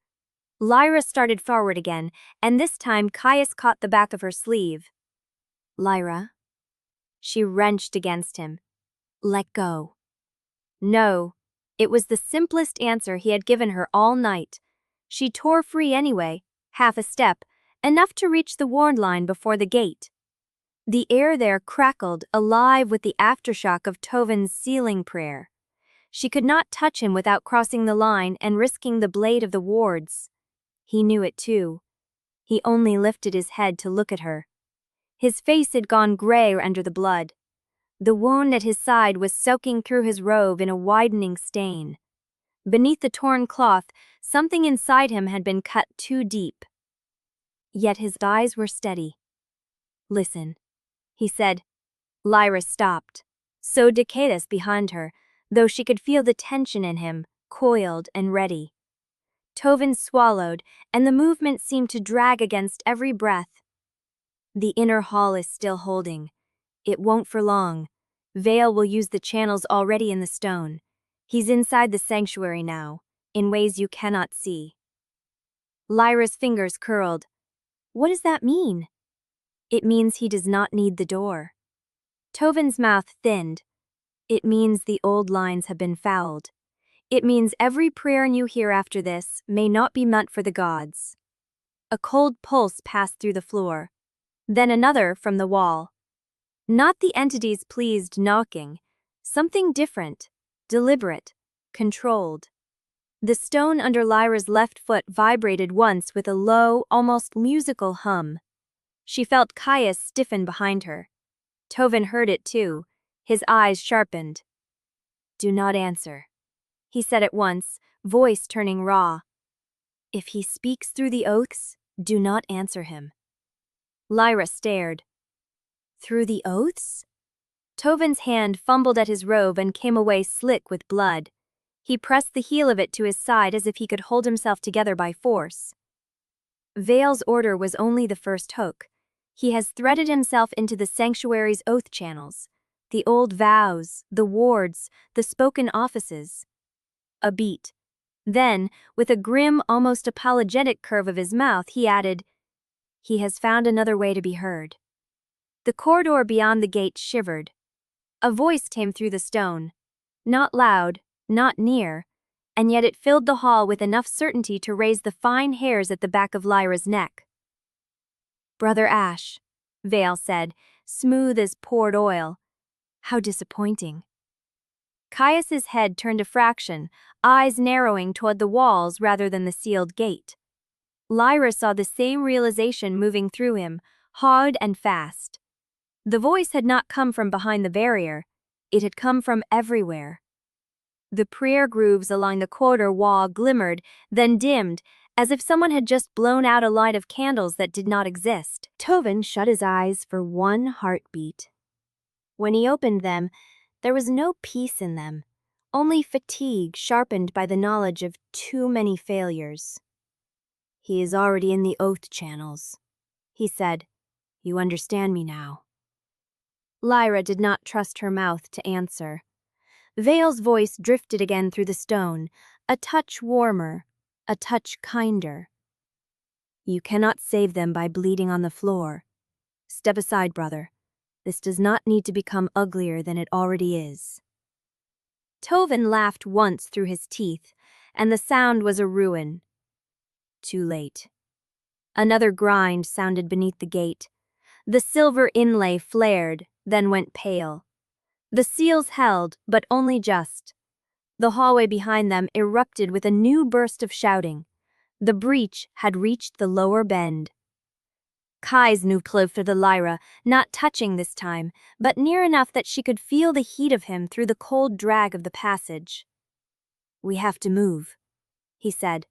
Lyra started forward again, and this time Caius caught the back of her sleeve. Lyra. She wrenched against him. Let go. No. It was the simplest answer he had given her all night. She tore free anyway, half a step, enough to reach the ward line before the gate. The air there crackled, alive with the aftershock of Tovin's sealing prayer. She could not touch him without crossing the line and risking the blade of the wards. He knew it too. He only lifted his head to look at her. His face had gone gray under the blood. The wound at his side was soaking through his robe in a widening stain. Beneath the torn cloth, something inside him had been cut too deep. Yet his eyes were steady. Listen, he said. Lyra stopped. So did Caius behind her, though she could feel the tension in him, coiled and ready. Tovin swallowed, and the movement seemed to drag against every breath. The inner hall is still holding. It won't for long. Vael will use the channels already in the stone. He's inside the sanctuary now, in ways you cannot see. Lyra's fingers curled. What does that mean? It means he does not need the door. Tovin's mouth thinned. It means the old lines have been fouled. It means every prayer you hear after this may not be meant for the gods. A cold pulse passed through the floor. Then another from the wall. Not the entity's pleased knocking. Something different, deliberate, controlled. The stone under Lyra's left foot vibrated once with a low, almost musical hum. She felt Caius stiffen behind her. Tovin heard it too. His eyes sharpened. Do not answer, he said at once, voice turning raw. If he speaks through the oaths, do not answer him. Lyra stared. Through the oaths? Tovin's hand fumbled at his robe and came away slick with blood. He pressed the heel of it to his side as if he could hold himself together by force. Vael's order was only the first hook. He has threaded himself into the sanctuary's oath channels, the old vows, the wards, the spoken offices. A beat. Then, with a grim, almost apologetic curve of his mouth, he added, he has found another way to be heard. The corridor beyond the gate shivered. A voice came through the stone. Not loud, not near, and yet it filled the hall with enough certainty to raise the fine hairs at the back of Lyra's neck. Brother Ash, Vael said, smooth as poured oil. How disappointing. Caius's head turned a fraction, eyes narrowing toward the walls rather than the sealed gate. Lyra saw the same realization moving through him, hard and fast. The voice had not come from behind the barrier. It had come from everywhere. The prayer grooves along the corridor wall glimmered, then dimmed, as if someone had just blown out a light of candles that did not exist. Tovin shut his eyes for one heartbeat. When he opened them, there was no peace in them, only fatigue sharpened by the knowledge of too many failures. "He is already in the oath channels," he said. "You understand me now." Lyra did not trust her mouth to answer. Vale's voice drifted again through the stone, a touch warmer, a touch kinder. "You cannot save them by bleeding on the floor. Step aside, brother. This does not need to become uglier than it already is." Tovin laughed once through his teeth, and the sound was a ruin. Too late. Another grind sounded beneath the gate. The silver inlay flared, then went pale. The seals held, but only just. The hallway behind them erupted with a new burst of shouting. The breach had reached the lower bend. Caius moved close to the Lyra, not touching this time, but near enough that she could feel the heat of him through the cold drag of the passage. "We have to move," he said.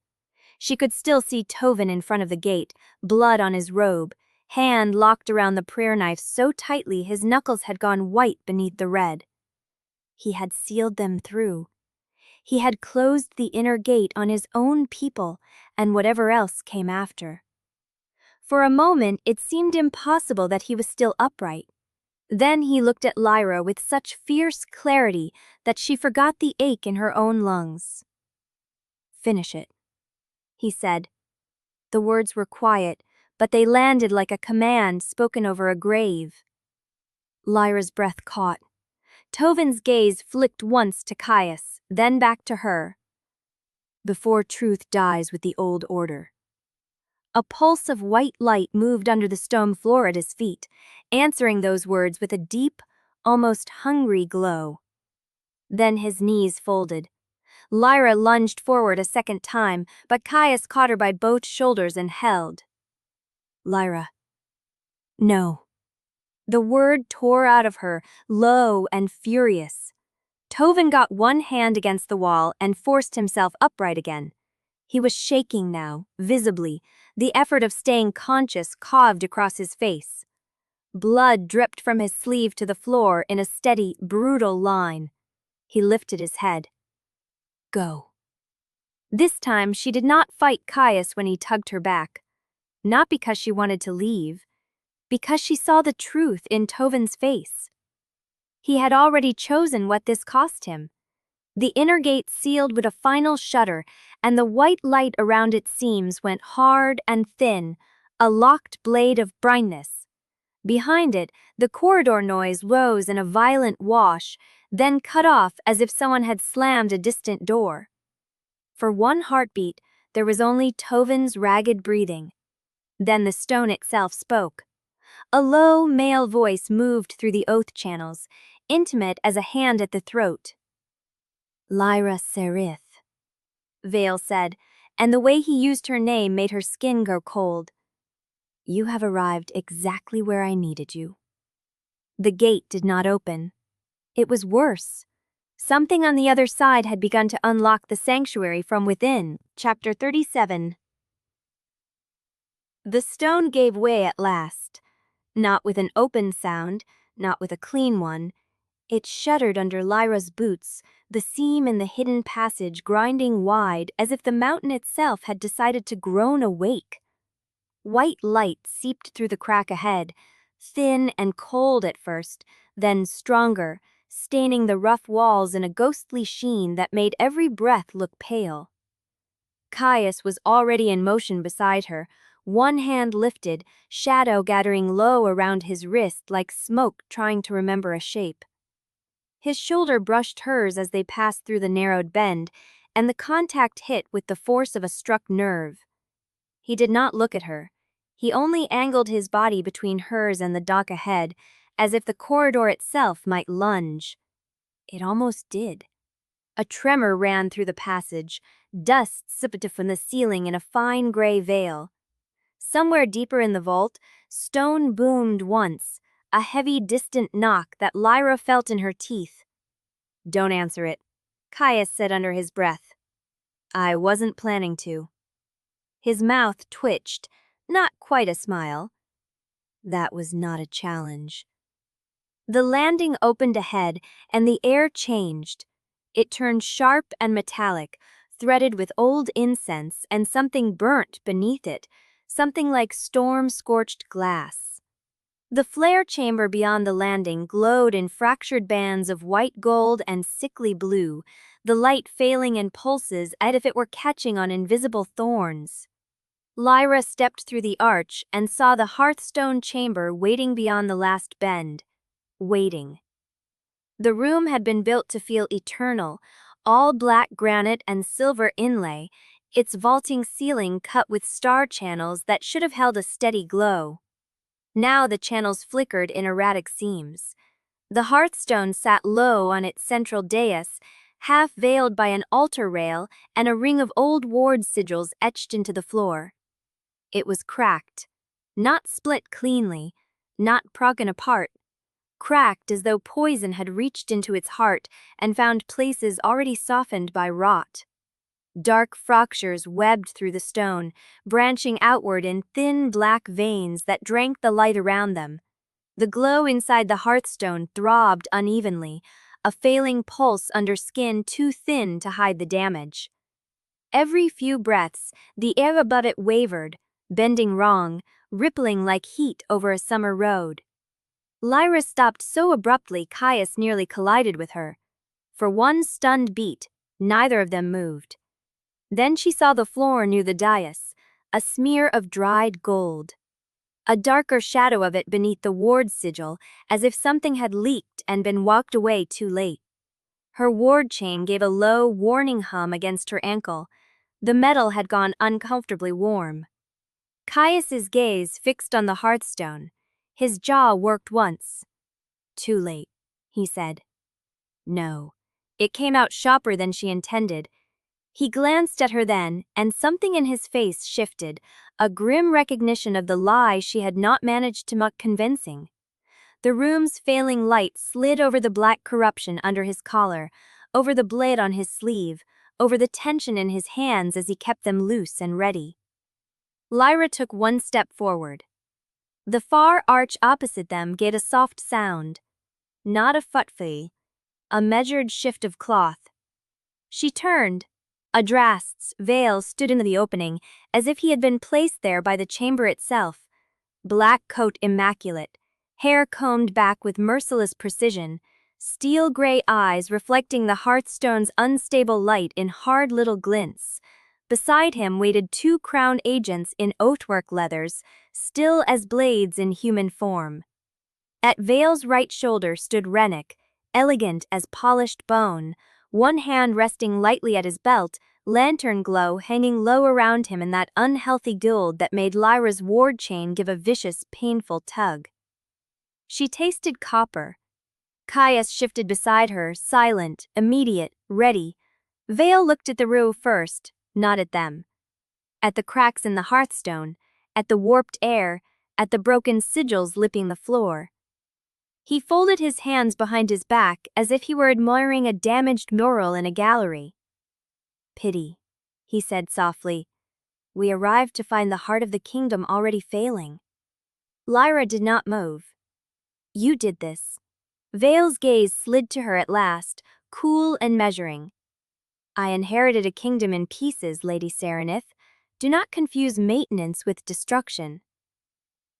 She could still see Tovin in front of the gate, blood on his robe, hand locked around the prayer knife so tightly his knuckles had gone white beneath the red. He had sealed them through. He had closed the inner gate on his own people and whatever else came after. For a moment it seemed impossible that he was still upright. Then he looked at Lyra with such fierce clarity that she forgot the ache in her own lungs. "Finish it," he said. The words were quiet, but they landed like a command spoken over a grave. Lyra's breath caught. Tovin's gaze flicked once to Caius, then back to her. "Before truth dies with the old order." A pulse of white light moved under the stone floor at his feet, answering those words with a deep, almost hungry glow. Then his knees folded. Lyra lunged forward a second time, but Caius caught her by both shoulders and held. "Lyra." "No." The word tore out of her, low and furious. Tovin got one hand against the wall and forced himself upright again. He was shaking now, visibly. The effort of staying conscious carved across his face. Blood dripped from his sleeve to the floor in a steady, brutal line. He lifted his head. "Go." This time she did not fight Caius when he tugged her back. Not because she wanted to leave, because she saw the truth in Tovin's face. He had already chosen what this cost him. The inner gate sealed with a final shudder, and the white light around its seams went hard and thin, a locked blade of brightness. Behind it, the corridor noise rose in a violent wash, then cut off as if someone had slammed a distant door. For one heartbeat, there was only Tovin's ragged breathing. Then the stone itself spoke. A low, male voice moved through the oath channels, intimate as a hand at the throat. "Lyra Serenith," Vale said, and the way he used her name made her skin go cold. "You have arrived exactly where I needed you." The gate did not open. It was worse. Something on the other side had begun to unlock the sanctuary from within. Chapter 37. The stone gave way at last. Not with an open sound, not with a clean one. It shuddered under Lyra's boots, the seam in the hidden passage grinding wide as if the mountain itself had decided to groan awake. White light seeped through the crack ahead, thin and cold at first, then stronger, staining the rough walls in a ghostly sheen that made every breath look pale. Caius was already in motion beside her, one hand lifted, shadow gathering low around his wrist like smoke trying to remember a shape. His shoulder brushed hers as they passed through the narrowed bend, and the contact hit with the force of a struck nerve. He did not look at her. He only angled his body between hers and the dock ahead, as if the corridor itself might lunge. It almost did. A tremor ran through the passage, dust sipped from the ceiling in a fine gray veil. Somewhere deeper in the vault, stone boomed once, a heavy distant knock that Lyra felt in her teeth. "Don't answer it," Caius said under his breath. "I wasn't planning to." His mouth twitched, not quite a smile. That was not a challenge. The landing opened ahead, and the air changed. It turned sharp and metallic, threaded with old incense and something burnt beneath it, something like storm-scorched glass. The flare chamber beyond the landing glowed in fractured bands of white gold and sickly blue, the light failing in pulses as if it were catching on invisible thorns. Lyra stepped through the arch and saw the Hearthstone chamber waiting beyond the last bend. Waiting. The room had been built to feel eternal, all black granite and silver inlay, its vaulting ceiling cut with star channels that should have held a steady glow. Now the channels flickered in erratic seams. The Hearthstone sat low on its central dais, half veiled by an altar rail and a ring of old ward sigils etched into the floor. It was cracked, not split cleanly, not broken apart, cracked as though poison had reached into its heart and found places already softened by rot. Dark fractures webbed through the stone, branching outward in thin black veins that drank the light around them. The glow inside the Hearthstone throbbed unevenly, a failing pulse under skin too thin to hide the damage. Every few breaths, the air above it wavered, bending wrong, rippling like heat over a summer road. Lyra stopped so abruptly Caius nearly collided with her. For one stunned beat, neither of them moved. Then she saw the floor near the dais, a smear of dried gold. A darker shadow of it beneath the ward sigil, as if something had leaked and been walked away too late. Her ward chain gave a low, warning hum against her ankle. The metal had gone uncomfortably warm. Caius's gaze fixed on the Hearthstone. His jaw worked once. "Too late," he said. No. It came out sharper than she intended. He glanced at her then, and something in his face shifted, a grim recognition of the lie she had not managed to make convincing. The room's failing light slid over the black corruption under his collar, over the blade on his sleeve, over the tension in his hands as he kept them loose and ready. Lyra took one step forward. The far arch opposite them gave a soft sound. Not a footfall, a measured shift of cloth. She turned. A drast's veil stood in the opening, as if he had been placed there by the chamber itself. Black coat immaculate, hair combed back with merciless precision, steel-gray eyes reflecting the Hearthstone's unstable light in hard little glints. Beside him waited two crown agents in oathwork leathers, still as blades in human form. At Vale's right shoulder stood Rennick, elegant as polished bone, one hand resting lightly at his belt, lantern glow hanging low around him in that unhealthy gold that made Lyra's ward chain give a vicious, painful tug. She tasted copper. Caius shifted beside her, silent, immediate, ready. Vale looked at the room first, not at them. At the cracks in the Hearthstone, at the warped air, at the broken sigils lipping the floor. He folded his hands behind his back as if he were admiring a damaged mural in a gallery. "Pity," he said softly. "We arrived to find the heart of the kingdom already failing." Lyra did not move. "You did this." Vale's gaze slid to her at last, cool and measuring. "I inherited a kingdom in pieces, Lady Serenith. Do not confuse maintenance with destruction."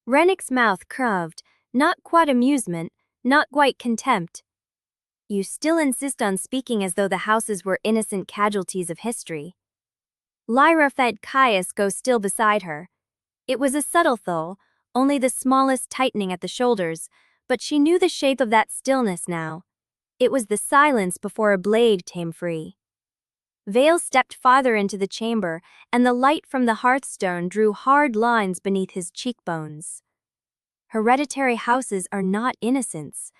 Rennick's mouth curved, not quite amusement, not quite contempt. "You still insist on speaking as though the houses were innocent casualties of history." Lyra felt Caius go still beside her. It was a subtle though, only the smallest tightening at the shoulders, but she knew the shape of that stillness now. It was the silence before a blade came free. Vale stepped farther into the chamber, and the light from the Hearthstone drew hard lines beneath his cheekbones. Hereditary houses are not innocence.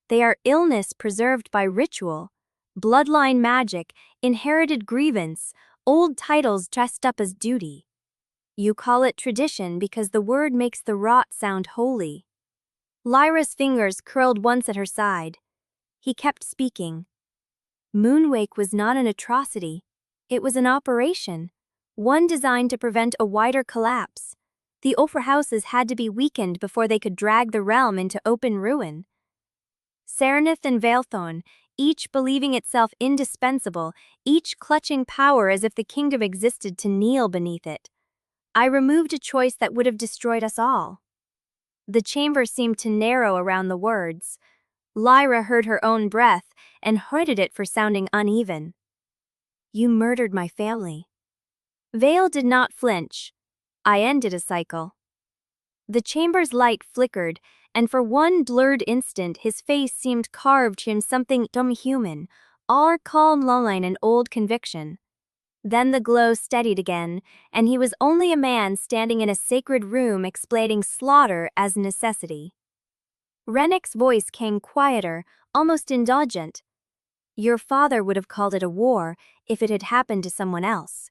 They are illness preserved by ritual, bloodline magic, inherited grievance, old titles dressed up as duty. You call it tradition because the word makes the rot sound holy. Lyra's fingers curled once at her side. He kept speaking. Moonwake was not an atrocity. It was an operation, one designed to prevent a wider collapse. The older houses had to be weakened before they could drag the realm into open ruin. Serenith and Vaelthorn, each believing itself indispensable, each clutching power as if the kingdom existed to kneel beneath it. I removed a choice that would have destroyed us all. The chamber seemed to narrow around the words. Lyra heard her own breath and hated it for sounding uneven. You murdered my family. Vale did not flinch. I ended a cycle. The chamber's light flickered, and for one blurred instant his face seemed carved in something human, all calm line and old conviction. Then the glow steadied again, and he was only a man standing in a sacred room explaining slaughter as necessity. Rennick's voice came quieter, almost indulgent. Your father would have called it a war if it had happened to someone else.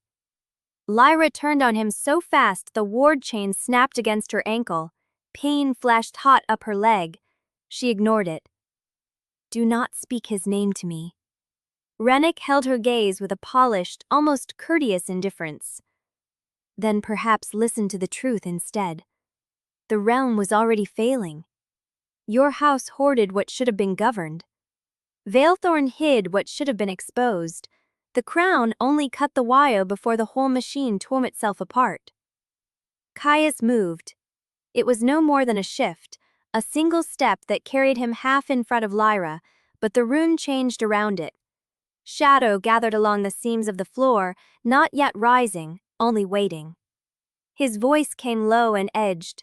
Lyra turned on him so fast the ward chain snapped against her ankle. Pain flashed hot up her leg. She ignored it. Do not speak his name to me. Rennick held her gaze with a polished, almost courteous indifference. Then perhaps listen to the truth instead. The realm was already failing. Your house hoarded what should have been governed. Vaelthorn hid what should have been exposed. The crown only cut the wire before the whole machine tore itself apart. Caius moved. It was no more than a shift, a single step that carried him half in front of Lyra, but the room changed around it. Shadow gathered along the seams of the floor, not yet rising, only waiting. His voice came low and edged.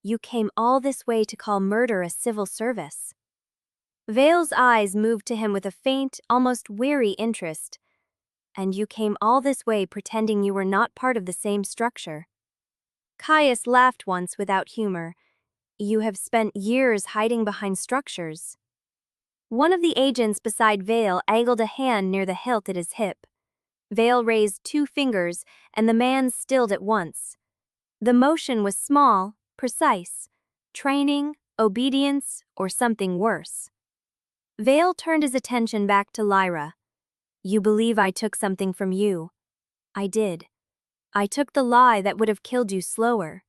You came all this way to call murder a civil service. Vale's eyes moved to him with a faint, almost weary interest. And you came all this way pretending you were not part of the same structure. Caius laughed once without humor. You have spent years hiding behind structures. One of the agents beside Vale angled a hand near the hilt at his hip. Vale raised 2 fingers, and the man stilled at once. The motion was small, precise. Training, obedience, or something worse. Vale turned his attention back to Lyra. You believe I took something from you. I did. I took the lie that would have killed you slower.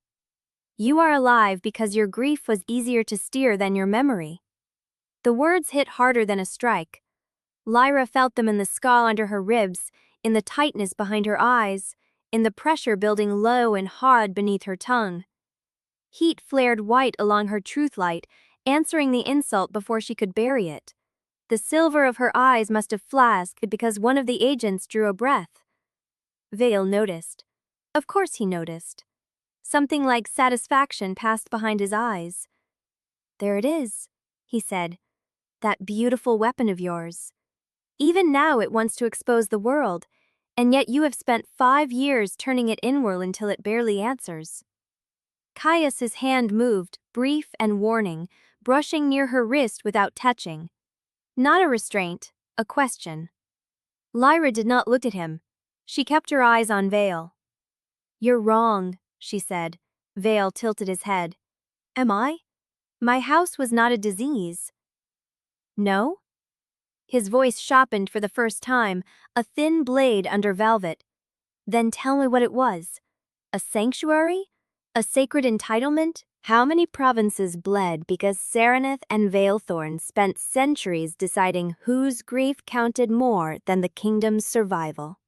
You are alive because your grief was easier to steer than your memory. The words hit harder than a strike. Lyra felt them in the scar under her ribs, in the tightness behind her eyes, in the pressure building low and hard beneath her tongue. Heat flared white along her truth light, answering the insult before she could bury it. The silver of her eyes must have flashed because one of the agents drew a breath. Vale noticed. Of course he noticed. Something like satisfaction passed behind his eyes. There it is, he said. That beautiful weapon of yours. Even now it wants to expose the world, and yet you have spent 5 years turning it inward until it barely answers. Caius's hand moved, brief and warning, brushing near her wrist without touching. Not a restraint, a question. Lyra did not look at him. She kept her eyes on Vale. You're wrong, she said. Vale tilted his head. Am I? My house was not a disease. No? His voice sharpened for the first time, a thin blade under velvet. Then tell me what it was. A sanctuary? A sacred entitlement? How many provinces bled because Serenith and Vaelthorn spent centuries deciding whose grief counted more than the kingdom's survival?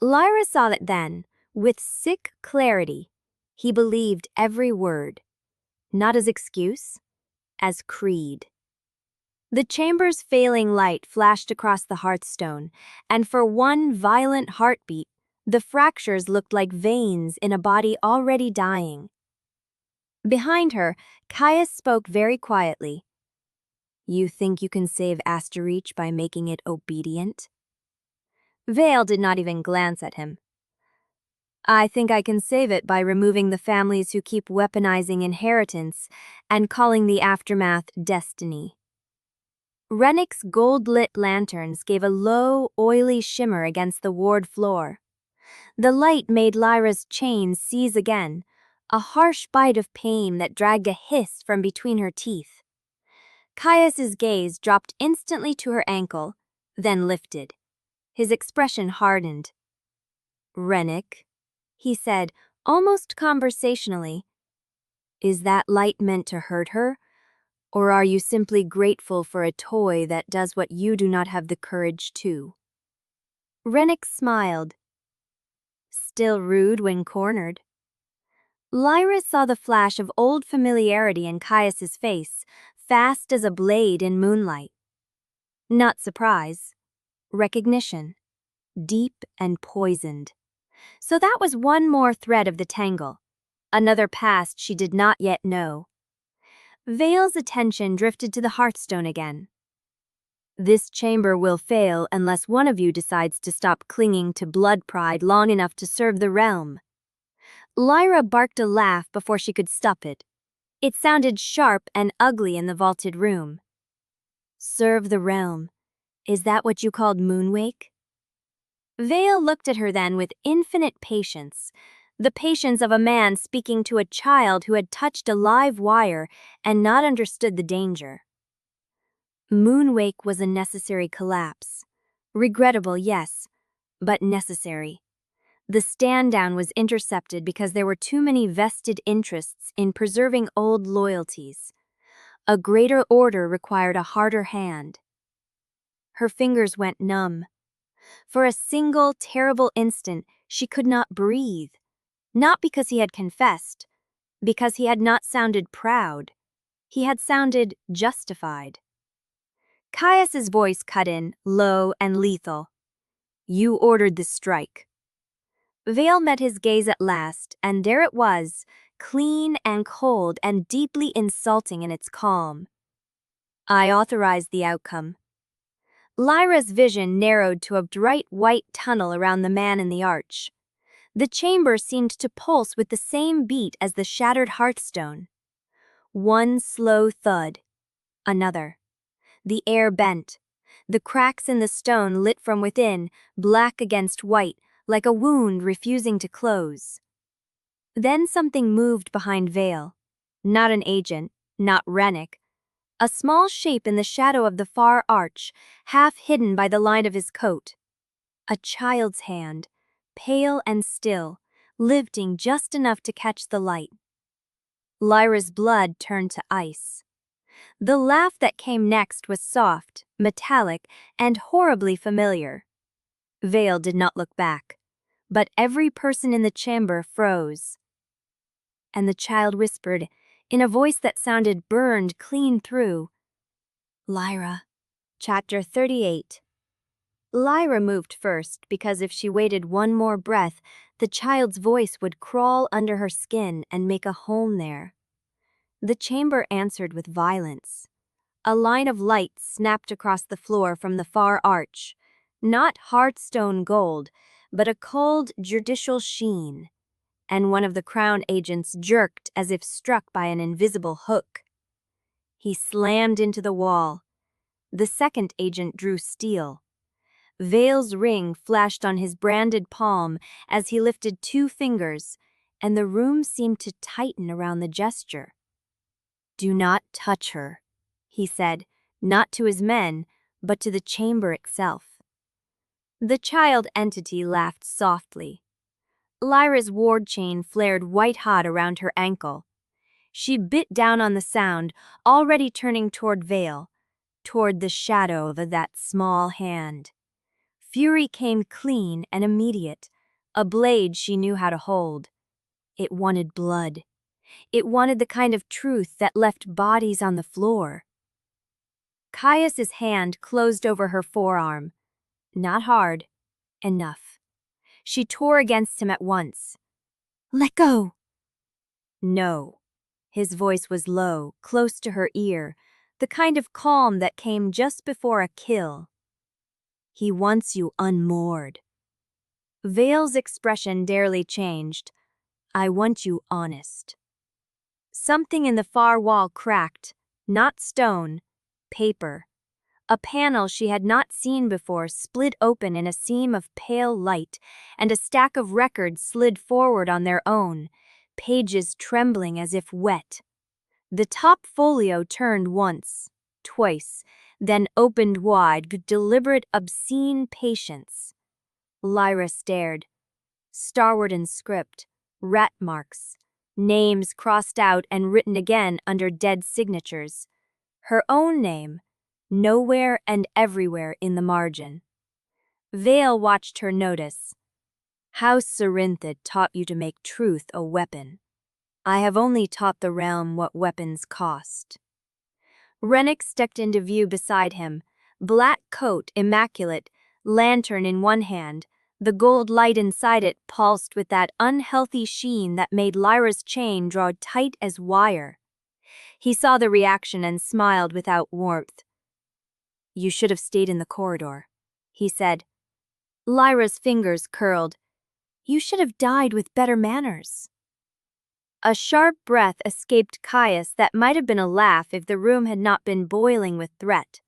Lyra saw it then, with sick clarity. He believed every word. Not as excuse, as creed. The chamber's failing light flashed across the Hearthstone, and for one violent heartbeat, the fractures looked like veins in a body already dying. Behind her, Caius spoke very quietly. You think you can save Asterreach by making it obedient? Vale did not even glance at him. I think I can save it by removing the families who keep weaponizing inheritance and calling the aftermath destiny. Rennick's gold-lit lanterns gave a low, oily shimmer against the ward floor. The light made Lyra's chains seize again, a harsh bite of pain that dragged a hiss from between her teeth. Caius's gaze dropped instantly to her ankle, then lifted. His expression hardened. Rennick, he said, almost conversationally. Is that light meant to hurt her, Or are you simply grateful for a toy that does what you do not have the courage to? Rennick smiled, still rude when cornered. Lyra saw the flash of old familiarity in Caius's face, fast as a blade in moonlight. Not surprise, recognition, deep and poisoned. So that was one more thread of the tangle, another past she did not yet know. Vale's attention drifted to the Hearthstone again. This chamber will fail unless one of you decides to stop clinging to blood pride long enough to serve the realm. Lyra barked a laugh before she could stop it. It sounded sharp and ugly in the vaulted room. Serve the realm. Is that what you called Moonwake? Vale looked at her then with infinite patience, the patience of a man speaking to a child who had touched a live wire and not understood the danger. Moonwake was a necessary collapse. Regrettable, yes, but necessary. The stand-down was intercepted because there were too many vested interests in preserving old loyalties. A greater order required a harder hand. Her fingers went numb. For a single terrible instant, she could not breathe. Not because he had confessed, because he had not sounded proud. He had sounded justified. Caius's voice cut in, low and lethal. You ordered the strike. Vale met his gaze at last, and there it was, clean and cold and deeply insulting in its calm. I authorized the outcome. Lyra's vision narrowed to a bright white tunnel around the man in the arch. The chamber seemed to pulse with the same beat as the shattered Hearthstone. One slow thud. Another. The air bent. The cracks in the stone lit from within, black against white, like a wound refusing to close. Then something moved behind Vale. Not an agent, not Rennick. A small shape in the shadow of the far arch, half hidden by the line of his coat. A child's hand, pale and still, lifting just enough to catch the light. Lyra's blood turned to ice. The laugh that came next was soft, metallic, and horribly familiar. Vale did not look back, but every person in the chamber froze. And the child whispered, in a voice that sounded burned clean through, Lyra. Chapter 38. Lyra moved first because if she waited one more breath, the child's voice would crawl under her skin and make a home there. The chamber answered with violence. A line of light snapped across the floor from the far arch. Not Hearthstone gold, but a cold, judicial sheen. And one of the crown agents jerked as if struck by an invisible hook. He slammed into the wall. The second agent drew steel. Vale's ring flashed on his branded palm as he lifted 2 fingers, and the room seemed to tighten around the gesture. Do not touch her, he said, not to his men, but to the chamber itself. The child entity laughed softly. Lyra's ward chain flared white-hot around her ankle. She bit down on the sound, already turning toward Vale, toward the shadow of that small hand. Fury came clean and immediate, a blade she knew how to hold. It wanted blood. It wanted the kind of truth that left bodies on the floor. Caius's hand closed over her forearm. Not hard. Enough. She tore against him at once. Let go. No. His voice was low, close to her ear, the kind of calm that came just before a kill. He wants you unmoored. Vale's expression barely changed. I want you honest. Something in the far wall cracked, not stone, paper. A panel she had not seen before split open in a seam of pale light, and a stack of records slid forward on their own, pages trembling as if wet. The top folio turned once, twice, then opened wide with deliberate, obscene patience. Lyra stared. Starwarden script, rat marks, names crossed out and written again under dead signatures. Her own name, nowhere and everywhere in the margin. Vael watched her notice. House Serenith taught you to make truth a weapon. I have only taught the realm what weapons cost. Rennick stepped into view beside him, black coat immaculate, lantern in one hand. The gold light inside it pulsed with that unhealthy sheen that made Lyra's chain draw tight as wire. He saw the reaction and smiled without warmth. You should have stayed in the corridor, he said. Lyra's fingers curled. You should have died with better manners. A sharp breath escaped Caius that might have been a laugh if the room had not been boiling with threat.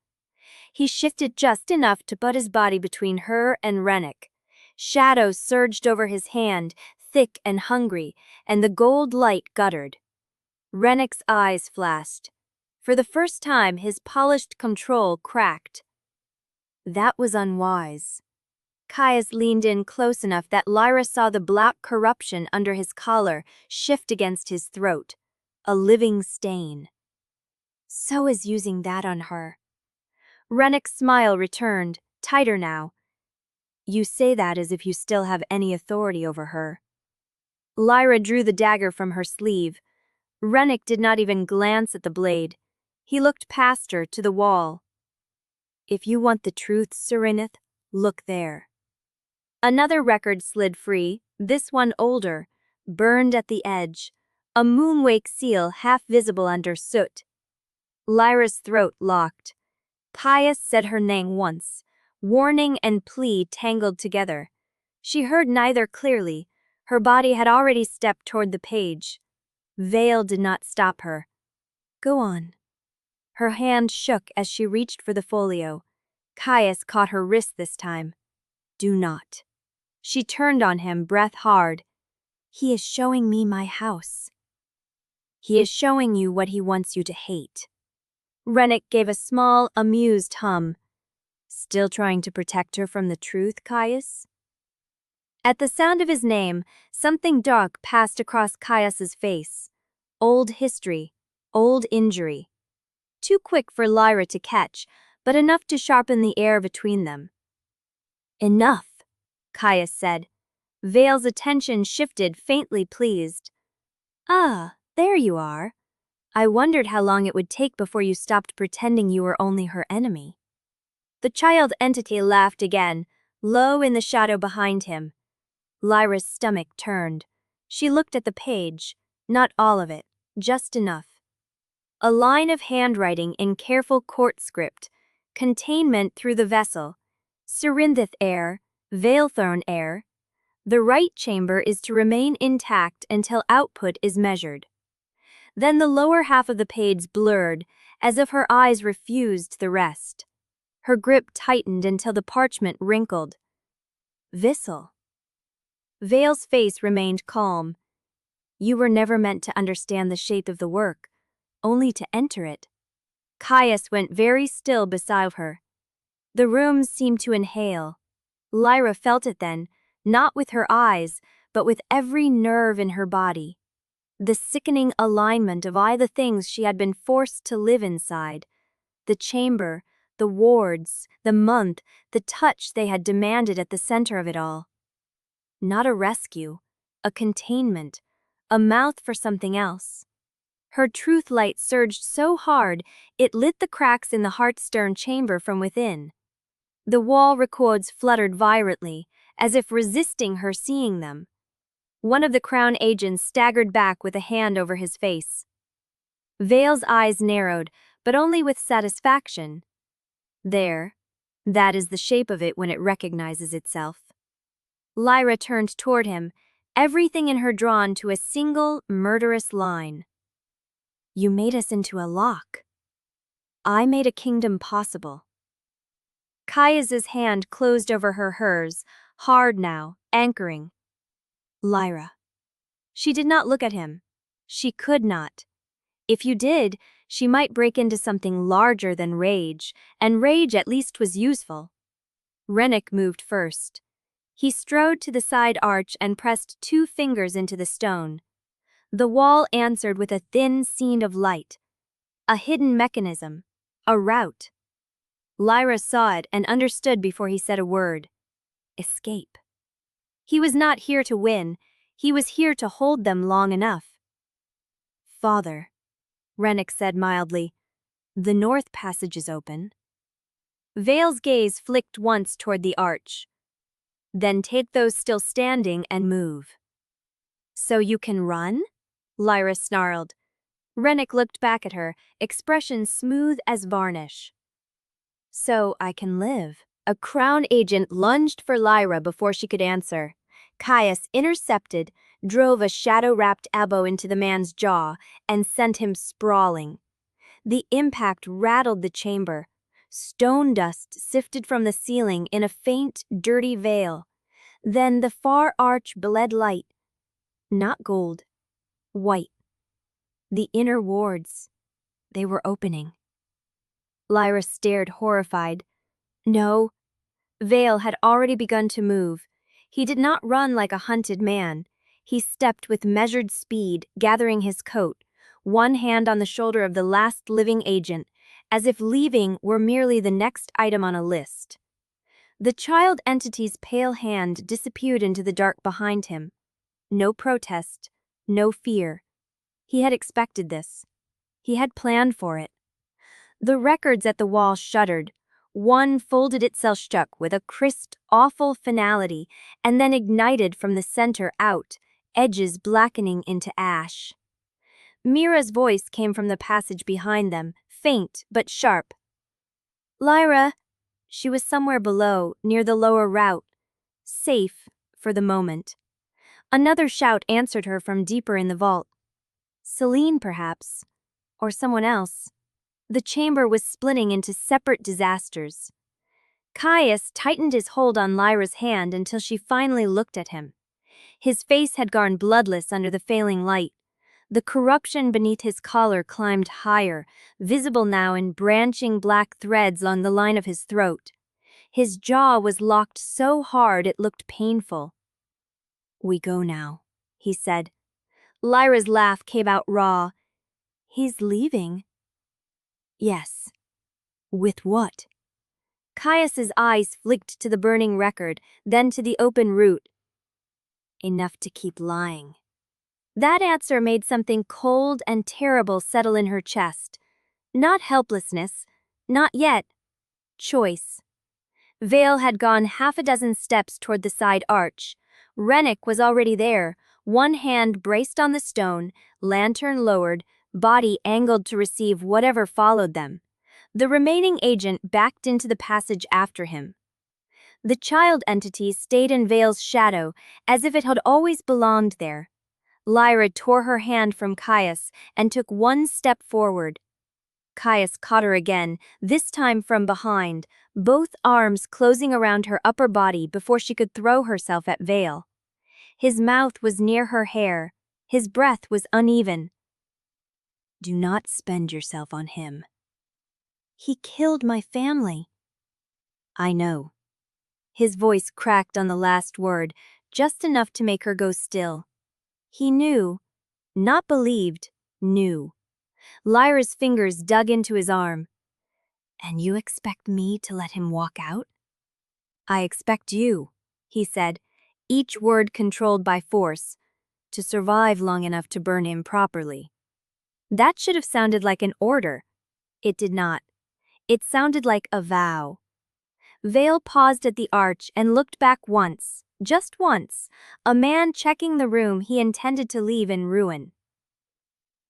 He shifted just enough to put his body between her and Rennick. Shadows surged over his hand, thick and hungry, and the gold light guttered. Rennick's eyes flashed. For the first time, his polished control cracked. That was unwise. Caius leaned in close enough that Lyra saw the black corruption under his collar shift against his throat. A living stain. So is using that on her. Rennick's smile returned, tighter now. You say that as if you still have any authority over her. Lyra drew the dagger from her sleeve. Rennick did not even glance at the blade. He looked past her to the wall. If you want the truth, Serenith, look there. Another record slid free, this one older, burned at the edge, a Moonwake seal half visible under soot. Lyra's throat locked. Caius said her name once. Warning and plea tangled together. She heard neither clearly. Her body had already stepped toward the page. Vael did not stop her. Go on. Her hand shook as she reached for the folio. Caius caught her wrist this time. Do not. She turned on him, breath hard. He is showing me my house. He is showing you what he wants you to hate. Rennick gave a small, amused hum. Still trying to protect her from the truth, Caius? At the sound of his name, something dark passed across Caius's face. Old history, old injury. Too quick for Lyra to catch, but enough to sharpen the air between them. Enough, Caius said. Vael's attention shifted, faintly pleased. Ah, there you are. I wondered how long it would take before you stopped pretending you were only her enemy. The child entity laughed again, low in the shadow behind him. Lyra's stomach turned. She looked at the page, not all of it, just enough. A line of handwriting in careful court script. Containment through the vessel. Serenith heir, Vaelthorn heir. The right chamber is to remain intact until output is measured. Then the lower half of the page blurred, as if her eyes refused the rest. Her grip tightened until the parchment wrinkled. Vissel. Vael's face remained calm. You were never meant to understand the shape of the work, only to enter it. Caius went very still beside her. The room seemed to inhale. Lyra felt it then, not with her eyes, but with every nerve in her body. The sickening alignment of all the things she had been forced to live inside. The chamber, the wards, the month, the touch they had demanded at the center of it all. Not a rescue, a containment, a mouth for something else. Her truth light surged so hard it lit the cracks in the Hearthstone chamber from within. The wall records fluttered violently, as if resisting her seeing them. One of the crown agents staggered back with a hand over his face. Vael's eyes narrowed, but only with satisfaction. There, that is the shape of it when it recognizes itself. Lyra turned toward him, everything in her drawn to a single, murderous line. You made us into a lock. I made a kingdom possible. Caius's hand closed over hers, hard now, anchoring. Lyra. She did not look at him. She could not. If you did, she might break into something larger than rage, and rage at least was useful. Rennick moved first. He strode to the side arch and pressed 2 fingers into the stone. The wall answered with a thin scene of light. A hidden mechanism, A rout. Lyra saw it and understood before he said a word. Escape. He was not here to win, he was here to hold them long enough. Father, Rennick said mildly, the north passage is open. Vale's gaze flicked once toward the arch. Then take those still standing and move. So you can run? Lyra snarled. Rennick looked back at her, expression smooth as varnish. So I can live. A crown agent lunged for Lyra before she could answer. Caius, intercepted, drove a shadow-wrapped elbow into the man's jaw and sent him sprawling. The impact rattled the chamber. Stone dust sifted from the ceiling in a faint, dirty veil. Then the far arch bled light. Not gold. White. The inner wards. They were opening. Lyra stared horrified. No. Vael had already begun to move. He did not run like a hunted man. He stepped with measured speed, gathering his coat, one hand on the shoulder of the last living agent, as if leaving were merely the next item on a list. The child entity's pale hand disappeared into the dark behind him. No protest, no fear. He had expected this. He had planned for it. The records at the wall shuddered. One folded itself shut with a crisp, awful finality, and then ignited from the center out, edges blackening into ash. Mira's voice came from the passage behind them, faint but sharp. Lyra! She was somewhere below, near the lower route. Safe, for the moment. Another shout answered her from deeper in the vault. Selene, perhaps. Or someone else. The chamber was splitting into separate disasters. Caius tightened his hold on Lyra's hand until she finally looked at him. His face had gone bloodless under the failing light. The corruption beneath his collar climbed higher, visible now in branching black threads along the line of his throat. His jaw was locked so hard it looked painful. We go now, he said. Lyra's laugh came out raw. He's leaving. Yes. With what? Caius's eyes flicked to the burning record, then to the open route. Enough to keep lying. That answer made something cold and terrible settle in her chest. Not helplessness, not yet. Choice. Vael had gone half a dozen steps toward the side arch. Rennick was already there, one hand braced on the stone, lantern lowered, body angled to receive whatever followed them. The remaining agent backed into the passage after him. The child entity stayed in Vael's shadow, as if it had always belonged there. Lyra tore her hand from Caius and took one step forward. Caius caught her again, this time from behind, both arms closing around her upper body before she could throw herself at Vael. His mouth was near her hair. His breath was uneven. Do not spend yourself on him. He killed my family. I know. His voice cracked on the last word, just enough to make her go still. He knew, not believed, knew. Lyra's fingers dug into his arm. And you expect me to let him walk out? I expect you, he said, each word controlled by force, to survive long enough to burn him properly. That should have sounded like an order. It did not. It sounded like a vow. Vael paused at the arch and looked back once, just once, a man checking the room he intended to leave in ruin.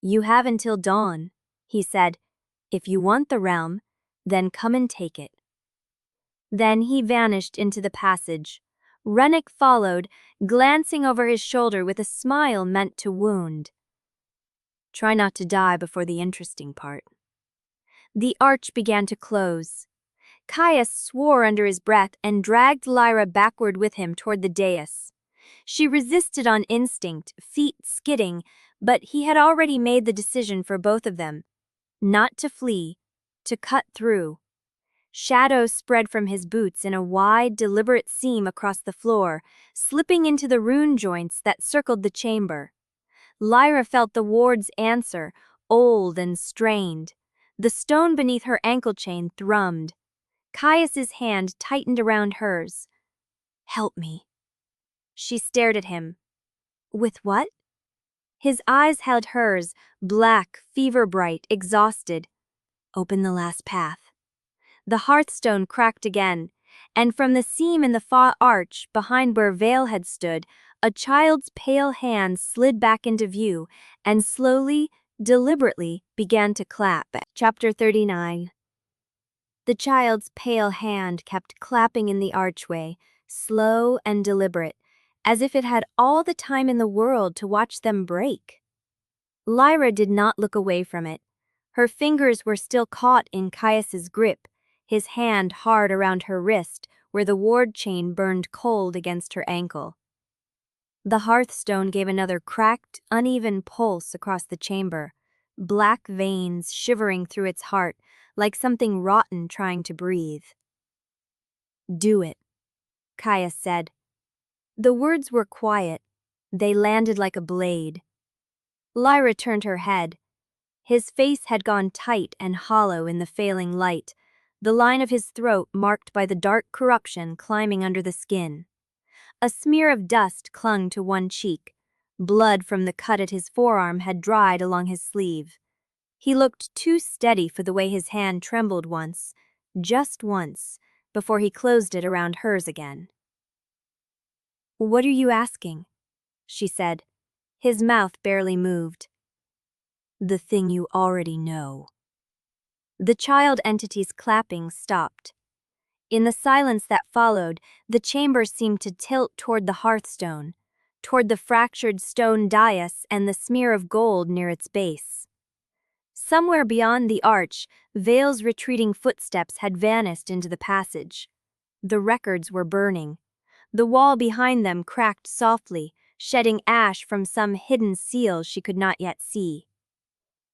You have until dawn, he said. If you want the realm, then come and take it. Then he vanished into the passage. Rennick followed, glancing over his shoulder with a smile meant to wound. Try not to die before the interesting part. The arch began to close. Caius swore under his breath and dragged Lyra backward with him toward the dais. She resisted on instinct, feet skidding, but he had already made the decision for both of them. Not to flee, to cut through. Shadows spread from his boots in a wide, deliberate seam across the floor, slipping into the rune joints that circled the chamber. Lyra felt the ward's answer, old and strained. The stone beneath her ankle chain thrummed. Caius's hand tightened around hers. "Help me." She stared at him. "With what?" His eyes held hers, black, fever-bright, exhausted. "Open the last path." The hearthstone cracked again, and from the seam in the far arch behind where Vael had stood, a child's pale hand slid back into view and slowly, deliberately began to clap. Chapter 39. The child's pale hand kept clapping in the archway, slow and deliberate, as if it had all the time in the world to watch them break. Lyra did not look away from it. Her fingers were still caught in Caius's grip, his hand hard around her wrist where the ward chain burned cold against her ankle. The hearthstone gave another cracked, uneven pulse across the chamber, black veins shivering through its heart like something rotten trying to breathe. "Do it," Caius said. The words were quiet. They landed like a blade. Lyra turned her head. His face had gone tight and hollow in the failing light, the line of his throat marked by the dark corruption climbing under the skin. A smear of dust clung to one cheek. Blood from the cut at his forearm had dried along his sleeve. He looked too steady for the way his hand trembled once, just once, before he closed it around hers again. "What are you asking?" she said. His mouth barely moved. "The thing you already know." The child entity's clapping stopped. In the silence that followed, the chamber seemed to tilt toward the hearthstone, toward the fractured stone dais and the smear of gold near its base. Somewhere beyond the arch, Vael's retreating footsteps had vanished into the passage. The records were burning. The wall behind them cracked softly, shedding ash from some hidden seal she could not yet see.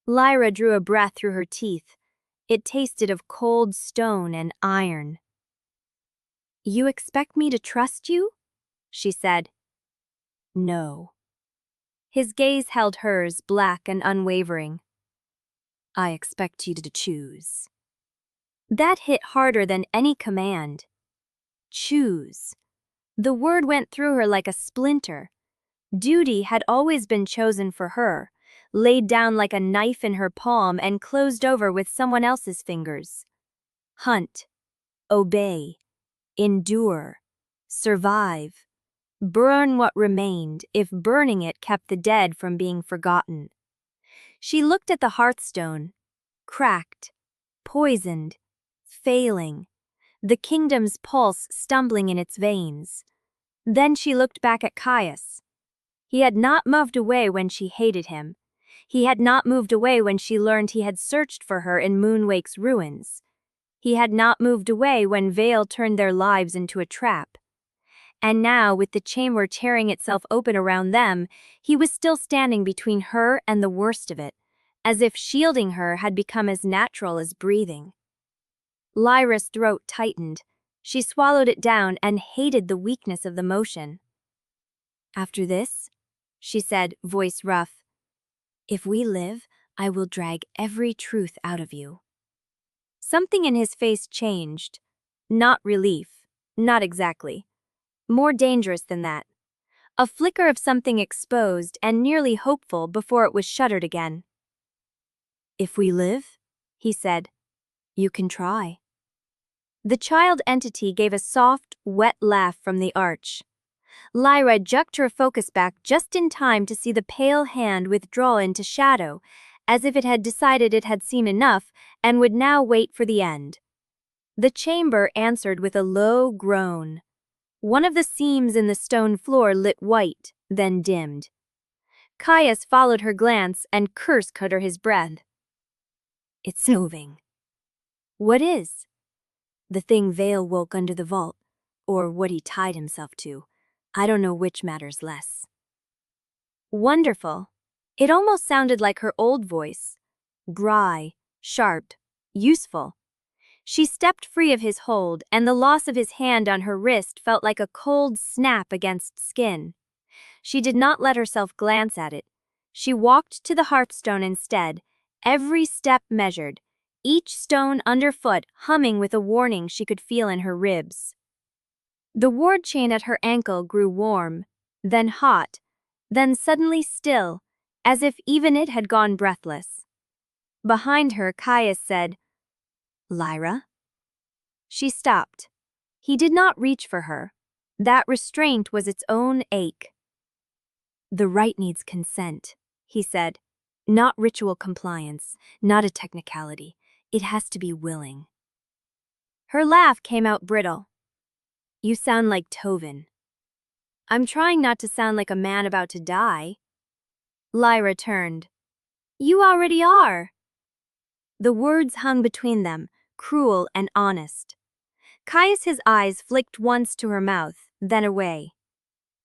Lyra drew a breath through her teeth. It tasted of cold stone and iron. "You expect me to trust you?" she said. "No." His gaze held hers, black and unwavering. "I expect you to choose." That hit harder than any command. Choose. The word went through her like a splinter. Duty had always been chosen for her, laid down like a knife in her palm and closed over with someone else's fingers. Hunt. Obey. Endure. Survive. Burn what remained, if burning it kept the dead from being forgotten. She looked at the hearthstone. Cracked. Poisoned. Failing. The kingdom's pulse stumbling in its veins. Then she looked back at Caius. He had not moved away when she hated him. He had not moved away when she learned he had searched for her in Moonwake's ruins. He had not moved away when Vael turned their lives into a trap. And now, with the chamber tearing itself open around them, he was still standing between her and the worst of it, as if shielding her had become as natural as breathing. Lyra's throat tightened. She swallowed it down and hated the weakness of the motion. "After this," she said, voice rough, "if we live, I will drag every truth out of you." Something in his face changed. Not relief. Not exactly. More dangerous than that. A flicker of something exposed and nearly hopeful before it was shuttered again. "If we live," he said, "you can try." The child entity gave a soft, wet laugh from the arch. Lyra jerked her focus back just in time to see the pale hand withdraw into shadow, as if it had decided it had seen enough and would now wait for the end. The chamber answered with a low groan. One of the seams in the stone floor lit white, then dimmed. Caius followed her glance and cursed under his breath. "It's moving." "What is?" "The thing Vael woke under the vault, or what he tied himself to. I don't know which matters less." Wonderful. It almost sounded like her old voice. Dry, sharp, useful. She stepped free of his hold, and the loss of his hand on her wrist felt like a cold snap against skin. She did not let herself glance at it. She walked to the hearthstone instead, every step measured, each stone underfoot humming with a warning she could feel in her ribs. The ward chain at her ankle grew warm, then hot, then suddenly still, as if even it had gone breathless. Behind her, Caius said, "Lyra?" She stopped. He did not reach for her. That restraint was its own ache. "The rite needs consent," he said. "Not ritual compliance, not a technicality. It has to be willing." Her laugh came out brittle. "You sound like Tovin." "I'm trying not to sound like a man about to die." Lyra turned. "You already are." The words hung between them, cruel and honest. Caius's eyes flicked once to her mouth, then away.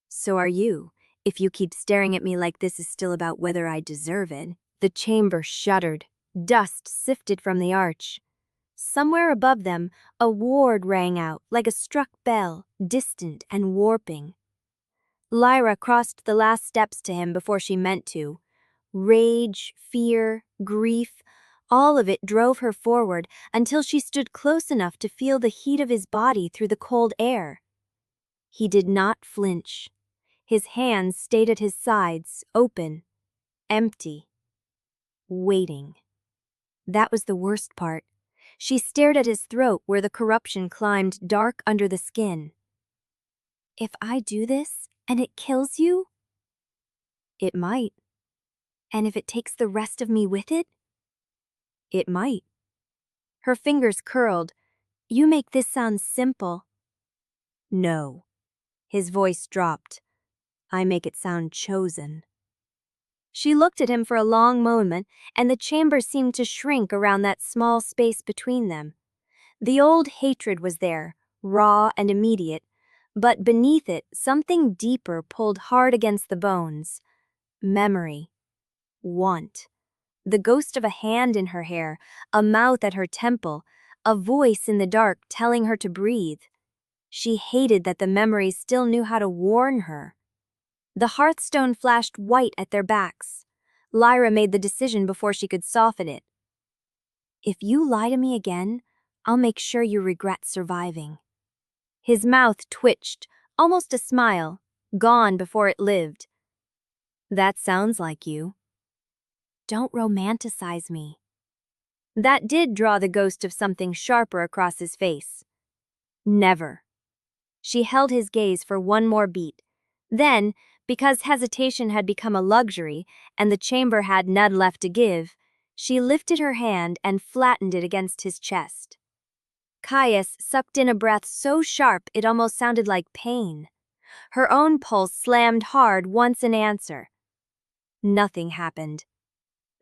"So are you. If you keep staring at me like this is still about whether I deserve it." The chamber shuddered. Dust sifted from the arch. Somewhere above them, a ward rang out like a struck bell, distant and warping. Lyra crossed the last steps to him before she meant to. Rage, fear, grief, all of it drove her forward until she stood close enough to feel the heat of his body through the cold air. He did not flinch. His hands stayed at his sides, open, empty, waiting. That was the worst part. She stared at his throat where the corruption climbed dark under the skin. "If I do this, and it kills you?" "It might." "And if it takes the rest of me with it?" "It might." Her fingers curled. "You make this sound simple." "No." His voice dropped. "I make it sound chosen." She looked at him for a long moment, and the chamber seemed to shrink around that small space between them. The old hatred was there, raw and immediate, but beneath it something deeper pulled hard against the bones. Memory. Want. The ghost of a hand in her hair, a mouth at her temple, a voice in the dark telling her to breathe. She hated that the memories still knew how to warn her. The Hearthstone flashed white at their backs. Lyra made the decision before she could soften it. "If you lie to me again, I'll make sure you regret surviving." His mouth twitched, almost a smile, gone before it lived. "That sounds like you." "Don't romanticize me." That did draw the ghost of something sharper across his face. "Never." She held his gaze for one more beat. Then, because hesitation had become a luxury and the chamber had none left to give, she lifted her hand and flattened it against his chest. Caius sucked in a breath so sharp it almost sounded like pain. Her own pulse slammed hard once in answer. Nothing happened.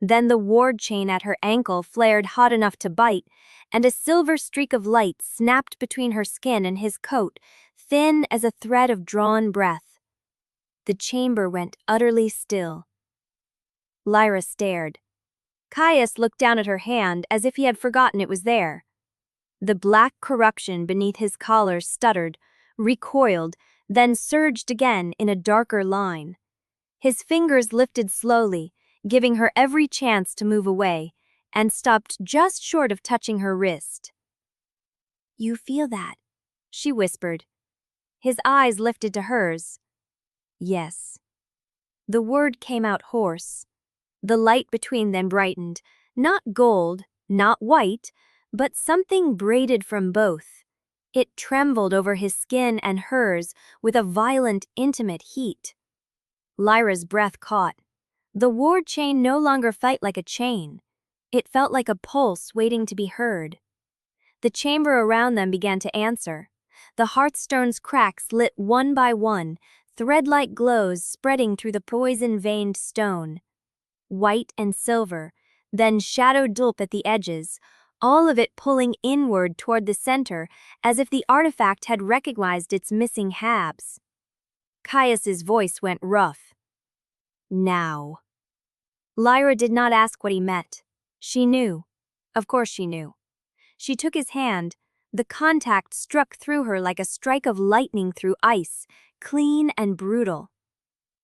Then the ward chain at her ankle flared hot enough to bite, and a silver streak of light snapped between her skin and his coat, thin as a thread of drawn breath. The chamber went utterly still. Lyra stared. Caius looked down at her hand as if he had forgotten it was there. The black corruption beneath his collar stuttered, recoiled, then surged again in a darker line. His fingers lifted slowly, giving her every chance to move away, and stopped just short of touching her wrist. "You feel that?" she whispered. His eyes lifted to hers. "Yes." The word came out hoarse. The light between them brightened, not gold, not white, but something braided from both. It trembled over his skin and hers with a violent, intimate heat. Lyra's breath caught. The ward chain no longer felt like a chain. It felt like a pulse waiting to be heard. The chamber around them began to answer. The Hearthstone's cracks lit one by one, thread-like glows spreading through the poison-veined stone. White and silver, then shadowed dupe at the edges, all of it pulling inward toward the center as if the artifact had recognized its missing halves. Caius's voice went rough. "Now." Lyra did not ask what he meant. She knew. Of course she knew. She took his hand. The contact struck through her like a strike of lightning through ice, clean and brutal.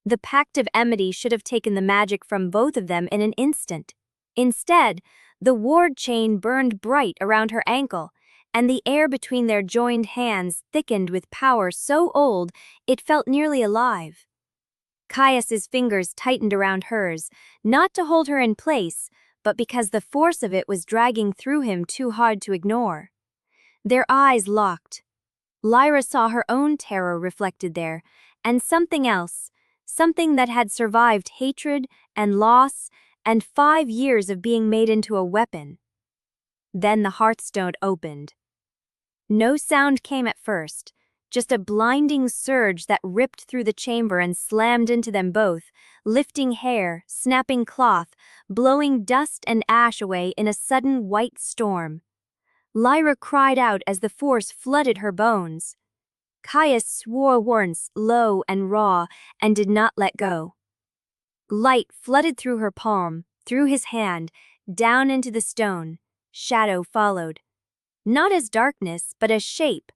The pact of enmity should have taken the magic from both of them in an instant. Instead, The ward chain burned bright around her ankle, and the air between their joined hands thickened with power so old it felt nearly alive. Caius's fingers tightened around hers, not to hold her in place, but because the force of it was dragging through him too hard to ignore. Their eyes locked. Lyra saw her own terror reflected there, and something else, something that had survived hatred and loss and 5 years of being made into a weapon. Then the Hearthstone opened. No sound came at first, just a blinding surge that ripped through the chamber and slammed into them both, lifting hair, snapping cloth, blowing dust and ash away in a sudden white storm. Lyra cried out as the force flooded her bones. Caius swore once, low and raw, and did not let go. Light flooded through her palm, through his hand, down into the stone. Shadow followed. Not as darkness, but as shape,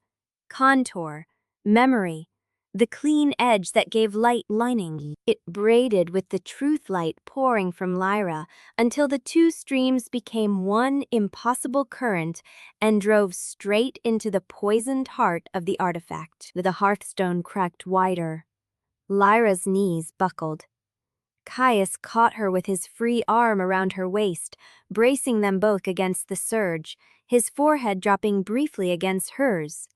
contour, memory, the clean edge that gave light lining. It braided with the truth light pouring from Lyra until the two streams became one impossible current and drove straight into the poisoned heart of the artifact. The Hearthstone cracked wider. Lyra's knees buckled. Caius caught her with his free arm around her waist, bracing them both against the surge, his forehead dropping briefly against hers.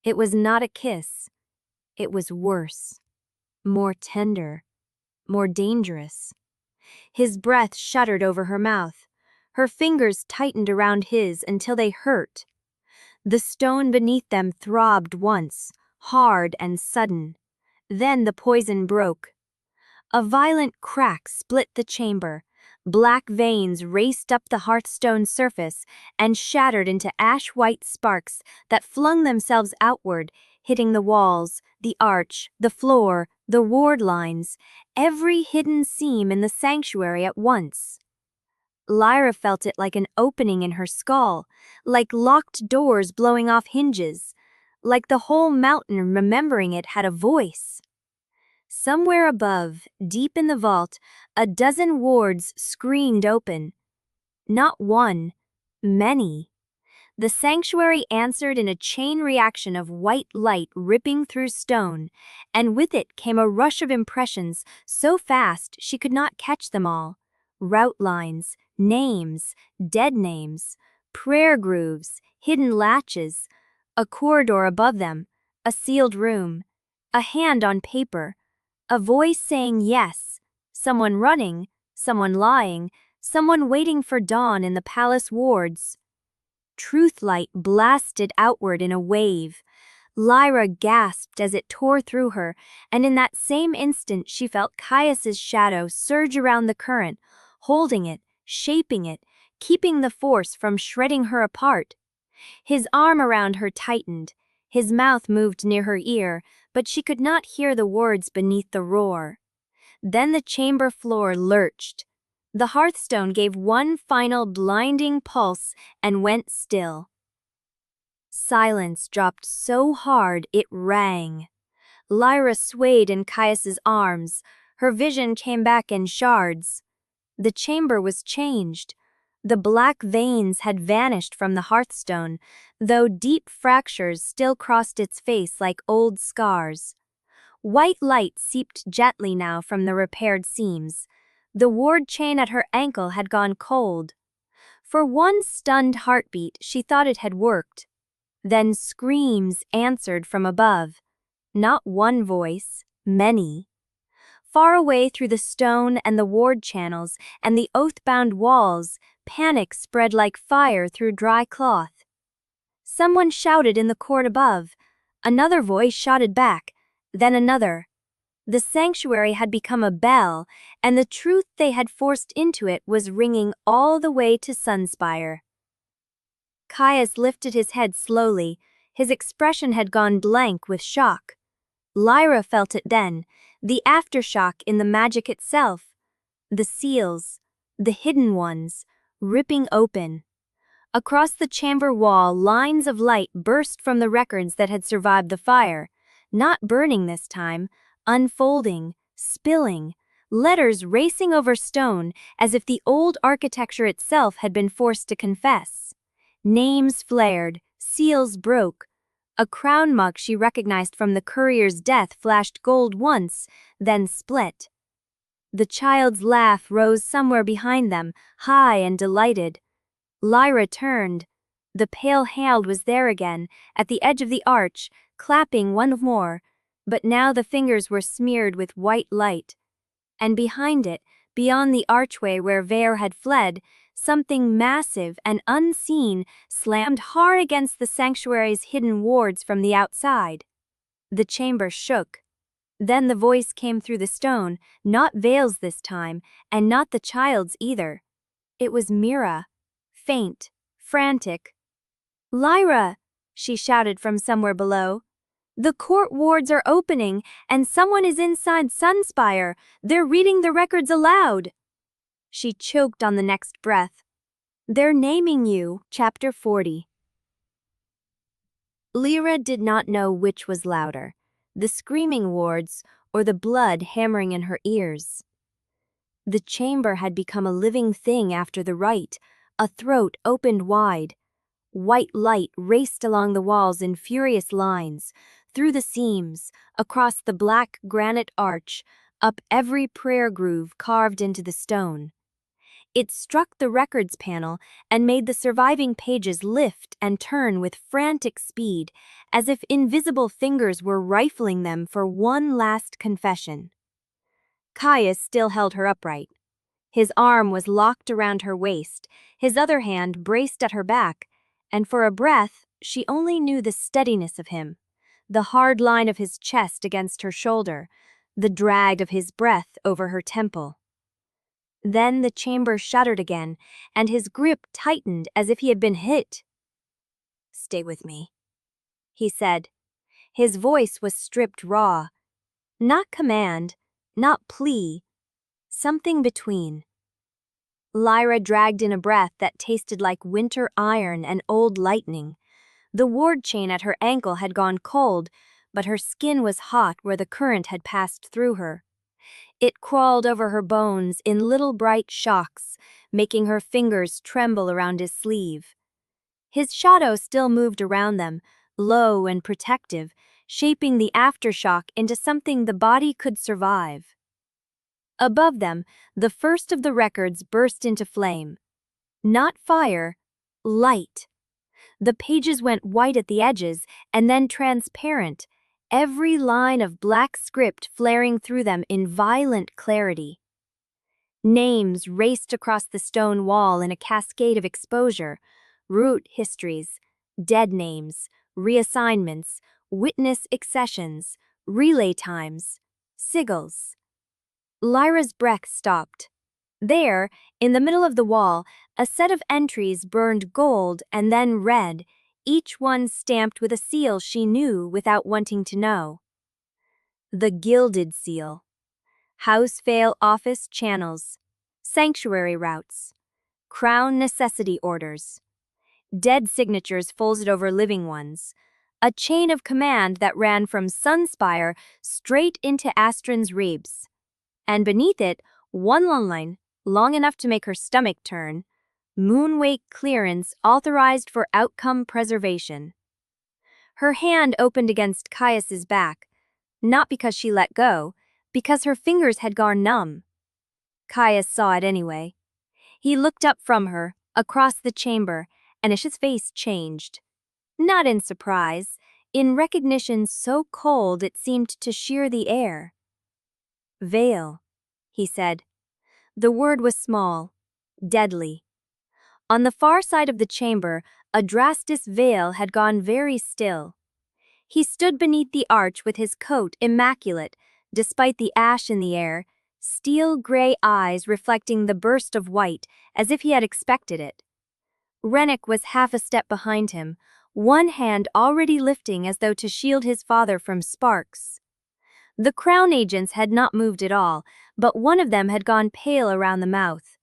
It was not a kiss. It was worse, more tender, more dangerous. His breath shuddered over her mouth. Her fingers tightened around his until they hurt. The stone beneath them throbbed once, hard and sudden. Then the poison broke. A violent crack split the chamber. Black veins raced up the Hearthstone surface and shattered into ash-white sparks that flung themselves outward, hitting the walls, the arch, the floor, the ward lines, every hidden seam in the sanctuary at once. Lyra felt it like an opening in her skull, like locked doors blowing off hinges, like the whole mountain remembering it had a voice. Somewhere above, deep in the vault, a dozen wards screamed open. Not one, many. The sanctuary answered in a chain reaction of white light ripping through stone, and with it came a rush of impressions so fast she could not catch them all. Route lines, names, dead names, prayer grooves, hidden latches, a corridor above them, a sealed room, a hand on paper, a voice saying yes, someone running, someone lying, someone waiting for dawn in the palace wards. Truth light blasted outward in a wave. Lyra gasped as it tore through her, and in that same instant she felt Caius's shadow surge around the current, holding it, shaping it, keeping the force from shredding her apart. His arm around her tightened. His mouth moved near her ear, but she could not hear the words beneath the roar. Then the chamber floor lurched. The Hearthstone gave one final blinding pulse and went still. Silence dropped so hard it rang. Lyra swayed in Caius's arms. Her vision came back in shards. The chamber was changed. The black veins had vanished from the Hearthstone, though deep fractures still crossed its face like old scars. White light seeped gently now from the repaired seams. The ward chain at her ankle had gone cold. For one stunned heartbeat, she thought it had worked. Then screams answered from above. Not one voice, many. Far away through the stone and the ward channels and the oath-bound walls, panic spread like fire through dry cloth. Someone shouted in the court above. Another voice shouted back, then another. The sanctuary had become a bell, and the truth they had forced into it was ringing all the way to Sunspire. Caius lifted his head slowly. His expression had gone blank with shock. Lyra felt it then, the aftershock in the magic itself. The seals, the hidden ones, ripping open. Across the chamber wall, lines of light burst from the records that had survived the fire, not burning this time, unfolding, spilling, letters racing over stone as if the old architecture itself had been forced to confess. Names flared, seals broke. A crown mug she recognized from the courier's death flashed gold once, then split. The child's laugh rose somewhere behind them, high and delighted. Lyra turned. The pale hand was there again, at the edge of the arch, clapping one more, but now the fingers were smeared with white light. And behind it, beyond the archway where Vaer had fled, something massive and unseen slammed hard against the sanctuary's hidden wards from the outside. The chamber shook. Then the voice came through the stone, not Vael's this time, and not the child's either. It was Mira, faint, frantic. "Lyra!" she shouted from somewhere below. "The court wards are opening, and someone is inside Sunspire. They're reading the records aloud." She choked on the next breath. "They're naming you." Chapter 40. Lyra did not know which was louder, the screaming wards or the blood hammering in her ears. The chamber had become a living thing after the rite, a throat opened wide. White light raced along the walls in furious lines, through the seams, across the black granite arch, up every prayer groove carved into the stone. It struck the records panel and made the surviving pages lift and turn with frantic speed, as if invisible fingers were rifling them for one last confession. Caius still held her upright. His arm was locked around her waist, his other hand braced at her back, and for a breath she only knew the steadiness of him, the hard line of his chest against her shoulder, the drag of his breath over her temple. Then the chamber shuddered again, and his grip tightened as if he had been hit. "Stay with me," he said. His voice was stripped raw. Not command, not plea, something between. Lyra dragged in a breath that tasted like winter iron and old lightning. The ward chain at her ankle had gone cold, but her skin was hot where the current had passed through her. It crawled over her bones in little bright shocks, making her fingers tremble around his sleeve. His shadow still moved around them, low and protective, shaping the aftershock into something the body could survive. Above them, the first of the records burst into flame. Not fire, light. The pages went white at the edges and then transparent, every line of black script flaring through them in violent clarity. Names raced across the stone wall in a cascade of exposure, root histories, dead names, reassignments, witness accessions, relay times, sigils. Lyra's breath stopped. There, in the middle of the wall, a set of entries burned gold and then red, each one stamped with a seal she knew without wanting to know. The Gilded Seal. House Vael Office Channels. Sanctuary Routes. Crown Necessity Orders. Dead signatures folded over living ones. A chain of command that ran from Sunspire straight into Astron's ribs. And beneath it, one long line, long enough to make her stomach turn. Moonwake clearance authorized for outcome preservation. Her hand opened against Caius's back, not because she let go, because her fingers had gone numb. Caius saw it anyway. He looked up from her, across the chamber, and his face changed. Not in surprise, in recognition so cold it seemed to shear the air. "Vael," he said. The word was small, deadly. On the far side of the chamber, Adrastus Vael had gone very still. He stood beneath the arch with his coat immaculate, despite the ash in the air, steel-gray eyes reflecting the burst of white, as if he had expected it. Rennick was half a step behind him, one hand already lifting as though to shield his father from sparks. The crown agents had not moved at all, but one of them had gone pale around the mouth.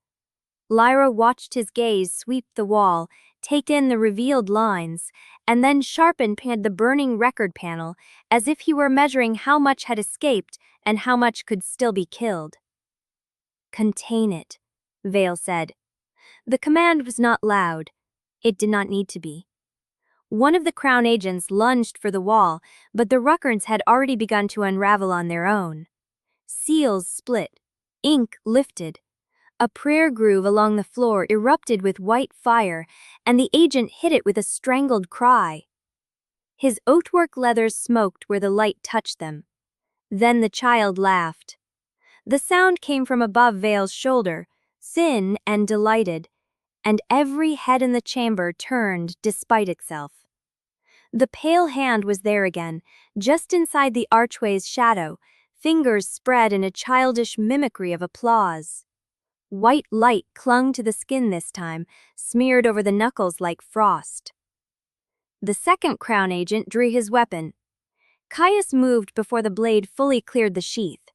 Lyra watched his gaze sweep the wall, take in the revealed lines, and then sharpened the burning record panel as if he were measuring how much had escaped and how much could still be killed. Contain it, Vael said. The command was not loud. It did not need to be. One of the Crown agents lunged for the wall, but the Ruckerns had already begun to unravel on their own. Seals split. Ink lifted. A prayer groove along the floor erupted with white fire, and the agent hit it with a strangled cry. His oathwork leathers smoked where the light touched them. Then the child laughed. The sound came from above Vael's shoulder, thin and delighted, and every head in the chamber turned despite itself. The pale hand was there again, just inside the archway's shadow, fingers spread in a childish mimicry of applause. White light clung to the skin this time, smeared over the knuckles like frost. The second Crown agent drew his weapon. Caius moved before the blade fully cleared the sheath.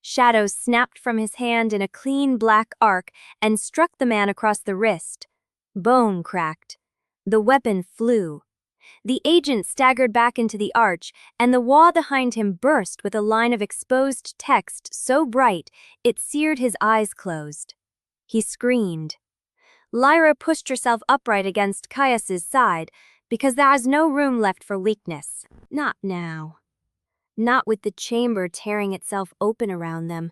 Shadows snapped from his hand in a clean black arc and struck the man across the wrist. Bone cracked. The weapon flew. The agent staggered back into the arch, and the wall behind him burst with a line of exposed text so bright it seared his eyes closed. He screamed. Lyra pushed herself upright against Caius's side, because there was no room left for weakness. Not now. Not with the chamber tearing itself open around them.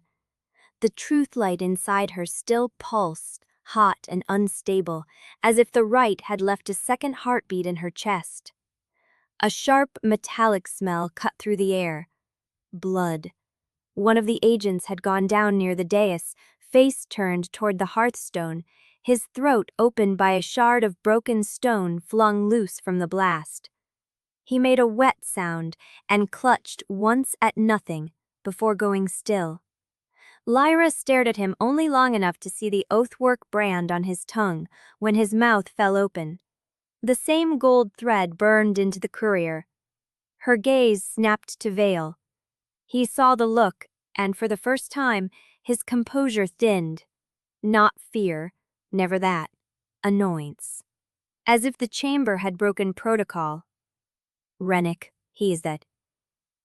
The truth light inside her still pulsed, hot and unstable, as if the right had left a second heartbeat in her chest. A sharp, metallic smell cut through the air. Blood. One of the agents had gone down near the dais, face turned toward the hearthstone, his throat opened by a shard of broken stone flung loose from the blast. He made a wet sound and clutched once at nothing before going still. Lyra stared at him only long enough to see the oathwork brand on his tongue when his mouth fell open. The same gold thread burned into the courier. Her gaze snapped to Vael. He saw the look, and for the first time, his composure thinned. Not fear, never that. Annoyance. As if the chamber had broken protocol. Rennick, he said.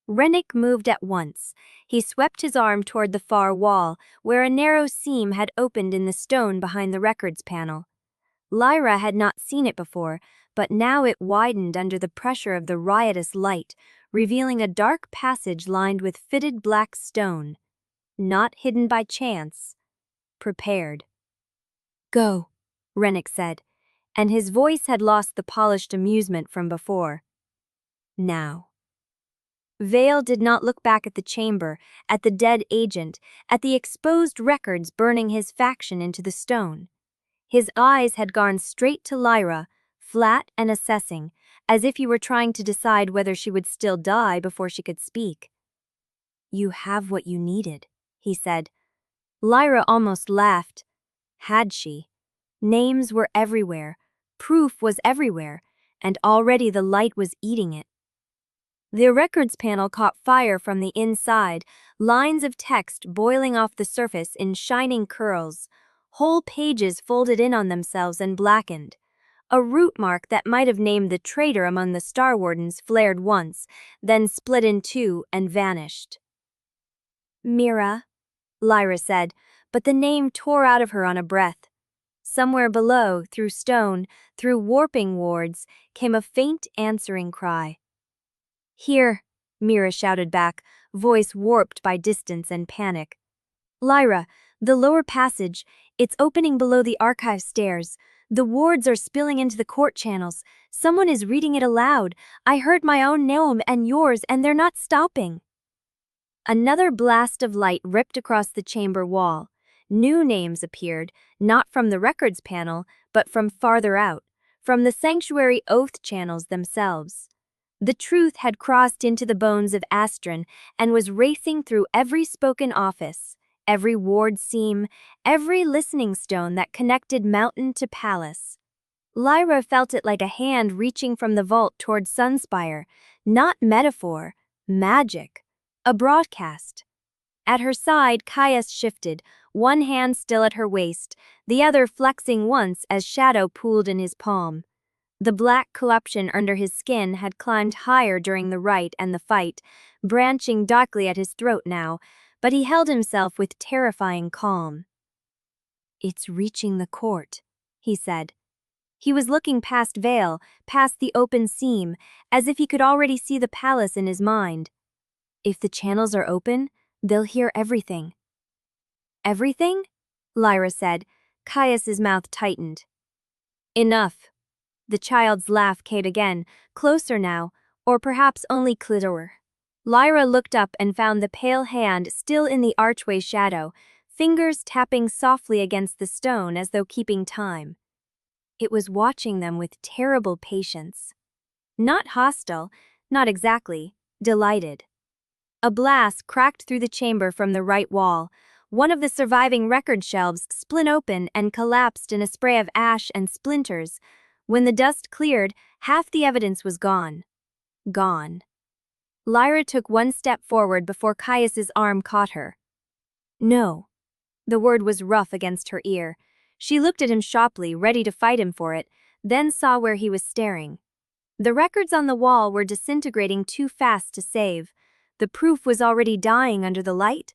Rennick moved at once. He swept his arm toward the far wall, where a narrow seam had opened in the stone behind the records panel. Lyra had not seen it before, but now it widened under the pressure of the riotous light, revealing a dark passage lined with fitted black stone. Not hidden by chance. Prepared. Go, Rennick said, and his voice had lost the polished amusement from before. Now. Vael did not look back at the chamber, at the dead agent, at the exposed records burning his faction into the stone. His eyes had gone straight to Lyra, flat and assessing, as if he were trying to decide whether she would still die before she could speak. You have what you needed, he said. Lyra almost laughed. Had she? Names were everywhere, proof was everywhere, and already the light was eating it. The records panel caught fire from the inside, lines of text boiling off the surface in shining curls, whole pages folded in on themselves and blackened. A root mark that might have named the traitor among the Starwardens flared once, then split in two and vanished. Mira, Lyra said, but the name tore out of her on a breath. Somewhere below, through stone, through warping wards, came a faint answering cry. Here, Mira shouted back, voice warped by distance and panic. Lyra, the lower passage, it's opening below the archive stairs. The wards are spilling into the court channels. Someone is reading it aloud. I heard my own name and yours, and they're not stopping. Another blast of light ripped across the chamber wall. New names appeared, not from the records panel, but from farther out, from the sanctuary oath channels themselves. The truth had crossed into the bones of Astron and was racing through every spoken office, every ward seam, every listening stone that connected mountain to palace. Lyra felt it like a hand reaching from the vault toward Sunspire, not metaphor, magic, a broadcast. At her side, Caius shifted, one hand still at her waist, the other flexing once as shadow pooled in his palm. The black corruption under his skin had climbed higher during the rite and the fight, branching darkly at his throat now, but he held himself with terrifying calm. It's reaching the court, he said. He was looking past Veil, past the open seam, as if he could already see the palace in his mind. If the channels are open, they'll hear everything. Everything? Lyra said. Caius's mouth tightened. Enough. The child's laugh came again, closer now, or perhaps only clearer. Lyra looked up and found the pale hand still in the archway shadow, fingers tapping softly against the stone as though keeping time. It was watching them with terrible patience. Not hostile, not exactly, delighted. A blast cracked through the chamber from the right wall. One of the surviving record shelves split open and collapsed in a spray of ash and splinters. When the dust cleared, half the evidence was gone. Gone. Lyra took one step forward before Caius's arm caught her. No. The word was rough against her ear. She looked at him sharply, ready to fight him for it, then saw where he was staring. The records on the wall were disintegrating too fast to save. The proof was already dying under the light.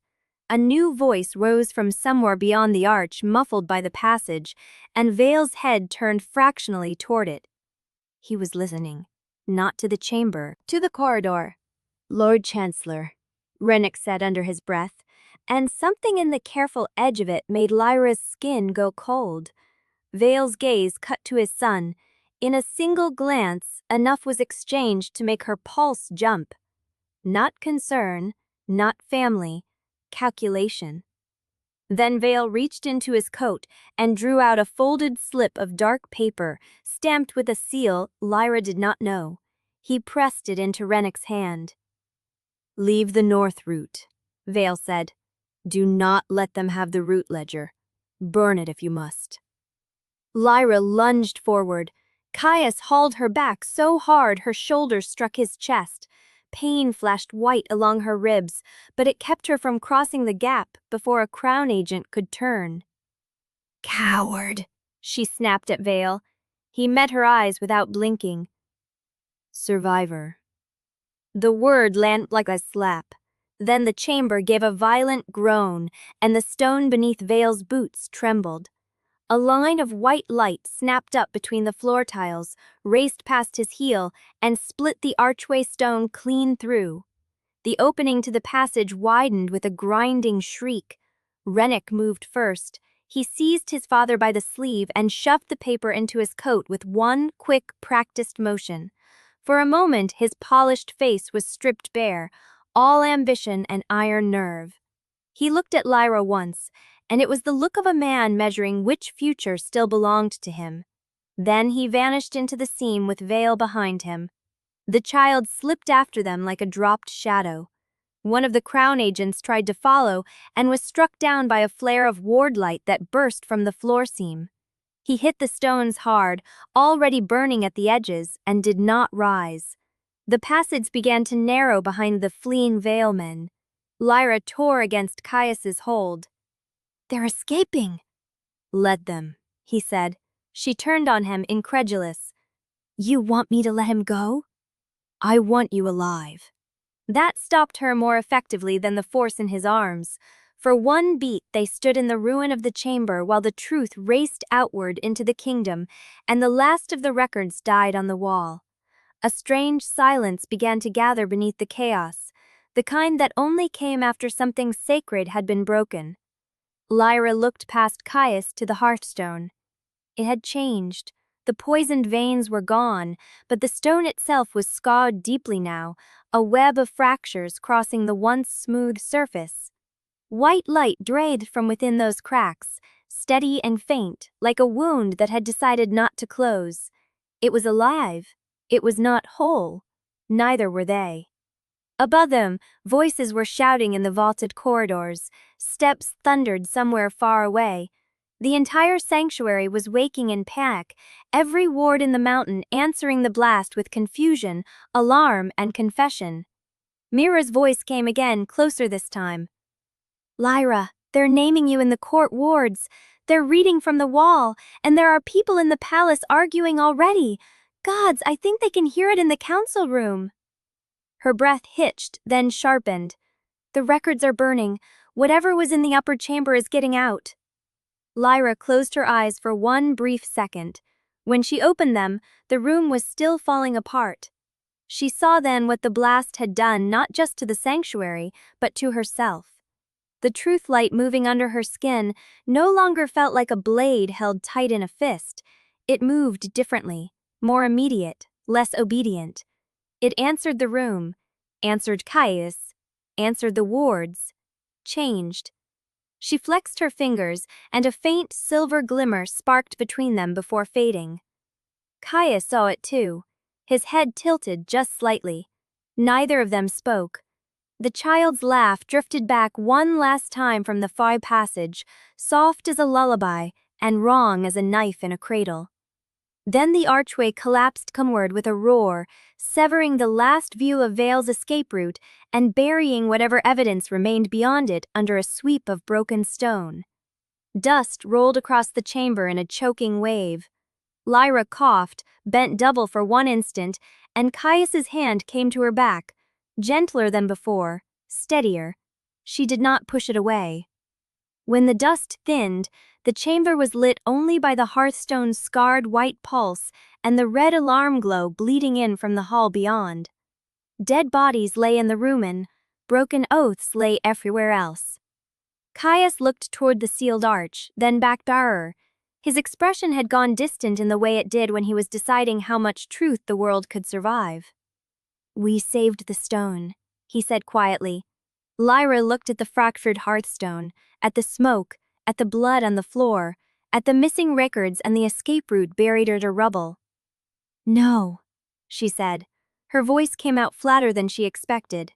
A new voice rose from somewhere beyond the arch, muffled by the passage, and Veil's head turned fractionally toward it. He was listening, not to the chamber, to the corridor. Lord Chancellor, Rennick said under his breath, and something in the careful edge of it made Lyra's skin go cold. Veil's gaze cut to his son. In a single glance, enough was exchanged to make her pulse jump. Not concern, not family, calculation. Then Veil reached into his coat and drew out a folded slip of dark paper, stamped with a seal Lyra did not know. He pressed it into Rennick's hand. Leave the north route, Veil said. Do not let them have the route ledger. Burn it if you must. Lyra lunged forward. Caius hauled her back so hard her shoulders struck his chest. Pain flashed white along her ribs, but it kept her from crossing the gap before a crown agent could turn. Coward, she snapped at Veil. He met her eyes without blinking. Survivor. The word landed like a slap. Then the chamber gave a violent groan, and the stone beneath Veil's boots trembled. A line of white light snapped up between the floor tiles, raced past his heel, and split the archway stone clean through. The opening to the passage widened with a grinding shriek. Rennick moved first. He seized his father by the sleeve and shoved the paper into his coat with one quick, practiced motion. For a moment, his polished face was stripped bare, all ambition and iron nerve. He looked at Lyra once, and it was the look of a man measuring which future still belonged to him. Then he vanished into the seam with Veil behind him. The child slipped after them like a dropped shadow. One of the crown agents tried to follow and was struck down by a flare of ward light that burst from the floor seam. He hit the stones hard, already burning at the edges, and did not rise. The passage began to narrow behind the fleeing Veil men. Lyra tore against Caius's hold. They're escaping. Let them, he said. She turned on him, incredulous. You want me to let him go? I want you alive. That stopped her more effectively than the force in his arms. For one beat, they stood in the ruin of the chamber while the truth raced outward into the kingdom, and the last of the records died on the wall. A strange silence began to gather beneath the chaos, the kind that only came after something sacred had been broken. Lyra looked past Caius to the Hearthstone. It had changed. The poisoned veins were gone, but the stone itself was scarred deeply now, a web of fractures crossing the once smooth surface. White light drained from within those cracks, steady and faint, like a wound that had decided not to close. It was alive. It was not whole. Neither were they. Above them, voices were shouting in the vaulted corridors. Steps thundered somewhere far away. The entire sanctuary was waking in panic, every ward in the mountain answering the blast with confusion, alarm, and confession. Mira's voice came again, closer this time. Lyra, they're naming you in the court wards. They're reading from the wall, and there are people in the palace arguing already. Gods, I think they can hear it in the council room. Her breath hitched, then sharpened. The records are burning. Whatever was in the upper chamber is getting out. Lyra closed her eyes for one brief second. When she opened them, the room was still falling apart. She saw then what the blast had done not just to the sanctuary, but to herself. The truth light moving under her skin no longer felt like a blade held tight in a fist. It moved differently, more immediate, less obedient. It answered the room, answered Caius, answered the wards, changed. She flexed her fingers, and a faint silver glimmer sparked between them before fading. Caius saw it too, his head tilted just slightly. Neither of them spoke. The child's laugh drifted back one last time from the far passage, soft as a lullaby and wrong as a knife in a cradle. Then the archway collapsed comeward with a roar, severing the last view of Vale's escape route and burying whatever evidence remained beyond it under a sweep of broken stone. Dust rolled across the chamber in a choking wave. Lyra coughed, bent double for one instant, and Caius's hand came to her back, gentler than before, steadier. She did not push it away. When the dust thinned, the chamber was lit only by the Hearthstone's scarred white pulse and the red alarm glow bleeding in from the hall beyond. Dead bodies lay in the ruin, broken oaths lay everywhere else. Caius looked toward the sealed arch, then back to her. His expression had gone distant in the way it did when he was deciding how much truth the world could survive. "We saved the stone," he said quietly. Lyra looked at the fractured hearthstone, at the smoke, at the blood on the floor, at the missing records and the escape route buried under rubble. "No," she said. Her voice came out flatter than she expected.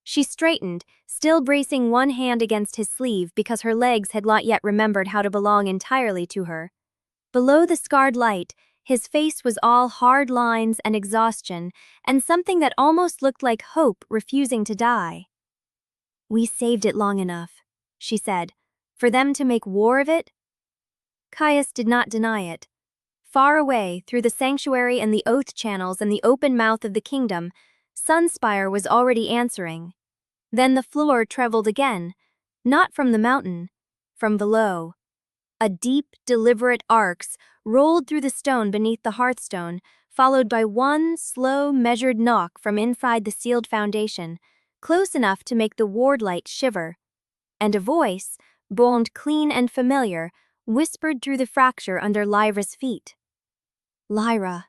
She straightened, still bracing one hand against his sleeve because her legs had not yet remembered how to belong entirely to her. Below the scarred light, his face was all hard lines and exhaustion, and something that almost looked like hope refusing to die. "We saved it long enough," she said. "For them to make war of it?" Caius did not deny it. Far away, through the sanctuary and the oath channels and the open mouth of the kingdom, Sunspire was already answering. Then the floor trembled again, not from the mountain, from below. A deep, deliberate arcs rolled through the stone beneath the hearthstone, followed by one slow, measured knock from inside the sealed foundation, close enough to make the ward light shiver. And a voice, boned clean and familiar, whispered through the fracture under Lyra's feet. "Lyra."